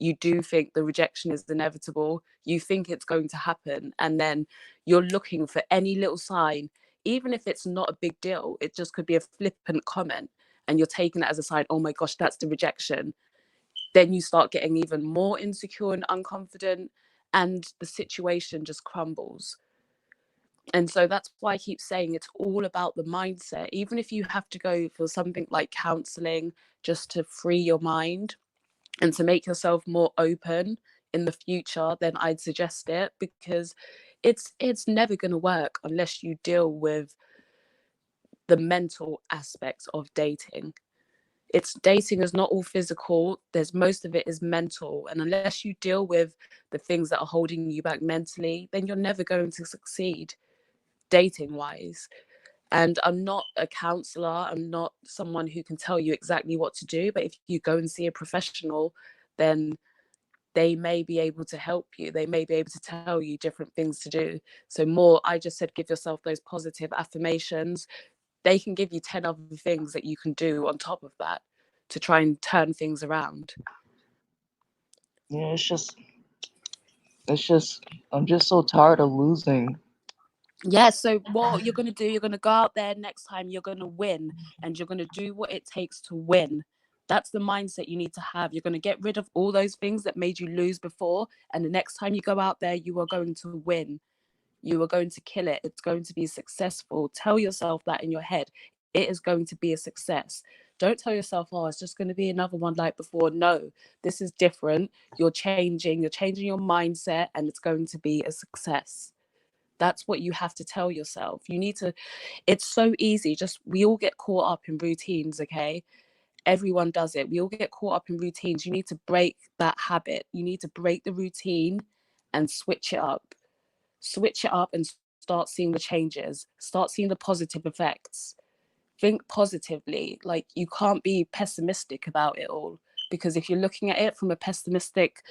you do think the rejection is inevitable. You think it's going to happen, and then you're looking for any little sign, even if it's not a big deal. It just could be a flippant comment, and you're taking it as a sign. Oh my gosh, that's the rejection. Then you start getting even more insecure and unconfident, and the situation just crumbles. And so that's why I keep saying it's all about the mindset. Even if you have to go for something like counseling just to free your mind and to make yourself more open in the future, then I'd suggest it, because it's never going to work unless you deal with the mental aspects of dating. Dating is not all physical. There's most of it is mental, and unless you deal with the things that are holding you back mentally, then you're never going to succeed dating wise. And I'm not a counselor, I'm not someone who can tell you exactly what to do, but if you go and see a professional, then they may be able to help you. They may be able to tell you different things to do. So more, I just said, give yourself those positive affirmations. They can give you 10 other things that you can do on top of that to try and turn things around. Yeah, I'm just so tired of losing. Yeah, so what you're going to do, you're going to go out there next time, you're going to win, and you're going to do what it takes to win. That's the mindset you need to have. You're going to get rid of all those things that made you lose before, and the next time you go out there, you are going to win. You are going to kill it. It's going to be successful. Tell yourself that in your head. It is going to be a success. Don't tell yourself, oh, it's just going to be another one like before. No, this is different. You're changing your mindset, and it's going to be a success. That's what you have to tell yourself. You need to, it's so easy. We all get caught up in routines, okay? Everyone does it. We all get caught up in routines. You need to break that habit. You need to break the routine and switch it up. Switch it up and start seeing the changes. Start seeing the positive effects. Think positively. Like, you can't be pessimistic about it all, because if you're looking at it from a pessimistic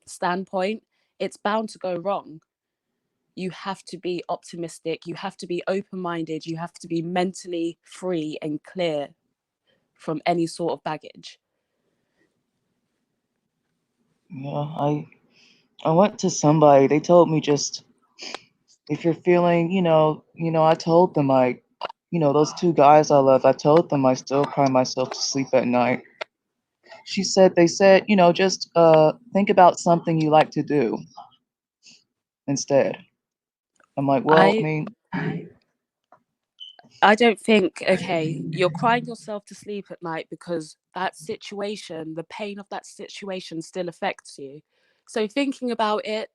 standpoint, it's bound to go wrong. You have to be optimistic, you have to be open-minded, you have to be mentally free and clear from any sort of baggage. Yeah, I went to somebody, they told me, just if you're feeling, I told them, those two guys I love, I told them I still cry myself to sleep at night. They said, just think about something you like to do. instead. I'm like, well, I mean, I don't think, okay, you're crying yourself to sleep at night because that situation, the pain of that situation still affects you. So thinking about it,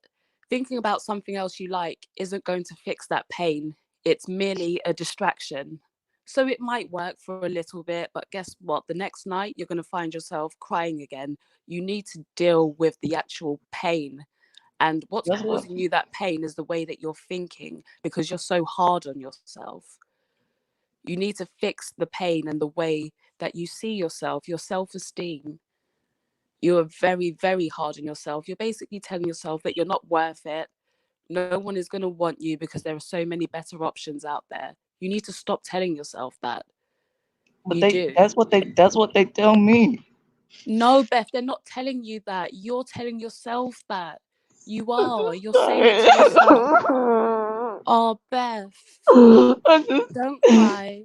thinking about something else you like isn't going to fix that pain. It's merely a distraction. So it might work for a little bit, but guess what? The next night, you're going to find yourself crying again. You need to deal with the actual pain. And what's causing you that pain is the way that you're thinking, because you're so hard on yourself. You need to fix the pain and the way that you see yourself, your self-esteem. You are very, very hard on yourself. You're basically telling yourself that you're not worth it. No one is going to want you because there are so many better options out there. You need to stop telling yourself that. But that's what they tell me. No, Beth, they're not telling you that. You're telling yourself that. You are. You're saying it to yourself. Oh, Beth. Don't cry.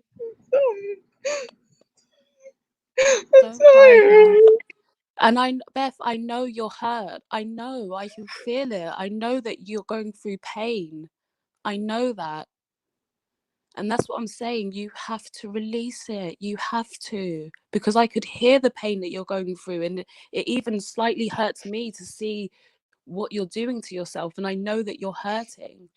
Don't cry, Beth. And Beth, I know you're hurt. I know. I can feel it. I know that you're going through pain. I know that. And that's what I'm saying. You have to release it. You have to. Because I could hear the pain that you're going through. And it even slightly hurts me to see what you're doing to yourself. And I know that you're hurting.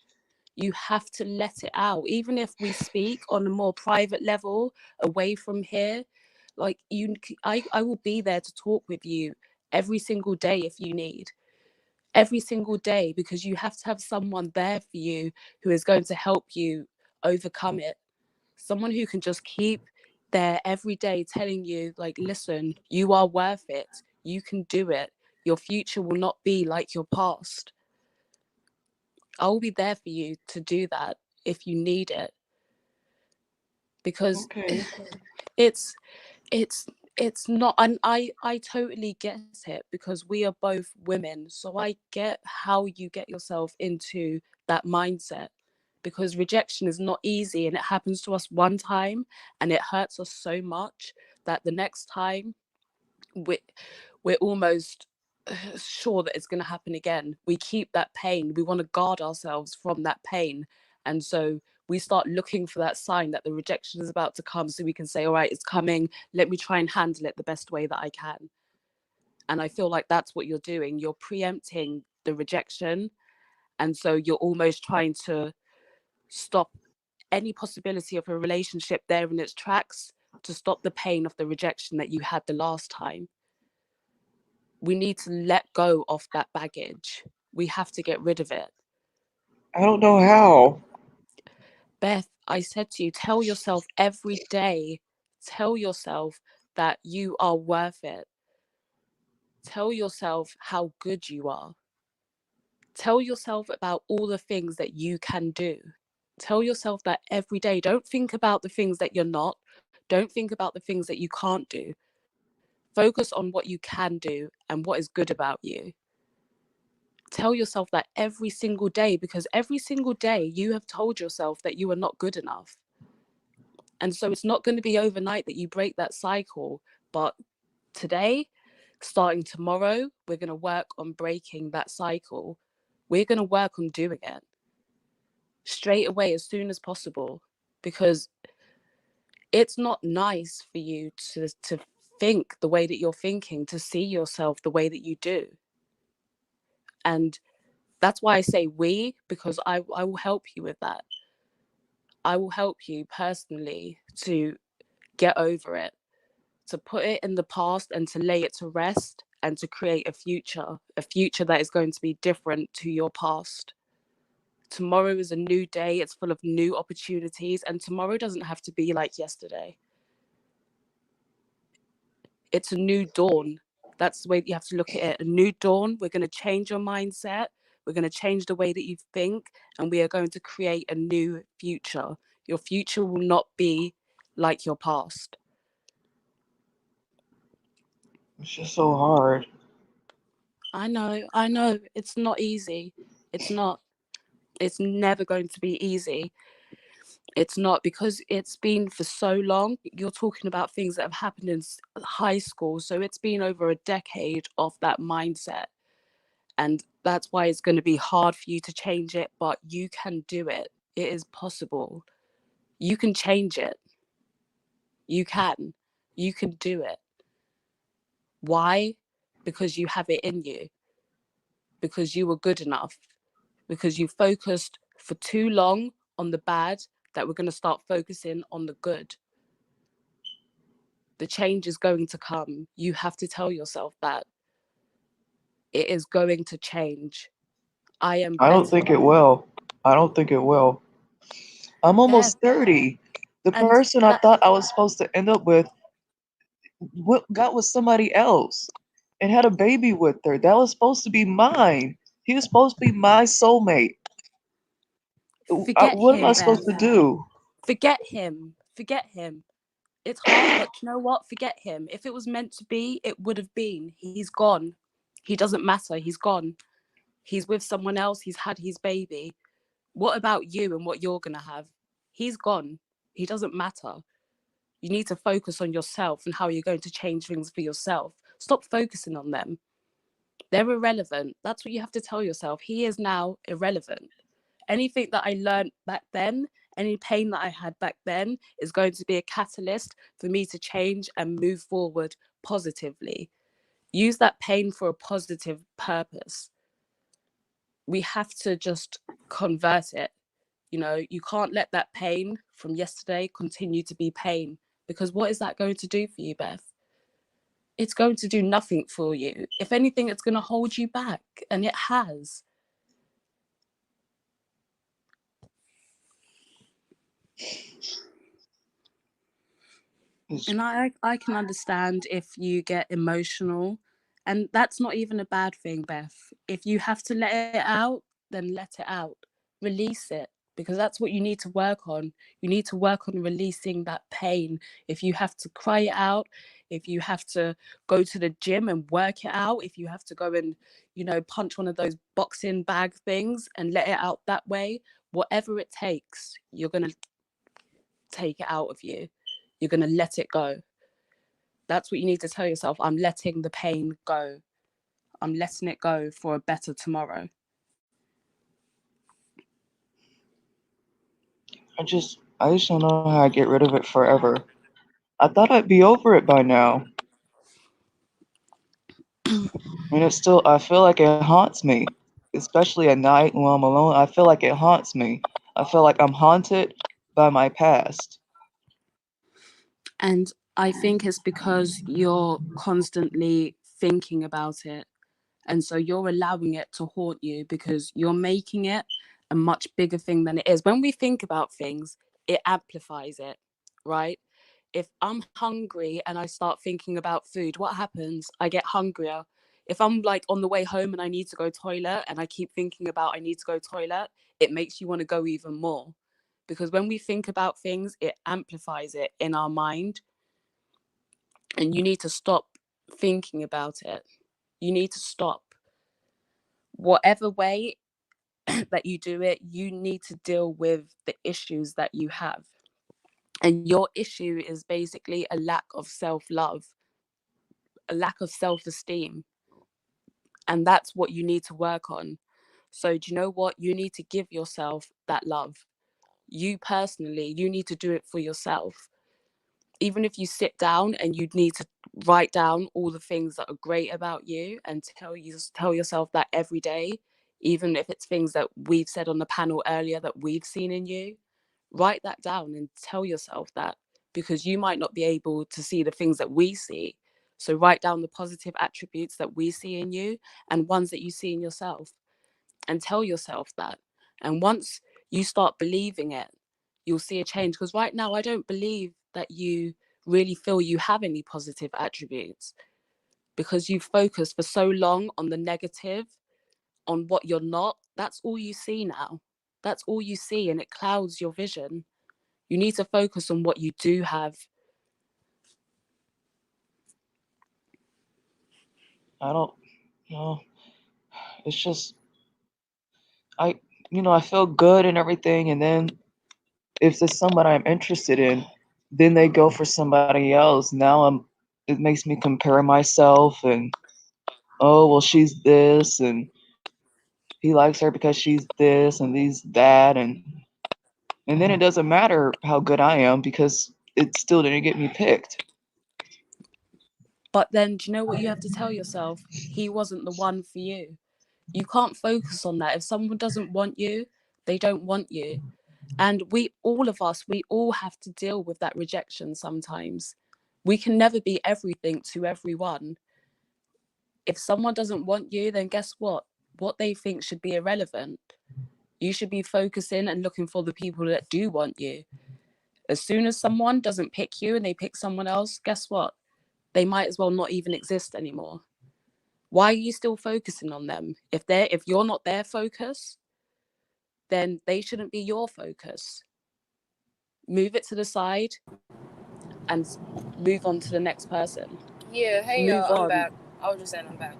You have to let it out. Even if we speak on a more private level, away from here, like I will be there to talk with you every single day if you need. Every single day, because you have to have someone there for you who is going to help you overcome it. Someone who can just keep there every day telling you, like, listen, you are worth it. You can do it. Your future will not be like your past. I'll be there for you to do that if you need it. Because it's not, and I totally get it, because we are both women. So I get how you get yourself into that mindset, because rejection is not easy, and it happens to us one time and it hurts us so much that the next time we're almost sure that it's going to happen again. We keep that pain. We want to guard ourselves from that pain. And so we start looking for that sign that the rejection is about to come, so we can say, all right, it's coming. Let me try and handle it the best way that I can. And I feel like that's what you're doing. You're preempting the rejection. And so you're almost trying to stop any possibility of a relationship there in its tracks, to stop the pain of the rejection that you had the last time. We need to let go of that baggage. We have to get rid of it. I don't know how. Beth, I said to you, tell yourself every day, tell yourself that you are worth it. Tell yourself how good you are. Tell yourself about all the things that you can do. Tell yourself that every day. Don't think about the things that you're not. Don't think about the things that you can't do. Focus on what you can do and what is good about you. Tell yourself that every single day, because every single day you have told yourself that you are not good enough. And so it's not going to be overnight that you break that cycle. But today, starting tomorrow, we're going to work on breaking that cycle. We're going to work on doing it straight away, as soon as possible, because it's not nice for you to think the way that you're thinking, to see yourself the way that you do. And that's why I say we, because I will help you with that. I will help you personally to get over it, to put it in the past and to lay it to rest, and to create a future that is going to be different to your past. Tomorrow is a new day. It's full of new opportunities, and tomorrow doesn't have to be like yesterday. It's a new dawn. That's the way you have to look at it. A new dawn. We're going to change your mindset. We're going to change the way that you think, and we are going to create a new future. Your future will not be like your past. It's just so hard. I know. It's not easy. It's not. It's never going to be easy. It's not, because it's been for so long. You're talking about things that have happened in high school. So it's been over a decade of that mindset. And that's why it's going to be hard for you to change it, but you can do it. It is possible. You can change it. You can. You can do it. Why? Because you have it in you. Because you were good enough. Because you focused for too long on the bad that we're going to start focusing on the good. The change is going to come. You have to tell yourself that. It is going to change. I don't think it will. I don't think it will. I'm almost 30. The person I thought I was supposed to end up with got with somebody else and had a baby with her. That was supposed to be mine. He was supposed to be my soulmate. Forget what him, am I supposed to do? Forget him. Forget him. It's hard, but you know what? Forget him. If it was meant to be, it would have been. He's gone. He doesn't matter. He's gone. He's with someone else. He's had his baby. What about you and what you're going to have? He's gone. He doesn't matter. You need to focus on yourself and how you're going to change things for yourself. Stop focusing on them. They're irrelevant. That's what you have to tell yourself. He is now irrelevant. Anything that I learned back then, any pain that I had back then is going to be a catalyst for me to change and move forward positively. Use that pain for a positive purpose. We have to just convert it. You know, you can't let that pain from yesterday continue to be pain, because what is that going to do for you, Beth? It's going to do nothing for you. If anything, it's going to hold you back, and it has. And I can understand if you get emotional, and that's not even a bad thing, Beth. If you have to let it out, then let it out. Release it, because that's what you need to work on. You need to work on releasing that pain. If you have to cry it out, if you have to go to the gym and work it out, if you have to go and, you know, punch one of those boxing bag things and let it out that way, whatever it takes, you're going to take it out of you. You're going to let it go. That's what you need to tell yourself. I'm letting the pain go. I'm letting it go for a better tomorrow. I just don't know how I get rid of it forever. I thought I'd be over it by now. And it's still, I feel like it haunts me, especially at night when I'm alone. I feel like it haunts me. I feel like I'm haunted by my past. And I think it's because you're constantly thinking about it. And so you're allowing it to haunt you because you're making it a much bigger thing than it is. When we think about things, it amplifies it, right? If I'm hungry and I start thinking about food, what happens? I get hungrier. If I'm like on the way home and I need to go toilet and I keep thinking about I need to go toilet, it makes you want to go even more. Because when we think about things, it amplifies it in our mind. And you need to stop thinking about it. You need to stop. Whatever way that you do it, you need to deal with the issues that you have. And your issue is basically a lack of self-love, a lack of self-esteem. And that's what you need to work on. So do you know what? You need to give yourself that love. You personally, you need to do it for yourself. Even if you sit down and you need to write down all the things that are great about you and tell yourself that every day, even if it's things that we've said on the panel earlier that we've seen in you, write that down and tell yourself that, because you might not be able to see the things that we see. So write down the positive attributes that we see in you and ones that you see in yourself, and tell yourself that. And once you start believing it, you'll see a change. Because right now, I don't believe that you really feel you have any positive attributes, because you've focused for so long on the negative, on what you're not. That's all you see now. That's all you see, and it clouds your vision. You need to focus on what you do have. I don't know. It's just, I feel good and everything. And then if there's somebody I'm interested in, then they go for somebody else. Now it makes me compare myself and, oh, well, she's this and he likes her because she's this and he's that, and then it doesn't matter how good I am because it still didn't get me picked. But then, do you know what you have to tell yourself? He wasn't the one for you. You can't focus on that. If someone doesn't want you, they don't want you. And all of us, we all have to deal with that rejection sometimes. We can never be everything to everyone. If someone doesn't want you, then guess what? What they think should be irrelevant. You should be focusing and looking for the people that do want you. As soon as someone doesn't pick you and they pick someone else, guess what? They might as well not even exist anymore. Why are you still focusing on them? If you're not their focus, then they shouldn't be your focus. Move it to the side and move on to the next person. Yeah, hey Move y'all, I'm on. back. I was just saying I'm back.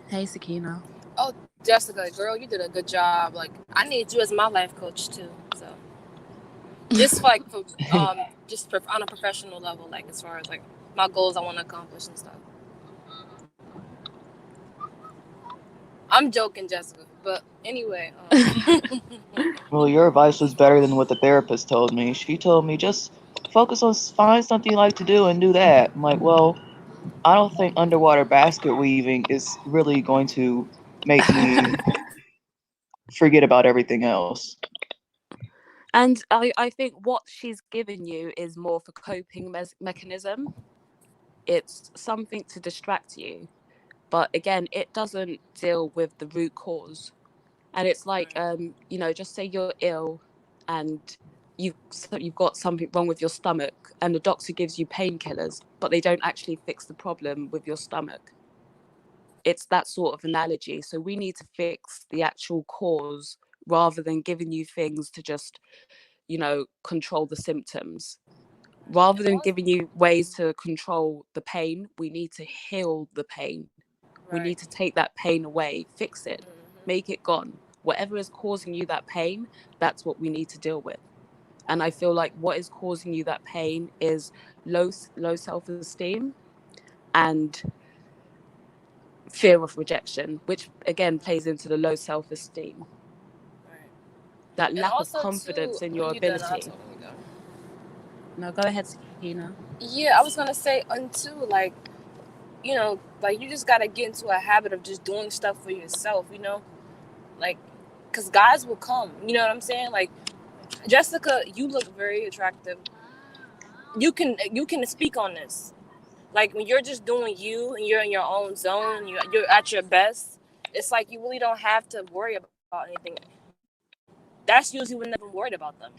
Hey, Sakina. Oh, Jessica, girl, you did a good job. Like, I need you as my life coach too. So, just like, on a professional level, like as far as like my goals I want to accomplish and stuff. I'm joking, Jessica, but anyway. Well, your advice was better than what the therapist told me. She told me just focus on find something you like to do and do that. I'm like, well, I don't think underwater basket weaving is really going to make me forget about everything else. And I think what she's given you is more for coping mechanism. It's something to distract you. But again, it doesn't deal with the root cause. And it's like, just say you're ill and you've got something wrong with your stomach and the doctor gives you painkillers, but they don't actually fix the problem with your stomach. It's that sort of analogy. So we need to fix the actual cause rather than giving you things to just, control the symptoms. Rather than giving you ways to control the pain, we need to heal the pain. We need to take that pain away, fix it, make it gone. Whatever is causing you that pain, that's what we need to deal with. And I feel like what is causing you that pain is low self-esteem and fear of rejection, which again plays into the low self-esteem. That lack of confidence in your ability. No, go ahead, Sakina. Yeah, I was gonna say, too, like, like you just gotta get into a habit of just doing stuff for yourself, like, because guys will come, you know what I'm saying? Like, Jessica, you look very attractive. You can speak on this. Like, when you're just doing you and you're in your own zone and you're at your best, it's like you really don't have to worry about anything. That's usually when they're worried about them.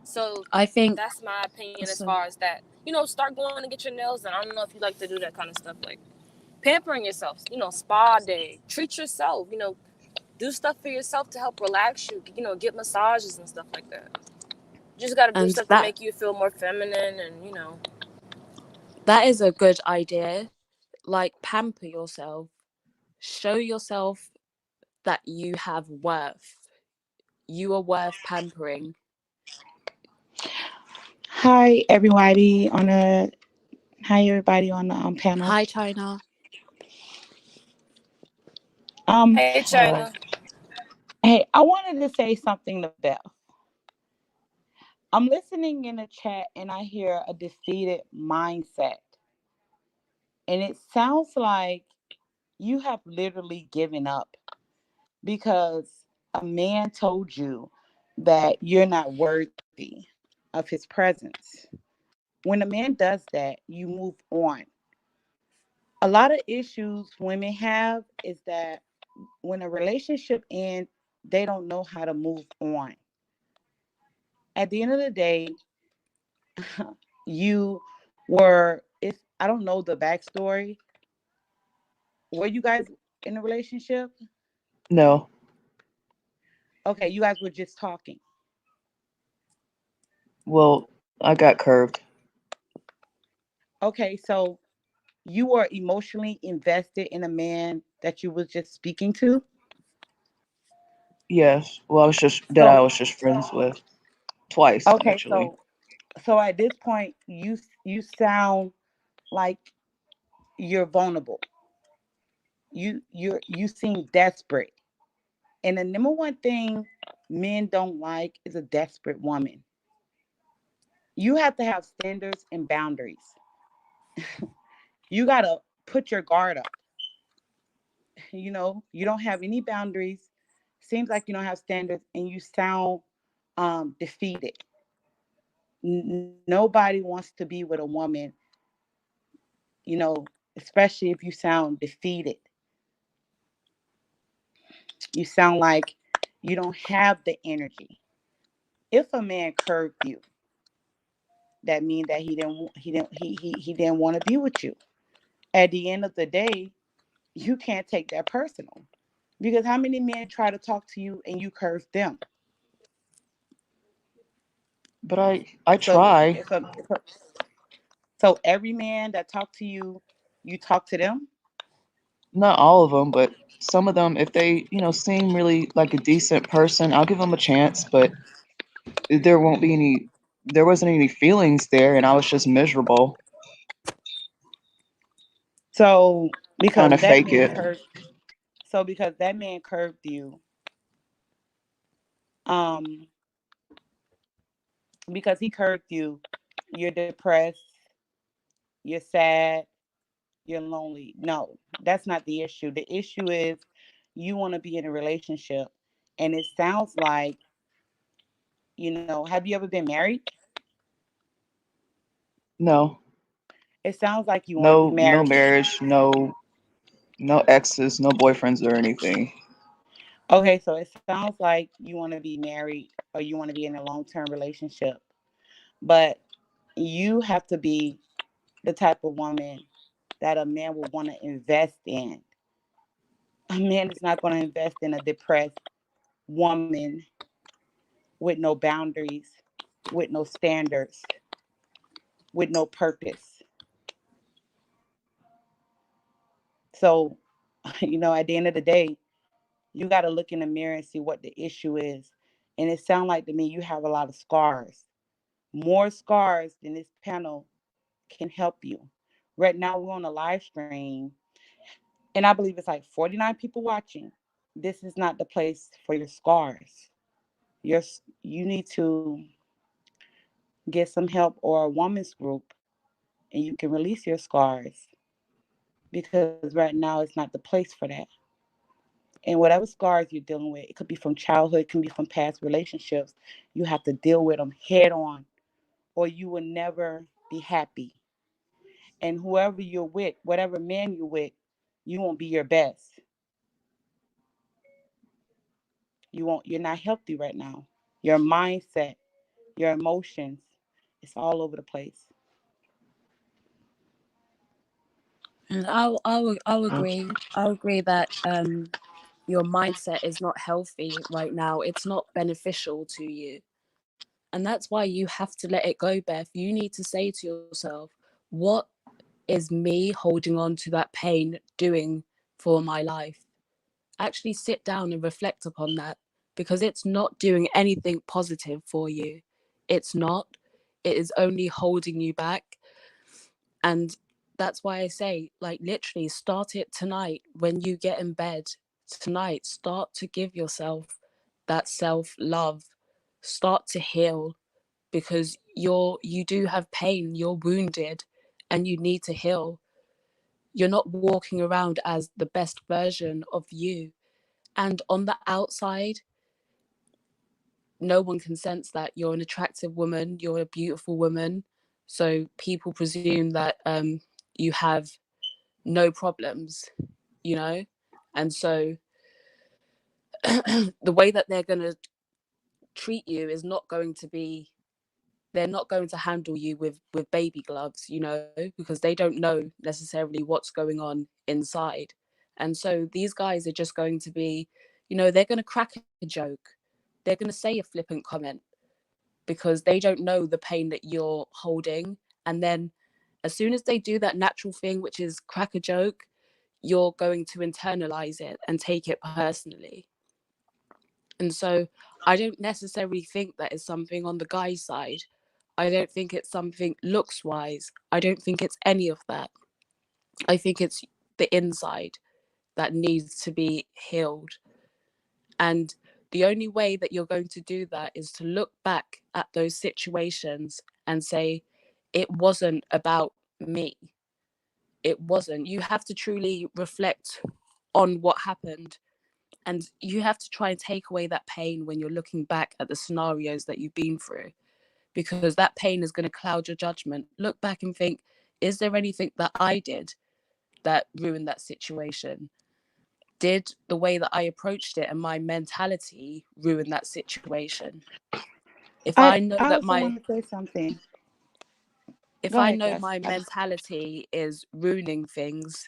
So I think that's my opinion as far as that. Start going to get your nails done. I don't know if you like to do that kind of stuff, like pampering yourself. Spa day. Treat yourself. Do stuff for yourself to help relax you. Get massages and stuff like that. You just gotta do stuff to make you feel more feminine, and that is a good idea. Like, pamper yourself. Show yourself that you have worth. You are worth pampering. Hi everybody on the panel. Hi, China. Hey, China. Hey, I wanted to say something to Beth. I'm listening in the chat and I hear a defeated mindset. And it sounds like you have literally given up because a man told you that you're not worthy of his presence. When a man does that, you move on. A lot of issues women have is that when a relationship ends, they don't know how to move on. At the end of the day, you were, if I don't know the backstory, were you guys in a relationship? No. Okay, you guys were just talking. Well, I got curved. Okay, so you were emotionally invested in a man that you was just speaking to? Yes. Well, I was just friends with twice Okay, actually. so at this point you sound like you're vulnerable. You seem desperate. And the number one thing men don't like is a desperate woman. You have to have standards and boundaries. You got to put your guard up. You know, you don't have any boundaries. Seems like you don't have standards and you sound defeated. Nobody wants to be with a woman, you know, especially if you sound defeated. You sound like you don't have the energy. If a man curved you, that means that he didn't want to be with you. At the end of the day, you can't take that personal. Because how many men try to talk to you and you curve them? But I try. So every man that talk to you, you talk to them? Not all of them, but some of them, if they, seem really like a decent person, I'll give them a chance, but there wasn't any feelings there, and I was just miserable. So Trying to fake it. Because that man curved you, because he curved you, you're depressed, you're sad, you're lonely. No, that's not the issue. The issue is you want to be in a relationship, and it sounds like, have you ever been married? No. It sounds like you want to be married. No marriage, no exes, no boyfriends or anything. Okay, so it sounds like you want to be married or you want to be in a long-term relationship. But you have to be the type of woman that a man will want to invest in. A man is not going to invest in a depressed woman with no boundaries, with no standards, with no purpose. So, at the end of the day, you got to look in the mirror and see what the issue is. And it sounds like to me you have a lot of scars. More scars than this panel can help you. Right now, we're on a live stream, and I believe it's like 49 people watching. This is not the place for your scars. You need to get some help or a woman's group, and you can release your scars, because right now it's not the place for that. And whatever scars you're dealing with, it could be from childhood, it can be from past relationships. You have to deal with them head on, or you will never be happy. And whoever you're with, whatever man you're with, you won't be your best. You're not healthy right now. Your mindset, your emotions, it's all over the place. And I'll agree. I'll agree that your mindset is not healthy right now. It's not beneficial to you. And that's why you have to let it go, Beth. You need to say to yourself, what is me holding on to that pain doing for my life? Actually sit down and reflect upon that, because it's not doing anything positive for you. It's not. It is only holding you back. And that's why I say, like, literally start it tonight. When you get in bed tonight, start to give yourself that self-love. Start to heal, because you do have pain, you're wounded, and you need to heal. You're not walking around as the best version of you. And on the outside, no one can sense that you're an attractive woman, you're a beautiful woman. So people presume that you have no problems, And so the way that they're going to treat you is not going to be, they're not going to handle you with baby gloves, because they don't know necessarily what's going on inside. And so these guys are just going to be, they're going to crack a joke. They're going to say a flippant comment, because they don't know the pain that you're holding. And then as soon as they do that natural thing, which is crack a joke, you're going to internalize it and take it personally. And so I don't necessarily think that is something on the guy's side. I don't think it's something looks wise. I don't think it's any of that. I think it's the inside that needs to be healed. And the only way that you're going to do that is to look back at those situations and say, it wasn't about me. It wasn't. You have to truly reflect on what happened. And you have to try and take away that pain when you're looking back at the scenarios that you've been through, because that pain is going to cloud your judgment. Look back and think, is there anything that I did that ruined that situation? Did the way that I approached it and my mentality ruin that situation? If I know I that also my want to say something. if Go I ahead, know Cass. my mentality is ruining things,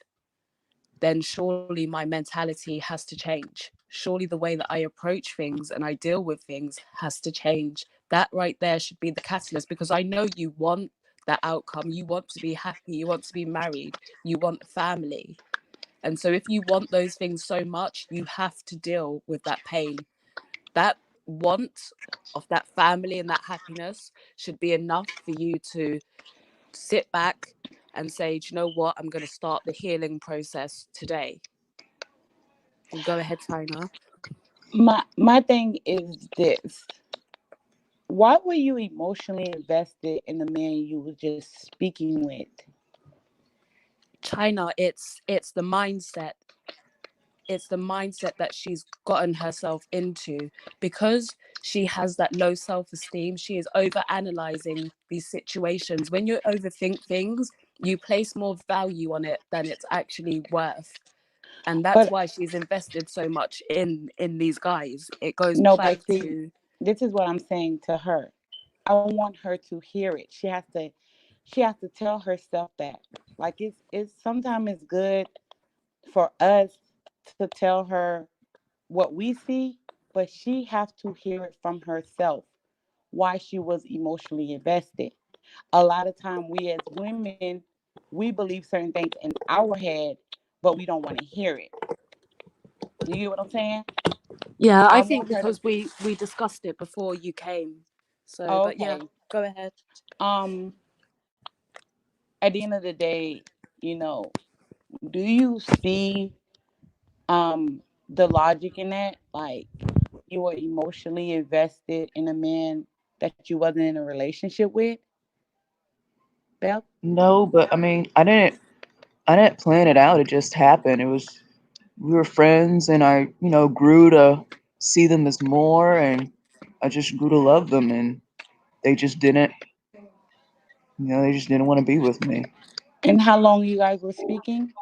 then surely my mentality has to change. Surely the way that I approach things and I deal with things has to change. That right there should be the catalyst, because I know you want that outcome. You want to be happy. You want to be married. You want a family. And so if you want those things so much, you have to deal with that pain. That want of that family and that happiness should be enough for you to sit back and say, do you know what? I'm going to start the healing process today. Go ahead, China. My thing is this. Why were you emotionally invested in the man you were just speaking with? China, it's the mindset. It's the mindset that she's gotten herself into, because she has that low self-esteem. She is over analyzing these situations. When you overthink things, you place more value on it than it's actually worth. And that's But why she's invested so much in these guys. It goes no, back but see, to, this is what I'm saying to her. I want her to hear it. She has to tell herself that. Like it's sometimes it's good for us to tell her what we see, but she has to hear it from herself why she was emotionally invested. A lot of time we as women, we believe certain things in our head, but we don't want to hear it. Do you get what I'm saying? yeah, I I think want her to. because we discussed it before you came. So, Oh, but yeah, okay. go ahead. Um, at the end of the day, do you see the logic in that? Like you were emotionally invested in a man that you wasn't in a relationship with, Belle? No, but I mean, I didn't plan it out. It just happened. It was we were friends, and I, grew to see them as more, and I just grew to love them, and they just didn't, they just didn't want to be with me. And how long you guys were speaking?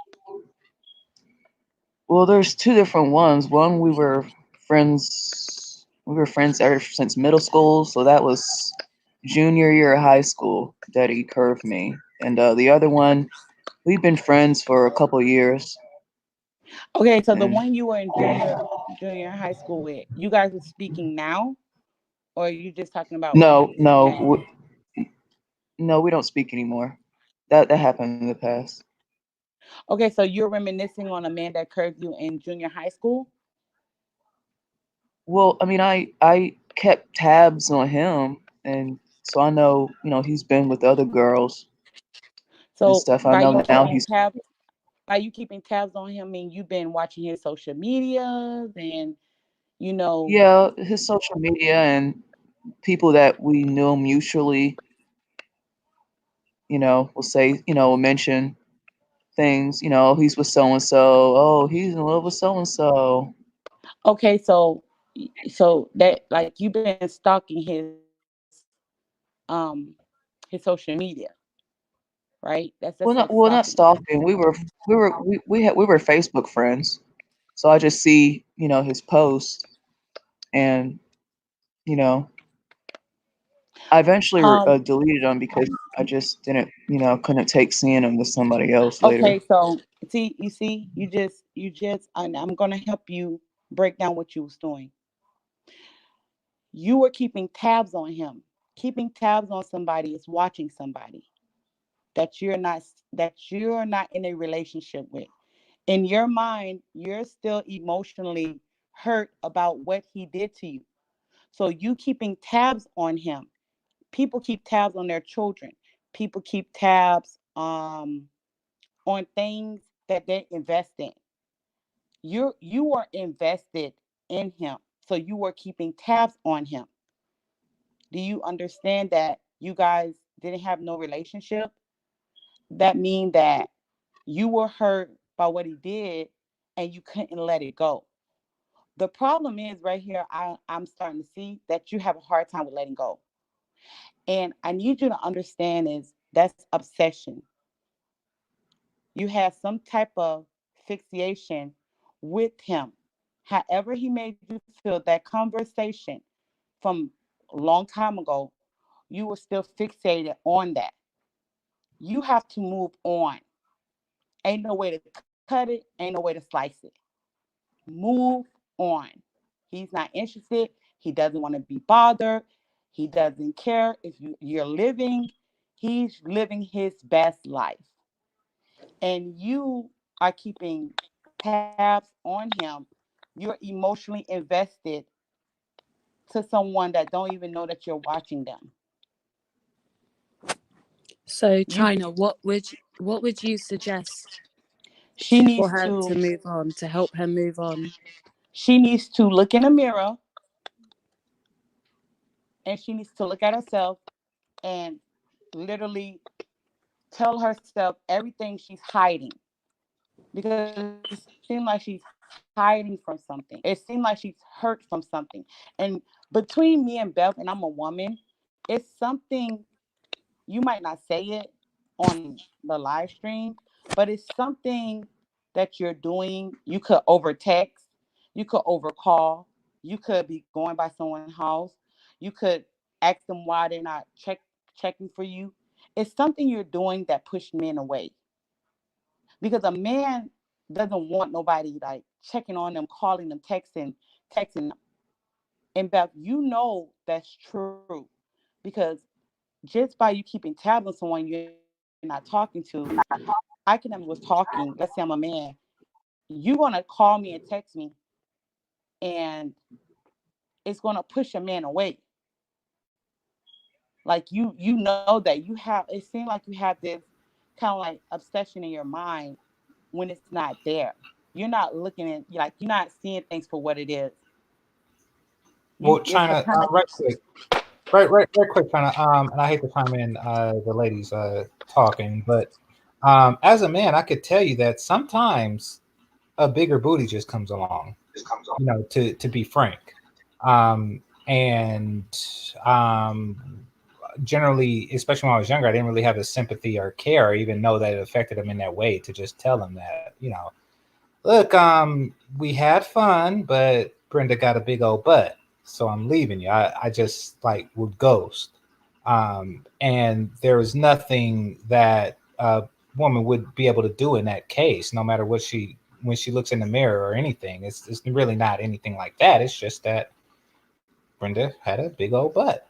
Well, there's two different ones. One, we were friends. We were friends ever since middle school, so that was junior year of high school that he curved me. And the other one, we've been friends for a couple years. Okay, so the And one you were in junior high school with, you guys were speaking now, or are you just talking about in no, the past? no, we don't speak anymore. That happened in the past. Okay, so you're reminiscing on a man that curved you in junior high school. Well, I mean, I kept tabs on him, and so I know, he's been with other girls and So stuff. I know now he's. by you keeping tabs on him, mean you've been watching his social media and you know. Yeah, his social media and people that we knew mutually, will say, will mention things, he's with so and so. Oh, he's in love with so and so. Okay, so that like you've been stalking um his social media, right? That's Well, like not stalking. stalking. We were Facebook friends, so I just see, his post, and you know, I eventually Um deleted them because I just didn't, couldn't take seeing them with somebody else later. okay, so you just and I'm gonna help you break down what you was doing. You were keeping tabs on him. Keeping tabs on somebody is watching somebody that you're not in a relationship with. In your mind, you're still emotionally hurt about what he did to you. So you keeping tabs on him people keep tabs on their children. People keep tabs on things that they invest in. You are invested in him, so you are keeping tabs on him. Do you understand that you guys didn't have no relationship? That means that you were hurt by what he did and you couldn't let it go. The problem is right here, I'm starting to see that you have a hard time with letting go. And I need you to understand is that's obsession. You have some type of fixation with him. However he made you feel, that conversation from a long time ago, you were still fixated on that. You have to move on. Ain't no way to cut it, ain't no way to slice it. Move on. He's not interested. He doesn't want to be bothered. He doesn't care if you're living. He's living his best life. And you are keeping tabs on him. You're emotionally invested to someone that don't even know that you're watching them. So, China, what would you suggest she needs for her to move on, to help her move on? She needs to look in a mirror and she needs to look at herself and literally tell herself everything she's hiding. Because it seems like she's hiding from something. It seems like she's hurt from something. And between me and Beth, and I'm a woman, it's something, you might not say it on the live stream, but it's something that you're doing. You could over text, you could over call, you could be going by someone's house, you could ask them why they're not checking for you. It's something you're doing that push men away. Because a man doesn't want nobody like checking on them, calling them, texting them. And Beth, you know that's true. Because just by you keeping tabs on someone you're not talking to, I can never was talking. Let's say I'm a man. You're gonna call me and text me, and it's gonna push a man away. Like you know that you have. It seems like you have this kind of like obsession in your mind when it's not there. You're not looking at like you're not seeing things for what it is. Well, China, right quick, China. And I hate to chime in, the ladies talking, but as a man, I could tell you that sometimes a bigger booty just comes along. You know, to be frank, and generally, especially when I was younger, I didn't really have the sympathy or care, or even know that it affected him in that way. To just tell him that, you know, look, we had fun, but Brenda got a big old butt, so I'm leaving you. I just like would ghost. And there was nothing that a woman would be able to do in that case, no matter what when she looks in the mirror or anything. It's really not anything like that. It's just that Brenda had a big old butt.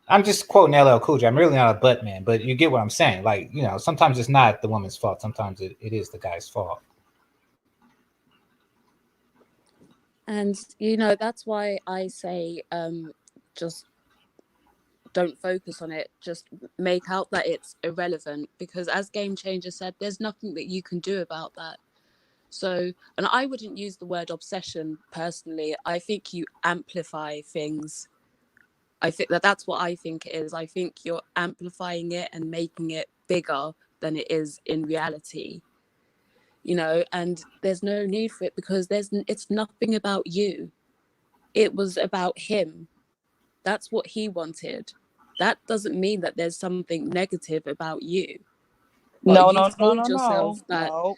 I'm just quoting LL Cool J. I'm really not a butt man, but you get what I'm saying. Like, you know, sometimes it's not the woman's fault. Sometimes it is the guy's fault. And, you know, that's why I say just don't focus on it. Just make out that it's irrelevant. Because as GameChanger said, there's nothing that you can do about that. So, and I wouldn't use the word obsession personally. I think you amplify things. I think that's what I think it is. I think you're amplifying it and making it bigger than it is in reality. You know, and there's no need for it because it's nothing about you. It was about him. That's what he wanted. That doesn't mean that there's something negative about you. But No. that. No.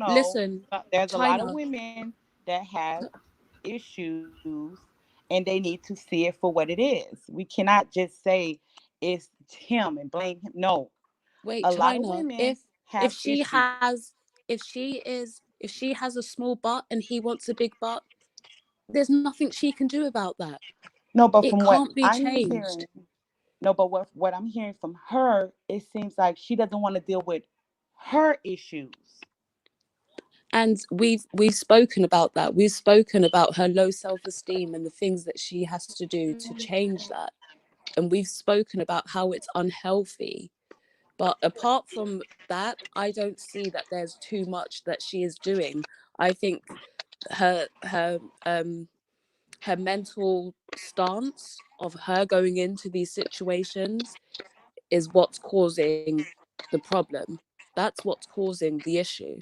Listen, There's a lot of China. women that have issues and they need to see it for what it is. We cannot just say it's him and blame him. No. Wait, A lot of China, women have if she issues. has a small butt and he wants a big butt, there's nothing she can do about that. No, but it from what can't be I'm changed. hearing, no, but what I'm hearing from her, it seems like she doesn't want to deal with her issues. And we've spoken about that. We've spoken about her low self-esteem and the things that she has to do to change that. and we've spoken about how it's unhealthy. But apart from that, I don't see that there's too much that she is doing. I think her mental stance of her going into these situations is what's causing the problem. That's what's causing the issue.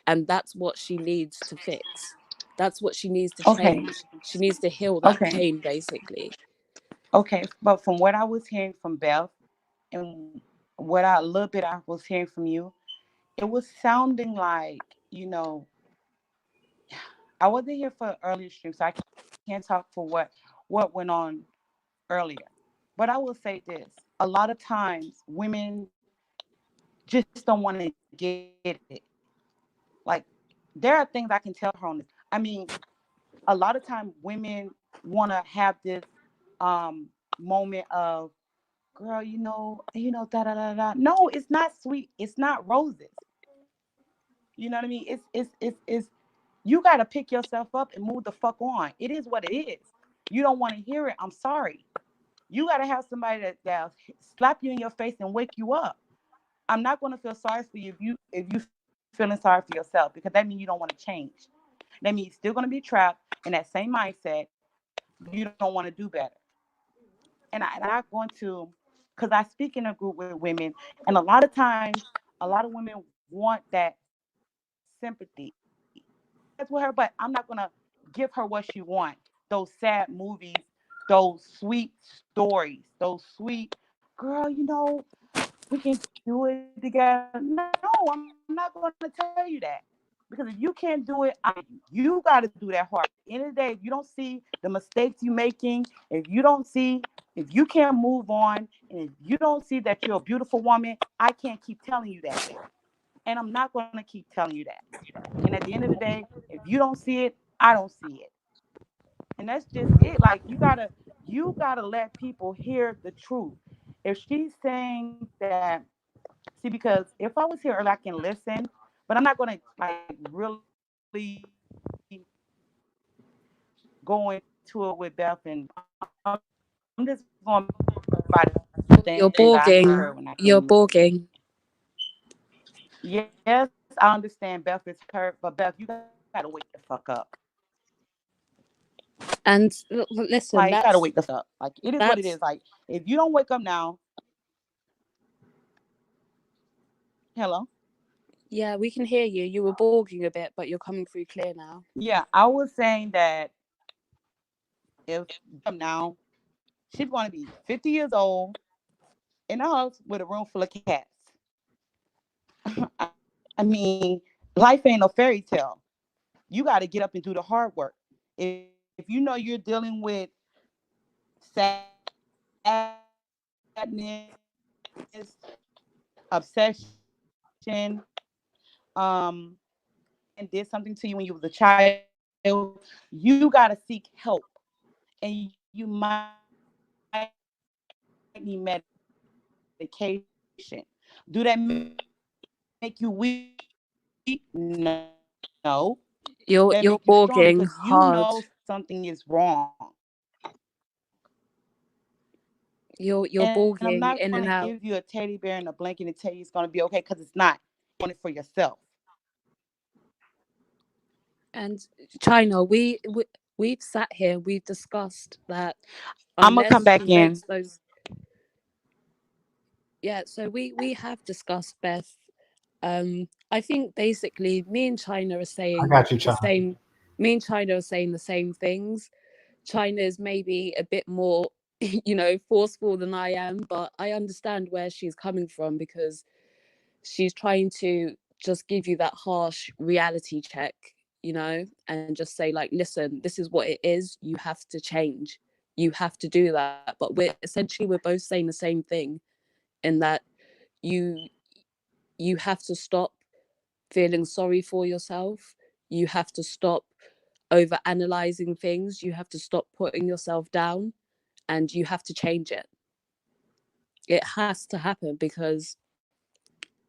And that's what she needs to fix. That's what she needs to Okay. change. She needs to heal that Okay. pain, basically. Okay. But from what I was hearing from Beth and what a little bit I was hearing from you, it was sounding like, you know, I wasn't here for earlier stream, so I can't talk for what went on earlier. But I will say this: a lot of times, women just don't want to get it. Like, there are things I can tell her on this. I mean, a lot of time, women want to have this moment of, girl, da da da da. No, it's not sweet. It's not roses. You know what I mean? It's you got to pick yourself up and move the fuck on. It is what it is. You don't want to hear it. I'm sorry. You got to have somebody that slap you in your face and wake you up. I'm not going to feel sorry for you if you feeling sorry for yourself, because that means you don't want to change. That means you're still going to be trapped in that same mindset. You don't want to do better. And I'm not going to, because I speak in a group with women, and a lot of times, a lot of women want that sympathy. That's with her, but I'm not gonna give her what she wants. Those sad movies, those sweet stories, those sweet, girl, we can do it together. No, I'm not gonna tell you that. Because if you can't do it, you got to do that hard. At the end of the day, if you don't see the mistakes you're making, if you can't move on, and if you don't see that you're a beautiful woman, I can't keep telling you that. And I'm not going to keep telling you that. And at the end of the day, if you don't see it, I don't see it. And that's just it. Like, you gotta let people hear the truth. If she's saying that, see, because if I was here early, I can listen, but I'm not gonna like really go into it with Beth, and I'm just going by the things I heard when I came in. You're bogging. Yes, I understand Beth is hurt, but Beth, you gotta wake the fuck up. And Like, listen, you gotta wake that's the fuck up. Like, it is what it is. that's Like, if you don't wake up now, hello. yeah, we can hear you. You were bogging a bit, but you're coming through clear now. Yeah, I was saying that if now she'd want to be 50 years old in a house with a room full of cats. I mean, life ain't no fairy tale. You got to get up and do the hard work. If you know you're dealing with sadness, obsession, um, did something to you when you was a child, you got to seek help. And you might need medication. Do that make you weak? No. That make you stronger because you know something is wrong. You're bogging hard. You're And I'm not bogging going to in and give out. you a teddy bear and a blanket and tell you it's going to be okay, because it's not. You're doing it for yourself. And China, we've sat here, we've discussed that I'm going to come unless back she in. makes those, yeah. So we have discussed, Beth. I think basically me and China are I saying got you, the China. same. Me and China are saying the same things. China is maybe a bit more, forceful than I am, but I understand where she's coming from, because she's trying to just give you that harsh reality check, and just say, like, listen, this is what it is. You have to change. You have to do that. But we're both saying the same thing, in that you you have to stop feeling sorry for yourself. You have to stop over analyzing things. You have to stop putting yourself down, and you have to change it. It has to happen, because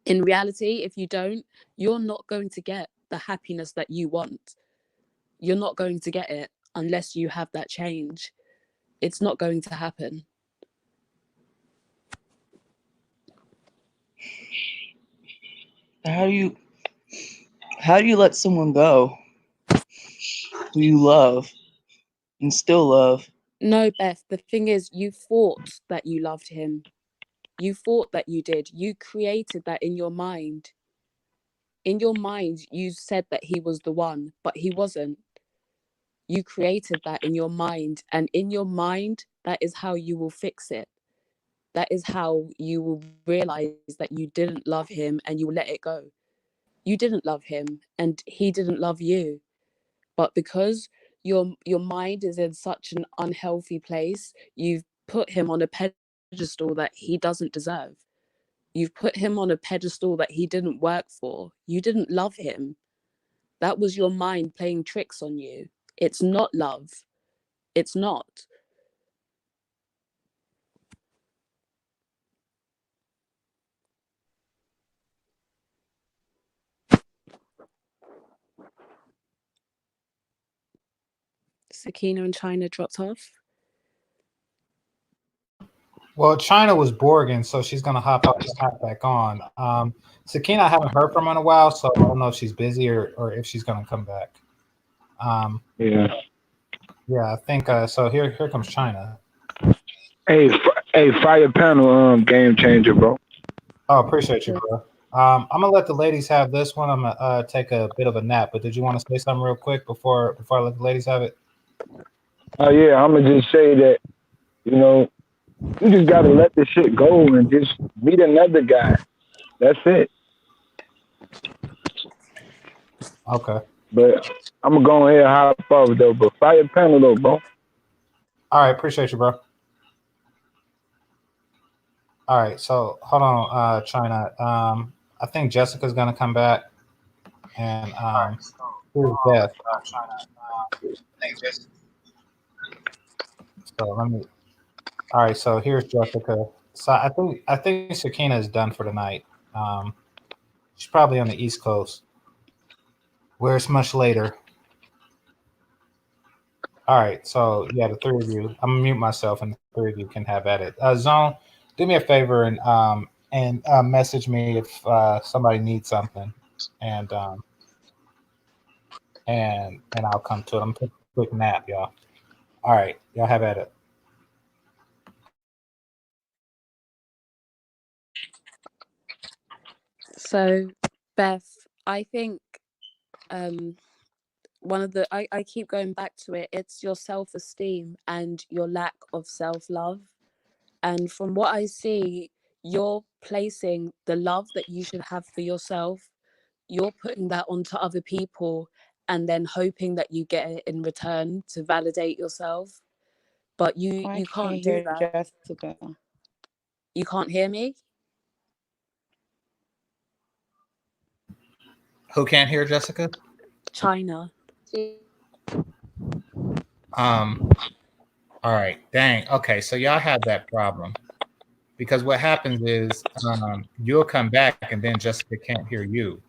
in reality, if you don't, you're not going to get the happiness that you want. You're not going to get it unless you have that change. It's not going to happen. How do you let someone go who you love and still love? No, Beth, the thing is, you thought that you loved him. You thought that you did. You created that in your mind. In your mind, you said that he was the one, but he wasn't. You created that in your mind. And in your mind, that is how you will fix it. That is how you will realize that you didn't love him and you will let it go. You didn't love him and he didn't love you. But because your mind is in such an unhealthy place, you've put him on a pedestal that he doesn't deserve. You've put him on a pedestal that he didn't work for. You didn't love him. That was your mind playing tricks on you. It's not love. It's not. Sakina and China dropped off. Well, China was Borgin, so she's gonna hop out and hop back on. Sakina, I haven't heard from her in a while, so I don't know if she's busy or if she's gonna come back. Yeah. Yeah, I think so. Here comes China. Hey, fire panel, game changer, bro. Oh, appreciate you, bro. I'm gonna let the ladies have this one. I'm gonna take a bit of a nap. But did you want to say something real quick before I let the ladies have it? Oh yeah, I'm gonna just say that, you know, you just gotta let the shit go and just meet another guy. That's it. Okay. But I'm gonna go ahead and hop off though. But fire panel though, bro. All right, appreciate you, bro. All right, so hold on, China. I think Jessica's gonna come back, and here's Beth. So let me. All right, so here's Jessica. So I think Sakina is done for the night. She's probably on the East Coast, where it's much later. All right, so yeah, the three of you. I'm gonna mute myself, and the three of you can have at it. Zone, do me a favor and message me if somebody needs something, and I'll come to it. I'm taking a quick nap, y'all. All right, y'all have at it. So, Beth, I think one of the I keep going back to it. It's your self-esteem and your lack of self-love. And from what I see, you're placing the love that you should have for yourself, you're putting that onto other people and then hoping that you get it in return to validate yourself. But you can't do that. Jessica. You can't hear me? Who can't hear Jessica? China. All right, dang. Okay, so y'all have that problem. Because what happens is you'll come back and then Jessica can't hear you.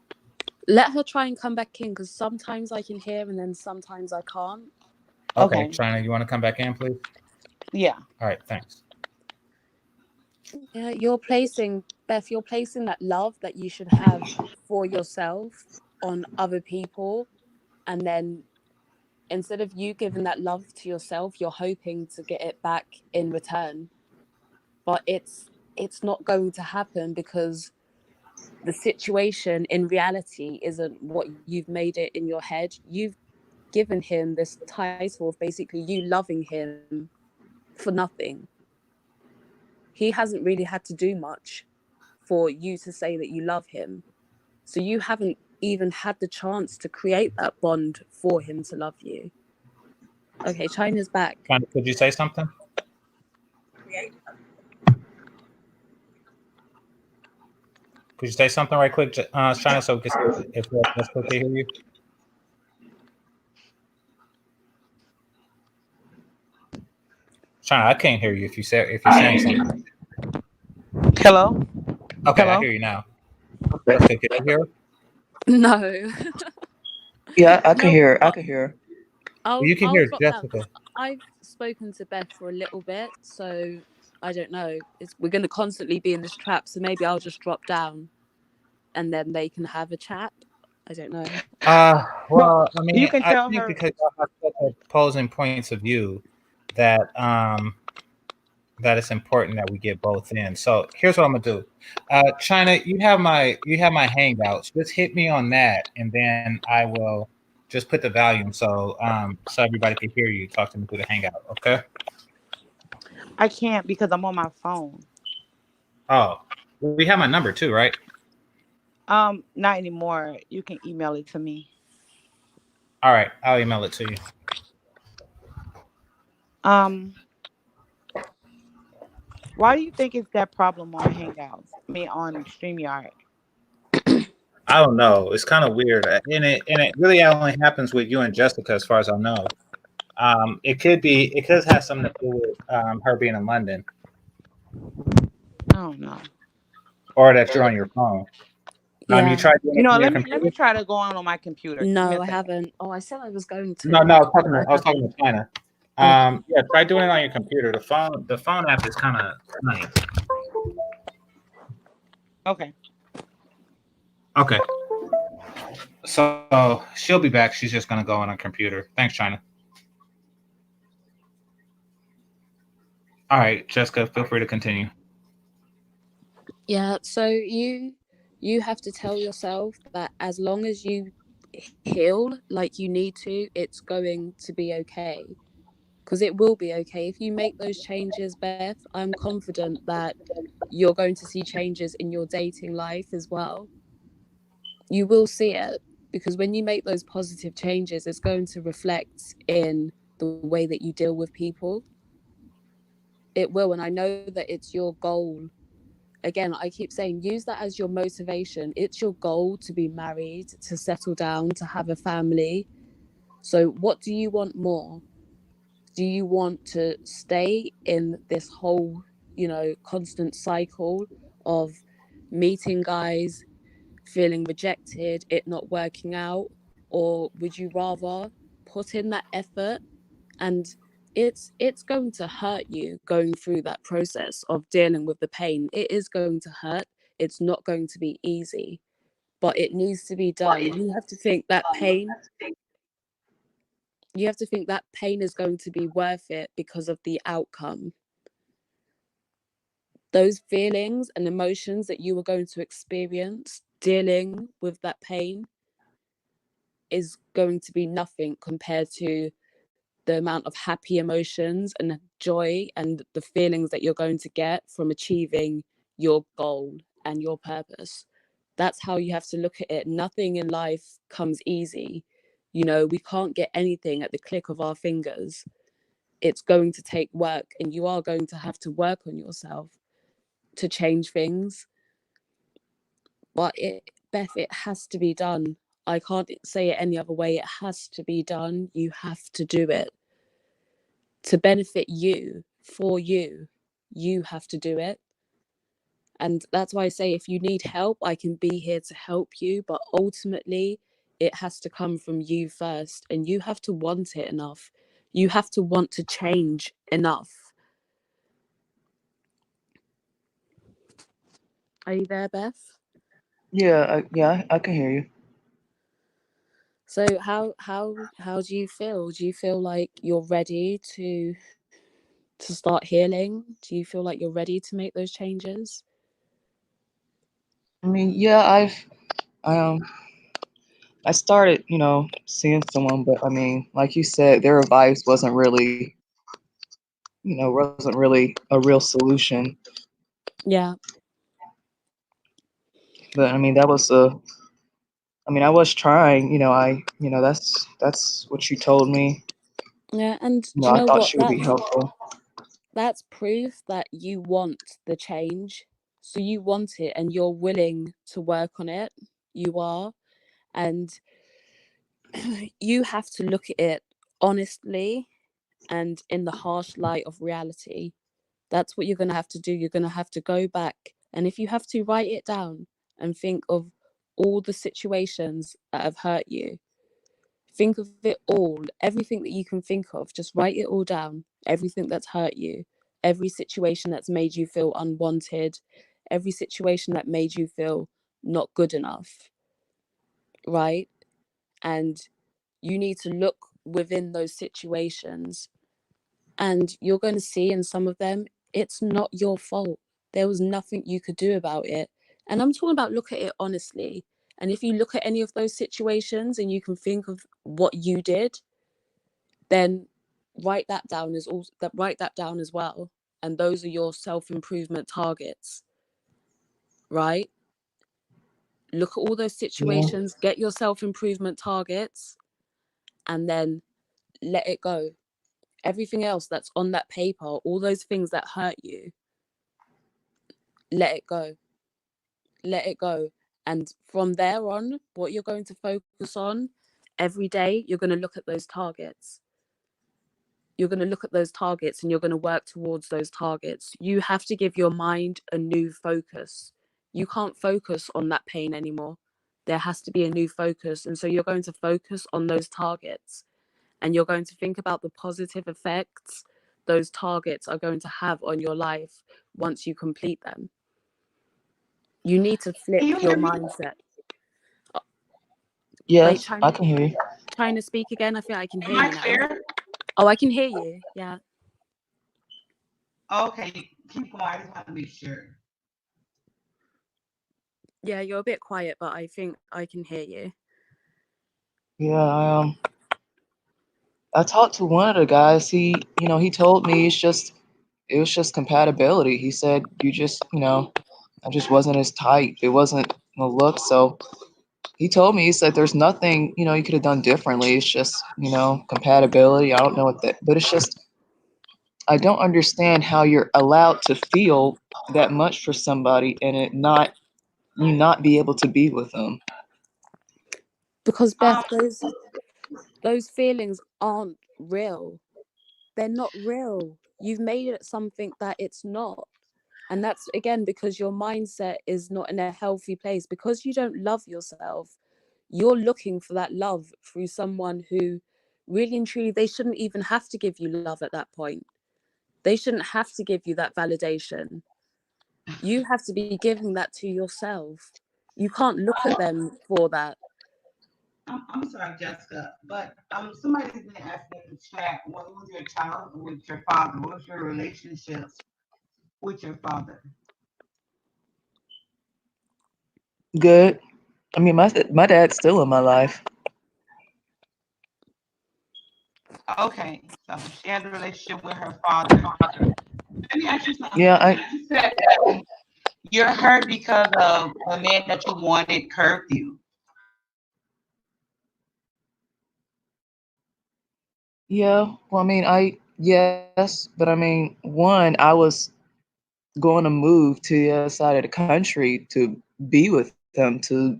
Let her try and come back in because sometimes I can hear and then sometimes I can't. Okay, China, you want to come back in, please? Yeah. All right, thanks. Yeah, you're placing that love that you should have for yourself on other people, and then instead of you giving that love to yourself, you're hoping to get it back in return. But it's not going to happen because the situation in reality isn't what you've made it in your head. You've given him this title of basically you loving him for nothing. He hasn't really had to do much for you to say that you love him. So you haven't even had the chance to create that bond for him to love you. Okay, China's back. China, could you say something? Could you say something right quick, China, so we can see if that's okay to hear you? China, I can't hear you if you're saying something. Hello? Okay, Hello? I hear you now. Jessica, can you hear? No. Yeah, I can hear. I can hear. I'll You can hear drop Jessica. that. I've spoken to Beth for a little bit, so I don't know. We're going to constantly be in this trap. So maybe I'll just drop down and then they can have a chat. I don't know. Well, I mean, you can I tell think her. because y'all have such opposing points of view that that it's important that we get both in. So here's what I'm gonna do. China, you have my hangouts. Just hit me on that, and then I will just put the volume so so everybody can hear you. Talk to me through the hangout, okay? I can't because I'm on my phone. Oh, we have my number too, right? Not anymore. You can email it to me. All right, I'll email it to you. Why do you think it's that problem on Hangouts? I mean, on StreamYard. I don't know. It's kind of weird, and it really only happens with you and Jessica, as far as I know. It could have something to do with her being in London. I don't know. Or that you're on your phone. Yeah. You tried doing it on your let computer? me try to go on my computer. No, I haven't. Oh, I said I was going to. No, I was talking to China. Yeah, try doing it on your computer. The phone app is kind of funny. Okay. Okay. So she'll be back. She's just gonna go on her computer. Thanks, China. All right, Jessica, feel free to continue. Yeah, so you have to tell yourself that as long as you heal like you need to, it's going to be okay. Because it will be okay. If you make those changes, Beth, I'm confident that you're going to see changes in your dating life as well. You will see it, because when you make those positive changes, it's going to reflect in the way that you deal with people. It will, and I know that it's your goal. Again, I keep saying, use that as your motivation. It's your goal to be married, to settle down, to have a family. So what do you want more? Do you want to stay in this whole, constant cycle of meeting guys, feeling rejected, it not working out? Or would you rather put in that effort? And it's going to hurt you going through that process of dealing with the pain. It is going to hurt. It's not going to be easy, but it needs to be done. You have to think that pain is going to be worth it because of the outcome. Those feelings and emotions that you are going to experience dealing with that pain is going to be nothing compared to the amount of happy emotions and joy and the feelings that you're going to get from achieving your goal and your purpose. That's how you have to look at it. Nothing in life comes easy. We can't get anything at the click of our fingers. It's going to take work, and you are going to have to work on yourself to change things. But Beth, it has to be done. I can't say it any other way. It has to be done. You have to do it. To benefit you, for you, you have to do it. And that's why I say, if you need help, I can be here to help you. But ultimately, it has to come from you first. And you have to want it enough. You have to want to change enough. Are you there, Beth? Yeah, I can hear you. So how do you feel? Do you feel like you're ready to start healing? Do you feel like you're ready to make those changes? I mean, yeah, I started, seeing someone, but I mean, like you said, their advice wasn't really, wasn't really a real solution. Yeah. But I mean, I was trying, that's what you told me. Yeah, and You do know, you I know thought what? she would be helpful. That's proof that you want the change. So you want it and you're willing to work on it. You are. And you have to look at it honestly and in the harsh light of reality. That's what you're going to have to do. You're going to have to go back. And if you have to, write it down and think of all the situations that have hurt you. Think of it all, everything that you can think of. Just write it all down, everything that's hurt you. every situation that's made you feel unwanted, every situation that made you feel not good enough, right? And you need to look within those situations, and you're going to see in some of them, it's not your fault. There was nothing you could do about it. And I'm talking about look at it honestly. And if you look at any of those situations and you can think of what you did, then write that down as well. And those are your self-improvement targets, right? Look at all those situations, get your self-improvement targets, and then let it go. Everything else that's on that paper, all those things that hurt you, let it go. Let it go. And from there on, what you're going to focus on every day, you're going to look at those targets. You're going to look at those targets and you're going to work towards those targets. You have to give your mind a new focus. You can't focus on that pain anymore. There has to be a new focus. And so you're going to focus on those targets, and you're going to think about the positive effects those targets are going to have on your life once you complete them. You need to flip your mindset. Yes, I can hear you. Trying to speak again. I feel I can hear you now. Oh, I can hear you. Yeah. Okay, keep going. I just want to make sure. Yeah, you're a bit quiet, but I think I can hear you. Yeah, I talked to one of the guys. He told me it was just compatibility. He said I just wasn't his type. It wasn't a look. So he said there's nothing, you could have done differently. It's just, compatibility. I don't know but it's just, I don't understand how you're allowed to feel that much for somebody and you not be able to be with them. Because Beth, those feelings aren't real. They're not real. You've made it something that it's not. And that's, again, because your mindset is not in a healthy place. Because you don't love yourself, you're looking for that love through someone who really and truly, they shouldn't even have to give you love at that point. They shouldn't have to give you that validation. You have to be giving that to yourself. You can't look at them for that. I'm sorry, Jessica, but somebody's been asking in the chat, what was your childhood with your father? What was your relationships with your father? Good. I mean, my dad's still in my life. Okay, so she had a relationship with her father. Let me ask you something. Yeah, You said that you're hurt because of the man that you wanted curved you. Yeah. Well, I mean, yes, but I mean, one, I was going to move to the other side of the country to be with him to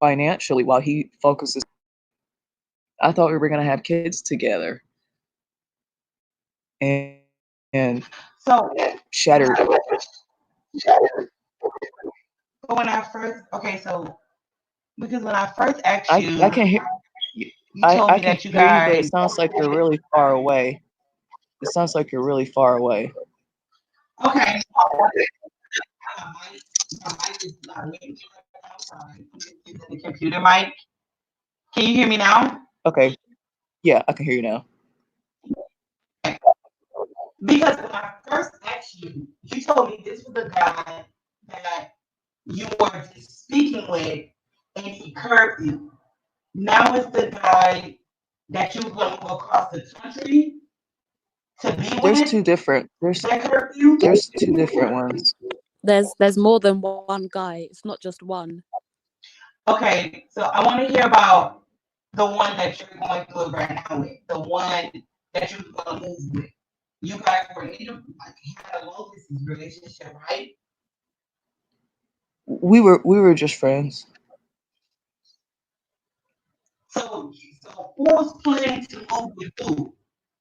financially while he focuses. I thought we were going to have kids together. And so shattered. So when I first, because when I first asked you, I can hear. you told I me can that you hear you, but it guys. sounds like you're really far away. It sounds like you're really far away. Okay. My mic is not working. I'm sorry. The computer mic. Can you hear me now? Okay. Yeah, I can hear you now. Because when I first asked you, you told me this was the guy that you were just speaking with, and he curved you. Now it's the guy that you're going to go across the country to be There's with. two different. There's two different ones. There's more than one guy. It's not just one. Okay, so I want to hear about the one that you're going through it right now with, the one that you're going to move with. You guys were had a long distance relationship, right? We were just friends. So who's planning to move with who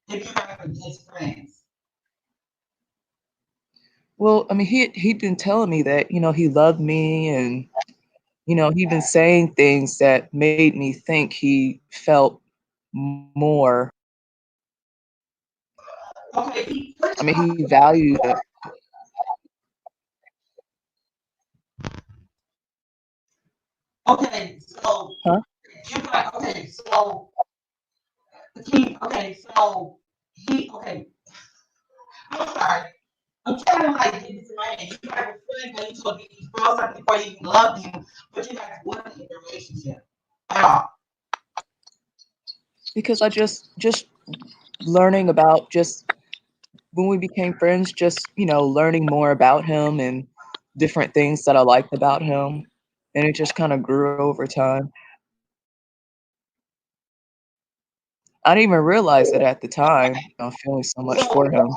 if you guys are just friends? Well, I mean, he'd been telling me that he loved me, and he'd been saying things that made me think he felt more. I mean, he valued it. Okay, so Huh? you're like, okay, so he, okay, so he, okay. I'm sorry. I'm trying to like get this in my head. You guys were friends when you told me you felt something before you loved him, but you guys weren't in a relationship at all. Because I just learning about just when we became friends, just learning more about him and different things that I liked about him, and it just kind of grew over time. I didn't even realize it at the time. I'm feeling so much for him.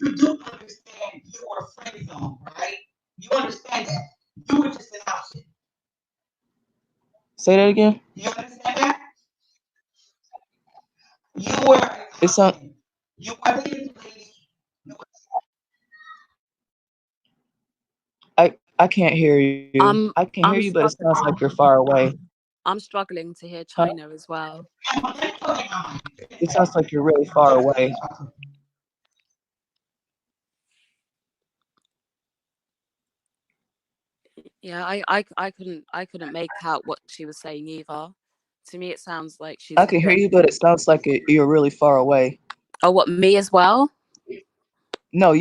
You do understand you were a friend zone, right? You understand that. You were just an option. Say that again. You understand that? You were an It's not. option. You weren't in the I can't hear you. I can hear I'm you, but it sounds struggling. like you're far away. I'm struggling to hear Huh? China as well. It sounds like you're really far away. Yeah, I couldn't make out what she was saying either. To me, it sounds like she's. I can hear you, but it sounds like you're really far away. Oh, what, me as well? No, I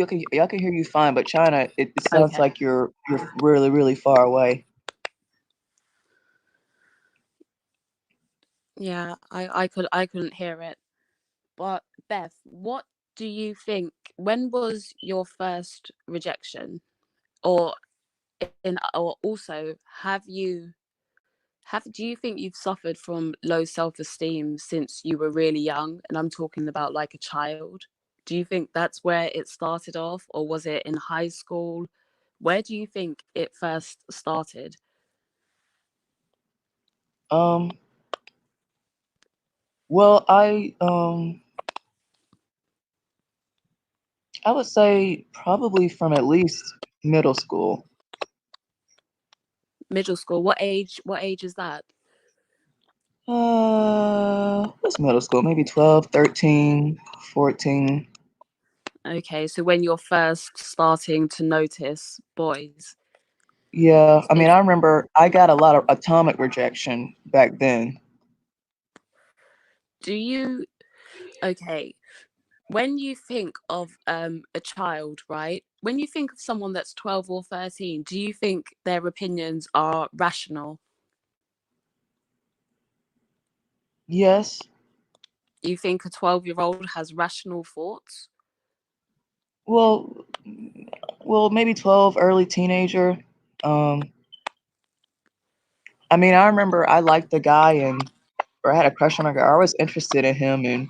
can hear you fine, but China, it sounds Okay. like you're really, really far away. Yeah, I couldn't hear it. But Beth, what do you think? When was your first rejection? Or or also, do you think you've suffered from low self-esteem since you were really young? And I'm talking about like a child. Do you think that's where it started off, or was it in high school? Where do you think it first started? Um, well, I would say probably from at least middle school. Middle school. What age? What age is that? What's middle school? Maybe 12, 13, 14. Okay, so when you're first starting to notice boys. Yeah, I mean, I remember I got a lot of atomic rejection back then. Do you okay? When you think of a child, right? When you think of someone that's 12 or 13, do you think their opinions are rational? Yes. You think a 12-year-old has rational thoughts? Well, maybe 12, early teenager. Um, I mean, I remember I liked the guy or I had a crush on a guy. I was interested in him and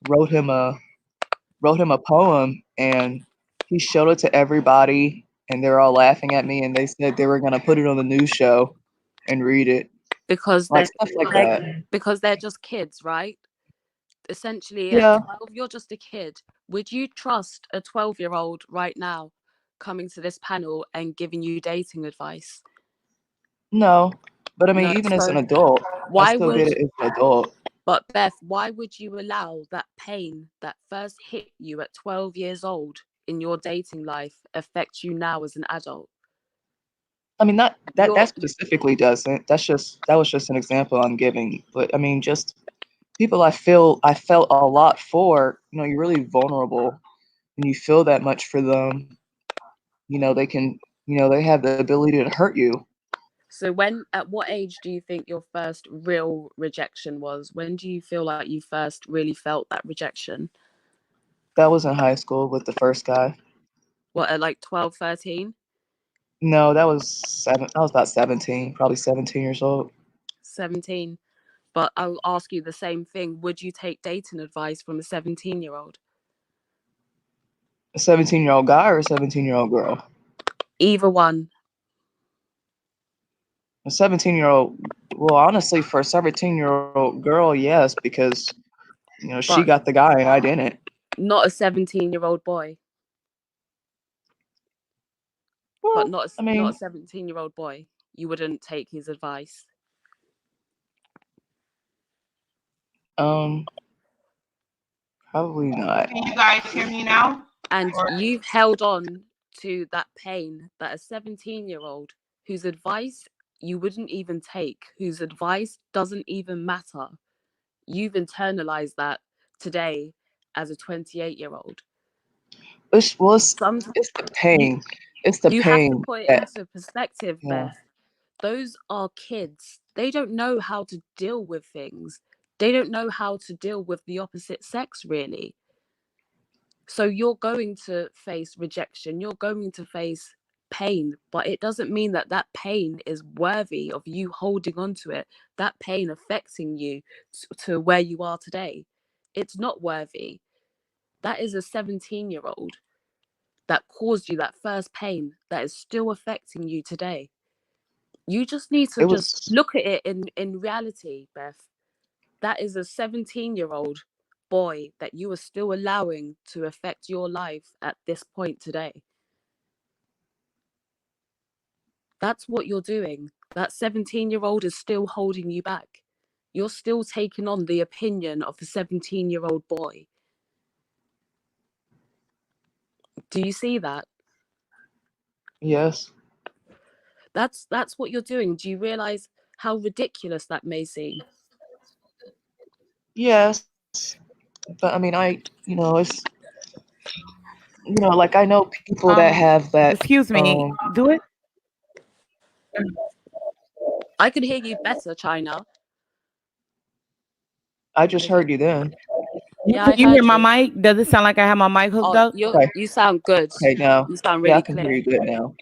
wrote him a poem, and he showed it to everybody, and they're all laughing at me, and they said they were gonna put it on the news show and read it, Because like stuff like that. because they're just kids, right? Essentially, at Yeah. 12, you're just a kid. Would you trust a 12-year-old right now coming to this panel and giving you dating advice? No, but I mean, No. even as an So adult, I why still would did it as an adult. But Beth, why would you allow that pain that first hit you at 12 years old in your dating life affect you now as an adult? I mean, not that specifically doesn't. That was just an example I'm giving. But I mean, just people I felt a lot for. You're really vulnerable, and you feel that much for them. They can. They have the ability to hurt you. So at what age do you think your first real rejection was? When do you feel like you first really felt that rejection? That was in high school with the first guy. What, at like 12, 13? No, that was I was about 17, probably 17 years old. 17. But I'll ask you the same thing. Would you take dating advice from a 17-year-old? A 17-year-old guy or a 17-year-old girl? Either one. A 17-year-old, well, honestly, for a 17-year-old girl, yes, because she got the guy and I didn't. Not a 17-year-old boy. Well, But not a I mean, 17-year-old boy. You wouldn't take his advice. Probably not. Can you guys hear me now? And you've held on to that pain that a 17-year-old whose advice you wouldn't even take, whose advice doesn't even matter, you've internalized that today as a 28-year-old. It's the pain. It's the you pain have to put it that, into perspective, yeah. Beth. Those are kids. They don't know how to deal with things. They don't know how to deal with the opposite sex, really. So you're going to face rejection. You're going to face pain, but it doesn't mean that that pain is worthy of you holding on to it. That pain affecting you to where you are today. It's not worthy. That is a 17-year-old that caused you that first pain that is still affecting you today. You just need to just look at it in reality, Beth. That is a 17-year-old boy that you are still allowing to affect your life at this point today. That's what you're doing. That 17-year-old is still holding you back. You're still taking on the opinion of a 17-year-old boy. Do you see that? Yes. That's what you're doing. Do you realize how ridiculous that may seem? Yes. But I mean, it's, like I know people that have that. Excuse me. Do it. I could hear you better, China. I just heard you then. Yeah, Can I you heard hear my you. mic? Does it sound like I have my mic hooked up? You sound good. Okay, now. You sound Yeah, really I can clear. hear you good now.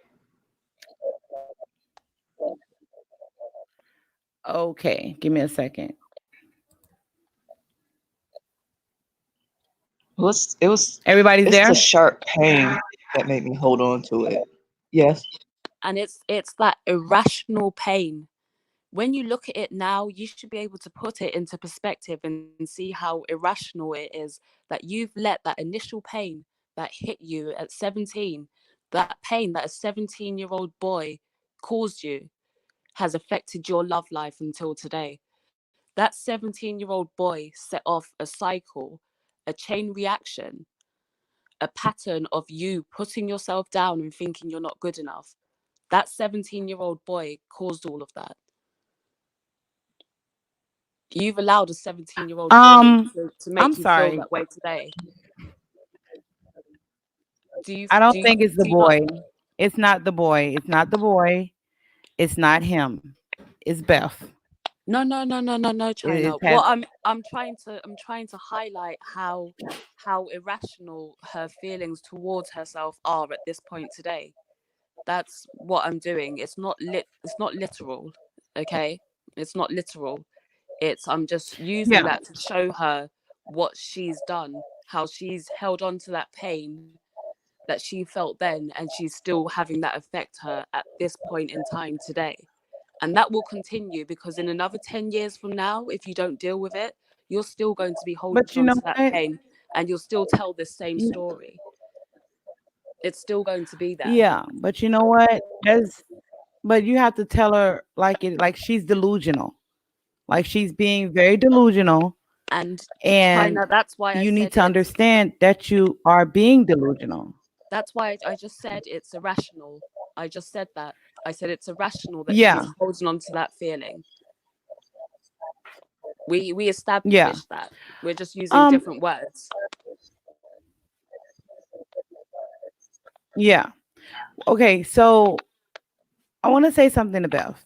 Okay, give me a second. Everybody's it's there? the sharp pain that made me hold on to it. Yes. And it's that irrational pain. When you look at it now, you should be able to put it into perspective and see how irrational it is that you've let that initial pain that hit you at 17, that pain that a 17-year-old boy caused you, has affected your love life until today. That 17-year-old boy set off a cycle, a chain reaction, a pattern of you putting yourself down and thinking you're not good enough. That 17-year-old boy caused all of that. You've allowed a 17-year-old boy to make I'm you feel sorry. that way today. I don't think it's the boy. It's not the boy. It's not the boy. It's not him. It's Beth. No, China. What I'm trying to highlight how irrational her feelings towards herself are at this point today. That's what I'm doing. It's not literal, okay? It's not literal. I'm just using that to show her what she's done, how she's held on to that pain that she felt then, and she's still having that affect her at this point in time today. And that will continue because in another 10 years from now, if you don't deal with it, you're still going to be holding on to that pain and you'll still tell the same story. It's still going to be there. Yeah, but you know what? But you have to tell her like she's delusional. Like she's being very delusional. And China, that's why you need to understand that you are being delusional. That's why I just said it's irrational. I just said that. I said it's irrational that she's holding on to that feeling. We established that. We're just using different words. Yeah. Okay, so I want to say something to Beth.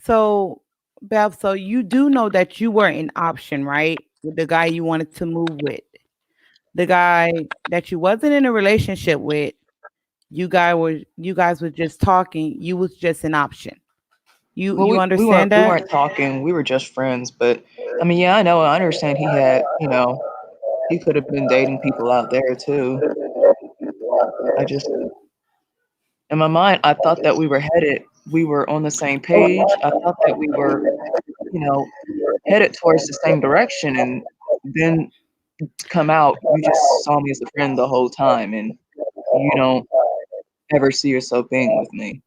So, Beth, so you do know that you were an option, right? With the guy you wanted to move with. The guy that you wasn't in a relationship with, you guys were just talking, you was just an option. You understand that? We weren't talking, we were just friends, but I mean, yeah, I understand he had, he could have been dating people out there too. I just, in my mind, I thought that we were on the same page. I thought that we were, headed towards the same direction, and then to come out, you just saw me as a friend the whole time, and you don't ever see yourself being with me.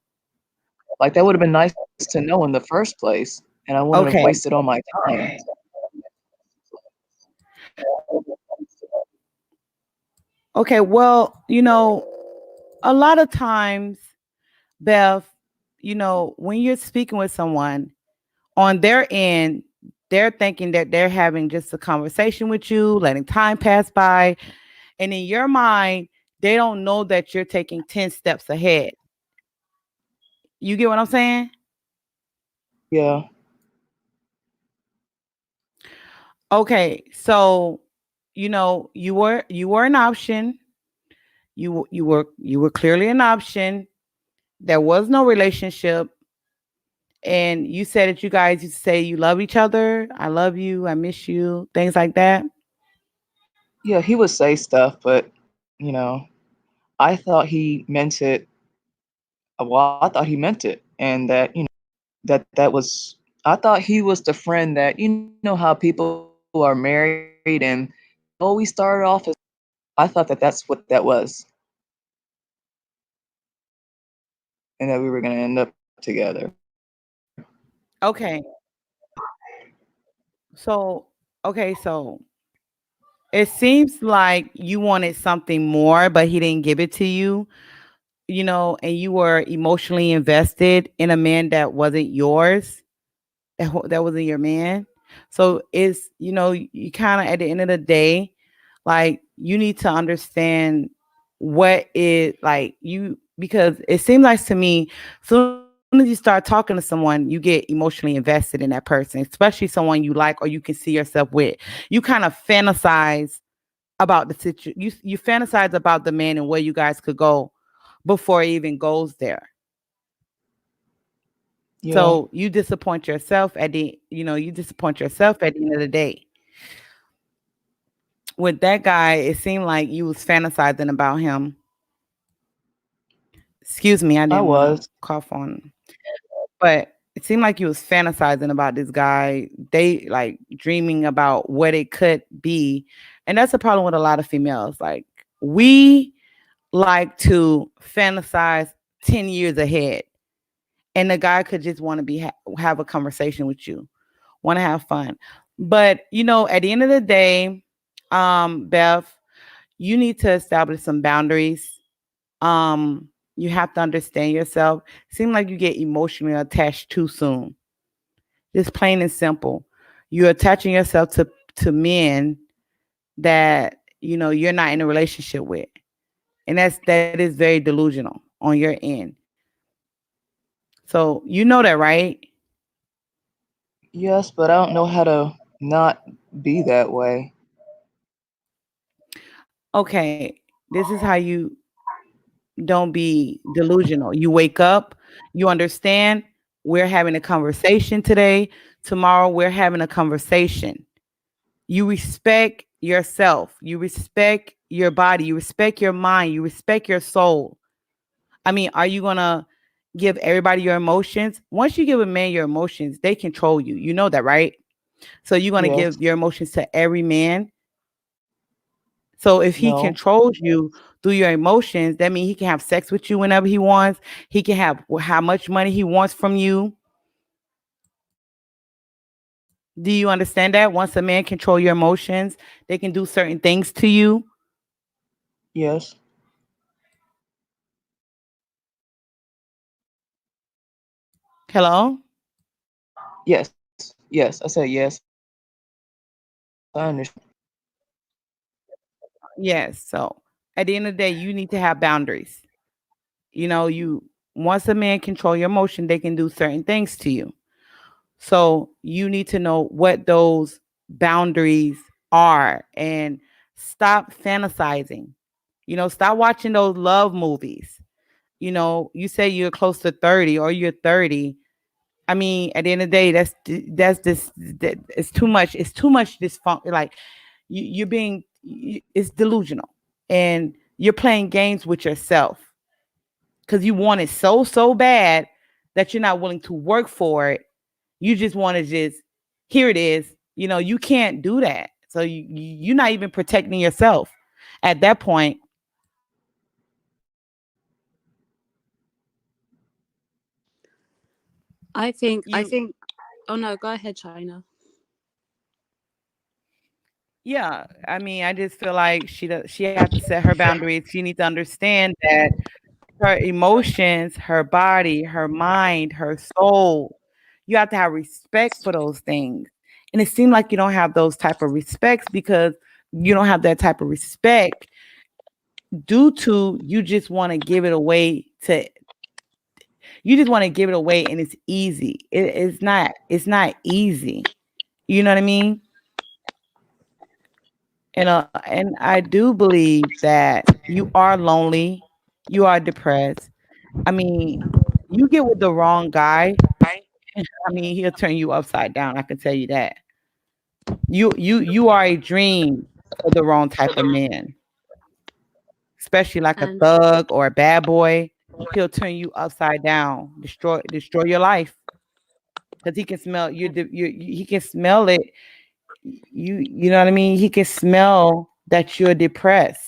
Like, that would have been nice to know in the first place, and I wouldn't have wasted all my time. Okay, well, a lot of times, Beth, when you're speaking with someone on their end, they're thinking that they're having just a conversation with you, letting time pass by. And in your mind, they don't know that you're taking 10 steps ahead. You get what I'm saying? Yeah. Okay, so you were an option. You were clearly an option. There was no relationship. And you said that you guys used to say you love each other. I love you. I miss you. Things like that. Yeah, he would say stuff, but I thought he meant it. Well, I thought he meant it, and that that was. I thought he was the friend that how people who are married and we started off as. I thought that that's what that was, and that we were gonna end up together. Okay. So it seems like you wanted something more, but he didn't give it to you. And you were emotionally invested in a man that wasn't yours. That wasn't your man. So it's you kind of at the end of the day, like you need to understand what is like you because it seems like to me, as soon as you start talking to someone, you get emotionally invested in that person, especially someone you like or you can see yourself with. You kind of fantasize about the you fantasize about the man and where you guys could go before it even goes there. Yeah, So you disappoint yourself at the end of the day. With that guy, it seemed like you was fantasizing about him. Excuse me, I I didn't want to was. cough on, but it seemed like you was fantasizing about this guy. They like dreaming about what it could be, and that's a problem with a lot of females. Like we like to fantasize 10 years ahead, and the guy could just want to have a conversation with you, want to have fun. But at the end of the day, Beth, you need to establish some boundaries. You have to understand yourself. Seem like you get emotionally attached too soon. Just plain and simple. You're attaching yourself to men that you're not in a relationship with. And that is very delusional on your end. So you know that, right? Yes, but I don't know how to not be that way. Okay, this is how you don't be delusional. You wake up, you understand we're having a conversation today. Tomorrow we're having a conversation. You respect yourself. You respect your body. You respect your mind. You respect your soul. I mean, are you going to give everybody your emotions? Once you give a man your emotions, they control you. You know that, right? So you're going to Yes. give your emotions to every man. So if he No. controls you through your emotions, that means he can have sex with you whenever he wants. He can have how much money he wants from you. Do you understand that? Once a man control your emotions, they can do certain things to you. Yes. Hello? Yes. Yes. I said yes. I understand. Yes. So at the end of the day, you need to have boundaries. You once a man control your emotion, they can do certain things to you. So you need to know what those boundaries are and stop fantasizing. Stop watching those love movies. You say you're close to 30 or you're 30. I mean, at the end of the day, it's too much. It's too much dysfunction. Like it's delusional, and you're playing games with yourself because you want it so bad that you're not willing to work for it. You just want to just here it is. You can't do that. So you're not even protecting yourself at that point. I think You oh no, go ahead, China. Yeah, I mean, I just feel like she have to set her boundaries. She needs to understand that her emotions, her body, her mind, her soul, you have to have respect for those things. And it seems like you don't have those type of respects because you don't have that type of respect due to you just want to give it away to you just want to give it away and it's easy. It's not easy. You know what I mean? And I do believe that you are lonely, you are depressed. I mean, you get with the wrong guy, I mean, he'll turn you upside down. I can tell you that. You are a dream for the wrong type of man, especially like a And thug or a bad boy. He'll turn you upside down, destroy your life because he can smell he can smell it. You know what I mean? He can smell that you're depressed.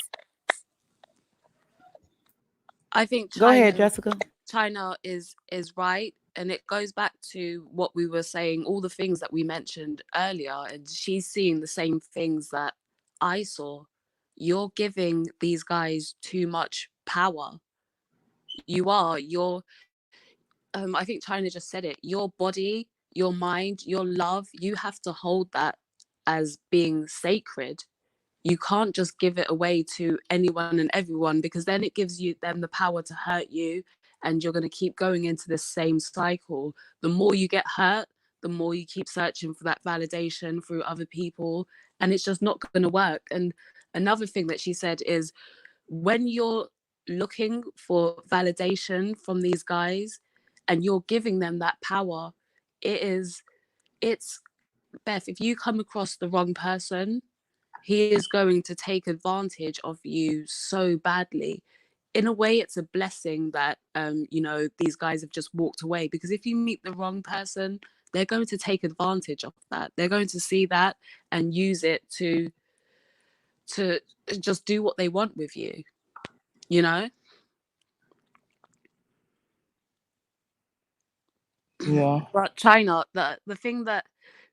I think Go ahead, Jessica. China is right, and it goes back to what we were saying, all the things that we mentioned earlier, and she's seeing the same things that I saw. You're giving these guys too much power. You're I think China just said it. Your body, your mind, your love, you have to hold that as being sacred. You can't just give it away to anyone and everyone, because then it gives you them the power to hurt you, and you're going to keep going into the same cycle. The more you get hurt, the more you keep searching for that validation through other people, and it's just not going to work. And another thing that she said is, when you're looking for validation from these guys and you're giving them that power, it's Beth, if you come across the wrong person, he is going to take advantage of you so badly. In a way, it's a blessing that these guys have just walked away, because if you meet the wrong person, they're going to take advantage of that. They're going to see that and use it to just do what they want with you, you know? Yeah. But China, the thing that,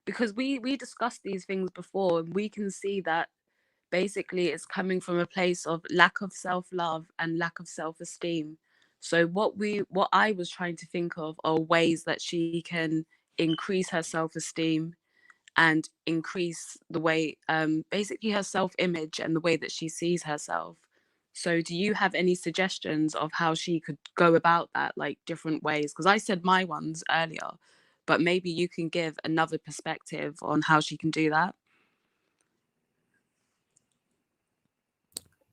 because we discussed these things before, and we can see that basically it's coming from a place of lack of self-love and lack of self-esteem. So what I was trying to think of are ways that she can increase her self-esteem and increase the way, basically her self-image and the way that she sees herself. So do you have any suggestions of how she could go about that, like different ways? Because I said my ones earlier, but maybe you can give another perspective on how she can do that.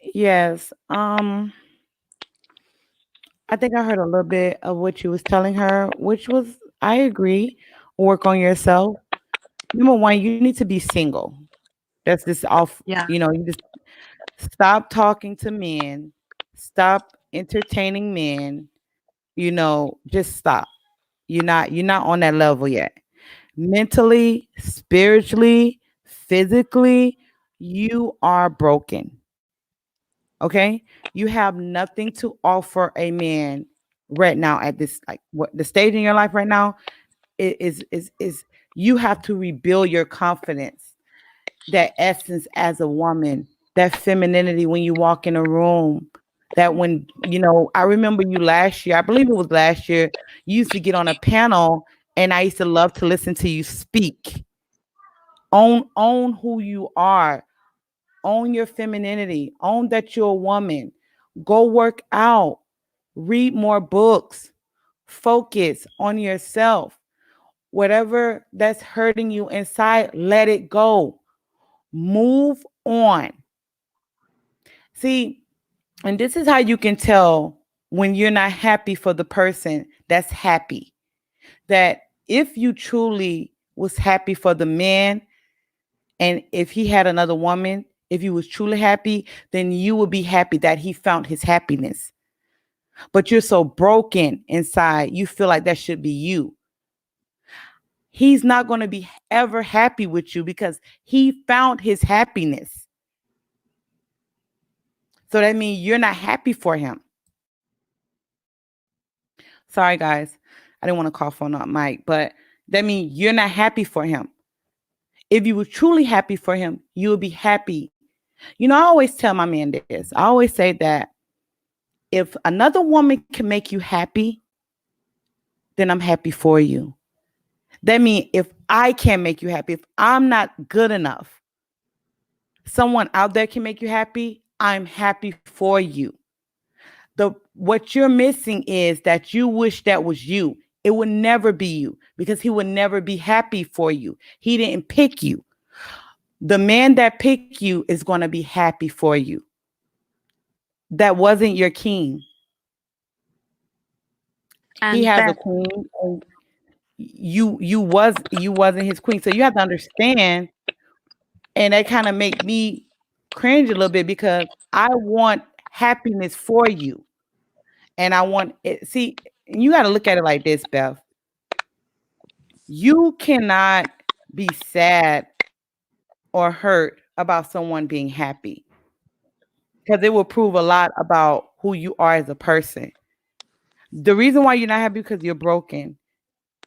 Yes. I think I heard a little bit of what you was telling her, which was, I agree, work on yourself. Number one, you need to be single. That's just off, Yeah. you just stop talking to men, stop entertaining men, just stop. You're not on that level yet. Mentally, spiritually, physically, you are broken. Okay? You have nothing to offer a man right now at this, like, what the stage in your life right now is you have to rebuild your confidence, that essence as a woman, that femininity when you walk in a room. That when, I remember you last year, I believe it was last year, you used to get on a panel and I used to love to listen to you speak. Own who you are. Own your femininity. Own that you're a woman. Go work out. Read more books. Focus on yourself. Whatever that's hurting you inside, let it go. Move on. See, and this is how you can tell when you're not happy for the person that's happy. That if you truly was happy for the man, and if he had another woman, if you was truly happy, then you would be happy that he found his happiness. But you're so broken inside, you feel like that should be you. He's not going to be ever happy with you because he found his happiness. So that means you're not happy for him. Sorry, guys. I didn't want to cough on that mic, but that means you're not happy for him. If you were truly happy for him, you would be happy. You know, I always tell my man this. I always say that if another woman can make you happy, then I'm happy for you. That means if I can't make you happy, if I'm not good enough, someone out there can make you happy, I'm happy for you. What you're missing is that you wish that was you. It would never be you because he would never be happy for you. He didn't pick you. The man that picked you is going to be happy for you. That wasn't your king. And he has a queen. And you wasn't his queen. So you have to understand, and that kind of make me cringe a little bit because I want happiness for you. And I want it. See, you got to look at it like this, Beth. You cannot be sad or hurt about someone being happy because it will prove a lot about who you are as a person. The reason why you're not happy because you're broken.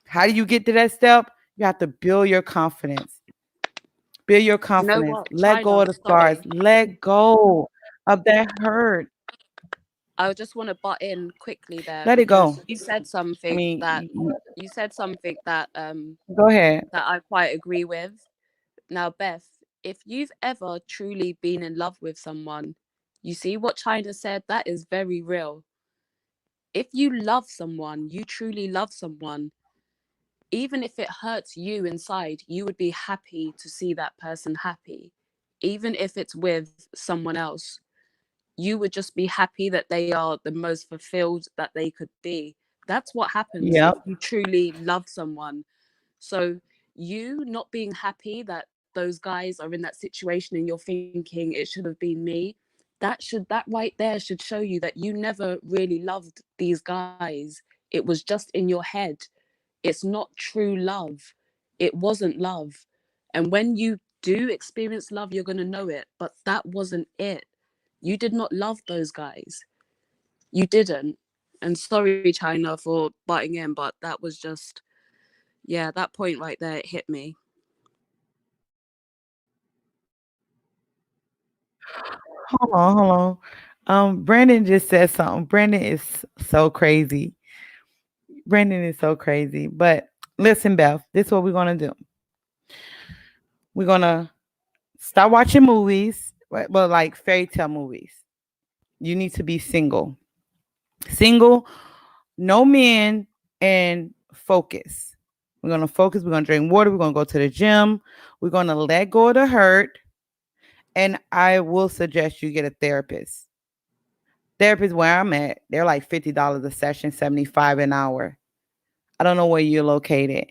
How do you get to that step? You have to build your confidence. Build your confidence. You know what? Let go of the scars. Let go of that hurt. I just want to butt in quickly there. Let it go. You said something you said something that go ahead. That I quite agree with. Now, Beth, if you've ever truly been in love with someone, you see what China said, that is very real. If you love someone, you truly love someone, even if it hurts you inside, you would be happy to see that person happy. Even if it's with someone else, you would just be happy that they are the most fulfilled that they could be. That's what happens if you truly love someone. So you not being happy that those guys are in that situation and you're thinking it should have been me, that right there should show you that you never really loved these guys. It was just in your head. It's not true love. It wasn't love. And when you do experience love, you're going to know it. But that wasn't it. You did not love those guys. You didn't. And sorry, China, for butting in, but that was just, yeah, that point right there, it hit me. Hold on. Brandon just said something. Brandon is so crazy. But listen, Beth, this is what we're going to do. We're going to start watching movies, but like fairy tale movies. You need to be single. Single, no men, and focus. We're going to focus. We're going to drink water. We're going to go to the gym. We're going to let go of the hurt. And I will suggest you get a therapist. Therapist where I'm at, they're like $50 a session, $75 an hour. I don't know where you're located.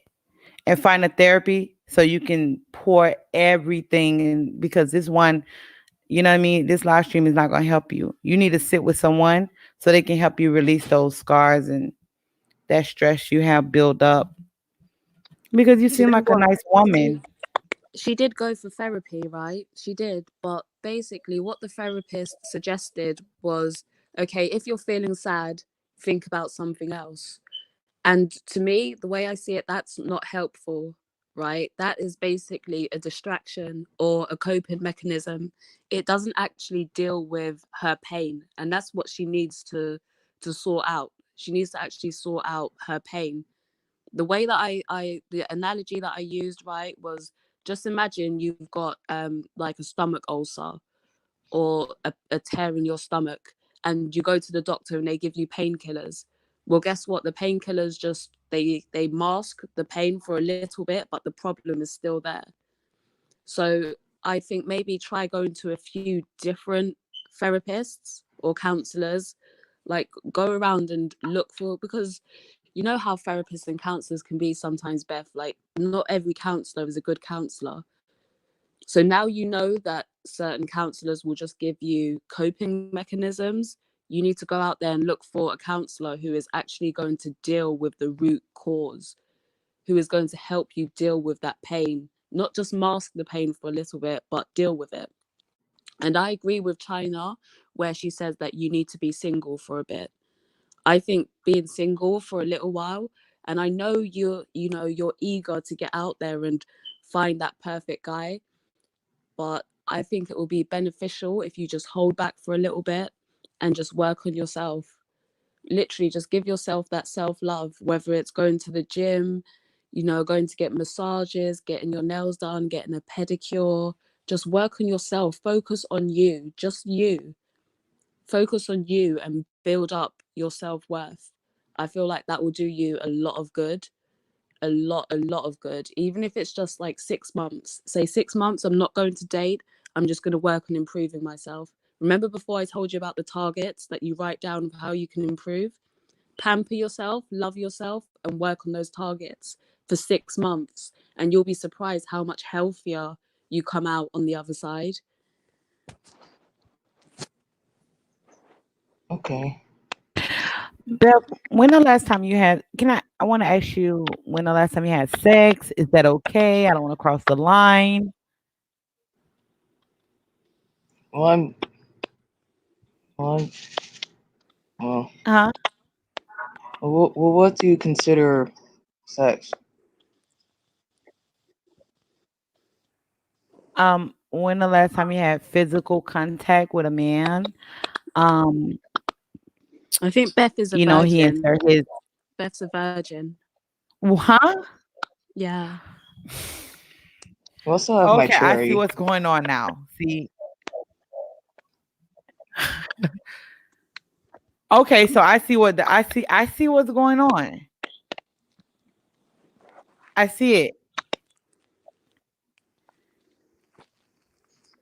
And find a therapy so you can pour everything in, because this one, you know what I mean? This live stream is not going to help you. You need to sit with someone so they can help you release those scars and that stress you have built up. Because you seem like a nice woman. She did go for therapy, right? She did. But basically what the therapist suggested was, okay, if you're feeling sad, think about something else. And to me, the way I see it, that's not helpful, right? That is basically a distraction or a coping mechanism. It doesn't actually deal with her pain. And that's what she needs to sort out. She needs to actually sort out her pain. The way that the analogy that I used, right, was just imagine you've got like a stomach ulcer or a tear in your stomach, and you go to the doctor and they give you painkillers. Well, guess what? The painkillers just they mask the pain for a little bit, but the problem is still there. So I think maybe try going to a few different therapists or counselors, like go around and look for, because you know how therapists and counselors can be sometimes, Beth, like not every counselor is a good counselor. So now you know that certain counselors will just give you coping mechanisms. You need to go out there and look for a counselor who is actually going to deal with the root cause, who is going to help you deal with that pain, not just mask the pain for a little bit, but deal with it. And I agree with China where she says that you need to be single for a bit. I think being single for a little while, and I know you're eager to get out there and find that perfect guy. But I think it will be beneficial if you just hold back for a little bit and just work on yourself. Literally just give yourself that self-love, whether it's going to the gym, you know, going to get massages, getting your nails done, getting a pedicure. Just work on yourself. Focus on you, just you. Focus on you and build up your self-worth. I feel like that will do you a lot of good. A lot of good. Even if it's just like 6 months. Say 6 months, I'm not going to date. I'm just going to work on improving myself. Remember before I told you about the targets that you write down of how you can improve? Pamper yourself, love yourself, and work on those targets for 6 months. And you'll be surprised how much healthier you come out on the other side. Okay. Beth, when the last time you had, I want to ask you, when the last time you had sex? Is that okay? I don't want to cross the line. Well, Huh? What do you consider sex? When the last time you had physical contact with a man? I think Beth is a You know, he virgin. insert his. Beth's a virgin. Huh? Yeah. Well, still have my Okay, I see cherry. what's going on now. See. Okay, so I see I see what's going on. I see it.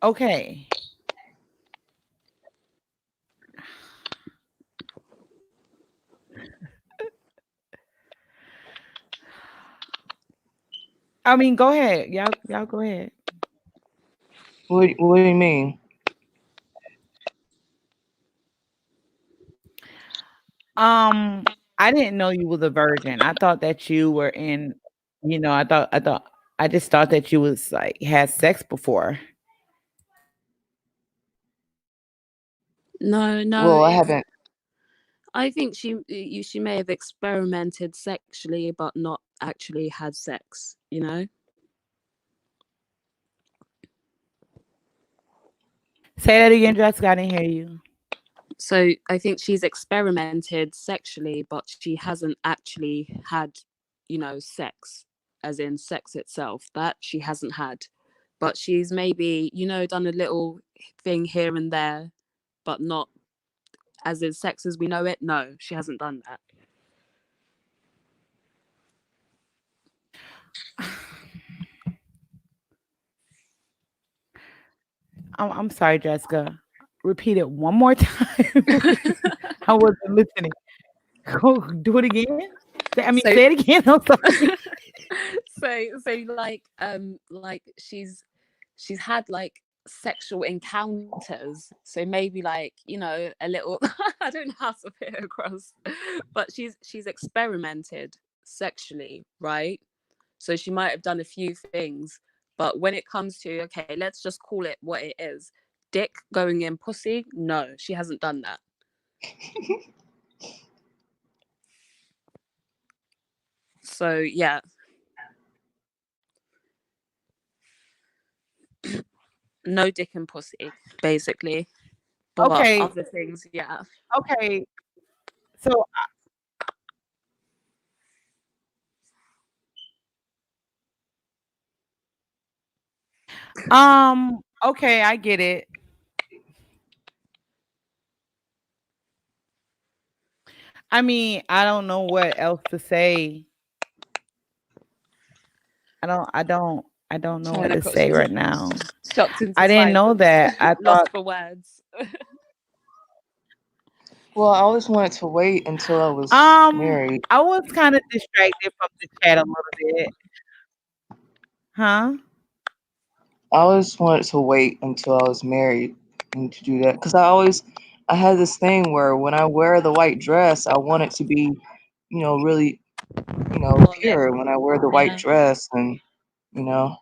Okay. I mean, go ahead. Y'all go ahead. What do you mean? I didn't know you was a virgin. I thought that you were in, you know, I just thought that you was like had sex before. No. Well, I haven't. I think she may have experimented sexually, but not actually had sex, you know? Say that again, Jessica. I didn't hear you. So I think she's experimented sexually, but she hasn't actually had, you know, sex, as in sex itself. That she hasn't had. But she's maybe, you know, done a little thing here and there, but not as in sex as we know it. No, she hasn't done that. I'm sorry, Jessica. Repeat it one more time. I wasn't listening. Go do it again. Say it again. I'm sorry. so like she's had like sexual encounters, so maybe like, you know, a little I don't know how to put it across, but she's experimented sexually, right? So she might have done a few things, but when it comes to, okay, let's just call it what it is, dick going in pussy, no, she hasn't done that. So yeah. No dick and pussy, basically. But Okay. other things, yeah. Okay. So okay, I get it. I mean, I don't know what else to say. I don't know what to say right now. Shocked into I didn't know that. I lost thought for words. Well, I always wanted to wait until I was married. I was kind of distracted from the chat a little bit. Huh? I always wanted to wait until I was married and to do that because I had this thing where when I wear the white dress, I want it to be, you know, really, you know, pure when I wear the white dress and, you know.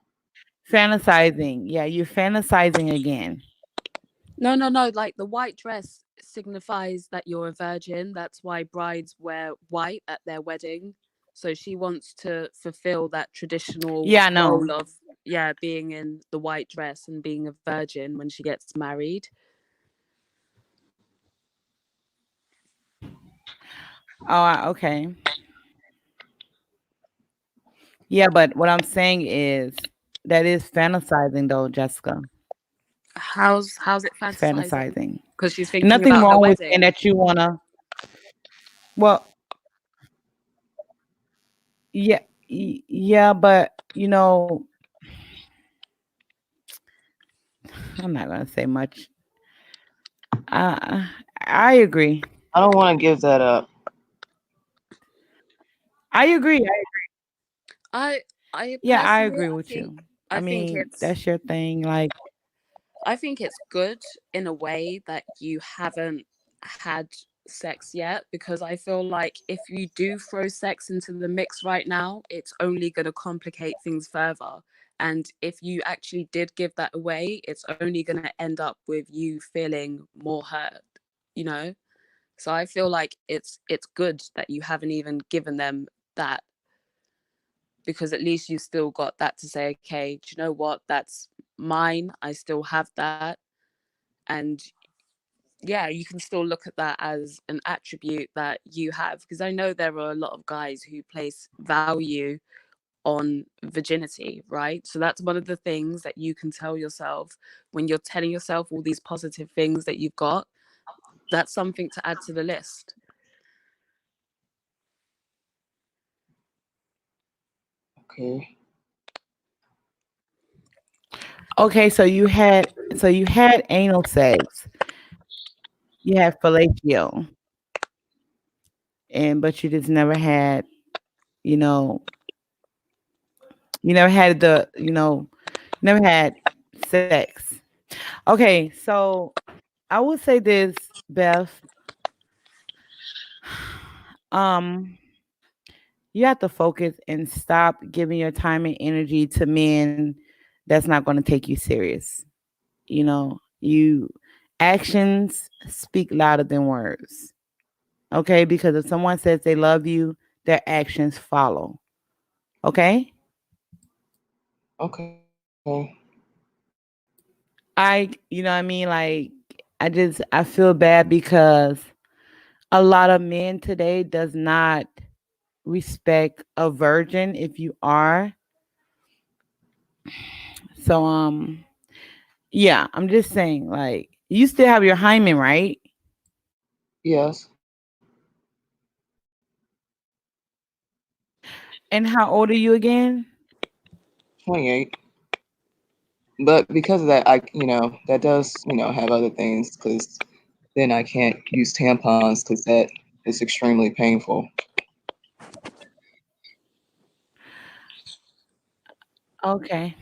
Fantasizing. Yeah, you're fantasizing again. No. Like the white dress signifies that you're a virgin. That's why brides wear white at their wedding. So she wants to fulfill that traditional role of being in the white dress and being a virgin when she gets married. Oh, okay. Yeah, but what I'm saying is that is fantasizing, though, Jessica. How's it It's fantasizing? fantasizing. Because she's And thinking nothing about her wrong with wedding. saying that you wanna. Well, yeah, yeah, but you know, I'm not gonna say much. I agree. I don't want to give that up. I agree. I Yeah, I personally, agree with you. I think mean, it's that's your thing. Like, I think it's good in a way that you haven't had sex yet, because I feel like if you do throw sex into the mix right now, it's only going to complicate things further. And if you actually did give that away, it's only going to end up with you feeling more hurt, you know? So I feel like it's good that you haven't even given them that, because at least you still got that to say, okay, do you know what? That's mine. I still have that. And yeah, you can still look at that as an attribute that you have, because I know there are a lot of guys who place value on virginity, right? So that's one of the things that you can tell yourself when you're telling yourself all these positive things that you've got. That's something to add to the list. Okay. okay, so you had anal sex, you had fellatio, and but you just never had, you know, you never had never had sex. Okay, so I would say this, Beth. Um, you have to focus and stop giving your time and energy to men that's not going to take you serious. You actions speak louder than words. Okay, because if someone says they love you, their actions follow. Okay? Okay. You know what I mean? Like, I feel bad because a lot of men today does not respect a virgin if you are. So yeah, I'm just saying, like, you still have your hymen, right? Yes. And how old are you again? 28. But because of that, that does, have other things, because then I can't use tampons because that is extremely painful. Okay.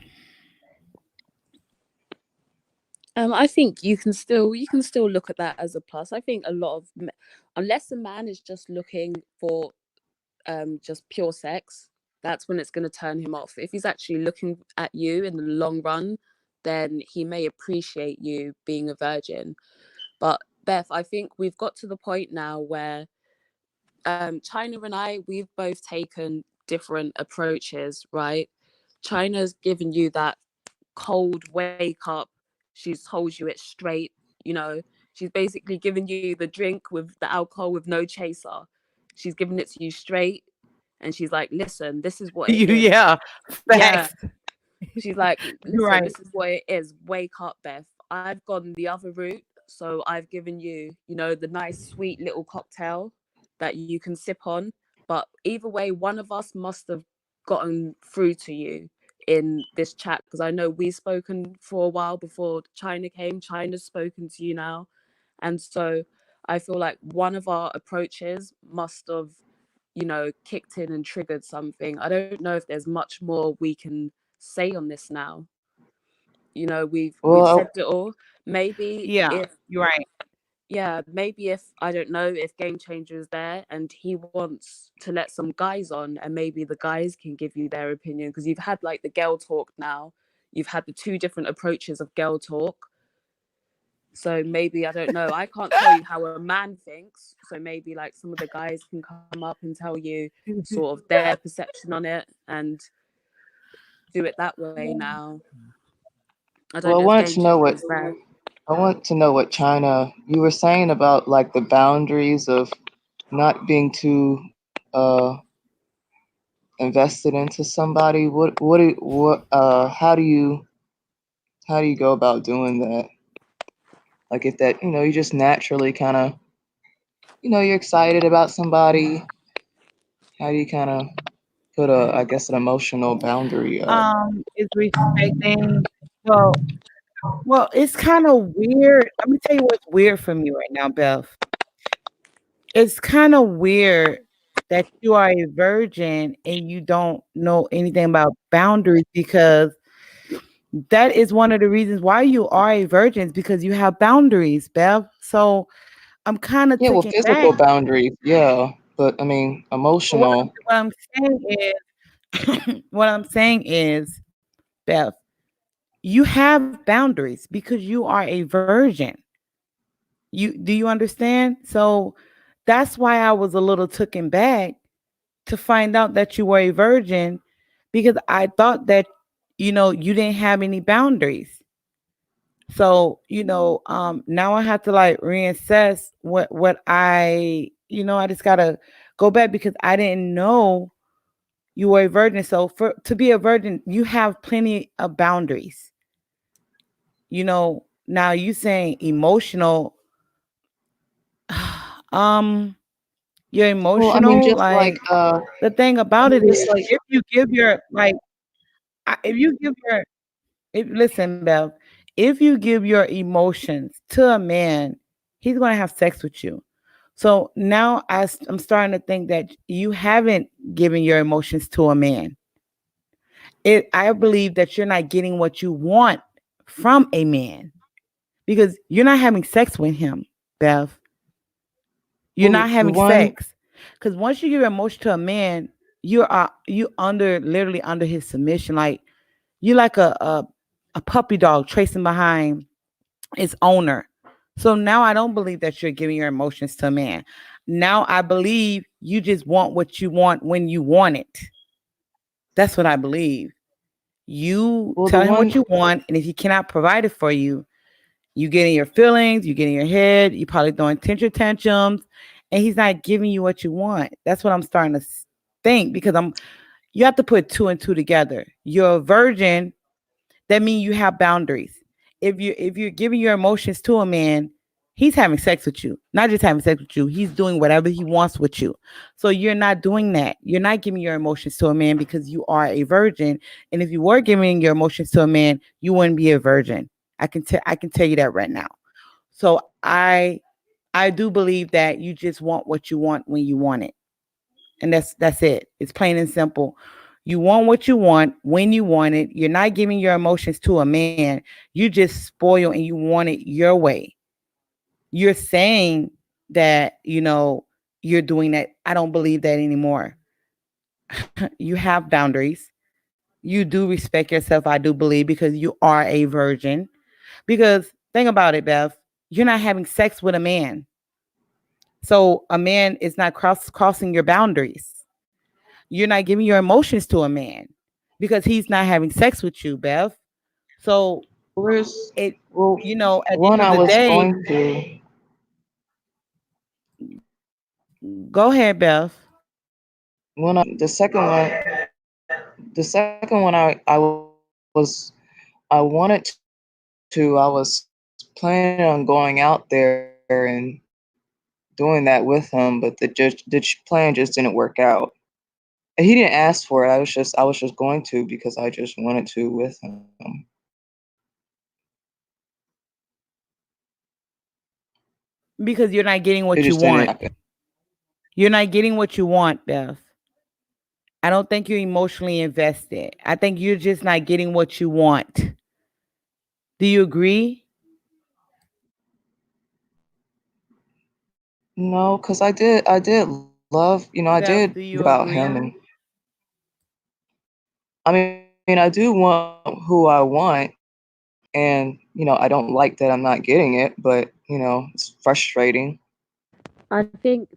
I think you can still look at that as a plus. I think a lot of unless a man is just looking for just pure sex, that's when it's going to turn him off. If he's actually looking at you in the long run, then he may appreciate you being a virgin. But Beth, I think we've got to the point now where China and I, we've both taken different approaches, right? China's given you that cold wake up. She's told you it straight, you know. She's basically given you the drink with the alcohol with no chaser. She's giving it to you straight, and she's like, listen, this is what it is. Yeah, Yeah. facts. She's like, You're listen, right. this is what it is. Wake up, Beth. I've gone the other route. So I've given you, the nice, sweet little cocktail that you can sip on. But either way, one of us must have gotten through to you in this chat, because I know we've spoken for a while before China came. China's spoken to you now. And so I feel like one of our approaches must have, kicked in and triggered something. I don't know if there's much more we can say on this now. We've said it all. Maybe Yeah, if you're right. yeah, maybe if I don't know if GameChanger is there and he wants to let some guys on, and maybe the guys can give you their opinion, because you've had like the girl talk now. You've had the two different approaches of girl talk. So maybe, I don't know, I can't tell you how a man thinks. So maybe like some of the guys can come up and tell you sort of their perception on it. And do it that way now. I don't Well, I know if wanted to know GameChanger what is there. I want to know what China you were saying about like the boundaries of not being too uh invested into somebody. How do you go about doing that? Like if that, you just naturally kind of, you're excited about somebody. How do you kind of put I guess an emotional boundary up? Is respecting. Well, it's kind of weird. Let me tell you what's weird for me right now, Beth. It's kind of weird that you are a virgin and you don't know anything about boundaries, because that is one of the reasons why you are a virgin, is because you have boundaries, Beth. So I'm kind of Yeah, well, taken back. physical boundaries, yeah, but I mean, emotional. What I'm saying is, what I'm saying is, Beth, you have boundaries because you are a virgin. Do you understand? So that's why I was a little taken back to find out that you were a virgin, because I thought that you didn't have any boundaries. So now I have to like reassess what I just gotta go back, because I didn't know you were a virgin. So to be a virgin, you have plenty of boundaries. Now you saying emotional, you're Well, I mean, emotional. just like, Like, the thing I about mean, it is, just like, if you give your like, if you give your listen, Beth, if you give your emotions to a man, he's gonna have sex with you. So now I'm starting to think that you haven't given your emotions to a man. I believe that you're not getting what you want from a man, because you're not having sex with him, Beth. You're not the having one, sex, because once you give your emotion to a man, you literally under his submission. Like, you like a puppy dog tracing behind its owner. So now I don't believe that you're giving your emotions to a man. Now I believe you just want what you want when you want it. That's what I believe. You well, the tell him what one, you want, and if he cannot provide it for you, you get in your feelings, you get in your head, you probably throwing tantrums, and he's not giving you what you want. That's what I'm starting to think, because you have to put two and two together. You're a virgin, that means you have boundaries. If you're giving your emotions to a man, he's having sex with you. Not just having sex with you, he's doing whatever he wants with you. So you're not doing that. You're not giving your emotions to a man because you are a virgin. And if you were giving your emotions to a man, you wouldn't be a virgin. I can tell you that right now. So I do believe that you just want what you want when you want it. And that's it. It's plain and simple. You want what you want when you want it. You're not giving your emotions to a man. You just spoil and you want it your way. You're saying that, you're doing that. I don't believe that anymore. You have boundaries. You do respect yourself, I do believe, because you are a virgin. Because think about it, Beth. You're not having sex with a man. So a man is not crossing your boundaries. You're not giving your emotions to a man because he's not having sex with you, Beth. So where's, it, well, at the one end of I the was day, going to, go ahead, Beth. the second one I wanted to, I was planning on going out there and doing that with him, but plan just didn't work out. And he didn't ask for it. I was just going to because I just wanted to with him. Because you're not getting It what just you didn't want. happen. You're not getting what you want, Beth. I don't think you're emotionally invested. I think you're just not getting what you want. Do you agree? No, because I did love, I Beth, did do you about him, agree? and I mean, I do want who I want, and I don't like that I'm not getting it, but it's frustrating. I think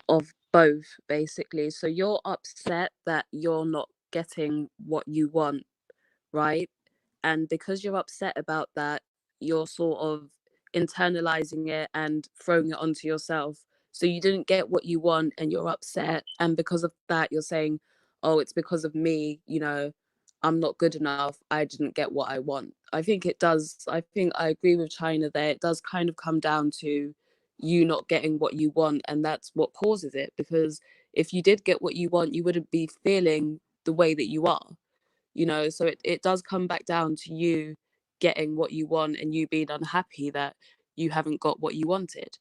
of both basically. So you're upset that you're not getting what you want, right? And because you're upset about that, you're sort of internalizing it and throwing it onto yourself. So you didn't get what you want and you're upset. And because of that, you're saying, oh, it's because of me, you know, I'm not good enough. I didn't get what I want. I think I agree with China there. It does kind of come down to you not getting what you want. And that's what causes it. Because if you did get what you want, you wouldn't be feeling the way that you are, you know. So it does come back down to you getting what you want and you being unhappy that you haven't got what you wanted.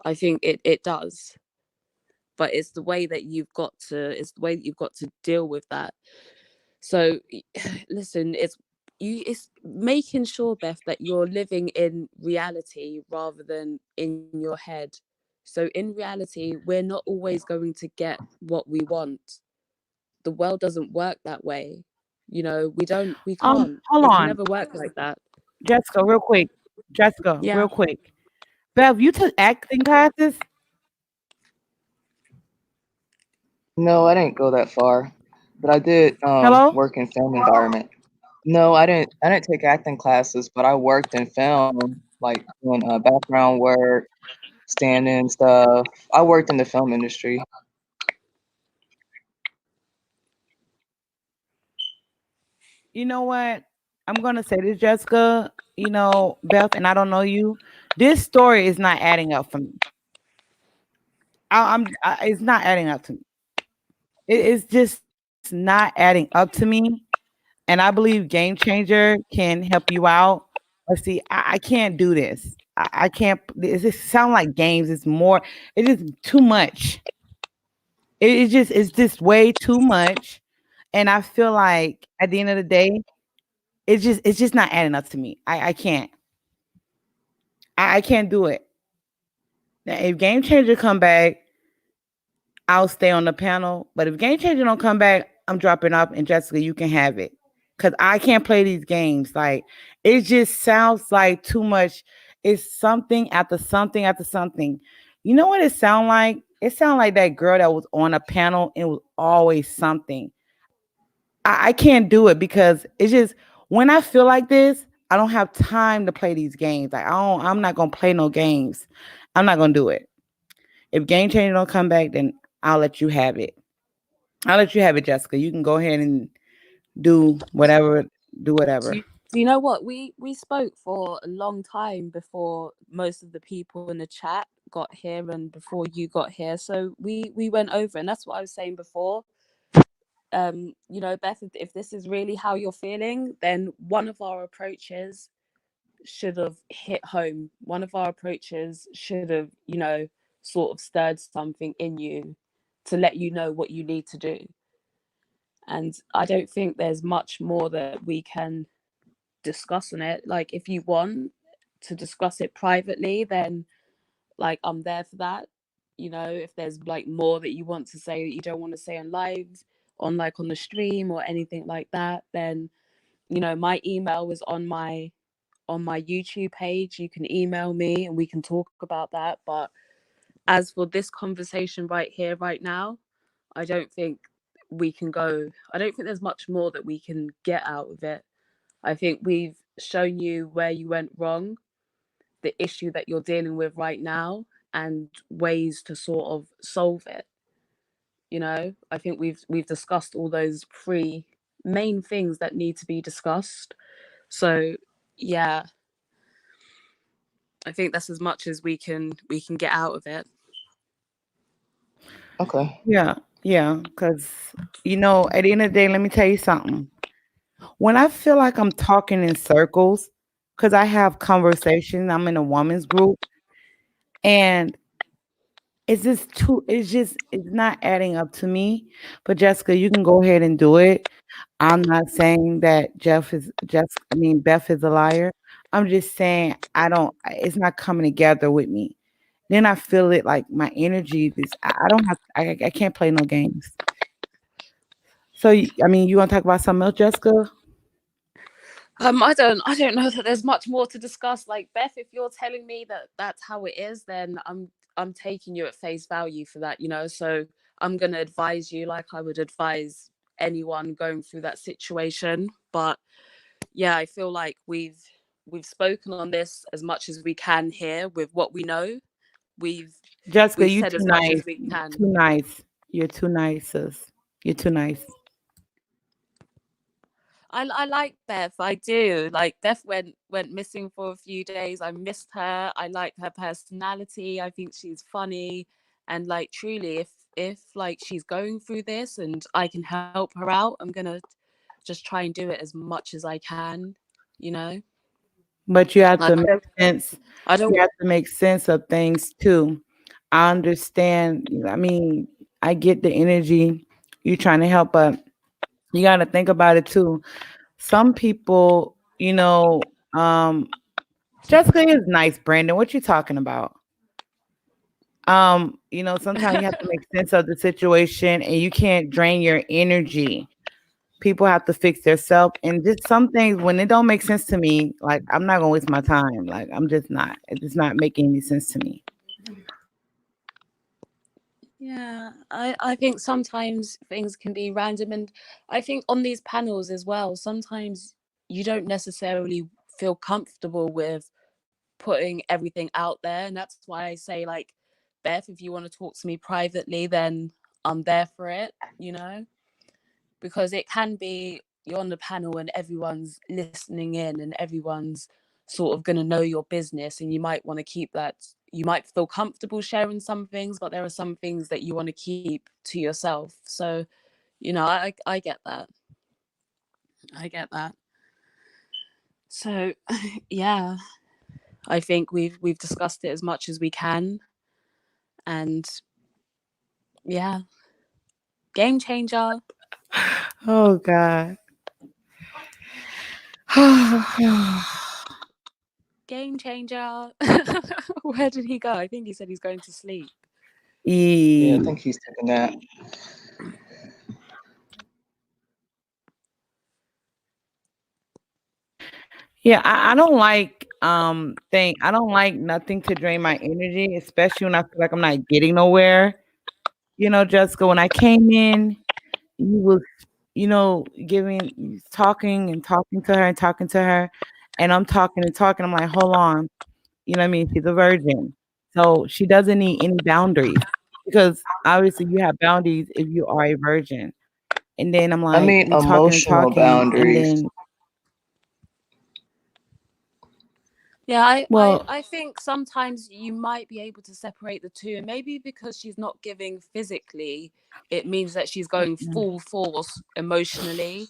I think it does. But it's the way that you've got to deal with that. So listen, it's making sure, Beth, that you're living in reality rather than in your head. So in reality, we're not always going to get what we want. The world doesn't work that way. You know, we can't. Hold It can on, never work like that. Jessica, real quick. Jessica, Yeah. real quick. Bev, you took acting classes? No, I didn't go that far, but I did Hello? work in film environment. No, I didn't. I didn't take acting classes, but I worked in film, like doing background work, stand-in stuff. I worked in the film industry. You know what? I'm gonna say this, Jessica. You know, Beth, and I don't know you. This story is not adding up for me. It's not adding up to me. It's just not adding up to me. And I believe GameChanger can help you out. But see, I can't do this. I can't. It just sound like games. It's more. It is too much. It's just way too much. And I feel like at the end of the day, it's just not adding up to me. I can't. I can't do it. Now, if GameChanger come back, I'll stay on the panel. But if GameChanger don't come back, I'm dropping off. And Jessica, you can have it. Cause I can't play these games. Like it just sounds like too much. It's something after something after something. You know what it sound like? It sound like that girl that was on a panel and it was always something. I can't do it because it's just when I feel like this, I don't have time to play these games. Like I'm not gonna play no games. I'm not gonna do it. If GameChanger don't come back, then I'll let you have it. I'll let you have it, Jessica. You can go ahead and do whatever. Do whatever. Do you know what? We spoke for a long time before most of the people in the chat got here and before you got here. So we went over, and that's what I was saying before. You know, Beth, if this is really how you're feeling, then one of our approaches should have hit home. One of our approaches should have, you know, sort of stirred something in you to let you know what you need to do. And I don't think there's much more that we can discuss on it. Like if you want to discuss it privately, then like I'm there for that. You know, if there's like more that you want to say that you don't want to say on live, on like on the stream or anything like that, then you know my email is on my YouTube page. You can email me and we can talk about that. But as for this conversation right here right now, I don't think I don't think there's much more that we can get out of it. I think we've shown you where you went wrong, the issue that you're dealing with right now, and ways to sort of solve it. You know, I think we've discussed all those three main things that need to be discussed. So yeah, I think that's as much as we can get out of it. Okay. Yeah, because you know, at the end of the day, let me tell you something. When I feel like I'm talking in circles, because I have conversation, I'm in a woman's group, and it's not adding up to me. But Jessica, you can go ahead and do it. I'm not saying that Beth is a liar. I'm just saying it's not coming together with me. Then I feel it like my energy is I don't have I can't play no games. So I mean, you want to talk about something else, Jessica? I don't know that there's much more to discuss. Like Beth, if you're telling me that that's how it is, then I'm taking you at face value for that, you know. So I'm gonna advise you like I would advise anyone going through that situation. But yeah, I feel like we've spoken on this as much as we can here with what we know. Jessica, We've you said too as much nice. as we can. Too nice. You're too nice, sis. You're too nice. I like Beth. I do. Like Beth went missing for a few days. I missed her. I like her personality. I think she's funny. And like truly, if like she's going through this and I can help her out, I'm gonna just try and do it as much as I can, you know? But you have Like to make sense. I don't You have to make sense of things too. I understand. I mean, I get the energy you're trying to help, but you got to think about it too. Some people, Jessica is nice, Brandon. What you talking about? Sometimes you have to make sense of the situation and you can't drain your energy. People have to fix themselves, and just some things when it don't make sense to me, like I'm not gonna waste my time. Like I'm just not. It's not making any sense to me. Yeah, I think sometimes things can be random, and I think on these panels as well, sometimes you don't necessarily feel comfortable with putting everything out there, and that's why I say, like, Beth, if you want to talk to me privately, then I'm there for it, because it can be you're on the panel and everyone's listening in and everyone's sort of going to know your business, and you might want to keep that. You might feel comfortable sharing some things, but there are some things that you want to keep to yourself. So, I get that. I get that. So, yeah, I think we've discussed it as much as we can, and yeah, game changer. Oh God. Game changer. Where did he go? I think he said he's going to sleep. Yeah, I think he's taking that. Yeah, I don't like I don't like nothing to drain my energy, especially when I feel like I'm not getting nowhere. Jessica, when I came in, you was, talking and talking to her and talking to her, and I'm talking and talking. I'm like, hold on, you know what I mean? She's a virgin, so she doesn't need any boundaries because obviously you have boundaries if you are a virgin. And then I'm I like, mean, we talking and emotional talking, and boundaries. then Yeah, well, I think sometimes you might be able to separate the two, and maybe because she's not giving physically, it means that she's going full force emotionally,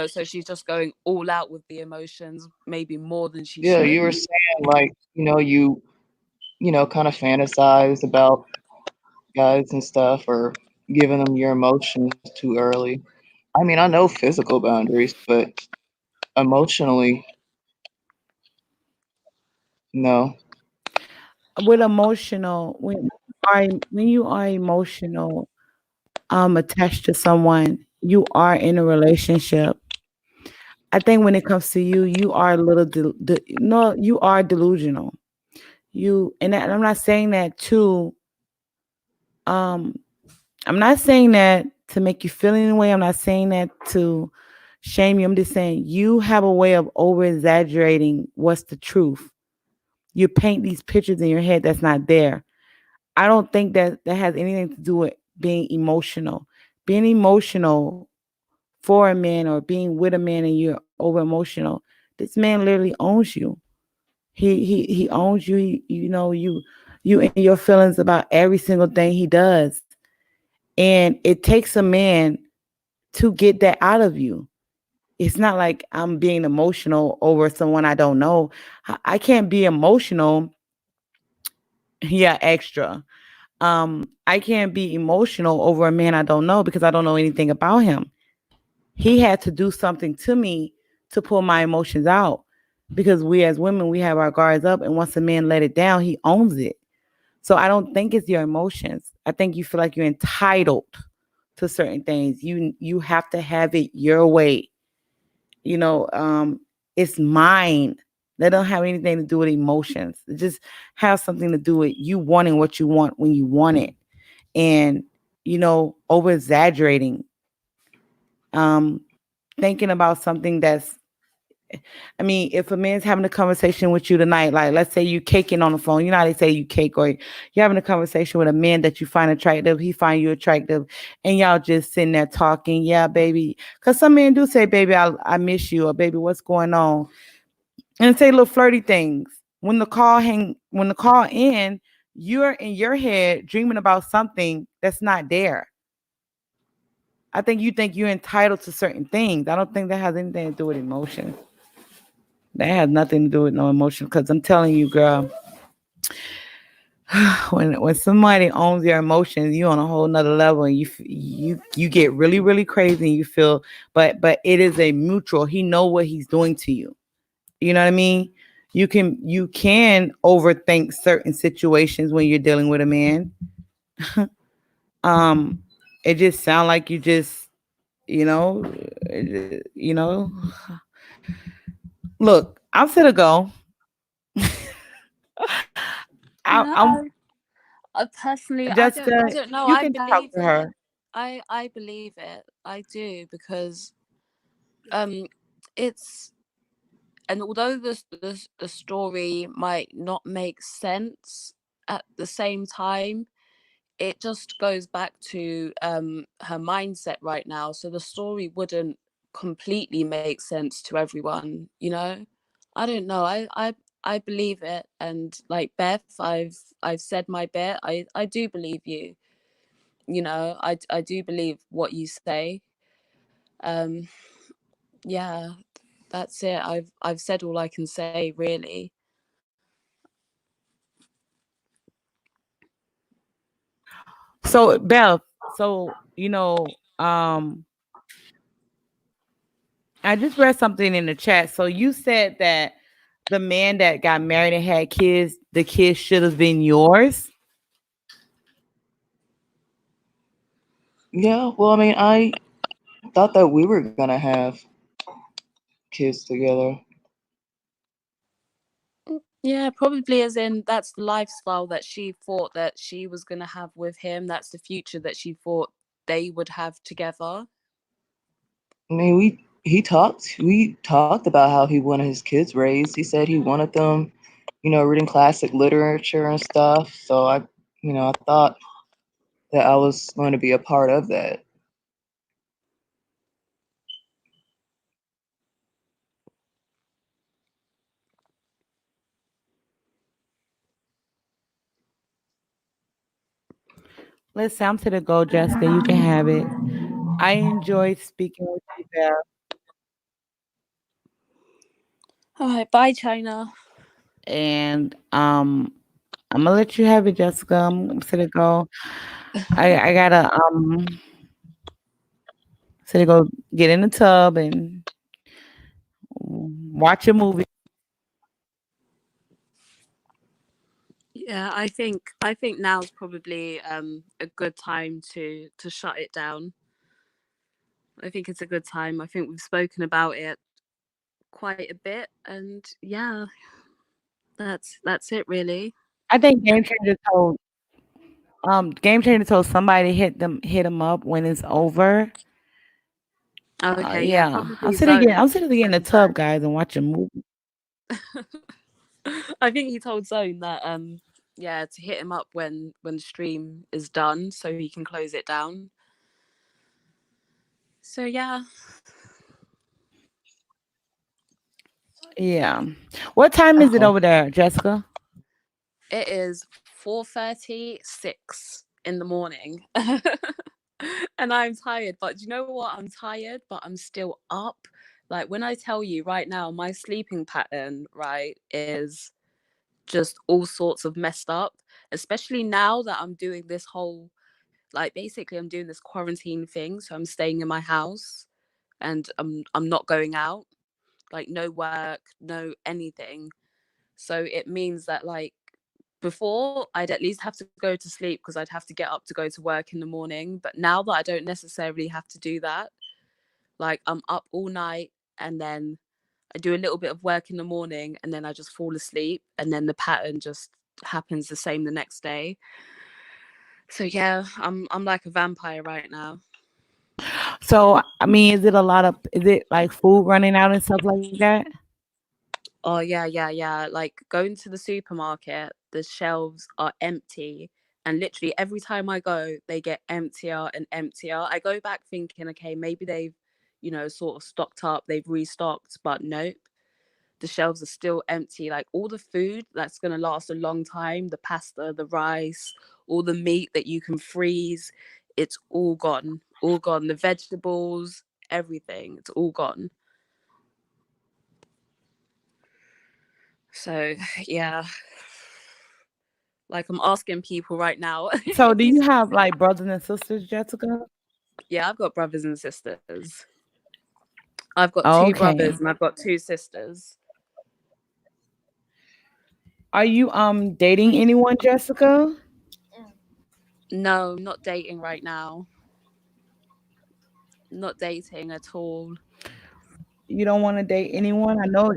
so she's just going all out with the emotions, maybe more than she Yeah, you should. were saying like, you kind of fantasize about guys and stuff or giving them your emotions too early. I mean, I know physical boundaries, but emotionally, no. with emotional when you are emotional attached to someone, you are in a relationship. I think when it comes to you, you are a little no, you are delusional. And I'm not saying that to um I'm not saying that to make you feel any way. I'm not saying that to shame you. I'm just saying you have a way of over exaggerating what's the truth. You paint these pictures in your head that's not there. I don't think that has anything to do with being emotional. Being emotional for a man or being with a man and you're over emotional, this man literally owns you. He owns you. You in your feelings about every single thing he does. And it takes a man to get that out of you. It's not like I'm being emotional over someone I don't know. I can't be emotional. Yeah, extra. I can't be emotional over a man I don't know because I don't know anything about him. He had to do something to me to pull my emotions out because we as women, we have our guards up, and once a man let it down, he owns it. So I don't think it's your emotions. I think you feel like you're entitled to certain things. You have to have it your way. It's mine. That don't have anything to do with emotions. It just has something to do with you wanting what you want when you want it. And over exaggerating. thinking about something that's, I mean, if a man's having a conversation with you tonight, like let's say you caking on the phone, you know how they say you cake, or you're having a conversation with a man that you find attractive, he find you attractive, and y'all just sitting there talking, yeah, baby. Because some men do say, baby, I miss you, or baby, what's going on? And say little flirty things. When the call in, you're in your head dreaming about something that's not there. I think you think you're entitled to certain things. I don't think that has anything to do with emotion. That has nothing to do with no emotion. Because I'm telling you, girl, when somebody owns your emotions, you on a whole nother level, and you get really, really crazy, and you feel, but it is a mutual. He know what he's doing to you. You know what I mean? You can overthink certain situations when you're dealing with a man. It just sound like you just, you know, look, I'm gonna go. Personally, Jessica, I don't know. you I can talk believe to it. her. I believe it. I do, because it's, and although the story might not make sense at the same time, it just goes back to her mindset right now. So the story wouldn't completely make sense to everyone, you know. I don't know. I believe it, and like Beth, I've said my bit. I do believe you. You know, I do believe what you say. Yeah, that's it. I've said all I can say, really. So Beth, I just read something in the chat. So you said that the man that got married and had kids, the kids should have been yours. Yeah, well, I mean, I thought that we were gonna have kids together. Yeah, probably, as in that's the lifestyle that she thought that she was going to have with him. That's the future that she thought they would have together. I mean, we talked about how he wanted his kids raised. He said he wanted them, reading classic literature and stuff. So I thought that I was going to be a part of that. Listen, I'm to the go, Jessica. You can have it. I enjoyed speaking with you, Beth. All right, bye, China. And I'm gonna let you have it, Jessica. I'm to the go. I gotta to go get in the tub and watch a movie. Yeah, I think now's probably a good time to shut it down. I think it's a good time. I think we've spoken about it quite a bit, and yeah, that's it, really. I think Game Changer told somebody hit them up when it's over. Oh, okay, Yeah, probably Zone. I'm sitting in the tub, guys, and watch a movie. I think he told Zone that yeah, to hit him up when the stream is done so he can close it down. So yeah. Yeah. What time is it over there, Jessica? It is 4:36 in the morning. And I'm tired, but do you know what? I'm tired, but I'm still up. Like, when I tell you right now, my sleeping pattern, right, is just all sorts of messed up, especially now that I'm doing this whole, like, basically I'm doing this quarantine thing. So I'm staying in my house and I'm not going out, like no work, no anything. So it means that, like, before I'd at least have to go to sleep because I'd have to get up to go to work in the morning. But now that I don't necessarily have to do that, like, I'm up all night and then I do a little bit of work in the morning and then I just fall asleep, and then the pattern just happens the same the next day. So yeah, I'm like a vampire right now. So I mean, is it like food running out and stuff like that? Oh yeah. Like going to the supermarket, the shelves are empty. And literally every time I go, they get emptier and emptier. I go back thinking, okay, maybe they've, sort of stocked up, they've restocked, but nope. The shelves are still empty. Like all the food that's going to last a long time, the pasta, the rice, all the meat that you can freeze, it's all gone. All gone. The vegetables, everything, it's all gone. So, yeah. Like I'm asking people right now. So do you have like brothers and sisters, Jessica? Yeah, I've got brothers and sisters. I've got two Okay. brothers and I've got two sisters. Are you dating anyone, Jessica? No, not dating right now. Not dating at all. You don't want to date anyone? I know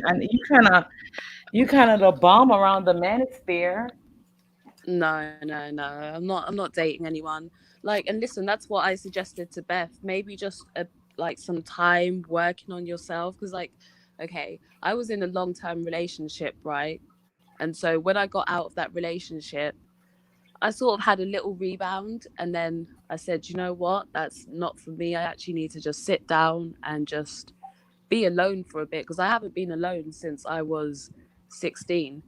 you kind of the bomb around the manosphere. No. I'm not dating anyone. Like, and listen, that's what I suggested to Beth. Maybe just like some time working on yourself. Because like, okay, I was in a long-term relationship, right? And so when I got out of that relationship, I sort of had a little rebound. And then I said, you know what? That's not for me. I actually need to just sit down and just be alone for a bit. Because I haven't been alone since I was 16.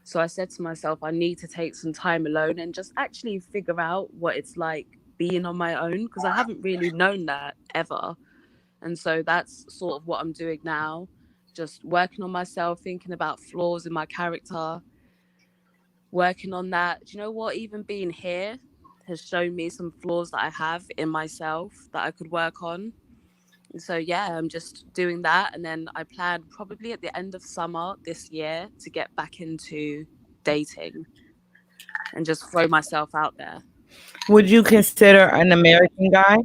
So I said to myself, I need to take some time alone and just actually figure out what it's like being on my own, because I haven't really known that ever. And so that's sort of what I'm doing now, just working on myself, thinking about flaws in my character, working on that. Do you know what? Even being here has shown me some flaws that I have in myself that I could work on. So yeah, I'm just doing that, and then I plan probably at the end of summer this year to get back into dating and just throw myself out there. Would you consider an American guy?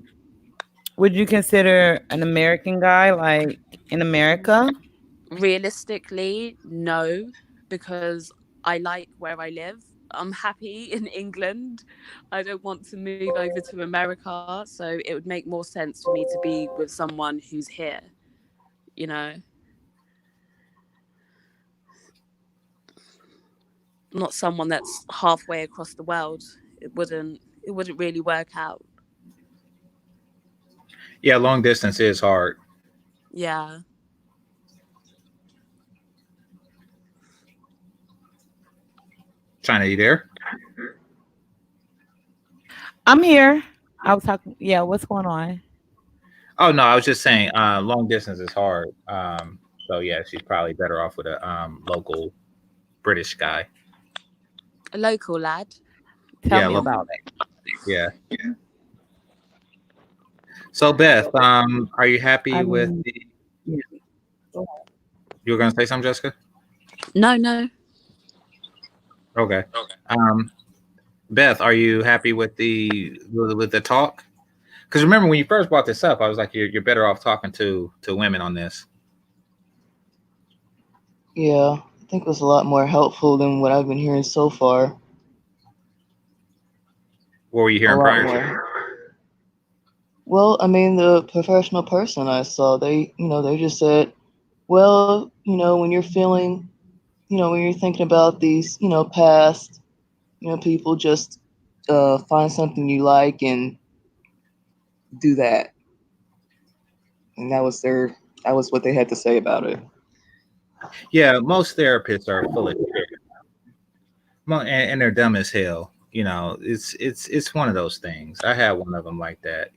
Would you consider an American guy like in America? Realistically, no, because I like where I live. I'm happy in England. I don't want to move over to America, so it would make more sense for me to be with someone who's here, you know. Not someone that's halfway across the world. It wouldn't really work out. Yeah, long distance is hard. Yeah. China, you there? I'm here. I was talking. Yeah, what's going on? Oh no, I was just saying long distance is hard. So yeah, she's probably better off with a local British guy. A local lad. Tell me about it. Yeah. So Beth, are you happy with the? Yeah. You were gonna say something, Jessica? No. Okay. Beth, are you happy with the talk? Because remember when you first brought this up, I was like, you're better off talking to women on this. Yeah, I think it was a lot more helpful than what I've been hearing so far. What were you hearing prior? Well, I mean, the professional person I saw, they just said, well, when you're feeling, when you're thinking about these, past, people, just find something you like and do that. And that was what they had to say about it. Yeah, most therapists are full of shit. And they're dumb as hell. It's one of those things. I had one of them like that,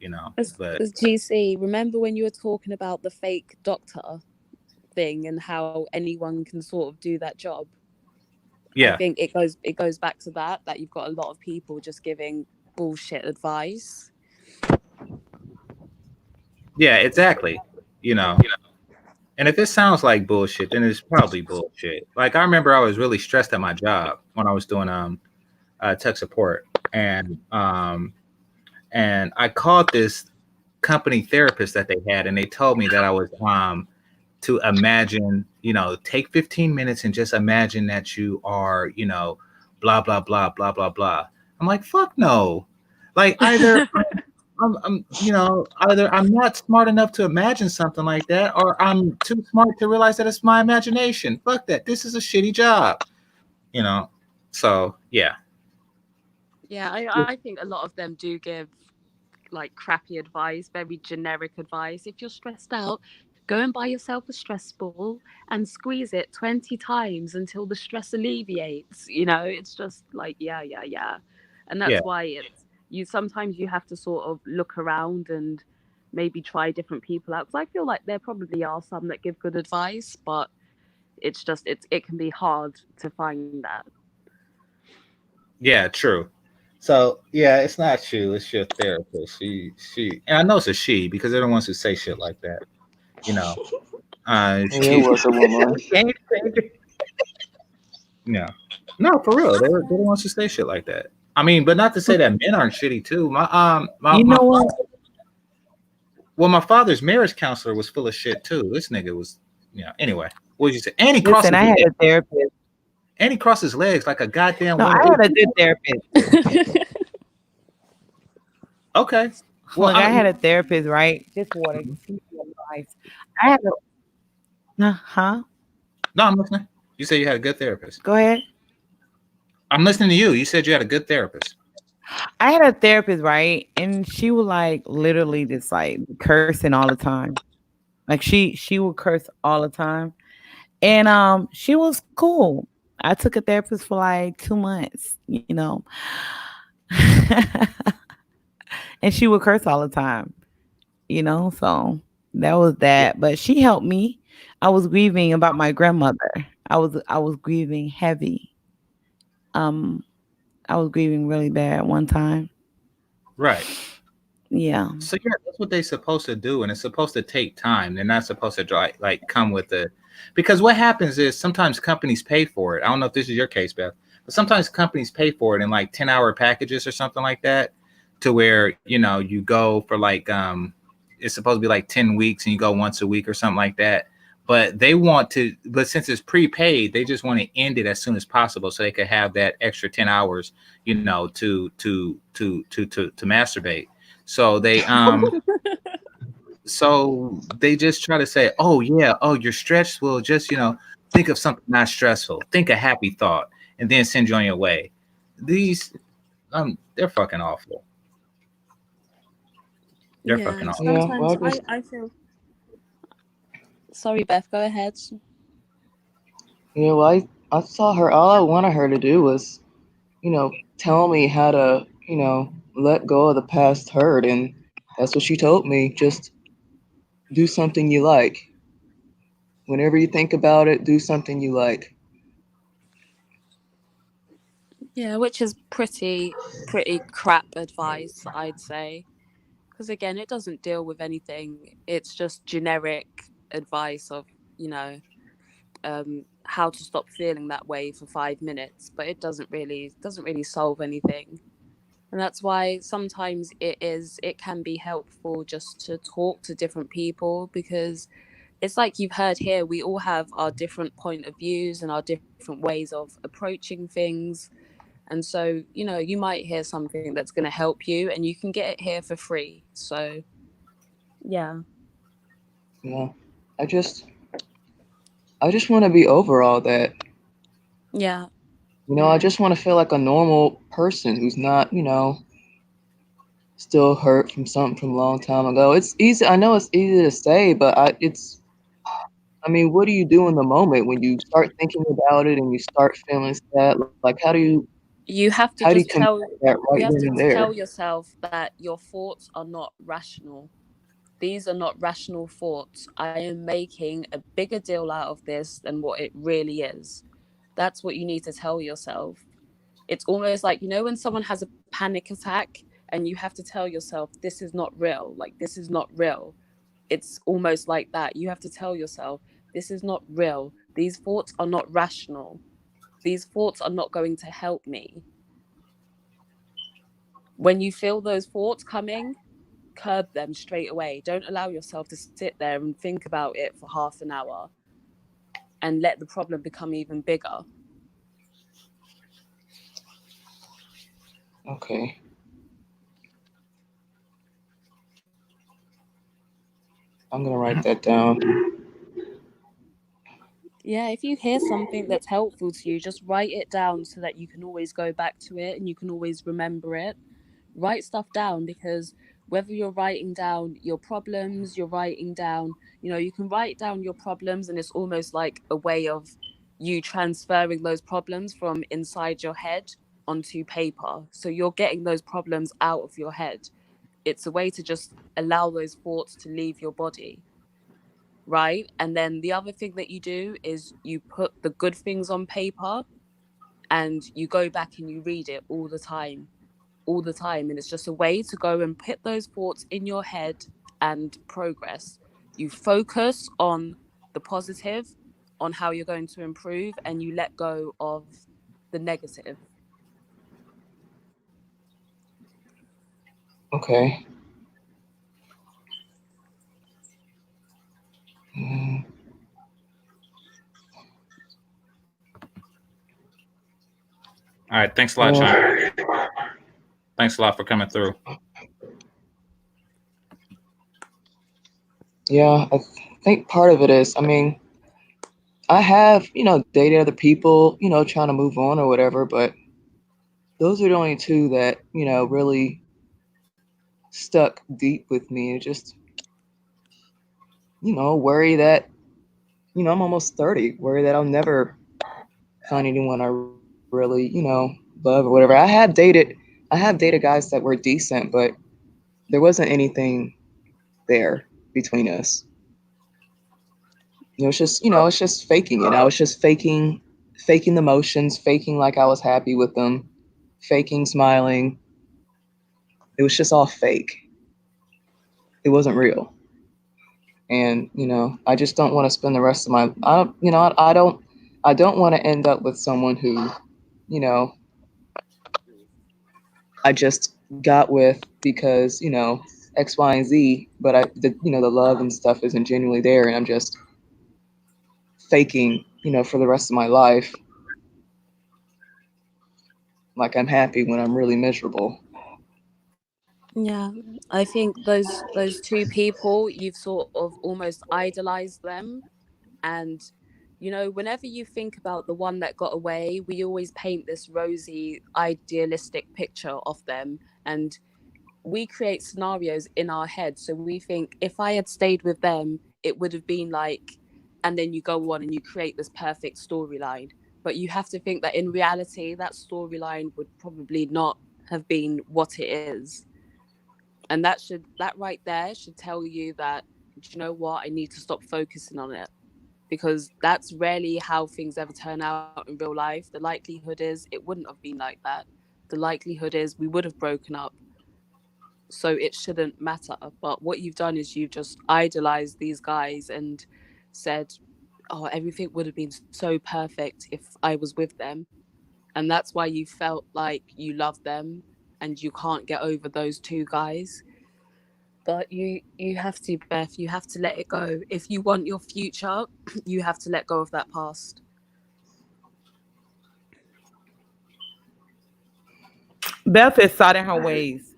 but As GC, remember when you were talking about the fake doctor thing and how anyone can sort of do that job? Yeah. I think it goes back to that you've got a lot of people just giving bullshit advice. Yeah, exactly. And if it sounds like bullshit, then it's probably bullshit. Like I remember I was really stressed at my job when I was doing tech support, and I called this company therapist that they had, and they told me that I was to imagine, take 15 minutes and just imagine that you are, blah blah blah blah blah blah. I'm like, fuck no. Like either I'm either I'm not smart enough to imagine something like that, or I'm too smart to realize that it's my imagination. Fuck that. This is a shitty job. So yeah. Yeah, I think a lot of them do give like crappy advice, very generic advice. If you're stressed out, go and buy yourself a stress ball and squeeze it 20 times until the stress alleviates. It's just like, yeah. And Yeah. that's why sometimes you have to sort of look around and maybe try different people out. Because I feel like there probably are some that give good advice, but it's just, it can be hard to find that. Yeah, true. So yeah, it's not you, it's your therapist. She and I know it's a she because they're the ones who say shit like that. It was a woman. Yeah. No, for real. They're the ones who say shit like that. I mean, but not to say that men aren't shitty too. You know what? Well, my father's marriage counselor was full of shit too. This nigga was, anyway. What did you say? And he crosses Listen, I had a therapist. And he crossed his legs like a goddamn No, I woman. had a good therapist. Okay. Well, Look, I had a therapist, right? Just water. Advice. I had a huh? No, I'm listening. You said you had a good therapist. Go ahead. I'm listening to you. You said you had a good therapist. I had a therapist, right? And she was like literally just like cursing all the time. Like she would curse all the time. And she was cool. I took a therapist for like 2 months, and she would curse all the time, so that was that. But she helped me. I was grieving about my grandmother. I was grieving heavy. I was grieving really bad one time. Right. Yeah. So yeah, that's what they're supposed to do, and it's supposed to take time. They're not supposed to come with it, because what happens is sometimes companies pay for it. I don't know if this is your case, Beth, but sometimes companies pay for it in like 10-hour packages or something like that, to where you go for like it's supposed to be like 10 weeks and you go once a week or something like that. But since it's prepaid, they just want to end it as soon as possible so they could have that extra 10 hours, to masturbate. So they just try to say, oh yeah, oh you're stressed. Well, just think of something not stressful. Think a happy thought, and then send you on your way. These they're fucking awful. They're fucking awful. Sometimes I feel. Sorry, Beth. Go ahead. Yeah, well, I saw her. All I wanted her to do was, tell me how to, let go of the past hurt, and that's what she told me. Just do something you like. Whenever you think about it, do something you like. Yeah, which is pretty crap advice, I'd say. Because again, it doesn't deal with anything. It's just generic advice of, how to stop feeling that way for 5 minutes, but it doesn't really solve anything. And that's why sometimes it can be helpful just to talk to different people, because it's like you've heard here, we all have our different point of views and our different ways of approaching things. And so, you might hear something that's going to help you, and you can get it here for free. So, yeah. Yeah. I just want to be over all that. Yeah. I just want to feel like a normal person who's not, still hurt from something from a long time ago. It's easy. I know it's easy to say, but what do you do in the moment when you start thinking about it and you start feeling sad? Like, how do you have to how do you just come that right you have then to and there? tell yourself that your thoughts are not rational. These are not rational thoughts. I am making a bigger deal out of this than what it really is. That's what you need to tell yourself. It's almost like, when someone has a panic attack and you have to tell yourself, this is not real. Like, this is not real. It's almost like that. You have to tell yourself, this is not real. These thoughts are not rational. These thoughts are not going to help me. When you feel those thoughts coming, curb them straight away. Don't allow yourself to sit there and think about it for half an hour and let the problem become even bigger. Okay. I'm gonna write that down. Yeah, if you hear something that's helpful to you, just write it down so that you can always go back to it and you can always remember it. Write stuff down, because whether you're writing down your problems, you're writing down, you can write down your problems, and it's almost like a way of you transferring those problems from inside your head onto paper. So you're getting those problems out of your head. It's a way to just allow those thoughts to leave your body. Right. And then the other thing that you do is you put the good things on paper and you go back and you read it all the time. And it's just a way to go and put those thoughts in your head and progress. You focus on the positive, on how you're going to improve, and you let go of the negative. Okay. All right. Thanks a lot, Sean. Thanks a lot for coming through. Yeah, I think part of it is, I have, dated other people, trying to move on or whatever, but those are the only two that, really stuck deep with me. It just, worry that, I'm almost 30, worry that I'll never find anyone I really, love or whatever. I have dated guys that were decent, but there wasn't anything there between us. It's just faking it. I was just faking the emotions, faking like I was happy with them, faking smiling. It was just all fake. It wasn't real. And, I just don't want to spend the rest of my, I don't want to end up with someone who, I just got with because, X, Y, and Z, but the love and stuff isn't genuinely there. And I'm just faking, for the rest of my life. Like I'm happy when I'm really miserable. Yeah, I think those two people, you've sort of almost idolized them. And whenever you think about the one that got away, we always paint this rosy idealistic picture of them, and we create scenarios in our head. So we think, if I had stayed with them, it would have been like, and then you go on and you create this perfect storyline. But you have to think that in reality, that storyline would probably not have been what it is. And that right there should tell you that, do you know what, I need to stop focusing on it, because that's rarely how things ever turn out in real life. The likelihood is it wouldn't have been like that. The likelihood is we would have broken up. So it shouldn't matter. But what you've done is you've just idolized these guys and said, oh, everything would have been so perfect if I was with them. And that's why you felt like you love them and you can't get over those two guys. But you have to, Beth, you have to let it go. If you want your future, you have to let go of that past. Beth is set in her ways.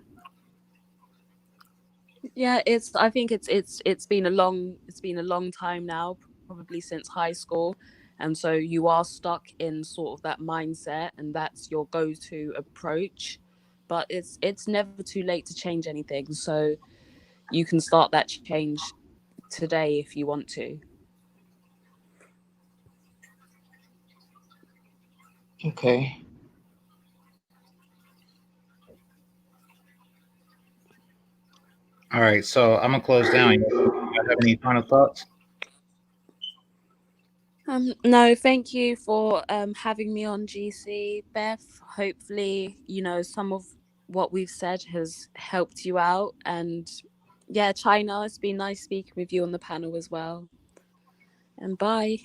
Yeah, I think it's been a long time now, probably since high school. And so you are stuck in sort of that mindset, and that's your go-to approach. But it's never too late to change anything. So you can start that change today if you want to. Okay. All right, so I'm gonna close down. You have any final thoughts? No, thank you for having me on, GC. Beth, hopefully, some of what we've said has helped you out. And yeah, China, it's been nice speaking with you on the panel as well. And bye.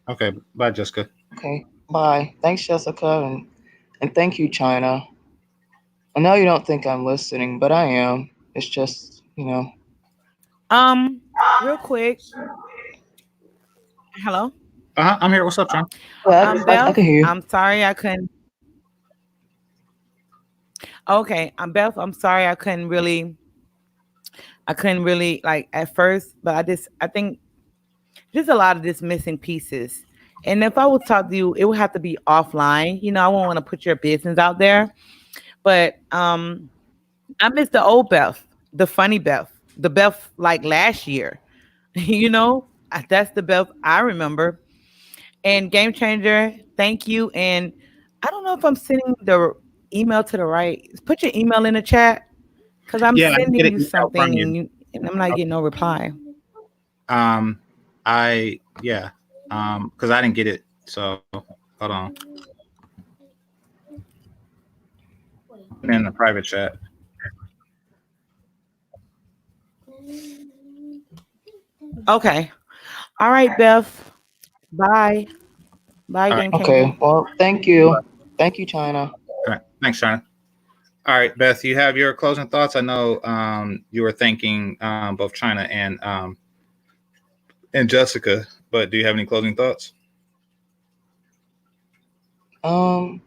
Okay, bye, Jessica. Okay, bye. Thanks, Jessica, and thank you, China. I know you don't think I'm listening, but I am. It's just, Real quick. Hello? I'm here. What's up, John? I can hear you. I'm sorry I couldn't. Okay, I'm Beth. I'm sorry I couldn't really I couldn't really like at first, but I think there's a lot of this missing pieces. And if I would talk to you, it would have to be offline. You know, I won't want to put your business out there. But I miss the old Beth, the funny Beth, the Beth like last year. You know, that's the Beth I remember. And Game Changer, thank you. And I don't know if I'm sending the email to the right. Put your email in the chat because I'm Yeah, I can get sending an you email from something you. and I'm not getting no reply. I yeah, because I didn't get it. So hold on. Put it in the private chat. Okay. All right, Beth. Bye. Bye, All right. Game Changer. Okay. Well, thank you. Thank you, China. All right. Thanks, China. All right, Beth, you have your closing thoughts. I know you were thanking both China and Jessica, but do you have any closing thoughts? No,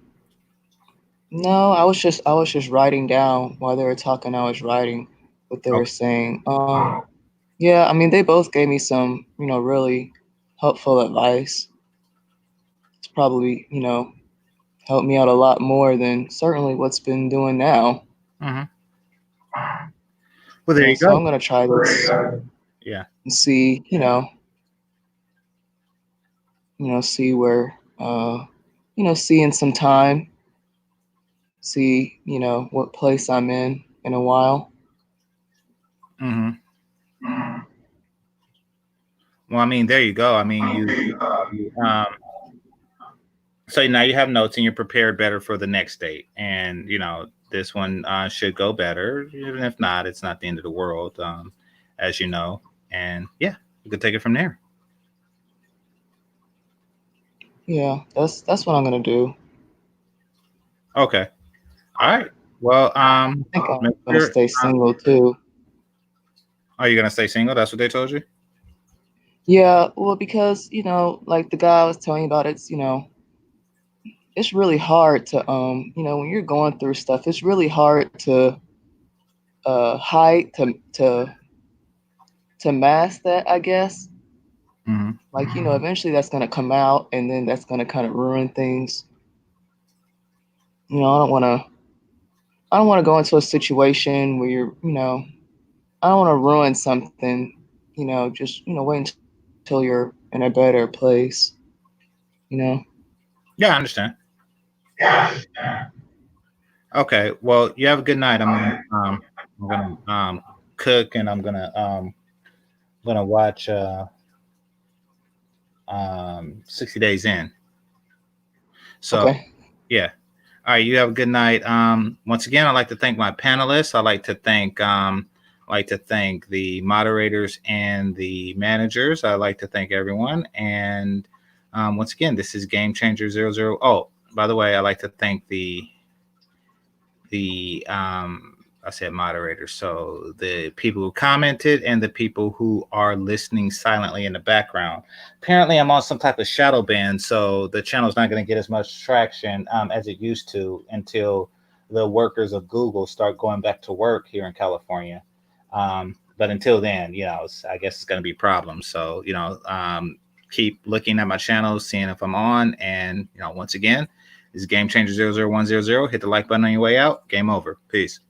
I was just writing down while they were talking. I was writing what they were saying. Yeah, I mean, they both gave me some, really helpful advice. It's probably, helped me out a lot more than certainly what's been doing now. Mm-hmm. Well, there you So go. I'm gonna try this. Yeah. And see, see where, see in some time, see, what place I'm in a while. Mm-hmm. Well, I mean, there you go. I mean, so now you have notes and you're prepared better for the next date. And, this one should go better. Even if not, it's not the end of the world, as you know. And yeah, you can take it from there. Yeah, that's what I'm gonna do. Okay. All right. Well, I think I'm gonna stay single too. Are you gonna stay single? That's what they told you? Yeah, well, because like the guy I was telling you about, it's really hard to when you're going through stuff, it's really hard to hide to mask that, I guess. Mm-hmm. Like, eventually that's gonna come out, and then that's gonna kind of ruin things. I don't want to go into a situation where you're, I don't want to ruin something. Just wait until you're in a better place. Yeah, I understand. Okay. Well, you have a good night. I'm gonna cook, and I'm gonna watch 60 Days In. So Okay. yeah. All right, you have a good night. Once again, I'd like to thank my panelists. I'd like to thank the moderators and the managers. I'd like to thank everyone. And once again, this is Game Changer 00. Oh, by the way, I'd like to thank the I said moderators, so the people who commented and the people who are listening silently in the background. Apparently, I'm on some type of shadow ban, so the channel's not going to get as much traction as it used to until the workers of Google start going back to work here in California. But until then, I guess it's going to be problems. So, keep looking at my channel, seeing if I'm on. And, once again, this is Game Changer 00100. Hit the like button on your way out. Game over. Peace.